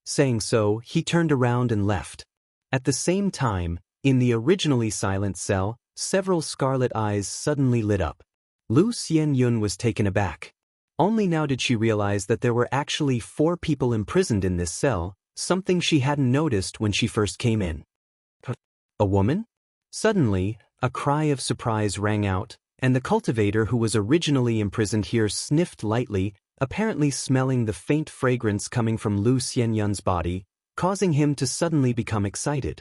Saying so, he turned around and left. At the same time, in the originally silent cell, several scarlet eyes suddenly lit up. Lu Xianyun was taken aback. Only now did she realize that there were actually 4 people imprisoned in this cell, something she hadn't noticed when she first came in. A woman? Suddenly, a cry of surprise rang out, and the cultivator who was originally imprisoned here sniffed lightly, apparently smelling the faint fragrance coming from Lu Xianyun's body, causing him to suddenly become excited.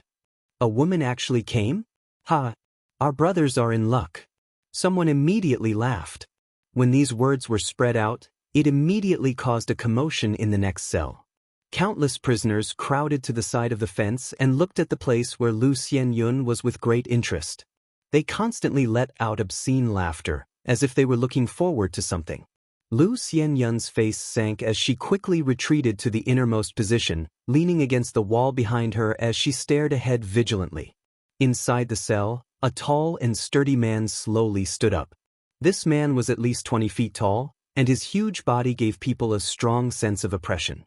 A woman actually came? Ha! Our brothers are in luck. Someone immediately laughed. When these words were spread out, it immediately caused a commotion in the next cell. Countless prisoners crowded to the side of the fence and looked at the place where Lu Xianyun was with great interest. They constantly let out obscene laughter, as if they were looking forward to something. Lu Xianyun's face sank as she quickly retreated to the innermost position, leaning against the wall behind her as she stared ahead vigilantly. Inside the cell, a tall and sturdy man slowly stood up. This man was at least 20 feet tall, and his huge body gave people a strong sense of oppression.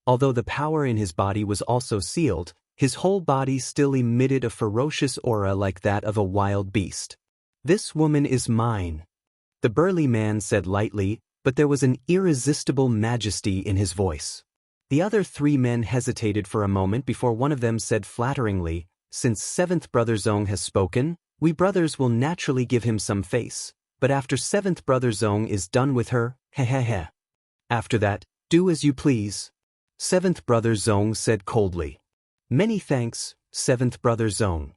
Although the power in his body was also sealed, his whole body still emitted a ferocious aura like that of a wild beast. "This woman is mine," the burly man said lightly, but there was an irresistible majesty in his voice. The other 3 men hesitated for a moment before one of them said flatteringly, "Since 7th Brother Zong has spoken, we brothers will naturally give him some face, but after 7th Brother Zong is done with her, heh. After that, do as you please." 7th Brother Zong said coldly. "Many thanks, 7th Brother Zong."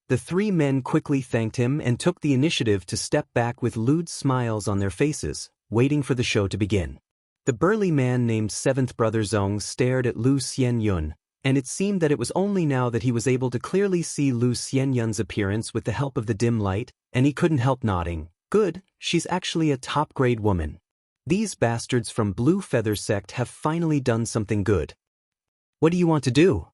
The 3 men quickly thanked him and took the initiative to step back with lewd smiles on their faces, waiting for the show to begin. The burly man named 7th Brother Zong stared at Lu Xianyun, and it seemed that it was only now that he was able to clearly see Lu Xianyun's appearance with the help of the dim light, and he couldn't help nodding. "Good, she's actually a top-grade woman. These bastards from Blue Feather Sect have finally done something good. What do you want to do?"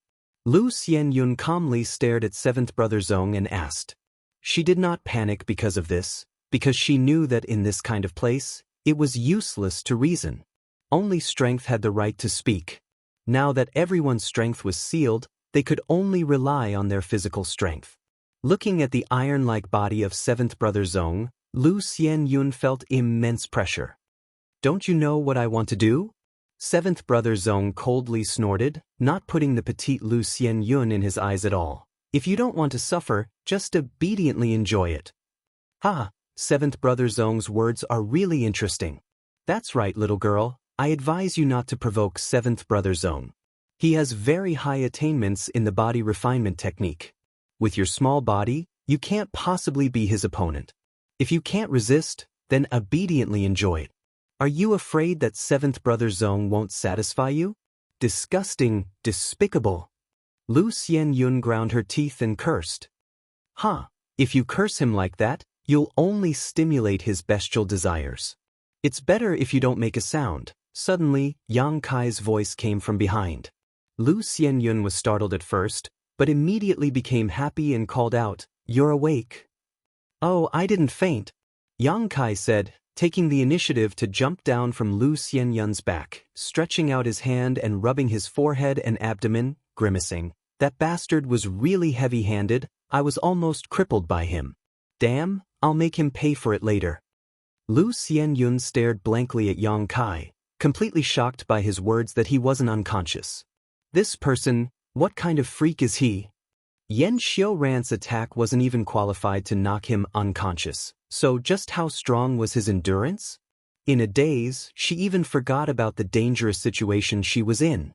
Lu Xianyun calmly stared at 7th Brother Zong and asked. She did not panic because of this, because she knew that in this kind of place, it was useless to reason. Only strength had the right to speak. Now that everyone's strength was sealed, they could only rely on their physical strength. Looking at the iron-like body of 7th Brother Zong, Lu Xianyun felt immense pressure. "Don't you know what I want to do?" 7th Brother Zong coldly snorted, not putting the petite Lu Xianyun in his eyes at all. "If you don't want to suffer, just obediently enjoy it." "Ha, 7th Brother Zong's words are really interesting. That's right, little girl, I advise you not to provoke 7th Brother Zong. He has very high attainments in the body refinement technique. With your small body, you can't possibly be his opponent. If you can't resist, then obediently enjoy it. Are you afraid that 7th Brother Zong won't satisfy you? Disgusting, despicable." Lu Xianyun ground her teeth and cursed. "Huh, if you curse him like that, you'll only stimulate his bestial desires. It's better if you don't make a sound." Suddenly, Yang Kai's voice came from behind. Lu Xianyun was startled at first, but immediately became happy and called out, "You're awake." "Oh, I didn't faint," Yang Kai said, taking the initiative to jump down from Lu Xianyun's back, stretching out his hand and rubbing his forehead and abdomen, grimacing. "That bastard was really heavy-handed, I was almost crippled by him. Damn, I'll make him pay for it later." Lu Xianyun stared blankly at Yang Kai, completely shocked by his words that he wasn't unconscious. This person, what kind of freak is he? Yan Xiaorant's attack wasn't even qualified to knock him unconscious, so just how strong was his endurance? In a daze, she even forgot about the dangerous situation she was in.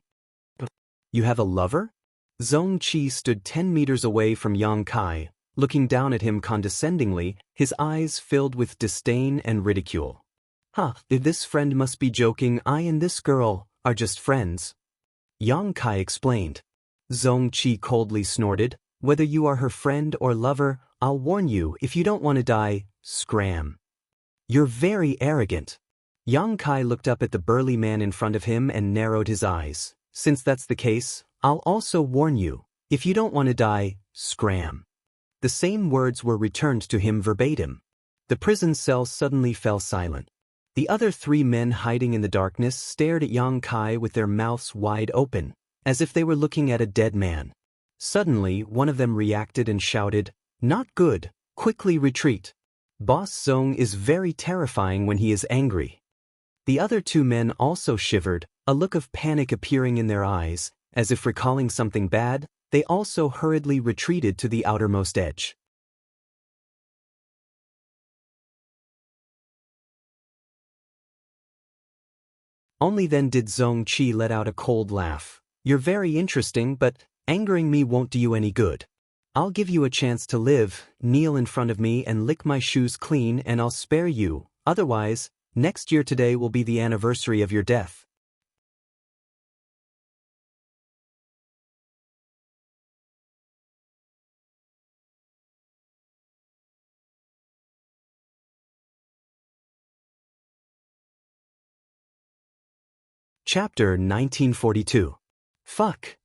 "You have a lover?" Zong Qi stood 10 meters away from Yang Kai, looking down at him condescendingly, his eyes filled with disdain and ridicule. If this friend must be joking, I and this girl are just friends," Yang Kai explained. Zong Qi coldly snorted, "Whether you are her friend or lover, I'll warn you, if you don't want to die, scram. You're very arrogant." Yang Kai looked up at the burly man in front of him and narrowed his eyes. "Since that's the case, I'll also warn you, if you don't want to die, scram." The same words were returned to him verbatim. The prison cell suddenly fell silent. The other 3 men hiding in the darkness stared at Yang Kai with their mouths wide open, as if they were looking at a dead man. Suddenly, one of them reacted and shouted, "Not good, quickly retreat. Boss Zong is very terrifying when he is angry." The other 2 men also shivered, a look of panic appearing in their eyes, as if recalling something bad. They also hurriedly retreated to the outermost edge. Only then did Zong Qi let out a cold laugh. "You're very interesting, but angering me won't do you any good. I'll give you a chance to live, kneel in front of me and lick my shoes clean and I'll spare you, otherwise, next year today will be the anniversary of your death." Chapter 1942. Fuck.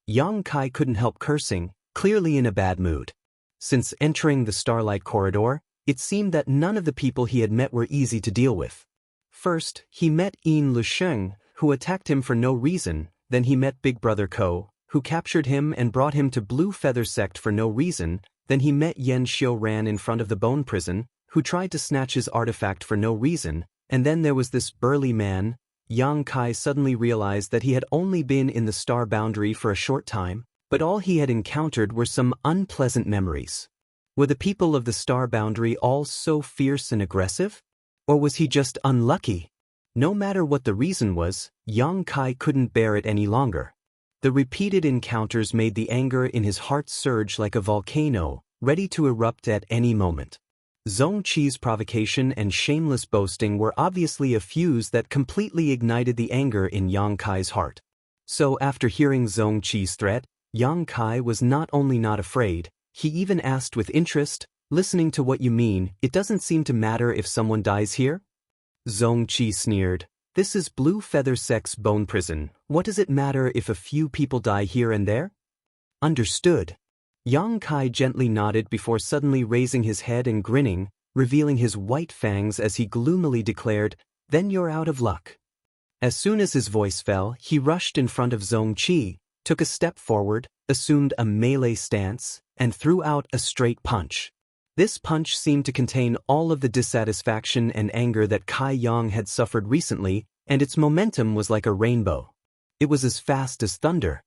Yang Kai couldn't help cursing, clearly in a bad mood. Since entering the Starlight Corridor, it seemed that none of the people he had met were easy to deal with. First, he met Yin Lusheng, who attacked him for no reason. Then he met Big Brother Ko, who captured him and brought him to Blue Feather Sect for no reason. Then he met Yen Xiaoran in front of the Bone Prison, who tried to snatch his artifact for no reason. And then there was this burly man. Yang Kai suddenly realized that he had only been in the Star Boundary for a short time, but all he had encountered were some unpleasant memories. Were the people of the Star Boundary all so fierce and aggressive? Or was he just unlucky? No matter what the reason was, Yang Kai couldn't bear it any longer. The repeated encounters made the anger in his heart surge like a volcano, ready to erupt at any moment. Zong Qi's provocation and shameless boasting were obviously a fuse that completely ignited the anger in Yang Kai's heart. So after hearing Zong Qi's threat, Yang Kai was not only not afraid, he even asked with interest, "Listening to what you mean, it doesn't seem to matter if someone dies here?" Zong Qi sneered, "This is Blue Feather Sect's bone prison. What does it matter if a few people die here and there?" "Understood." Yang Kai gently nodded before suddenly raising his head and grinning, revealing his white fangs as he gloomily declared, "Then you're out of luck." As soon as his voice fell, he rushed in front of Zong Qi, took a step forward, assumed a melee stance, and threw out a straight punch. This punch seemed to contain all of the dissatisfaction and anger that Kai Yang had suffered recently, and its momentum was like a rainbow. It was as fast as thunder.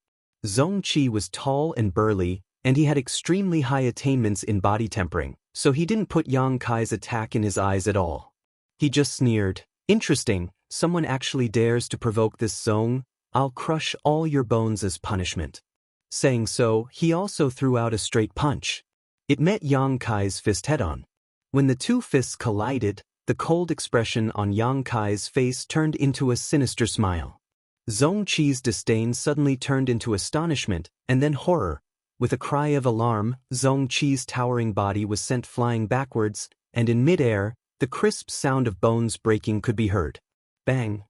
Zong Qi was tall and burly, and he had extremely high attainments in body tempering, so he didn't put Yang Kai's attack in his eyes at all. He just sneered, "Interesting, someone actually dares to provoke this Zong. I'll crush all your bones as punishment." Saying so, he also threw out a straight punch. It met Yang Kai's fist head-on. When the 2 fists collided, the cold expression on Yang Kai's face turned into a sinister smile. Zong Qi's disdain suddenly turned into astonishment, and then horror. With a cry of alarm, Zong Qi's towering body was sent flying backwards, and in mid-air, the crisp sound of bones breaking could be heard. Bang!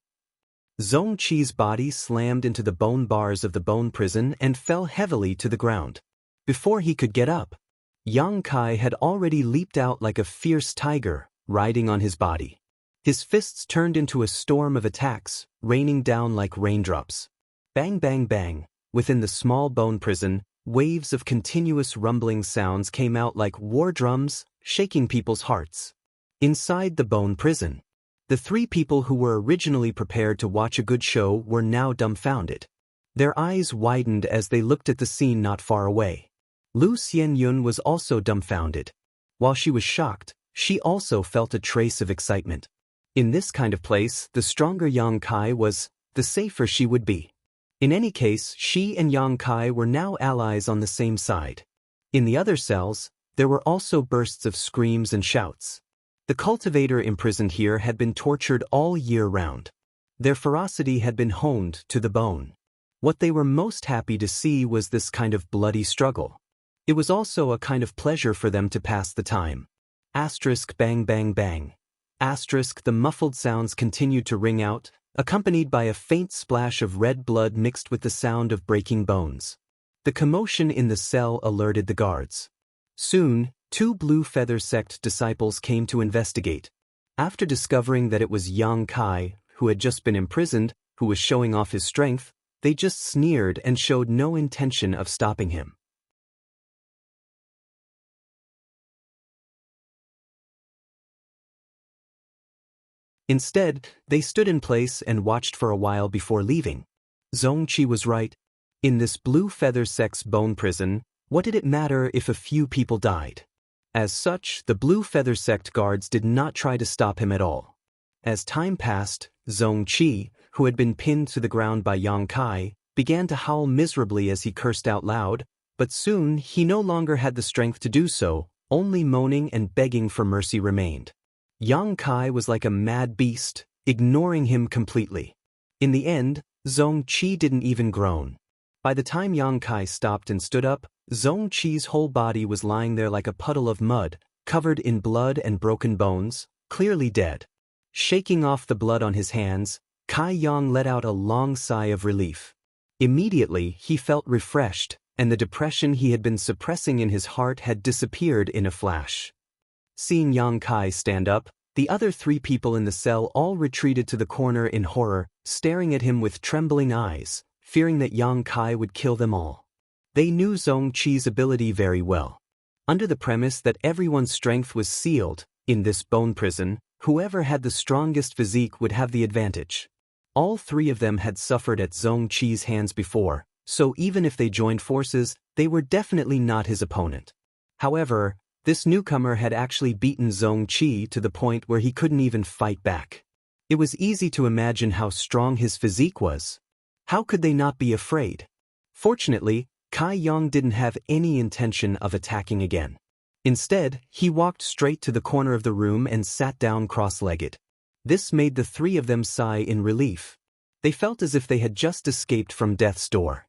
Zong Qi's body slammed into the bone bars of the bone prison and fell heavily to the ground. Before he could get up, Yang Kai had already leaped out like a fierce tiger, riding on his body. His fists turned into a storm of attacks, raining down like raindrops. Bang bang bang! Within the small bone prison, waves of continuous rumbling sounds came out like war drums, shaking people's hearts. Inside the bone prison, the 3 people who were originally prepared to watch a good show were now dumbfounded. Their eyes widened as they looked at the scene not far away. Lu Xianyun was also dumbfounded. While she was shocked, she also felt a trace of excitement. In this kind of place, the stronger Yang Kai was, the safer she would be. In any case, she and Yang Kai were now allies on the same side. In the other cells, there were also bursts of screams and shouts. The cultivator imprisoned here had been tortured all year round. Their ferocity had been honed to the bone. What they were most happy to see was this kind of bloody struggle. It was also a kind of pleasure for them to pass the time. Asterisk bang bang bang. Asterisk the muffled sounds continued to ring out, accompanied by a faint splash of red blood mixed with the sound of breaking bones. The commotion in the cell alerted the guards. Soon, two Blue Feather Sect disciples came to investigate. After discovering that it was Yang Kai, who had just been imprisoned, who was showing off his strength, they just sneered and showed no intention of stopping him. Instead, they stood in place and watched for a while before leaving. Xianxia was right. In this Blue Feather Sect's bone prison, what did it matter if a few people died? As such, the Blue Feather Sect guards did not try to stop him at all. As time passed, Xianxia, who had been pinned to the ground by Yang Kai, began to howl miserably as he cursed out loud, but soon he no longer had the strength to do so, only moaning and begging for mercy remained. Yang Kai was like a mad beast, ignoring him completely. In the end, Xianxia didn't even groan. By the time Yang Kai stopped and stood up, Xianxia's whole body was lying there like a puddle of mud, covered in blood and broken bones, clearly dead. Shaking off the blood on his hands, Kai Yang let out a long sigh of relief. Immediately, he felt refreshed, and the depression he had been suppressing in his heart had disappeared in a flash. Seeing Yang Kai stand up, the other three people in the cell all retreated to the corner in horror, staring at him with trembling eyes, fearing that Yang Kai would kill them all. They knew Xianxia's ability very well. Under the premise that everyone's strength was sealed, in this bone prison, whoever had the strongest physique would have the advantage. All three of them had suffered at Xianxia's hands before, so even if they joined forces, they were definitely not his opponent. However, this newcomer had actually beaten Xianxia to the point where he couldn't even fight back. It was easy to imagine how strong his physique was. How could they not be afraid? Fortunately, Kai Yang didn't have any intention of attacking again. Instead, he walked straight to the corner of the room and sat down cross-legged. This made the three of them sigh in relief. They felt as if they had just escaped from death's door.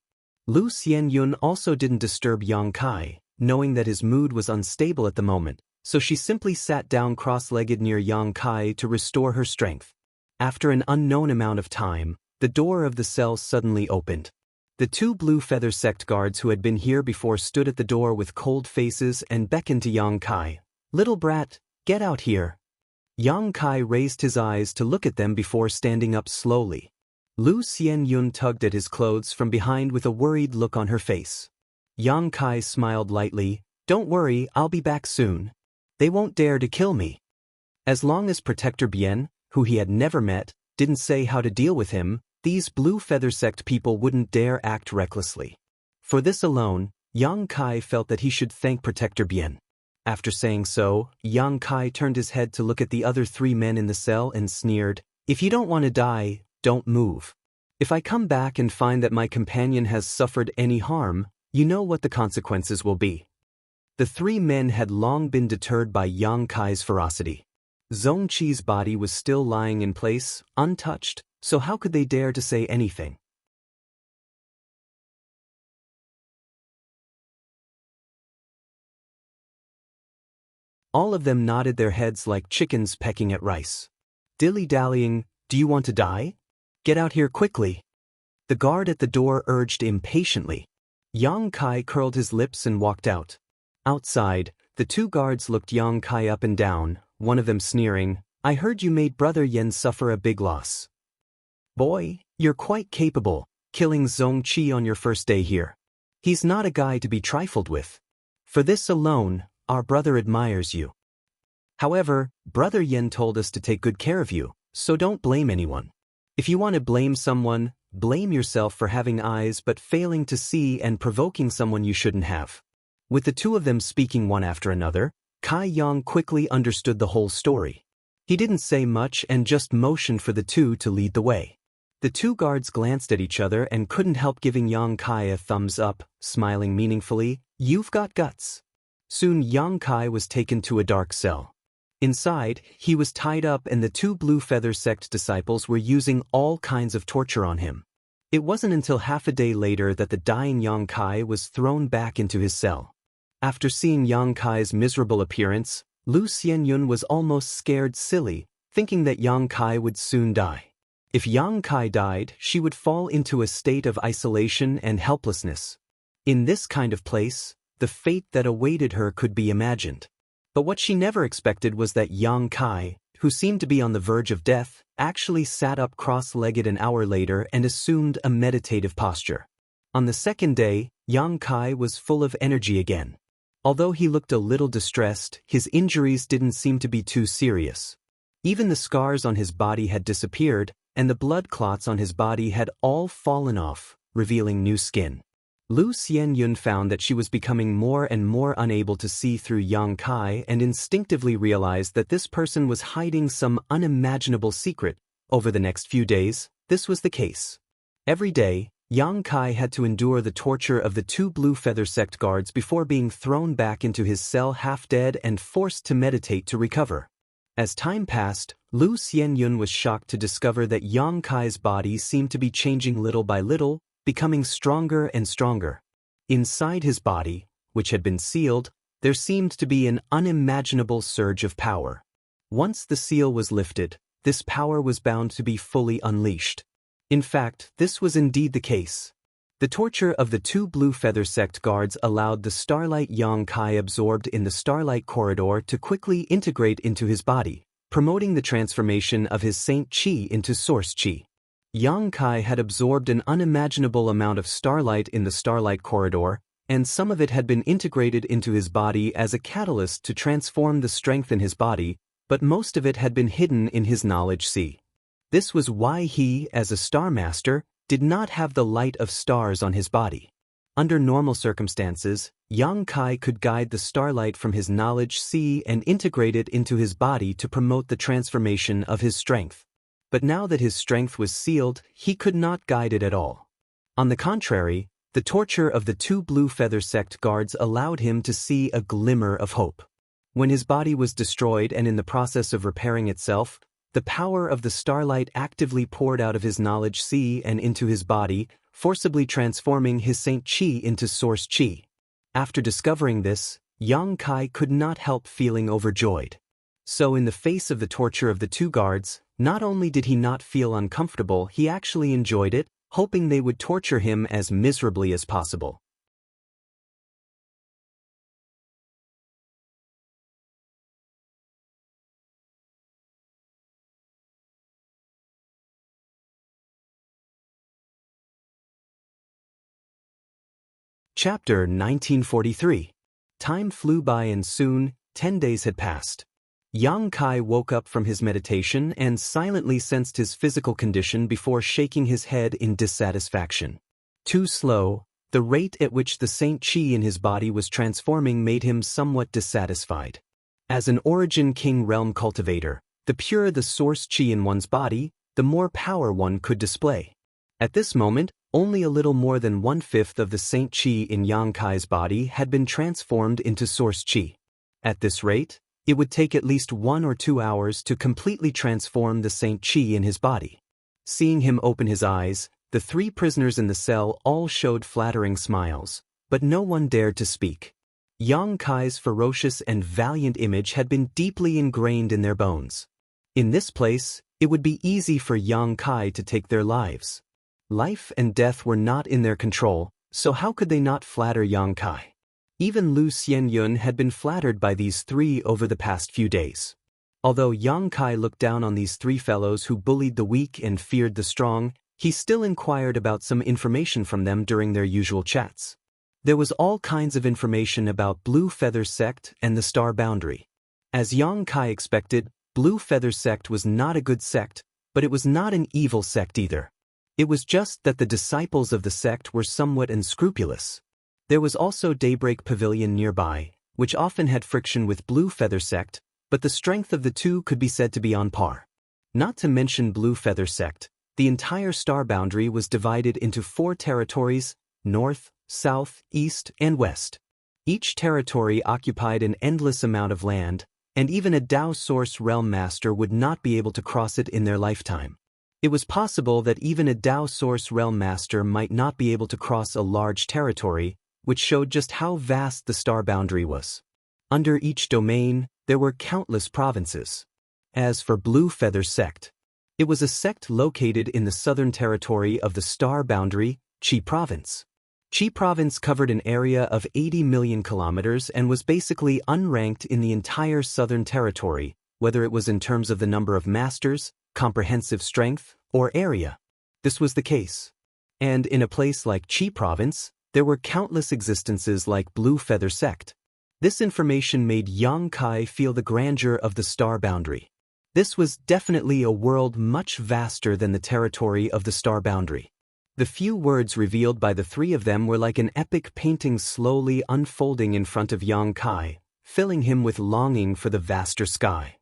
Lu Xianyun also didn't disturb Yang Kai, knowing that his mood was unstable at the moment, so she simply sat down cross-legged near Yang Kai to restore her strength. After an unknown amount of time, the door of the cell suddenly opened. The two Blue Feather Sect guards who had been here before stood at the door with cold faces and beckoned to Yang Kai. "Little brat, get out here." Yang Kai raised his eyes to look at them before standing up slowly. Lu Xianyun tugged at his clothes from behind with a worried look on her face. Yang Kai smiled lightly. "Don't worry, I'll be back soon. They won't dare to kill me." As long as Protector Bien, who he had never met, didn't say how to deal with him, these Blue Feather Sect people wouldn't dare act recklessly. For this alone, Yang Kai felt that he should thank Protector Bien. After saying so, Yang Kai turned his head to look at the other three men in the cell and sneered, "If you don't want to die, don't move. If I come back and find that my companion has suffered any harm, you know what the consequences will be." The three men had long been deterred by Yang Kai's ferocity. Xianxia's body was still lying in place, untouched, so how could they dare to say anything? All of them nodded their heads like chickens pecking at rice. Dilly-dallying, "Do you want to die? Get out here quickly." The guard at the door urged impatiently. Yang Kai curled his lips and walked out. Outside, the two guards looked Yang Kai up and down, one of them sneering, "I heard you made Brother Yen suffer a big loss. Boy, you're quite capable, killing Xianxia on your first day here. He's not a guy to be trifled with. For this alone, our brother admires you. However, Brother Yen told us to take good care of you, so don't blame anyone. If you want to blame someone, blame yourself for having eyes but failing to see and provoking someone you shouldn't have." With the two of them speaking one after another, Kai Yang quickly understood the whole story. He didn't say much and just motioned for the two to lead the way. The two guards glanced at each other and couldn't help giving Yang Kai a thumbs up, smiling meaningfully, "You've got guts." Soon Yang Kai was taken to a dark cell. Inside, he was tied up and the two Blue Feather Sect disciples were using all kinds of torture on him. It wasn't until half a day later that the dying Yang Kai was thrown back into his cell. After seeing Yang Kai's miserable appearance, Lu Xianyun was almost scared silly, thinking that Yang Kai would soon die. If Yang Kai died, she would fall into a state of isolation and helplessness. In this kind of place, the fate that awaited her could be imagined. But what she never expected was that Yang Kai, who seemed to be on the verge of death, actually sat up cross-legged an hour later and assumed a meditative posture. On the second day, Yang Kai was full of energy again. Although he looked a little distressed, his injuries didn't seem to be too serious. Even the scars on his body had disappeared, and the blood clots on his body had all fallen off, revealing new skin. Lu Xianyun found that she was becoming more and more unable to see through Yang Kai and instinctively realized that this person was hiding some unimaginable secret. Over the next few days, this was the case. Every day, Yang Kai had to endure the torture of the two Blue Feather Sect guards before being thrown back into his cell half-dead and forced to meditate to recover. As time passed, Lu Xianyun was shocked to discover that Yang Kai's body seemed to be changing little by little, becoming stronger and stronger. Inside his body, which had been sealed, there seemed to be an unimaginable surge of power. Once the seal was lifted, this power was bound to be fully unleashed. In fact, this was indeed the case. The torture of the two Blue Feather Sect guards allowed the Starlight Yang Kai absorbed in the Starlight Corridor to quickly integrate into his body, promoting the transformation of his Saint Qi into Source Qi. Yang Kai had absorbed an unimaginable amount of starlight in the Starlight Corridor, and some of it had been integrated into his body as a catalyst to transform the strength in his body, but most of it had been hidden in his knowledge sea. This was why he, as a Star Master, did not have the light of stars on his body. Under normal circumstances, Yang Kai could guide the starlight from his knowledge sea and integrate it into his body to promote the transformation of his strength. But now that his strength was sealed, he could not guide it at all. On the contrary, the torture of the two Blue Feather Sect guards allowed him to see a glimmer of hope. When his body was destroyed and in the process of repairing itself, the power of the starlight actively poured out of his knowledge sea and into his body, forcibly transforming his Saint Qi into Source Qi. After discovering this, Yang Kai could not help feeling overjoyed. So in the face of the torture of the two guards, not only did he not feel uncomfortable, he actually enjoyed it, hoping they would torture him as miserably as possible. Chapter 1943. Time flew by and soon, 10 days had passed. Yang Kai woke up from his meditation and silently sensed his physical condition before shaking his head in dissatisfaction. Too slow, the rate at which the Saint Qi in his body was transforming made him somewhat dissatisfied. As an Origin King Realm cultivator, the purer the Source Qi in one's body, the more power one could display. At this moment, only a little more than 1/5 of the Saint Qi in Yang Kai's body had been transformed into Source Qi. At this rate, it would take at least 1 or 2 hours to completely transform the Saint Qi in his body. Seeing him open his eyes, the 3 prisoners in the cell all showed flattering smiles, but no one dared to speak. Yang Kai's ferocious and valiant image had been deeply ingrained in their bones. In this place, it would be easy for Yang Kai to take their lives. Life and death were not in their control, so how could they not flatter Yang Kai? Even Lu Xianyun had been flattered by these 3 over the past few days. Although Yang Kai looked down on these 3 fellows who bullied the weak and feared the strong, he still inquired about some information from them during their usual chats. There was all kinds of information about Blue Feather Sect and the Star Boundary. As Yang Kai expected, Blue Feather Sect was not a good sect, but it was not an evil sect either. It was just that the disciples of the sect were somewhat unscrupulous. There was also Daybreak Pavilion nearby, which often had friction with Blue Feather Sect, but the strength of the two could be said to be on par. Not to mention Blue Feather Sect, the entire Star Boundary was divided into 4 territories: north, south, east, and west. Each territory occupied an endless amount of land, and even a Dao Source Realm Master would not be able to cross it in their lifetime. It was possible that even a Dao Source Realm Master might not be able to cross a large territory, which showed just how vast the Star Boundary was. Under each domain, there were countless provinces. As for Blue Feather Sect, it was a sect located in the southern territory of the Star Boundary, Qi Province. Qi province covered an area of 80 million kilometers and was basically unranked in the entire southern territory, whether it was in terms of the number of masters, comprehensive strength, or area. This was the case. And in a place like Qi province, there were countless existences like Blue Feather Sect. This information made Yang Kai feel the grandeur of the star boundary. This was definitely a world much vaster than the territory of the star boundary. The few words revealed by the three of them were like an epic painting slowly unfolding in front of Yang Kai, filling him with longing for the vaster sky.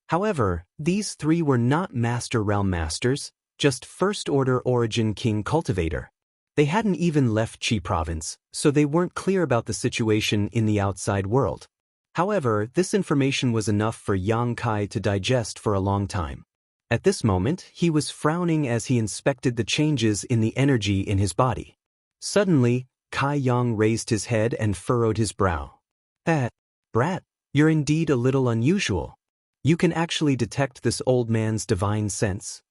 However, these three were not Master Realm Masters, just First Order Origin King Cultivator. They hadn't even left Qi province, so they weren't clear about the situation in the outside world. However, this information was enough for Yang Kai to digest for a long time. At this moment, he was frowning as he inspected the changes in the energy in his body. Suddenly, Kai Yang raised his head and furrowed his brow. Brat, you're indeed a little unusual. You can actually detect this old man's divine sense.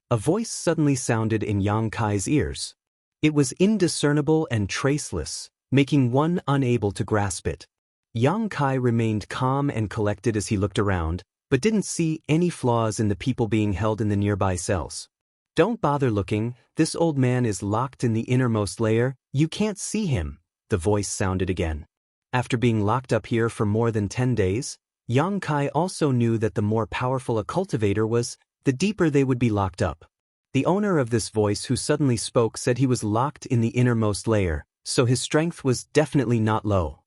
A voice suddenly sounded in Yang Kai's ears. It was indiscernible and traceless, making one unable to grasp it. Yang Kai remained calm and collected as he looked around, but didn't see any flaws in the people being held in the nearby cells. Don't bother looking, this old man is locked in the innermost layer, you can't see him, the voice sounded again. After being locked up here for more than 10 days, Yang Kai also knew that the more powerful a cultivator was, the deeper they would be locked up. The owner of this voice who suddenly spoke said he was locked in the innermost layer, so his strength was definitely not low.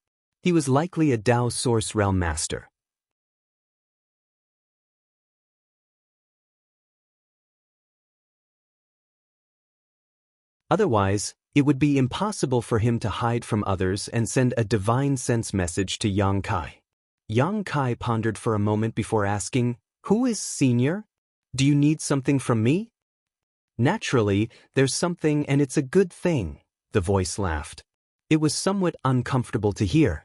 He was likely a Dao Source Realm Master. Otherwise, it would be impossible for him to hide from others and send a divine sense message to Yang Kai. Yang Kai pondered for a moment before asking, "Who is Senior? Do you need something from me?" "Naturally, there's something and it's a good thing," the voice laughed. It was somewhat uncomfortable to hear.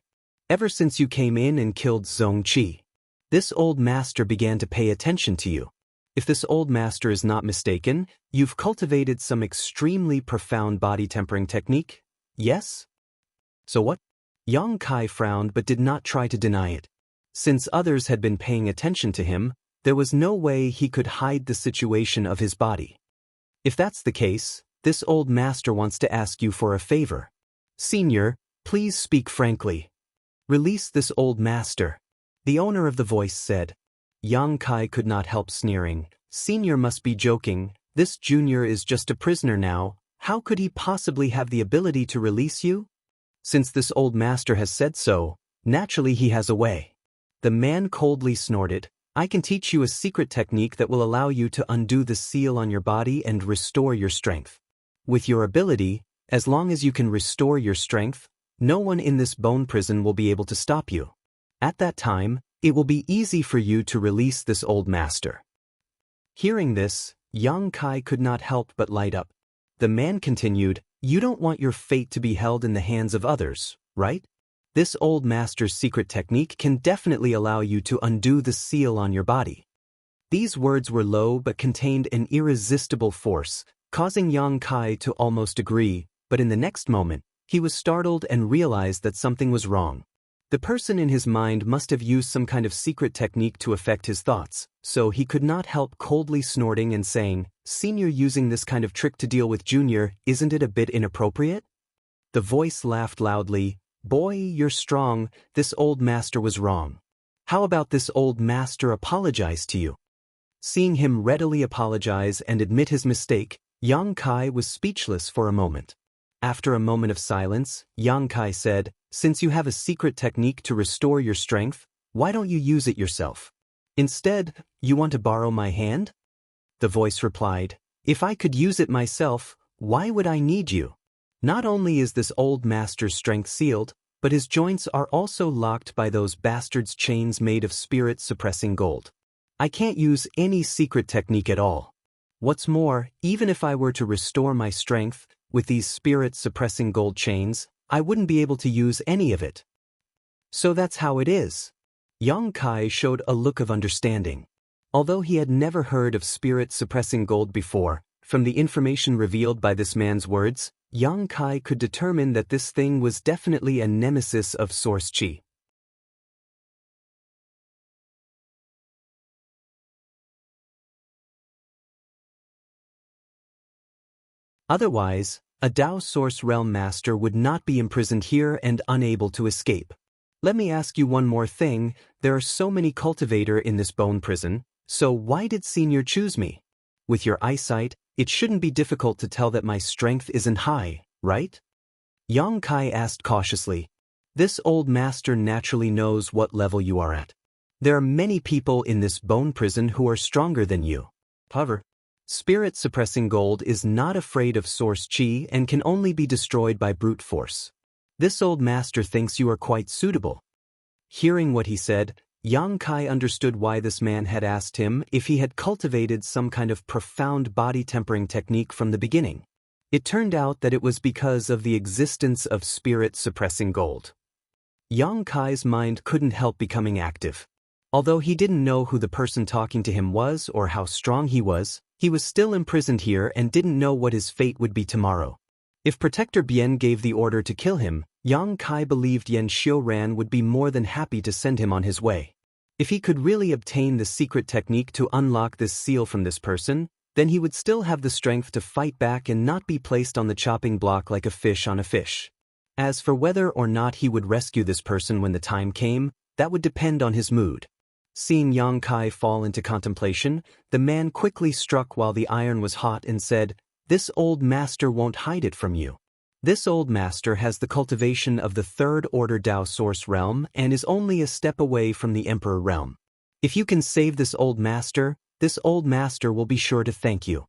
"Ever since you came in and killed Zhong Qi, this old master began to pay attention to you. If this old master is not mistaken, you've cultivated some extremely profound body tempering technique, yes?" "So what?" Yang Kai frowned but did not try to deny it. Since others had been paying attention to him, there was no way he could hide the situation of his body. "If that's the case, this old master wants to ask you for a favor. Senior, please speak frankly. Release this old master," the owner of the voice said. Yang Kai could not help sneering. "Senior must be joking, this junior is just a prisoner now, how could he possibly have the ability to release you? Since this old master has said so, naturally he has a way." The man coldly snorted, "I can teach you a secret technique that will allow you to undo the seal on your body and restore your strength. With your ability, as long as you can restore your strength, no one in this bone prison will be able to stop you. At that time, it will be easy for you to release this old master." Hearing this, Yang Kai could not help but light up. The man continued, "You don't want your fate to be held in the hands of others, right? This old master's secret technique can definitely allow you to undo the seal on your body." These words were low but contained an irresistible force, causing Yang Kai to almost agree, but in the next moment, he was startled and realized that something was wrong. The person in his mind must have used some kind of secret technique to affect his thoughts, so he could not help coldly snorting and saying, "Senior using this kind of trick to deal with Junior, isn't it a bit inappropriate?" The voice laughed loudly, "Boy, you're strong, this old master was wrong. How about this old master apologize to you?" Seeing him readily apologize and admit his mistake, Yang Kai was speechless for a moment. After a moment of silence, Yang Kai said, "Since you have a secret technique to restore your strength, why don't you use it yourself? Instead, you want to borrow my hand?" The voice replied, "If I could use it myself, why would I need you? Not only is this old master's strength sealed, but his joints are also locked by those bastards' chains made of spirit-suppressing gold. I can't use any secret technique at all. What's more, even if I were to restore my strength, with these spirit-suppressing gold chains, I wouldn't be able to use any of it." "So that's how it is." Yang Kai showed a look of understanding. Although he had never heard of spirit-suppressing gold before, from the information revealed by this man's words, Yang Kai could determine that this thing was definitely a nemesis of source qi. Otherwise, a Dao Source Realm Master would not be imprisoned here and unable to escape. Let me ask you one more thing, there are so many cultivator in this bone prison, so why did Senior choose me? With your eyesight, it shouldn't be difficult to tell that my strength isn't high, right? Yang Kai asked cautiously. This old master naturally knows what level you are at. There are many people in this bone prison who are stronger than you. However, spirit-suppressing gold is not afraid of source qi and can only be destroyed by brute force. This old master thinks you are quite suitable. Hearing what he said, Yang Kai understood why this man had asked him if he had cultivated some kind of profound body-tempering technique from the beginning. It turned out that it was because of the existence of spirit-suppressing gold. Yang Kai's mind couldn't help becoming active. Although he didn't know who the person talking to him was or how strong he was still imprisoned here and didn't know what his fate would be tomorrow. If Protector Bien gave the order to kill him, Yang Kai believed Yan Xiuran would be more than happy to send him on his way. If he could really obtain the secret technique to unlock this seal from this person, then he would still have the strength to fight back and not be placed on the chopping block like a fish on a fish. As for whether or not he would rescue this person when the time came, that would depend on his mood. Seeing Yang Kai fall into contemplation, the man quickly struck while the iron was hot and said, "This old master won't hide it from you. This old master has the cultivation of the third order Dao Source realm and is only a step away from the Emperor realm. If you can save this old master will be sure to thank you."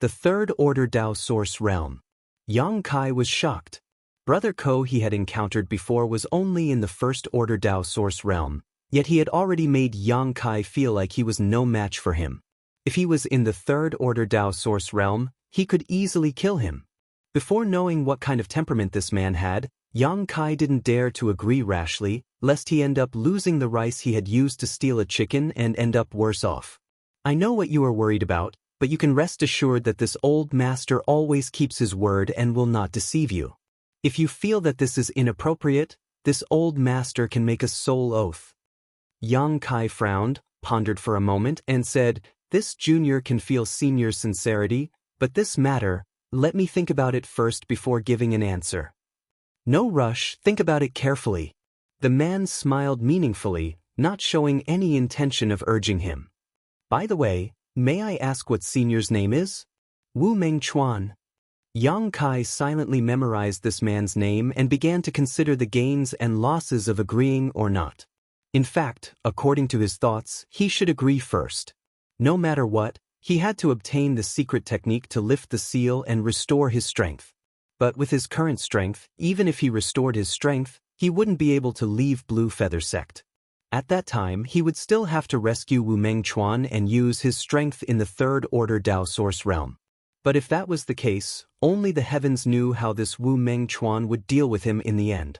The third order Dao Source realm. Yang Kai was shocked. Brother Ko he had encountered before was only in the first order Dao Source realm. Yet he had already made Yang Kai feel like he was no match for him. If he was in the third order Dao Source realm, he could easily kill him. Before knowing what kind of temperament this man had, Yang Kai didn't dare to agree rashly, lest he end up losing the rice he had used to steal a chicken and end up worse off. I know what you are worried about, but you can rest assured that this old master always keeps his word and will not deceive you. If you feel that this is inappropriate, this old master can make a soul oath. Yang Kai frowned, pondered for a moment, and said, "This junior can feel senior's sincerity, but this matter, let me think about it first before giving an answer." "No rush, think about it carefully." The man smiled meaningfully, not showing any intention of urging him. "By the way, may I ask what senior's name is?" "Wu Mengchuan." Yang Kai silently memorized this man's name and began to consider the gains and losses of agreeing or not. In fact, according to his thoughts, he should agree first. No matter what, he had to obtain the secret technique to lift the seal and restore his strength. But with his current strength, even if he restored his strength, he wouldn't be able to leave Blue Feather Sect. At that time, he would still have to rescue Wu Mengchuan and use his strength in the third order Dao Source realm. But if that was the case, only the heavens knew how this Wu Mengchuan would deal with him in the end.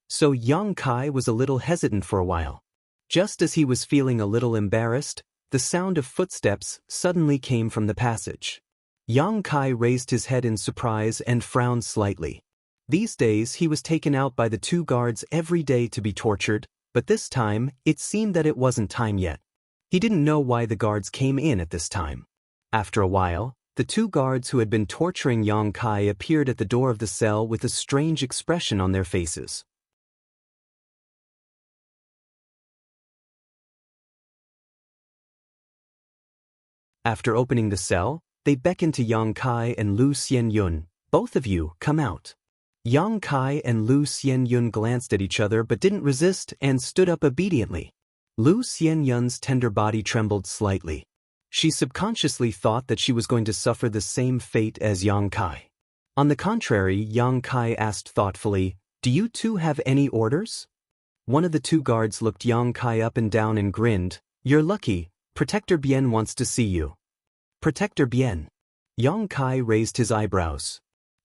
So Yang Kai was a little hesitant for a while. Just as he was feeling a little embarrassed, the sound of footsteps suddenly came from the passage. Yang Kai raised his head in surprise and frowned slightly. These days he was taken out by the two guards every day to be tortured, but this time, it seemed that it wasn't time yet. He didn't know why the guards came in at this time. After a while, the two guards who had been torturing Yang Kai appeared at the door of the cell with a strange expression on their faces. After opening the cell, they beckoned to Yang Kai and Lu Xianyun. "Both of you, come out." Yang Kai and Lu Xianyun glanced at each other but didn't resist and stood up obediently. Lu Xianyun's tender body trembled slightly. She subconsciously thought that she was going to suffer the same fate as Yang Kai. On the contrary, Yang Kai asked thoughtfully, "Do you two have any orders?" One of the two guards looked Yang Kai up and down and grinned. "You're lucky. Protector Bien wants to see you." "Protector Bien?" Yang Kai raised his eyebrows.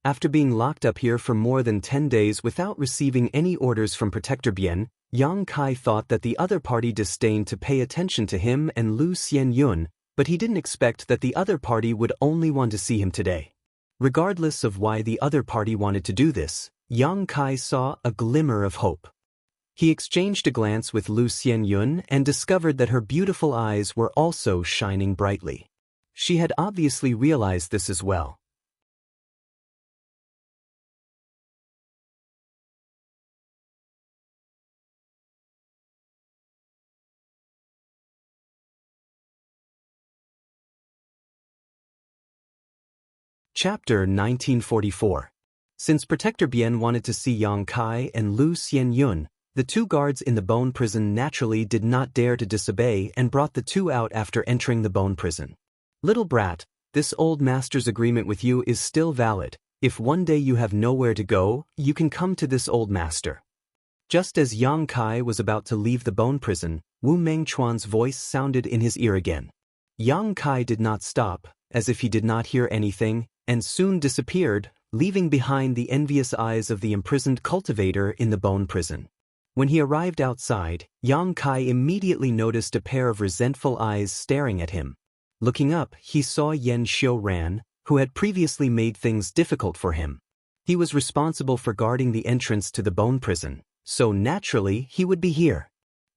After being locked up here for more than 10 days without receiving any orders from Protector Bien, Yang Kai thought that the other party disdained to pay attention to him and Lu Xianyun, but he didn't expect that the other party would only want to see him today. Regardless of why the other party wanted to do this, Yang Kai saw a glimmer of hope. He exchanged a glance with Lu Xianyun and discovered that her beautiful eyes were also shining brightly. She had obviously realized this as well. Chapter 1944. Since Protector Bien wanted to see Yang Kai and Lu Xianyun, the two guards in the bone prison naturally did not dare to disobey and brought the two out after entering the bone prison. Little brat, this old master's agreement with you is still valid. If one day you have nowhere to go, you can come to this old master. Just as Yang Kai was about to leave the bone prison, Wu Mengchuan's voice sounded in his ear again. Yang Kai did not stop, as if he did not hear anything, and soon disappeared, leaving behind the envious eyes of the imprisoned cultivator in the bone prison. When he arrived outside, Yang Kai immediately noticed a pair of resentful eyes staring at him. Looking up, he saw Yan Xiuran, who had previously made things difficult for him. He was responsible for guarding the entrance to the bone prison, so naturally he would be here.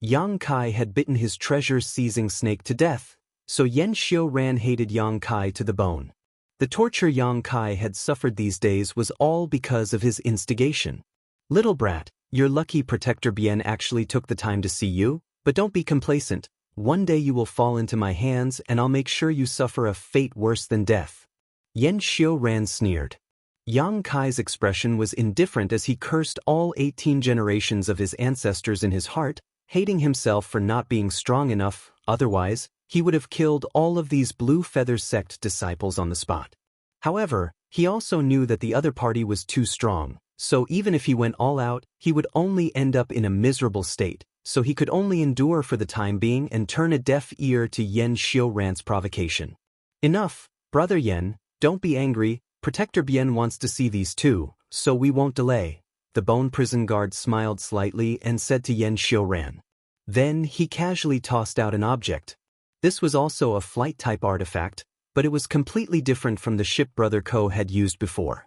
Yang Kai had bitten his treasure-seizing snake to death, so Yan Xiuran hated Yang Kai to the bone. The torture Yang Kai had suffered these days was all because of his instigation. Little brat, your lucky Protector Bien actually took the time to see you, but don't be complacent. One day you will fall into my hands and I'll make sure you suffer a fate worse than death. Yan Xiuran sneered. Yang Kai's expression was indifferent as he cursed all 18 generations of his ancestors in his heart, hating himself for not being strong enough. Otherwise, he would have killed all of these Blue Feather sect disciples on the spot. However, he also knew that the other party was too strong, so even if he went all out, he would only end up in a miserable state, so he could only endure for the time being and turn a deaf ear to Yan Xiuran's provocation. Enough, Brother Yan, don't be angry, Protector Bien wants to see these two, so we won't delay. The bone prison guard smiled slightly and said to Yan Xiuran. Then he casually tossed out an object. This was also a flight-type artifact, but it was completely different from the ship Brother Ko had used before.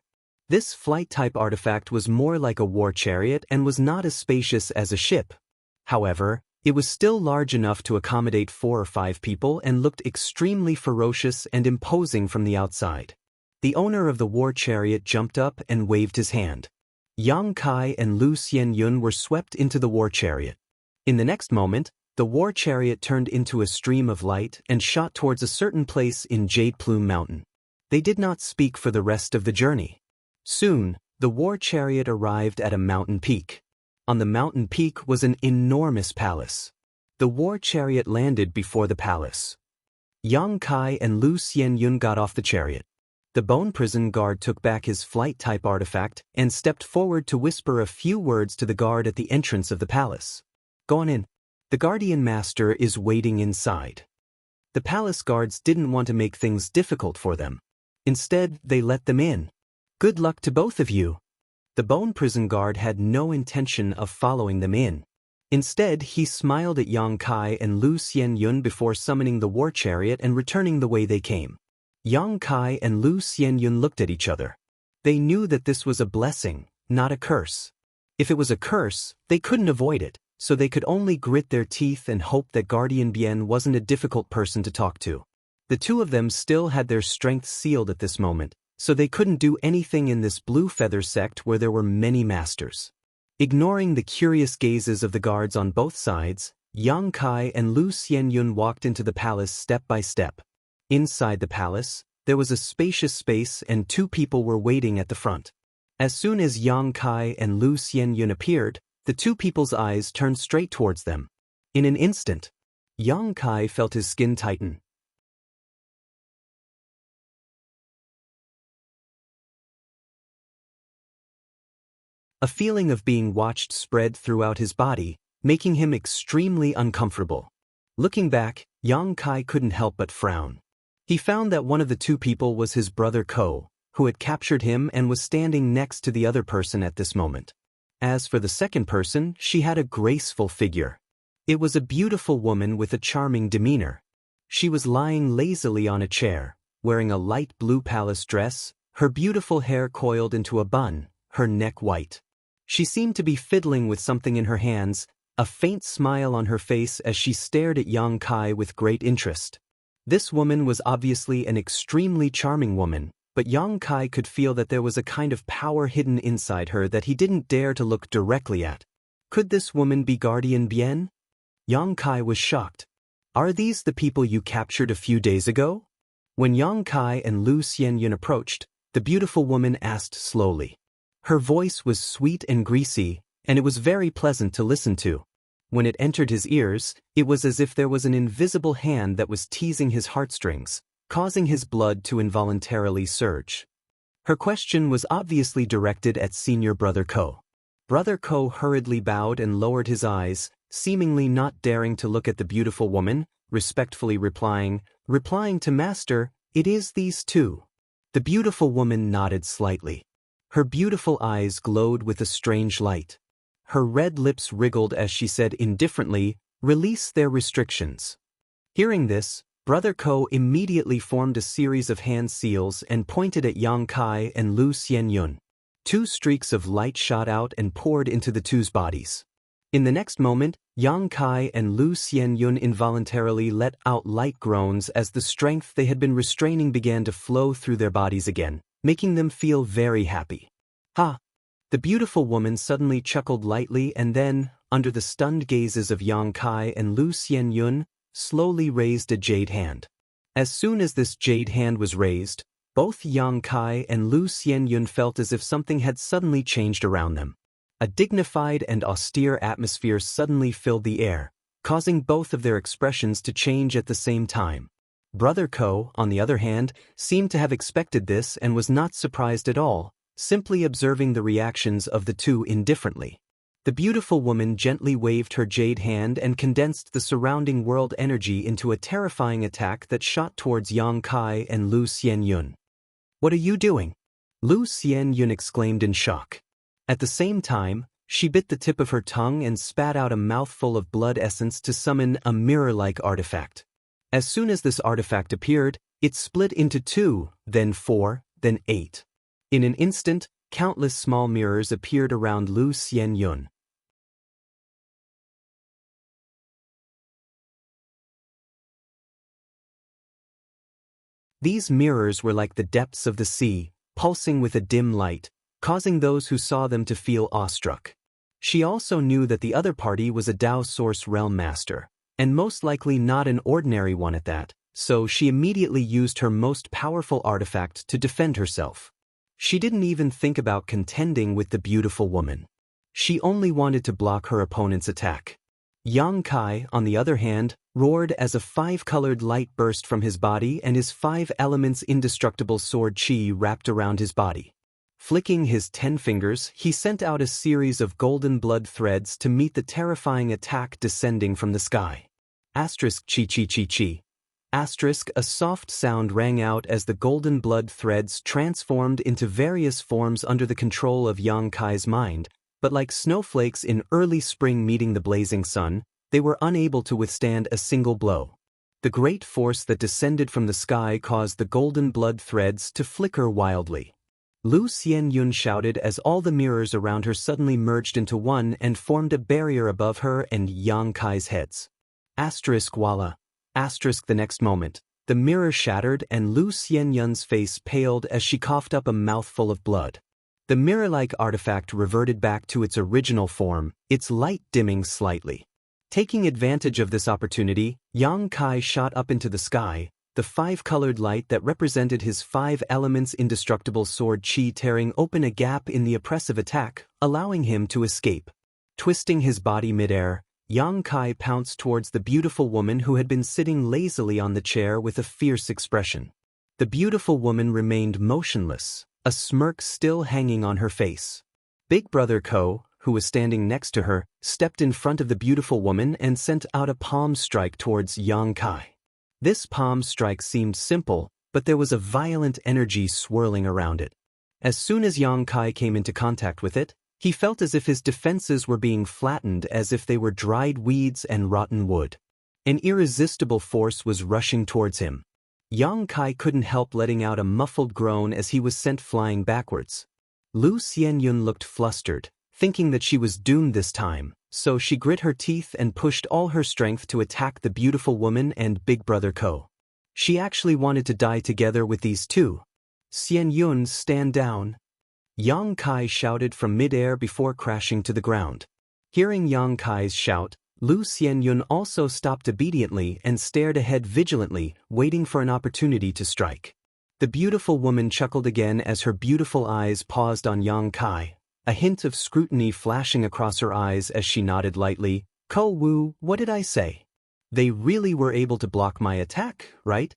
This flight-type artifact was more like a war chariot and was not as spacious as a ship. However, it was still large enough to accommodate 4 or 5 people and looked extremely ferocious and imposing from the outside. The owner of the war chariot jumped up and waved his hand. Yang Kai and Lu Xianyun were swept into the war chariot. In the next moment, the war chariot turned into a stream of light and shot towards a certain place in Jade Plume Mountain. They did not speak for the rest of the journey. Soon, the war chariot arrived at a mountain peak. On the mountain peak was an enormous palace. The war chariot landed before the palace. Yang Kai and Lu Xianyun got off the chariot. The bone prison guard took back his flight-type artifact and stepped forward to whisper a few words to the guard at the entrance of the palace. Go on in. The guardian master is waiting inside. The palace guards didn't want to make things difficult for them. Instead, they let them in. Good luck to both of you. The bone prison guard had no intention of following them in. Instead, he smiled at Yang Kai and Lu Xianyun before summoning the war chariot and returning the way they came. Yang Kai and Lu Xianyun looked at each other. They knew that this was a blessing, not a curse. If it was a curse, they couldn't avoid it, so they could only grit their teeth and hope that Guardian Bien wasn't a difficult person to talk to. The two of them still had their strength sealed at this moment, so they couldn't do anything in this Blue Feather sect where there were many masters. Ignoring the curious gazes of the guards on both sides, Yang Kai and Lu Xianyun walked into the palace step by step. Inside the palace, there was a spacious space and 2 people were waiting at the front. As soon as Yang Kai and Lu Xianyun appeared, the 2 people's eyes turned straight towards them. In an instant, Yang Kai felt his skin tighten. A feeling of being watched spread throughout his body, making him extremely uncomfortable. Looking back, Yang Kai couldn't help but frown. He found that one of the 2 people was his brother Ko, who had captured him and was standing next to the other person at this moment. As for the second person, she had a graceful figure. It was a beautiful woman with a charming demeanor. She was lying lazily on a chair, wearing a light blue palace dress, her beautiful hair coiled into a bun, her neck white. She seemed to be fiddling with something in her hands, a faint smile on her face as she stared at Yang Kai with great interest. This woman was obviously an extremely charming woman, but Yang Kai could feel that there was a kind of power hidden inside her that he didn't dare to look directly at. Could this woman be Guardian Bien? Yang Kai was shocked. Are these the people you captured a few days ago? When Yang Kai and Lu Xianyun approached, the beautiful woman asked slowly. Her voice was sweet and greasy, and it was very pleasant to listen to. When it entered his ears, it was as if there was an invisible hand that was teasing his heartstrings, causing his blood to involuntarily surge. Her question was obviously directed at Senior Brother Ko. Brother Ko hurriedly bowed and lowered his eyes, seemingly not daring to look at the beautiful woman, respectfully replying to Master, "It is these two." The beautiful woman nodded slightly. Her beautiful eyes glowed with a strange light. Her red lips wriggled as she said indifferently, "Release their restrictions." Hearing this, Brother Ko immediately formed a series of hand seals and pointed at Yang Kai and Lu Xianyun. 2 streaks of light shot out and poured into the two's bodies. In the next moment, Yang Kai and Lu Xianyun involuntarily let out light groans as the strength they had been restraining began to flow through their bodies again, making them feel very happy. Ha! The beautiful woman suddenly chuckled lightly and then, under the stunned gazes of Yang Kai and Lu Xianyun, slowly raised a jade hand. As soon as this jade hand was raised, both Yang Kai and Lu Xianyun felt as if something had suddenly changed around them. A dignified and austere atmosphere suddenly filled the air, causing both of their expressions to change at the same time. Brother Ko, on the other hand, seemed to have expected this and was not surprised at all, simply observing the reactions of the two indifferently. The beautiful woman gently waved her jade hand and condensed the surrounding world energy into a terrifying attack that shot towards Yang Kai and Lu Xianyun. "What are you doing?" Lu Xianyun exclaimed in shock. At the same time, she bit the tip of her tongue and spat out a mouthful of blood essence to summon a mirror-like artifact. As soon as this artifact appeared, it split into 2, then 4, then 8. In an instant, countless small mirrors appeared around Lu Xianyun. These mirrors were like the depths of the sea, pulsing with a dim light, causing those who saw them to feel awestruck. She also knew that the other party was a Dao Source Realm Master, and most likely not an ordinary one at that, so she immediately used her most powerful artifact to defend herself. She didn't even think about contending with the beautiful woman. She only wanted to block her opponent's attack. Yang Kai, on the other hand, roared as a 5-colored light burst from his body and his 5 elements indestructible sword chi wrapped around his body. Flicking his 10 fingers, he sent out a series of golden blood threads to meet the terrifying attack descending from the sky. Asterisk chi chi chi chi. Asterisk, a soft sound rang out as the golden blood threads transformed into various forms under the control of Yang Kai's mind, but like snowflakes in early spring meeting the blazing sun, they were unable to withstand a single blow. The great force that descended from the sky caused the golden blood threads to flicker wildly. Lu Xianyun shouted as all the mirrors around her suddenly merged into one and formed a barrier above her and Yang Kai's heads. Asterisk voila. Asterisk the next moment, the mirror shattered and Lu Xianyun's face paled as she coughed up a mouthful of blood. The mirror-like artifact reverted back to its original form, its light dimming slightly. Taking advantage of this opportunity, Yang Kai shot up into the sky, the 5-colored light that represented his 5 elements indestructible sword chi tearing open a gap in the oppressive attack, allowing him to escape. Twisting his body midair, Yang Kai pounced towards the beautiful woman who had been sitting lazily on the chair with a fierce expression. The beautiful woman remained motionless, a smirk still hanging on her face. Big Brother Ko, who was standing next to her, stepped in front of the beautiful woman and sent out a palm strike towards Yang Kai. This palm strike seemed simple, but there was a violent energy swirling around it. As soon as Yang Kai came into contact with it, he felt as if his defenses were being flattened as if they were dried weeds and rotten wood. An irresistible force was rushing towards him. Yang Kai couldn't help letting out a muffled groan as he was sent flying backwards. Lu Xianyun looked flustered, thinking that she was doomed this time, so she grit her teeth and pushed all her strength to attack the beautiful woman and Big Brother Ko. She actually wanted to die together with these two. Xianyun, stand down! Yang Kai shouted from mid-air before crashing to the ground. Hearing Yang Kai's shout, Lu Xianyun also stopped obediently and stared ahead vigilantly, waiting for an opportunity to strike. The beautiful woman chuckled again as her beautiful eyes paused on Yang Kai, a hint of scrutiny flashing across her eyes as she nodded lightly. Ko Wu, what did I say? They really were able to block my attack, right?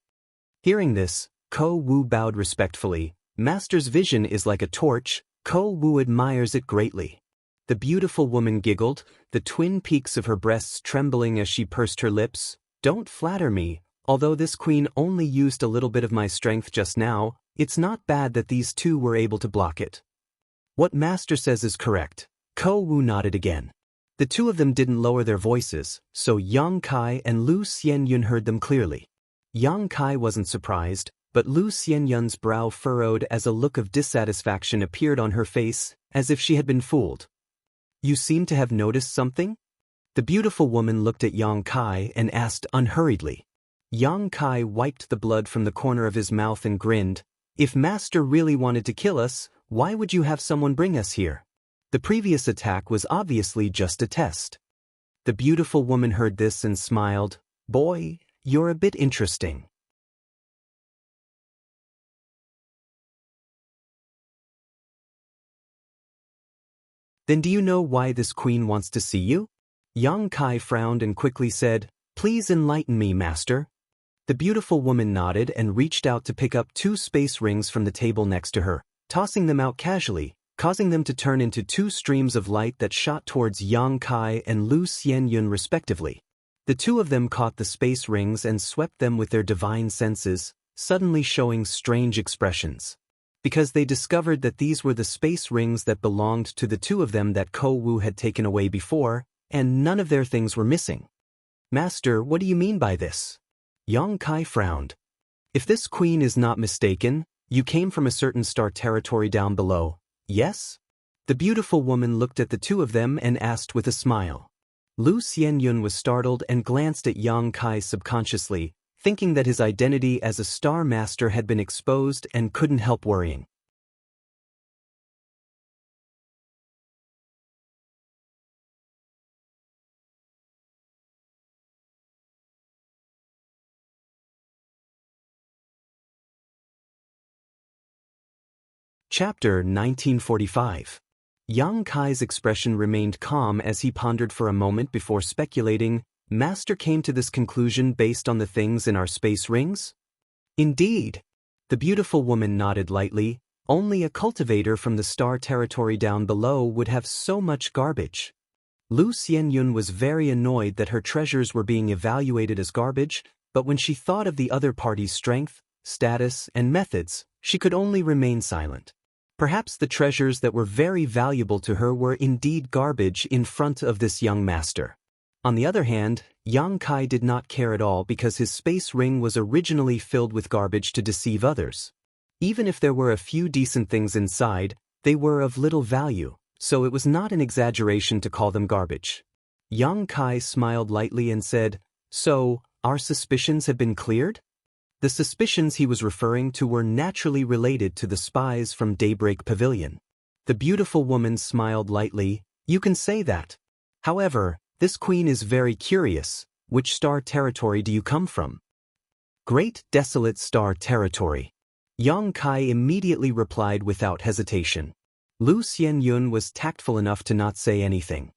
Hearing this, Ko Wu bowed respectfully. Master's vision is like a torch. Ko Wu admires it greatly. The beautiful woman giggled, the twin peaks of her breasts trembling as she pursed her lips. Don't flatter me. Although this queen only used a little bit of my strength just now, it's not bad that these two were able to block it. What Master says is correct. Ko Wu nodded again. The two of them didn't lower their voices, so Yang Kai and Lu Xianyun heard them clearly. Yang Kai wasn't surprised, but Lu Xianyun's brow furrowed as a look of dissatisfaction appeared on her face, as if she had been fooled. You seem to have noticed something? The beautiful woman looked at Yang Kai and asked unhurriedly. Yang Kai wiped the blood from the corner of his mouth and grinned. If Master really wanted to kill us, why would you have someone bring us here? The previous attack was obviously just a test. The beautiful woman heard this and smiled. Boy, you're a bit interesting. Then do you know why this queen wants to see you? Yang Kai frowned and quickly said, Please enlighten me, Master. The beautiful woman nodded and reached out to pick up 2 space rings from the table next to her, tossing them out casually, causing them to turn into 2 streams of light that shot towards Yang Kai and Lu Xianyun respectively. The two of them caught the space rings and swept them with their divine senses, suddenly showing strange expressions. Because they discovered that these were the space rings that belonged to the two of them that Ko Wu had taken away before, and none of their things were missing. Master, what do you mean by this? Yang Kai frowned. If this queen is not mistaken, you came from a certain star territory down below, yes? The beautiful woman looked at the two of them and asked with a smile. Lu Xianyun was startled and glanced at Yang Kai subconsciously, thinking that his identity as a star master had been exposed and couldn't help worrying. Chapter 1945. Yang Kai's expression remained calm as he pondered for a moment before speculating, Master came to this conclusion based on the things in our space rings? Indeed. The beautiful woman nodded lightly. Only a cultivator from the star territory down below would have so much garbage. Lu Xianyun was very annoyed that her treasures were being evaluated as garbage, but when she thought of the other party's strength, status, and methods, she could only remain silent. Perhaps the treasures that were very valuable to her were indeed garbage in front of this young master. On the other hand, Yang Kai did not care at all because his space ring was originally filled with garbage to deceive others. Even if there were a few decent things inside, they were of little value, so it was not an exaggeration to call them garbage. Yang Kai smiled lightly and said, So, our suspicions have been cleared? The suspicions he was referring to were naturally related to the spies from Daybreak Pavilion. The beautiful woman smiled lightly. You can say that. However, this queen is very curious. Which star territory do you come from? Great Desolate Star Territory. Yang Kai immediately replied without hesitation. Lu Xianyun was tactful enough to not say anything.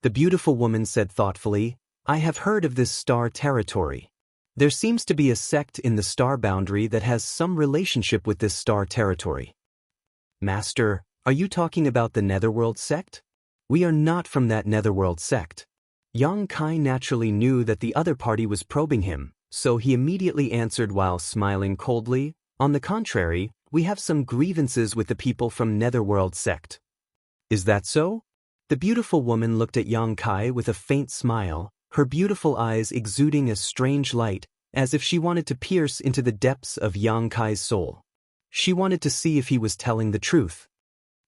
The beautiful woman said thoughtfully, I have heard of this star territory. There seems to be a sect in the star boundary that has some relationship with this star territory. Master, are you talking about the Netherworld sect? We are not from that Netherworld sect. Yang Kai naturally knew that the other party was probing him, so he immediately answered while smiling coldly, On the contrary, we have some grievances with the people from Netherworld sect. Is that so? The beautiful woman looked at Yang Kai with a faint smile, her beautiful eyes exuding a strange light, as if she wanted to pierce into the depths of Yang Kai's soul. She wanted to see if he was telling the truth.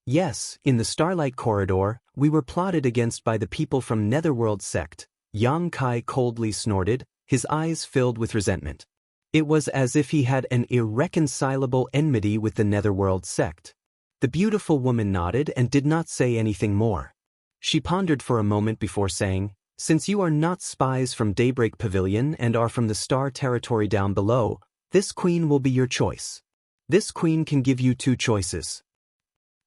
Yes, in the Starlight Corridor, we were plotted against by the people from Netherworld sect, Yang Kai coldly snorted, his eyes filled with resentment. It was as if he had an irreconcilable enmity with the Netherworld sect. The beautiful woman nodded and did not say anything more. She pondered for a moment before saying, "Since you are not spies from Daybreak Pavilion and are from the Star Territory down below, this queen will be your choice. This queen can give you two choices.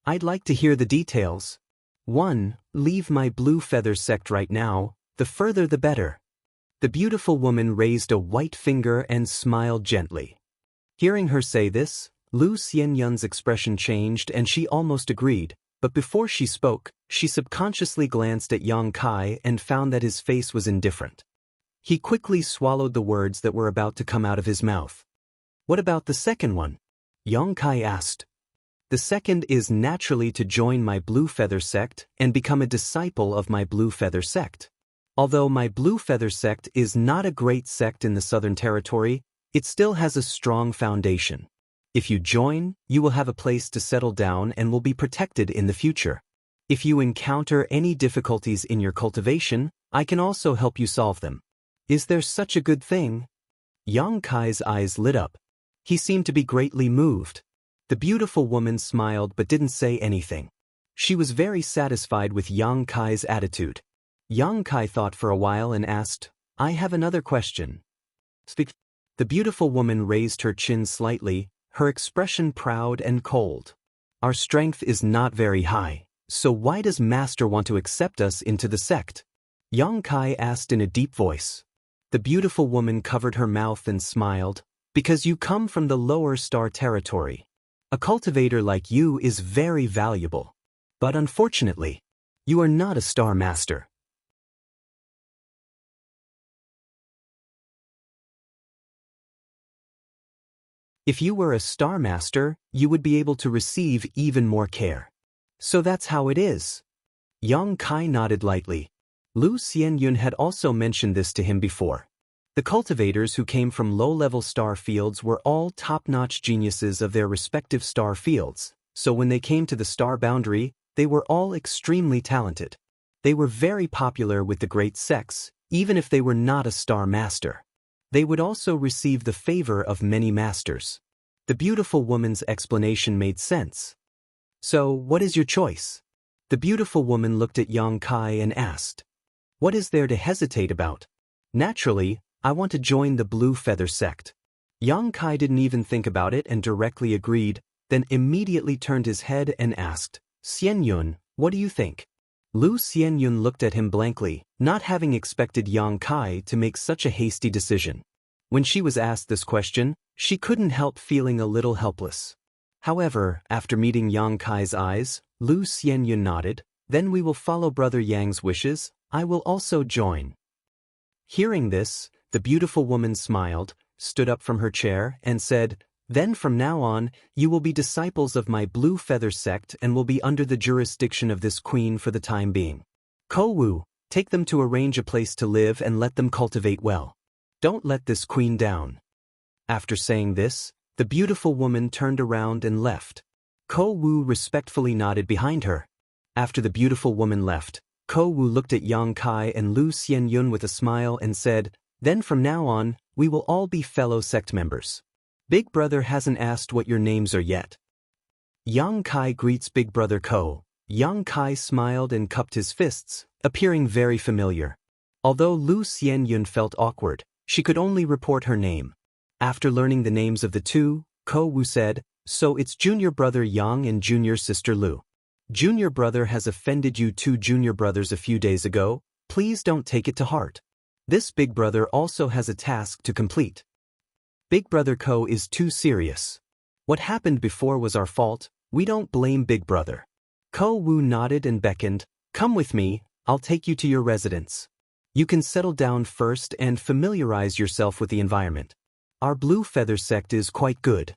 I'd like to hear the details. 1. Leave my Blue Feather sect right now, the further the better." The beautiful woman raised a white finger and smiled gently. Hearing her say this, Lu Xianyun's expression changed and she almost agreed, but before she spoke, she subconsciously glanced at Yang Kai and found that his face was indifferent. He quickly swallowed the words that were about to come out of his mouth. "What about the second one?" Yang Kai asked. "The second is naturally to join my Blue Feather sect and become a disciple of my Blue Feather sect. Although my Blue Feather sect is not a great sect in the Southern Territory, it still has a strong foundation. If you join, you will have a place to settle down and will be protected in the future. If you encounter any difficulties in your cultivation, I can also help you solve them. Is there such a good thing?" Yang Kai's eyes lit up. He seemed to be greatly moved. The beautiful woman smiled but didn't say anything. She was very satisfied with Yang Kai's attitude. Yang Kai thought for a while and asked, "I have another question." "Speak." The beautiful woman raised her chin slightly, her expression proud and cold. "Our strength is not very high, so why does Master want to accept us into the sect?" Yang Kai asked in a deep voice. The beautiful woman covered her mouth and smiled, "Because you come from the lower Star Territory. A cultivator like you is very valuable. But unfortunately, you are not a Star Master." If you were a Star Master, you would be able to receive even more care. So that's how it is. Yang Kai nodded lightly. Lu Xianyun had also mentioned this to him before. The cultivators who came from low-level star fields were all top-notch geniuses of their respective star fields, so when they came to the star boundary, they were all extremely talented. They were very popular with the great sects, even if they were not a Star Master. They would also receive the favor of many masters. The beautiful woman's explanation made sense. "So, what is your choice?" The beautiful woman looked at Yang Kai and asked. "What is there to hesitate about? Naturally, I want to join the Blue Feather sect." Yang Kai didn't even think about it and directly agreed, then immediately turned his head and asked, "Xianyun, what do you think?" Lu Xianyun looked at him blankly, not having expected Yang Kai to make such a hasty decision. When she was asked this question, she couldn't help feeling a little helpless. However, after meeting Yang Kai's eyes, Lu Xianyun nodded, "Then we will follow Brother Yang's wishes, I will also join." Hearing this, the beautiful woman smiled, stood up from her chair, and said, "Then from now on, you will be disciples of my Blue Feather sect and will be under the jurisdiction of this queen for the time being. Kowu, take them to arrange a place to live and let them cultivate well. Don't let this queen down." After saying this, the beautiful woman turned around and left. Kowu respectfully nodded behind her. After the beautiful woman left, Kowu looked at Yang Kai and Lu Xianyun with a smile and said, "Then from now on, we will all be fellow sect members. Big Brother hasn't asked what your names are yet." Yang Kai greets Big Brother Ko. Yang Kai smiled and cupped his fists, appearing very familiar. Although Lu Xianyun felt awkward, she could only report her name. After learning the names of the two, Ko Wu said, "So it's Junior Brother Yang and Junior Sister Lu. Junior Brother has offended you two junior brothers a few days ago, please don't take it to heart. This Big Brother also has a task to complete. Big Brother Ko is too serious. What happened before was our fault, we don't blame Big Brother." Ko Wu nodded and beckoned, "Come with me, I'll take you to your residence. You can settle down first and familiarize yourself with the environment. Our Blue Feather sect is quite good."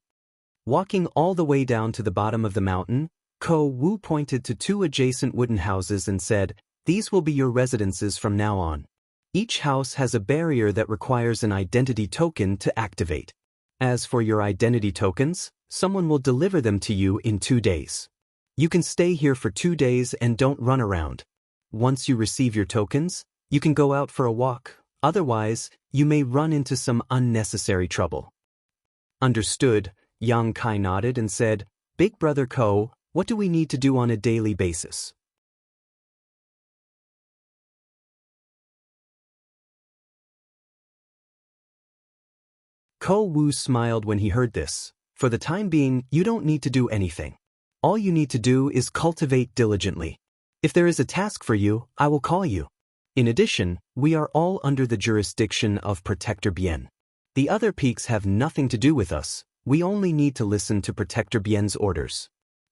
Walking all the way down to the bottom of the mountain, Ko Wu pointed to two adjacent wooden houses and said, "These will be your residences from now on. Each house has a barrier that requires an identity token to activate. As for your identity tokens, someone will deliver them to you in 2 days. You can stay here for 2 days and don't run around. Once you receive your tokens, you can go out for a walk, otherwise, you may run into some unnecessary trouble. Understood, Yang Kai nodded and said, Big Brother Ko, what do we need to do on a daily basis? Ko Wu smiled when he heard this. For the time being, you don't need to do anything. All you need to do is cultivate diligently. If there is a task for you, I will call you. In addition, we are all under the jurisdiction of Protector Bien. The other peaks have nothing to do with us. We only need to listen to Protector Bien's orders.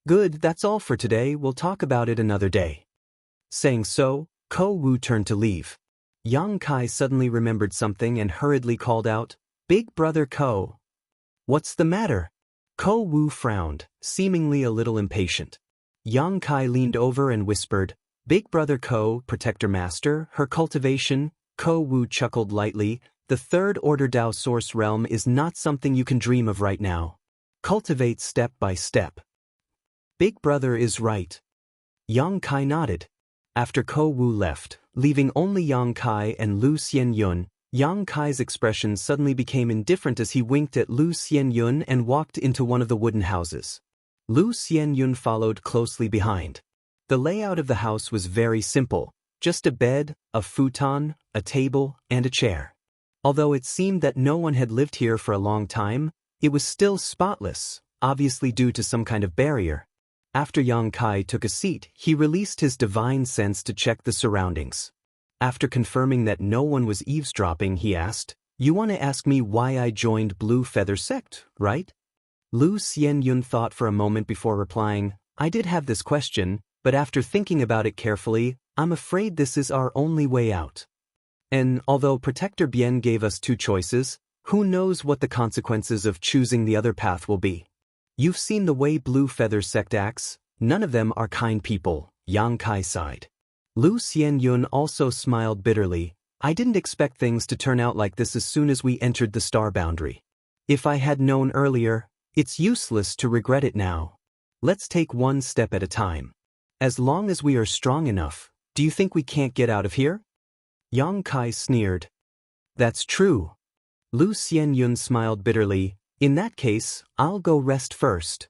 Good, that's all for today. We'll talk about it another day. Saying so, Ko Wu turned to leave. Yang Kai suddenly remembered something and hurriedly called out, Big Brother Ko. What's the matter? Ko Wu frowned, seemingly a little impatient. Yang Kai leaned over and whispered, Big Brother Ko, Protector Master, her cultivation. Ko Wu chuckled lightly. The Third Order Dao Source Realm is not something you can dream of right now. Cultivate step by step. Big Brother is right. Yang Kai nodded. After Ko Wu left, leaving only Yang Kai and Lu Xianyun, Yang Kai's expression suddenly became indifferent as he winked at Lu Xianyun and walked into one of the wooden houses. Lu Xianyun followed closely behind. The layout of the house was very simple, just a bed, a futon, a table, and a chair. Although it seemed that no one had lived here for a long time, it was still spotless, obviously due to some kind of barrier. After Yang Kai took a seat, he released his divine sense to check the surroundings. After confirming that no one was eavesdropping, he asked, You want to ask me why I joined Blue Feather Sect, right? Lu Xianyun thought for a moment before replying, I did have this question, but after thinking about it carefully, I'm afraid this is our only way out. And although Protector Bien gave us 2 choices, who knows what the consequences of choosing the other path will be. You've seen the way Blue Feather Sect acts, none of them are kind people, Yang Kai sighed. Lu Xianyun also smiled bitterly. I didn't expect things to turn out like this as soon as we entered the star boundary. If I had known earlier, it's useless to regret it now. Let's take one step at a time. As long as we are strong enough, do you think we can't get out of here? Yang Kai sneered. That's true. Lu Xianyun smiled bitterly. In that case, I'll go rest first.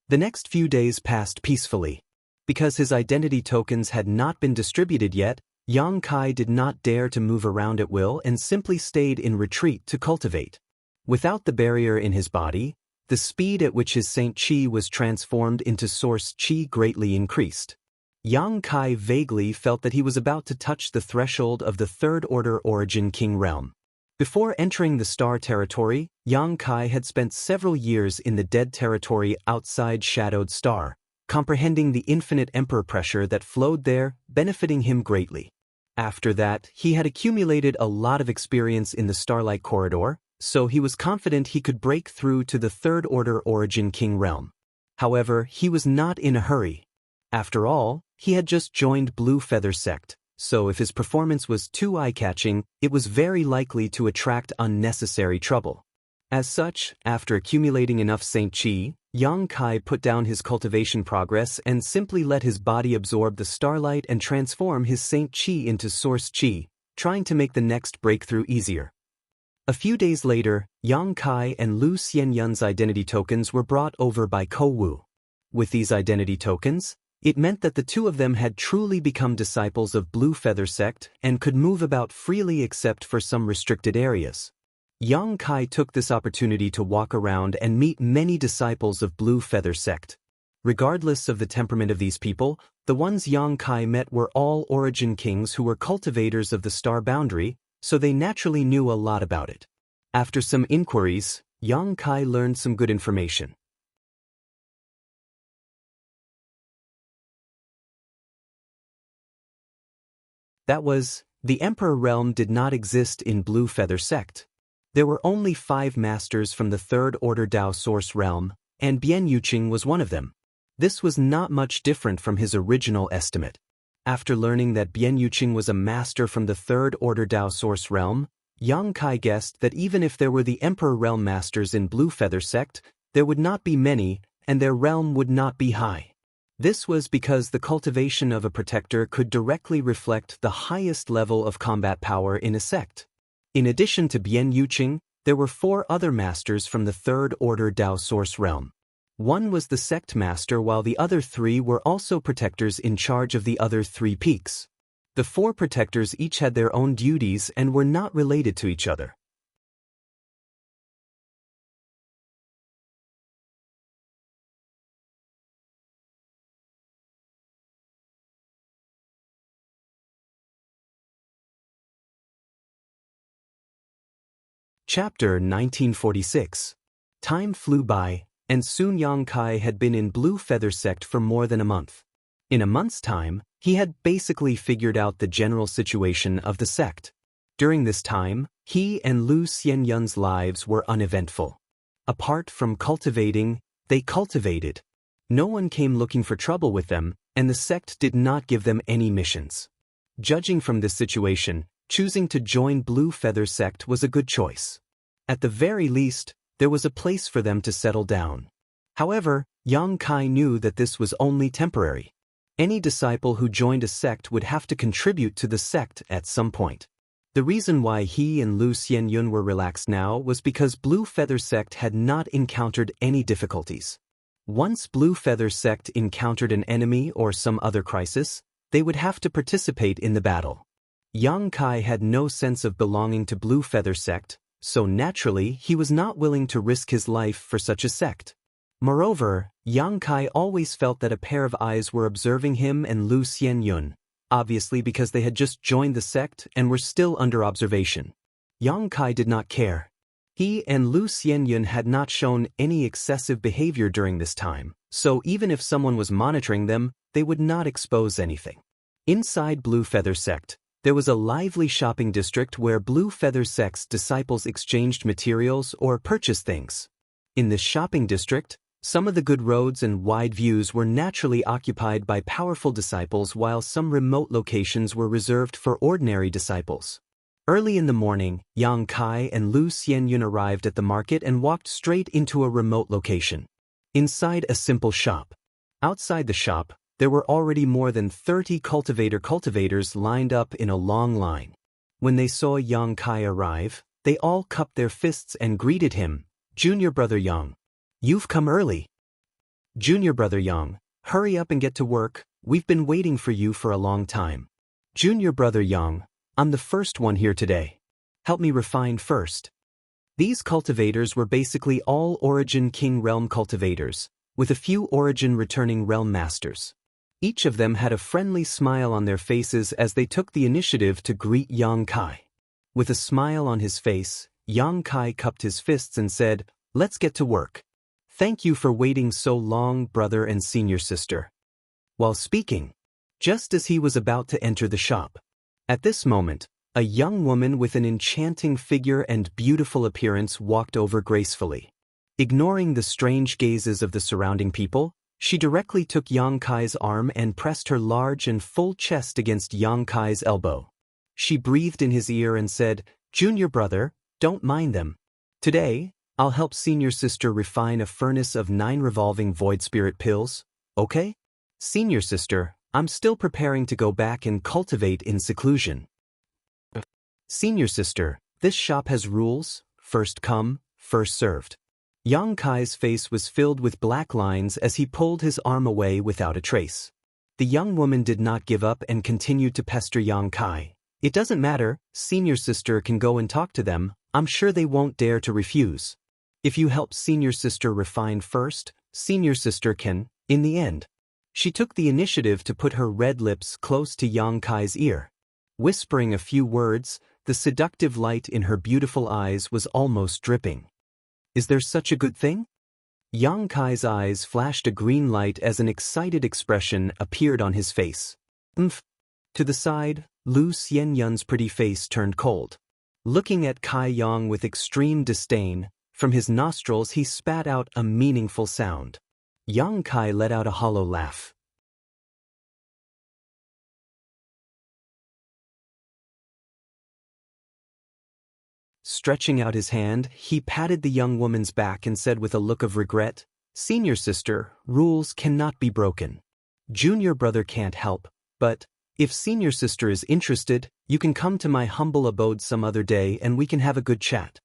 The next few days passed peacefully. Because his identity tokens had not been distributed yet, Yang Kai did not dare to move around at will and simply stayed in retreat to cultivate. Without the barrier in his body, the speed at which his Saint Qi was transformed into Source Qi greatly increased. Yang Kai vaguely felt that he was about to touch the threshold of the Third Order Origin King realm. Before entering the Star Territory, Yang Kai had spent several years in the Dead Territory outside Shadowed Star, comprehending the infinite emperor pressure that flowed there, benefiting him greatly. After that, he had accumulated a lot of experience in the Starlight Corridor, so he was confident he could break through to the Third Order Origin King realm. However, he was not in a hurry. After all, he had just joined Blue Feather Sect, so if his performance was too eye-catching, it was very likely to attract unnecessary trouble. As such, after accumulating enough Saint Qi, Yang Kai put down his cultivation progress and simply let his body absorb the starlight and transform his Saint Qi into Source Qi, trying to make the next breakthrough easier. A few days later, Yang Kai and Lu Xianyun's identity tokens were brought over by Ko Wu. With these identity tokens, it meant that the 2 of them had truly become disciples of Blue Feather Sect and could move about freely except for some restricted areas. Yang Kai took this opportunity to walk around and meet many disciples of Blue Feather Sect. Regardless of the temperament of these people, the ones Yang Kai met were all Origin Kings who were cultivators of the star boundary, so they naturally knew a lot about it. After some inquiries, Yang Kai learned some good information. That was, the Emperor realm did not exist in Blue Feather Sect. There were only 5 masters from the Third Order Dao Source realm, and Bian Yuqing was one of them. This was not much different from his original estimate. After learning that Bian Yuqing was a master from the Third Order Dao Source realm, Yang Kai guessed that even if there were the Emperor realm masters in Blue Feather sect, there would not be many, and their realm would not be high. This was because the cultivation of a protector could directly reflect the highest level of combat power in a sect. In addition to Bian Yuqing, there were 4 other masters from the Third Order Dao Source realm. One was the sect master, while the other 3 were also protectors in charge of the other 3 peaks. The 4 protectors each had their own duties and were not related to each other. Chapter 1946. Time flew by, and soon Yang Kai had been in Blue Feather sect for more than a month. In a month's time, he had basically figured out the general situation of the sect. During this time, he and Lu Xianyun's lives were uneventful. Apart from cultivating, they cultivated. No one came looking for trouble with them, and the sect did not give them any missions. Judging from this situation, choosing to join Blue Feather sect was a good choice. At the very least, there was a place for them to settle down. However, Yang Kai knew that this was only temporary. Any disciple who joined a sect would have to contribute to the sect at some point. The reason why he and Lu Xianyun were relaxed now was because Blue Feather sect had not encountered any difficulties. Once Blue Feather sect encountered an enemy or some other crisis, they would have to participate in the battle. Yang Kai had no sense of belonging to Blue Feather sect, so naturally he was not willing to risk his life for such a sect. Moreover, Yang Kai always felt that a pair of eyes were observing him and Lu Xianyun, obviously because they had just joined the sect and were still under observation. Yang Kai did not care. He and Lu Xianyun had not shown any excessive behavior during this time, so even if someone was monitoring them, they would not expose anything. Inside Blue Feather sect, there was a lively shopping district where Blue Feather sect's disciples exchanged materials or purchased things. In this shopping district, some of the good roads and wide views were naturally occupied by powerful disciples, while some remote locations were reserved for ordinary disciples. Early in the morning, Yang Kai and Lu Xianyun arrived at the market and walked straight into a remote location. Inside a simple shop. Outside the shop, there were already more than 30 cultivators lined up in a long line. When they saw Yang Kai arrive, they all cupped their fists and greeted him. "Junior Brother Yang, you've come early." "Junior Brother Yang, hurry up and get to work, we've been waiting for you for a long time." "Junior Brother Yang, I'm the first one here today. Help me refine first." These cultivators were basically all Origin King Realm cultivators, with a few Origin Returning Realm Masters. Each of them had a friendly smile on their faces as they took the initiative to greet Yang Kai. With a smile on his face, Yang Kai cupped his fists and said, "Let's get to work. Thank you for waiting so long, brother and senior sister." While speaking, just as he was about to enter the shop, at this moment, a young woman with an enchanting figure and beautiful appearance walked over gracefully. Ignoring the strange gazes of the surrounding people, she directly took Yang Kai's arm and pressed her large and full chest against Yang Kai's elbow. She breathed in his ear and said, "Junior brother, don't mind them. Today, I'll help senior sister refine a furnace of 9 revolving void spirit pills, okay? Senior sister, I'm still preparing to go back and cultivate in seclusion." "Senior sister, this shop has rules, first come, first served." Yang Kai's face was filled with black lines as he pulled his arm away without a trace. The young woman did not give up and continued to pester Yang Kai. "It doesn't matter, senior sister can go and talk to them, I'm sure they won't dare to refuse. If you help senior sister refine first, senior sister can, in the end." She took the initiative to put her red lips close to Yang Kai's ear. Whispering a few words, the seductive light in her beautiful eyes was almost dripping. "Is there such a good thing?" Yang Kai's eyes flashed a green light as an excited expression appeared on his face. "Umph." To the side, Lu Xianyun's pretty face turned cold. Looking at Kai Yang with extreme disdain, from his nostrils he spat out a meaningful sound. Yang Kai let out a hollow laugh. Stretching out his hand, he patted the young woman's back and said with a look of regret, "Senior sister, rules cannot be broken. Junior brother can't help, but if senior sister is interested, you can come to my humble abode some other day and we can have a good chat."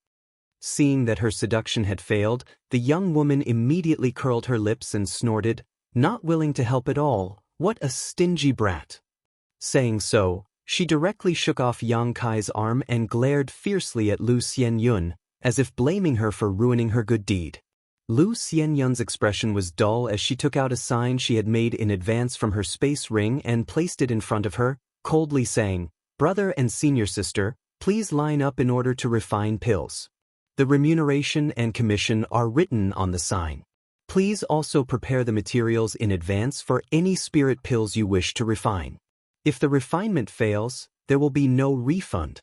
Seeing that her seduction had failed, the young woman immediately curled her lips and snorted, "Not willing to help at all, what a stingy brat." Saying so, she directly shook off Yang Kai's arm and glared fiercely at Lu Xianyun, as if blaming her for ruining her good deed. Lu Xianyun's expression was dull as she took out a sign she had made in advance from her space ring and placed it in front of her, coldly saying, "Brother and senior sister, please line up in order to refine pills. The remuneration and commission are written on the sign. Please also prepare the materials in advance for any spirit pills you wish to refine. If the refinement fails, there will be no refund."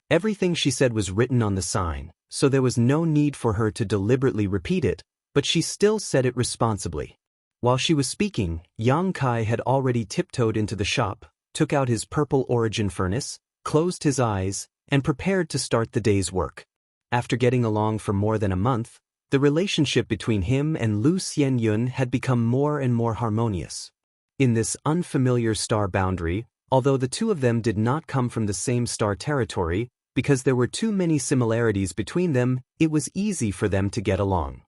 Everything she said was written on the sign, so there was no need for her to deliberately repeat it, but she still said it responsibly. While she was speaking, Yang Kai had already tiptoed into the shop, took out his purple origin furnace, closed his eyes, and prepared to start the day's work. After getting along for more than a month, the relationship between him and Lu Xianyun had become more and more harmonious. In this unfamiliar star boundary, although the two of them did not come from the same star territory, because there were too many similarities between them, it was easy for them to get along.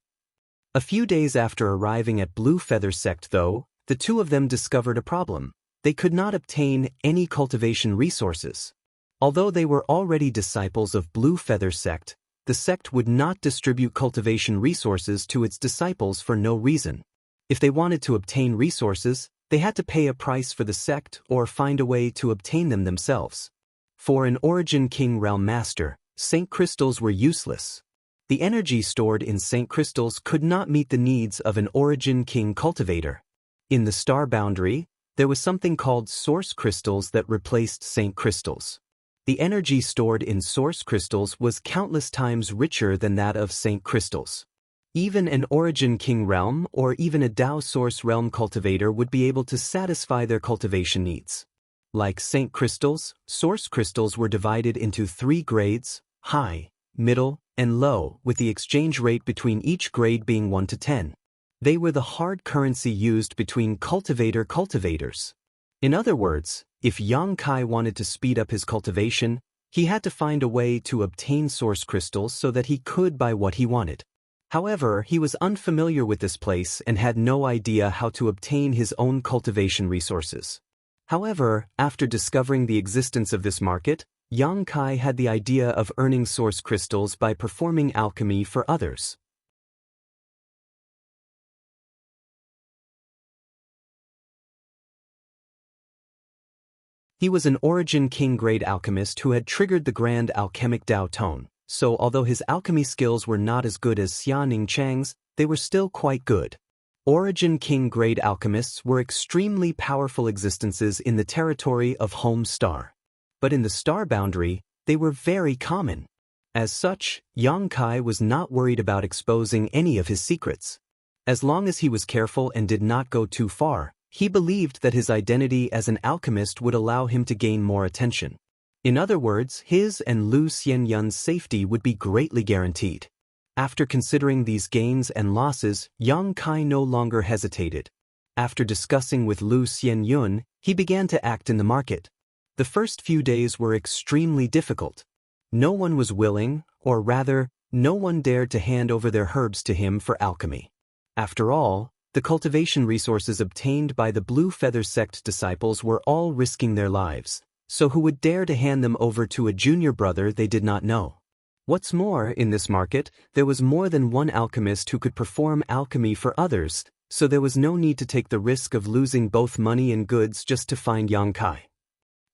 A few days after arriving at Blue Feather Sect, though, the two of them discovered a problem. They could not obtain any cultivation resources. Although they were already disciples of Blue Feather Sect, the sect would not distribute cultivation resources to its disciples for no reason. If they wanted to obtain resources, they had to pay a price for the sect or find a way to obtain them themselves. For an Origin King Realm Master, Saint Crystals were useless. The energy stored in Saint Crystals could not meet the needs of an Origin King cultivator. In the star boundary, there was something called Source Crystals that replaced Saint Crystals. The energy stored in Source Crystals was countless times richer than that of Saint Crystals. Even an Origin King Realm or even a Dao Source Realm cultivator would be able to satisfy their cultivation needs. Like Saint Crystals, Source Crystals were divided into 3 grades, high, middle, and low, with the exchange rate between each grade being 1 to 10. They were the hard currency used between cultivators. In other words, if Yang Kai wanted to speed up his cultivation, he had to find a way to obtain Source Crystals so that he could buy what he wanted. However, he was unfamiliar with this place and had no idea how to obtain his own cultivation resources. However, after discovering the existence of this market, Yang Kai had the idea of earning Source Crystals by performing alchemy for others. He was an Origin King grade alchemist who had triggered the Grand Alchemic Dao Tone, so although his alchemy skills were not as good as Xianing Chang's, they were still quite good. Origin King grade alchemists were extremely powerful existences in the territory of Home Star. But in the star boundary, they were very common. As such, Yang Kai was not worried about exposing any of his secrets. As long as he was careful and did not go too far, he believed that his identity as an alchemist would allow him to gain more attention. In other words, his and Lu Xianyun's safety would be greatly guaranteed. After considering these gains and losses, Yang Kai no longer hesitated. After discussing with Lu Xianyun, he began to act in the market. The first few days were extremely difficult. No one was willing, or rather, no one dared to hand over their herbs to him for alchemy. After all, the cultivation resources obtained by the Blue Feather Sect disciples were all risking their lives, so who would dare to hand them over to a junior brother they did not know? What's more, in this market, there was more than one alchemist who could perform alchemy for others, so there was no need to take the risk of losing both money and goods just to find Yang Kai.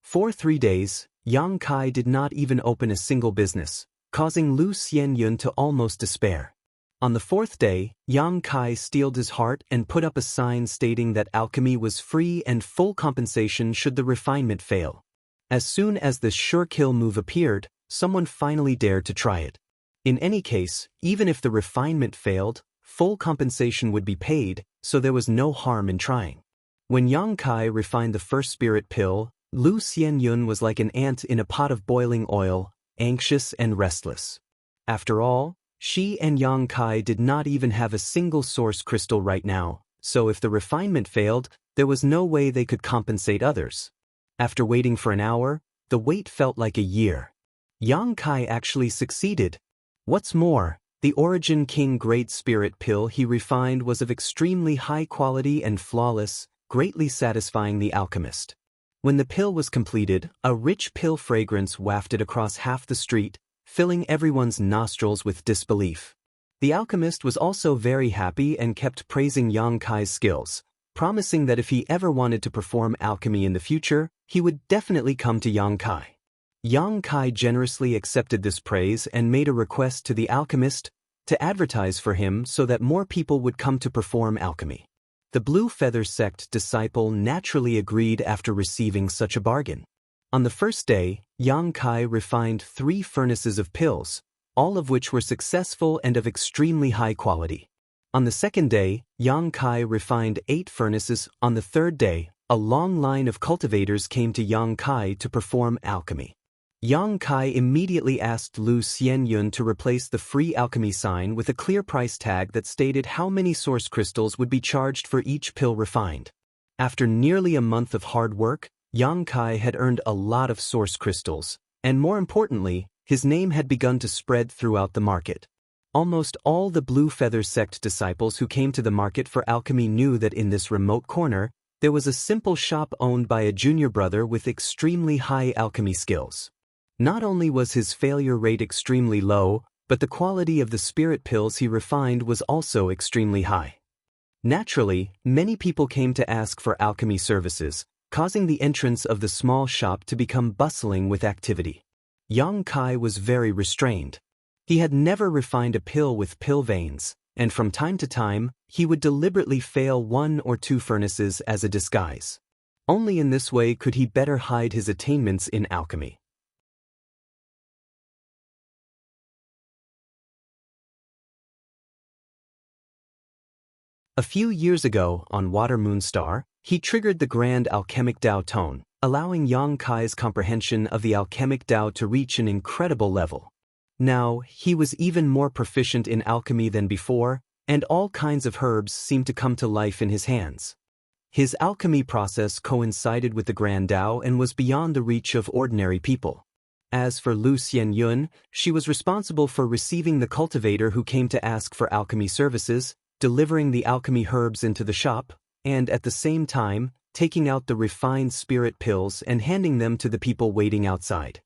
For 3 days, Yang Kai did not even open a single business, causing Lu Xianyun to almost despair. On the 4th day, Yang Kai steeled his heart and put up a sign stating that alchemy was free and full compensation should the refinement fail. As soon as the sure kill move appeared, someone finally dared to try it. In any case, even if the refinement failed, full compensation would be paid, so there was no harm in trying. When Yang Kai refined the first spirit pill, Lu Xianyun was like an ant in a pot of boiling oil, anxious and restless. After all, she and Yang Kai did not even have a single source crystal right now, so if the refinement failed, there was no way they could compensate others. After waiting for an hour, the wait felt like a year. Yang Kai actually succeeded. What's more, the Origin King Great Spirit pill he refined was of extremely high quality and flawless, greatly satisfying the alchemist. When the pill was completed, a rich pill fragrance wafted across half the street, filling everyone's nostrils with disbelief. The alchemist was also very happy and kept praising Yang Kai's skills, promising that if he ever wanted to perform alchemy in the future, he would definitely come to Yang Kai. Yang Kai generously accepted this praise and made a request to the alchemist to advertise for him so that more people would come to perform alchemy. The Blue Feather sect disciple naturally agreed after receiving such a bargain. On the first day, Yang Kai refined 3 furnaces of pills, all of which were successful and of extremely high quality. On the second day, Yang Kai refined 8 furnaces. On the third day, a long line of cultivators came to Yang Kai to perform alchemy. Yang Kai immediately asked Lu Xianyun to replace the free alchemy sign with a clear price tag that stated how many source crystals would be charged for each pill refined. After nearly a month of hard work, Yang Kai had earned a lot of source crystals, and more importantly, his name had begun to spread throughout the market. Almost all the Blue Feather sect disciples who came to the market for alchemy knew that in this remote corner, there was a simple shop owned by a junior brother with extremely high alchemy skills. Not only was his failure rate extremely low, but the quality of the spirit pills he refined was also extremely high. Naturally, many people came to ask for alchemy services, causing the entrance of the small shop to become bustling with activity. Yang Kai was very restrained. He had never refined a pill with pill veins, and from time to time, he would deliberately fail 1 or 2 furnaces as a disguise. Only in this way could he better hide his attainments in alchemy. A few years ago, on Water Moon Star, he triggered the Grand Alchemic Dao Tone, allowing Yang Kai's comprehension of the alchemic Dao to reach an incredible level. Now, he was even more proficient in alchemy than before, and all kinds of herbs seemed to come to life in his hands. His alchemy process coincided with the Grand Dao and was beyond the reach of ordinary people. As for Lu Xianyun, she was responsible for receiving the cultivator who came to ask for alchemy services, delivering the alchemy herbs into the shop, and at the same time, taking out the refined spirit pills and handing them to the people waiting outside.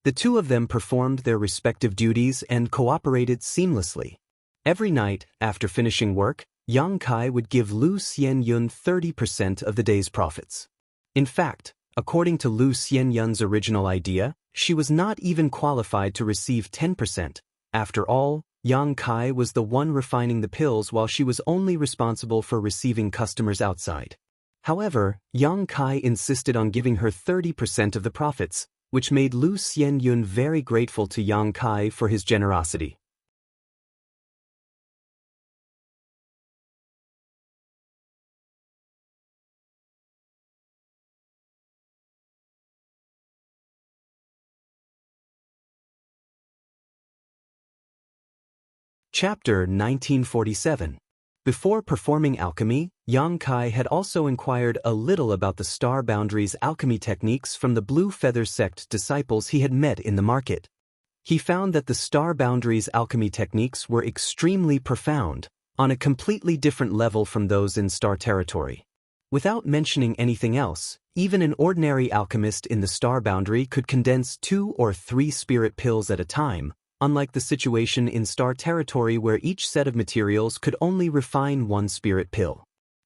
The two of them performed their respective duties and cooperated seamlessly. Every night, after finishing work, Yang Kai would give Lu Xianyun 30% of the day's profits. In fact, according to Lu Xianyun's original idea, she was not even qualified to receive 10%. After all, Yang Kai was the one refining the pills while she was only responsible for receiving customers outside. However, Yang Kai insisted on giving her 30% of the profits, which made Lu Xianyun very grateful to Yang Kai for his generosity. Chapter 1947. Before performing alchemy, Yang Kai had also inquired a little about the Star Boundaries alchemy techniques from the Blue Feather sect disciples he had met in the market. He found that the Star Boundaries alchemy techniques were extremely profound, on a completely different level from those in Star Territory. Without mentioning anything else, even an ordinary alchemist in the Star Boundary could condense 2 or 3 spirit pills at a time, unlike the situation in Star Territory where each set of materials could only refine 1 spirit pill.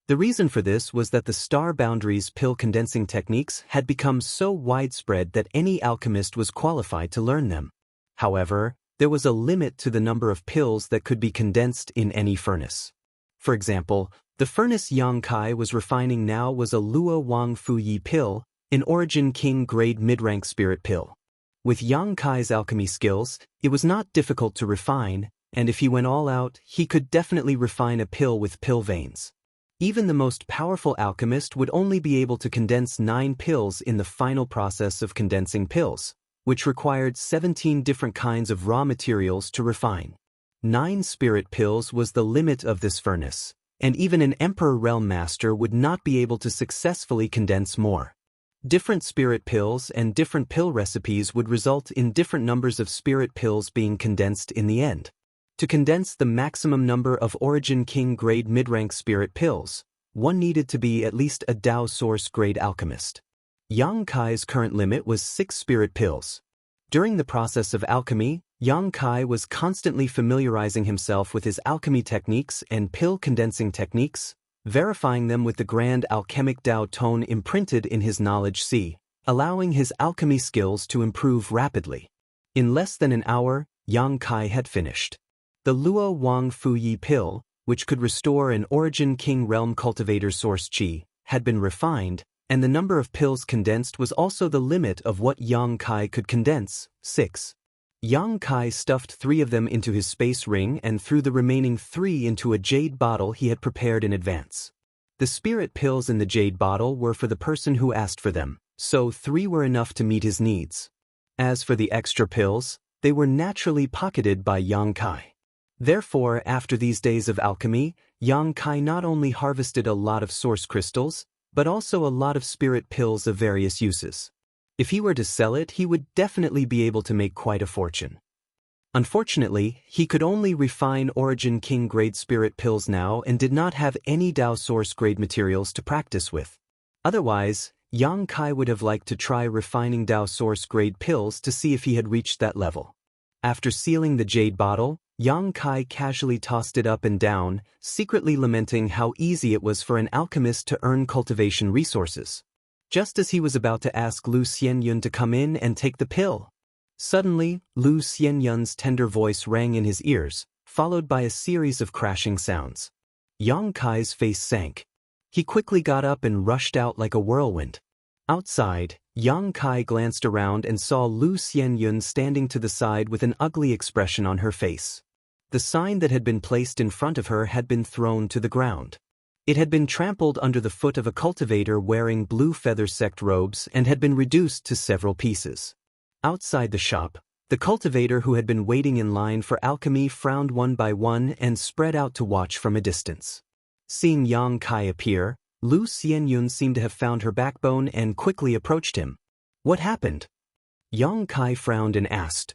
The reason for this was that the Star Boundaries pill condensing techniques had become so widespread that any alchemist was qualified to learn them. However, there was a limit to the number of pills that could be condensed in any furnace. For example, the furnace Yang Kai was refining now was a Luo Wang Fuyi pill, an Origin King grade mid-rank spirit pill. With Yang Kai's alchemy skills, it was not difficult to refine, and if he went all out, he could definitely refine a pill with pill veins. Even the most powerful alchemist would only be able to condense 9 pills in the final process of condensing pills, which required 17 different kinds of raw materials to refine. 9 spirit pills was the limit of this furnace, and even an Emperor Realm Master would not be able to successfully condense more. Different spirit pills and different pill recipes would result in different numbers of spirit pills being condensed in the end. To condense the maximum number of Origin King grade mid-rank spirit pills, one needed to be at least a Dao Source grade alchemist. Yang Kai's current limit was 6 spirit pills. During the process of alchemy, Yang Kai was constantly familiarizing himself with his alchemy techniques and pill condensing techniques, verifying them with the grand alchemic Dao tone imprinted in his knowledge sea, allowing his alchemy skills to improve rapidly. In less than an hour, Yang Kai had finished. The Luo Wang Fuyi pill, which could restore an Origin King Realm Cultivator's source qi, had been refined, and the number of pills condensed was also the limit of what Yang Kai could condense, 6. Yang Kai stuffed 3 of them into his space ring and threw the remaining 3 into a jade bottle he had prepared in advance. The spirit pills in the jade bottle were for the person who asked for them, so 3 were enough to meet his needs. As for the extra pills, they were naturally pocketed by Yang Kai. Therefore, after these days of alchemy, Yang Kai not only harvested a lot of source crystals, but also a lot of spirit pills of various uses. If he were to sell it, he would definitely be able to make quite a fortune. Unfortunately, he could only refine Origin King grade spirit pills now and did not have any Dao Source grade materials to practice with. Otherwise, Yang Kai would have liked to try refining Dao Source grade pills to see if he had reached that level. After sealing the jade bottle, Yang Kai casually tossed it up and down, secretly lamenting how easy it was for an alchemist to earn cultivation resources. Just as he was about to ask Lu Xianyun to come in and take the pill, suddenly, Lu Xianyun's tender voice rang in his ears, followed by a series of crashing sounds. Yang Kai's face sank. He quickly got up and rushed out like a whirlwind. Outside, Yang Kai glanced around and saw Lu Xianyun standing to the side with an ugly expression on her face. The sign that had been placed in front of her had been thrown to the ground. It had been trampled under the foot of a cultivator wearing blue feather sect robes and had been reduced to several pieces. Outside the shop, the cultivator who had been waiting in line for alchemy frowned one by one and spread out to watch from a distance. Seeing Yang Kai appear, Lu Xianyun seemed to have found her backbone and quickly approached him. What happened? Yang Kai frowned and asked.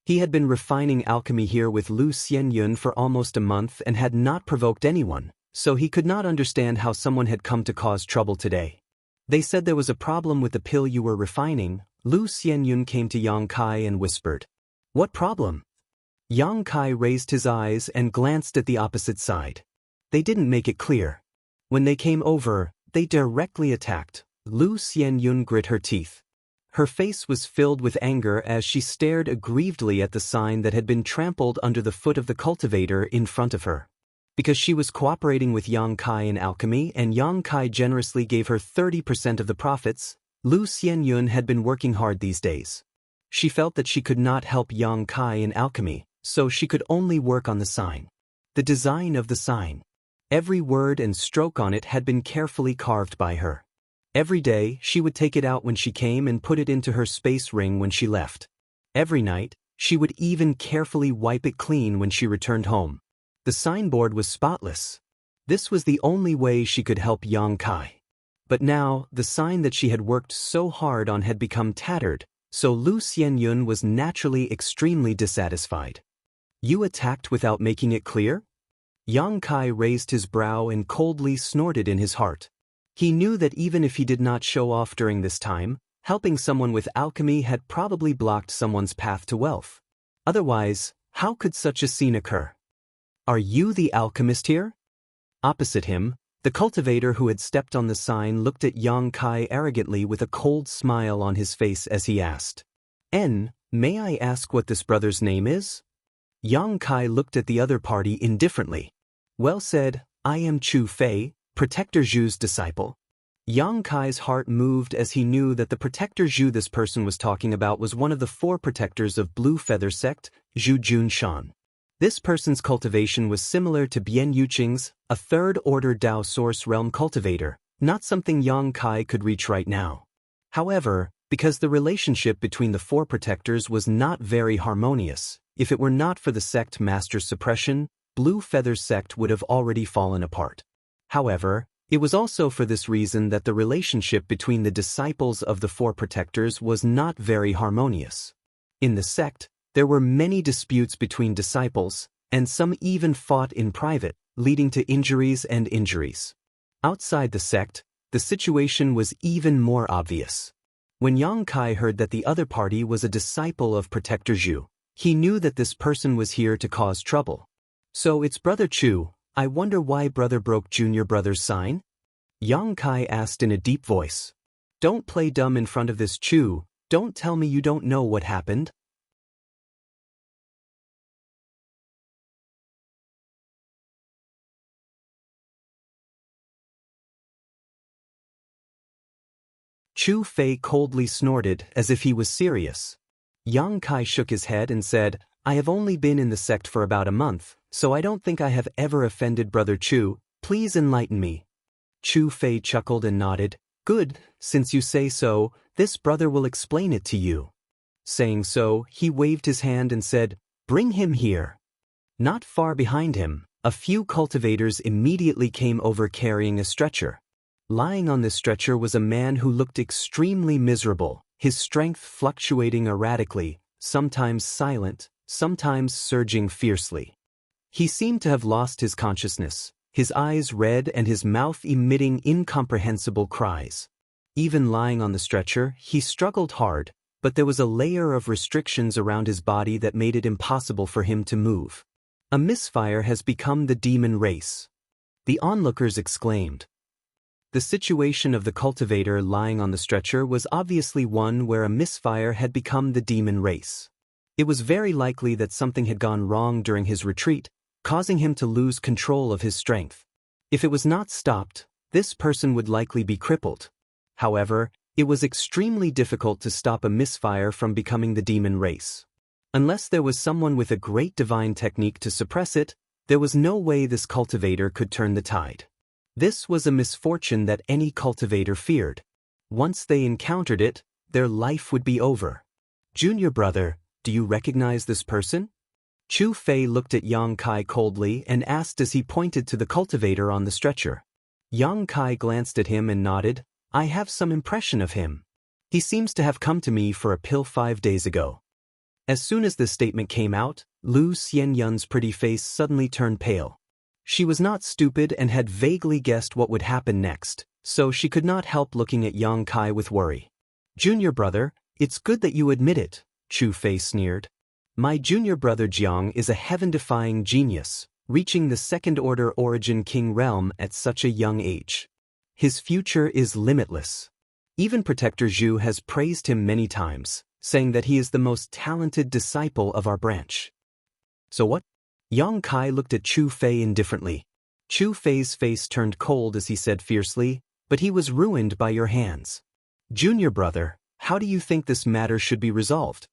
He had been refining alchemy here with Lu Xianyun for almost a month and had not provoked anyone, so he could not understand how someone had come to cause trouble today. They said there was a problem with the pill you were refining. Lu Xianyun came to Yang Kai and whispered. What problem? Yang Kai raised his eyes and glanced at the opposite side. They didn't make it clear. When they came over, they directly attacked. Lu Xianyun grit her teeth. Her face was filled with anger as she stared aggrievedly at the sign that had been trampled under the foot of the cultivator in front of her. Because she was cooperating with Yang Kai in alchemy and Yang Kai generously gave her 30% of the profits, Lu Xianyun had been working hard these days. She felt that she could not help Yang Kai in alchemy, so she could only work on the sign. The design of the sign. Every word and stroke on it had been carefully carved by her. Every day, she would take it out when she came and put it into her space ring when she left. Every night, she would even carefully wipe it clean when she returned home. The signboard was spotless. This was the only way she could help Yang Kai. But now, the sign that she had worked so hard on had become tattered, so Lu Xianyun was naturally extremely dissatisfied. You attacked without making it clear? Yang Kai raised his brow and coldly snorted in his heart. He knew that even if he did not show off during this time, helping someone with alchemy had probably blocked someone's path to wealth. Otherwise, how could such a scene occur? Are you the alchemist here? Opposite him, the cultivator who had stepped on the sign looked at Yang Kai arrogantly with a cold smile on his face as he asked. May I ask what this brother's name is? Yang Kai looked at the other party indifferently. Well said, I am Chu Fei, Protector Zhu's disciple. Yang Kai's heart moved as he knew that the Protector Zhu this person was talking about was one of the 4 protectors of Blue Feather Sect, Zhu Junshan. This person's cultivation was similar to Bian Yuqing's, a third-order Dao source realm cultivator, not something Yang Kai could reach right now. However, because the relationship between the four protectors was not very harmonious, if it were not for the sect master's suppression, Blue Feather's sect would have already fallen apart. However, it was also for this reason that the relationship between the disciples of the four protectors was not very harmonious. In the sect, there were many disputes between disciples, and some even fought in private, leading to injuries and injuries. Outside the sect, the situation was even more obvious. When Yang Kai heard that the other party was a disciple of Protector Zhu, he knew that this person was here to cause trouble. So it's Brother Chu, I wonder why brother broke junior brother's sign? Yang Kai asked in a deep voice. Don't play dumb in front of this Chu, don't tell me you don't know what happened. Chu Fei coldly snorted as if he was serious. Yang Kai shook his head and said, I have only been in the sect for about a month, so I don't think I have ever offended Brother Chu, please enlighten me. Chu Fei chuckled and nodded, Good, since you say so, this brother will explain it to you. Saying so, he waved his hand and said, Bring him here. Not far behind him, a few cultivators immediately came over carrying a stretcher. Lying on this stretcher was a man who looked extremely miserable, his strength fluctuating erratically, sometimes silent, sometimes surging fiercely. He seemed to have lost his consciousness, his eyes red and his mouth emitting incomprehensible cries. Even lying on the stretcher, he struggled hard, but there was a layer of restrictions around his body that made it impossible for him to move. A misfire has become the demon race. The onlookers exclaimed. The situation of the cultivator lying on the stretcher was obviously one where a misfire had become the demon race. It was very likely that something had gone wrong during his retreat, causing him to lose control of his strength. If it was not stopped, this person would likely be crippled. However, it was extremely difficult to stop a misfire from becoming the demon race. Unless there was someone with a great divine technique to suppress it, there was no way this cultivator could turn the tide. This was a misfortune that any cultivator feared. Once they encountered it, their life would be over. Junior brother, do you recognize this person? Chu Fei looked at Yang Kai coldly and asked as he pointed to the cultivator on the stretcher. Yang Kai glanced at him and nodded, I have some impression of him. He seems to have come to me for a pill 5 days ago. As soon as this statement came out, Lu Xianyun's pretty face suddenly turned pale. She was not stupid and had vaguely guessed what would happen next, so she could not help looking at Yang Kai with worry. Junior brother, it's good that you admit it, Chu Fei sneered. My junior brother Jiang is a heaven-defying genius, reaching the second-order origin king realm at such a young age. His future is limitless. Even Protector Zhu has praised him many times, saying that he is the most talented disciple of our branch. So what? Yang Kai looked at Chu Fei indifferently. Chu Fei's face turned cold as he said fiercely, but he was ruined by your hands. Junior brother, how do you think this matter should be resolved?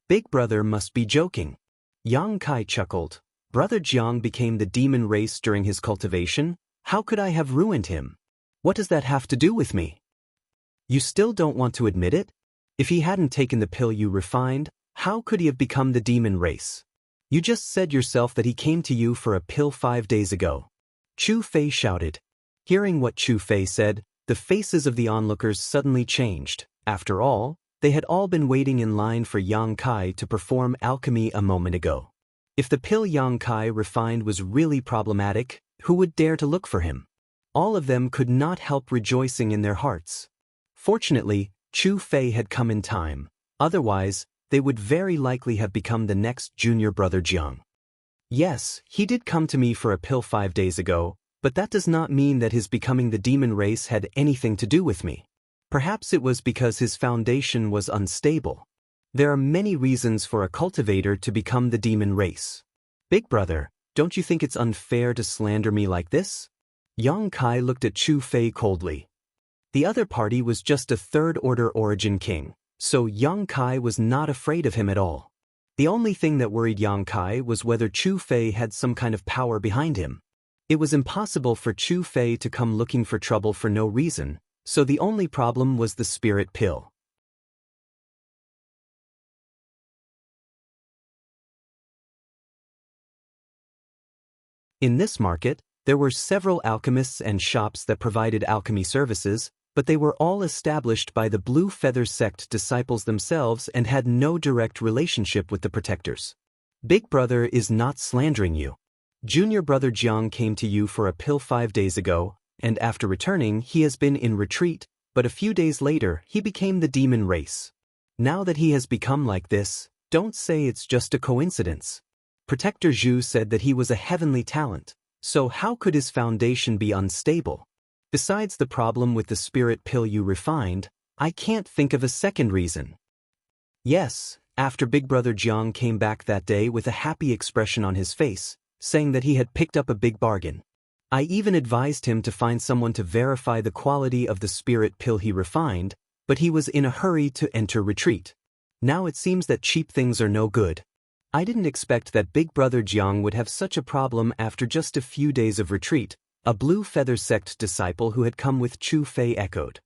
Big brother must be joking. Yang Kai chuckled. Brother Jiang became the demon race during his cultivation. How could I have ruined him? What does that have to do with me? You still don't want to admit it? If he hadn't taken the pill you refined, how could he have become the demon race? You just said yourself that he came to you for a pill 5 days ago. Chu Fei shouted. Hearing what Chu Fei said, the faces of the onlookers suddenly changed. After all, they had all been waiting in line for Yang Kai to perform alchemy a moment ago. If the pill Yang Kai refined was really problematic, who would dare to look for him? All of them could not help rejoicing in their hearts. Fortunately, Chu Fei had come in time. Otherwise, they would very likely have become the next junior brother Jiang. Yes, he did come to me for a pill 5 days ago, but that does not mean that his becoming the demon race had anything to do with me. Perhaps it was because his foundation was unstable. There are many reasons for a cultivator to become the demon race. Big brother, don't you think it's unfair to slander me like this? Yang Kai looked at Chu Fei coldly. The other party was just a third-order origin king, so Yang Kai was not afraid of him at all. The only thing that worried Yang Kai was whether Chu Fei had some kind of power behind him. It was impossible for Chu Fei to come looking for trouble for no reason, so the only problem was the spirit pill. In this market, there were several alchemists and shops that provided alchemy services, but they were all established by the Blue Feather sect disciples themselves and had no direct relationship with the protectors. Big Brother is not slandering you. Junior Brother Jiang came to you for a pill 5 days ago, and after returning he has been in retreat, but a few days later he became the demon race. Now that he has become like this, don't say it's just a coincidence. Protector Zhu said that he was a heavenly talent, so how could his foundation be unstable? Besides the problem with the spirit pill you refined, I can't think of a second reason. Yes, after Big Brother Jiang came back that day with a happy expression on his face, saying that he had picked up a big bargain. I even advised him to find someone to verify the quality of the spirit pill he refined, but he was in a hurry to enter retreat. Now it seems that cheap things are no good. I didn't expect that Big Brother Jiang would have such a problem after just a few days of retreat, a Blue Feather sect disciple who had come with Chu Fei echoed.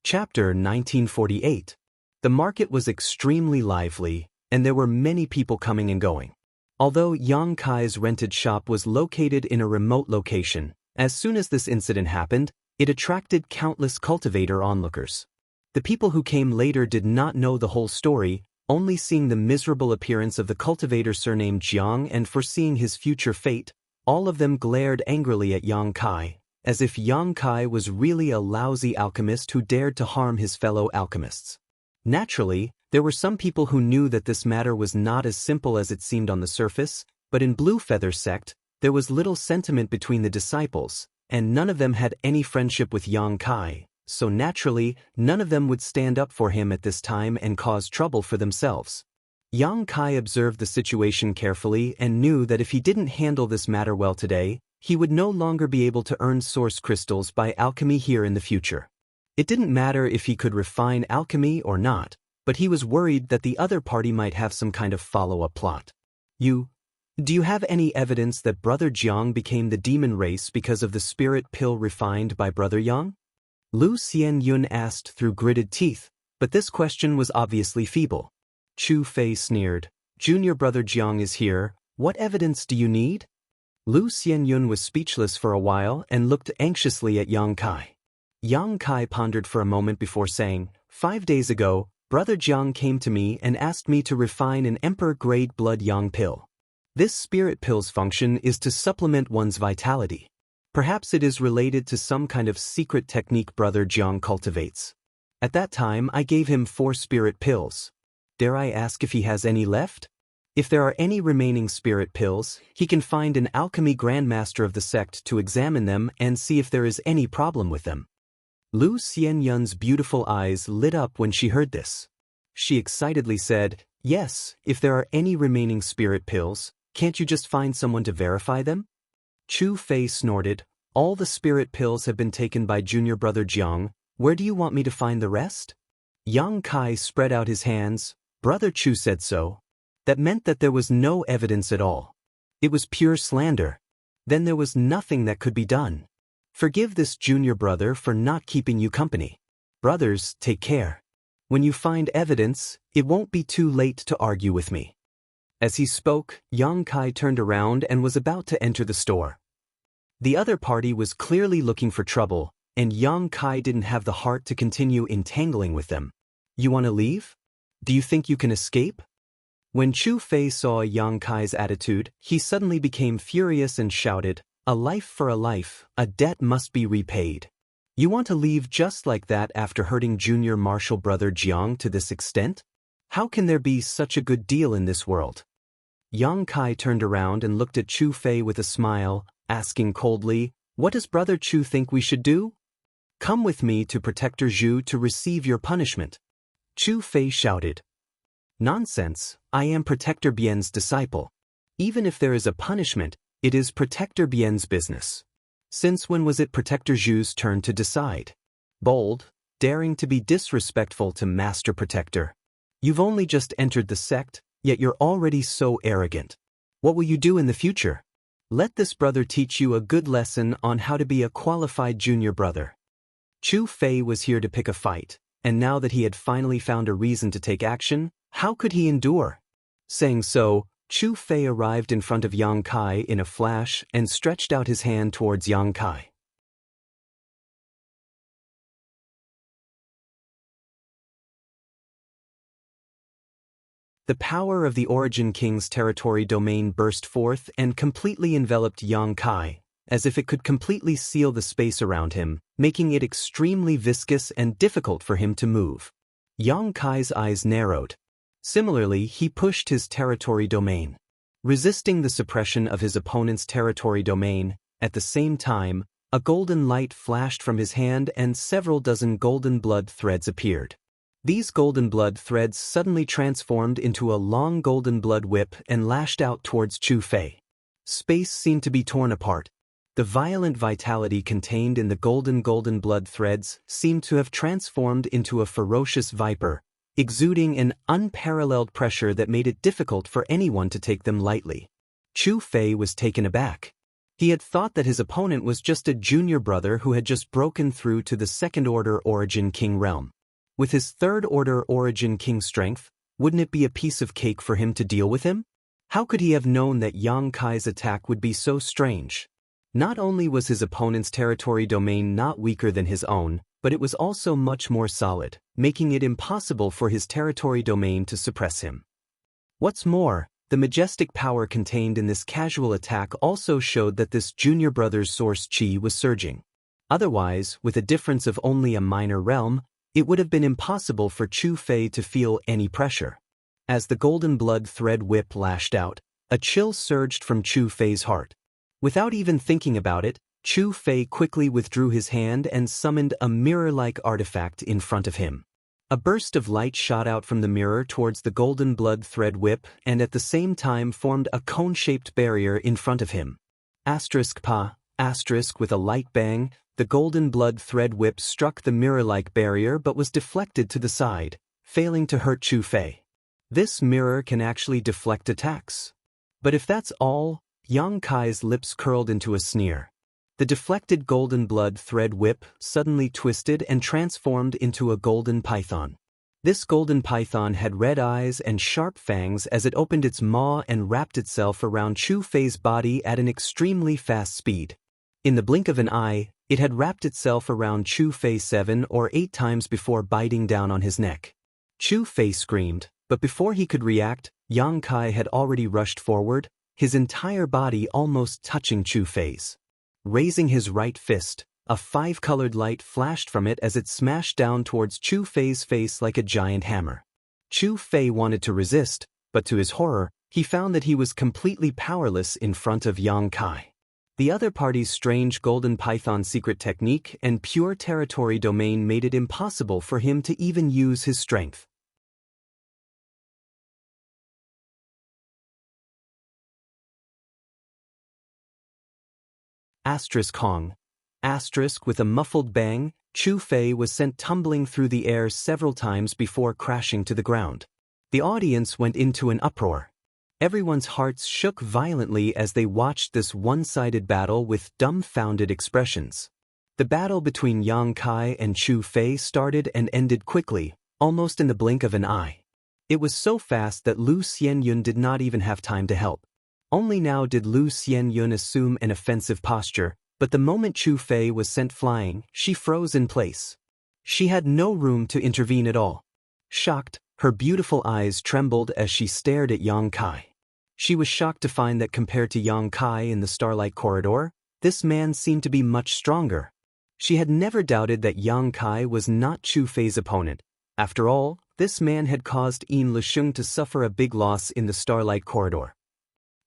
Chapter 1948. The market was extremely lively, and there were many people coming and going. Although Yang Kai's rented shop was located in a remote location, as soon as this incident happened, it attracted countless cultivator onlookers. The people who came later did not know the whole story, only seeing the miserable appearance of the cultivator surnamed Jiang and foreseeing his future fate. All of them glared angrily at Yang Kai, as if Yang Kai was really a lousy alchemist who dared to harm his fellow alchemists. Naturally, there were some people who knew that this matter was not as simple as it seemed on the surface, but in Blue Feather sect, there was little sentiment between the disciples, and none of them had any friendship with Yang Kai, so naturally, none of them would stand up for him at this time and cause trouble for themselves. Yang Kai observed the situation carefully and knew that if he didn't handle this matter well today, he would no longer be able to earn source crystals by alchemy here in the future. It didn't matter if he could refine alchemy or not, but he was worried that the other party might have some kind of follow-up plot. Do you have any evidence that Brother Jiang became the demon race because of the spirit pill refined by Brother Yang? Lu Xianyun asked through gritted teeth, but this question was obviously feeble. Chu Fei sneered, "Junior Brother Jiang is here, what evidence do you need?" Lu Xianyun was speechless for a while and looked anxiously at Yang Kai. Yang Kai pondered for a moment before saying, 5 days ago, Brother Jiang came to me and asked me to refine an emperor-grade blood yang pill. This spirit pill's function is to supplement one's vitality. Perhaps it is related to some kind of secret technique Brother Jiang cultivates. At that time I gave him 4 spirit pills. Dare I ask if he has any left? If there are any remaining spirit pills, he can find an alchemy grandmaster of the sect to examine them and see if there is any problem with them. Lu Xianyun's beautiful eyes lit up when she heard this. She excitedly said, "Yes, if there are any remaining spirit pills, can't you just find someone to verify them?" Chu Fei snorted, "All the spirit pills have been taken by Junior Brother Jiang, where do you want me to find the rest?" Yang Kai spread out his hands, "Brother Chu said so." That meant that there was no evidence at all. It was pure slander. Then there was nothing that could be done. Forgive this junior brother for not keeping you company. Brothers, take care. When you find evidence, it won't be too late to argue with me. As he spoke, Yang Kai turned around and was about to enter the store. The other party was clearly looking for trouble, and Yang Kai didn't have the heart to continue entangling with them. "You want to leave? Do you think you can escape?" When Chu Fei saw Yang Kai's attitude, he suddenly became furious and shouted, "A life for a life, a debt must be repaid. You want to leave just like that after hurting Junior Martial Brother Jiang to this extent? How can there be such a good deal in this world?" Yang Kai turned around and looked at Chu Fei with a smile, asking coldly, "What does Brother Chu think we should do?" "Come with me to Protector Zhu to receive your punishment," Chu Fei shouted. "Nonsense, I am Protector Bien's disciple. Even if there is a punishment, it is Protector Bien's business. Since when was it Protector Zhu's turn to decide? Bold, daring to be disrespectful to Master Protector. You've only just entered the sect, yet you're already so arrogant. What will you do in the future? Let this brother teach you a good lesson on how to be a qualified junior brother. Chu Fei was here to pick a fight, and now that he had finally found a reason to take action, how could he endure? Saying so, Chu Fei arrived in front of Yang Kai in a flash and stretched out his hand towards Yang Kai. The power of the Origin King's territory domain burst forth and completely enveloped Yang Kai, as if it could completely seal the space around him, making it extremely viscous and difficult for him to move. Yang Kai's eyes narrowed. Similarly, he pushed his territory domain. Resisting the suppression of his opponent's territory domain, at the same time, a golden light flashed from his hand and several dozen golden blood threads appeared. These golden blood threads suddenly transformed into a long golden blood whip and lashed out towards Chu Fei. Space seemed to be torn apart. The violent vitality contained in the golden blood threads seemed to have transformed into a ferocious viper, exuding an unparalleled pressure that made it difficult for anyone to take them lightly. Chu Fei was taken aback. He had thought that his opponent was just a junior brother who had just broken through to the second-order Origin King realm. With his third-order Origin King strength, wouldn't it be a piece of cake for him to deal with him? How could he have known that Yang Kai's attack would be so strange? Not only was his opponent's territory domain not weaker than his own, but it was also much more solid, making it impossible for his territory domain to suppress him. What's more, the majestic power contained in this casual attack also showed that this junior brother's source chi was surging. Otherwise, with a difference of only a minor realm, it would have been impossible for Chu Fei to feel any pressure. As the golden blood thread whip lashed out, a chill surged from Chu Fei's heart. Without even thinking about it, Chu Fei quickly withdrew his hand and summoned a mirror-like artifact in front of him. A burst of light shot out from the mirror towards the golden blood thread whip and at the same time formed a cone-shaped barrier in front of him. With a light bang, the golden blood thread whip struck the mirror-like barrier but was deflected to the side, failing to hurt Chu Fei. This mirror can actually deflect attacks. But if that's all, Yang Kai's lips curled into a sneer. The deflected golden blood thread whip suddenly twisted and transformed into a golden python. This golden python had red eyes and sharp fangs as it opened its maw and wrapped itself around Chu Fei's body at an extremely fast speed. In the blink of an eye, it had wrapped itself around Chu Fei 7 or 8 times before biting down on his neck. Chu Fei screamed, but before he could react, Yang Kai had already rushed forward, his entire body almost touching Chu Fei's. Raising his right fist, a 5-colored light flashed from it as it smashed down towards Chu Fei's face like a giant hammer. Chu Fei wanted to resist, but to his horror, he found that he was completely powerless in front of Yang Kai. The other party's strange golden python secret technique and pure territory domain made it impossible for him to even use his strength. Kong. With a muffled bang, Chu Fei was sent tumbling through the air several times before crashing to the ground. The audience went into an uproar. Everyone's hearts shook violently as they watched this one-sided battle with dumbfounded expressions. The battle between Yang Kai and Chu Fei started and ended quickly, almost in the blink of an eye. It was so fast that Lu Xianyun did not even have time to help. Only now did Lu Xianyun assume an offensive posture, but the moment Chu Fei was sent flying, she froze in place. She had no room to intervene at all. Shocked, her beautiful eyes trembled as she stared at Yang Kai. She was shocked to find that compared to Yang Kai in the Starlight Corridor, this man seemed to be much stronger. She had never doubted that Yang Kai was not Chu Fei's opponent. After all, this man had caused Yin Lisheng to suffer a big loss in the Starlight Corridor.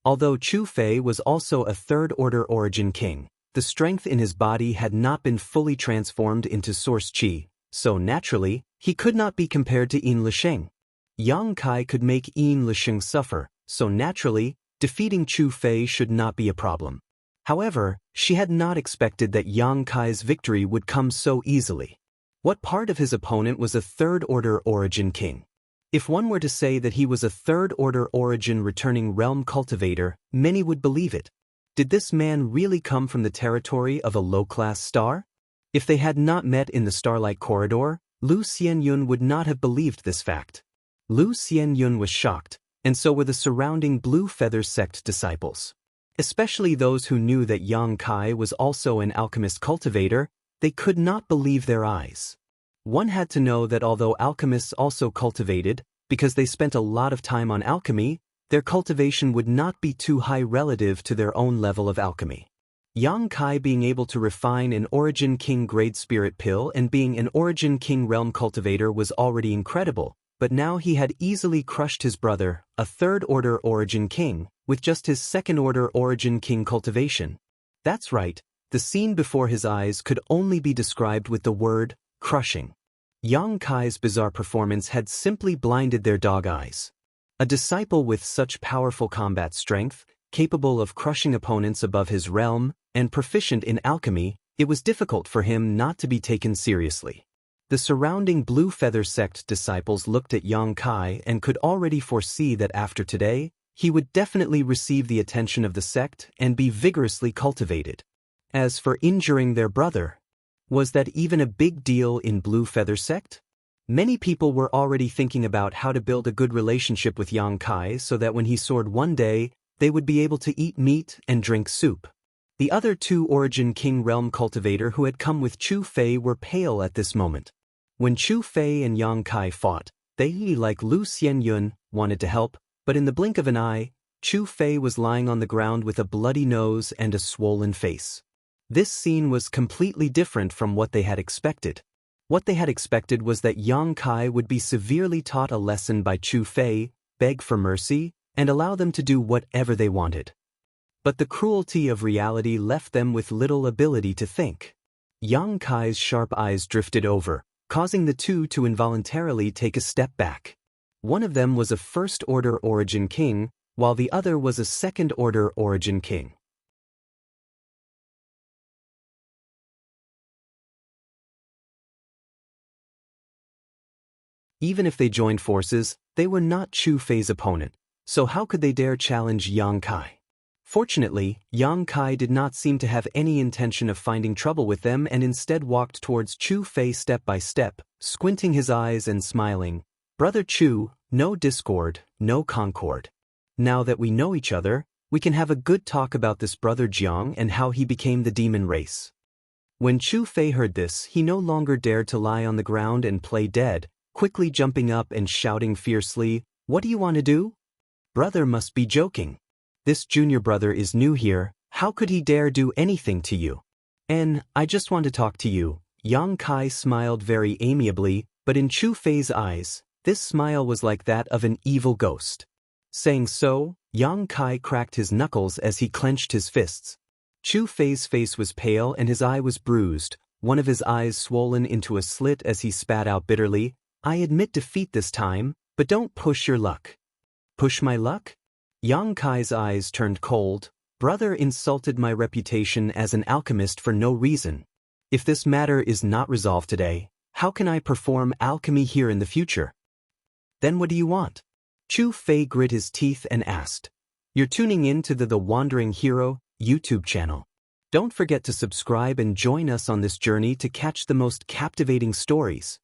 Although Chu Fei was also a third-order Origin King, the strength in his body had not been fully transformed into source chi, so naturally, he could not be compared to Yin Lisheng. Yang Kai could make Yin Lisheng suffer, so naturally, defeating Chu Fei should not be a problem. However, she had not expected that Yang Kai's victory would come so easily. What part of his opponent was a third-order origin king? If one were to say that he was a third-order origin returning realm cultivator, many would believe it. Did this man really come from the territory of a low-class star? If they had not met in the Starlight Corridor, Lu Xianyun would not have believed this fact. Lu Xianyun was shocked, and so were the surrounding Blue Feather sect disciples. Especially those who knew that Yang Kai was also an alchemist cultivator, they could not believe their eyes. One had to know that although alchemists also cultivated, because they spent a lot of time on alchemy, their cultivation would not be too high relative to their own level of alchemy. Yang Kai being able to refine an Origin King grade spirit pill and being an Origin King realm cultivator was already incredible, but now he had easily crushed his brother, a third-order Origin King, with just his second-order Origin King cultivation. That's right, the scene before his eyes could only be described with the word, crushing. Yang Kai's bizarre performance had simply blinded their dog eyes. A disciple with such powerful combat strength, capable of crushing opponents above his realm, and proficient in alchemy, it was difficult for him not to be taken seriously. The surrounding Blue Feather sect disciples looked at Yang Kai and could already foresee that after today, he would definitely receive the attention of the sect and be vigorously cultivated. As for injuring their brother, was that even a big deal in Blue Feather sect? Many people were already thinking about how to build a good relationship with Yang Kai so that when he soared one day, they would be able to eat meat and drink soup. The other two Origin King realm cultivator who had come with Chu Fei were pale at this moment. When Chu Fei and Yang Kai fought, they, like Lu Xianyun, wanted to help, but in the blink of an eye, Chu Fei was lying on the ground with a bloody nose and a swollen face. This scene was completely different from what they had expected. What they had expected was that Yang Kai would be severely taught a lesson by Chu Fei, beg for mercy, and allow them to do whatever they wanted. But the cruelty of reality left them with little ability to think. Yang Kai's sharp eyes drifted over, causing the two to involuntarily take a step back. One of them was a first-order Origin King, while the other was a second-order Origin King. Even if they joined forces, they were not Chu Fei's opponent, so how could they dare challenge Yang Kai? Fortunately, Yang Kai did not seem to have any intention of finding trouble with them and instead walked towards Chu Fei step by step, squinting his eyes and smiling. "Brother Chu, no discord, no concord. Now that we know each other, we can have a good talk about this brother Jiang and how he became the demon race." When Chu Fei heard this, he no longer dared to lie on the ground and play dead, quickly jumping up and shouting fiercely, "What do you want to do? Brother must be joking. This junior brother is new here, how could he dare do anything to you? I just want to talk to you." Yang Kai smiled very amiably, but in Chu Fei's eyes, this smile was like that of an evil ghost. Saying so, Yang Kai cracked his knuckles as he clenched his fists. Chu Fei's face was pale and his eye was bruised, one of his eyes swollen into a slit as he spat out bitterly, "I admit defeat this time, but don't push your luck." "Push my luck?" Yang Kai's eyes turned cold. "Brother insulted my reputation as an alchemist for no reason. If this matter is not resolved today, how can I perform alchemy here in the future?" "Then what do you want?" Chu Fei grit his teeth and asked. "You're tuning in to the Wandering Hero YouTube channel. Don't forget to subscribe and join us on this journey to catch the most captivating stories.